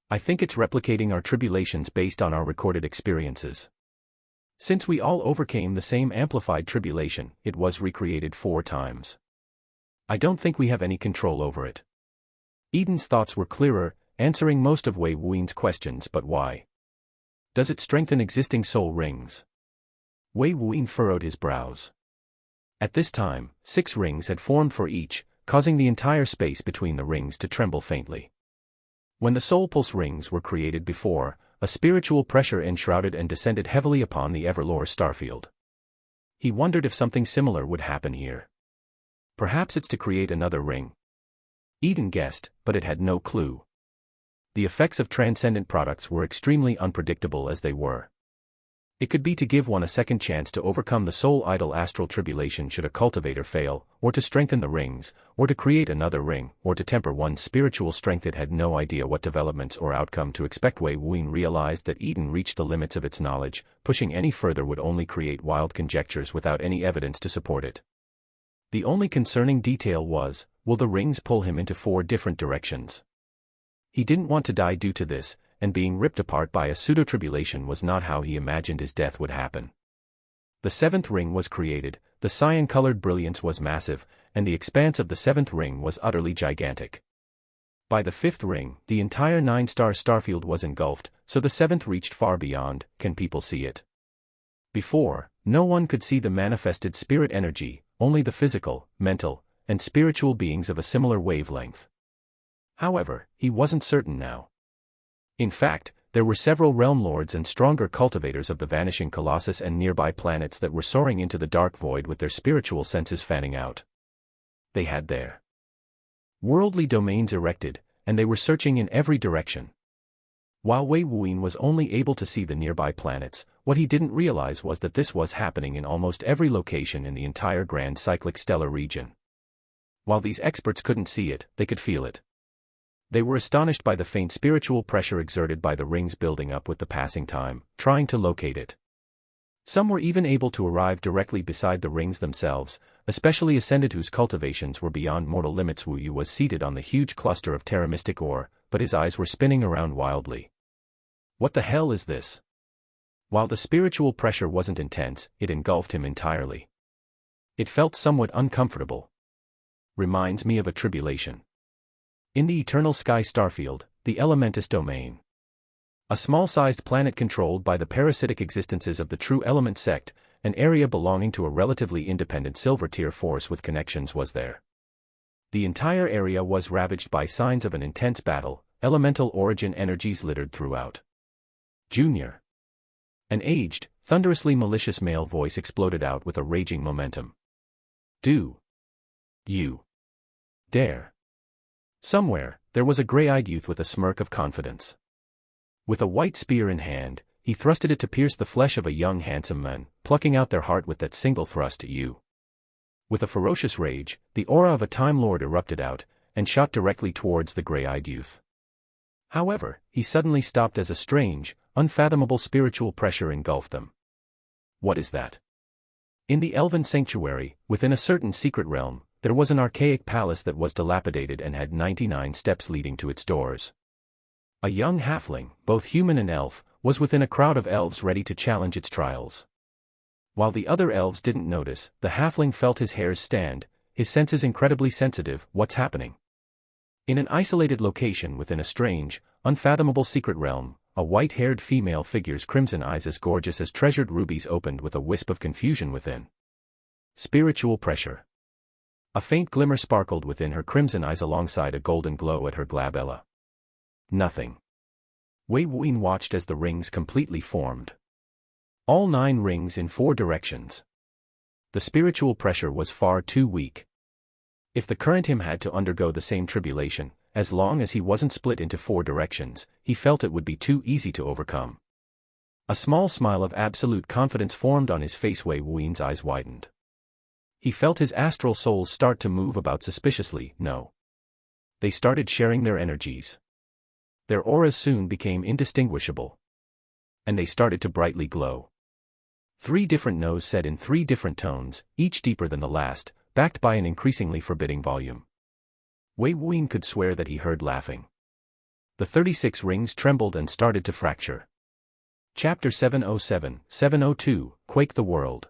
I think it's replicating our tribulations based on our recorded experiences. Since we all overcame the same amplified tribulation, it was recreated 4 times. I don't think we have any control over it. Eden's thoughts were clearer, answering most of Wei Wuyin's questions, but why? Does it strengthen existing soul rings? Wei Wuyin furrowed his brows. At this time, 6 rings had formed for each, causing the entire space between the rings to tremble faintly. When the soul pulse rings were created before, a spiritual pressure enshrouded and descended heavily upon the Everlore starfield. He wondered if something similar would happen here. Perhaps it's to create another ring. Eden guessed, but it had no clue. The effects of transcendent products were extremely unpredictable as they were. It could be to give one a second chance to overcome the soul idol astral tribulation should a cultivator fail, or to strengthen the rings, or to create another ring, or to temper one's spiritual strength. It had no idea what developments or outcome to expect. Wei Wuyin realized that Eden reached the limits of its knowledge. Pushing any further would only create wild conjectures without any evidence to support it. The only concerning detail was, will the rings pull him into 4 different directions? He didn't want to die due to this, and being ripped apart by a pseudo-tribulation was not how he imagined his death would happen. The 7th ring was created, the cyan-colored brilliance was massive, and the expanse of the 7th ring was utterly gigantic. By the 5th ring, the entire 9-star starfield was engulfed, so the 7th reached far beyond. Can people see it? Before, no one could see the manifested spirit energy, only the physical, mental, and spiritual beings of a similar wavelength. However, he wasn't certain now. In fact, there were several realm lords and stronger cultivators of the vanishing colossus and nearby planets that were soaring into the dark void with their spiritual senses fanning out. They had their worldly domains erected, and they were searching in every direction. While Wei Wuyin was only able to see the nearby planets, what he didn't realize was that this was happening in almost every location in the entire grand cyclic stellar region. While these experts couldn't see it, they could feel it. They were astonished by the faint spiritual pressure exerted by the rings building up with the passing time, trying to locate it. Some were even able to arrive directly beside the rings themselves, especially Ascended whose cultivations were beyond mortal limits. Wu Yu was seated on the huge cluster of teramistic ore, but his eyes were spinning around wildly. What the hell is this? While the spiritual pressure wasn't intense, it engulfed him entirely. It felt somewhat uncomfortable. Reminds me of a tribulation. In the Eternal Sky Starfield, the Elementus Domain. A small-sized planet controlled by the parasitic existences of the True Element sect, an area belonging to a relatively independent Silver-tier force with connections was there. The entire area was ravaged by signs of an intense battle, elemental origin energies littered throughout. Junior. An aged, thunderously malicious male voice exploded out with a raging momentum. Do you dare? Somewhere, there was a gray-eyed youth with a smirk of confidence. With a white spear in hand, he thrusted it to pierce the flesh of a young handsome man, plucking out their heart with that single thrust. With a ferocious rage, the aura of a Time Lord erupted out, and shot directly towards the grey-eyed youth. However, he suddenly stopped as a strange, unfathomable spiritual pressure engulfed them. What is that? In the elven sanctuary, within a certain secret realm, there was an archaic palace that was dilapidated and had 99 steps leading to its doors. A young halfling, both human and elf, was within a crowd of elves ready to challenge its trials. While the other elves didn't notice, the halfling felt his hairs stand, his senses incredibly sensitive. What's happening? In an isolated location within a strange, unfathomable secret realm, a white-haired female figure's crimson eyes as gorgeous as treasured rubies opened with a wisp of confusion within. Spiritual pressure. A faint glimmer sparkled within her crimson eyes alongside a golden glow at her glabella. Nothing. Wei Wuyin watched as the rings completely formed. All 9 rings in 4 directions. The spiritual pressure was far too weak. If the current him had to undergo the same tribulation, as long as he wasn't split into 4 directions, he felt it would be too easy to overcome. A small smile of absolute confidence formed on his face. Wei Wuin's eyes widened. He felt his astral souls start to move about suspiciously. No. They started sharing their energies. Their auras soon became indistinguishable. And they started to brightly glow. 3 different no's said in 3 different tones, each deeper than the last, backed by an increasingly forbidding volume. Wei Wuyin could swear that he heard laughing. The 36 rings trembled and started to fracture. Chapter 707-702, Quake the World.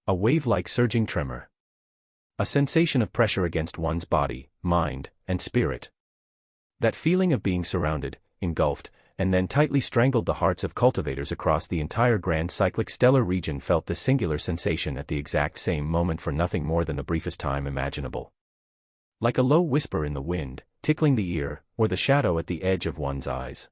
A wave-like surging tremor. A sensation of pressure against one's body, mind, and spirit. That feeling of being surrounded, engulfed, and then tightly strangled the hearts of cultivators across the entire grand cyclic stellar region felt this singular sensation at the exact same moment for nothing more than the briefest time imaginable. Like a low whisper in the wind, tickling the ear, or the shadow at the edge of one's eyes.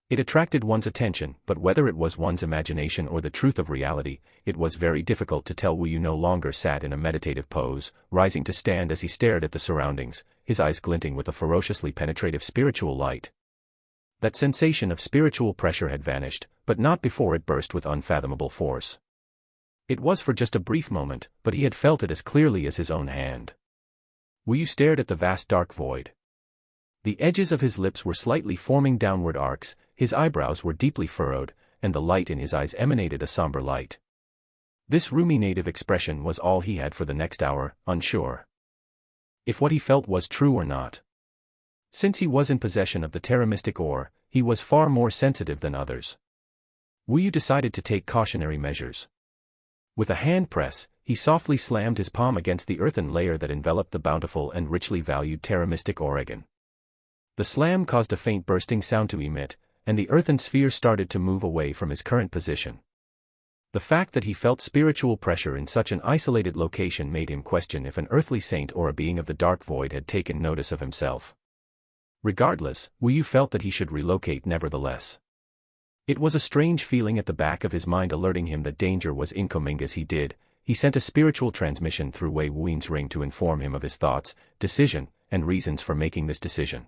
It attracted one's attention, but whether it was one's imagination or the truth of reality, it was very difficult to tell. Wu Yu no longer sat in a meditative pose, rising to stand as he stared at the surroundings, his eyes glinting with a ferociously penetrative spiritual light. That sensation of spiritual pressure had vanished, but not before it burst with unfathomable force. It was for just a brief moment, but he had felt it as clearly as his own hand. Wu Yu stared at the vast dark void. The edges of his lips were slightly forming downward arcs, his eyebrows were deeply furrowed, and the light in his eyes emanated a somber light. This ruminative expression was all he had for the next hour, unsure if what he felt was true or not. Since he was in possession of the Terra Mystic ore, he was far more sensitive than others. Wu Yu decided to take cautionary measures. With a hand press, he softly slammed his palm against the earthen layer that enveloped the bountiful and richly valued Terra Mystic Oregon. The slam caused a faint bursting sound to emit, and the earthen sphere started to move away from his current position. The fact that he felt spiritual pressure in such an isolated location made him question if an earthly saint or a being of the dark void had taken notice of himself. Regardless, Wu Yu felt that he should relocate nevertheless. It was a strange feeling at the back of his mind alerting him that danger was incoming. As he did, he sent a spiritual transmission through Wei Wuin's ring to inform him of his thoughts, decision, and reasons for making this decision.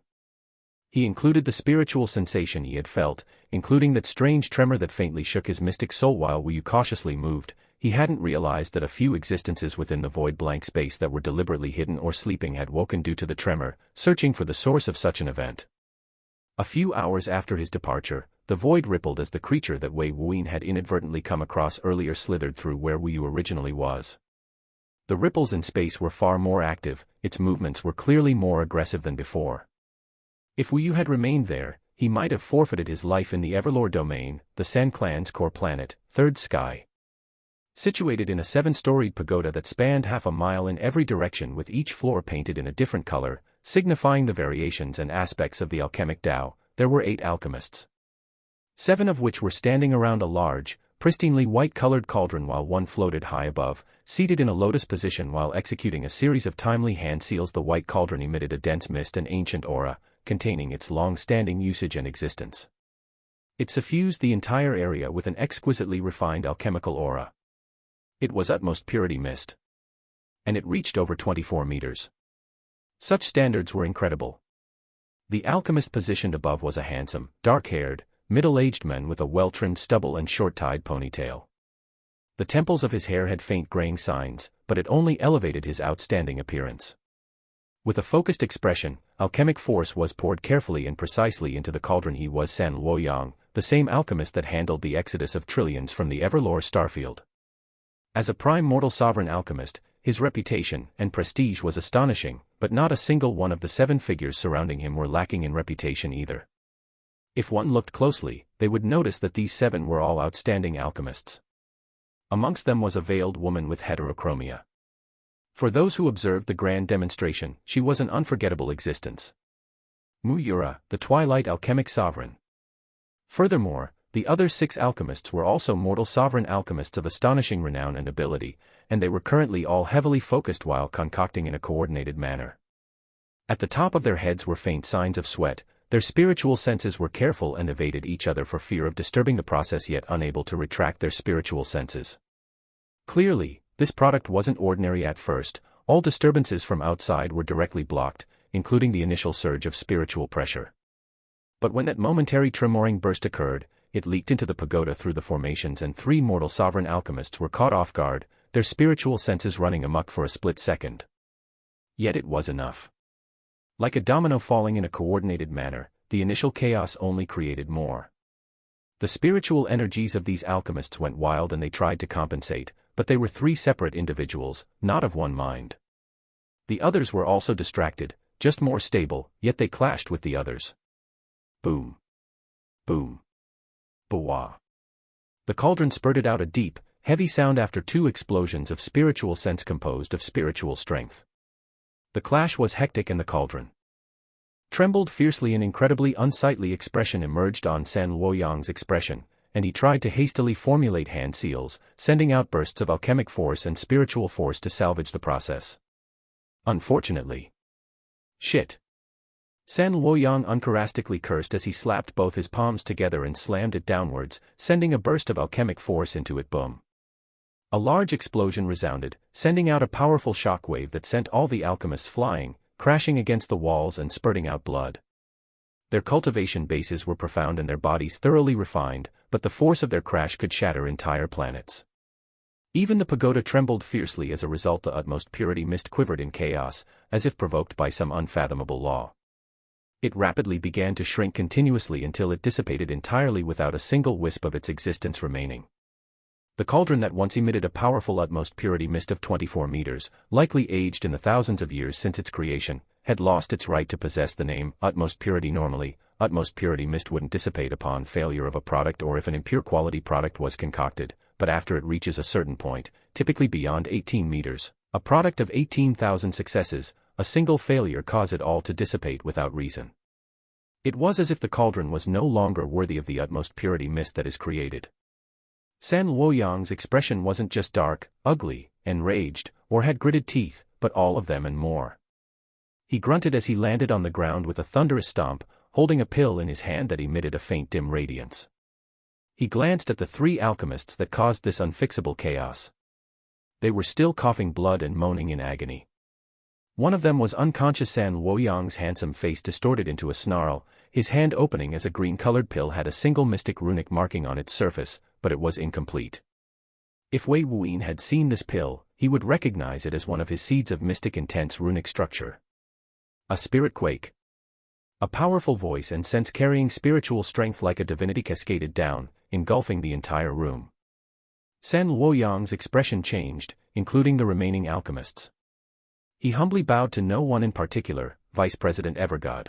He included the spiritual sensation he had felt, including that strange tremor that faintly shook his mystic soul while Wu Yu cautiously moved. He hadn't realized that a few existences within the void blank space that were deliberately hidden or sleeping had woken due to the tremor, searching for the source of such an event. A few hours after his departure, the void rippled as the creature that Wei Wuyin had inadvertently come across earlier slithered through where Wu Yu originally was. The ripples in space were far more active, its movements were clearly more aggressive than before. If Wu Yu had remained there, he might have forfeited his life in the Everlore domain, the San Clan's core planet, Third Sky. Situated in a 7-storied pagoda that spanned half a mile in every direction with each floor painted in a different color, signifying the variations and aspects of the alchemic Tao, there were 8 alchemists. 7 of which were standing around a large, pristinely white-colored cauldron while one floated high above, seated in a lotus position while executing a series of timely hand seals. The white cauldron emitted a dense mist and ancient aura, containing its long-standing usage and existence. It suffused the entire area with an exquisitely refined alchemical aura. It was utmost purity mist. And it reached over 24 meters. Such standards were incredible. The alchemist positioned above was a handsome, dark-haired, middle-aged man with a well-trimmed stubble and short-tied ponytail. The temples of his hair had faint graying signs, but it only elevated his outstanding appearance. With a focused expression, alchemic force was poured carefully and precisely into the cauldron. He was San Luoyang, the same alchemist that handled the exodus of trillions from the Everlore starfield. As a prime mortal sovereign alchemist, his reputation and prestige was astonishing, but not a single one of the 7 figures surrounding him were lacking in reputation either. If one looked closely, they would notice that these 7 were all outstanding alchemists. Amongst them was a veiled woman with heterochromia. For those who observed the grand demonstration, she was an unforgettable existence. Muyura, the Twilight alchemic sovereign. Furthermore, the other 6 alchemists were also mortal sovereign alchemists of astonishing renown and ability, and they were currently all heavily focused while concocting in a coordinated manner. At the top of their heads were faint signs of sweat. Their spiritual senses were careful and evaded each other for fear of disturbing the process, yet unable to retract their spiritual senses. Clearly, this product wasn't ordinary at first. All disturbances from outside were directly blocked, including the initial surge of spiritual pressure. But when that momentary tremoring burst occurred, it leaked into the pagoda through the formations, and 3 mortal sovereign alchemists were caught off guard, their spiritual senses running amok for a split second. Yet it was enough. Like a domino falling in a coordinated manner, the initial chaos only created more. The spiritual energies of these alchemists went wild and they tried to compensate, but they were 3 separate individuals, not of one mind. The others were also distracted, just more stable, yet they clashed with the others. Boom. Boom. Bwah. The cauldron spurted out a deep, heavy sound after 2 explosions of spiritual sense composed of spiritual strength. The clash was hectic and the cauldron trembled fiercely. An incredibly unsightly expression emerged on San Luoyang's expression, and he tried to hastily formulate hand seals, sending out bursts of alchemic force and spiritual force to salvage the process. Unfortunately. Shit. San Luoyang uncharacteristically cursed as he slapped both his palms together and slammed it downwards, sending a burst of alchemic force into it. Boom. A large explosion resounded, sending out a powerful shockwave that sent all the alchemists flying, crashing against the walls and spurting out blood. Their cultivation bases were profound and their bodies thoroughly refined, but the force of their crash could shatter entire planets. Even the pagoda trembled fiercely as a result. The utmost purity mist quivered in chaos, as if provoked by some unfathomable law. It rapidly began to shrink continuously until it dissipated entirely without a single wisp of its existence remaining. The cauldron that once emitted a powerful utmost purity mist of 24 meters, likely aged in the thousands of years since its creation, had lost its right to possess the name utmost purity. Normally, utmost purity mist wouldn't dissipate upon failure of a product or if an impure quality product was concocted, but after it reaches a certain point, typically beyond 18 meters, a product of 18,000 successes, a single failure caused it all to dissipate without reason. It was as if the cauldron was no longer worthy of the utmost purity mist that is created. San Luoyang's expression wasn't just dark, ugly, enraged, or had gritted teeth, but all of them and more. He grunted as he landed on the ground with a thunderous stomp, holding a pill in his hand that emitted a faint dim radiance. He glanced at the 3 alchemists that caused this unfixable chaos. They were still coughing blood and moaning in agony. One of them was unconscious. San Luoyang's handsome face distorted into a snarl, his hand opening as a green-colored pill had a single mystic runic marking on its surface, but it was incomplete. If Wei Wuyin had seen this pill, he would recognize it as one of his seeds of mystic intense runic structure. A spirit quake. A powerful voice and sense carrying spiritual strength like a divinity cascaded down, engulfing the entire room. San Luoyang's expression changed, including the remaining alchemists. He humbly bowed to no one in particular, Vice President Evergod.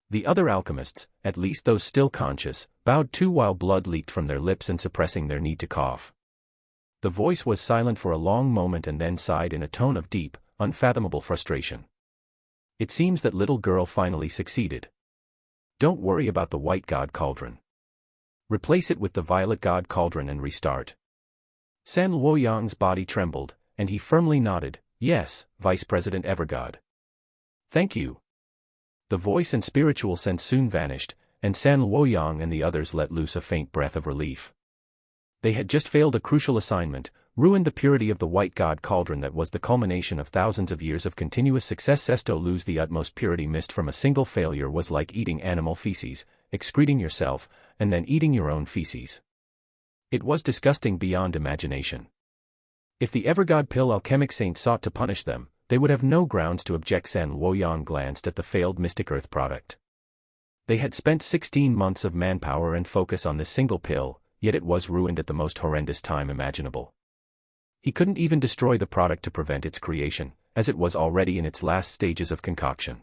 The other alchemists, at least those still conscious, bowed too while blood leaked from their lips and suppressing their need to cough. The voice was silent for a long moment and then sighed in a tone of deep, unfathomable frustration. It seems that little girl finally succeeded. Don't worry about the white god cauldron. Replace it with the violet god cauldron and restart. San Luoyang's body trembled, and he firmly nodded, yes, Vice President Evergod. Thank you. The voice and spiritual sense soon vanished, and San Luoyang and the others let loose a faint breath of relief. They had just failed a crucial assignment, ruined the purity of the white god cauldron that was the culmination of thousands of years of continuous success. To lose the utmost purity mist from a single failure was like eating animal feces, excreting yourself, and then eating your own feces. It was disgusting beyond imagination. If the Evergod Pill alchemic saint sought to punish them, they would have no grounds to object. San Luoyang glanced at the failed Mystic Earth product. They had spent 16 months of manpower and focus on this single pill, yet it was ruined at the most horrendous time imaginable. He couldn't even destroy the product to prevent its creation, as it was already in its last stages of concoction.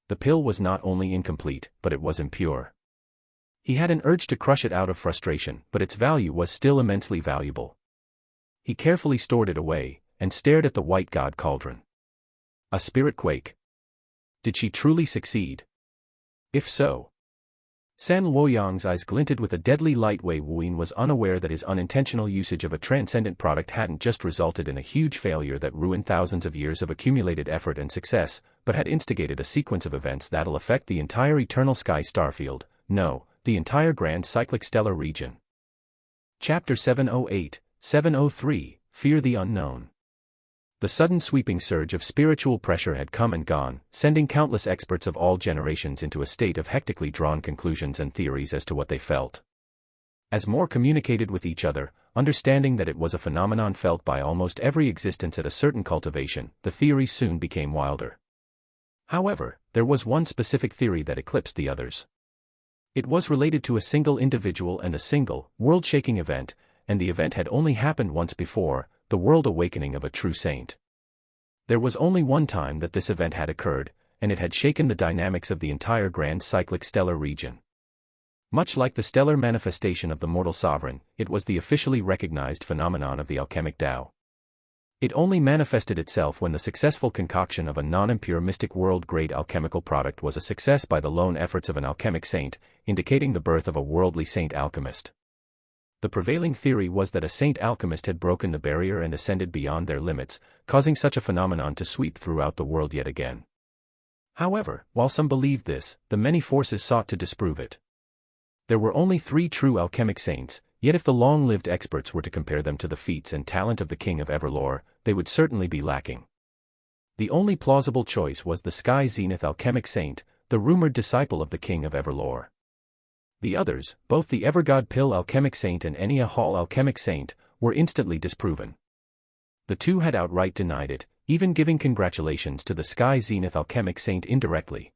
The pill was not only incomplete, but it was impure. He had an urge to crush it out of frustration, but its value was still immensely valuable. He carefully stored it away, and stared at the white god cauldron. A spirit quake. Did she truly succeed? If so. San Luoyang's eyes glinted with a deadly light. Wei Wuyin was unaware that his unintentional usage of a transcendent product hadn't just resulted in a huge failure that ruined thousands of years of accumulated effort and success, but had instigated a sequence of events that'll affect the entire eternal sky starfield, no, the entire grand cyclic stellar region. Chapter 708-703, Fear the Unknown. The sudden sweeping surge of spiritual pressure had come and gone, sending countless experts of all generations into a state of hectically drawn conclusions and theories as to what they felt. As more communicated with each other, understanding that it was a phenomenon felt by almost every existence at a certain cultivation, the theories soon became wilder. However, there was one specific theory that eclipsed the others. It was related to a single individual and a single, world-shaking event, and the event had only happened once before, the world awakening of a true saint. There was only one time that this event had occurred, and it had shaken the dynamics of the entire grand cyclic stellar region. Much like the stellar manifestation of the mortal sovereign, it was the officially recognized phenomenon of the alchemic Tao. It only manifested itself when the successful concoction of a non-impure mystic world-grade alchemical product was a success by the lone efforts of an alchemic saint, indicating the birth of a worldly saint alchemist. The prevailing theory was that a saint alchemist had broken the barrier and ascended beyond their limits, causing such a phenomenon to sweep throughout the world yet again. However, while some believed this, the many forces sought to disprove it. There were only 3 true alchemic saints, yet if the long-lived experts were to compare them to the feats and talent of the King of Everlore, they would certainly be lacking. The only plausible choice was the Sky Zenith alchemic saint, the rumored disciple of the King of Everlore. The others, both the Evergod Pill alchemic saint and Enya Hall alchemic saint, were instantly disproven. The two had outright denied it, even giving congratulations to the Sky Zenith alchemic saint indirectly.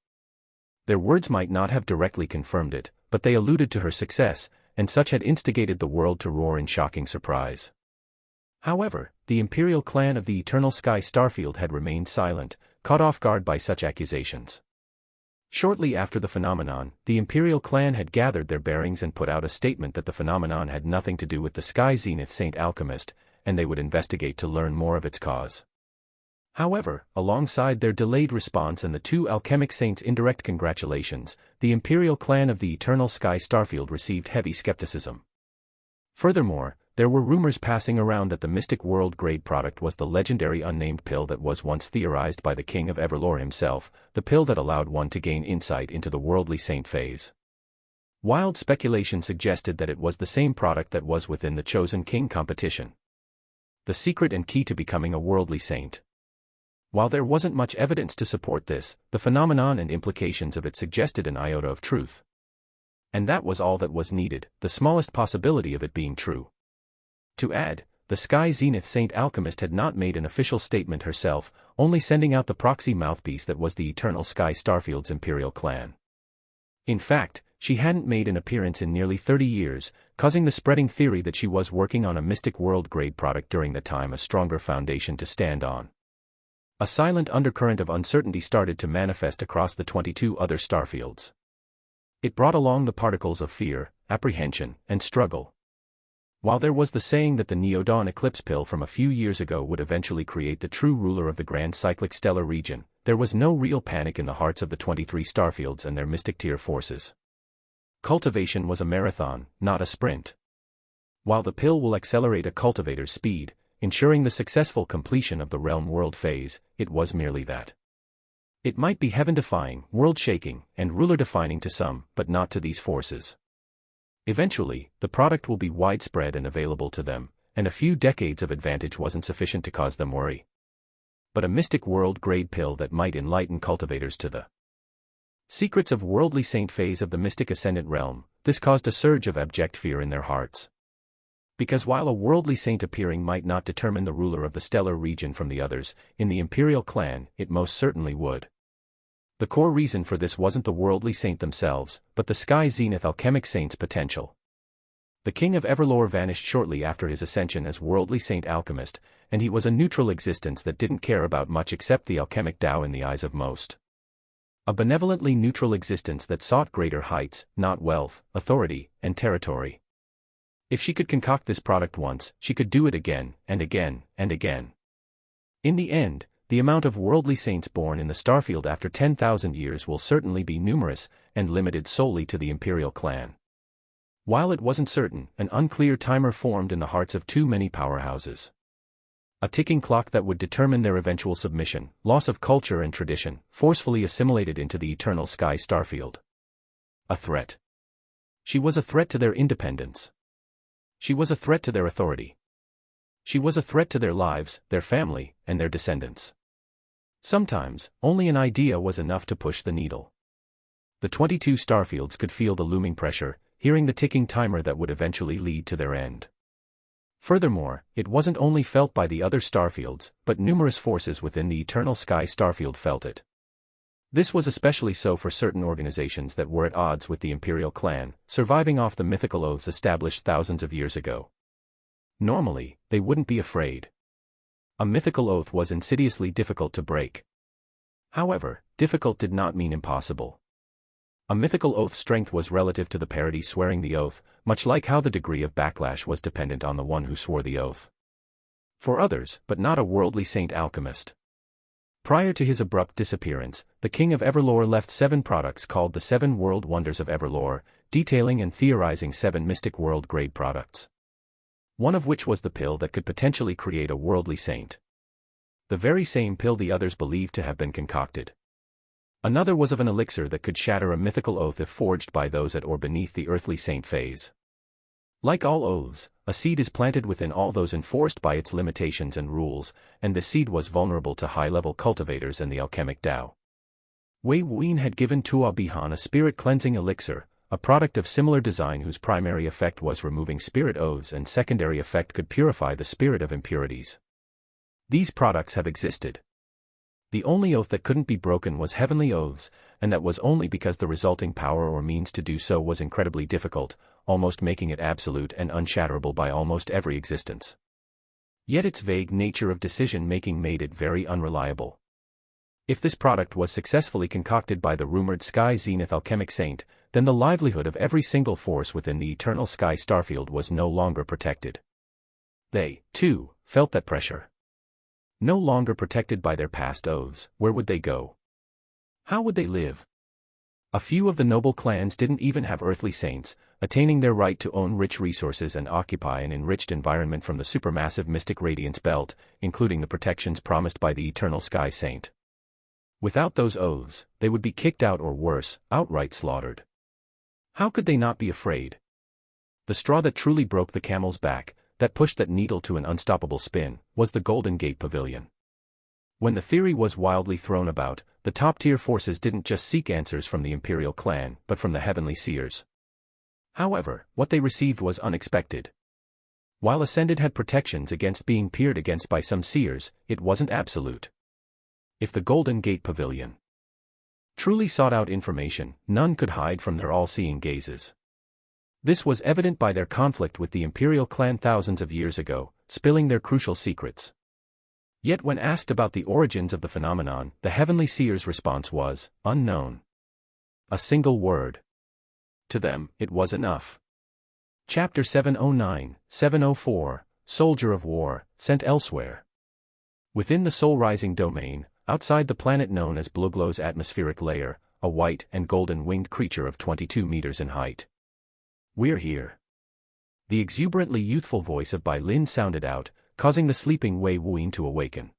Their words might not have directly confirmed it, but they alluded to her success, and such had instigated the world to roar in shocking surprise. However, the imperial clan of the Eternal Sky Starfield had remained silent, caught off guard by such accusations. Shortly after the phenomenon, the imperial clan had gathered their bearings and put out a statement that the phenomenon had nothing to do with the Sky Zenith Saint Alchemist, and they would investigate to learn more of its cause. However, alongside their delayed response and the 2 alchemic saints' indirect congratulations, the imperial clan of the Eternal Sky Starfield received heavy skepticism. Furthermore, there were rumors passing around that the mystic world-grade product was the legendary unnamed pill that was once theorized by the King of Everlore himself, the pill that allowed one to gain insight into the worldly saint phase. Wild speculation suggested that it was the same product that was within the Chosen King competition. The secret and key to becoming a worldly saint. While there wasn't much evidence to support this, the phenomenon and implications of it suggested an iota of truth. And that was all that was needed, the smallest possibility of it being true. To add, the Sky Zenith Saint Alchemist had not made an official statement herself, only sending out the proxy mouthpiece that was the Eternal Sky Starfield's imperial clan. In fact, she hadn't made an appearance in nearly 30 years, causing the spreading theory that she was working on a mystic world-grade product during the time a stronger foundation to stand on. A silent undercurrent of uncertainty started to manifest across the 22 other starfields. It brought along the particles of fear, apprehension, and struggle. While there was the saying that the Neodawn Eclipse pill from a few years ago would eventually create the true ruler of the grand cyclic stellar region, there was no real panic in the hearts of the 23 starfields and their mystic tier forces. Cultivation was a marathon, not a sprint. While the pill will accelerate a cultivator's speed, ensuring the successful completion of the realm world phase, it was merely that. It might be heaven-defying, world-shaking, and ruler-defining to some, but not to these forces. Eventually, the product will be widespread and available to them, and a few decades of advantage wasn't sufficient to cause them worry. But a mystic world-grade pill that might enlighten cultivators to the Secrets of worldly saint phase of the mystic ascendant realm. This caused a surge of abject fear in their hearts. Because while a worldly saint appearing might not determine the ruler of the stellar region from the others, in the imperial clan, it most certainly would. The core reason for this wasn't the worldly saint themselves, but the sky zenith alchemic saint's potential. The king of Everlore vanished shortly after his ascension as worldly saint alchemist, and he was a neutral existence that didn't care about much except the alchemic Tao in the eyes of most. A benevolently neutral existence that sought greater heights, not wealth, authority, and territory. If she could concoct this product once, she could do it again, and again, and again. In the end, the amount of worldly saints born in the starfield after 10,000 years will certainly be numerous, and limited solely to the imperial clan. While it wasn't certain, an unclear timer formed in the hearts of too many powerhouses. A ticking clock that would determine their eventual submission, loss of culture and tradition, forcefully assimilated into the eternal sky starfield. A threat. She was a threat to their independence. She was a threat to their authority. She was a threat to their lives, their family, and their descendants. Sometimes, only an idea was enough to push the needle. The 22 starfields could feel the looming pressure, hearing the ticking timer that would eventually lead to their end. Furthermore, it wasn't only felt by the other starfields, but numerous forces within the eternal sky starfield felt it. This was especially so for certain organizations that were at odds with the imperial clan, surviving off the mythical oaths established thousands of years ago. Normally, they wouldn't be afraid. A mythical oath was insidiously difficult to break. However, difficult did not mean impossible. A mythical oath's strength was relative to the party swearing the oath, much like how the degree of backlash was dependent on the one who swore the oath. For others, but not a worldly saint alchemist. Prior to his abrupt disappearance, the king of Everlore left 7 products called the 7 World Wonders of Everlore, detailing and theorizing 7 mystic world-grade products. One of which was the pill that could potentially create a worldly saint. The very same pill the others believed to have been concocted. Another was of an elixir that could shatter a mythical oath if forged by those at or beneath the earthly saint phase. Like all oaths, a seed is planted within all those enforced by its limitations and rules, and the seed was vulnerable to high-level cultivators and the alchemic Tao. Wei Wuyin had given Tuo Bihan a spirit-cleansing elixir, a product of similar design whose primary effect was removing spirit oaths and secondary effect could purify the spirit of impurities. These products have existed. The only oath that couldn't be broken was heavenly oaths, and that was only because the resulting power or means to do so was incredibly difficult, almost making it absolute and unshatterable by almost every existence. Yet its vague nature of decision-making made it very unreliable. If this product was successfully concocted by the rumored Sky Zenith alchemic saint, then the livelihood of every single force within the eternal sky starfield was no longer protected. They, too, felt that pressure. No longer protected by their past oaths, where would they go? How would they live? A few of the noble clans didn't even have earthly saints, attaining their right to own rich resources and occupy an enriched environment from the supermassive mystic radiance belt, including the protections promised by the eternal sky saint. Without those oaths, they would be kicked out or worse, outright slaughtered. How could they not be afraid? The straw that truly broke the camel's back, that pushed that needle to an unstoppable spin, was the Golden Gate Pavilion. When the theory was wildly thrown about, the top-tier forces didn't just seek answers from the imperial clan, but from the heavenly seers. However, what they received was unexpected. While Ascended had protections against being peered against by some seers, it wasn't absolute. If the Golden Gate Pavilion truly sought out information, none could hide from their all-seeing gazes. This was evident by their conflict with the imperial clan thousands of years ago, spilling their crucial secrets. Yet when asked about the origins of the phenomenon, the heavenly seer's response was, unknown. A single word. To them, it was enough. Chapter 709-704, Soldier of War, Sent Elsewhere. Within the soul-rising domain, outside the planet known as Bluglo's atmospheric layer, a white and golden winged creature of 22 meters in height. We're here. The exuberantly youthful voice of Bai Lin sounded out, causing the sleeping Wei Wuyin to awaken.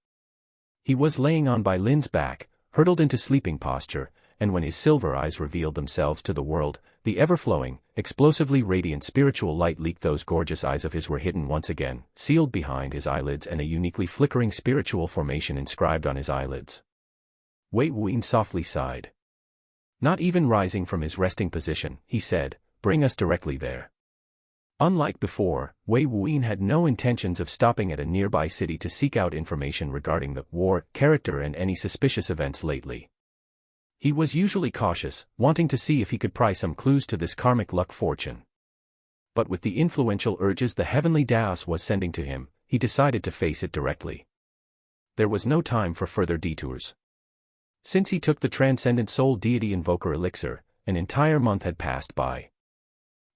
He was laying on Bai Lin's back, hurtled into sleeping posture, and when his silver eyes revealed themselves to the world, the ever-flowing, explosively radiant spiritual light leaked. Those gorgeous eyes of his were hidden once again, sealed behind his eyelids and a uniquely flickering spiritual formation inscribed on his eyelids. Wei Wuyin softly sighed. Not even rising from his resting position, he said, "Bring us directly there." Unlike before, Wei Wuyin had no intentions of stopping at a nearby city to seek out information regarding the war character and any suspicious events lately. He was usually cautious, wanting to see if he could pry some clues to this karmic luck fortune. But with the influential urges the heavenly Daos was sending to him, he decided to face it directly. There was no time for further detours. Since he took the Transcendent Soul Deity Invoker Elixir, an entire month had passed by.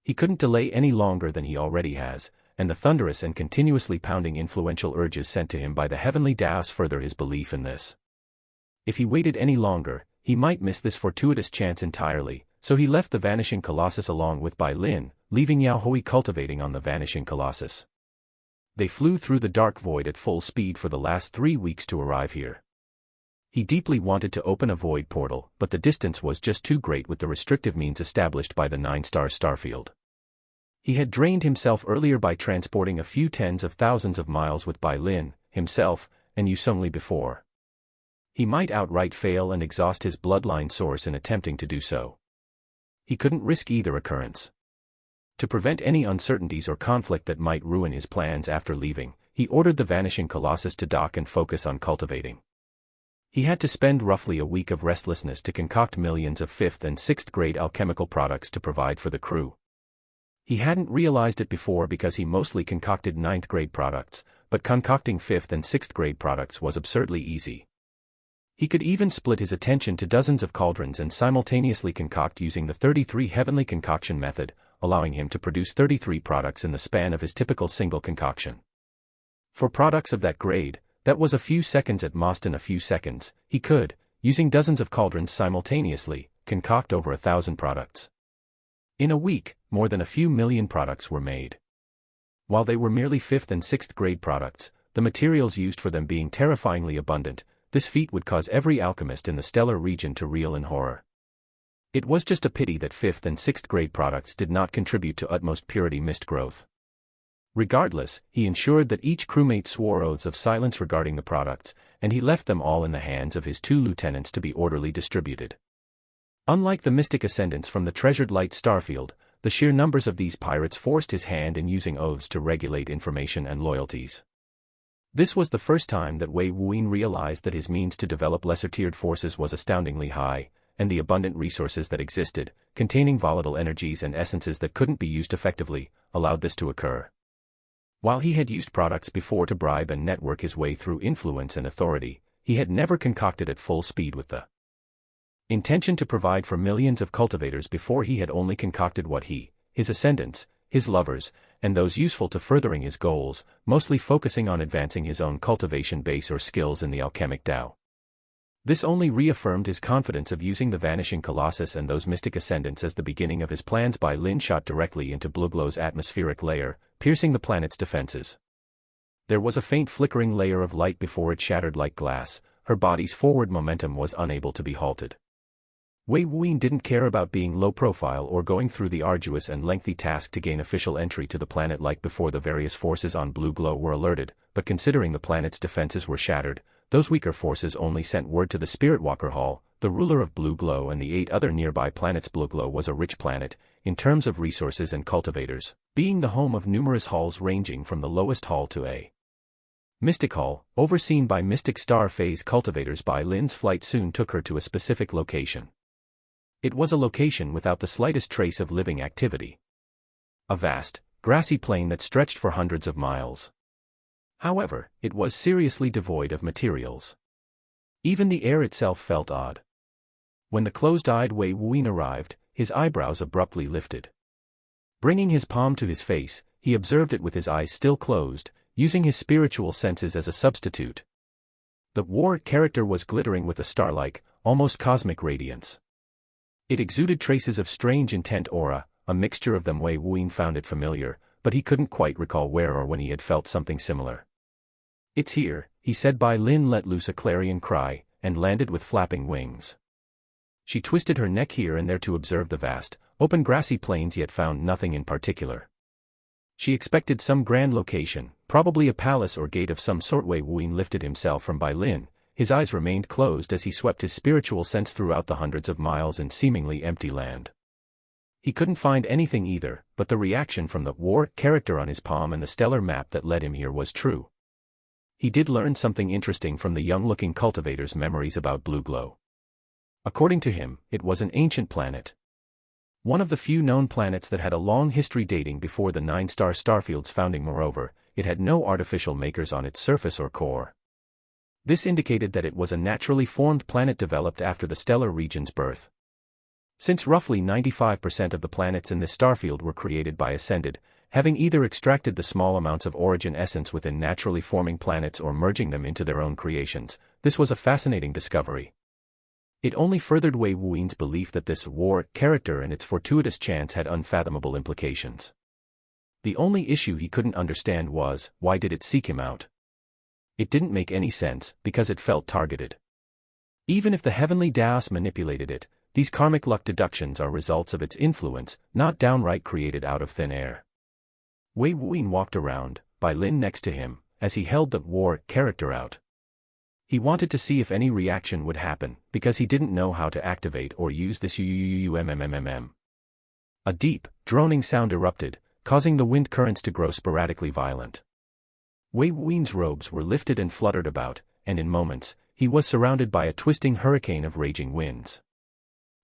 He couldn't delay any longer than he already has, and the thunderous and continuously pounding influential urges sent to him by the heavenly Daos further his belief in this. If he waited any longer, he might miss this fortuitous chance entirely, so he left the Vanishing Colossus along with Bai Lin, leaving Yao Hui cultivating on the Vanishing Colossus. They flew through the dark void at full speed for the last 3 weeks to arrive here. He deeply wanted to open a void portal, but the distance was just too great with the restrictive means established by the 9-star starfield. He had drained himself earlier by transporting a few tens of thousands of miles with Bai Lin, himself, and Yu Songli before. He might outright fail and exhaust his bloodline source in attempting to do so. He couldn't risk either occurrence. To prevent any uncertainties or conflict that might ruin his plans after leaving, he ordered the Vanishing Colossus to dock and focus on cultivating. He had to spend roughly a week of restlessness to concoct millions of 5th and 6th grade alchemical products to provide for the crew. He hadn't realized it before because he mostly concocted 9th grade products, but concocting 5th and 6th grade products was absurdly easy. He could even split his attention to dozens of cauldrons and simultaneously concoct using the 33 heavenly concoction method, allowing him to produce 33 products in the span of his typical single concoction. For products of that grade, that was a few seconds at most. In a few seconds, he could, using dozens of cauldrons simultaneously, concoct over 1,000 products. In a week, more than a few million products were made. While they were merely 5th and 6th grade products, the materials used for them being terrifyingly abundant, this feat would cause every alchemist in the stellar region to reel in horror. It was just a pity that 5th and 6th grade products did not contribute to utmost purity mist growth. Regardless, he ensured that each crewmate swore oaths of silence regarding the products, and he left them all in the hands of his 2 lieutenants to be orderly distributed. Unlike the mystic ascendants from the treasured light starfield, the sheer numbers of these pirates forced his hand in using oaths to regulate information and loyalties. This was the first time that Wei Wuyin realized that his means to develop lesser-tiered forces was astoundingly high, and the abundant resources that existed, containing volatile energies and essences that couldn't be used effectively, allowed this to occur. While he had used products before to bribe and network his way through influence and authority, he had never concocted at full speed with the intention to provide for millions of cultivators before. He had only concocted what he, his ascendants, his lovers, and those useful to furthering his goals, mostly focusing on advancing his own cultivation base or skills in the alchemic Tao. This only reaffirmed his confidence of using the Vanishing Colossus and those mystic ascendants as the beginning of his plans. Bai Lin shot directly into Bluglow's atmospheric layer, piercing the planet's defenses. There was a faint flickering layer of light before it shattered like glass. Her body's forward momentum was unable to be halted. Wei Wuyin didn't care about being low profile or going through the arduous and lengthy task to gain official entry to the planet like before. The various forces on Blueglow were alerted, but considering the planet's defenses were shattered, those weaker forces only sent word to the Spiritwalker Hall, the ruler of Blueglow and the 8 other nearby planets. Blueglow was a rich planet, in terms of resources and cultivators, being the home of numerous halls ranging from the lowest hall to a Mystic Hall, overseen by Mystic Star Phase cultivators. Bai Lin's flight soon took her to a specific location. It was a location without the slightest trace of living activity. A vast, grassy plain that stretched for hundreds of miles. However, it was seriously devoid of materials. Even the air itself felt odd. When the closed-eyed Wei Wuyin arrived, his eyebrows abruptly lifted. Bringing his palm to his face, he observed it with his eyes still closed, using his spiritual senses as a substitute. The war character was glittering with a star-like, almost cosmic radiance. It exuded traces of strange intent aura, a mixture of them. Wei Wuyin found it familiar, but he couldn't quite recall where or when he had felt something similar. "It's here," he said. Bai Lin let loose a clarion cry, and landed with flapping wings. She twisted her neck here and there to observe the vast, open grassy plains, yet found nothing in particular. She expected some grand location, probably a palace or gate of some sort. Wei Wuyin lifted himself from Bai Lin, His eyes remained closed as he swept his spiritual sense throughout the hundreds of miles in seemingly empty land. He couldn't find anything either, but the reaction from the war character on his palm and the stellar map that led him here was true. He did learn something interesting from the young-looking cultivator's memories about Blue Glow. According to him, it was an ancient planet. One of the few known planets that had a long history dating before the nine-star Starfield's founding. Moreover, it had no artificial makers on its surface or core. This indicated that it was a naturally formed planet developed after the stellar region's birth. Since roughly 95% of the planets in this starfield were created by Ascended, having either extracted the small amounts of origin essence within naturally forming planets or merging them into their own creations, this was a fascinating discovery. It only furthered Wei Wuyan's belief that this war character and its fortuitous chance had unfathomable implications. The only issue he couldn't understand was, why did it seek him out? It didn't make any sense, because it felt targeted. Even if the heavenly Daos manipulated it, these karmic luck deductions are results of its influence, not downright created out of thin air. Wei Wuyan walked around, Bai Lin next to him, as he held the war character out. He wanted to see if any reaction would happen, because he didn't know how to activate or use this UUUMMMM. A deep, droning sound erupted, causing the wind currents to grow sporadically violent. Wei Wuyan's robes were lifted and fluttered about, and in moments, he was surrounded by a twisting hurricane of raging winds.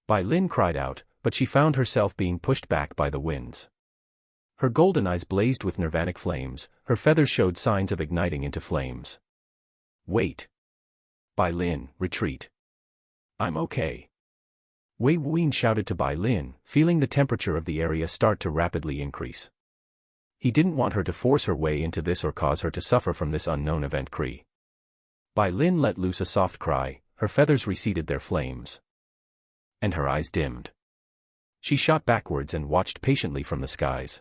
Bai Lin cried out, but she found herself being pushed back by the winds. Her golden eyes blazed with nirvanic flames, her feathers showed signs of igniting into flames. Wait. Bai Lin, retreat. I'm okay. Wei Wuyan shouted to Bai Lin, feeling the temperature of the area start to rapidly increase. He didn't want her to force her way into this or cause her to suffer from this unknown event. Bai Lin let loose a soft cry, her feathers receded their flames. And her eyes dimmed. She shot backwards and watched patiently from the skies.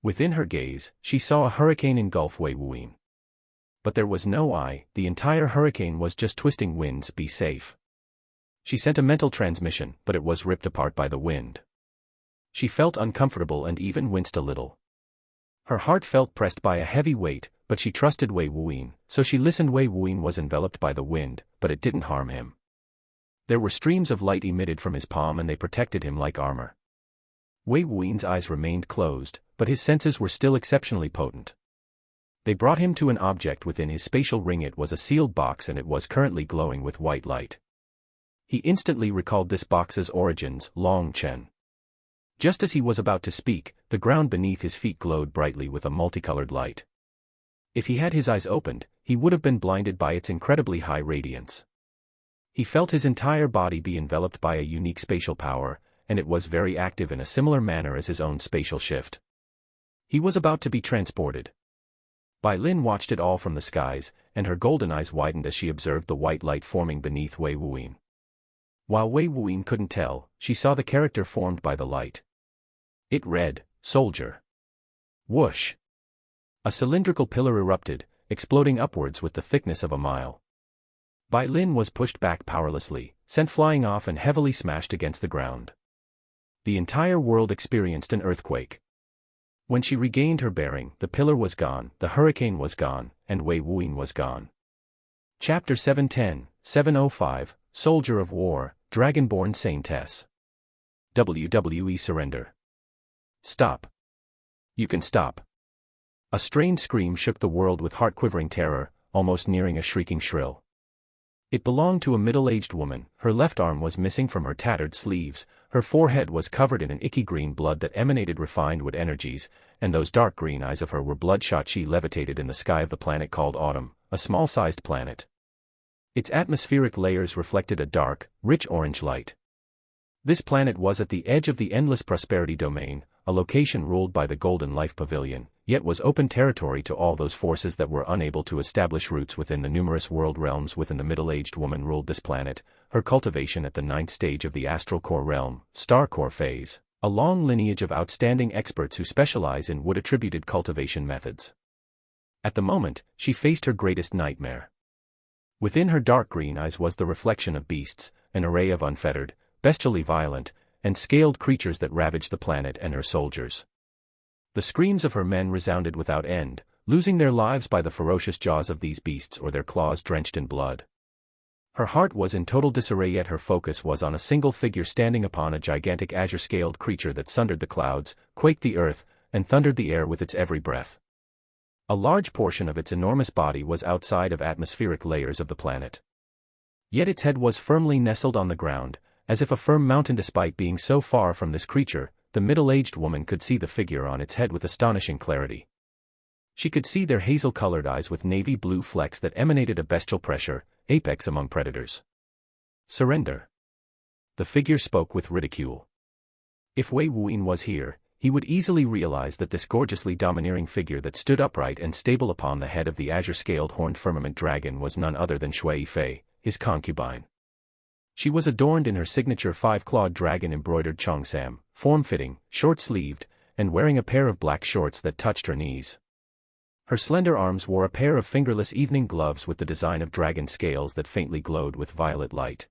Within her gaze, she saw a hurricane engulf Wei Wuyan. But there was no eye, the entire hurricane was just twisting winds. Be safe. She sent a mental transmission, but it was ripped apart by the wind. She felt uncomfortable and even winced a little. Her heart felt pressed by a heavy weight, but she trusted Wei Wuyan, so she listened. Wei Wuyan was enveloped by the wind, but it didn't harm him. There were streams of light emitted from his palm and they protected him like armor. Wei Wuyan's eyes remained closed, but his senses were still exceptionally potent. They brought him to an object within his spatial ring. It was a sealed box and it was currently glowing with white light. He instantly recalled this box's origins, Long Chen. Just as he was about to speak, the ground beneath his feet glowed brightly with a multicolored light. If he had his eyes opened, he would have been blinded by its incredibly high radiance. He felt his entire body be enveloped by a unique spatial power, and it was very active in a similar manner as his own spatial shift. He was about to be transported. Bai Lin watched it all from the skies, and her golden eyes widened as she observed the white light forming beneath Wei Wuyan. While Wei Wuyan couldn't tell, she saw the character formed by the light. It read, Soldier. Whoosh! A cylindrical pillar erupted, exploding upwards with the thickness of a mile. Bai Lin was pushed back powerlessly, sent flying off and heavily smashed against the ground. The entire world experienced an earthquake. When she regained her bearing, the pillar was gone, the hurricane was gone, and Wei Wuyan was gone. Chapter 710, 705, Soldier of War, Dragonborn Saintess. WWE Surrender. Stop. You can stop. A strained scream shook the world with heart-quivering terror, almost nearing a shrieking shrill. It belonged to a middle-aged woman. Her left arm was missing from her tattered sleeves, her forehead was covered in an icky green blood that emanated refined wood energies, and those dark green eyes of her were bloodshot. She levitated in the sky of the planet called Autumn, a small-sized planet. Its atmospheric layers reflected a dark, rich orange light. This planet was at the edge of the Endless Prosperity Domain, a location ruled by the Golden Life Pavilion, yet was open territory to all those forces that were unable to establish roots within the numerous world realms within. The middle-aged woman ruled this planet, her cultivation at the 9th stage of the Astral Core realm, Star Core phase, a long lineage of outstanding experts who specialize in wood-attributed cultivation methods. At the moment, she faced her greatest nightmare. Within her dark green eyes was the reflection of beasts, an array of unfettered, bestially violent, and scaled creatures that ravaged the planet and her soldiers. The screams of her men resounded without end, losing their lives by the ferocious jaws of these beasts or their claws drenched in blood. Her heart was in total disarray, yet her focus was on a single figure standing upon a gigantic azure-scaled creature that sundered the clouds, quaked the earth, and thundered the air with its every breath. A large portion of its enormous body was outside of atmospheric layers of the planet. Yet its head was firmly nestled on the ground, as if a firm mountain. Despite being so far from this creature, the middle-aged woman could see the figure on its head with astonishing clarity. She could see their hazel-colored eyes with navy blue flecks that emanated a bestial pressure, apex among predators. Surrender. The figure spoke with ridicule. If Wei Wuyin was here, he would easily realize that this gorgeously domineering figure that stood upright and stable upon the head of the azure-scaled horned firmament dragon was none other than Shui Fei, his concubine. She was adorned in her signature five-clawed dragon-embroidered cheongsam, form-fitting, short-sleeved, and wearing a pair of black shorts that touched her knees. Her slender arms wore a pair of fingerless evening gloves with the design of dragon scales that faintly glowed with violet light.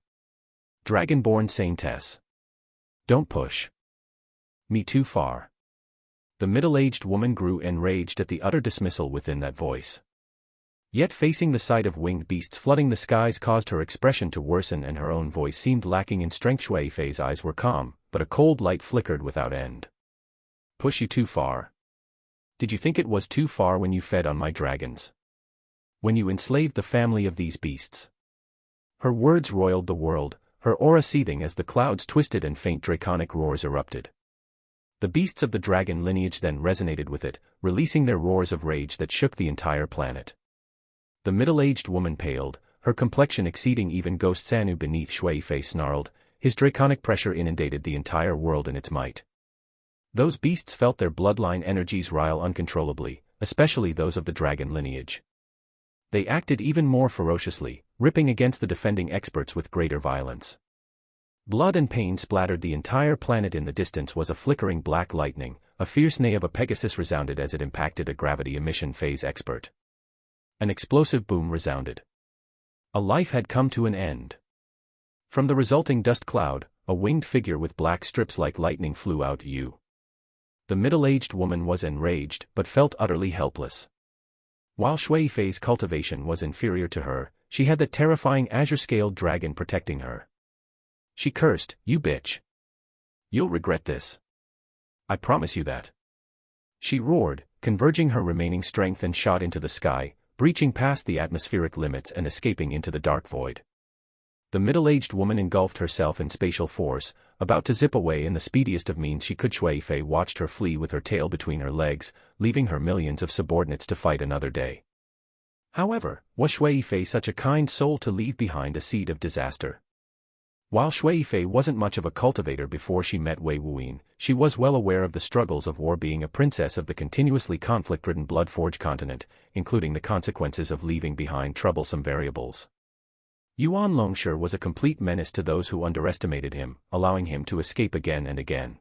Dragonborn Saintess. Don't push me too far. The middle-aged woman grew enraged at the utter dismissal within that voice. Yet facing the sight of winged beasts flooding the skies caused her expression to worsen, and her own voice seemed lacking in strength. Shui Fei's eyes were calm, but a cold light flickered without end. Push you too far? Did you think it was too far when you fed on my dragons? When you enslaved the family of these beasts? Her words roiled the world, her aura seething as the clouds twisted and faint draconic roars erupted. The beasts of the dragon lineage then resonated with it, releasing their roars of rage that shook the entire planet. The middle-aged woman paled, her complexion exceeding even Ghost Sanu beneath. Shui Fei snarled, his draconic pressure inundated the entire world in its might. Those beasts felt their bloodline energies rile uncontrollably, especially those of the dragon lineage. They acted even more ferociously, ripping against the defending experts with greater violence. Blood and pain splattered the entire planet. In the distance was a flickering black lightning, a fierce neigh of a Pegasus resounded as it impacted a gravity emission phase expert. An explosive boom resounded. A life had come to an end. From the resulting dust cloud, a winged figure with black strips like lightning flew out. The middle-aged woman was enraged but felt utterly helpless. While Shui Fei's cultivation was inferior to her, she had the terrifying azure-scaled dragon protecting her. She cursed, "You bitch. You'll regret this. I promise you that." She roared, converging her remaining strength and shot into the sky, breaching past the atmospheric limits and escaping into the dark void. The middle-aged woman engulfed herself in spatial force, about to zip away in the speediest of means she could. Shui Fei watched her flee with her tail between her legs, leaving her millions of subordinates to fight another day. However, was Shui Fei such a kind soul to leave behind a seed of disaster? While Shui Fei wasn't much of a cultivator before she met Wei Wuyin, she was well aware of the struggles of war, being a princess of the continuously conflict-ridden Bloodforge continent, including the consequences of leaving behind troublesome variables. Yuan Longshe was a complete menace to those who underestimated him, allowing him to escape again and again.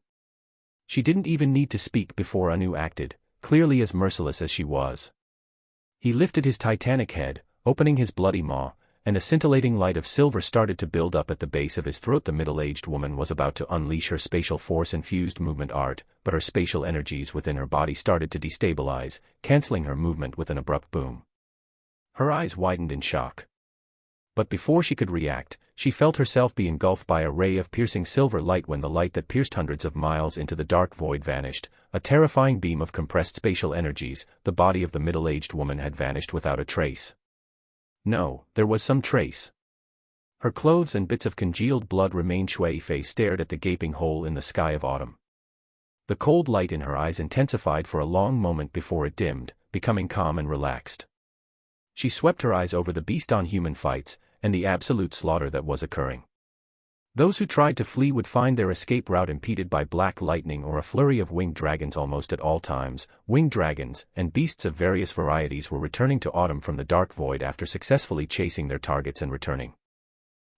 She didn't even need to speak before Anu acted, clearly as merciless as she was. He lifted his titanic head, opening his bloody maw, and a scintillating light of silver started to build up at the base of his throat. The middle-aged woman was about to unleash her spatial force-infused movement art, but her spatial energies within her body started to destabilize, canceling her movement with an abrupt boom. Her eyes widened in shock. But before she could react, she felt herself be engulfed by a ray of piercing silver light. When the light that pierced hundreds of miles into the dark void vanished, a terrifying beam of compressed spatial energies, the body of the middle-aged woman had vanished without a trace. No, there was some trace. Her clothes and bits of congealed blood remained. Shui Fei stared at the gaping hole in the sky of autumn. The cold light in her eyes intensified for a long moment before it dimmed, becoming calm and relaxed. She swept her eyes over the beast-on-human fights, and the absolute slaughter that was occurring. Those who tried to flee would find their escape route impeded by black lightning or a flurry of winged dragons almost at all times. Winged dragons and beasts of various varieties were returning to autumn from the dark void after successfully chasing their targets and returning.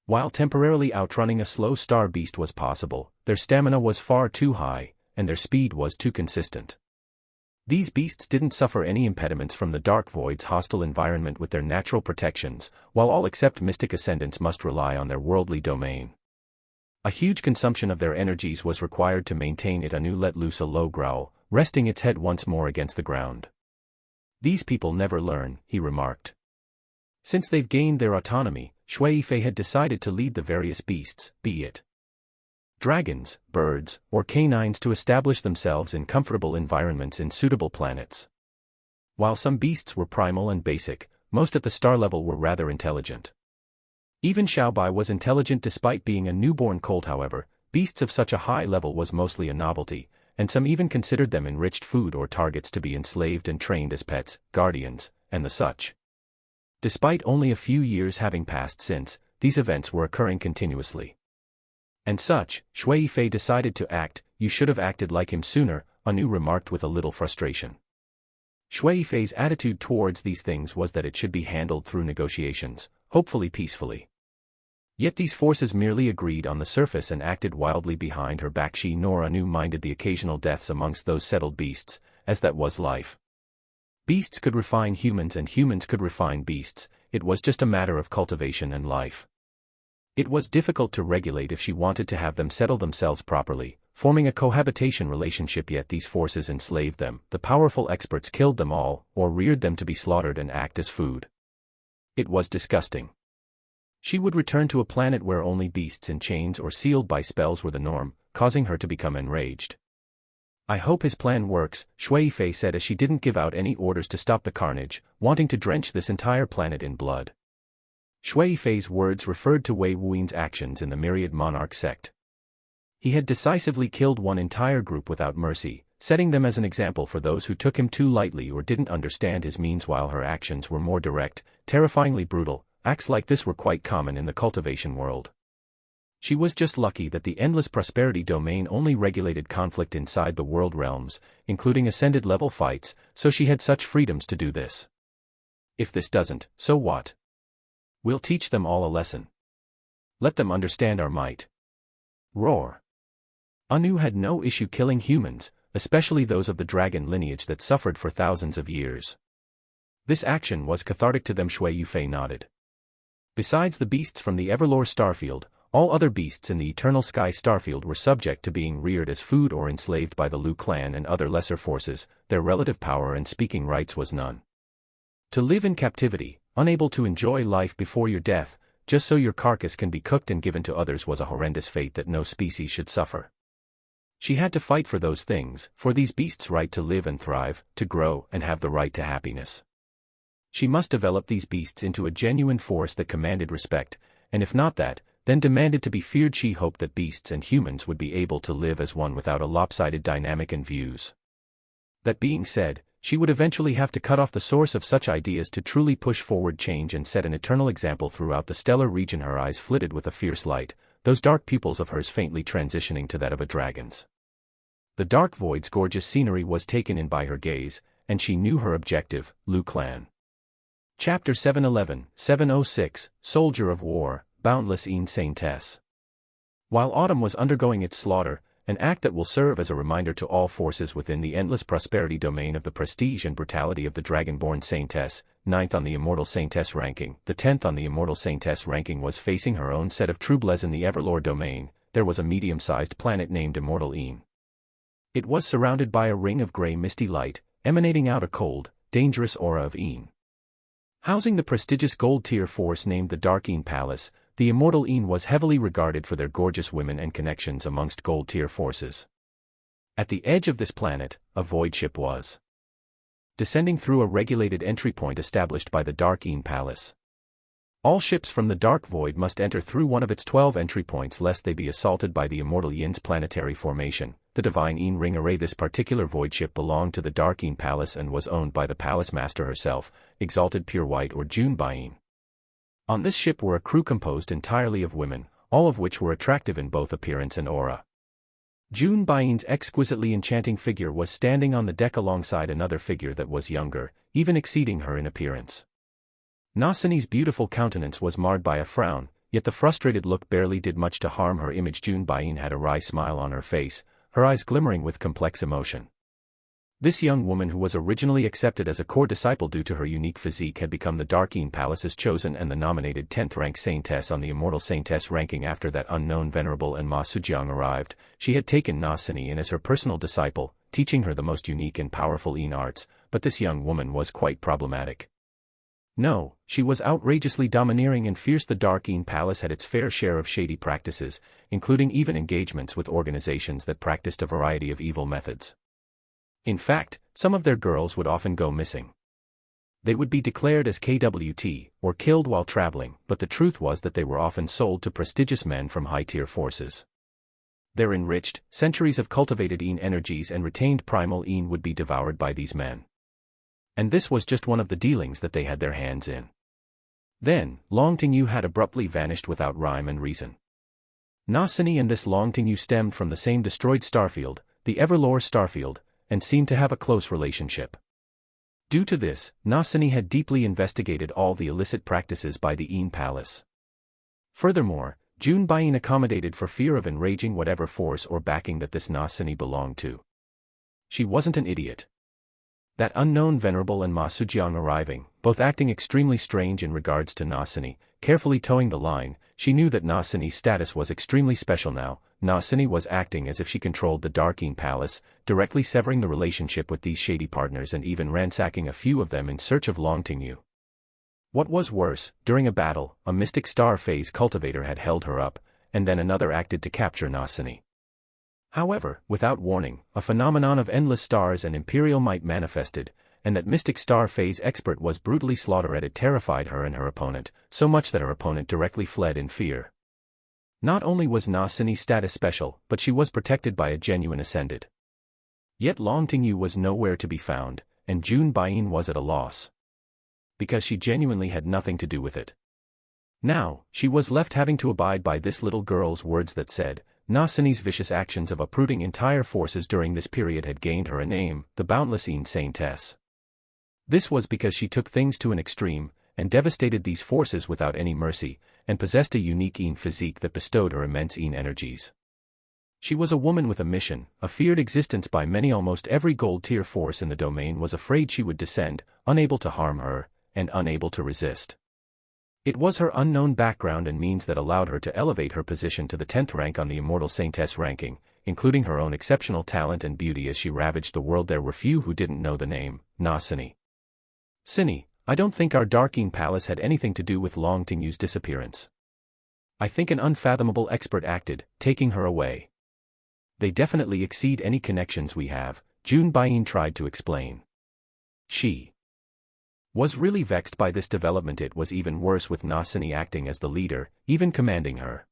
While temporarily outrunning a slow star beast was possible, their stamina was far too high, and their speed was too consistent. These beasts didn't suffer any impediments from the dark void's hostile environment with their natural protections, while all except mystic ascendants must rely on their worldly domain. A huge consumption of their energies was required to maintain it. Anu let loose a low growl, resting its head once more against the ground. "These people never learn," he remarked. Since they've gained their autonomy, Shui Fei had decided to lead the various beasts, be it dragons, birds, or canines, to establish themselves in comfortable environments in suitable planets. While some beasts were primal and basic, most at the star level were rather intelligent. Even Xiaobai was intelligent despite being a newborn colt. However, beasts of such a high level was mostly a novelty, and some even considered them enriched food or targets to be enslaved and trained as pets, guardians, and the such. Despite only a few years having passed since, these events were occurring continuously. And such, Shui Fei decided to act. You should have acted like him sooner, Anu remarked with a little frustration. Shui Fei's attitude towards these things was that it should be handled through negotiations, hopefully peacefully. Yet these forces merely agreed on the surface and acted wildly behind her back. She nor Anu minded the occasional deaths amongst those settled beasts, as that was life. Beasts could refine humans and humans could refine beasts. It was just a matter of cultivation and life. It was difficult to regulate if she wanted to have them settle themselves properly, forming a cohabitation relationship. Yet these forces enslaved them. The powerful experts killed them all, or reared them to be slaughtered and act as food. It was disgusting. She would return to a planet where only beasts in chains or sealed by spells were the norm, causing her to become enraged. I hope his plan works, Shui Fei said as she didn't give out any orders to stop the carnage, wanting to drench this entire planet in blood. Shui Fei's words referred to Wei Wuyan's actions in the Myriad Monarch sect. He had decisively killed one entire group without mercy, setting them as an example for those who took him too lightly or didn't understand his means. While her actions were more direct, terrifyingly brutal, acts like this were quite common in the cultivation world. She was just lucky that the endless prosperity domain only regulated conflict inside the world realms, including ascended-level fights, so she had such freedoms to do this. If this doesn't, so what? We'll teach them all a lesson. Let them understand our might. Roar. Anu had no issue killing humans, especially those of the dragon lineage that suffered for thousands of years. This action was cathartic to them. Shui Fei nodded. Besides the beasts from the Everlore starfield, all other beasts in the Eternal Sky starfield were subject to being reared as food or enslaved by the Lu clan and other lesser forces. Their relative power and speaking rights was none. To live in captivity, unable to enjoy life before your death, just so your carcass can be cooked and given to others, was a horrendous fate that no species should suffer. She had to fight for those things, for these beasts' right to live and thrive, to grow and have the right to happiness. She must develop these beasts into a genuine force that commanded respect, and if not that, then demanded to be feared. She hoped that beasts and humans would be able to live as one without a lopsided dynamic and views. That being said, she would eventually have to cut off the source of such ideas to truly push forward change and set an eternal example throughout the stellar region. Her eyes flitted with a fierce light, those dark pupils of hers faintly transitioning to that of a dragon's. The dark void's gorgeous scenery was taken in by her gaze, and she knew her objective, Lu clan. Chapter 711, 706, Soldier of War, Boundless Saintess. While autumn was undergoing its slaughter, an act that will serve as a reminder to all forces within the endless prosperity domain of the prestige and brutality of the Dragonborn Saintess, 9th on the Immortal Saintess ranking, the 10th on the Immortal Saintess ranking, was facing her own set of troubles in the Everlore domain. There was a medium-sized planet named Immortal Een. It was surrounded by a ring of grey misty light, emanating out a cold, dangerous aura of Een. Housing the prestigious gold-tier force named the Dark Een Palace, the Immortal Een was heavily regarded for their gorgeous women and connections amongst gold-tier forces. At the edge of this planet, a void ship was descending through a regulated entry point established by the Dark Een Palace. All ships from the Dark Void must enter through one of its 12 entry points lest they be assaulted by the Immortal Yn's planetary formation, the Divine Een Ring Array. This particular void ship belonged to the Dark Een Palace and was owned by the Palace Master herself, Exalted Pure White or June Bain. On this ship were a crew composed entirely of women, all of which were attractive in both appearance and aura. June Bain's exquisitely enchanting figure was standing on the deck alongside another figure that was younger, even exceeding her in appearance. Nasani's beautiful countenance was marred by a frown, yet the frustrated look barely did much to harm her image. June Bain had a wry smile on her face, her eyes glimmering with complex emotion. This young woman, who was originally accepted as a core disciple due to her unique physique, had become the Dark Een Palace's chosen and the nominated 10th rank Saintess on the Immortal Saintess ranking. After that unknown Venerable and Ma Sujiang arrived, she had taken Nasani in as her personal disciple, teaching her the most unique and powerful Een arts, but this young woman was quite problematic. No, she was outrageously domineering and fierce. The Dark Palace had its fair share of shady practices, including even engagements with organizations that practiced a variety of evil methods. In fact, some of their girls would often go missing. They would be declared as KWT, or killed while traveling, but the truth was that they were often sold to prestigious men from high-tier forces. Their enriched, centuries of cultivated energies and retained primal would be devoured by these men. And this was just one of the dealings that they had their hands in. Then, Longtingyu had abruptly vanished without rhyme and reason. Nasini and this Longtingyu stemmed from the same destroyed starfield, the Everlore starfield, and seemed to have a close relationship. Due to this, Nasini had deeply investigated all the illicit practices by the Palace. Furthermore, Junbain accommodated for fear of enraging whatever force or backing that this Nasini belonged to. She wasn't an idiot. That unknown Venerable and Ma Sujiang arriving, both acting extremely strange in regards to Nasini, carefully towing the line, she knew that Nasini's status was extremely special now. Nasini was acting as if she controlled the Dark Palace, directly severing the relationship with these shady partners and even ransacking a few of them in search of Longtingyu. What was worse, during a battle, a mystic star phase cultivator had held her up, and then another acted to capture Nasini. However, without warning, a phenomenon of endless stars and imperial might manifested, and that mystic star phase expert was brutally slaughtered. It terrified her and her opponent, so much that her opponent directly fled in fear. Not only was Nasini's status special, but she was protected by a genuine ascended. Yet Longtingyu was nowhere to be found, and Junbain was at a loss. Because she genuinely had nothing to do with it. Now, she was left having to abide by this little girl's words that said, Nasini's vicious actions of uprooting entire forces during this period had gained her a name, the Boundless Saintess. This was because she took things to an extreme, and devastated these forces without any mercy, and possessed a unique physique that bestowed her immense energies. She was a woman with a mission, a feared existence by many. Almost every gold-tier force in the domain was afraid she would descend, unable to harm her, and unable to resist. It was her unknown background and means that allowed her to elevate her position to the 10th rank on the Immortal Saintess ranking, including her own exceptional talent and beauty as she ravaged the world. There were few who didn't know the name, Nasini. Sini, I don't think our Dark Palace had anything to do with Longtingyu's disappearance. I think an unfathomable expert acted, taking her away. They definitely exceed any connections we have, Junbain tried to explain. She was really vexed by this development. It was even worse with Nasini acting as the leader, even commanding her.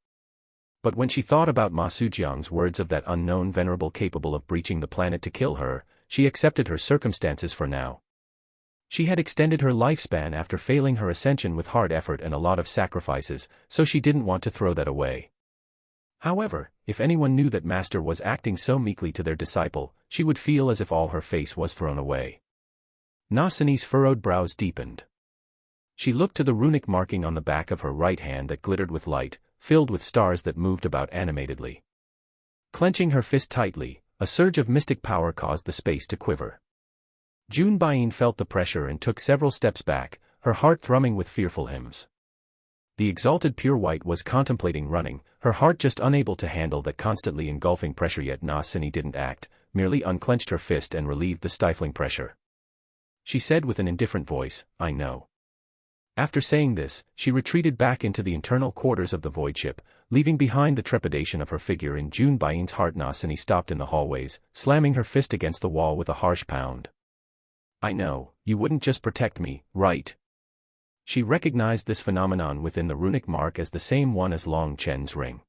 But when she thought about Ma Sujiang's words of that unknown venerable capable of breaching the planet to kill her, she accepted her circumstances for now. She had extended her lifespan after failing her ascension with hard effort and a lot of sacrifices, so she didn't want to throw that away. However, if anyone knew that Master was acting so meekly to their disciple, she would feel as if all her face was thrown away. Nasini's furrowed brows deepened. She looked to the runic marking on the back of her right hand that glittered with light, filled with stars that moved about animatedly. Clenching her fist tightly, a surge of mystic power caused the space to quiver. Junbain felt the pressure and took several steps back, her heart thrumming with fearful hymns. The exalted pure white was contemplating running, her heart just unable to handle that constantly engulfing pressure. Yet Nasini didn't act, merely unclenched her fist and relieved the stifling pressure. She said with an indifferent voice, I know. After saying this, she retreated back into the internal quarters of the void ship, leaving behind the trepidation of her figure in Junbain's heart. Nasini stopped in the hallways, slamming her fist against the wall with a harsh pound. I know, you wouldn't just protect me, right? She recognized this phenomenon within the runic mark as the same one as Long Chen's ring.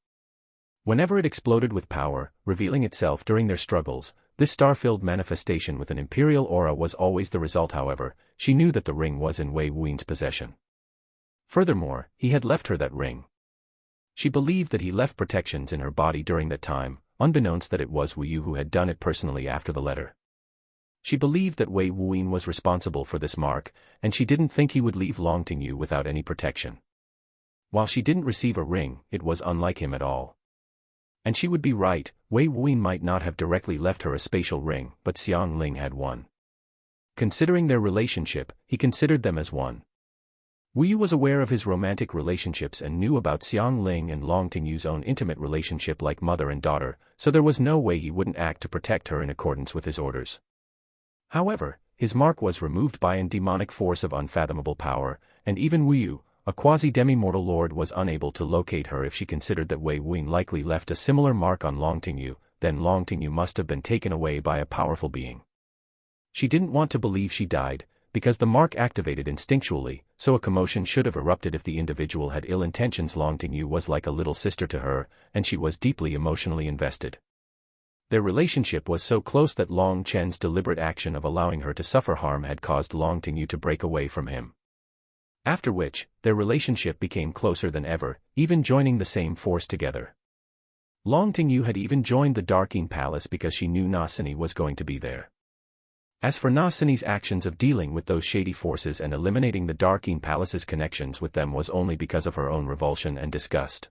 Whenever it exploded with power, revealing itself during their struggles, this star-filled manifestation with an imperial aura was always the result. However, she knew that the ring was in Wei Wuyan's possession. Furthermore, he had left her that ring. She believed that he left protections in her body during that time, unbeknownst that it was Wu Yu who had done it personally after the letter. She believed that Wei Wuyan was responsible for this mark, and she didn't think he would leave Longtingyu without any protection. While she didn't receive a ring, it was unlike him at all. And she would be right, Wei Wuyan might not have directly left her a spatial ring, but Xiang Ling had one. Considering their relationship, he considered them as one. Wu Yu was aware of his romantic relationships and knew about Xiang Ling and Longtingyu's own intimate relationship like mother and daughter, so there was no way he wouldn't act to protect her in accordance with his orders. However, his mark was removed by an demonic force of unfathomable power, and even Wu Yu, a quasi-demi-mortal lord, was unable to locate her. If she considered that Wei Wuyin likely left a similar mark on Long Tingyu, then Long Tingyu must have been taken away by a powerful being. She didn't want to believe she died, because the mark activated instinctually, so a commotion should have erupted if the individual had ill intentions. Long Tingyu was like a little sister to her, and she was deeply emotionally invested. Their relationship was so close that Long Chen's deliberate action of allowing her to suffer harm had caused Long Tingyu to break away from him. After which, their relationship became closer than ever, even joining the same force together. Long Tingyu had even joined the Darkine Palace because she knew Nasini was going to be there. As for Nasini's actions of dealing with those shady forces and eliminating the Darkine Palace's connections with them was only because of her own revulsion and disgust.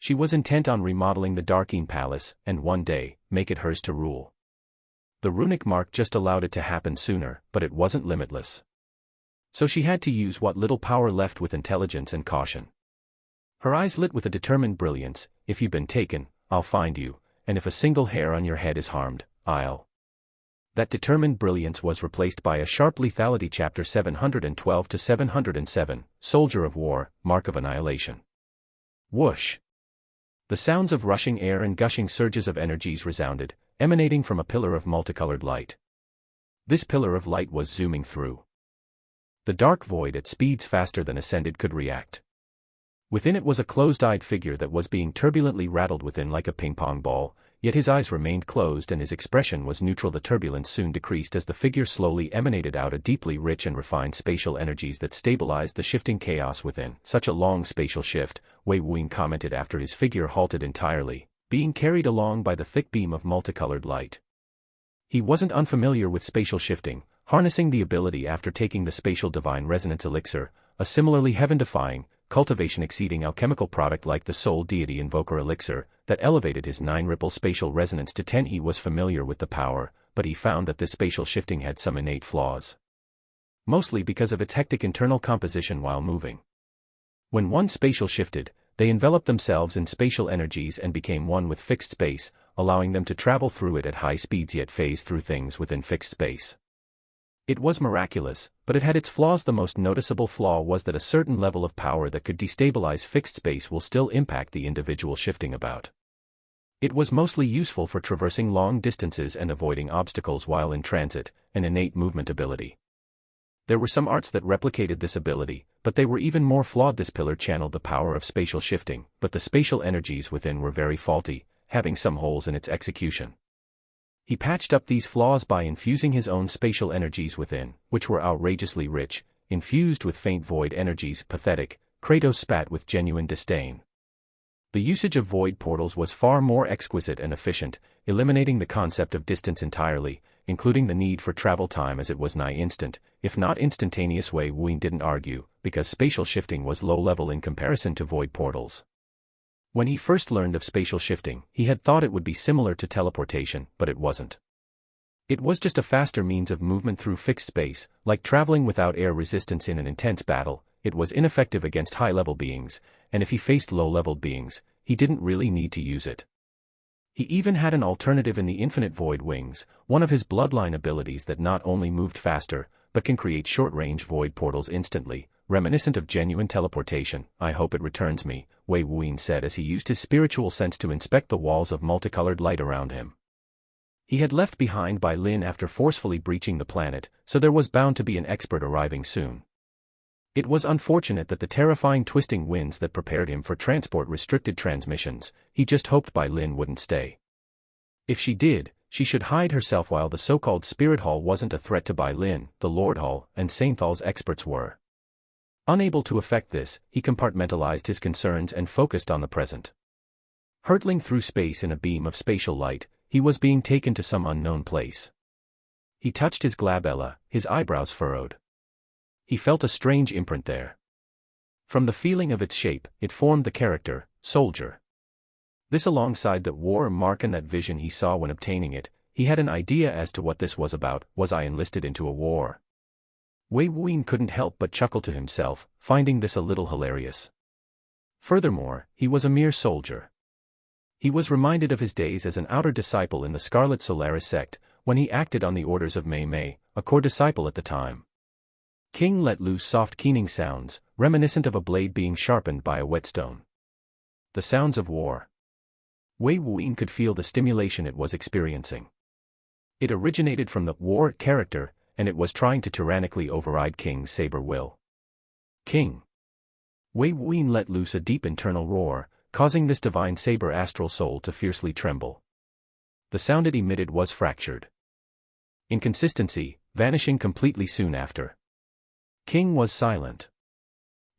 She was intent on remodeling the Darkine Palace, and one day, make it hers to rule. The runic mark just allowed it to happen sooner, but it wasn't limitless. So she had to use what little power left with intelligence and caution. Her eyes lit with a determined brilliance. If you've been taken, I'll find you, and if a single hair on your head is harmed, I'll. That determined brilliance was replaced by a sharp lethality. Chapter 712 to 707, Soldier of War, Mark of Annihilation. Whoosh! The sounds of rushing air and gushing surges of energies resounded, emanating from a pillar of multicolored light. This pillar of light was zooming through the dark void at speeds faster than Ascended could react. Within it was a closed-eyed figure that was being turbulently rattled within like a ping-pong ball, yet his eyes remained closed and his expression was neutral. The turbulence soon decreased as the figure slowly emanated out a deeply rich and refined spatial energies that stabilized the shifting chaos within. Such a long spatial shift, Wei Wuyin commented after his figure halted entirely, being carried along by the thick beam of multicolored light. He wasn't unfamiliar with spatial shifting, harnessing the ability after taking the spatial divine resonance elixir, a similarly heaven-defying, cultivation-exceeding alchemical product like the soul deity invoker elixir, that elevated his 9-ripple spatial resonance to 10. He was familiar with the power, but he found that this spatial shifting had some innate flaws. Mostly because of its hectic internal composition while moving. When one spatial shifted, they enveloped themselves in spatial energies and became one with fixed space, allowing them to travel through it at high speeds yet phase through things within fixed space. It was miraculous, but it had its flaws. The most noticeable flaw was that a certain level of power that could destabilize fixed space will still impact the individual shifting about. It was mostly useful for traversing long distances and avoiding obstacles while in transit, an innate movement ability. There were some arts that replicated this ability, but they were even more flawed. This pillar channeled the power of spatial shifting, but the spatial energies within were very faulty, having some holes in its execution. He patched up these flaws by infusing his own spatial energies within, which were outrageously rich, infused with faint void energies. Pathetic, Kratos spat with genuine disdain. The usage of void portals was far more exquisite and efficient, eliminating the concept of distance entirely, including the need for travel time as it was nigh instant, if not instantaneous. Wei Wuyin didn't argue, because spatial shifting was low-level in comparison to void portals. When he first learned of spatial shifting, he had thought it would be similar to teleportation, but it wasn't. It was just a faster means of movement through fixed space, like traveling without air resistance in an intense battle. It was ineffective against high-level beings, and if he faced low-leveled beings, he didn't really need to use it. He even had an alternative in the Infinite Void Wings, one of his bloodline abilities that not only moved faster, but can create short-range void portals instantly, reminiscent of genuine teleportation. I hope it returns me, Wei Wuyin said as he used his spiritual sense to inspect the walls of multicolored light around him. He had left behind by Lin after forcefully breaching the planet, so there was bound to be an expert arriving soon. It was unfortunate that the terrifying twisting winds that prepared him for transport restricted transmissions. He just hoped Bai Lin wouldn't stay. If she did, she should hide herself while the so-called Spirit Hall wasn't a threat to Bai Lin. The Lord Hall and Sainthal's experts were. Unable to effect this, he compartmentalized his concerns and focused on the present. Hurtling through space in a beam of spatial light, he was being taken to some unknown place. He touched his glabella, his eyebrows furrowed. He felt a strange imprint there. From the feeling of its shape, it formed the character, soldier. This alongside that war mark and that vision he saw when obtaining it, he had an idea as to what this was about. Was I enlisted into a war? Wei Wuyin couldn't help but chuckle to himself, finding this a little hilarious. Furthermore, he was a mere soldier. He was reminded of his days as an outer disciple in the Scarlet Solaris sect, when he acted on the orders of Mei Mei, a core disciple at the time. King let loose soft keening sounds, reminiscent of a blade being sharpened by a whetstone. The sounds of war. Wei Wuyin could feel the stimulation it was experiencing. It originated from the war character, and it was trying to tyrannically override King's saber will. King. Wei Wuyin let loose a deep internal roar, causing this divine saber astral soul to fiercely tremble. The sound it emitted was fractured. Inconsistency, vanishing completely soon after. King was silent.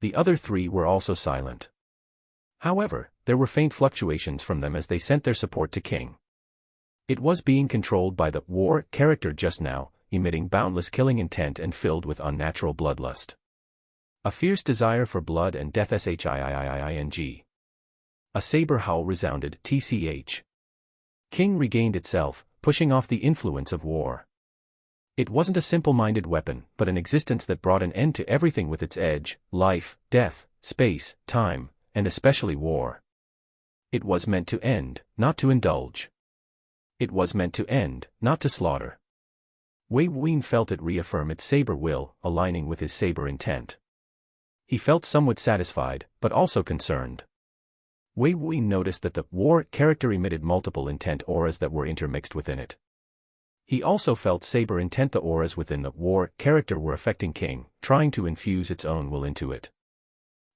The other three were also silent. However, there were faint fluctuations from them as they sent their support to King. It was being controlled by the war character just now, emitting boundless killing intent and filled with unnatural bloodlust. A fierce desire for blood and death shiiing. A saber howl resounded, tch. King regained itself, pushing off the influence of war. It wasn't a simple-minded weapon, but an existence that brought an end to everything with its edge: life, death, space, time, and especially war. It was meant to end, not to indulge. It was meant to end, not to slaughter. Wei Wuyin felt it reaffirm its saber will, aligning with his saber intent. He felt somewhat satisfied, but also concerned. Wei Wuyin noticed that the war character emitted multiple intent auras that were intermixed within it. He also felt saber intent. The auras within the war character were affecting King, trying to infuse its own will into it.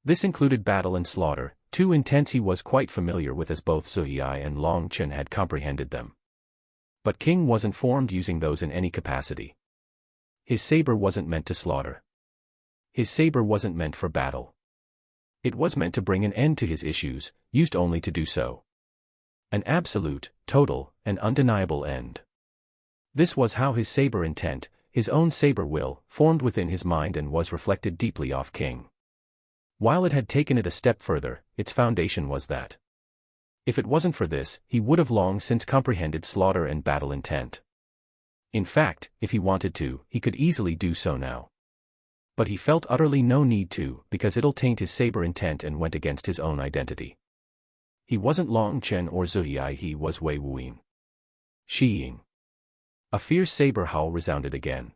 This included battle and slaughter, two intents he was quite familiar with as both Zuhai and Long Chen had comprehended them. But King wasn't formed using those in any capacity. His saber wasn't meant to slaughter. His saber wasn't meant for battle. It was meant to bring an end to his issues, used only to do so. An absolute, total, and undeniable end. This was how his saber intent, his own saber will, formed within his mind and was reflected deeply off King. While it had taken it a step further, its foundation was that. If it wasn't for this, he would have long since comprehended slaughter and battle intent. In fact, if he wanted to, he could easily do so now. But he felt utterly no need to, because it'll taint his saber intent and went against his own identity. He wasn't Long Chen or Zuhai, he was Wei Wuyin. Shiying. A fierce saber howl resounded again.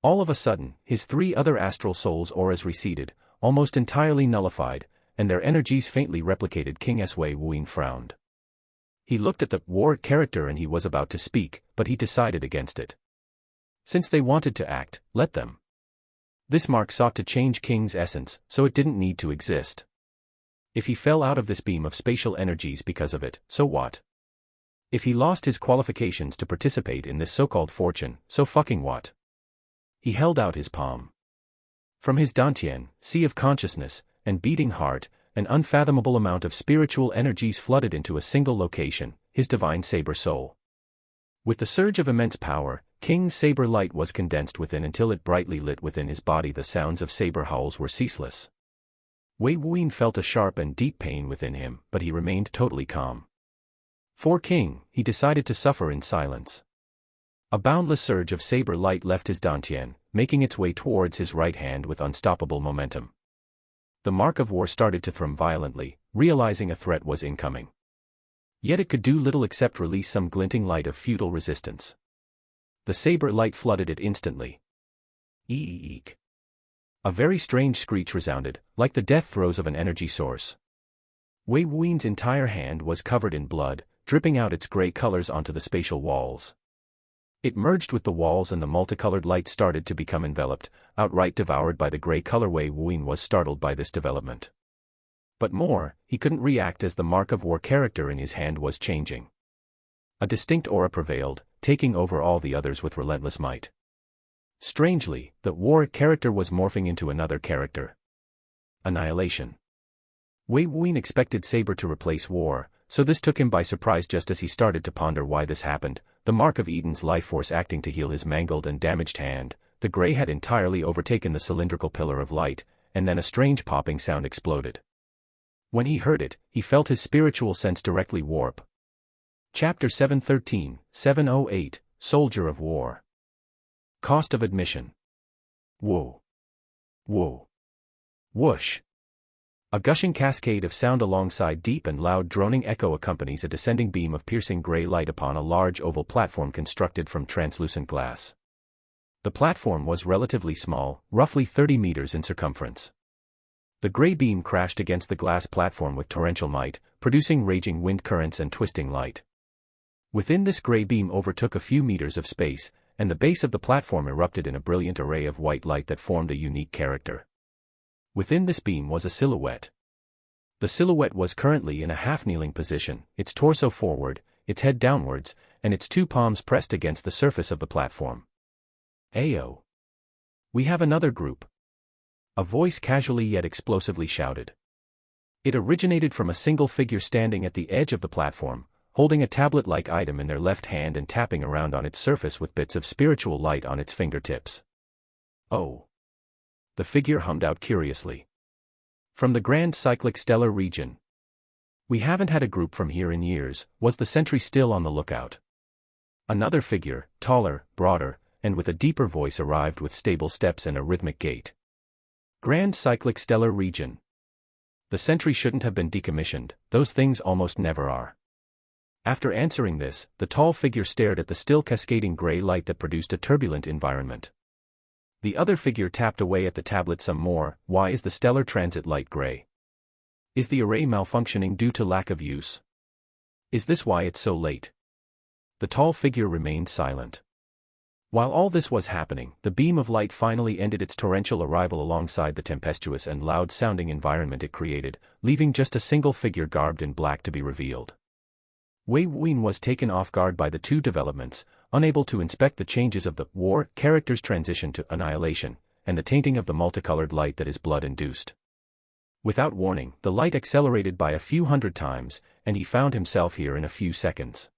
All of a sudden, his three other astral souls' auras receded, almost entirely nullified, and their energies faintly replicated King's. Wei Wuyin frowned. He looked at the war character and he was about to speak, but he decided against it. Since they wanted to act, let them. This mark sought to change King's essence, so it didn't need to exist. If he fell out of this beam of spatial energies because of it, so what? If he lost his qualifications to participate in this so-called fortune, so fucking what? He held out his palm. From his dantian, sea of consciousness, and beating heart, an unfathomable amount of spiritual energies flooded into a single location, his divine saber soul. With the surge of immense power, King's saber light was condensed within until it brightly lit within his body. The sounds of saber howls were ceaseless. Wei Wuyin felt a sharp and deep pain within him, but he remained totally calm. For King, he decided to suffer in silence. A boundless surge of saber light left his dantian, making its way towards his right hand with unstoppable momentum. The mark of war started to thrum violently, realizing a threat was incoming. Yet it could do little except release some glinting light of futile resistance. The saber light flooded it instantly. Eek. A very strange screech resounded, like the death throes of an energy source. Wei Wuyin's entire hand was covered in blood, dripping out its gray colors onto the spatial walls. It merged with the walls and the multicolored light started to become enveloped, outright devoured by the gray color. Wei Wuyin was startled by this development. But more, he couldn't react as the mark of war character in his hand was changing. A distinct aura prevailed, taking over all the others with relentless might. Strangely, the war character was morphing into another character. Annihilation. Wei Wuyin expected saber to replace war, so this took him by surprise. Just as he started to ponder why this happened, the mark of Eden's life force acting to heal his mangled and damaged hand, the gray had entirely overtaken the cylindrical pillar of light, and then a strange popping sound exploded. When he heard it, he felt his spiritual sense directly warp. Chapter 713, 708, Soldier of War. Cost of admission. Whoa. Whoa. Whoosh. A gushing cascade of sound alongside deep and loud droning echo accompanies a descending beam of piercing gray light upon a large oval platform constructed from translucent glass. The platform was relatively small, roughly 30 meters in circumference. The gray beam crashed against the glass platform with torrential might, producing raging wind currents and twisting light. Within this gray beam overtook a few meters of space, and the base of the platform erupted in a brilliant array of white light that formed a unique character. Within this beam was a silhouette. The silhouette was currently in a half-kneeling position, its torso forward, its head downwards, and its two palms pressed against the surface of the platform. "Ayo! We have another group!" A voice casually yet explosively shouted. It originated from a single figure standing at the edge of the platform, holding a tablet-like item in their left hand and tapping around on its surface with bits of spiritual light on its fingertips. "Oh!" the figure hummed out curiously. "From the Grand Cyclic Stellar region. We haven't had a group from here in years. Was the sentry still on the lookout?" Another figure, taller, broader, and with a deeper voice arrived with stable steps and a rhythmic gait. "Grand Cyclic Stellar region. The sentry shouldn't have been decommissioned, those things almost never are." After answering this, the tall figure stared at the still cascading gray light that produced a turbulent environment. The other figure tapped away at the tablet some more. "Why is the stellar transit light gray? Is the array malfunctioning due to lack of use? Is this why it's so late?" The tall figure remained silent. While all this was happening, the beam of light finally ended its torrential arrival alongside the tempestuous and loud-sounding environment it created, leaving just a single figure garbed in black to be revealed. Wei Wuyin was taken off guard by the two developments, unable to inspect the changes of the war character's transition to annihilation, and the tainting of the multicolored light that is blood-induced. Without warning, the light accelerated by a few hundred times, and he found himself here in a few seconds.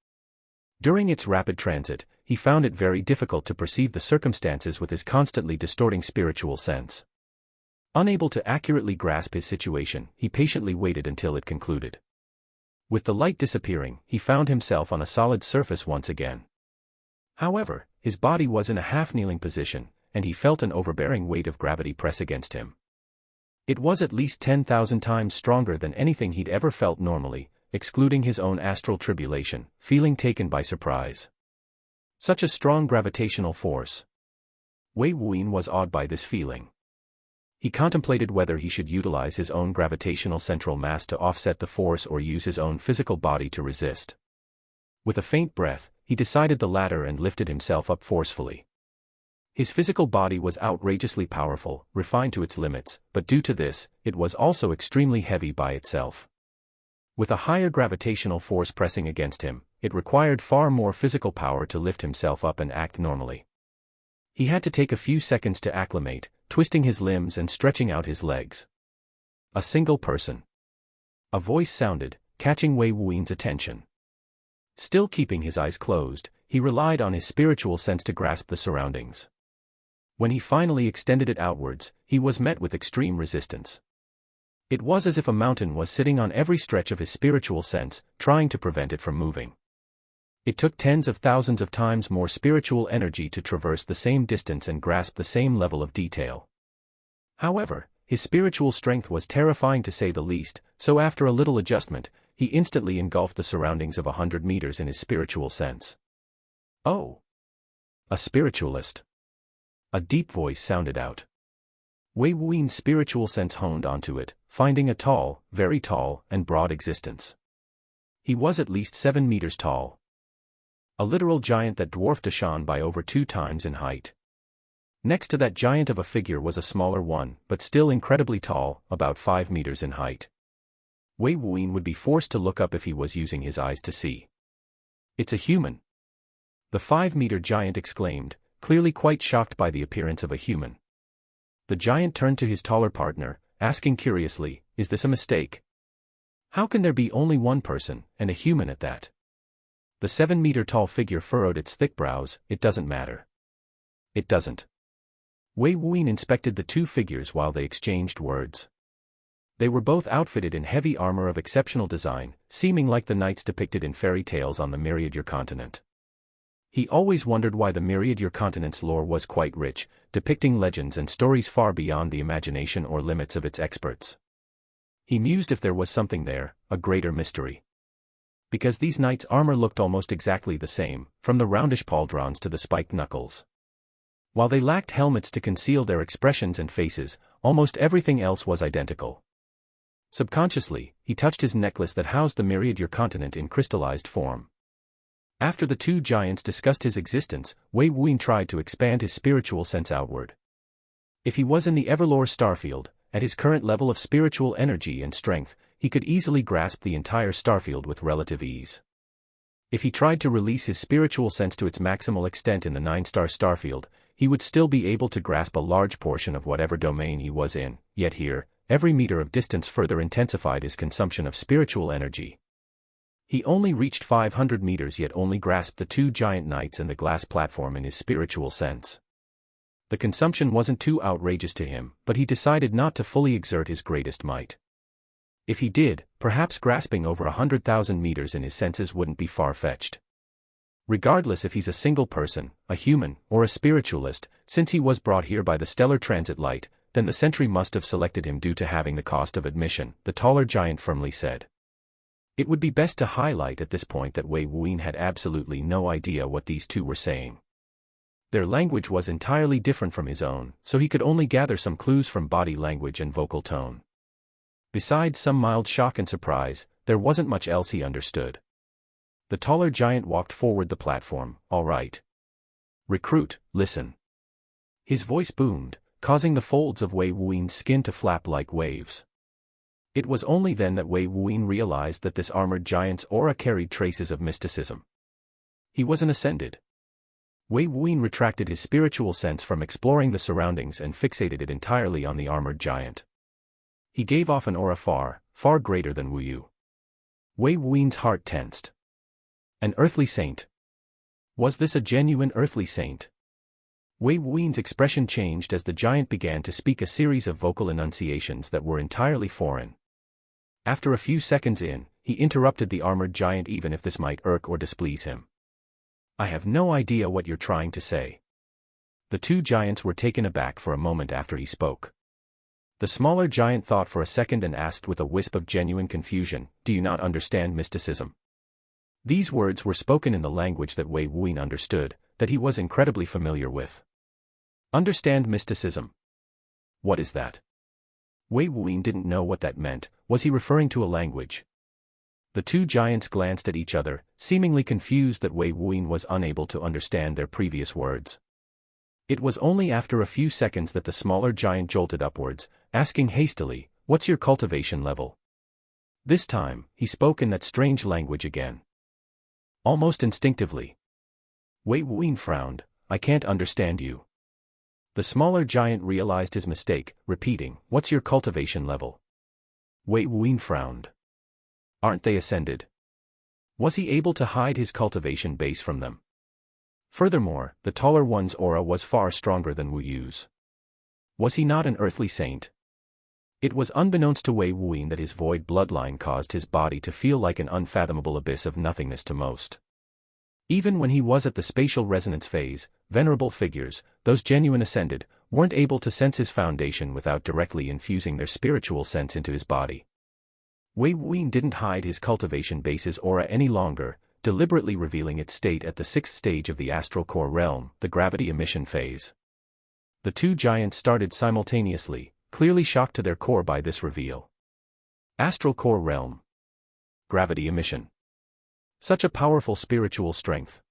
During its rapid transit, he found it very difficult to perceive the circumstances with his constantly distorting spiritual sense. Unable to accurately grasp his situation, he patiently waited until it concluded. With the light disappearing, he found himself on a solid surface once again. However, his body was in a half-kneeling position, and he felt an overbearing weight of gravity press against him. It was at least 10,000 times stronger than anything he'd ever felt normally, excluding his own astral tribulation, feeling taken by surprise. Such a strong gravitational force. Wei Wuyin was awed by this feeling. He contemplated whether he should utilize his own gravitational central mass to offset the force or use his own physical body to resist. With a faint breath, he decided the latter and lifted himself up forcefully. His physical body was outrageously powerful, refined to its limits, but due to this, it was also extremely heavy by itself. With a higher gravitational force pressing against him, it required far more physical power to lift himself up and act normally. He had to take a few seconds to acclimate, twisting his limbs and stretching out his legs. "A single person." A voice sounded, catching Wei Wuyin's attention. Still keeping his eyes closed, he relied on his spiritual sense to grasp the surroundings. When he finally extended it outwards, he was met with extreme resistance. It was as if a mountain was sitting on every stretch of his spiritual sense, trying to prevent it from moving. It took tens of thousands of times more spiritual energy to traverse the same distance and grasp the same level of detail. However, his spiritual strength was terrifying to say the least, so after a little adjustment, he instantly engulfed the surroundings of 100 meters in his spiritual sense. "Oh! A spiritualist!" A deep voice sounded out. Wei Wuyin's spiritual sense honed onto it, finding a tall, very tall, and broad existence. He was at least 7 meters tall. A literal giant that dwarfed Dashan by over 2 times in height. Next to that giant of a figure was a smaller one, but still incredibly tall, about 5 meters in height. Wei Wuyin would be forced to look up if he was using his eyes to see. "It's a human!" The 5-meter giant exclaimed, clearly quite shocked by the appearance of a human. The giant turned to his taller partner, asking curiously, "Is this a mistake? How can there be only one person, and a human at that?" The 7-meter-tall figure furrowed its thick brows. "It doesn't matter." "It doesn't." Wei Wuyin inspected the two figures while they exchanged words. They were both outfitted in heavy armor of exceptional design, seeming like the knights depicted in fairy tales on the Myriad-Year continent. He always wondered why the Myriad-Year continent's lore was quite rich, depicting legends and stories far beyond the imagination or limits of its experts. He mused if there was something there, a greater mystery. Because these knights' armor looked almost exactly the same, from the roundish pauldrons to the spiked knuckles. While they lacked helmets to conceal their expressions and faces, almost everything else was identical. Subconsciously, he touched his necklace that housed the myriad-year continent in crystallized form. After the two giants discussed his existence, Wei Wuyin tried to expand his spiritual sense outward. If he was in the Everlore starfield, at his current level of spiritual energy and strength, he could easily grasp the entire starfield with relative ease. If he tried to release his spiritual sense to its maximal extent in the 9-star starfield, he would still be able to grasp a large portion of whatever domain he was in, yet here, every meter of distance further intensified his consumption of spiritual energy. He only reached 500 meters yet only grasped the two giant knights and the glass platform in his spiritual sense. The consumption wasn't too outrageous to him, but he decided not to fully exert his greatest might. If he did, perhaps grasping over 100,000 meters in his senses wouldn't be far-fetched. Regardless if he's a single person, a human, or a spiritualist, since he was brought here by the stellar transit light, then the Sentry must have selected him due to having the cost of admission, the taller giant firmly said. It would be best to highlight at this point that Wei Wuyin had absolutely no idea what these two were saying. Their language was entirely different from his own, so he could only gather some clues from body language and vocal tone. Besides some mild shock and surprise, there wasn't much else he understood. The taller giant walked forward the platform. All right. Recruit, listen. His voice boomed, causing the folds of Wei Wuyin's skin to flap like waves. It was only then that Wei Wuyin realized that this armored giant's aura carried traces of mysticism. He was an ascended. Wei Wuyin retracted his spiritual sense from exploring the surroundings and fixated it entirely on the armored giant. He gave off an aura far, far greater than Wu Yu. Wei Wuyin's heart tensed. An earthly saint. Was this a genuine earthly saint? Wei Wuyin's expression changed as the giant began to speak a series of vocal enunciations that were entirely foreign. After a few seconds in, he interrupted the armored giant even if this might irk or displease him. I have no idea what you're trying to say. The two giants were taken aback for a moment after he spoke. The smaller giant thought for a second and asked with a wisp of genuine confusion, do you not understand mysticism? These words were spoken in the language that Wei Wuyin understood, that he was incredibly familiar with. Understand mysticism? What is that? Wei Wuyin didn't know what that meant. Was he referring to a language? The two giants glanced at each other, seemingly confused that Wei Wuyin was unable to understand their previous words. It was only after a few seconds that the smaller giant jolted upwards, asking hastily, what's your cultivation level? This time, he spoke in that strange language again. Almost instinctively. Wei Wuyin frowned, I can't understand you. The smaller giant realized his mistake, repeating, what's your cultivation level? Wei Wuyin frowned. Aren't they ascended? Was he able to hide his cultivation base from them? Furthermore, the taller one's aura was far stronger than Wu Yu's. Was he not an earthly saint? It was unbeknownst to Wei Wuyin that his void bloodline caused his body to feel like an unfathomable abyss of nothingness to most. Even when he was at the spatial resonance phase, venerable figures, those genuine ascended, weren't able to sense his foundation without directly infusing their spiritual sense into his body. Wei Wuyin didn't hide his cultivation base's aura any longer, deliberately revealing its state at the 6th stage of the astral core realm, the gravity emission phase. The two giants started simultaneously, clearly shocked to their core by this reveal. Astral core realm. Gravity emission. Such a powerful spiritual strength.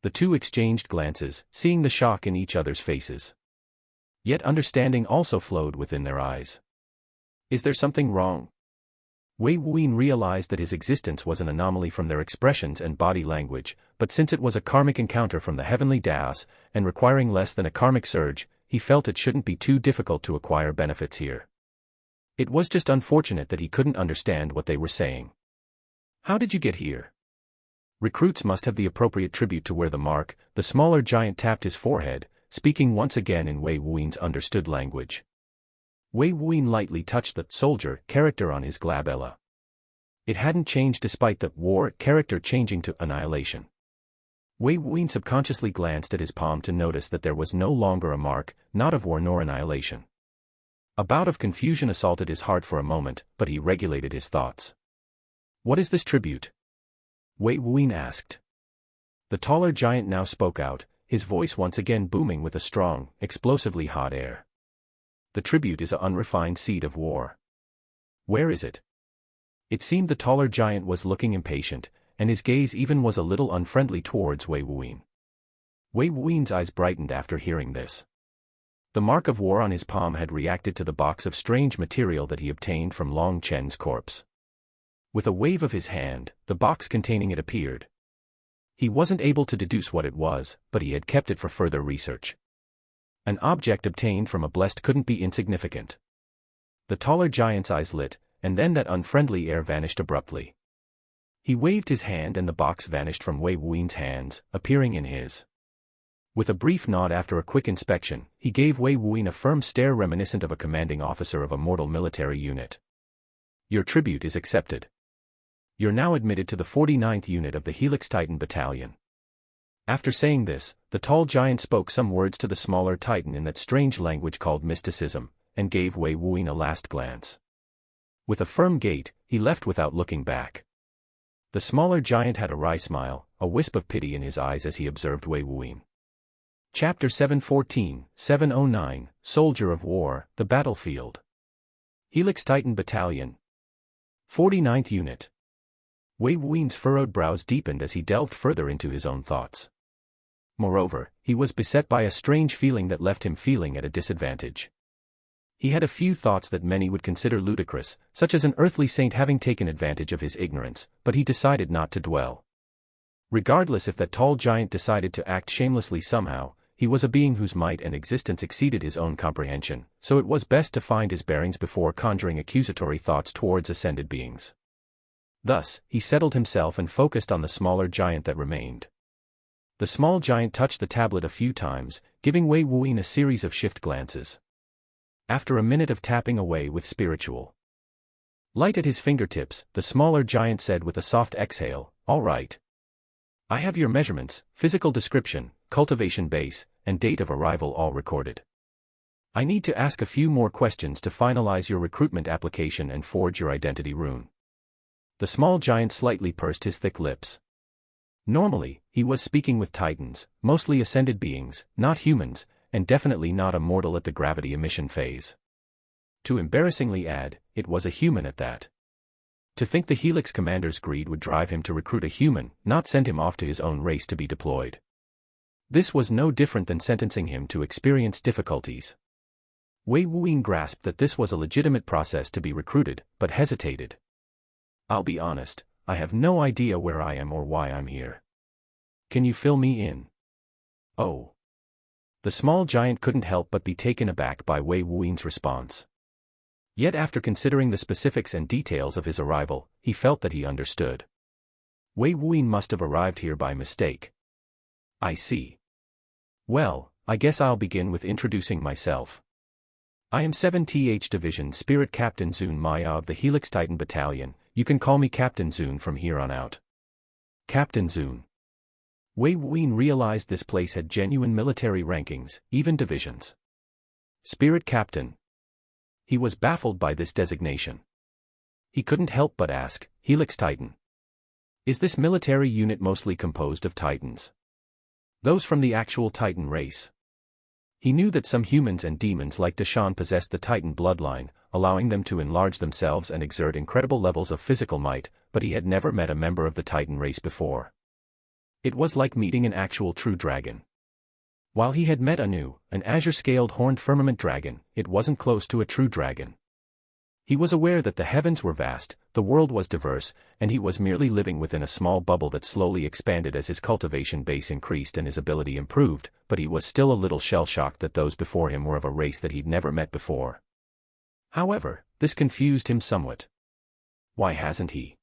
The two exchanged glances, seeing the shock in each other's faces. Yet understanding also flowed within their eyes. Is there something wrong? Wei Wuyin realized that his existence was an anomaly from their expressions and body language, but since it was a karmic encounter from the heavenly Daos, and requiring less than a karmic surge, he felt it shouldn't be too difficult to acquire benefits here. It was just unfortunate that he couldn't understand what they were saying. How did you get here? Recruits must have the appropriate tribute to wear the mark. The smaller giant tapped his forehead, speaking once again in Wei Wuyin's understood language. Wei Wuyin lightly touched the soldier character on his glabella. It hadn't changed despite the war character changing to annihilation. Wei Wuyin subconsciously glanced at his palm to notice that there was no longer a mark, not of war nor annihilation. A bout of confusion assaulted his heart for a moment, but he regulated his thoughts. "What is this tribute?" Wei Wuyin asked. The taller giant now spoke out, his voice once again booming with a strong, explosively hot air. "The tribute is an unrefined seed of war." "Where is it?" It seemed the taller giant was looking impatient, and his gaze even was a little unfriendly towards Wei Wuyin. Wei Wuyin's eyes brightened after hearing this. The mark of war on his palm had reacted to the box of strange material that he obtained from Long Chen's corpse. With a wave of his hand, the box containing it appeared. He wasn't able to deduce what it was, but he had kept it for further research. An object obtained from a blessed couldn't be insignificant. The taller giant's eyes lit, and then that unfriendly air vanished abruptly. He waved his hand and the box vanished from Wei Wuyin's hands, appearing in his. With a brief nod after a quick inspection, he gave Wei Wuyin a firm stare reminiscent of a commanding officer of a mortal military unit. "Your tribute is accepted. You're now admitted to the 49th unit of the Helix Titan Battalion." After saying this, the tall giant spoke some words to the smaller Titan in that strange language called mysticism, and gave Wei Wuyin a last glance. With a firm gait, he left without looking back. The smaller giant had a wry smile, a wisp of pity in his eyes as he observed Wei Wuyin. Chapter 714-709, Soldier of War, The Battlefield. Helix Titan Battalion. 49th Unit. Wei Wuyin's furrowed brows deepened as he delved further into his own thoughts. Moreover, he was beset by a strange feeling that left him feeling at a disadvantage. He had a few thoughts that many would consider ludicrous, such as an earthly saint having taken advantage of his ignorance, but he decided not to dwell. Regardless if that tall giant decided to act shamelessly somehow, he was a being whose might and existence exceeded his own comprehension, so it was best to find his bearings before conjuring accusatory thoughts towards ascended beings. Thus, he settled himself and focused on the smaller giant that remained. The small giant touched the tablet a few times, giving Wei Wuyin a series of shift glances. After a minute of tapping away with spiritual light at his fingertips, the smaller giant said with a soft exhale, "All right. I have your measurements, physical description, cultivation base, and date of arrival all recorded. I need to ask a few more questions to finalize your recruitment application and forge your identity rune." The small giant slightly pursed his thick lips. Normally, he was speaking with titans, mostly ascended beings, not humans, and definitely not a mortal at the gravity emission phase. To embarrassingly add, it was a human at that. To think the Helix commander's greed would drive him to recruit a human, not send him off to his own race to be deployed. This was no different than sentencing him to experience difficulties. Wei Wuyin grasped that this was a legitimate process to be recruited, but hesitated. "I'll be honest, I have no idea where I am or why I'm here. Can you fill me in?" "Oh." The small giant couldn't help but be taken aback by Wei Wuyin's response. Yet after considering the specifics and details of his arrival, he felt that he understood. Wei Wuyin must have arrived here by mistake. "I see. Well, I guess I'll begin with introducing myself. I am 7th Division Spirit Captain Zun Maya of the Helix Titan Battalion. You can call me Captain Zun from here on out." Captain Zun. Wei Wuyin realized this place had genuine military rankings, even divisions. Spirit Captain. He was baffled by this designation. He couldn't help but ask, "Helix Titan. Is this military unit mostly composed of titans? Those from the actual Titan race?" He knew that some humans and demons like Deshawn possessed the Titan bloodline, allowing them to enlarge themselves and exert incredible levels of physical might, but he had never met a member of the Titan race before. It was like meeting an actual true dragon. While he had met an azure-scaled horned firmament dragon, it wasn't close to a true dragon. He was aware that the heavens were vast, the world was diverse, and he was merely living within a small bubble that slowly expanded as his cultivation base increased and his ability improved, but he was still a little shell-shocked that those before him were of a race that he'd never met before. However, this confused him somewhat. Why hasn't he?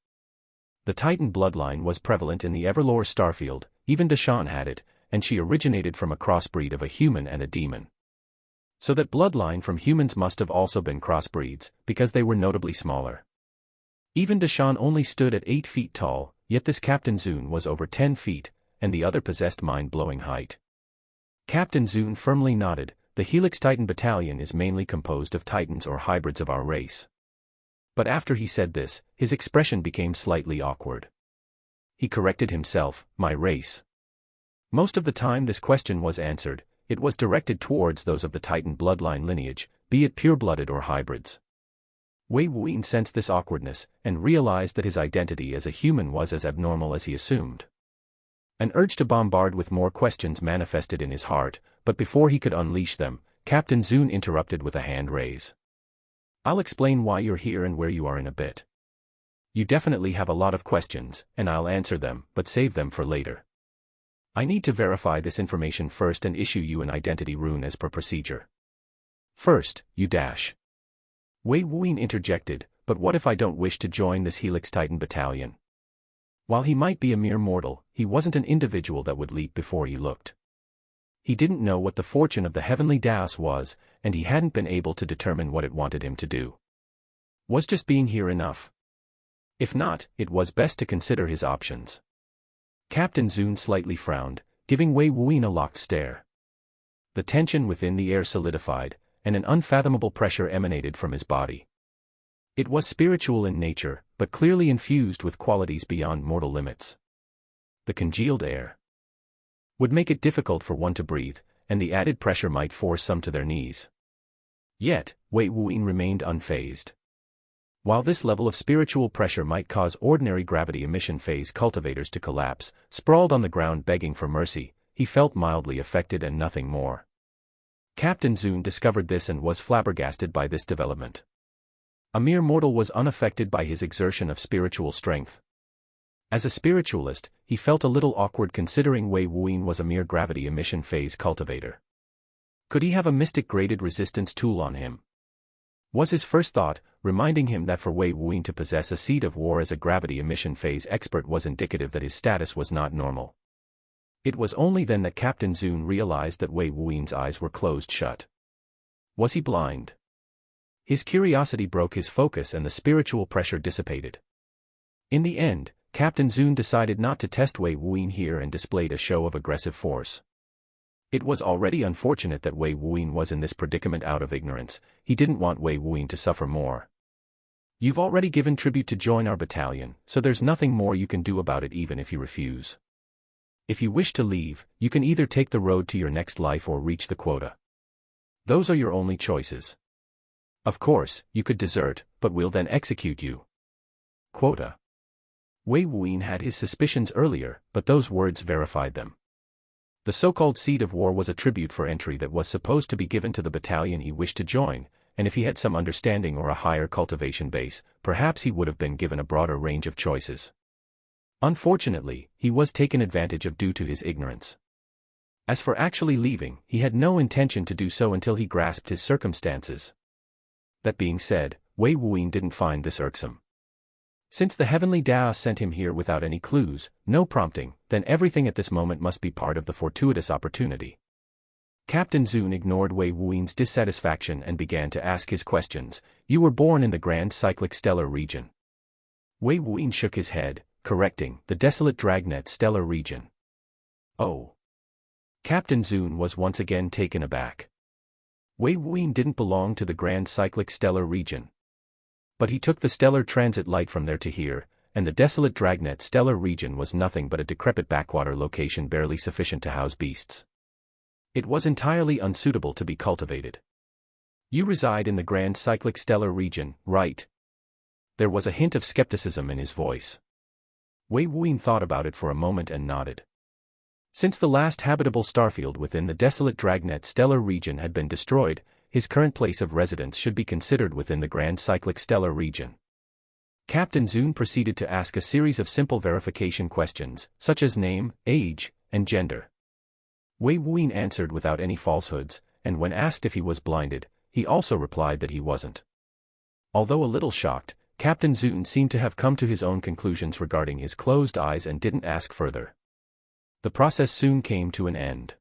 The Titan bloodline was prevalent in the Everlore starfield, even Deshawn had it, and she originated from a crossbreed of a human and a demon. So that bloodline from humans must have also been crossbreeds, because they were notably smaller. Even Deshawn only stood at 8 feet tall, yet this Captain Zun was over 10 feet, and the other possessed mind-blowing height. Captain Zun firmly nodded, the Helix Titan Battalion is mainly composed of Titans or hybrids of our race. But after he said this, his expression became slightly awkward. He corrected himself, my race. Most of the time this question was answered, it was directed towards those of the Titan bloodline lineage, be it pure-blooded or hybrids. Wei Wuyin sensed this awkwardness, and realized that his identity as a human was as abnormal as he assumed. An urge to bombard with more questions manifested in his heart, but before he could unleash them, Captain Zun interrupted with a hand raise. I'll explain why you're here and where you are in a bit. You definitely have a lot of questions, and I'll answer them, but save them for later. I need to verify this information first and issue you an identity rune as per procedure. First, you dash. Wei Wuyin interjected, but what if I don't wish to join this Helix Titan Battalion? While he might be a mere mortal, he wasn't an individual that would leap before he looked. He didn't know what the fortune of the heavenly Daos was, and he hadn't been able to determine what it wanted him to do. Was just being here enough? If not, it was best to consider his options. Captain Zun slightly frowned, giving Wei Wuyin a locked stare. The tension within the air solidified, and an unfathomable pressure emanated from his body. It was spiritual in nature, but clearly infused with qualities beyond mortal limits. The congealed air would make it difficult for one to breathe, and the added pressure might force some to their knees. Yet, Wei Wuyin remained unfazed. While this level of spiritual pressure might cause ordinary gravity emission phase cultivators to collapse, sprawled on the ground begging for mercy, he felt mildly affected and nothing more. Captain Zun discovered this and was flabbergasted by this development. A mere mortal was unaffected by his exertion of spiritual strength. As a spiritualist, he felt a little awkward considering Wei Wuyin was a mere gravity emission phase cultivator. Could he have a mystic graded resistance tool on him? Was his first thought, reminding him that for Wei Wuyin to possess a seed of war as a gravity emission phase expert was indicative that his status was not normal. It was only then that Captain Zun realized that Wei Wuyin's eyes were closed shut. Was he blind? His curiosity broke his focus and the spiritual pressure dissipated. In the end, Captain Zun decided not to test Wei Wuyin here and displayed a show of aggressive force. It was already unfortunate that Wei Wuyin was in this predicament out of ignorance. He didn't want Wei Wuyin to suffer more. You've already given tribute to join our battalion, so there's nothing more you can do about it even if you refuse. If you wish to leave, you can either take the road to your next life or reach the quota. Those are your only choices. Of course, you could desert, but we'll then execute you. Quota. Wei Wuyin had his suspicions earlier, but those words verified them. The so-called seed of war was a tribute for entry that was supposed to be given to the battalion he wished to join, and if he had some understanding or a higher cultivation base, perhaps he would have been given a broader range of choices. Unfortunately, he was taken advantage of due to his ignorance. As for actually leaving, he had no intention to do so until he grasped his circumstances. That being said, Wei Wuyin didn't find this irksome. Since the heavenly Daos sent him here without any clues, no prompting, then everything at this moment must be part of the fortuitous opportunity. Captain Zun ignored Wei Wuyin's dissatisfaction and began to ask his questions. You were born in the Grand Cyclic Stellar region. Wei Wuyin shook his head, correcting, the desolate Dragnet Stellar region. Oh. Captain Zun was once again taken aback. Wei Wuyin didn't belong to the Grand Cyclic Stellar region. But he took the stellar transit light from there to here, and the desolate Dragnet Stellar region was nothing but a decrepit backwater location barely sufficient to house beasts. It was entirely unsuitable to be cultivated. You reside in the Grand Cyclic Stellar region, right? There was a hint of skepticism in his voice. Wei Wuyin thought about it for a moment and nodded. Since the last habitable starfield within the desolate Dragnet Stellar region had been destroyed, his current place of residence should be considered within the Grand Cyclic Stellar region. Captain Zun proceeded to ask a series of simple verification questions, such as name, age, and gender. Wei Wuyin answered without any falsehoods, and when asked if he was blinded, he also replied that he wasn't. Although a little shocked, Captain Zun seemed to have come to his own conclusions regarding his closed eyes and didn't ask further. The process soon came to an end.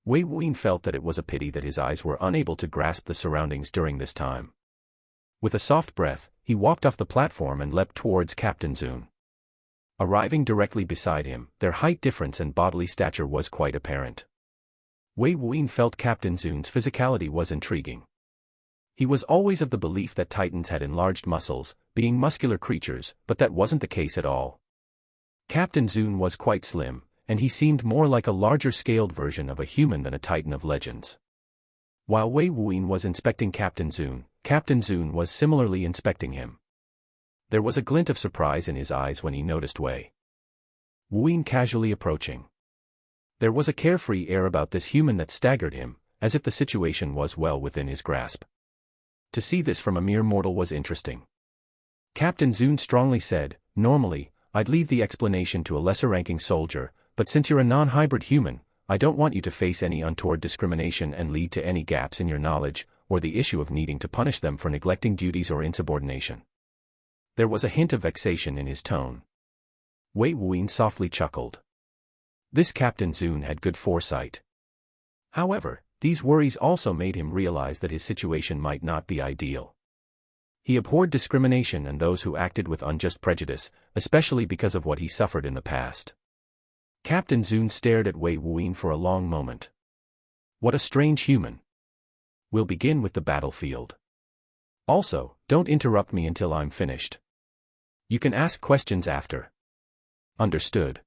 Wei Wuyin felt that it was a pity that his eyes were unable to grasp the surroundings during this time. With a soft breath, he walked off the platform and leapt towards Captain Zun. Arriving directly beside him, their height difference and bodily stature was quite apparent. Wei Wuyin felt Captain Zun's physicality was intriguing. He was always of the belief that Titans had enlarged muscles, being muscular creatures, but that wasn't the case at all. Captain Zun was quite slim, and he seemed more like a larger-scaled version of a human than a Titan of legends. While Wei Wuyin was inspecting Captain Zun was similarly inspecting him. There was a glint of surprise in his eyes when he noticed Wei Wuyin casually approaching. There was a carefree air about this human that staggered him, as if the situation was well within his grasp. To see this from a mere mortal was interesting. Captain Zun strongly said, "Normally, I'd leave the explanation to a lesser-ranking soldier, but since you're a non-hybrid human, I don't want you to face any untoward discrimination and lead to any gaps in your knowledge, or the issue of needing to punish them for neglecting duties or insubordination." There was a hint of vexation in his tone. Wei Wuyin softly chuckled. This Captain Zun had good foresight. However, these worries also made him realize that his situation might not be ideal. He abhorred discrimination and those who acted with unjust prejudice, especially because of what he suffered in the past. Captain Zun stared at Wei Wuyin for a long moment. What a strange human. We'll begin with the battlefield. Also, don't interrupt me until I'm finished. You can ask questions after. Understood.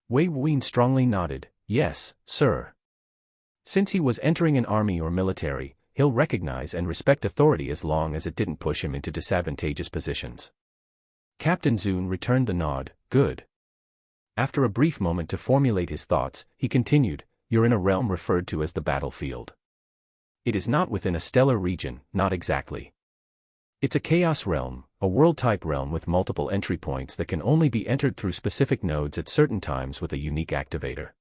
Wei Wuyin strongly nodded, "Yes, sir." Since he was entering an army or military, he'll recognize and respect authority as long as it didn't push him into disadvantageous positions. Captain Zun returned the nod, "Good." After a brief moment to formulate his thoughts, he continued, "You're in a realm referred to as the battlefield. It is not within a stellar region, not exactly. It's a chaos realm, a world-type realm with multiple entry points that can only be entered through specific nodes at certain times with a unique activator.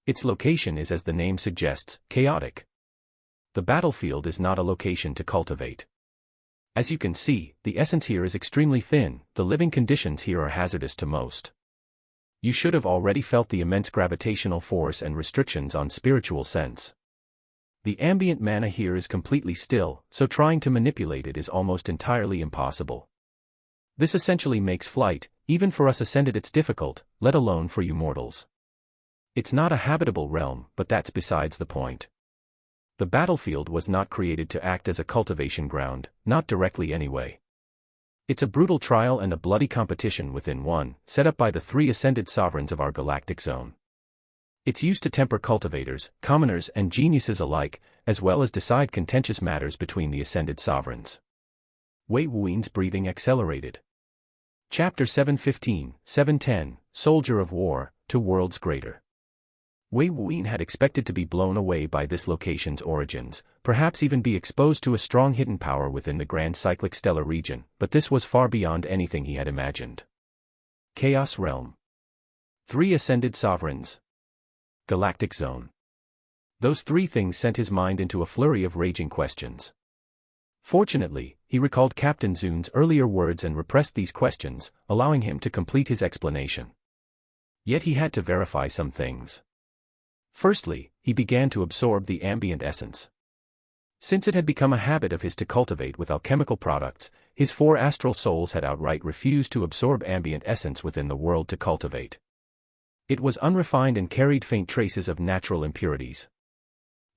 Its location is, as the name suggests, chaotic. The battlefield is not a location to cultivate. As you can see, the essence here is extremely thin, the living conditions here are hazardous to most. You should have already felt the immense gravitational force and restrictions on spiritual sense. The ambient mana here is completely still, so trying to manipulate it is almost entirely impossible. This essentially makes flight, even for us ascended, it's difficult, let alone for you mortals. It's not a habitable realm, but that's besides the point. The battlefield was not created to act as a cultivation ground, not directly anyway. It's a brutal trial and a bloody competition within one, set up by the 3 ascended sovereigns of our galactic zone. It's used to temper cultivators, commoners and geniuses alike, as well as decide contentious matters between the ascended sovereigns. Wei Wuyin's breathing accelerated. Chapter 715, 710, Soldier of War, 2 Worlds Greater. Wei Wuyin had expected to be blown away by this location's origins, perhaps even be exposed to a strong hidden power within the grand cyclic stellar region, but this was far beyond anything he had imagined. Chaos Realm. 3 ascended sovereigns. Galactic Zone. Those 3 things sent his mind into a flurry of raging questions. Fortunately, he recalled Captain Zun's earlier words and repressed these questions, allowing him to complete his explanation. Yet he had to verify some things. Firstly, he began to absorb the ambient essence. Since it had become a habit of his to cultivate with alchemical products, his 4 astral souls had outright refused to absorb ambient essence within the world to cultivate. It was unrefined and carried faint traces of natural impurities.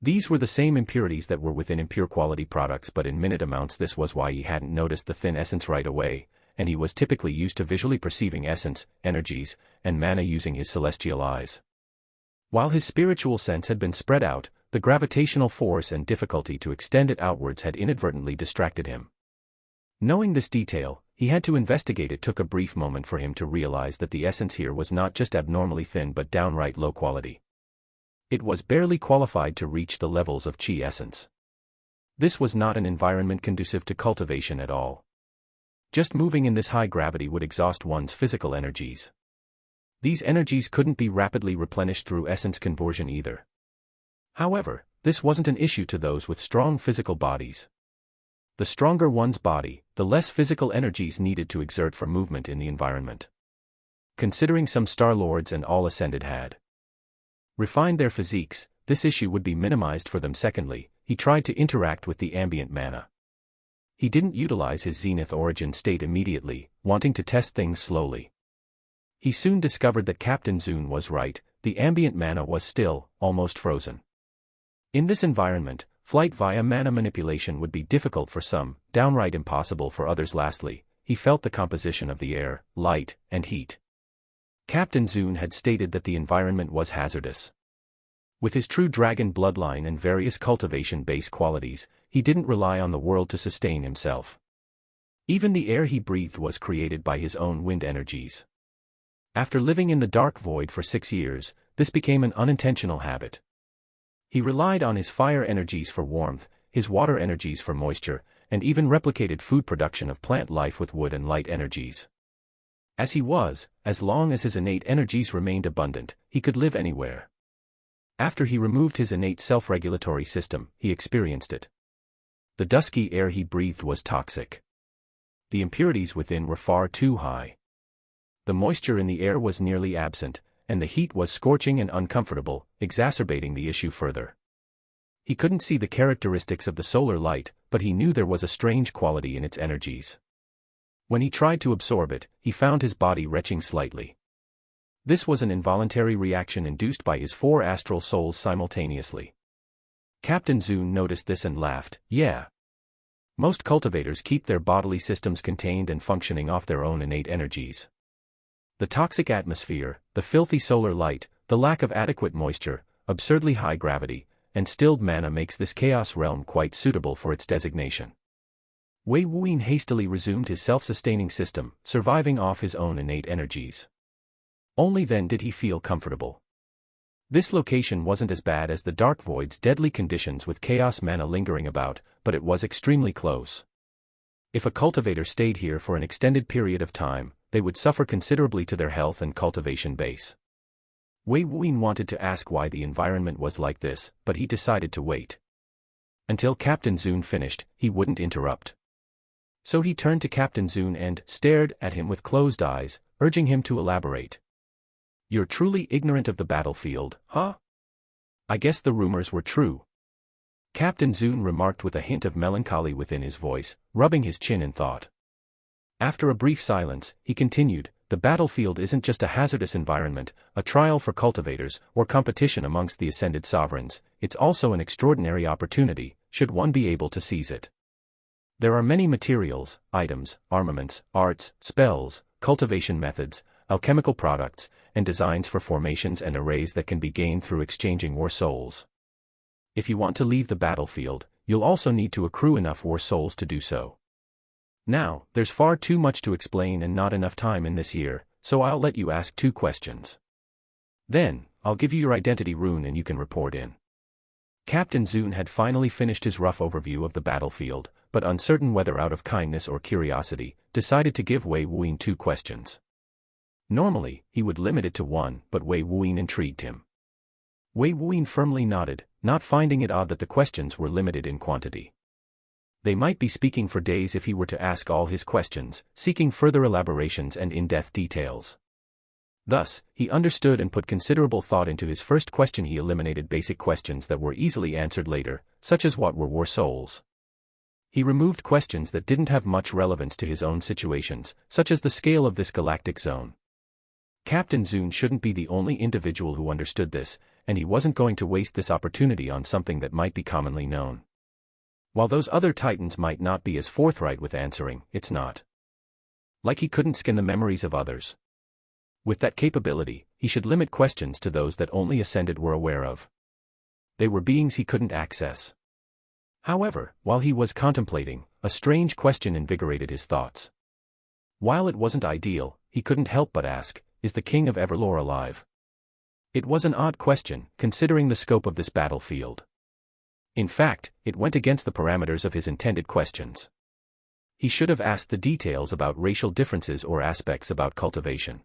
These were the same impurities that were within impure quality products, but in minute amounts. This was why he hadn't noticed the thin essence right away, and he was typically used to visually perceiving essence, energies, and mana using his celestial eyes. While his spiritual sense had been spread out, the gravitational force and difficulty to extend it outwards had inadvertently distracted him. Knowing this detail, he had to investigate. It took a brief moment for him to realize that the essence here was not just abnormally thin but downright low quality. It was barely qualified to reach the levels of chi essence. This was not an environment conducive to cultivation at all. Just moving in this high gravity would exhaust one's physical energies. These energies couldn't be rapidly replenished through essence conversion either. However, this wasn't an issue to those with strong physical bodies. The stronger one's body, the less physical energies needed to exert for movement in the environment. Considering some Star Lords and all ascended had refined their physiques, this issue would be minimized for them. Secondly, he tried to interact with the ambient mana. He didn't utilize his zenith origin state immediately, wanting to test things slowly. He soon discovered that Captain Zun was right, the ambient mana was still, almost frozen. In this environment, flight via mana manipulation would be difficult for some, downright impossible for others. Lastly, he felt the composition of the air, light, and heat. Captain Zune had stated that the environment was hazardous. With his true dragon bloodline and various cultivation-based qualities, he didn't rely on the world to sustain himself. Even the air he breathed was created by his own wind energies. After living in the dark void for 6 years, this became an unintentional habit. He relied on his fire energies for warmth, his water energies for moisture, and even replicated food production of plant life with wood and light energies. As long as his innate energies remained abundant, he could live anywhere. After he removed his innate self-regulatory system, he experienced it. The dusky air he breathed was toxic. The impurities within were far too high. The moisture in the air was nearly absent, and the heat was scorching and uncomfortable, exacerbating the issue further. He couldn't see the characteristics of the solar light, but he knew there was a strange quality in its energies. When he tried to absorb it, he found his body retching slightly. This was an involuntary reaction induced by his 4 astral souls simultaneously. Captain Zune noticed this and laughed. Yeah. Most cultivators keep their bodily systems contained and functioning off their own innate energies. The toxic atmosphere, the filthy solar light, the lack of adequate moisture, absurdly high gravity, and stilled mana makes this chaos realm quite suitable for its designation. Wei Wuyin hastily resumed his self-sustaining system, surviving off his own innate energies. Only then did he feel comfortable. This location wasn't as bad as the Dark Void's deadly conditions with chaos mana lingering about, but it was extremely close. If a cultivator stayed here for an extended period of time, they would suffer considerably to their health and cultivation base. Wei Wuyin wanted to ask why the environment was like this, but he decided to wait. Until Captain Zune finished, he wouldn't interrupt. So he turned to Captain Zune and stared at him with closed eyes, urging him to elaborate. You're truly ignorant of the battlefield, huh? I guess the rumors were true. Captain Zune remarked with a hint of melancholy within his voice, rubbing his chin in thought. After a brief silence, he continued, the battlefield isn't just a hazardous environment, a trial for cultivators, or competition amongst the ascended sovereigns, it's also an extraordinary opportunity, should one be able to seize it. There are many materials, items, armaments, arts, spells, cultivation methods, alchemical products, and designs for formations and arrays that can be gained through exchanging war souls. If you want to leave the battlefield, you'll also need to accrue enough war souls to do so. Now, there's far too much to explain and not enough time in this year, so I'll let you ask 2 questions. Then, I'll give you your identity rune and you can report in. Captain Zune had finally finished his rough overview of the battlefield, but uncertain whether out of kindness or curiosity, decided to give Wei Wuyin 2 questions. Normally, he would limit it to 1, but Wei Wuyin intrigued him. Wei Wuyin firmly nodded, not finding it odd that the questions were limited in quantity. They might be speaking for days if he were to ask all his questions, seeking further elaborations and in-depth details. Thus, he understood and put considerable thought into his first question. He eliminated basic questions that were easily answered later, such as what were war souls. He removed questions that didn't have much relevance to his own situations, such as the scale of this galactic zone. Captain Zune shouldn't be the only individual who understood this, and he wasn't going to waste this opportunity on something that might be commonly known. While those other titans might not be as forthright with answering, it's not like he couldn't scan the memories of others. With that capability, he should limit questions to those that only Ascended were aware of. They were beings he couldn't access. However, while he was contemplating, a strange question invigorated his thoughts. While it wasn't ideal, he couldn't help but ask, is the King of Everlore alive? It was an odd question, considering the scope of this battlefield. In fact, it went against the parameters of his intended questions. He should have asked the details about racial differences or aspects about cultivation.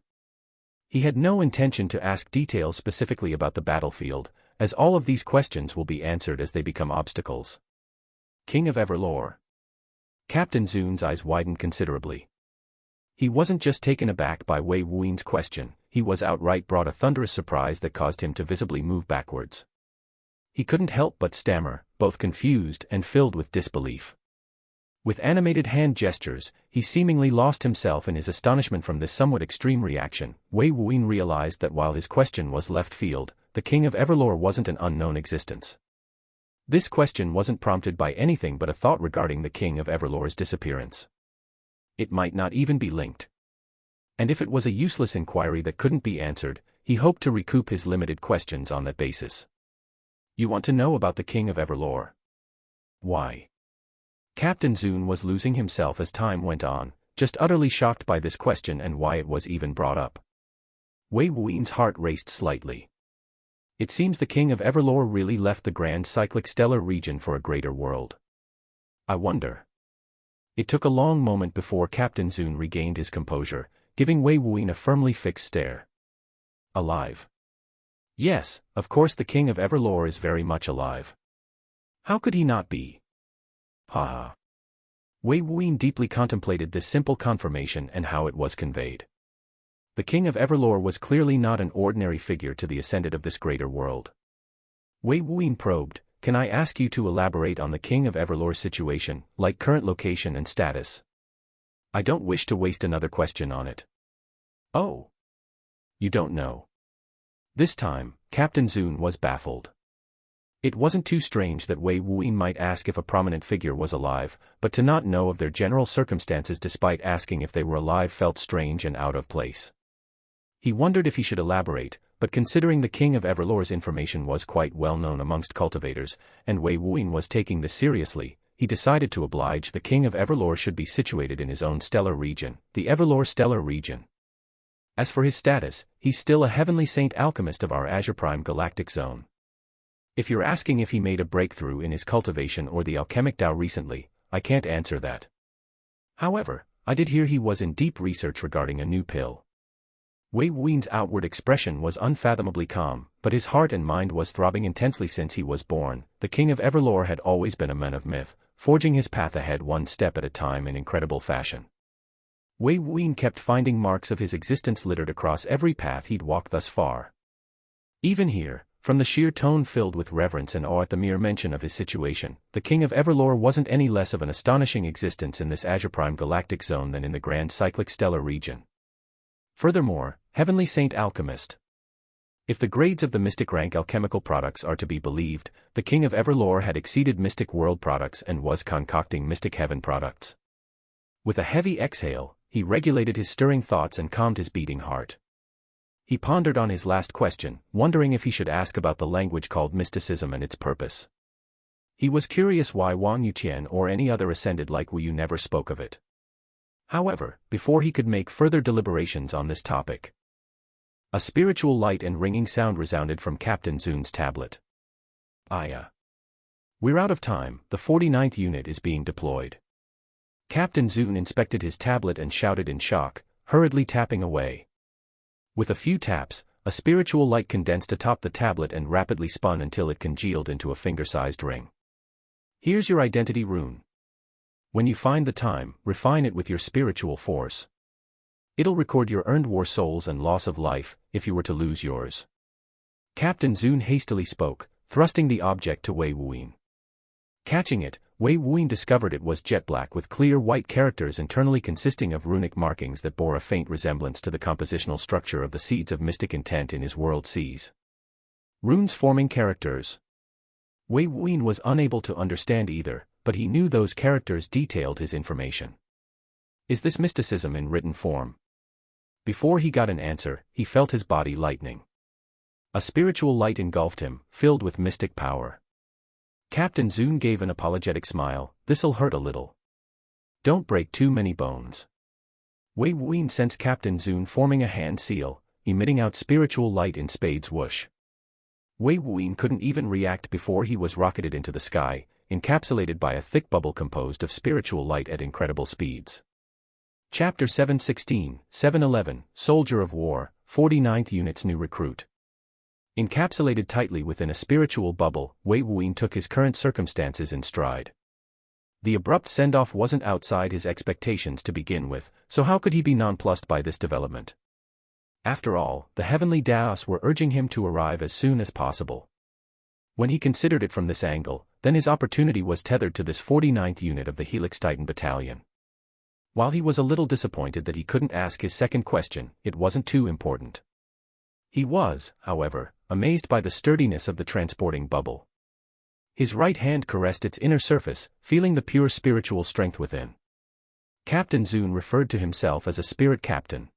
He had no intention to ask details specifically about the battlefield, as all of these questions will be answered as they become obstacles. King of Everlore. Captain Zune's eyes widened considerably. He wasn't just taken aback by Wei Wuyin's question, he was outright brought a thunderous surprise that caused him to visibly move backwards. He couldn't help but stammer, both confused and filled with disbelief. With animated hand gestures, he seemingly lost himself in his astonishment from this somewhat extreme reaction. Wei Wuyin realized that while his question was left field, the King of Everlore wasn't an unknown existence. This question wasn't prompted by anything but a thought regarding the King of Everlore's disappearance. It might not even be linked. And if it was a useless inquiry that couldn't be answered, he hoped to recoup his limited questions on that basis. You want to know about the King of Everlore? Why? Captain Zune was losing himself as time went on, just utterly shocked by this question and why it was even brought up. Wei Wuyan's heart raced slightly. It seems the King of Everlore really left the grand cyclic stellar region for a greater world. I wonder. It took a long moment before Captain Zune regained his composure, giving Wei Wuyan a firmly fixed stare. Alive? Yes, of course the King of Everlore is very much alive. How could he not be? Ha ha. Wei Wuyan deeply contemplated this simple confirmation and how it was conveyed. The King of Everlore was clearly not an ordinary figure to the ascendant of this greater world. Wei Wuyan probed, can I ask you to elaborate on the King of Everlore's situation, like current location and status? I don't wish to waste another question on it. Oh. You don't know. This time, Captain Zune was baffled. It wasn't too strange that Wei Wuyan might ask if a prominent figure was alive, but to not know of their general circumstances despite asking if they were alive felt strange and out of place. He wondered if he should elaborate, but considering the King of Everlore's information was quite well known amongst cultivators, and Wei Wuyan was taking this seriously, he decided to oblige. The King of Everlore should be situated in his own stellar region, the Everlore stellar region. As for his status, he's still a heavenly saint alchemist of our Azure Prime galactic zone. If you're asking if he made a breakthrough in his cultivation or the alchemic Tao recently, I can't answer that. However, I did hear he was in deep research regarding a new pill. Wei Wuyan's outward expression was unfathomably calm, but his heart and mind was throbbing intensely since he was born. The King of Everlore had always been a man of myth, forging his path ahead one step at a time in incredible fashion. Wei Wuyan kept finding marks of his existence littered across every path he'd walked thus far. Even here, from the sheer tone filled with reverence and awe at the mere mention of his situation, the King of Everlore wasn't any less of an astonishing existence in this Azure Prime galactic zone than in the grand cyclic stellar region. Furthermore, Heavenly Saint Alchemist. If the grades of the mystic rank alchemical products are to be believed, the King of Everlore had exceeded mystic world products and was concocting mystic heaven products. With a heavy exhale, he regulated his stirring thoughts and calmed his beating heart. He pondered on his last question, wondering if he should ask about the language called mysticism and its purpose. He was curious why Wang Yuqian or any other ascended like Wu Yu never spoke of it. However, before he could make further deliberations on this topic, a spiritual light and ringing sound resounded from Captain Zune's tablet. We're out of time, the 49th unit is being deployed. Captain Zune inspected his tablet and shouted in shock, hurriedly tapping away. With a few taps, a spiritual light condensed atop the tablet and rapidly spun until it congealed into a finger-sized ring. Here's your identity rune. When you find the time, refine it with your spiritual force. It'll record your earned war souls and loss of life, if you were to lose yours. Captain Zune hastily spoke, thrusting the object to Wei Wuyan. Catching it, Wei Wuyan discovered it was jet black with clear white characters internally consisting of runic markings that bore a faint resemblance to the compositional structure of the seeds of mystic intent in his world seas. Runes forming characters. Wei Wuyan was unable to understand either, but he knew those characters detailed his information. Is this mysticism in written form? Before he got an answer, he felt his body lightening. A spiritual light engulfed him, filled with mystic power. Captain Zune gave an apologetic smile, this'll hurt a little. Don't break too many bones. Wei Wuyan sensed Captain Zune forming a hand seal, emitting out spiritual light in spades whoosh. Wei Wuyan couldn't even react before he was rocketed into the sky, encapsulated by a thick bubble composed of spiritual light at incredible speeds. Chapter 716, 711, Soldier of War, 49th Unit's new recruit. Encapsulated tightly within a spiritual bubble, Wei Wuyan took his current circumstances in stride. The abrupt send-off wasn't outside his expectations to begin with, so how could he be nonplussed by this development? After all, the heavenly Daos were urging him to arrive as soon as possible. When he considered it from this angle, then his opportunity was tethered to this 49th unit of the Helix Titan Battalion. While he was a little disappointed that he couldn't ask his second question, it wasn't too important. He was, however, amazed by the sturdiness of the transporting bubble. His right hand caressed its inner surface, feeling the pure spiritual strength within. Captain Zun referred to himself as a spirit captain.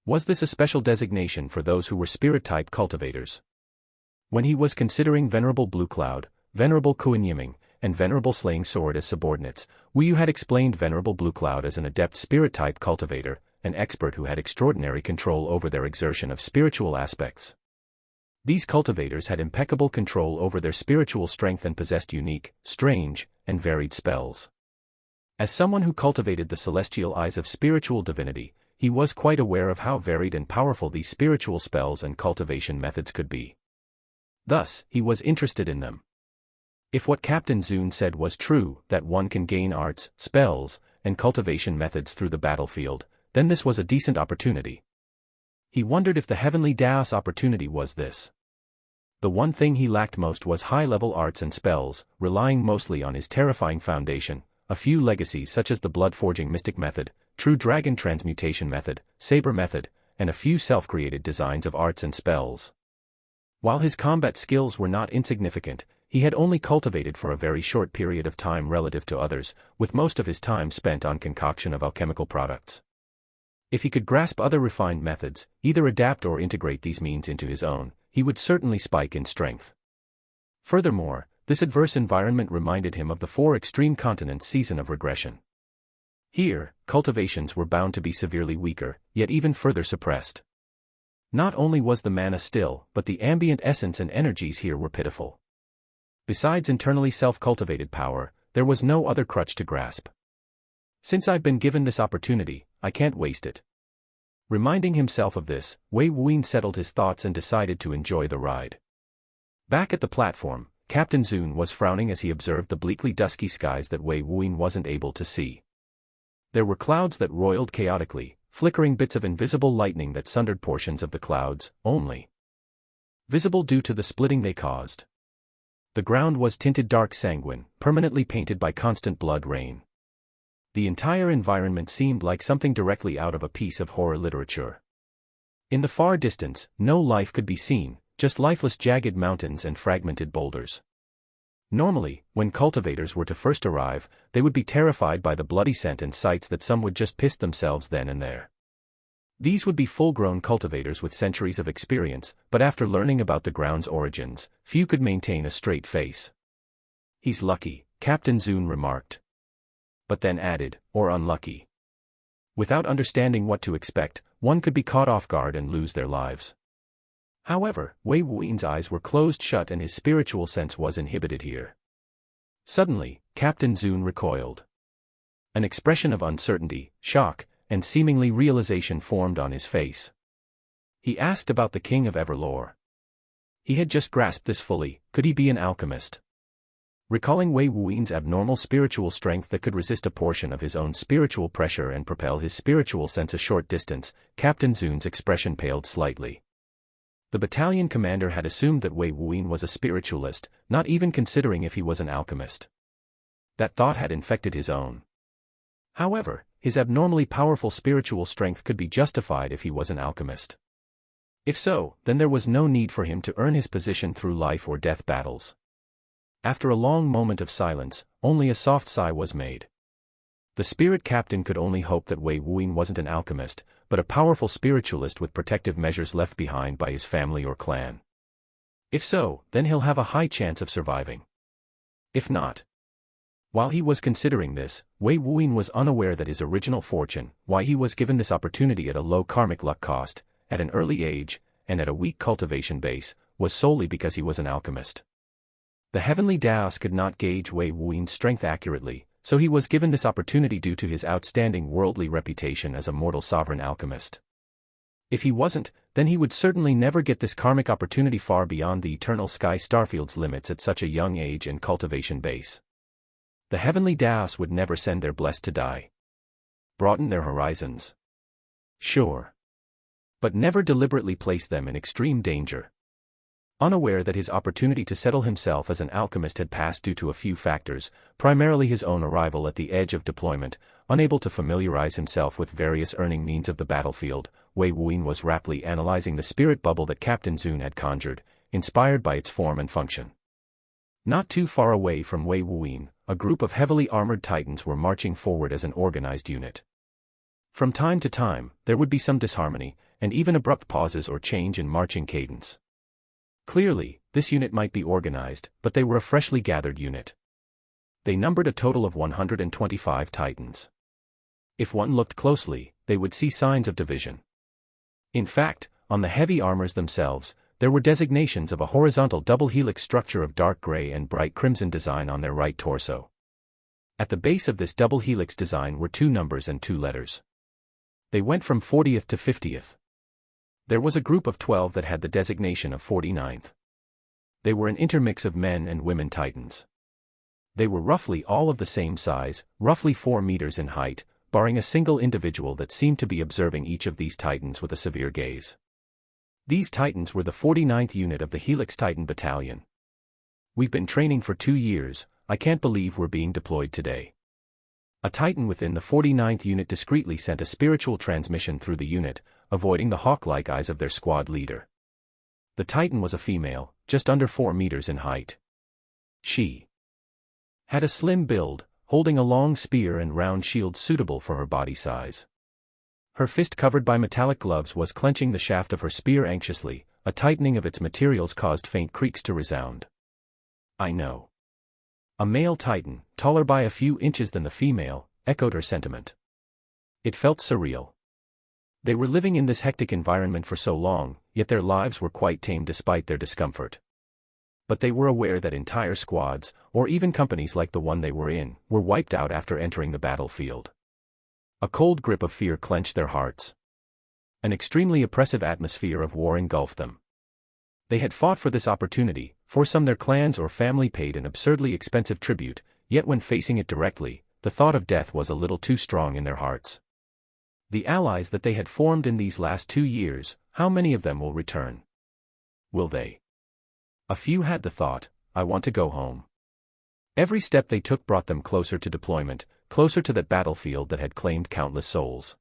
Was this a special designation for those who were spirit-type cultivators? When he was considering Venerable Blue Cloud, Venerable Kuan Yiming, and Venerable Slaying Sword as subordinates, Wu Yu had explained Venerable Blue Cloud as an adept spirit-type cultivator, an expert who had extraordinary control over their exertion of spiritual aspects. These cultivators had impeccable control over their spiritual strength and possessed unique, strange, and varied spells. As someone who cultivated the celestial eyes of spiritual divinity, he was quite aware of how varied and powerful these spiritual spells and cultivation methods could be. Thus, he was interested in them. If what Captain Zun said was true, that one can gain arts, spells, and cultivation methods through the battlefield, then this was a decent opportunity. He wondered if the heavenly Daos opportunity was this. The one thing he lacked most was high-level arts and spells, relying mostly on his terrifying foundation, a few legacies such as the blood-forging mystic method, true dragon transmutation method, saber method, and a few self-created designs of arts and spells. While his combat skills were not insignificant, he had only cultivated for a very short period of time relative to others, with most of his time spent on concoction of alchemical products. If he could grasp other refined methods, either adapt or integrate these means into his own, he would certainly spike in strength. Furthermore, this adverse environment reminded him of the 4 extreme continents' season of regression. Here, cultivations were bound to be severely weaker, yet even further suppressed. Not only was the mana still, but the ambient essence and energies here were pitiful. Besides internally self-cultivated power, there was no other crutch to grasp. Since I've been given this opportunity, I can't waste it. Reminding himself of this, Wei Wuyin settled his thoughts and decided to enjoy the ride. Back at the platform, Captain Zun was frowning as he observed the bleakly dusky skies that Wei Wuyin wasn't able to see. There were clouds that roiled chaotically, flickering bits of invisible lightning that sundered portions of the clouds, only visible due to the splitting they caused. The ground was tinted dark sanguine, permanently painted by constant blood rain. The entire environment seemed like something directly out of a piece of horror literature. In the far distance, no life could be seen, just lifeless jagged mountains and fragmented boulders. Normally, when cultivators were to first arrive, they would be terrified by the bloody scent and sights that some would just piss themselves then and there. These would be full-grown cultivators with centuries of experience, but after learning about the ground's origins, few could maintain a straight face. "He's lucky," Captain Zun remarked. But then added, "or unlucky." Without understanding what to expect, one could be caught off guard and lose their lives. However, Wei Wuyin's eyes were closed shut and his spiritual sense was inhibited here. Suddenly, Captain Zun recoiled. An expression of uncertainty, shock, and seemingly realization formed on his face. He asked about the King of Everlore. He had just grasped this fully. Could he be an alchemist? Recalling Wei Wuyin's abnormal spiritual strength that could resist a portion of his own spiritual pressure and propel his spiritual sense a short distance, Captain Zun's expression paled slightly. The battalion commander had assumed that Wei Wuyin was a spiritualist, not even considering if he was an alchemist. That thought had infected his own. However, his abnormally powerful spiritual strength could be justified if he was an alchemist. If so, then there was no need for him to earn his position through life or death battles. After a long moment of silence, only a soft sigh was made. The spirit captain could only hope that Wei Wuyin wasn't an alchemist, but a powerful spiritualist with protective measures left behind by his family or clan. If so, then he'll have a high chance of surviving. If not. While he was considering this, Wei Wuyin was unaware that his original fortune, why he was given this opportunity at a low karmic luck cost, at an early age, and at a weak cultivation base, was solely because he was an alchemist. The heavenly Daos could not gauge Wei Wuyin's strength accurately, so he was given this opportunity due to his outstanding worldly reputation as a mortal sovereign alchemist. If he wasn't, then he would certainly never get this karmic opportunity far beyond the eternal sky starfield's limits at such a young age and cultivation base. The heavenly Daos would never send their blessed to die. Broaden their horizons. Sure. But never deliberately place them in extreme danger. Unaware that his opportunity to settle himself as an alchemist had passed due to a few factors, primarily his own arrival at the edge of deployment, unable to familiarize himself with various earning means of the battlefield, Wei Wuyin was rapidly analyzing the spirit bubble that Captain Zun had conjured, inspired by its form and function. Not too far away from Wei Wuyin, a group of heavily armored titans were marching forward as an organized unit. From time to time, there would be some disharmony, and even abrupt pauses or change in marching cadence. Clearly, this unit might be organized, but they were a freshly gathered unit. They numbered a total of 125 titans. If one looked closely, they would see signs of division. In fact, on the heavy armors themselves, there were designations of a horizontal double helix structure of dark gray and bright crimson design on their right torso. At the base of this double helix design were 2 numbers and 2 letters. They went from 40th to 50th. There was a group of 12 that had the designation of 49th. They were an intermix of men and women titans. They were roughly all of the same size, roughly 4 meters in height, barring a single individual that seemed to be observing each of these titans with a severe gaze. These titans were the 49th unit of the Helix Titan Battalion. We've been training for 2 years, I can't believe we're being deployed today. A titan within the 49th unit discreetly sent a spiritual transmission through the unit, avoiding the hawk-like eyes of their squad leader. The titan was a female, just under 4 meters in height. She had a slim build, holding a long spear and round shield suitable for her body size. Her fist covered by metallic gloves was clenching the shaft of her spear anxiously, a tightening of its materials caused faint creaks to resound. I know. A male titan, taller by a few inches than the female, echoed her sentiment. It felt surreal. They were living in this hectic environment for so long, yet their lives were quite tame despite their discomfort. But they were aware that entire squads, or even companies like the one they were in, were wiped out after entering the battlefield. A cold grip of fear clenched their hearts. An extremely oppressive atmosphere of war engulfed them. They had fought for this opportunity, for some their clans or family paid an absurdly expensive tribute, yet when facing it directly, the thought of death was a little too strong in their hearts. The allies that they had formed in these last 2 years, how many of them will return? Will they? A few had the thought, I want to go home. Every step they took brought them closer to deployment, closer to that battlefield that had claimed countless souls.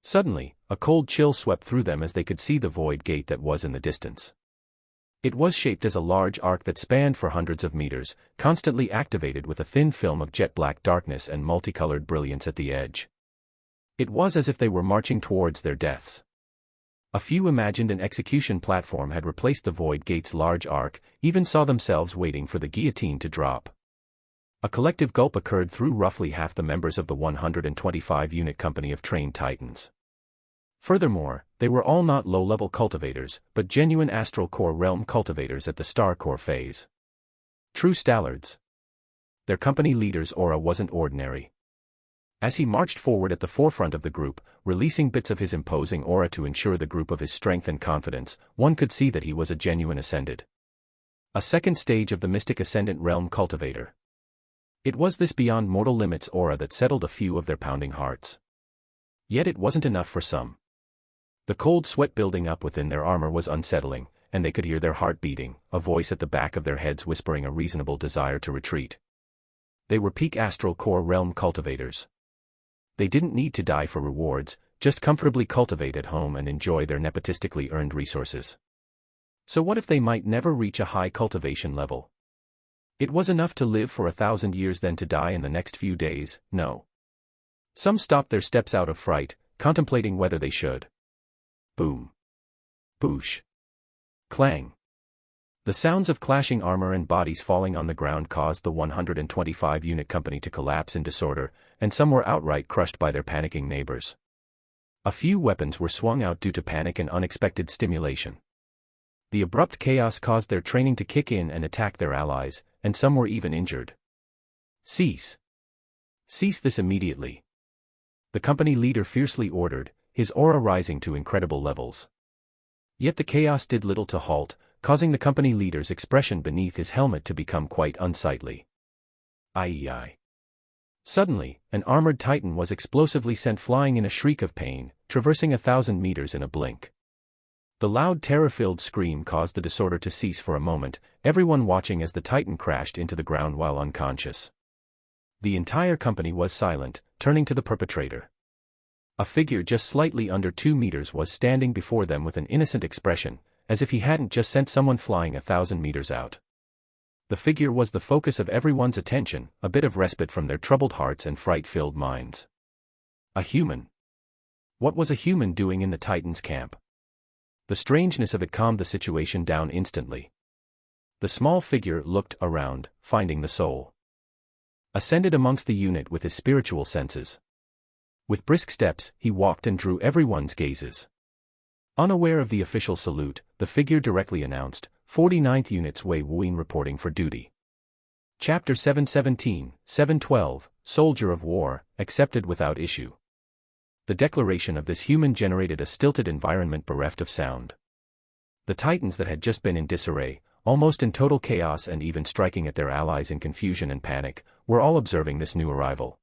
Suddenly, a cold chill swept through them as they could see the void gate that was in the distance. It was shaped as a large arc that spanned for hundreds of meters, constantly activated with a thin film of jet-black darkness and multicolored brilliance at the edge. It was as if they were marching towards their deaths. A few imagined an execution platform had replaced the void gate's large arc, even saw themselves waiting for the guillotine to drop. A collective gulp occurred through roughly half the members of the 125-unit company of trained titans. Furthermore, they were all not low-level cultivators, but genuine astral core realm cultivators at the star core phase. True stallards. Their company leader's aura wasn't ordinary. As he marched forward at the forefront of the group, releasing bits of his imposing aura to ensure the group of his strength and confidence, one could see that he was a genuine ascended. A second stage of the mystic ascendant realm cultivator. It was this beyond mortal limits aura that settled a few of their pounding hearts. Yet it wasn't enough for some. The cold sweat building up within their armor was unsettling, and they could hear their heart beating, a voice at the back of their heads whispering a reasonable desire to retreat. They were peak astral core realm cultivators. They didn't need to die for rewards, just comfortably cultivate at home and enjoy their nepotistically earned resources. So what if they might never reach a high cultivation level? It was enough to live for 1,000 years than to die in the next few days, no. Some stopped their steps out of fright, contemplating whether they should. Boom. Boosh. Clang. The sounds of clashing armor and bodies falling on the ground caused the 125-unit company to collapse in disorder, and some were outright crushed by their panicking neighbors. A few weapons were swung out due to panic and unexpected stimulation. The abrupt chaos caused their training to kick in and attack their allies, and some were even injured. Cease. Cease this immediately. The company leader fiercely ordered, his aura rising to incredible levels. Yet the chaos did little to halt, causing the company leader's expression beneath his helmet to become quite unsightly. Aye. Suddenly, an armored titan was explosively sent flying in a shriek of pain, traversing 1,000 meters in a blink. The loud terror-filled scream caused the disorder to cease for a moment, everyone watching as the titan crashed into the ground while unconscious. The entire company was silent, turning to the perpetrator. A figure just slightly under 2 meters was standing before them with an innocent expression, as if he hadn't just sent someone flying 1,000 meters out. The figure was the focus of everyone's attention, a bit of respite from their troubled hearts and fright-filled minds. A human. What was a human doing in the Titan's camp? The strangeness of it calmed the situation down instantly. The small figure looked around, finding the soul. Ascended amongst the unit with his spiritual senses. With brisk steps, he walked and drew everyone's gazes. Unaware of the official salute, the figure directly announced, 49th Unit's Wei Wuyin reporting for duty. Chapter 717, 712, Soldier of War, accepted without issue. The declaration of this human generated a stilted environment bereft of sound. The Titans that had just been in disarray, almost in total chaos and even striking at their allies in confusion and panic, were all observing this new arrival.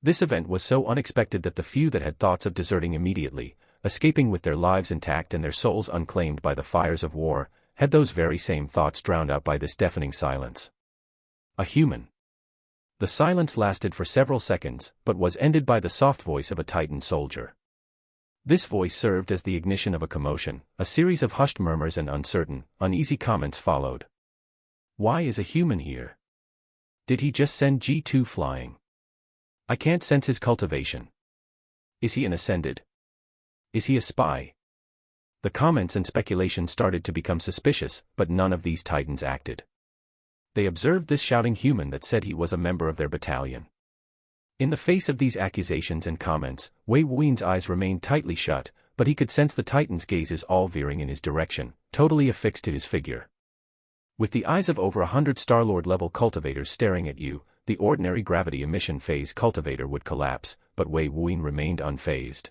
This event was so unexpected that the few that had thoughts of deserting immediately, escaping with their lives intact and their souls unclaimed by the fires of war, had those very same thoughts drowned out by this deafening silence. A human. The silence lasted for several seconds, but was ended by the soft voice of a Titan soldier. This voice served as the ignition of a commotion. A series of hushed murmurs and uncertain, uneasy comments followed. Why is a human here? Did he just send G2 flying? I can't sense his cultivation. Is he an ascended? Is he a spy? The comments and speculation started to become suspicious, but none of these Titans acted. They observed this shouting human that said he was a member of their battalion. In the face of these accusations and comments, Wei Wuin's eyes remained tightly shut, but he could sense the Titan's gazes all veering in his direction, totally affixed to his figure. With the eyes of over 100 Star-Lord-level cultivators staring at you, the ordinary gravity emission phase cultivator would collapse, but Wei Wuin remained unfazed.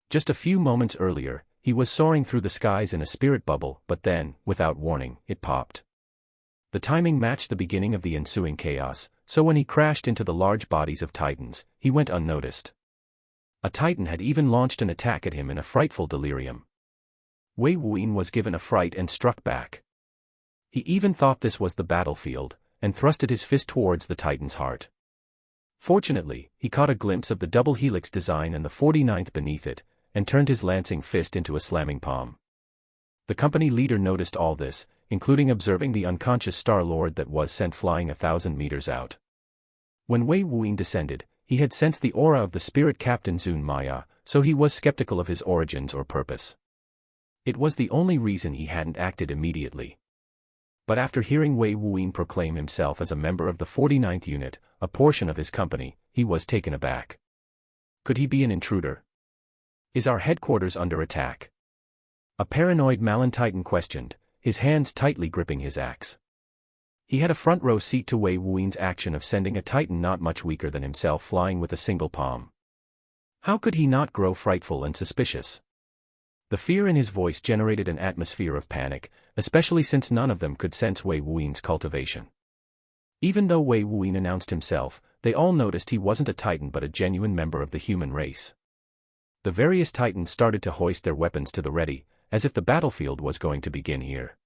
Just a few moments earlier, he was soaring through the skies in a spirit bubble, but then, without warning, it popped. The timing matched the beginning of the ensuing chaos, so when he crashed into the large bodies of Titans, he went unnoticed. A Titan had even launched an attack at him in a frightful delirium. Wei Wuin was given a fright and struck back. He even thought this was the battlefield, and thrusted his fist towards the Titan's heart. Fortunately, he caught a glimpse of the double helix design and the 49th beneath it, and turned his lancing fist into a slamming palm. The company leader noticed all this, including observing the unconscious Star-Lord that was sent flying 1,000 meters out. When Wei Wuin descended, he had sensed the aura of the spirit Captain Zun Maya, so he was skeptical of his origins or purpose. It was the only reason he hadn't acted immediately. But after hearing Wei Wuin proclaim himself as a member of the 49th Unit, a portion of his company, he was taken aback. Could he be an intruder? Is our headquarters under attack? A paranoid Malin Titan questioned, his hands tightly gripping his axe. He had a front-row seat to Wei Wuin's action of sending a Titan not much weaker than himself flying with a single palm. How could he not grow frightful and suspicious? The fear in his voice generated an atmosphere of panic, especially since none of them could sense Wei Wuin's cultivation. Even though Wei Wuin announced himself, they all noticed he wasn't a Titan but a genuine member of the human race. The various Titans started to hoist their weapons to the ready, as if the battlefield was going to begin here.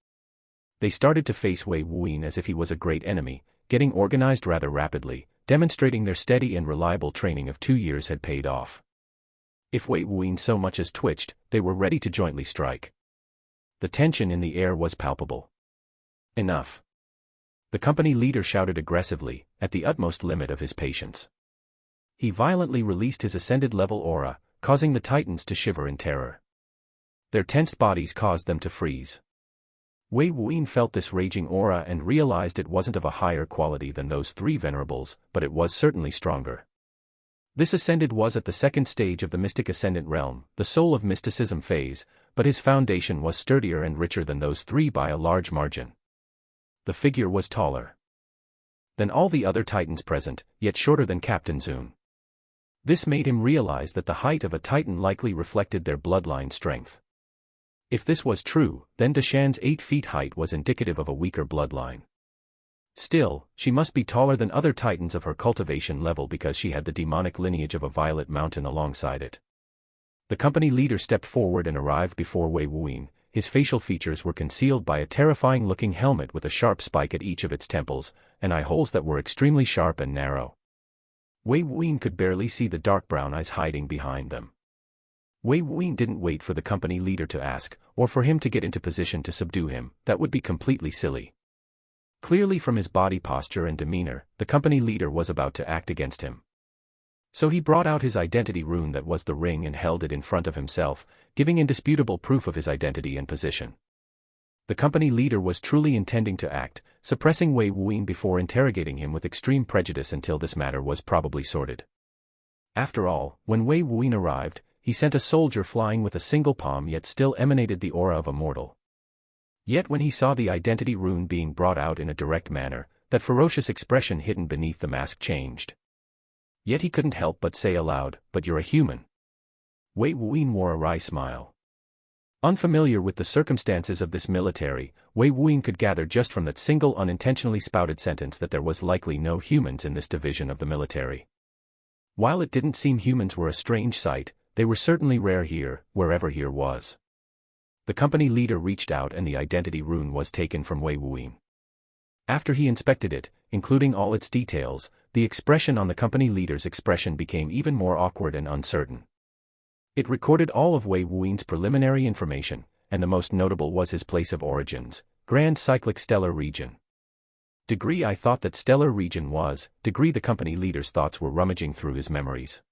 They started to face Wei Wuin as if he was a great enemy, getting organized rather rapidly, demonstrating their steady and reliable training of 2 years had paid off. If Wei Wuin so much as twitched, they were ready to jointly strike. The tension in the air was palpable. Enough. The company leader shouted aggressively, at the utmost limit of his patience. He violently released his ascended level aura, causing the Titans to shiver in terror. Their tensed bodies caused them to freeze. Wei Wuin felt this raging aura and realized it wasn't of a higher quality than those 3 venerables, but it was certainly stronger. This ascended was at the second stage of the mystic ascendant realm, the soul of mysticism phase, but his foundation was sturdier and richer than those 3 by a large margin. The figure was taller than all the other Titans present, yet shorter than Captain Zun. This made him realize that the height of a Titan likely reflected their bloodline strength. If this was true, then Deshan's 8 feet height was indicative of a weaker bloodline. Still, she must be taller than other Titans of her cultivation level because she had the demonic lineage of a violet mountain alongside it. The company leader stepped forward and arrived before Wei Wuin. His facial features were concealed by a terrifying-looking helmet with a sharp spike at each of its temples, and eye holes that were extremely sharp and narrow. Wei Wuin could barely see the dark brown eyes hiding behind them. Wei Wuin didn't wait for the company leader to ask, or for him to get into position to subdue him. That would be completely silly. Clearly from his body posture and demeanor, the company leader was about to act against him. So he brought out his identity rune that was the ring and held it in front of himself, giving indisputable proof of his identity and position. The company leader was truly intending to act, suppressing Wei Wuyin before interrogating him with extreme prejudice until this matter was probably sorted. After all, when Wei Wuyin arrived, he sent a soldier flying with a single palm yet still emanated the aura of a mortal. Yet when he saw the identity rune being brought out in a direct manner, that ferocious expression hidden beneath the mask changed. Yet he couldn't help but say aloud, "But you're a human." Wei Wuyin wore a wry smile. Unfamiliar with the circumstances of this military, Wei Wuyin could gather just from that single unintentionally spouted sentence that there was likely no humans in this division of the military. While it didn't seem humans were a strange sight, they were certainly rare here, wherever here was. The company leader reached out and the identity rune was taken from Wei Wuyin. After he inspected it, including all its details, the expression on the company leader's expression became even more awkward and uncertain. It recorded all of Wei Wuyin's preliminary information, and the most notable was his place of origins, Grand Cyclic Stellar Region. Degree I thought that stellar region was, degree the company leader's thoughts were rummaging through his memories.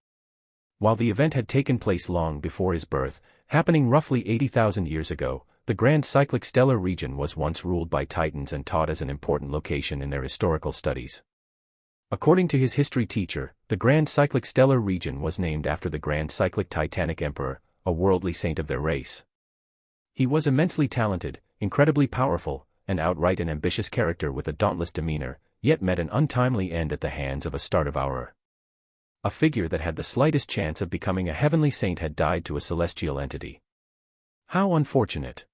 While the event had taken place long before his birth, happening roughly 80,000 years ago, the Grand Cyclic Stellar Region was once ruled by Titans and taught as an important location in their historical studies. According to his history teacher, the Grand Cyclic Stellar Region was named after the Grand Cyclic Titanic Emperor, a worldly saint of their race. He was immensely talented, incredibly powerful, and outright an ambitious character with a dauntless demeanor, yet met an untimely end at the hands of a Stardevourer. A figure that had the slightest chance of becoming a heavenly saint had died to a celestial entity. How unfortunate.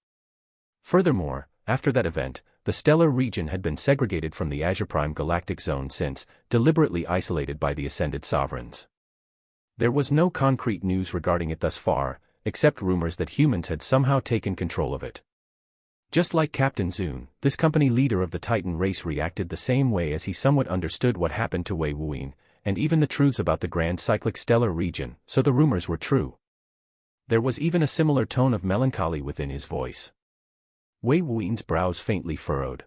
Furthermore, after that event, the stellar region had been segregated from the Azure Prime galactic zone since, deliberately isolated by the ascended sovereigns. There was no concrete news regarding it thus far, except rumors that humans had somehow taken control of it. Just like Captain Zun, this company leader of the Titan race reacted the same way as he somewhat understood what happened to Wei Wuyin, and even the truths about the Grand Cyclic Stellar Region, so the rumors were true. There was even a similar tone of melancholy within his voice. Wei Wuyin's brows faintly furrowed.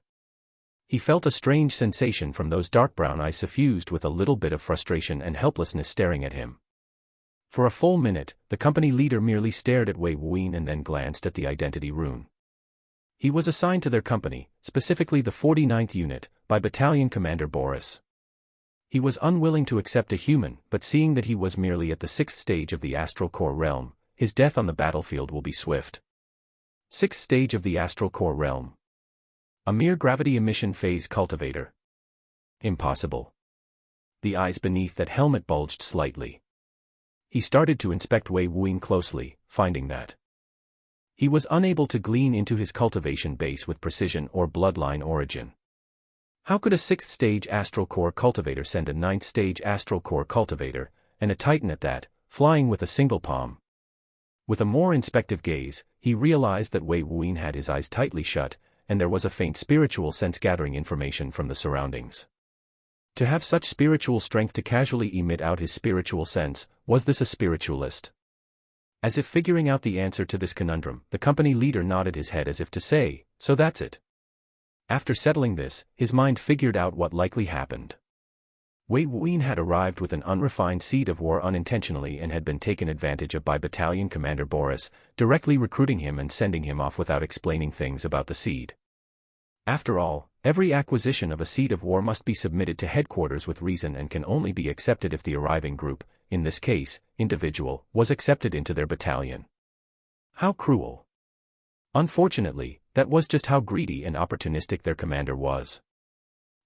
He felt a strange sensation from those dark brown eyes suffused with a little bit of frustration and helplessness staring at him. For a full minute, the company leader merely stared at Wei Wuyin and then glanced at the identity rune. He was assigned to their company, specifically the 49th Unit, by Battalion Commander Boris. He was unwilling to accept a human, but seeing that he was merely at the 6th stage of the Astral Core Realm, his death on the battlefield will be swift. 6th stage of the Astral Core Realm. A mere gravity emission phase cultivator. Impossible. The eyes beneath that helmet bulged slightly. He started to inspect Wei Wuyin closely, finding that he was unable to glean into his cultivation base with precision or bloodline origin. How could a 6th stage Astral Core cultivator send a 9th stage Astral Core cultivator, and a Titan at that, flying with a single palm? With a more inspective gaze, he realized that Wei Wuyin had his eyes tightly shut, and there was a faint spiritual sense gathering information from the surroundings. To have such spiritual strength to casually emit out his spiritual sense, was this a spiritualist? As if figuring out the answer to this conundrum, the company leader nodded his head as if to say, "So that's it." After settling this, his mind figured out what likely happened. Wei Wuyin had arrived with an unrefined seed of war unintentionally and had been taken advantage of by Battalion Commander Boris, directly recruiting him and sending him off without explaining things about the seed. After all, every acquisition of a seed of war must be submitted to headquarters with reason and can only be accepted if the arriving group, in this case, individual, was accepted into their battalion. How cruel. Unfortunately, that was just how greedy and opportunistic their commander was.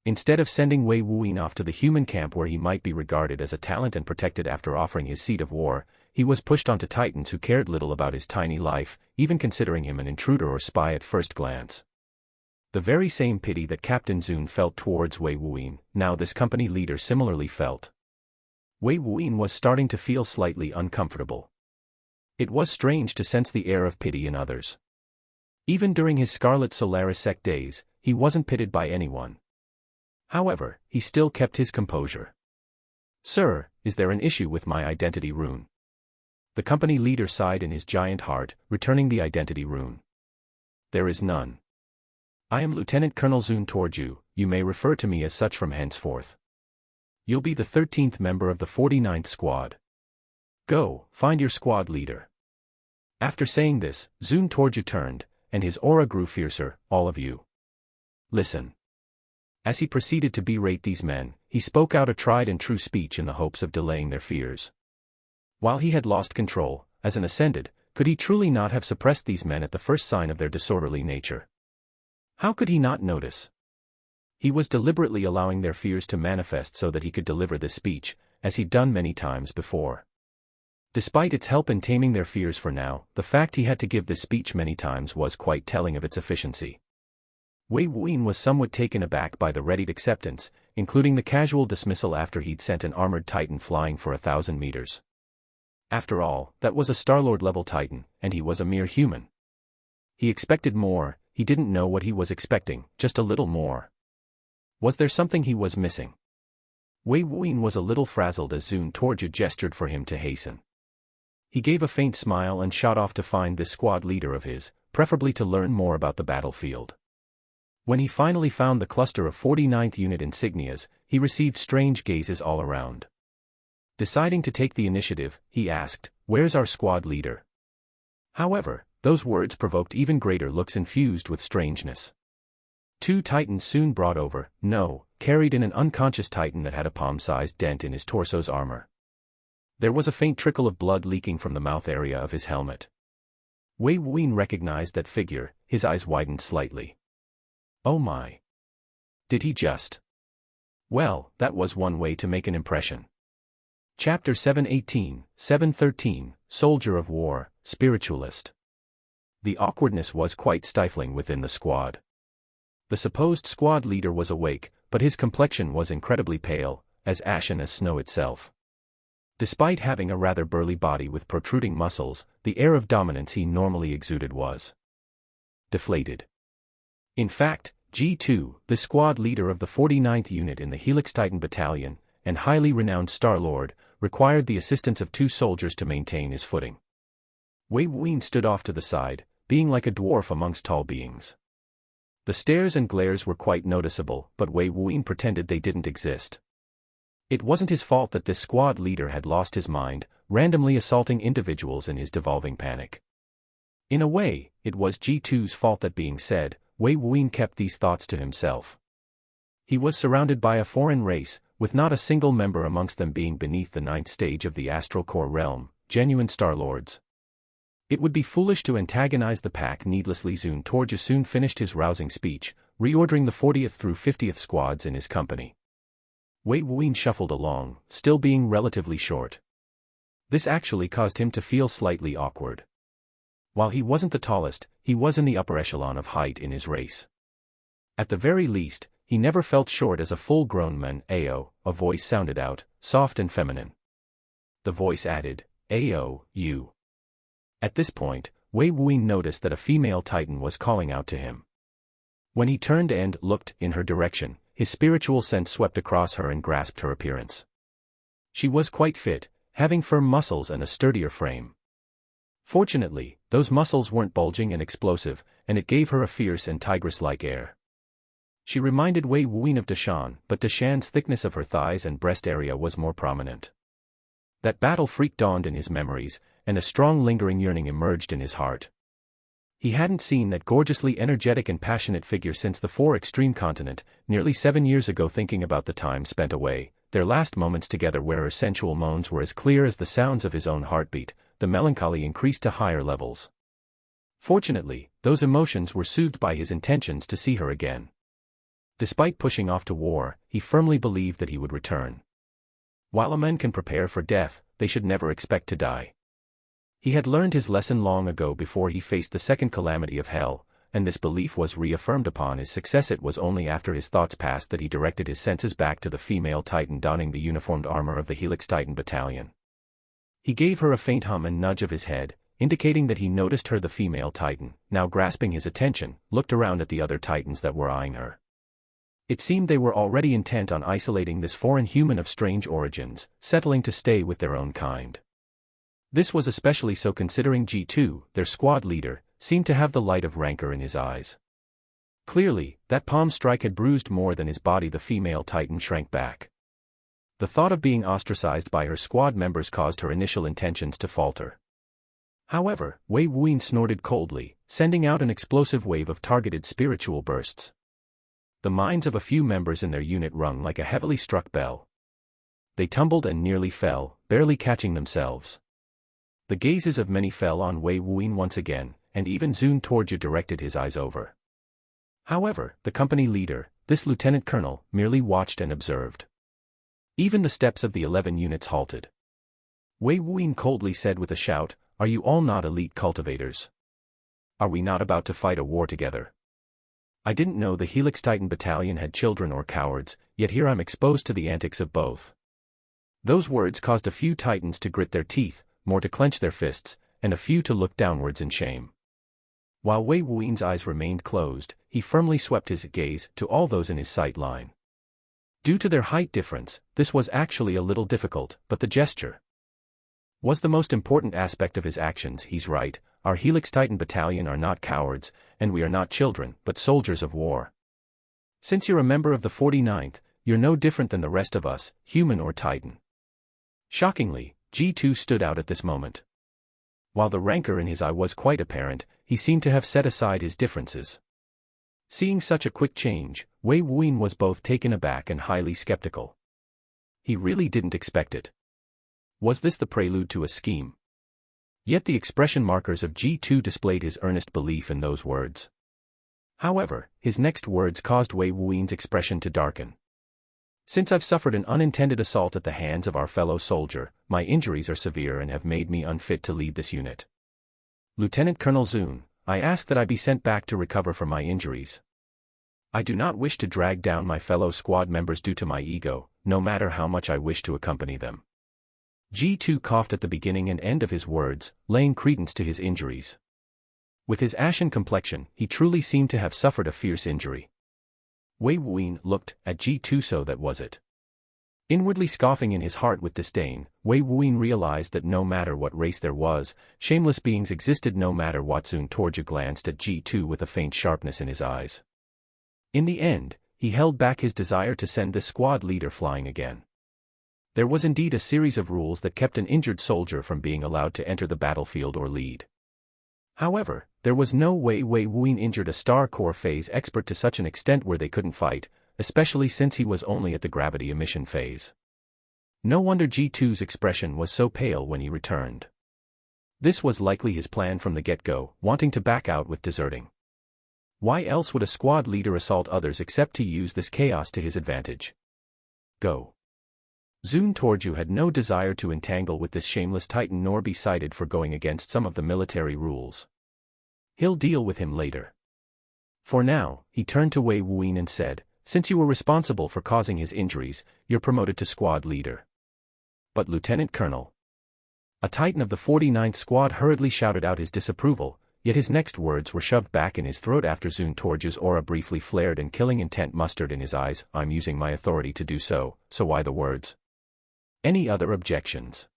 Instead of sending Wei Wuyin off to the human camp where he might be regarded as a talent and protected after offering his seed of war, he was pushed onto Titans who cared little about his tiny life, even considering him an intruder or spy at first glance. The very same pity that Captain Zun felt towards Wei Wuyin, now this company leader similarly felt. Wei Wuyin was starting to feel slightly uncomfortable. It was strange to sense the air of pity in others. Even during his Scarlet Solaris Sect days, he wasn't pitied by anyone. However, he still kept his composure. "Sir, is there an issue with my identity rune?" The company leader sighed in his giant heart, returning the identity rune. "There is none. I am Lieutenant Colonel Zun Torju, you may refer to me as such from henceforth. You'll be the 13th member of the 49th squad. Go, find your squad leader." After saying this, Zun Torju turned, and his aura grew fiercer. "All of you. Listen." As he proceeded to berate these men, he spoke out a tried and true speech in the hopes of delaying their fears. While he had lost control, as an ascended, could he truly not have suppressed these men at the first sign of their disorderly nature? How could he not notice? He was deliberately allowing their fears to manifest so that he could deliver this speech, as he'd done many times before. Despite its help in taming their fears for now, the fact he had to give this speech many times was quite telling of its efficiency. Wei Wuyin was somewhat taken aback by the readied acceptance, including the casual dismissal after he'd sent an armored titan flying for 1,000 meters. After all, that was a Starlord-level titan, and he was a mere human. He expected more, he didn't know what he was expecting, just a little more. Was there something he was missing? Wei Wuyin was a little frazzled as Zun Torju gestured for him to hasten. He gave a faint smile and shot off to find this squad leader of his, preferably to learn more about the battlefield. When he finally found the cluster of 49th Unit insignias, he received strange gazes all around. Deciding to take the initiative, he asked, "Where's our squad leader?" However, those words provoked even greater looks infused with strangeness. Two titans soon brought over, carried in an unconscious titan that had a palm-sized dent in his torso's armor. There was a faint trickle of blood leaking from the mouth area of his helmet. Wei Wuyin recognized that figure, his eyes widened slightly. Oh my! Did he just? Well, that was one way to make an impression. Chapter 718, 713, Soldier of War, Spiritualist. The awkwardness was quite stifling within the squad. The supposed squad leader was awake, but his complexion was incredibly pale, as ashen as snow itself. Despite having a rather burly body with protruding muscles, the air of dominance he normally exuded was deflated. In fact, G2, the squad leader of the 49th Unit in the Helix Titan Battalion, and highly renowned Star-Lord, required the assistance of two soldiers to maintain his footing. Wei Wuyin stood off to the side, being like a dwarf amongst tall beings. The stares and glares were quite noticeable, but Wei Wuyin pretended they didn't exist. It wasn't his fault that this squad leader had lost his mind, randomly assaulting individuals in his devolving panic. In a way, it was G2's fault. That being said, Wei Wuyin kept these thoughts to himself. He was surrounded by a foreign race, with not a single member amongst them being beneath the 9th stage of the astral core realm, genuine Star-Lords. It would be foolish to antagonize the pack needlessly. Zun Torju soon finished his rousing speech, reordering the 40th through 50th squads in his company. Wei Wuyin shuffled along, still being relatively short. This actually caused him to feel slightly awkward. While he wasn't the tallest, he was in the upper echelon of height in his race. At the very least, he never felt short as a full-grown man. Ayo, a voice sounded out, soft and feminine. The voice added, Ayo, you. At this point, Wei Wuyin noticed that a female titan was calling out to him. When he turned and looked in her direction, his spiritual sense swept across her and grasped her appearance. She was quite fit, having firm muscles and a sturdier frame. Fortunately, those muscles weren't bulging and explosive, and it gave her a fierce and tigress-like air. She reminded Wei Wuyin of Deshan, but Deshan's thickness of her thighs and breast area was more prominent. That battle freak dawned in his memories, and a strong lingering yearning emerged in his heart. He hadn't seen that gorgeously energetic and passionate figure since the 4 Extreme Continent, nearly 7 years ago. Thinking about the time spent away, their last moments together where her sensual moans were as clear as the sounds of his own heartbeat, the melancholy increased to higher levels. Fortunately, those emotions were soothed by his intentions to see her again. Despite pushing off to war, he firmly believed that he would return. While a man can prepare for death, they should never expect to die. He had learned his lesson long ago before he faced the second calamity of hell, and this belief was reaffirmed upon his success. It was only after his thoughts passed that he directed his senses back to the female titan donning the uniformed armor of the Helix Titan Battalion. He gave her a faint hum and nudge of his head, indicating that he noticed her. The female titan, now grasping his attention, looked around at the other titans that were eyeing her. It seemed they were already intent on isolating this foreign human of strange origins, settling to stay with their own kind. This was especially so considering G2, their squad leader, seemed to have the light of rancor in his eyes. Clearly, that palm strike had bruised more than his body. The female Titan shrank back. The thought of being ostracized by her squad members caused her initial intentions to falter. However, Wei Wuyin snorted coldly, sending out an explosive wave of targeted spiritual bursts. The minds of a few members in their unit rung like a heavily struck bell. They tumbled and nearly fell, barely catching themselves. The gazes of many fell on Wei Wuyin once again, and even Zun Torju directed his eyes over. However, the company leader, this lieutenant colonel, merely watched and observed. Even the steps of the 11 units halted. Wei Wuyin coldly said with a shout, "Are you all not elite cultivators? Are we not about to fight a war together? I didn't know the Helix Titan battalion had children or cowards, yet here I'm exposed to the antics of both." Those words caused a few Titans to grit their teeth, more to clench their fists, and a few to look downwards in shame. While Wei Wuyin's eyes remained closed, he firmly swept his gaze to all those in his sight line. Due to their height difference, this was actually a little difficult, but the gesture was the most important aspect of his actions. He's right, our Helix Titan battalion are not cowards, and we are not children, but soldiers of war. Since you're a member of the 49th, you're no different than the rest of us, human or Titan. Shockingly, G2 stood out at this moment. While the rancor in his eye was quite apparent, he seemed to have set aside his differences. Seeing such a quick change, Wei Wuyin was both taken aback and highly skeptical. He really didn't expect it. Was this the prelude to a scheme? Yet the expression markers of G2 displayed his earnest belief in those words. However, his next words caused Wei Wuyin's expression to darken. "Since I've suffered an unintended assault at the hands of our fellow soldier, my injuries are severe and have made me unfit to lead this unit. Lieutenant Colonel Zun, I ask that I be sent back to recover from my injuries. I do not wish to drag down my fellow squad members due to my ego, no matter how much I wish to accompany them." G2 coughed at the beginning and end of his words, laying credence to his injuries. With his ashen complexion, he truly seemed to have suffered a fierce injury. Wei Wuyin looked at G2. So that was it. Inwardly scoffing in his heart with disdain, Wei Wuyin realized that no matter what race there was, shameless beings existed. No matter what. Zun Torju glanced at G2 with a faint sharpness in his eyes. In the end, he held back his desire to send this squad leader flying again. There was indeed a series of rules that kept an injured soldier from being allowed to enter the battlefield or lead. However, there was no way Wei Wuyin injured a Star Corps phase expert to such an extent where they couldn't fight, especially since he was only at the gravity emission phase. No wonder G2's expression was so pale when he returned. This was likely his plan from the get-go, wanting to back out with deserting. Why else would a squad leader assault others except to use this chaos to his advantage? Go. Zun Torju had no desire to entangle with this shameless Titan nor be cited for going against some of the military rules. He'll deal with him later. For now, he turned to Wei Wuyin and said, "Since you were responsible for causing his injuries, you're promoted to squad leader." "But Lieutenant Colonel..." A Titan of the 49th Squad hurriedly shouted out his disapproval, yet his next words were shoved back in his throat after Zun Torju's aura briefly flared and killing intent mustered in his eyes. "I'm using my authority to do so, so why the words? Any other objections?"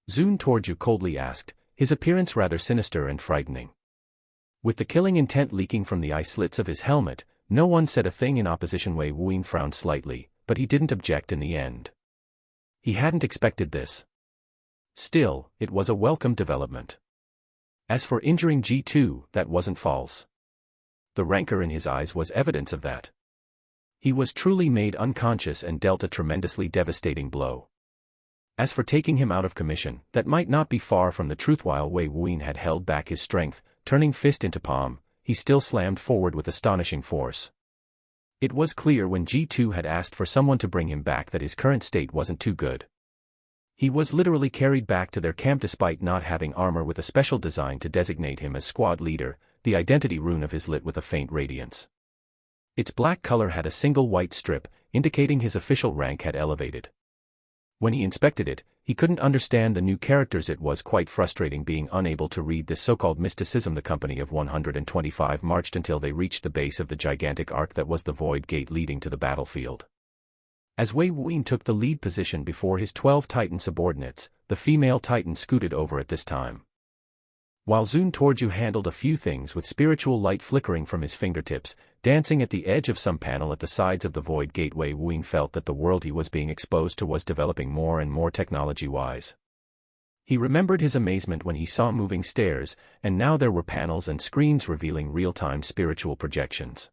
Zun Torju coldly asked, his appearance rather sinister and frightening. With the killing intent leaking from the eye slits of his helmet, no one said a thing in opposition. Wei Wuyin frowned slightly, but he didn't object in the end. He hadn't expected this. Still, it was a welcome development. As for injuring G2, that wasn't false. The rancor in his eyes was evidence of that. He was truly made unconscious and dealt a tremendously devastating blow. As for taking him out of commission, that might not be far from the truth. While Wei Wuyin had held back his strength, turning fist into palm, he still slammed forward with astonishing force. It was clear when G2 had asked for someone to bring him back that his current state wasn't too good. He was literally carried back to their camp despite not having armor with a special design to designate him as squad leader. The identity rune of his lit with a faint radiance. Its black color had a single white strip, indicating his official rank had elevated. When he inspected it, he couldn't understand the new characters. It was quite frustrating being unable to read this so-called mysticism. The company of 125 marched until they reached the base of the gigantic arc that was the void gate leading to the battlefield. As Wei Wuyin took the lead position before his 12 Titan subordinates, the female Titan scooted over at this time. While Zun Torju handled a few things with spiritual light flickering from his fingertips, dancing at the edge of some panel at the sides of the void gateway, Wuyin felt that the world he was being exposed to was developing more and more technology-wise. He remembered his amazement when he saw moving stairs, and now there were panels and screens revealing real-time spiritual projections.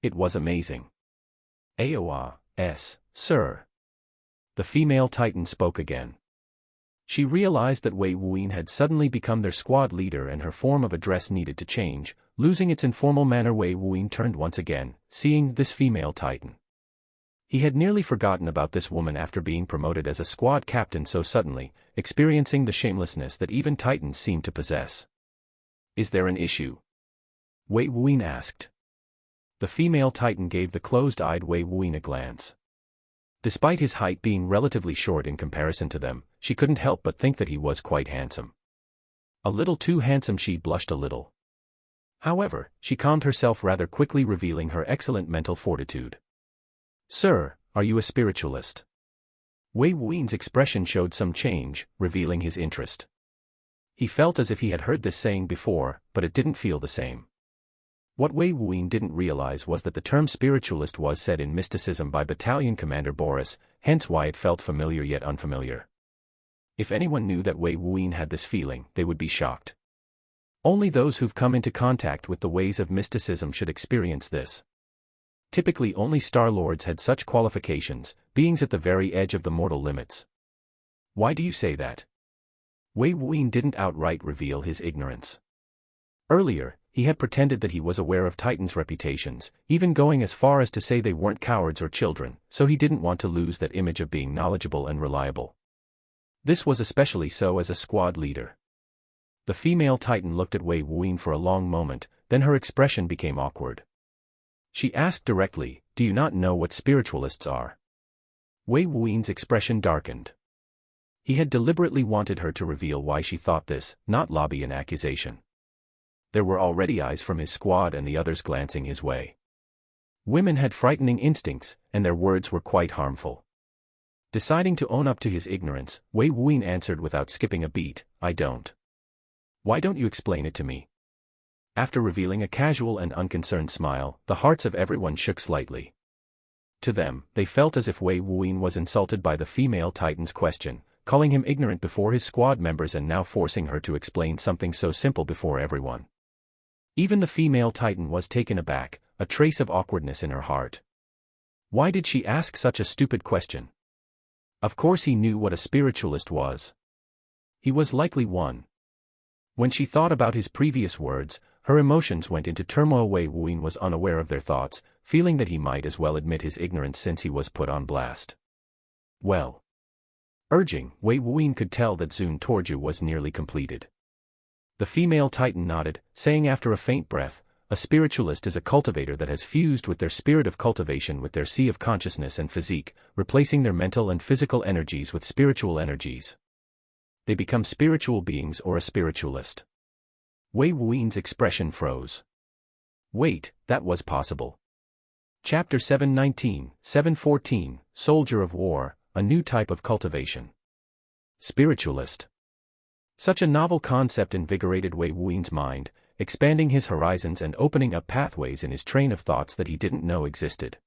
It was amazing. "AOA, sir." The female titan spoke again. She realized that Wei Wuyin had suddenly become their squad leader and her form of address needed to change. Losing its informal manner, Wei Wuyin turned once again, seeing this female titan. He had nearly forgotten about this woman after being promoted as a squad captain so suddenly, experiencing the shamelessness that even titans seem to possess. "Is there an issue?" Wei Wuyin asked. The female titan gave the closed-eyed Wei Wuyin a glance. Despite his height being relatively short in comparison to them, she couldn't help but think that he was quite handsome. A little too handsome. She blushed a little. However, she calmed herself rather quickly, revealing her excellent mental fortitude. "Sir, are you a spiritualist?" Wei Wuyin's expression showed some change, revealing his interest. He felt as if he had heard this saying before, but it didn't feel the same. What Wei Wuyin didn't realize was that the term spiritualist was said in mysticism by Battalion Commander Boris, hence why it felt familiar yet unfamiliar. If anyone knew that Wei Wuyin had this feeling, they would be shocked. Only those who've come into contact with the ways of mysticism should experience this. Typically only Star Lords had such qualifications, beings at the very edge of the mortal limits. "Why do you say that?" Wei Wuyin didn't outright reveal his ignorance. Earlier, he had pretended that he was aware of Titans' reputations, even going as far as to say they weren't cowards or children, so he didn't want to lose that image of being knowledgeable and reliable. This was especially so as a squad leader. The female Titan looked at Wei Wuyin for a long moment, then her expression became awkward. She asked directly, "Do you not know what spiritualists are?" Wei Wuyin's expression darkened. He had deliberately wanted her to reveal why she thought this, not lobby an accusation. There were already eyes from his squad and the others glancing his way. Women had frightening instincts, and their words were quite harmful. Deciding to own up to his ignorance, Wei Wuyin answered without skipping a beat, "I don't." "Why don't you explain it to me?" After revealing a casual and unconcerned smile, the hearts of everyone shook slightly. To them, they felt as if Wei Wuyin was insulted by the female Titan's question, calling him ignorant before his squad members and now forcing her to explain something so simple before everyone. Even the female Titan was taken aback, a trace of awkwardness in her heart. Why did she ask such a stupid question? Of course he knew what a spiritualist was. He was likely one. When she thought about his previous words, her emotions went into turmoil. Wei Wuyin was unaware of their thoughts, feeling that he might as well admit his ignorance since he was put on blast. "Well." Urging, Wei Wuyin could tell that Zun Torju was nearly completed. The female Titan nodded, saying after a faint breath, "A spiritualist is a cultivator that has fused with their spirit of cultivation with their sea of consciousness and physique, replacing their mental and physical energies with spiritual energies. They become spiritual beings or a spiritualist." Wei Wuyin's expression froze. Wait, that was possible. Chapter 719, 714, Soldier of War, a new type of cultivation. Spiritualist. Such a novel concept invigorated Wei Wuyin's mind, expanding his horizons and opening up pathways in his train of thoughts that he didn't know existed.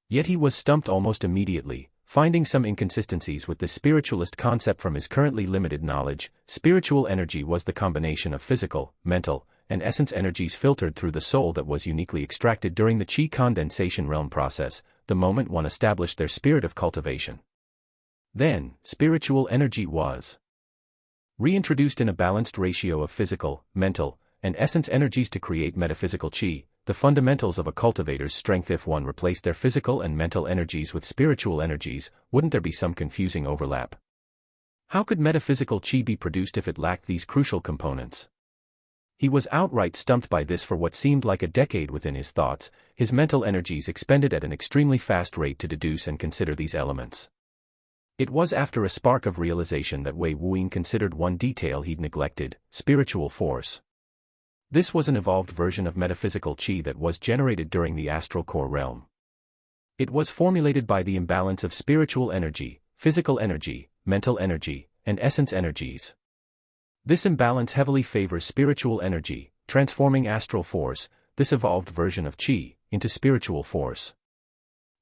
Yet he was stumped almost immediately, finding some inconsistencies with this spiritualist concept from his currently limited knowledge. Spiritual energy was the combination of physical, mental, and essence energies filtered through the soul that was uniquely extracted during the chi condensation realm process, the moment one established their spirit of cultivation. Then, spiritual energy was reintroduced in a balanced ratio of physical, mental, and essence energies to create metaphysical chi, the fundamentals of a cultivator's strength. If one replaced their physical and mental energies with spiritual energies, wouldn't there be some confusing overlap? How could metaphysical chi be produced if it lacked these crucial components? He was outright stumped by this for what seemed like a decade within his thoughts, his mental energies expended at an extremely fast rate to deduce and consider these elements. It was after a spark of realization that Wei Wuyin considered one detail he'd neglected: spiritual force. This was an evolved version of metaphysical chi that was generated during the astral core realm. It was formulated by the imbalance of spiritual energy, physical energy, mental energy, and essence energies. This imbalance heavily favors spiritual energy, transforming astral force, this evolved version of Qi, into spiritual force.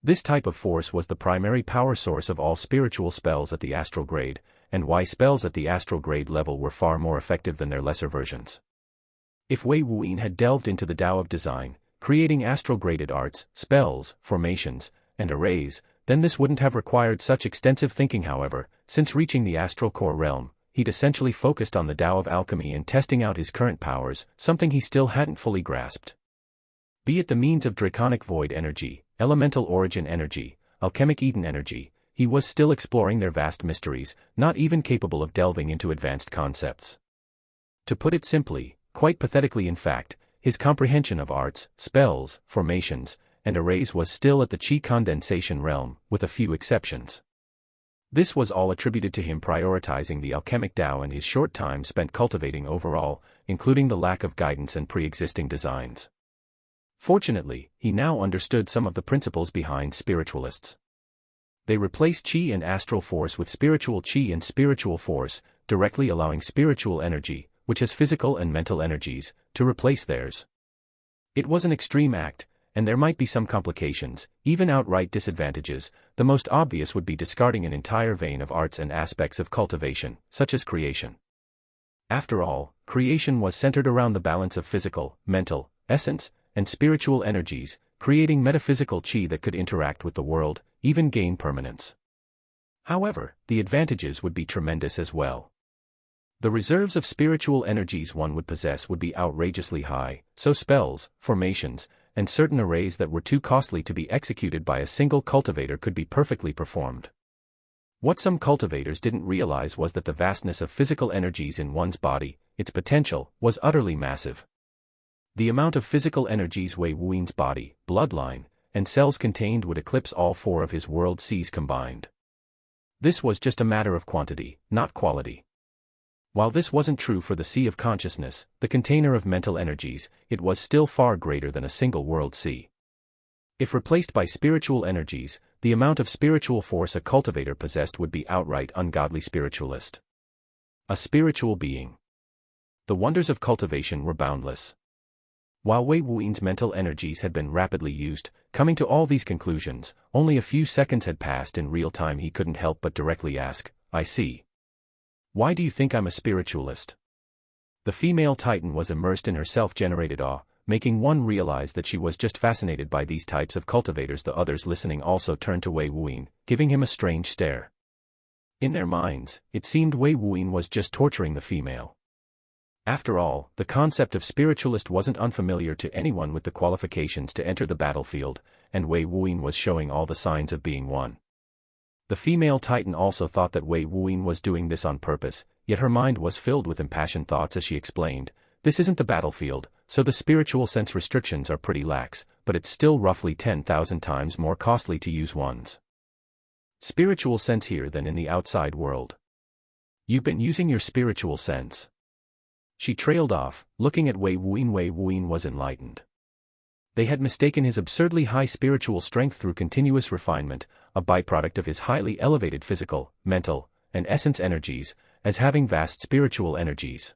This type of force was the primary power source of all spiritual spells at the astral grade, and why spells at the astral grade level were far more effective than their lesser versions. If Wei Wuyin had delved into the Tao of design, creating astral-graded arts, spells, formations, and arrays, then this wouldn't have required such extensive thinking. However, since reaching the astral core realm, he'd essentially focused on the Tao of alchemy and testing out his current powers, something he still hadn't fully grasped. Be it the means of draconic void energy, elemental origin energy, alchemic Eden energy, he was still exploring their vast mysteries, not even capable of delving into advanced concepts. To put it simply, quite pathetically in fact, his comprehension of arts, spells, formations, and arrays was still at the Qi condensation realm, with a few exceptions. This was all attributed to him prioritizing the alchemic Tao and his short time spent cultivating overall, including the lack of guidance and pre-existing designs. Fortunately, he now understood some of the principles behind spiritualists. They replaced Qi and astral force with spiritual Qi and spiritual force, directly allowing spiritual energy, which has physical and mental energies, to replace theirs. It was an extreme act, and there might be some complications, even outright disadvantages. The most obvious would be discarding an entire vein of arts and aspects of cultivation, such as creation. After all, creation was centered around the balance of physical, mental, essence, and spiritual energies, creating metaphysical Qi that could interact with the world, even gain permanence. However, the advantages would be tremendous as well. The reserves of spiritual energies one would possess would be outrageously high, so spells, formations, and certain arrays that were too costly to be executed by a single cultivator could be perfectly performed. What some cultivators didn't realize was that the vastness of physical energies in one's body, its potential, was utterly massive. The amount of physical energies Wei Wuin's body, bloodline, and cells contained would eclipse all four of his world seas combined. This was just a matter of quantity, not quality. While this wasn't true for the Sea of Consciousness, the container of mental energies, it was still far greater than a single world sea. If replaced by spiritual energies, the amount of spiritual force a cultivator possessed would be outright ungodly spiritualist. A spiritual being. The wonders of cultivation were boundless. While Wei Wuin's mental energies had been rapidly used, coming to all these conclusions, only a few seconds had passed in real time. He couldn't help but directly ask, "I see. Why do you think I'm a spiritualist?" The female Titan was immersed in her self-generated awe, making one realize that she was just fascinated by these types of cultivators. The others listening also turned to Wei Wuin, giving him a strange stare. In their minds, it seemed Wei Wuin was just torturing the female. After all, the concept of spiritualist wasn't unfamiliar to anyone with the qualifications to enter the battlefield, and Wei Wuin was showing all the signs of being one. The female Titan also thought that Wei Wuin was doing this on purpose, yet her mind was filled with impassioned thoughts as she explained, "This isn't the battlefield, so the spiritual sense restrictions are pretty lax, but it's still roughly 10,000 times more costly to use one's spiritual sense here than in the outside world. You've been using your spiritual sense." She trailed off, looking at Wei Wuin. Wei Wuin was enlightened. They had mistaken his absurdly high spiritual strength through continuous refinement, a byproduct of his highly elevated physical, mental, and essence energies, as having vast spiritual energies.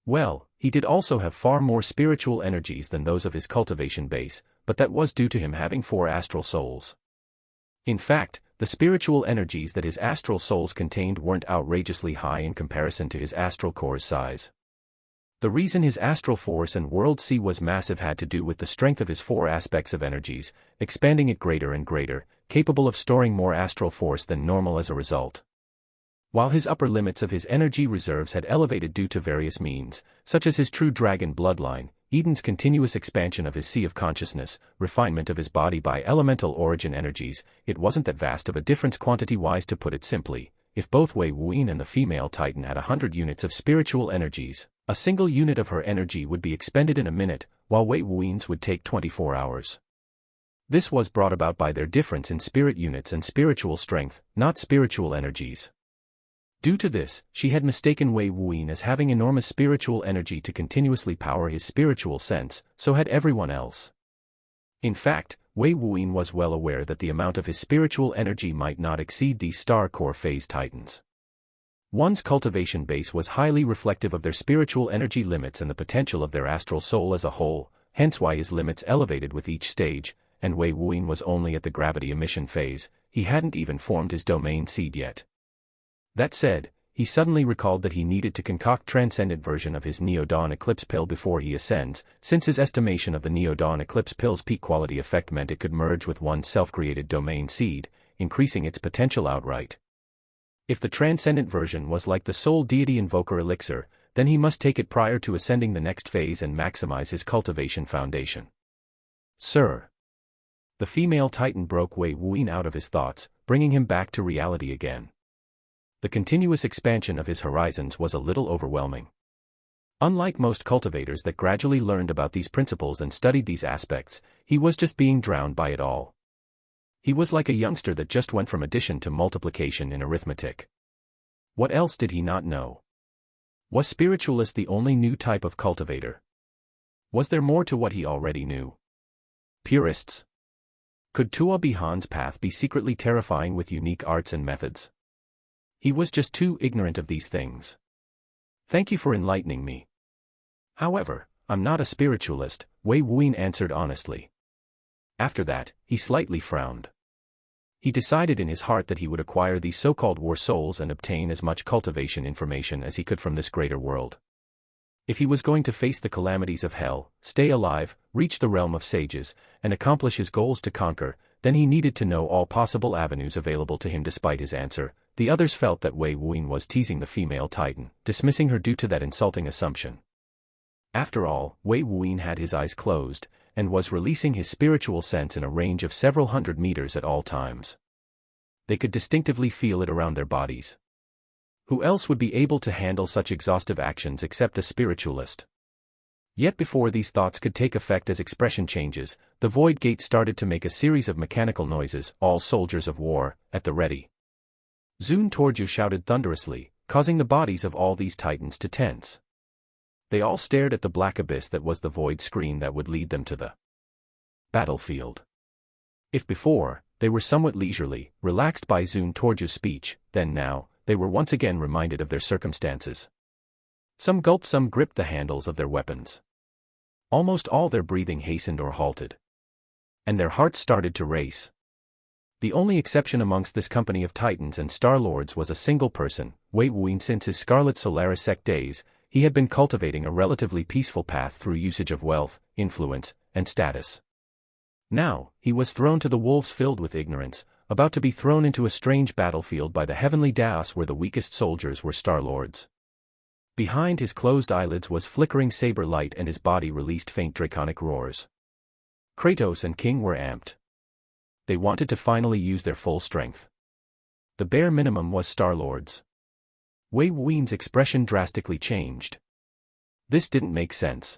Well, he did also have far more spiritual energies than those of his cultivation base, but that was due to him having 4 astral souls. In fact, the spiritual energies that his astral souls contained weren't outrageously high in comparison to his astral core's size. The reason his astral force and world sea was massive had to do with the strength of his 4 aspects of energies, expanding it greater and greater, capable of storing more astral force than normal as a result. While his upper limits of his energy reserves had elevated due to various means, such as his true dragon bloodline, Eden's continuous expansion of his sea of consciousness, refinement of his body by elemental origin energies, it wasn't that vast of a difference quantity-wise. To put it simply, if both Wei Wuin and the female Titan had 100 units of spiritual energies, a single unit of her energy would be expended in a minute, while Wei Wuin's would take 24 hours. This was brought about by their difference in spirit units and spiritual strength, not spiritual energies. Due to this, she had mistaken Wei Wuin as having enormous spiritual energy to continuously power his spiritual sense, so had everyone else. In fact, Wei Wuin was well aware that the amount of his spiritual energy might not exceed these star core phase Titans. One's cultivation base was highly reflective of their spiritual energy limits and the potential of their astral soul as a whole, hence why his limits elevated with each stage, and Wei Wuyin was only at the gravity emission phase. He hadn't even formed his domain seed yet. That said, he suddenly recalled that he needed to concoct transcendent version of his Neo-Dawn Eclipse pill before he ascends, since his estimation of the Neo-Dawn Eclipse pill's peak quality effect meant it could merge with one's self-created domain seed, increasing its potential outright. If the transcendent version was like the soul deity invoker elixir, then he must take it prior to ascending the next phase and maximize his cultivation foundation. Sir. The female titan broke Wei Wuyin out of his thoughts, bringing him back to reality again. The continuous expansion of his horizons was a little overwhelming. Unlike most cultivators that gradually learned about these principles and studied these aspects, he was just being drowned by it all. He was like a youngster that just went from addition to multiplication in arithmetic. What else did he not know? Was spiritualist the only new type of cultivator? Was there more to what he already knew? Purists? Could Tua Bihan's path be secretly terrifying with unique arts and methods? He was just too ignorant of these things. Thank you for enlightening me. However, I'm not a spiritualist, Wei Wuyin answered honestly. After that, he slightly frowned. He decided in his heart that he would acquire these so-called war souls and obtain as much cultivation information as he could from this greater world. If he was going to face the calamities of hell, stay alive, reach the realm of sages, and accomplish his goals to conquer, then he needed to know all possible avenues available to him. Despite his answer, the others felt that Wei Wuyin was teasing the female titan, dismissing her due to that insulting assumption. After all, Wei Wuyin had his eyes closed, and was releasing his spiritual sense in a range of several hundred meters at all times. They could distinctively feel it around their bodies. Who else would be able to handle such exhaustive actions except a spiritualist? Yet before these thoughts could take effect as expression changes, the void gate started to make a series of mechanical noises, all soldiers of war, at the ready. Zun Torju shouted thunderously, causing the bodies of all these titans to tense. They all stared at the black abyss that was the void screen that would lead them to the battlefield. If before, they were somewhat leisurely, relaxed by Zun Torju's speech, then now, they were once again reminded of their circumstances. Some gulped, some gripped the handles of their weapons. Almost all their breathing hastened or halted. And their hearts started to race. The only exception amongst this company of titans and star-lords was a single person, Wei Wuyin. Since his Scarlet Solaris sect days, he had been cultivating a relatively peaceful path through usage of wealth, influence, and status. Now, he was thrown to the wolves filled with ignorance, about to be thrown into a strange battlefield by the heavenly Daos where the weakest soldiers were star-lords. Behind his closed eyelids was flickering saber light and his body released faint draconic roars. Kratos and King were amped. They wanted to finally use their full strength. The bare minimum was star-lords. Wei Wuyin's expression drastically changed. This didn't make sense.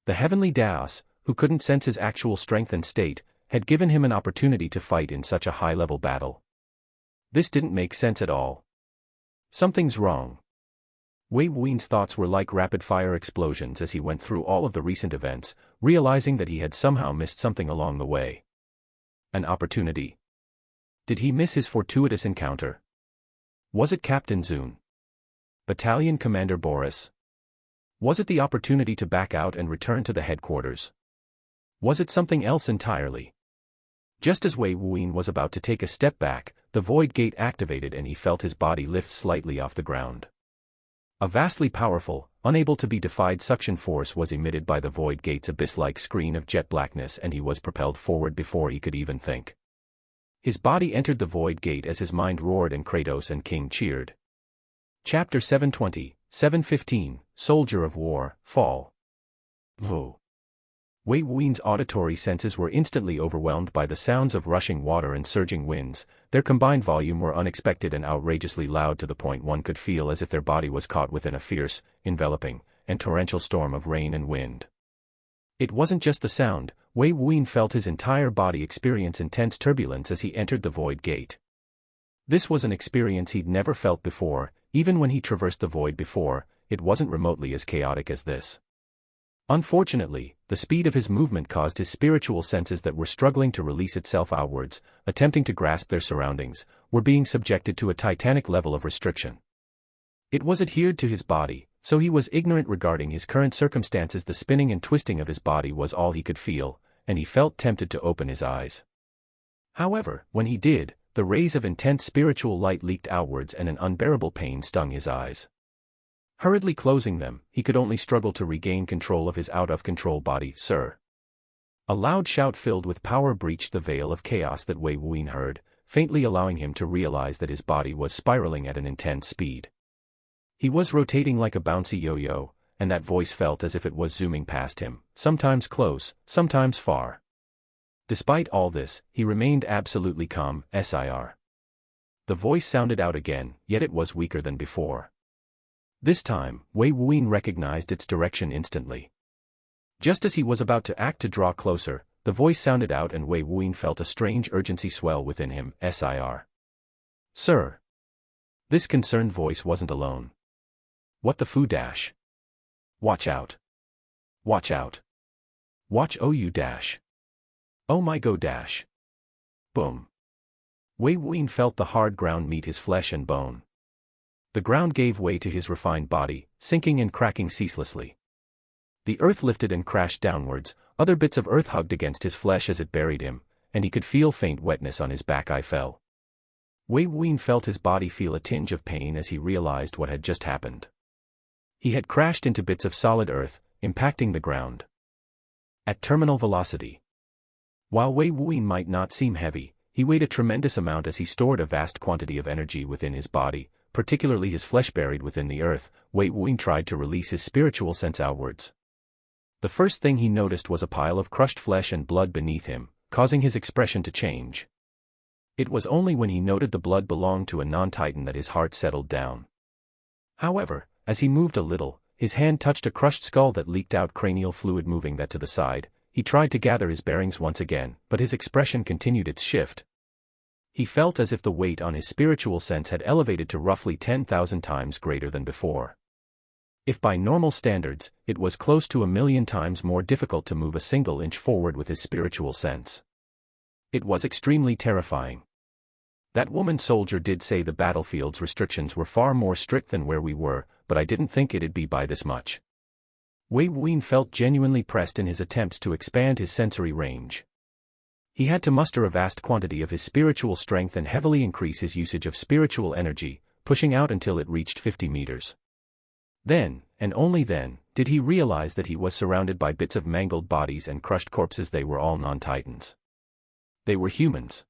The heavenly Daos, who couldn't sense his actual strength and state, had given him an opportunity to fight in such a high-level battle. This didn't make sense at all. Something's wrong. Wei Wuyin's thoughts were like rapid-fire explosions as he went through all of the recent events, realizing that he had somehow missed something along the way. An opportunity. Did he miss his fortuitous encounter? Was it Captain Zun? Battalion Commander Boris? Was it the opportunity to back out and return to the headquarters? Was it something else entirely? Just as Wei Wuyin was about to take a step back, the void gate activated and he felt his body lift slightly off the ground. A vastly powerful, unable to be defied suction force was emitted by the void gate's abyss-like screen of jet blackness and he was propelled forward before he could even think. His body entered the void gate as his mind roared and Kratos and King cheered. Chapter 720, 715, Soldier of War, Fall. Whoa. Wei Wuyin's auditory senses were instantly overwhelmed by the sounds of rushing water and surging winds. Their combined volume were unexpected and outrageously loud to the point one could feel as if their body was caught within a fierce, enveloping, and torrential storm of rain and wind. It wasn't just the sound, Wei Wuyin felt his entire body experience intense turbulence as he entered the void gate. This was an experience he'd never felt before, even when he traversed the void before, it wasn't remotely as chaotic as this. Unfortunately, the speed of his movement caused his spiritual senses that were struggling to release itself outwards, attempting to grasp their surroundings, were being subjected to a titanic level of restriction. It was adhered to his body, so he was ignorant regarding his current circumstances. The spinning and twisting of his body was all he could feel, and he felt tempted to open his eyes. However, when he did, the rays of intense spiritual light leaked outwards and an unbearable pain stung his eyes. Hurriedly closing them, he could only struggle to regain control of his out-of-control body. "Sir!" A loud shout filled with power breached the veil of chaos that Wei Wuyin heard, faintly allowing him to realize that his body was spiraling at an intense speed. He was rotating like a bouncy yo-yo, and that voice felt as if it was zooming past him, sometimes close, sometimes far. Despite all this, he remained absolutely calm. "Sir." The voice sounded out again, yet it was weaker than before. This time, Wei Wuyin recognized its direction instantly. Just as he was about to act to draw closer, the voice sounded out and Wei Wuyin felt a strange urgency swell within him. "Sir." "Sir." This concerned voice wasn't alone. "What the fu dash? Watch out. Watch out. Watch you dash. Oh my go dash." Boom. Wei Wuyin felt the hard ground meet his flesh and bone. The ground gave way to his refined body, sinking and cracking ceaselessly. The earth lifted and crashed downwards, other bits of earth hugged against his flesh as it buried him, and he could feel faint wetness on his back. I fell. Wei Wuyin felt his body feel a tinge of pain as he realized what had just happened. He had crashed into bits of solid earth, impacting the ground at terminal velocity. While Wei Wuyin might not seem heavy, he weighed a tremendous amount as he stored a vast quantity of energy within his body, particularly his flesh buried within the earth. Wei Wuyin tried to release his spiritual sense outwards. The first thing he noticed was a pile of crushed flesh and blood beneath him, causing his expression to change. It was only when he noted the blood belonged to a non-titan that his heart settled down. However, as he moved a little, his hand touched a crushed skull that leaked out cranial fluid. Moving that to the side, he tried to gather his bearings once again, but his expression continued its shift. He felt as if the weight on his spiritual sense had elevated to roughly 10,000 times greater than before. If by normal standards, it was close to 1,000,000 times more difficult to move a single inch forward with his spiritual sense. It was extremely terrifying. That woman soldier did say the battlefield's restrictions were far more strict than where we were, but I didn't think it'd be by this much. Wei Wuyin felt genuinely pressed in his attempts to expand his sensory range. He had to muster a vast quantity of his spiritual strength and heavily increase his usage of spiritual energy, pushing out until it reached 50 meters. Then, and only then, did he realize that he was surrounded by bits of mangled bodies and crushed corpses. They were all non-titans. They were humans.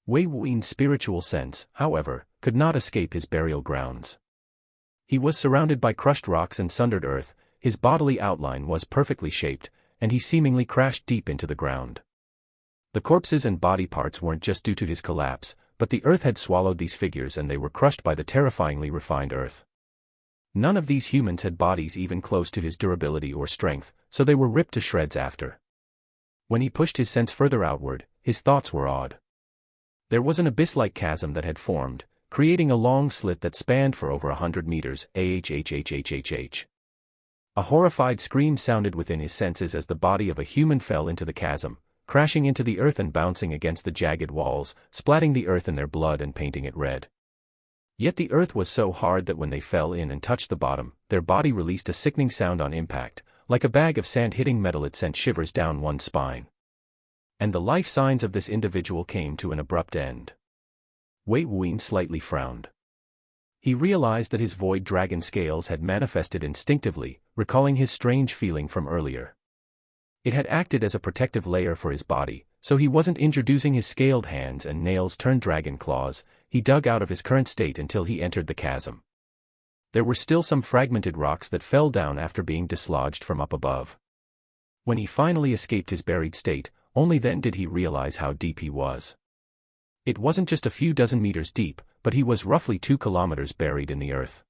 Wei Wuyin's spiritual sense, however, could not escape his burial grounds. He was surrounded by crushed rocks and sundered earth, his bodily outline was perfectly shaped, and he seemingly crashed deep into the ground. The corpses and body parts weren't just due to his collapse, but the earth had swallowed these figures and they were crushed by the terrifyingly refined earth. None of these humans had bodies even close to his durability or strength, so they were ripped to shreds after. When he pushed his sense further outward, his thoughts were odd. There was an abyss-like chasm that had formed, creating a long slit that spanned for over 100 meters. A horrified scream sounded within his senses as the body of a human fell into the chasm, crashing into the earth and bouncing against the jagged walls, splatting the earth in their blood and painting it red. Yet the earth was so hard that when they fell in and touched the bottom, their body released a sickening sound on impact, like a bag of sand hitting metal. It sent shivers down one's spine. And the life signs of this individual came to an abrupt end. Wei Wuyin slightly frowned. He realized that his void dragon scales had manifested instinctively, recalling his strange feeling from earlier. It had acted as a protective layer for his body, so he wasn't introducing his scaled hands and nails turned dragon claws. He dug out of his current state until he entered the chasm. There were still some fragmented rocks that fell down after being dislodged from up above. When he finally escaped his buried state, only then did he realize how deep he was. It wasn't just a few dozen meters deep, but he was roughly 2 kilometers buried in the earth.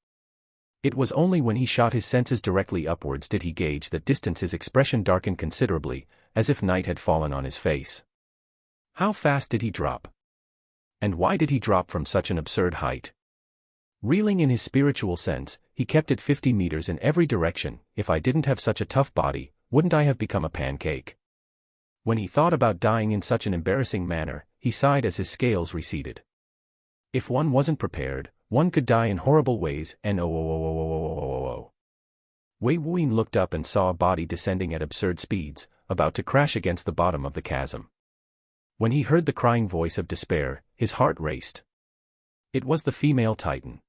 It was only when he shot his senses directly upwards did he gauge that distance. His expression darkened considerably, as if night had fallen on his face. How fast did he drop? And why did he drop from such an absurd height? Reeling in his spiritual sense, he kept it 50 meters in every direction. If I didn't have such a tough body, wouldn't I have become a pancake? When he thought about dying in such an embarrassing manner, he sighed as his scales receded. If one wasn't prepared, one could die in horrible ways, and oh. Wei Wuyin looked up and saw a body descending at absurd speeds, about to crash against the bottom of the chasm. When he heard the crying voice of despair, his heart raced. It was the female Titan.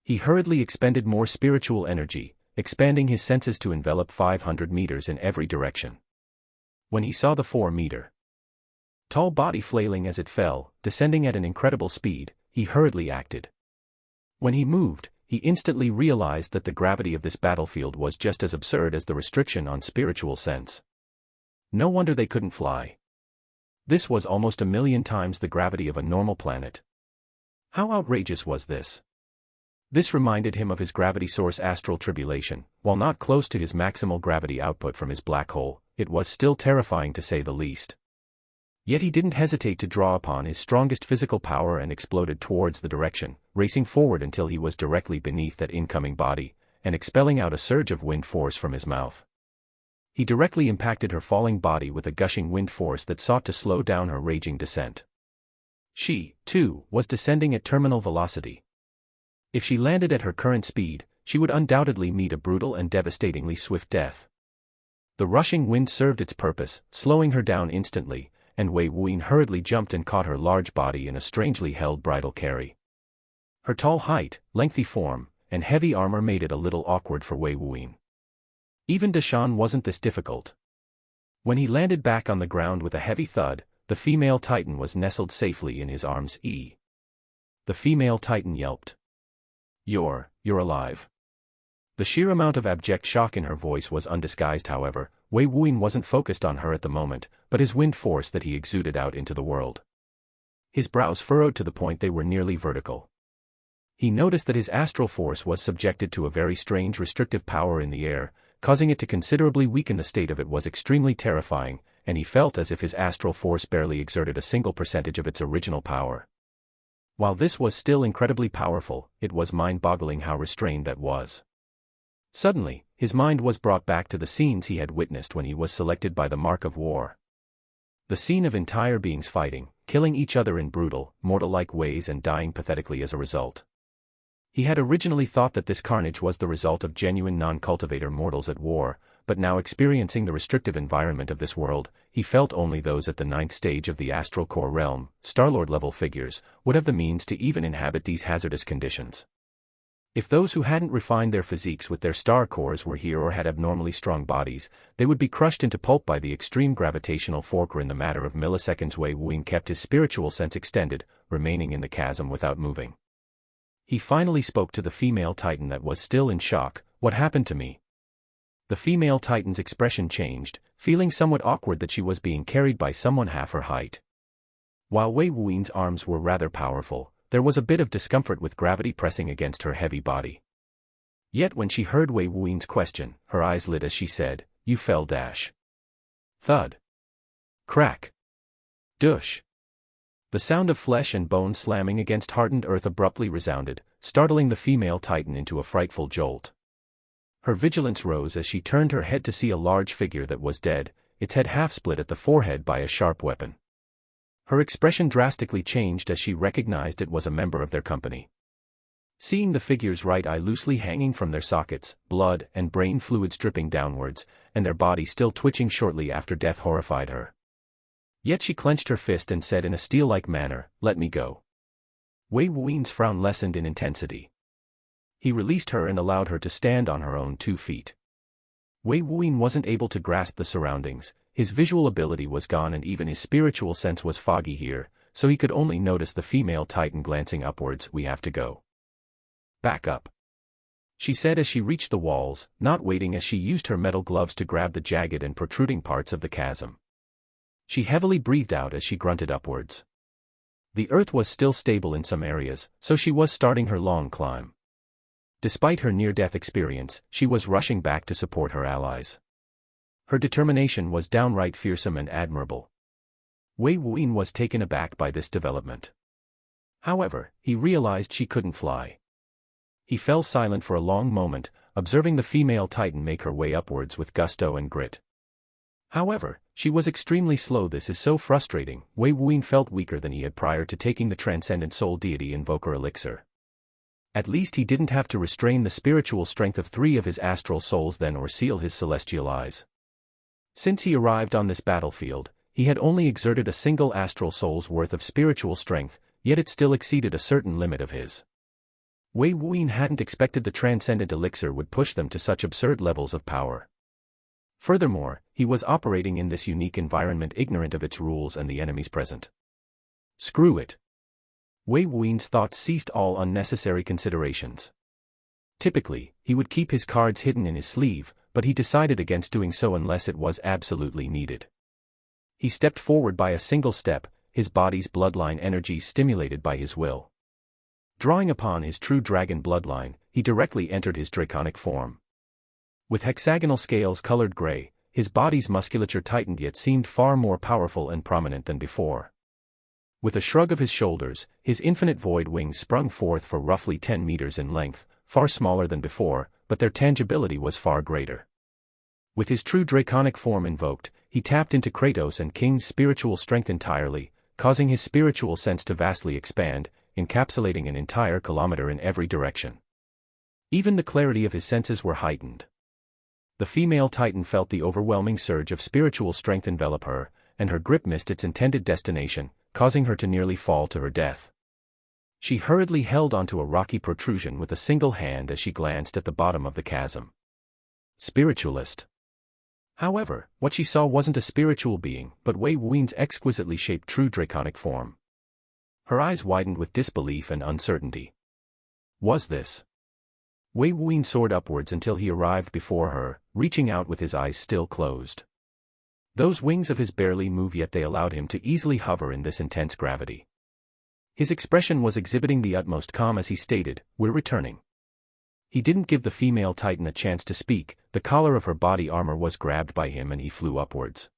He hurriedly expended more spiritual energy, expanding his senses to envelop 500 meters in every direction. When he saw the 4-meter tall body flailing as it fell, descending at an incredible speed, he hurriedly acted. When he moved, he instantly realized that the gravity of this battlefield was just as absurd as the restriction on spiritual sense. No wonder they couldn't fly. This was almost 1,000,000 times the gravity of a normal planet. How outrageous was this? This reminded him of his gravity source astral tribulation. While not close to his maximal gravity output from his black hole, it was still terrifying to say the least. Yet he didn't hesitate to draw upon his strongest physical power and exploded towards the direction, racing forward until he was directly beneath that incoming body, and expelling out a surge of wind force from his mouth. He directly impacted her falling body with a gushing wind force that sought to slow down her raging descent. She, too, was descending at terminal velocity. If she landed at her current speed, she would undoubtedly meet a brutal and devastatingly swift death. The rushing wind served its purpose, slowing her down instantly, and Wei Wuyin hurriedly jumped and caught her large body in a strangely held bridal carry. Her tall height, lengthy form, and heavy armor made it a little awkward for Wei Wuyin. Even Deshan wasn't this difficult. When he landed back on the ground with a heavy thud, the female Titan was nestled safely in his arms. The female Titan yelped. You're alive." The sheer amount of abject shock in her voice was undisguised. However, Wei Wuyin wasn't focused on her at the moment, but his wind force that he exuded out into the world. His brows furrowed to the point they were nearly vertical. He noticed that his astral force was subjected to a very strange restrictive power in the air, causing it to considerably weaken. The state of it was extremely terrifying, and he felt as if his astral force barely exerted a single percentage of its original power. While this was still incredibly powerful, it was mind-boggling how restrained that was. Suddenly, his mind was brought back to the scenes he had witnessed when he was selected by the Mark of War. The scene of entire beings fighting, killing each other in brutal, mortal-like ways and dying pathetically as a result. He had originally thought that this carnage was the result of genuine non-cultivator mortals at war, but now experiencing the restrictive environment of this world, he felt only those at the 9th stage of the astral core realm, Star-Lord-level figures, would have the means to even inhabit these hazardous conditions. If those who hadn't refined their physiques with their star cores were here or had abnormally strong bodies, they would be crushed into pulp by the extreme gravitational force. In the matter of milliseconds, Wei Wuyin kept his spiritual sense extended, remaining in the chasm without moving. He finally spoke to the female Titan that was still in shock. "What happened to me?" The female Titan's expression changed, feeling somewhat awkward that she was being carried by someone half her height. While Wei Wuyin's arms were rather powerful, there was a bit of discomfort with gravity pressing against her heavy body. Yet when she heard Wei Wuyin's question, her eyes lit as she said, "You fell dash." Thud. Crack. Dush. The sound of flesh and bone slamming against hardened earth abruptly resounded, startling the female Titan into a frightful jolt. Her vigilance rose as she turned her head to see a large figure that was dead, its head half split at the forehead by a sharp weapon. Her expression drastically changed as she recognized it was a member of their company. Seeing the figure's right eye loosely hanging from their sockets, blood and brain fluids dripping downwards, and their body still twitching shortly after death horrified her. Yet she clenched her fist and said in a steel-like manner, "Let me go." Wei Wuyin's frown lessened in intensity. He released her and allowed her to stand on her own 2 feet. Wei Wuyin wasn't able to grasp the surroundings, his visual ability was gone and even his spiritual sense was foggy here, so he could only notice the female Titan glancing upwards. "We have to go. Back up," she said as she reached the walls, not waiting as she used her metal gloves to grab the jagged and protruding parts of the chasm. She heavily breathed out as she grunted upwards. The earth was still stable in some areas, so she was starting her long climb. Despite her near-death experience, she was rushing back to support her allies. Her determination was downright fearsome and admirable. Wei Wuyin was taken aback by this development. However, he realized she couldn't fly. He fell silent for a long moment, observing the female Titan make her way upwards with gusto and grit. However, she was extremely slow. This is so frustrating. Wei Wuyin felt weaker than he had prior to taking the Transcendent Soul Deity Invoker Elixir. At least he didn't have to restrain the spiritual strength of 3 of his astral souls then or seal his celestial eyes. Since he arrived on this battlefield, he had only exerted a single astral soul's worth of spiritual strength, yet it still exceeded a certain limit of his. Wei Wuyin hadn't expected the transcendent elixir would push them to such absurd levels of power. Furthermore, he was operating in this unique environment ignorant of its rules and the enemies present. Screw it. Wei Wuyin's thoughts ceased all unnecessary considerations. Typically, he would keep his cards hidden in his sleeve, but he decided against doing so unless it was absolutely needed. He stepped forward by a single step, his body's bloodline energy stimulated by his will. Drawing upon his true dragon bloodline, he directly entered his draconic form. With hexagonal scales colored gray, his body's musculature tightened yet seemed far more powerful and prominent than before. With a shrug of his shoulders, his infinite void wings sprung forth for roughly 10 meters in length, far smaller than before, but their tangibility was far greater. With his true draconic form invoked, he tapped into Kratos and King's spiritual strength entirely, causing his spiritual sense to vastly expand, encapsulating an entire kilometer in every direction. Even the clarity of his senses were heightened. The female titan felt the overwhelming surge of spiritual strength envelop her, and her grip missed its intended destination, causing her to nearly fall to her death. She hurriedly held onto a rocky protrusion with a single hand as she glanced at the bottom of the chasm. Spiritualist. However, what she saw wasn't a spiritual being, but Wei Wuyin's exquisitely shaped true draconic form. Her eyes widened with disbelief and uncertainty. Was this? Wei Wuyin soared upwards until he arrived before her, reaching out with his eyes still closed. Those wings of his barely move, yet they allowed him to easily hover in this intense gravity. His expression was exhibiting the utmost calm as he stated, "We're returning." He didn't give the female titan a chance to speak. The collar of her body armor was grabbed by him and he flew upwards.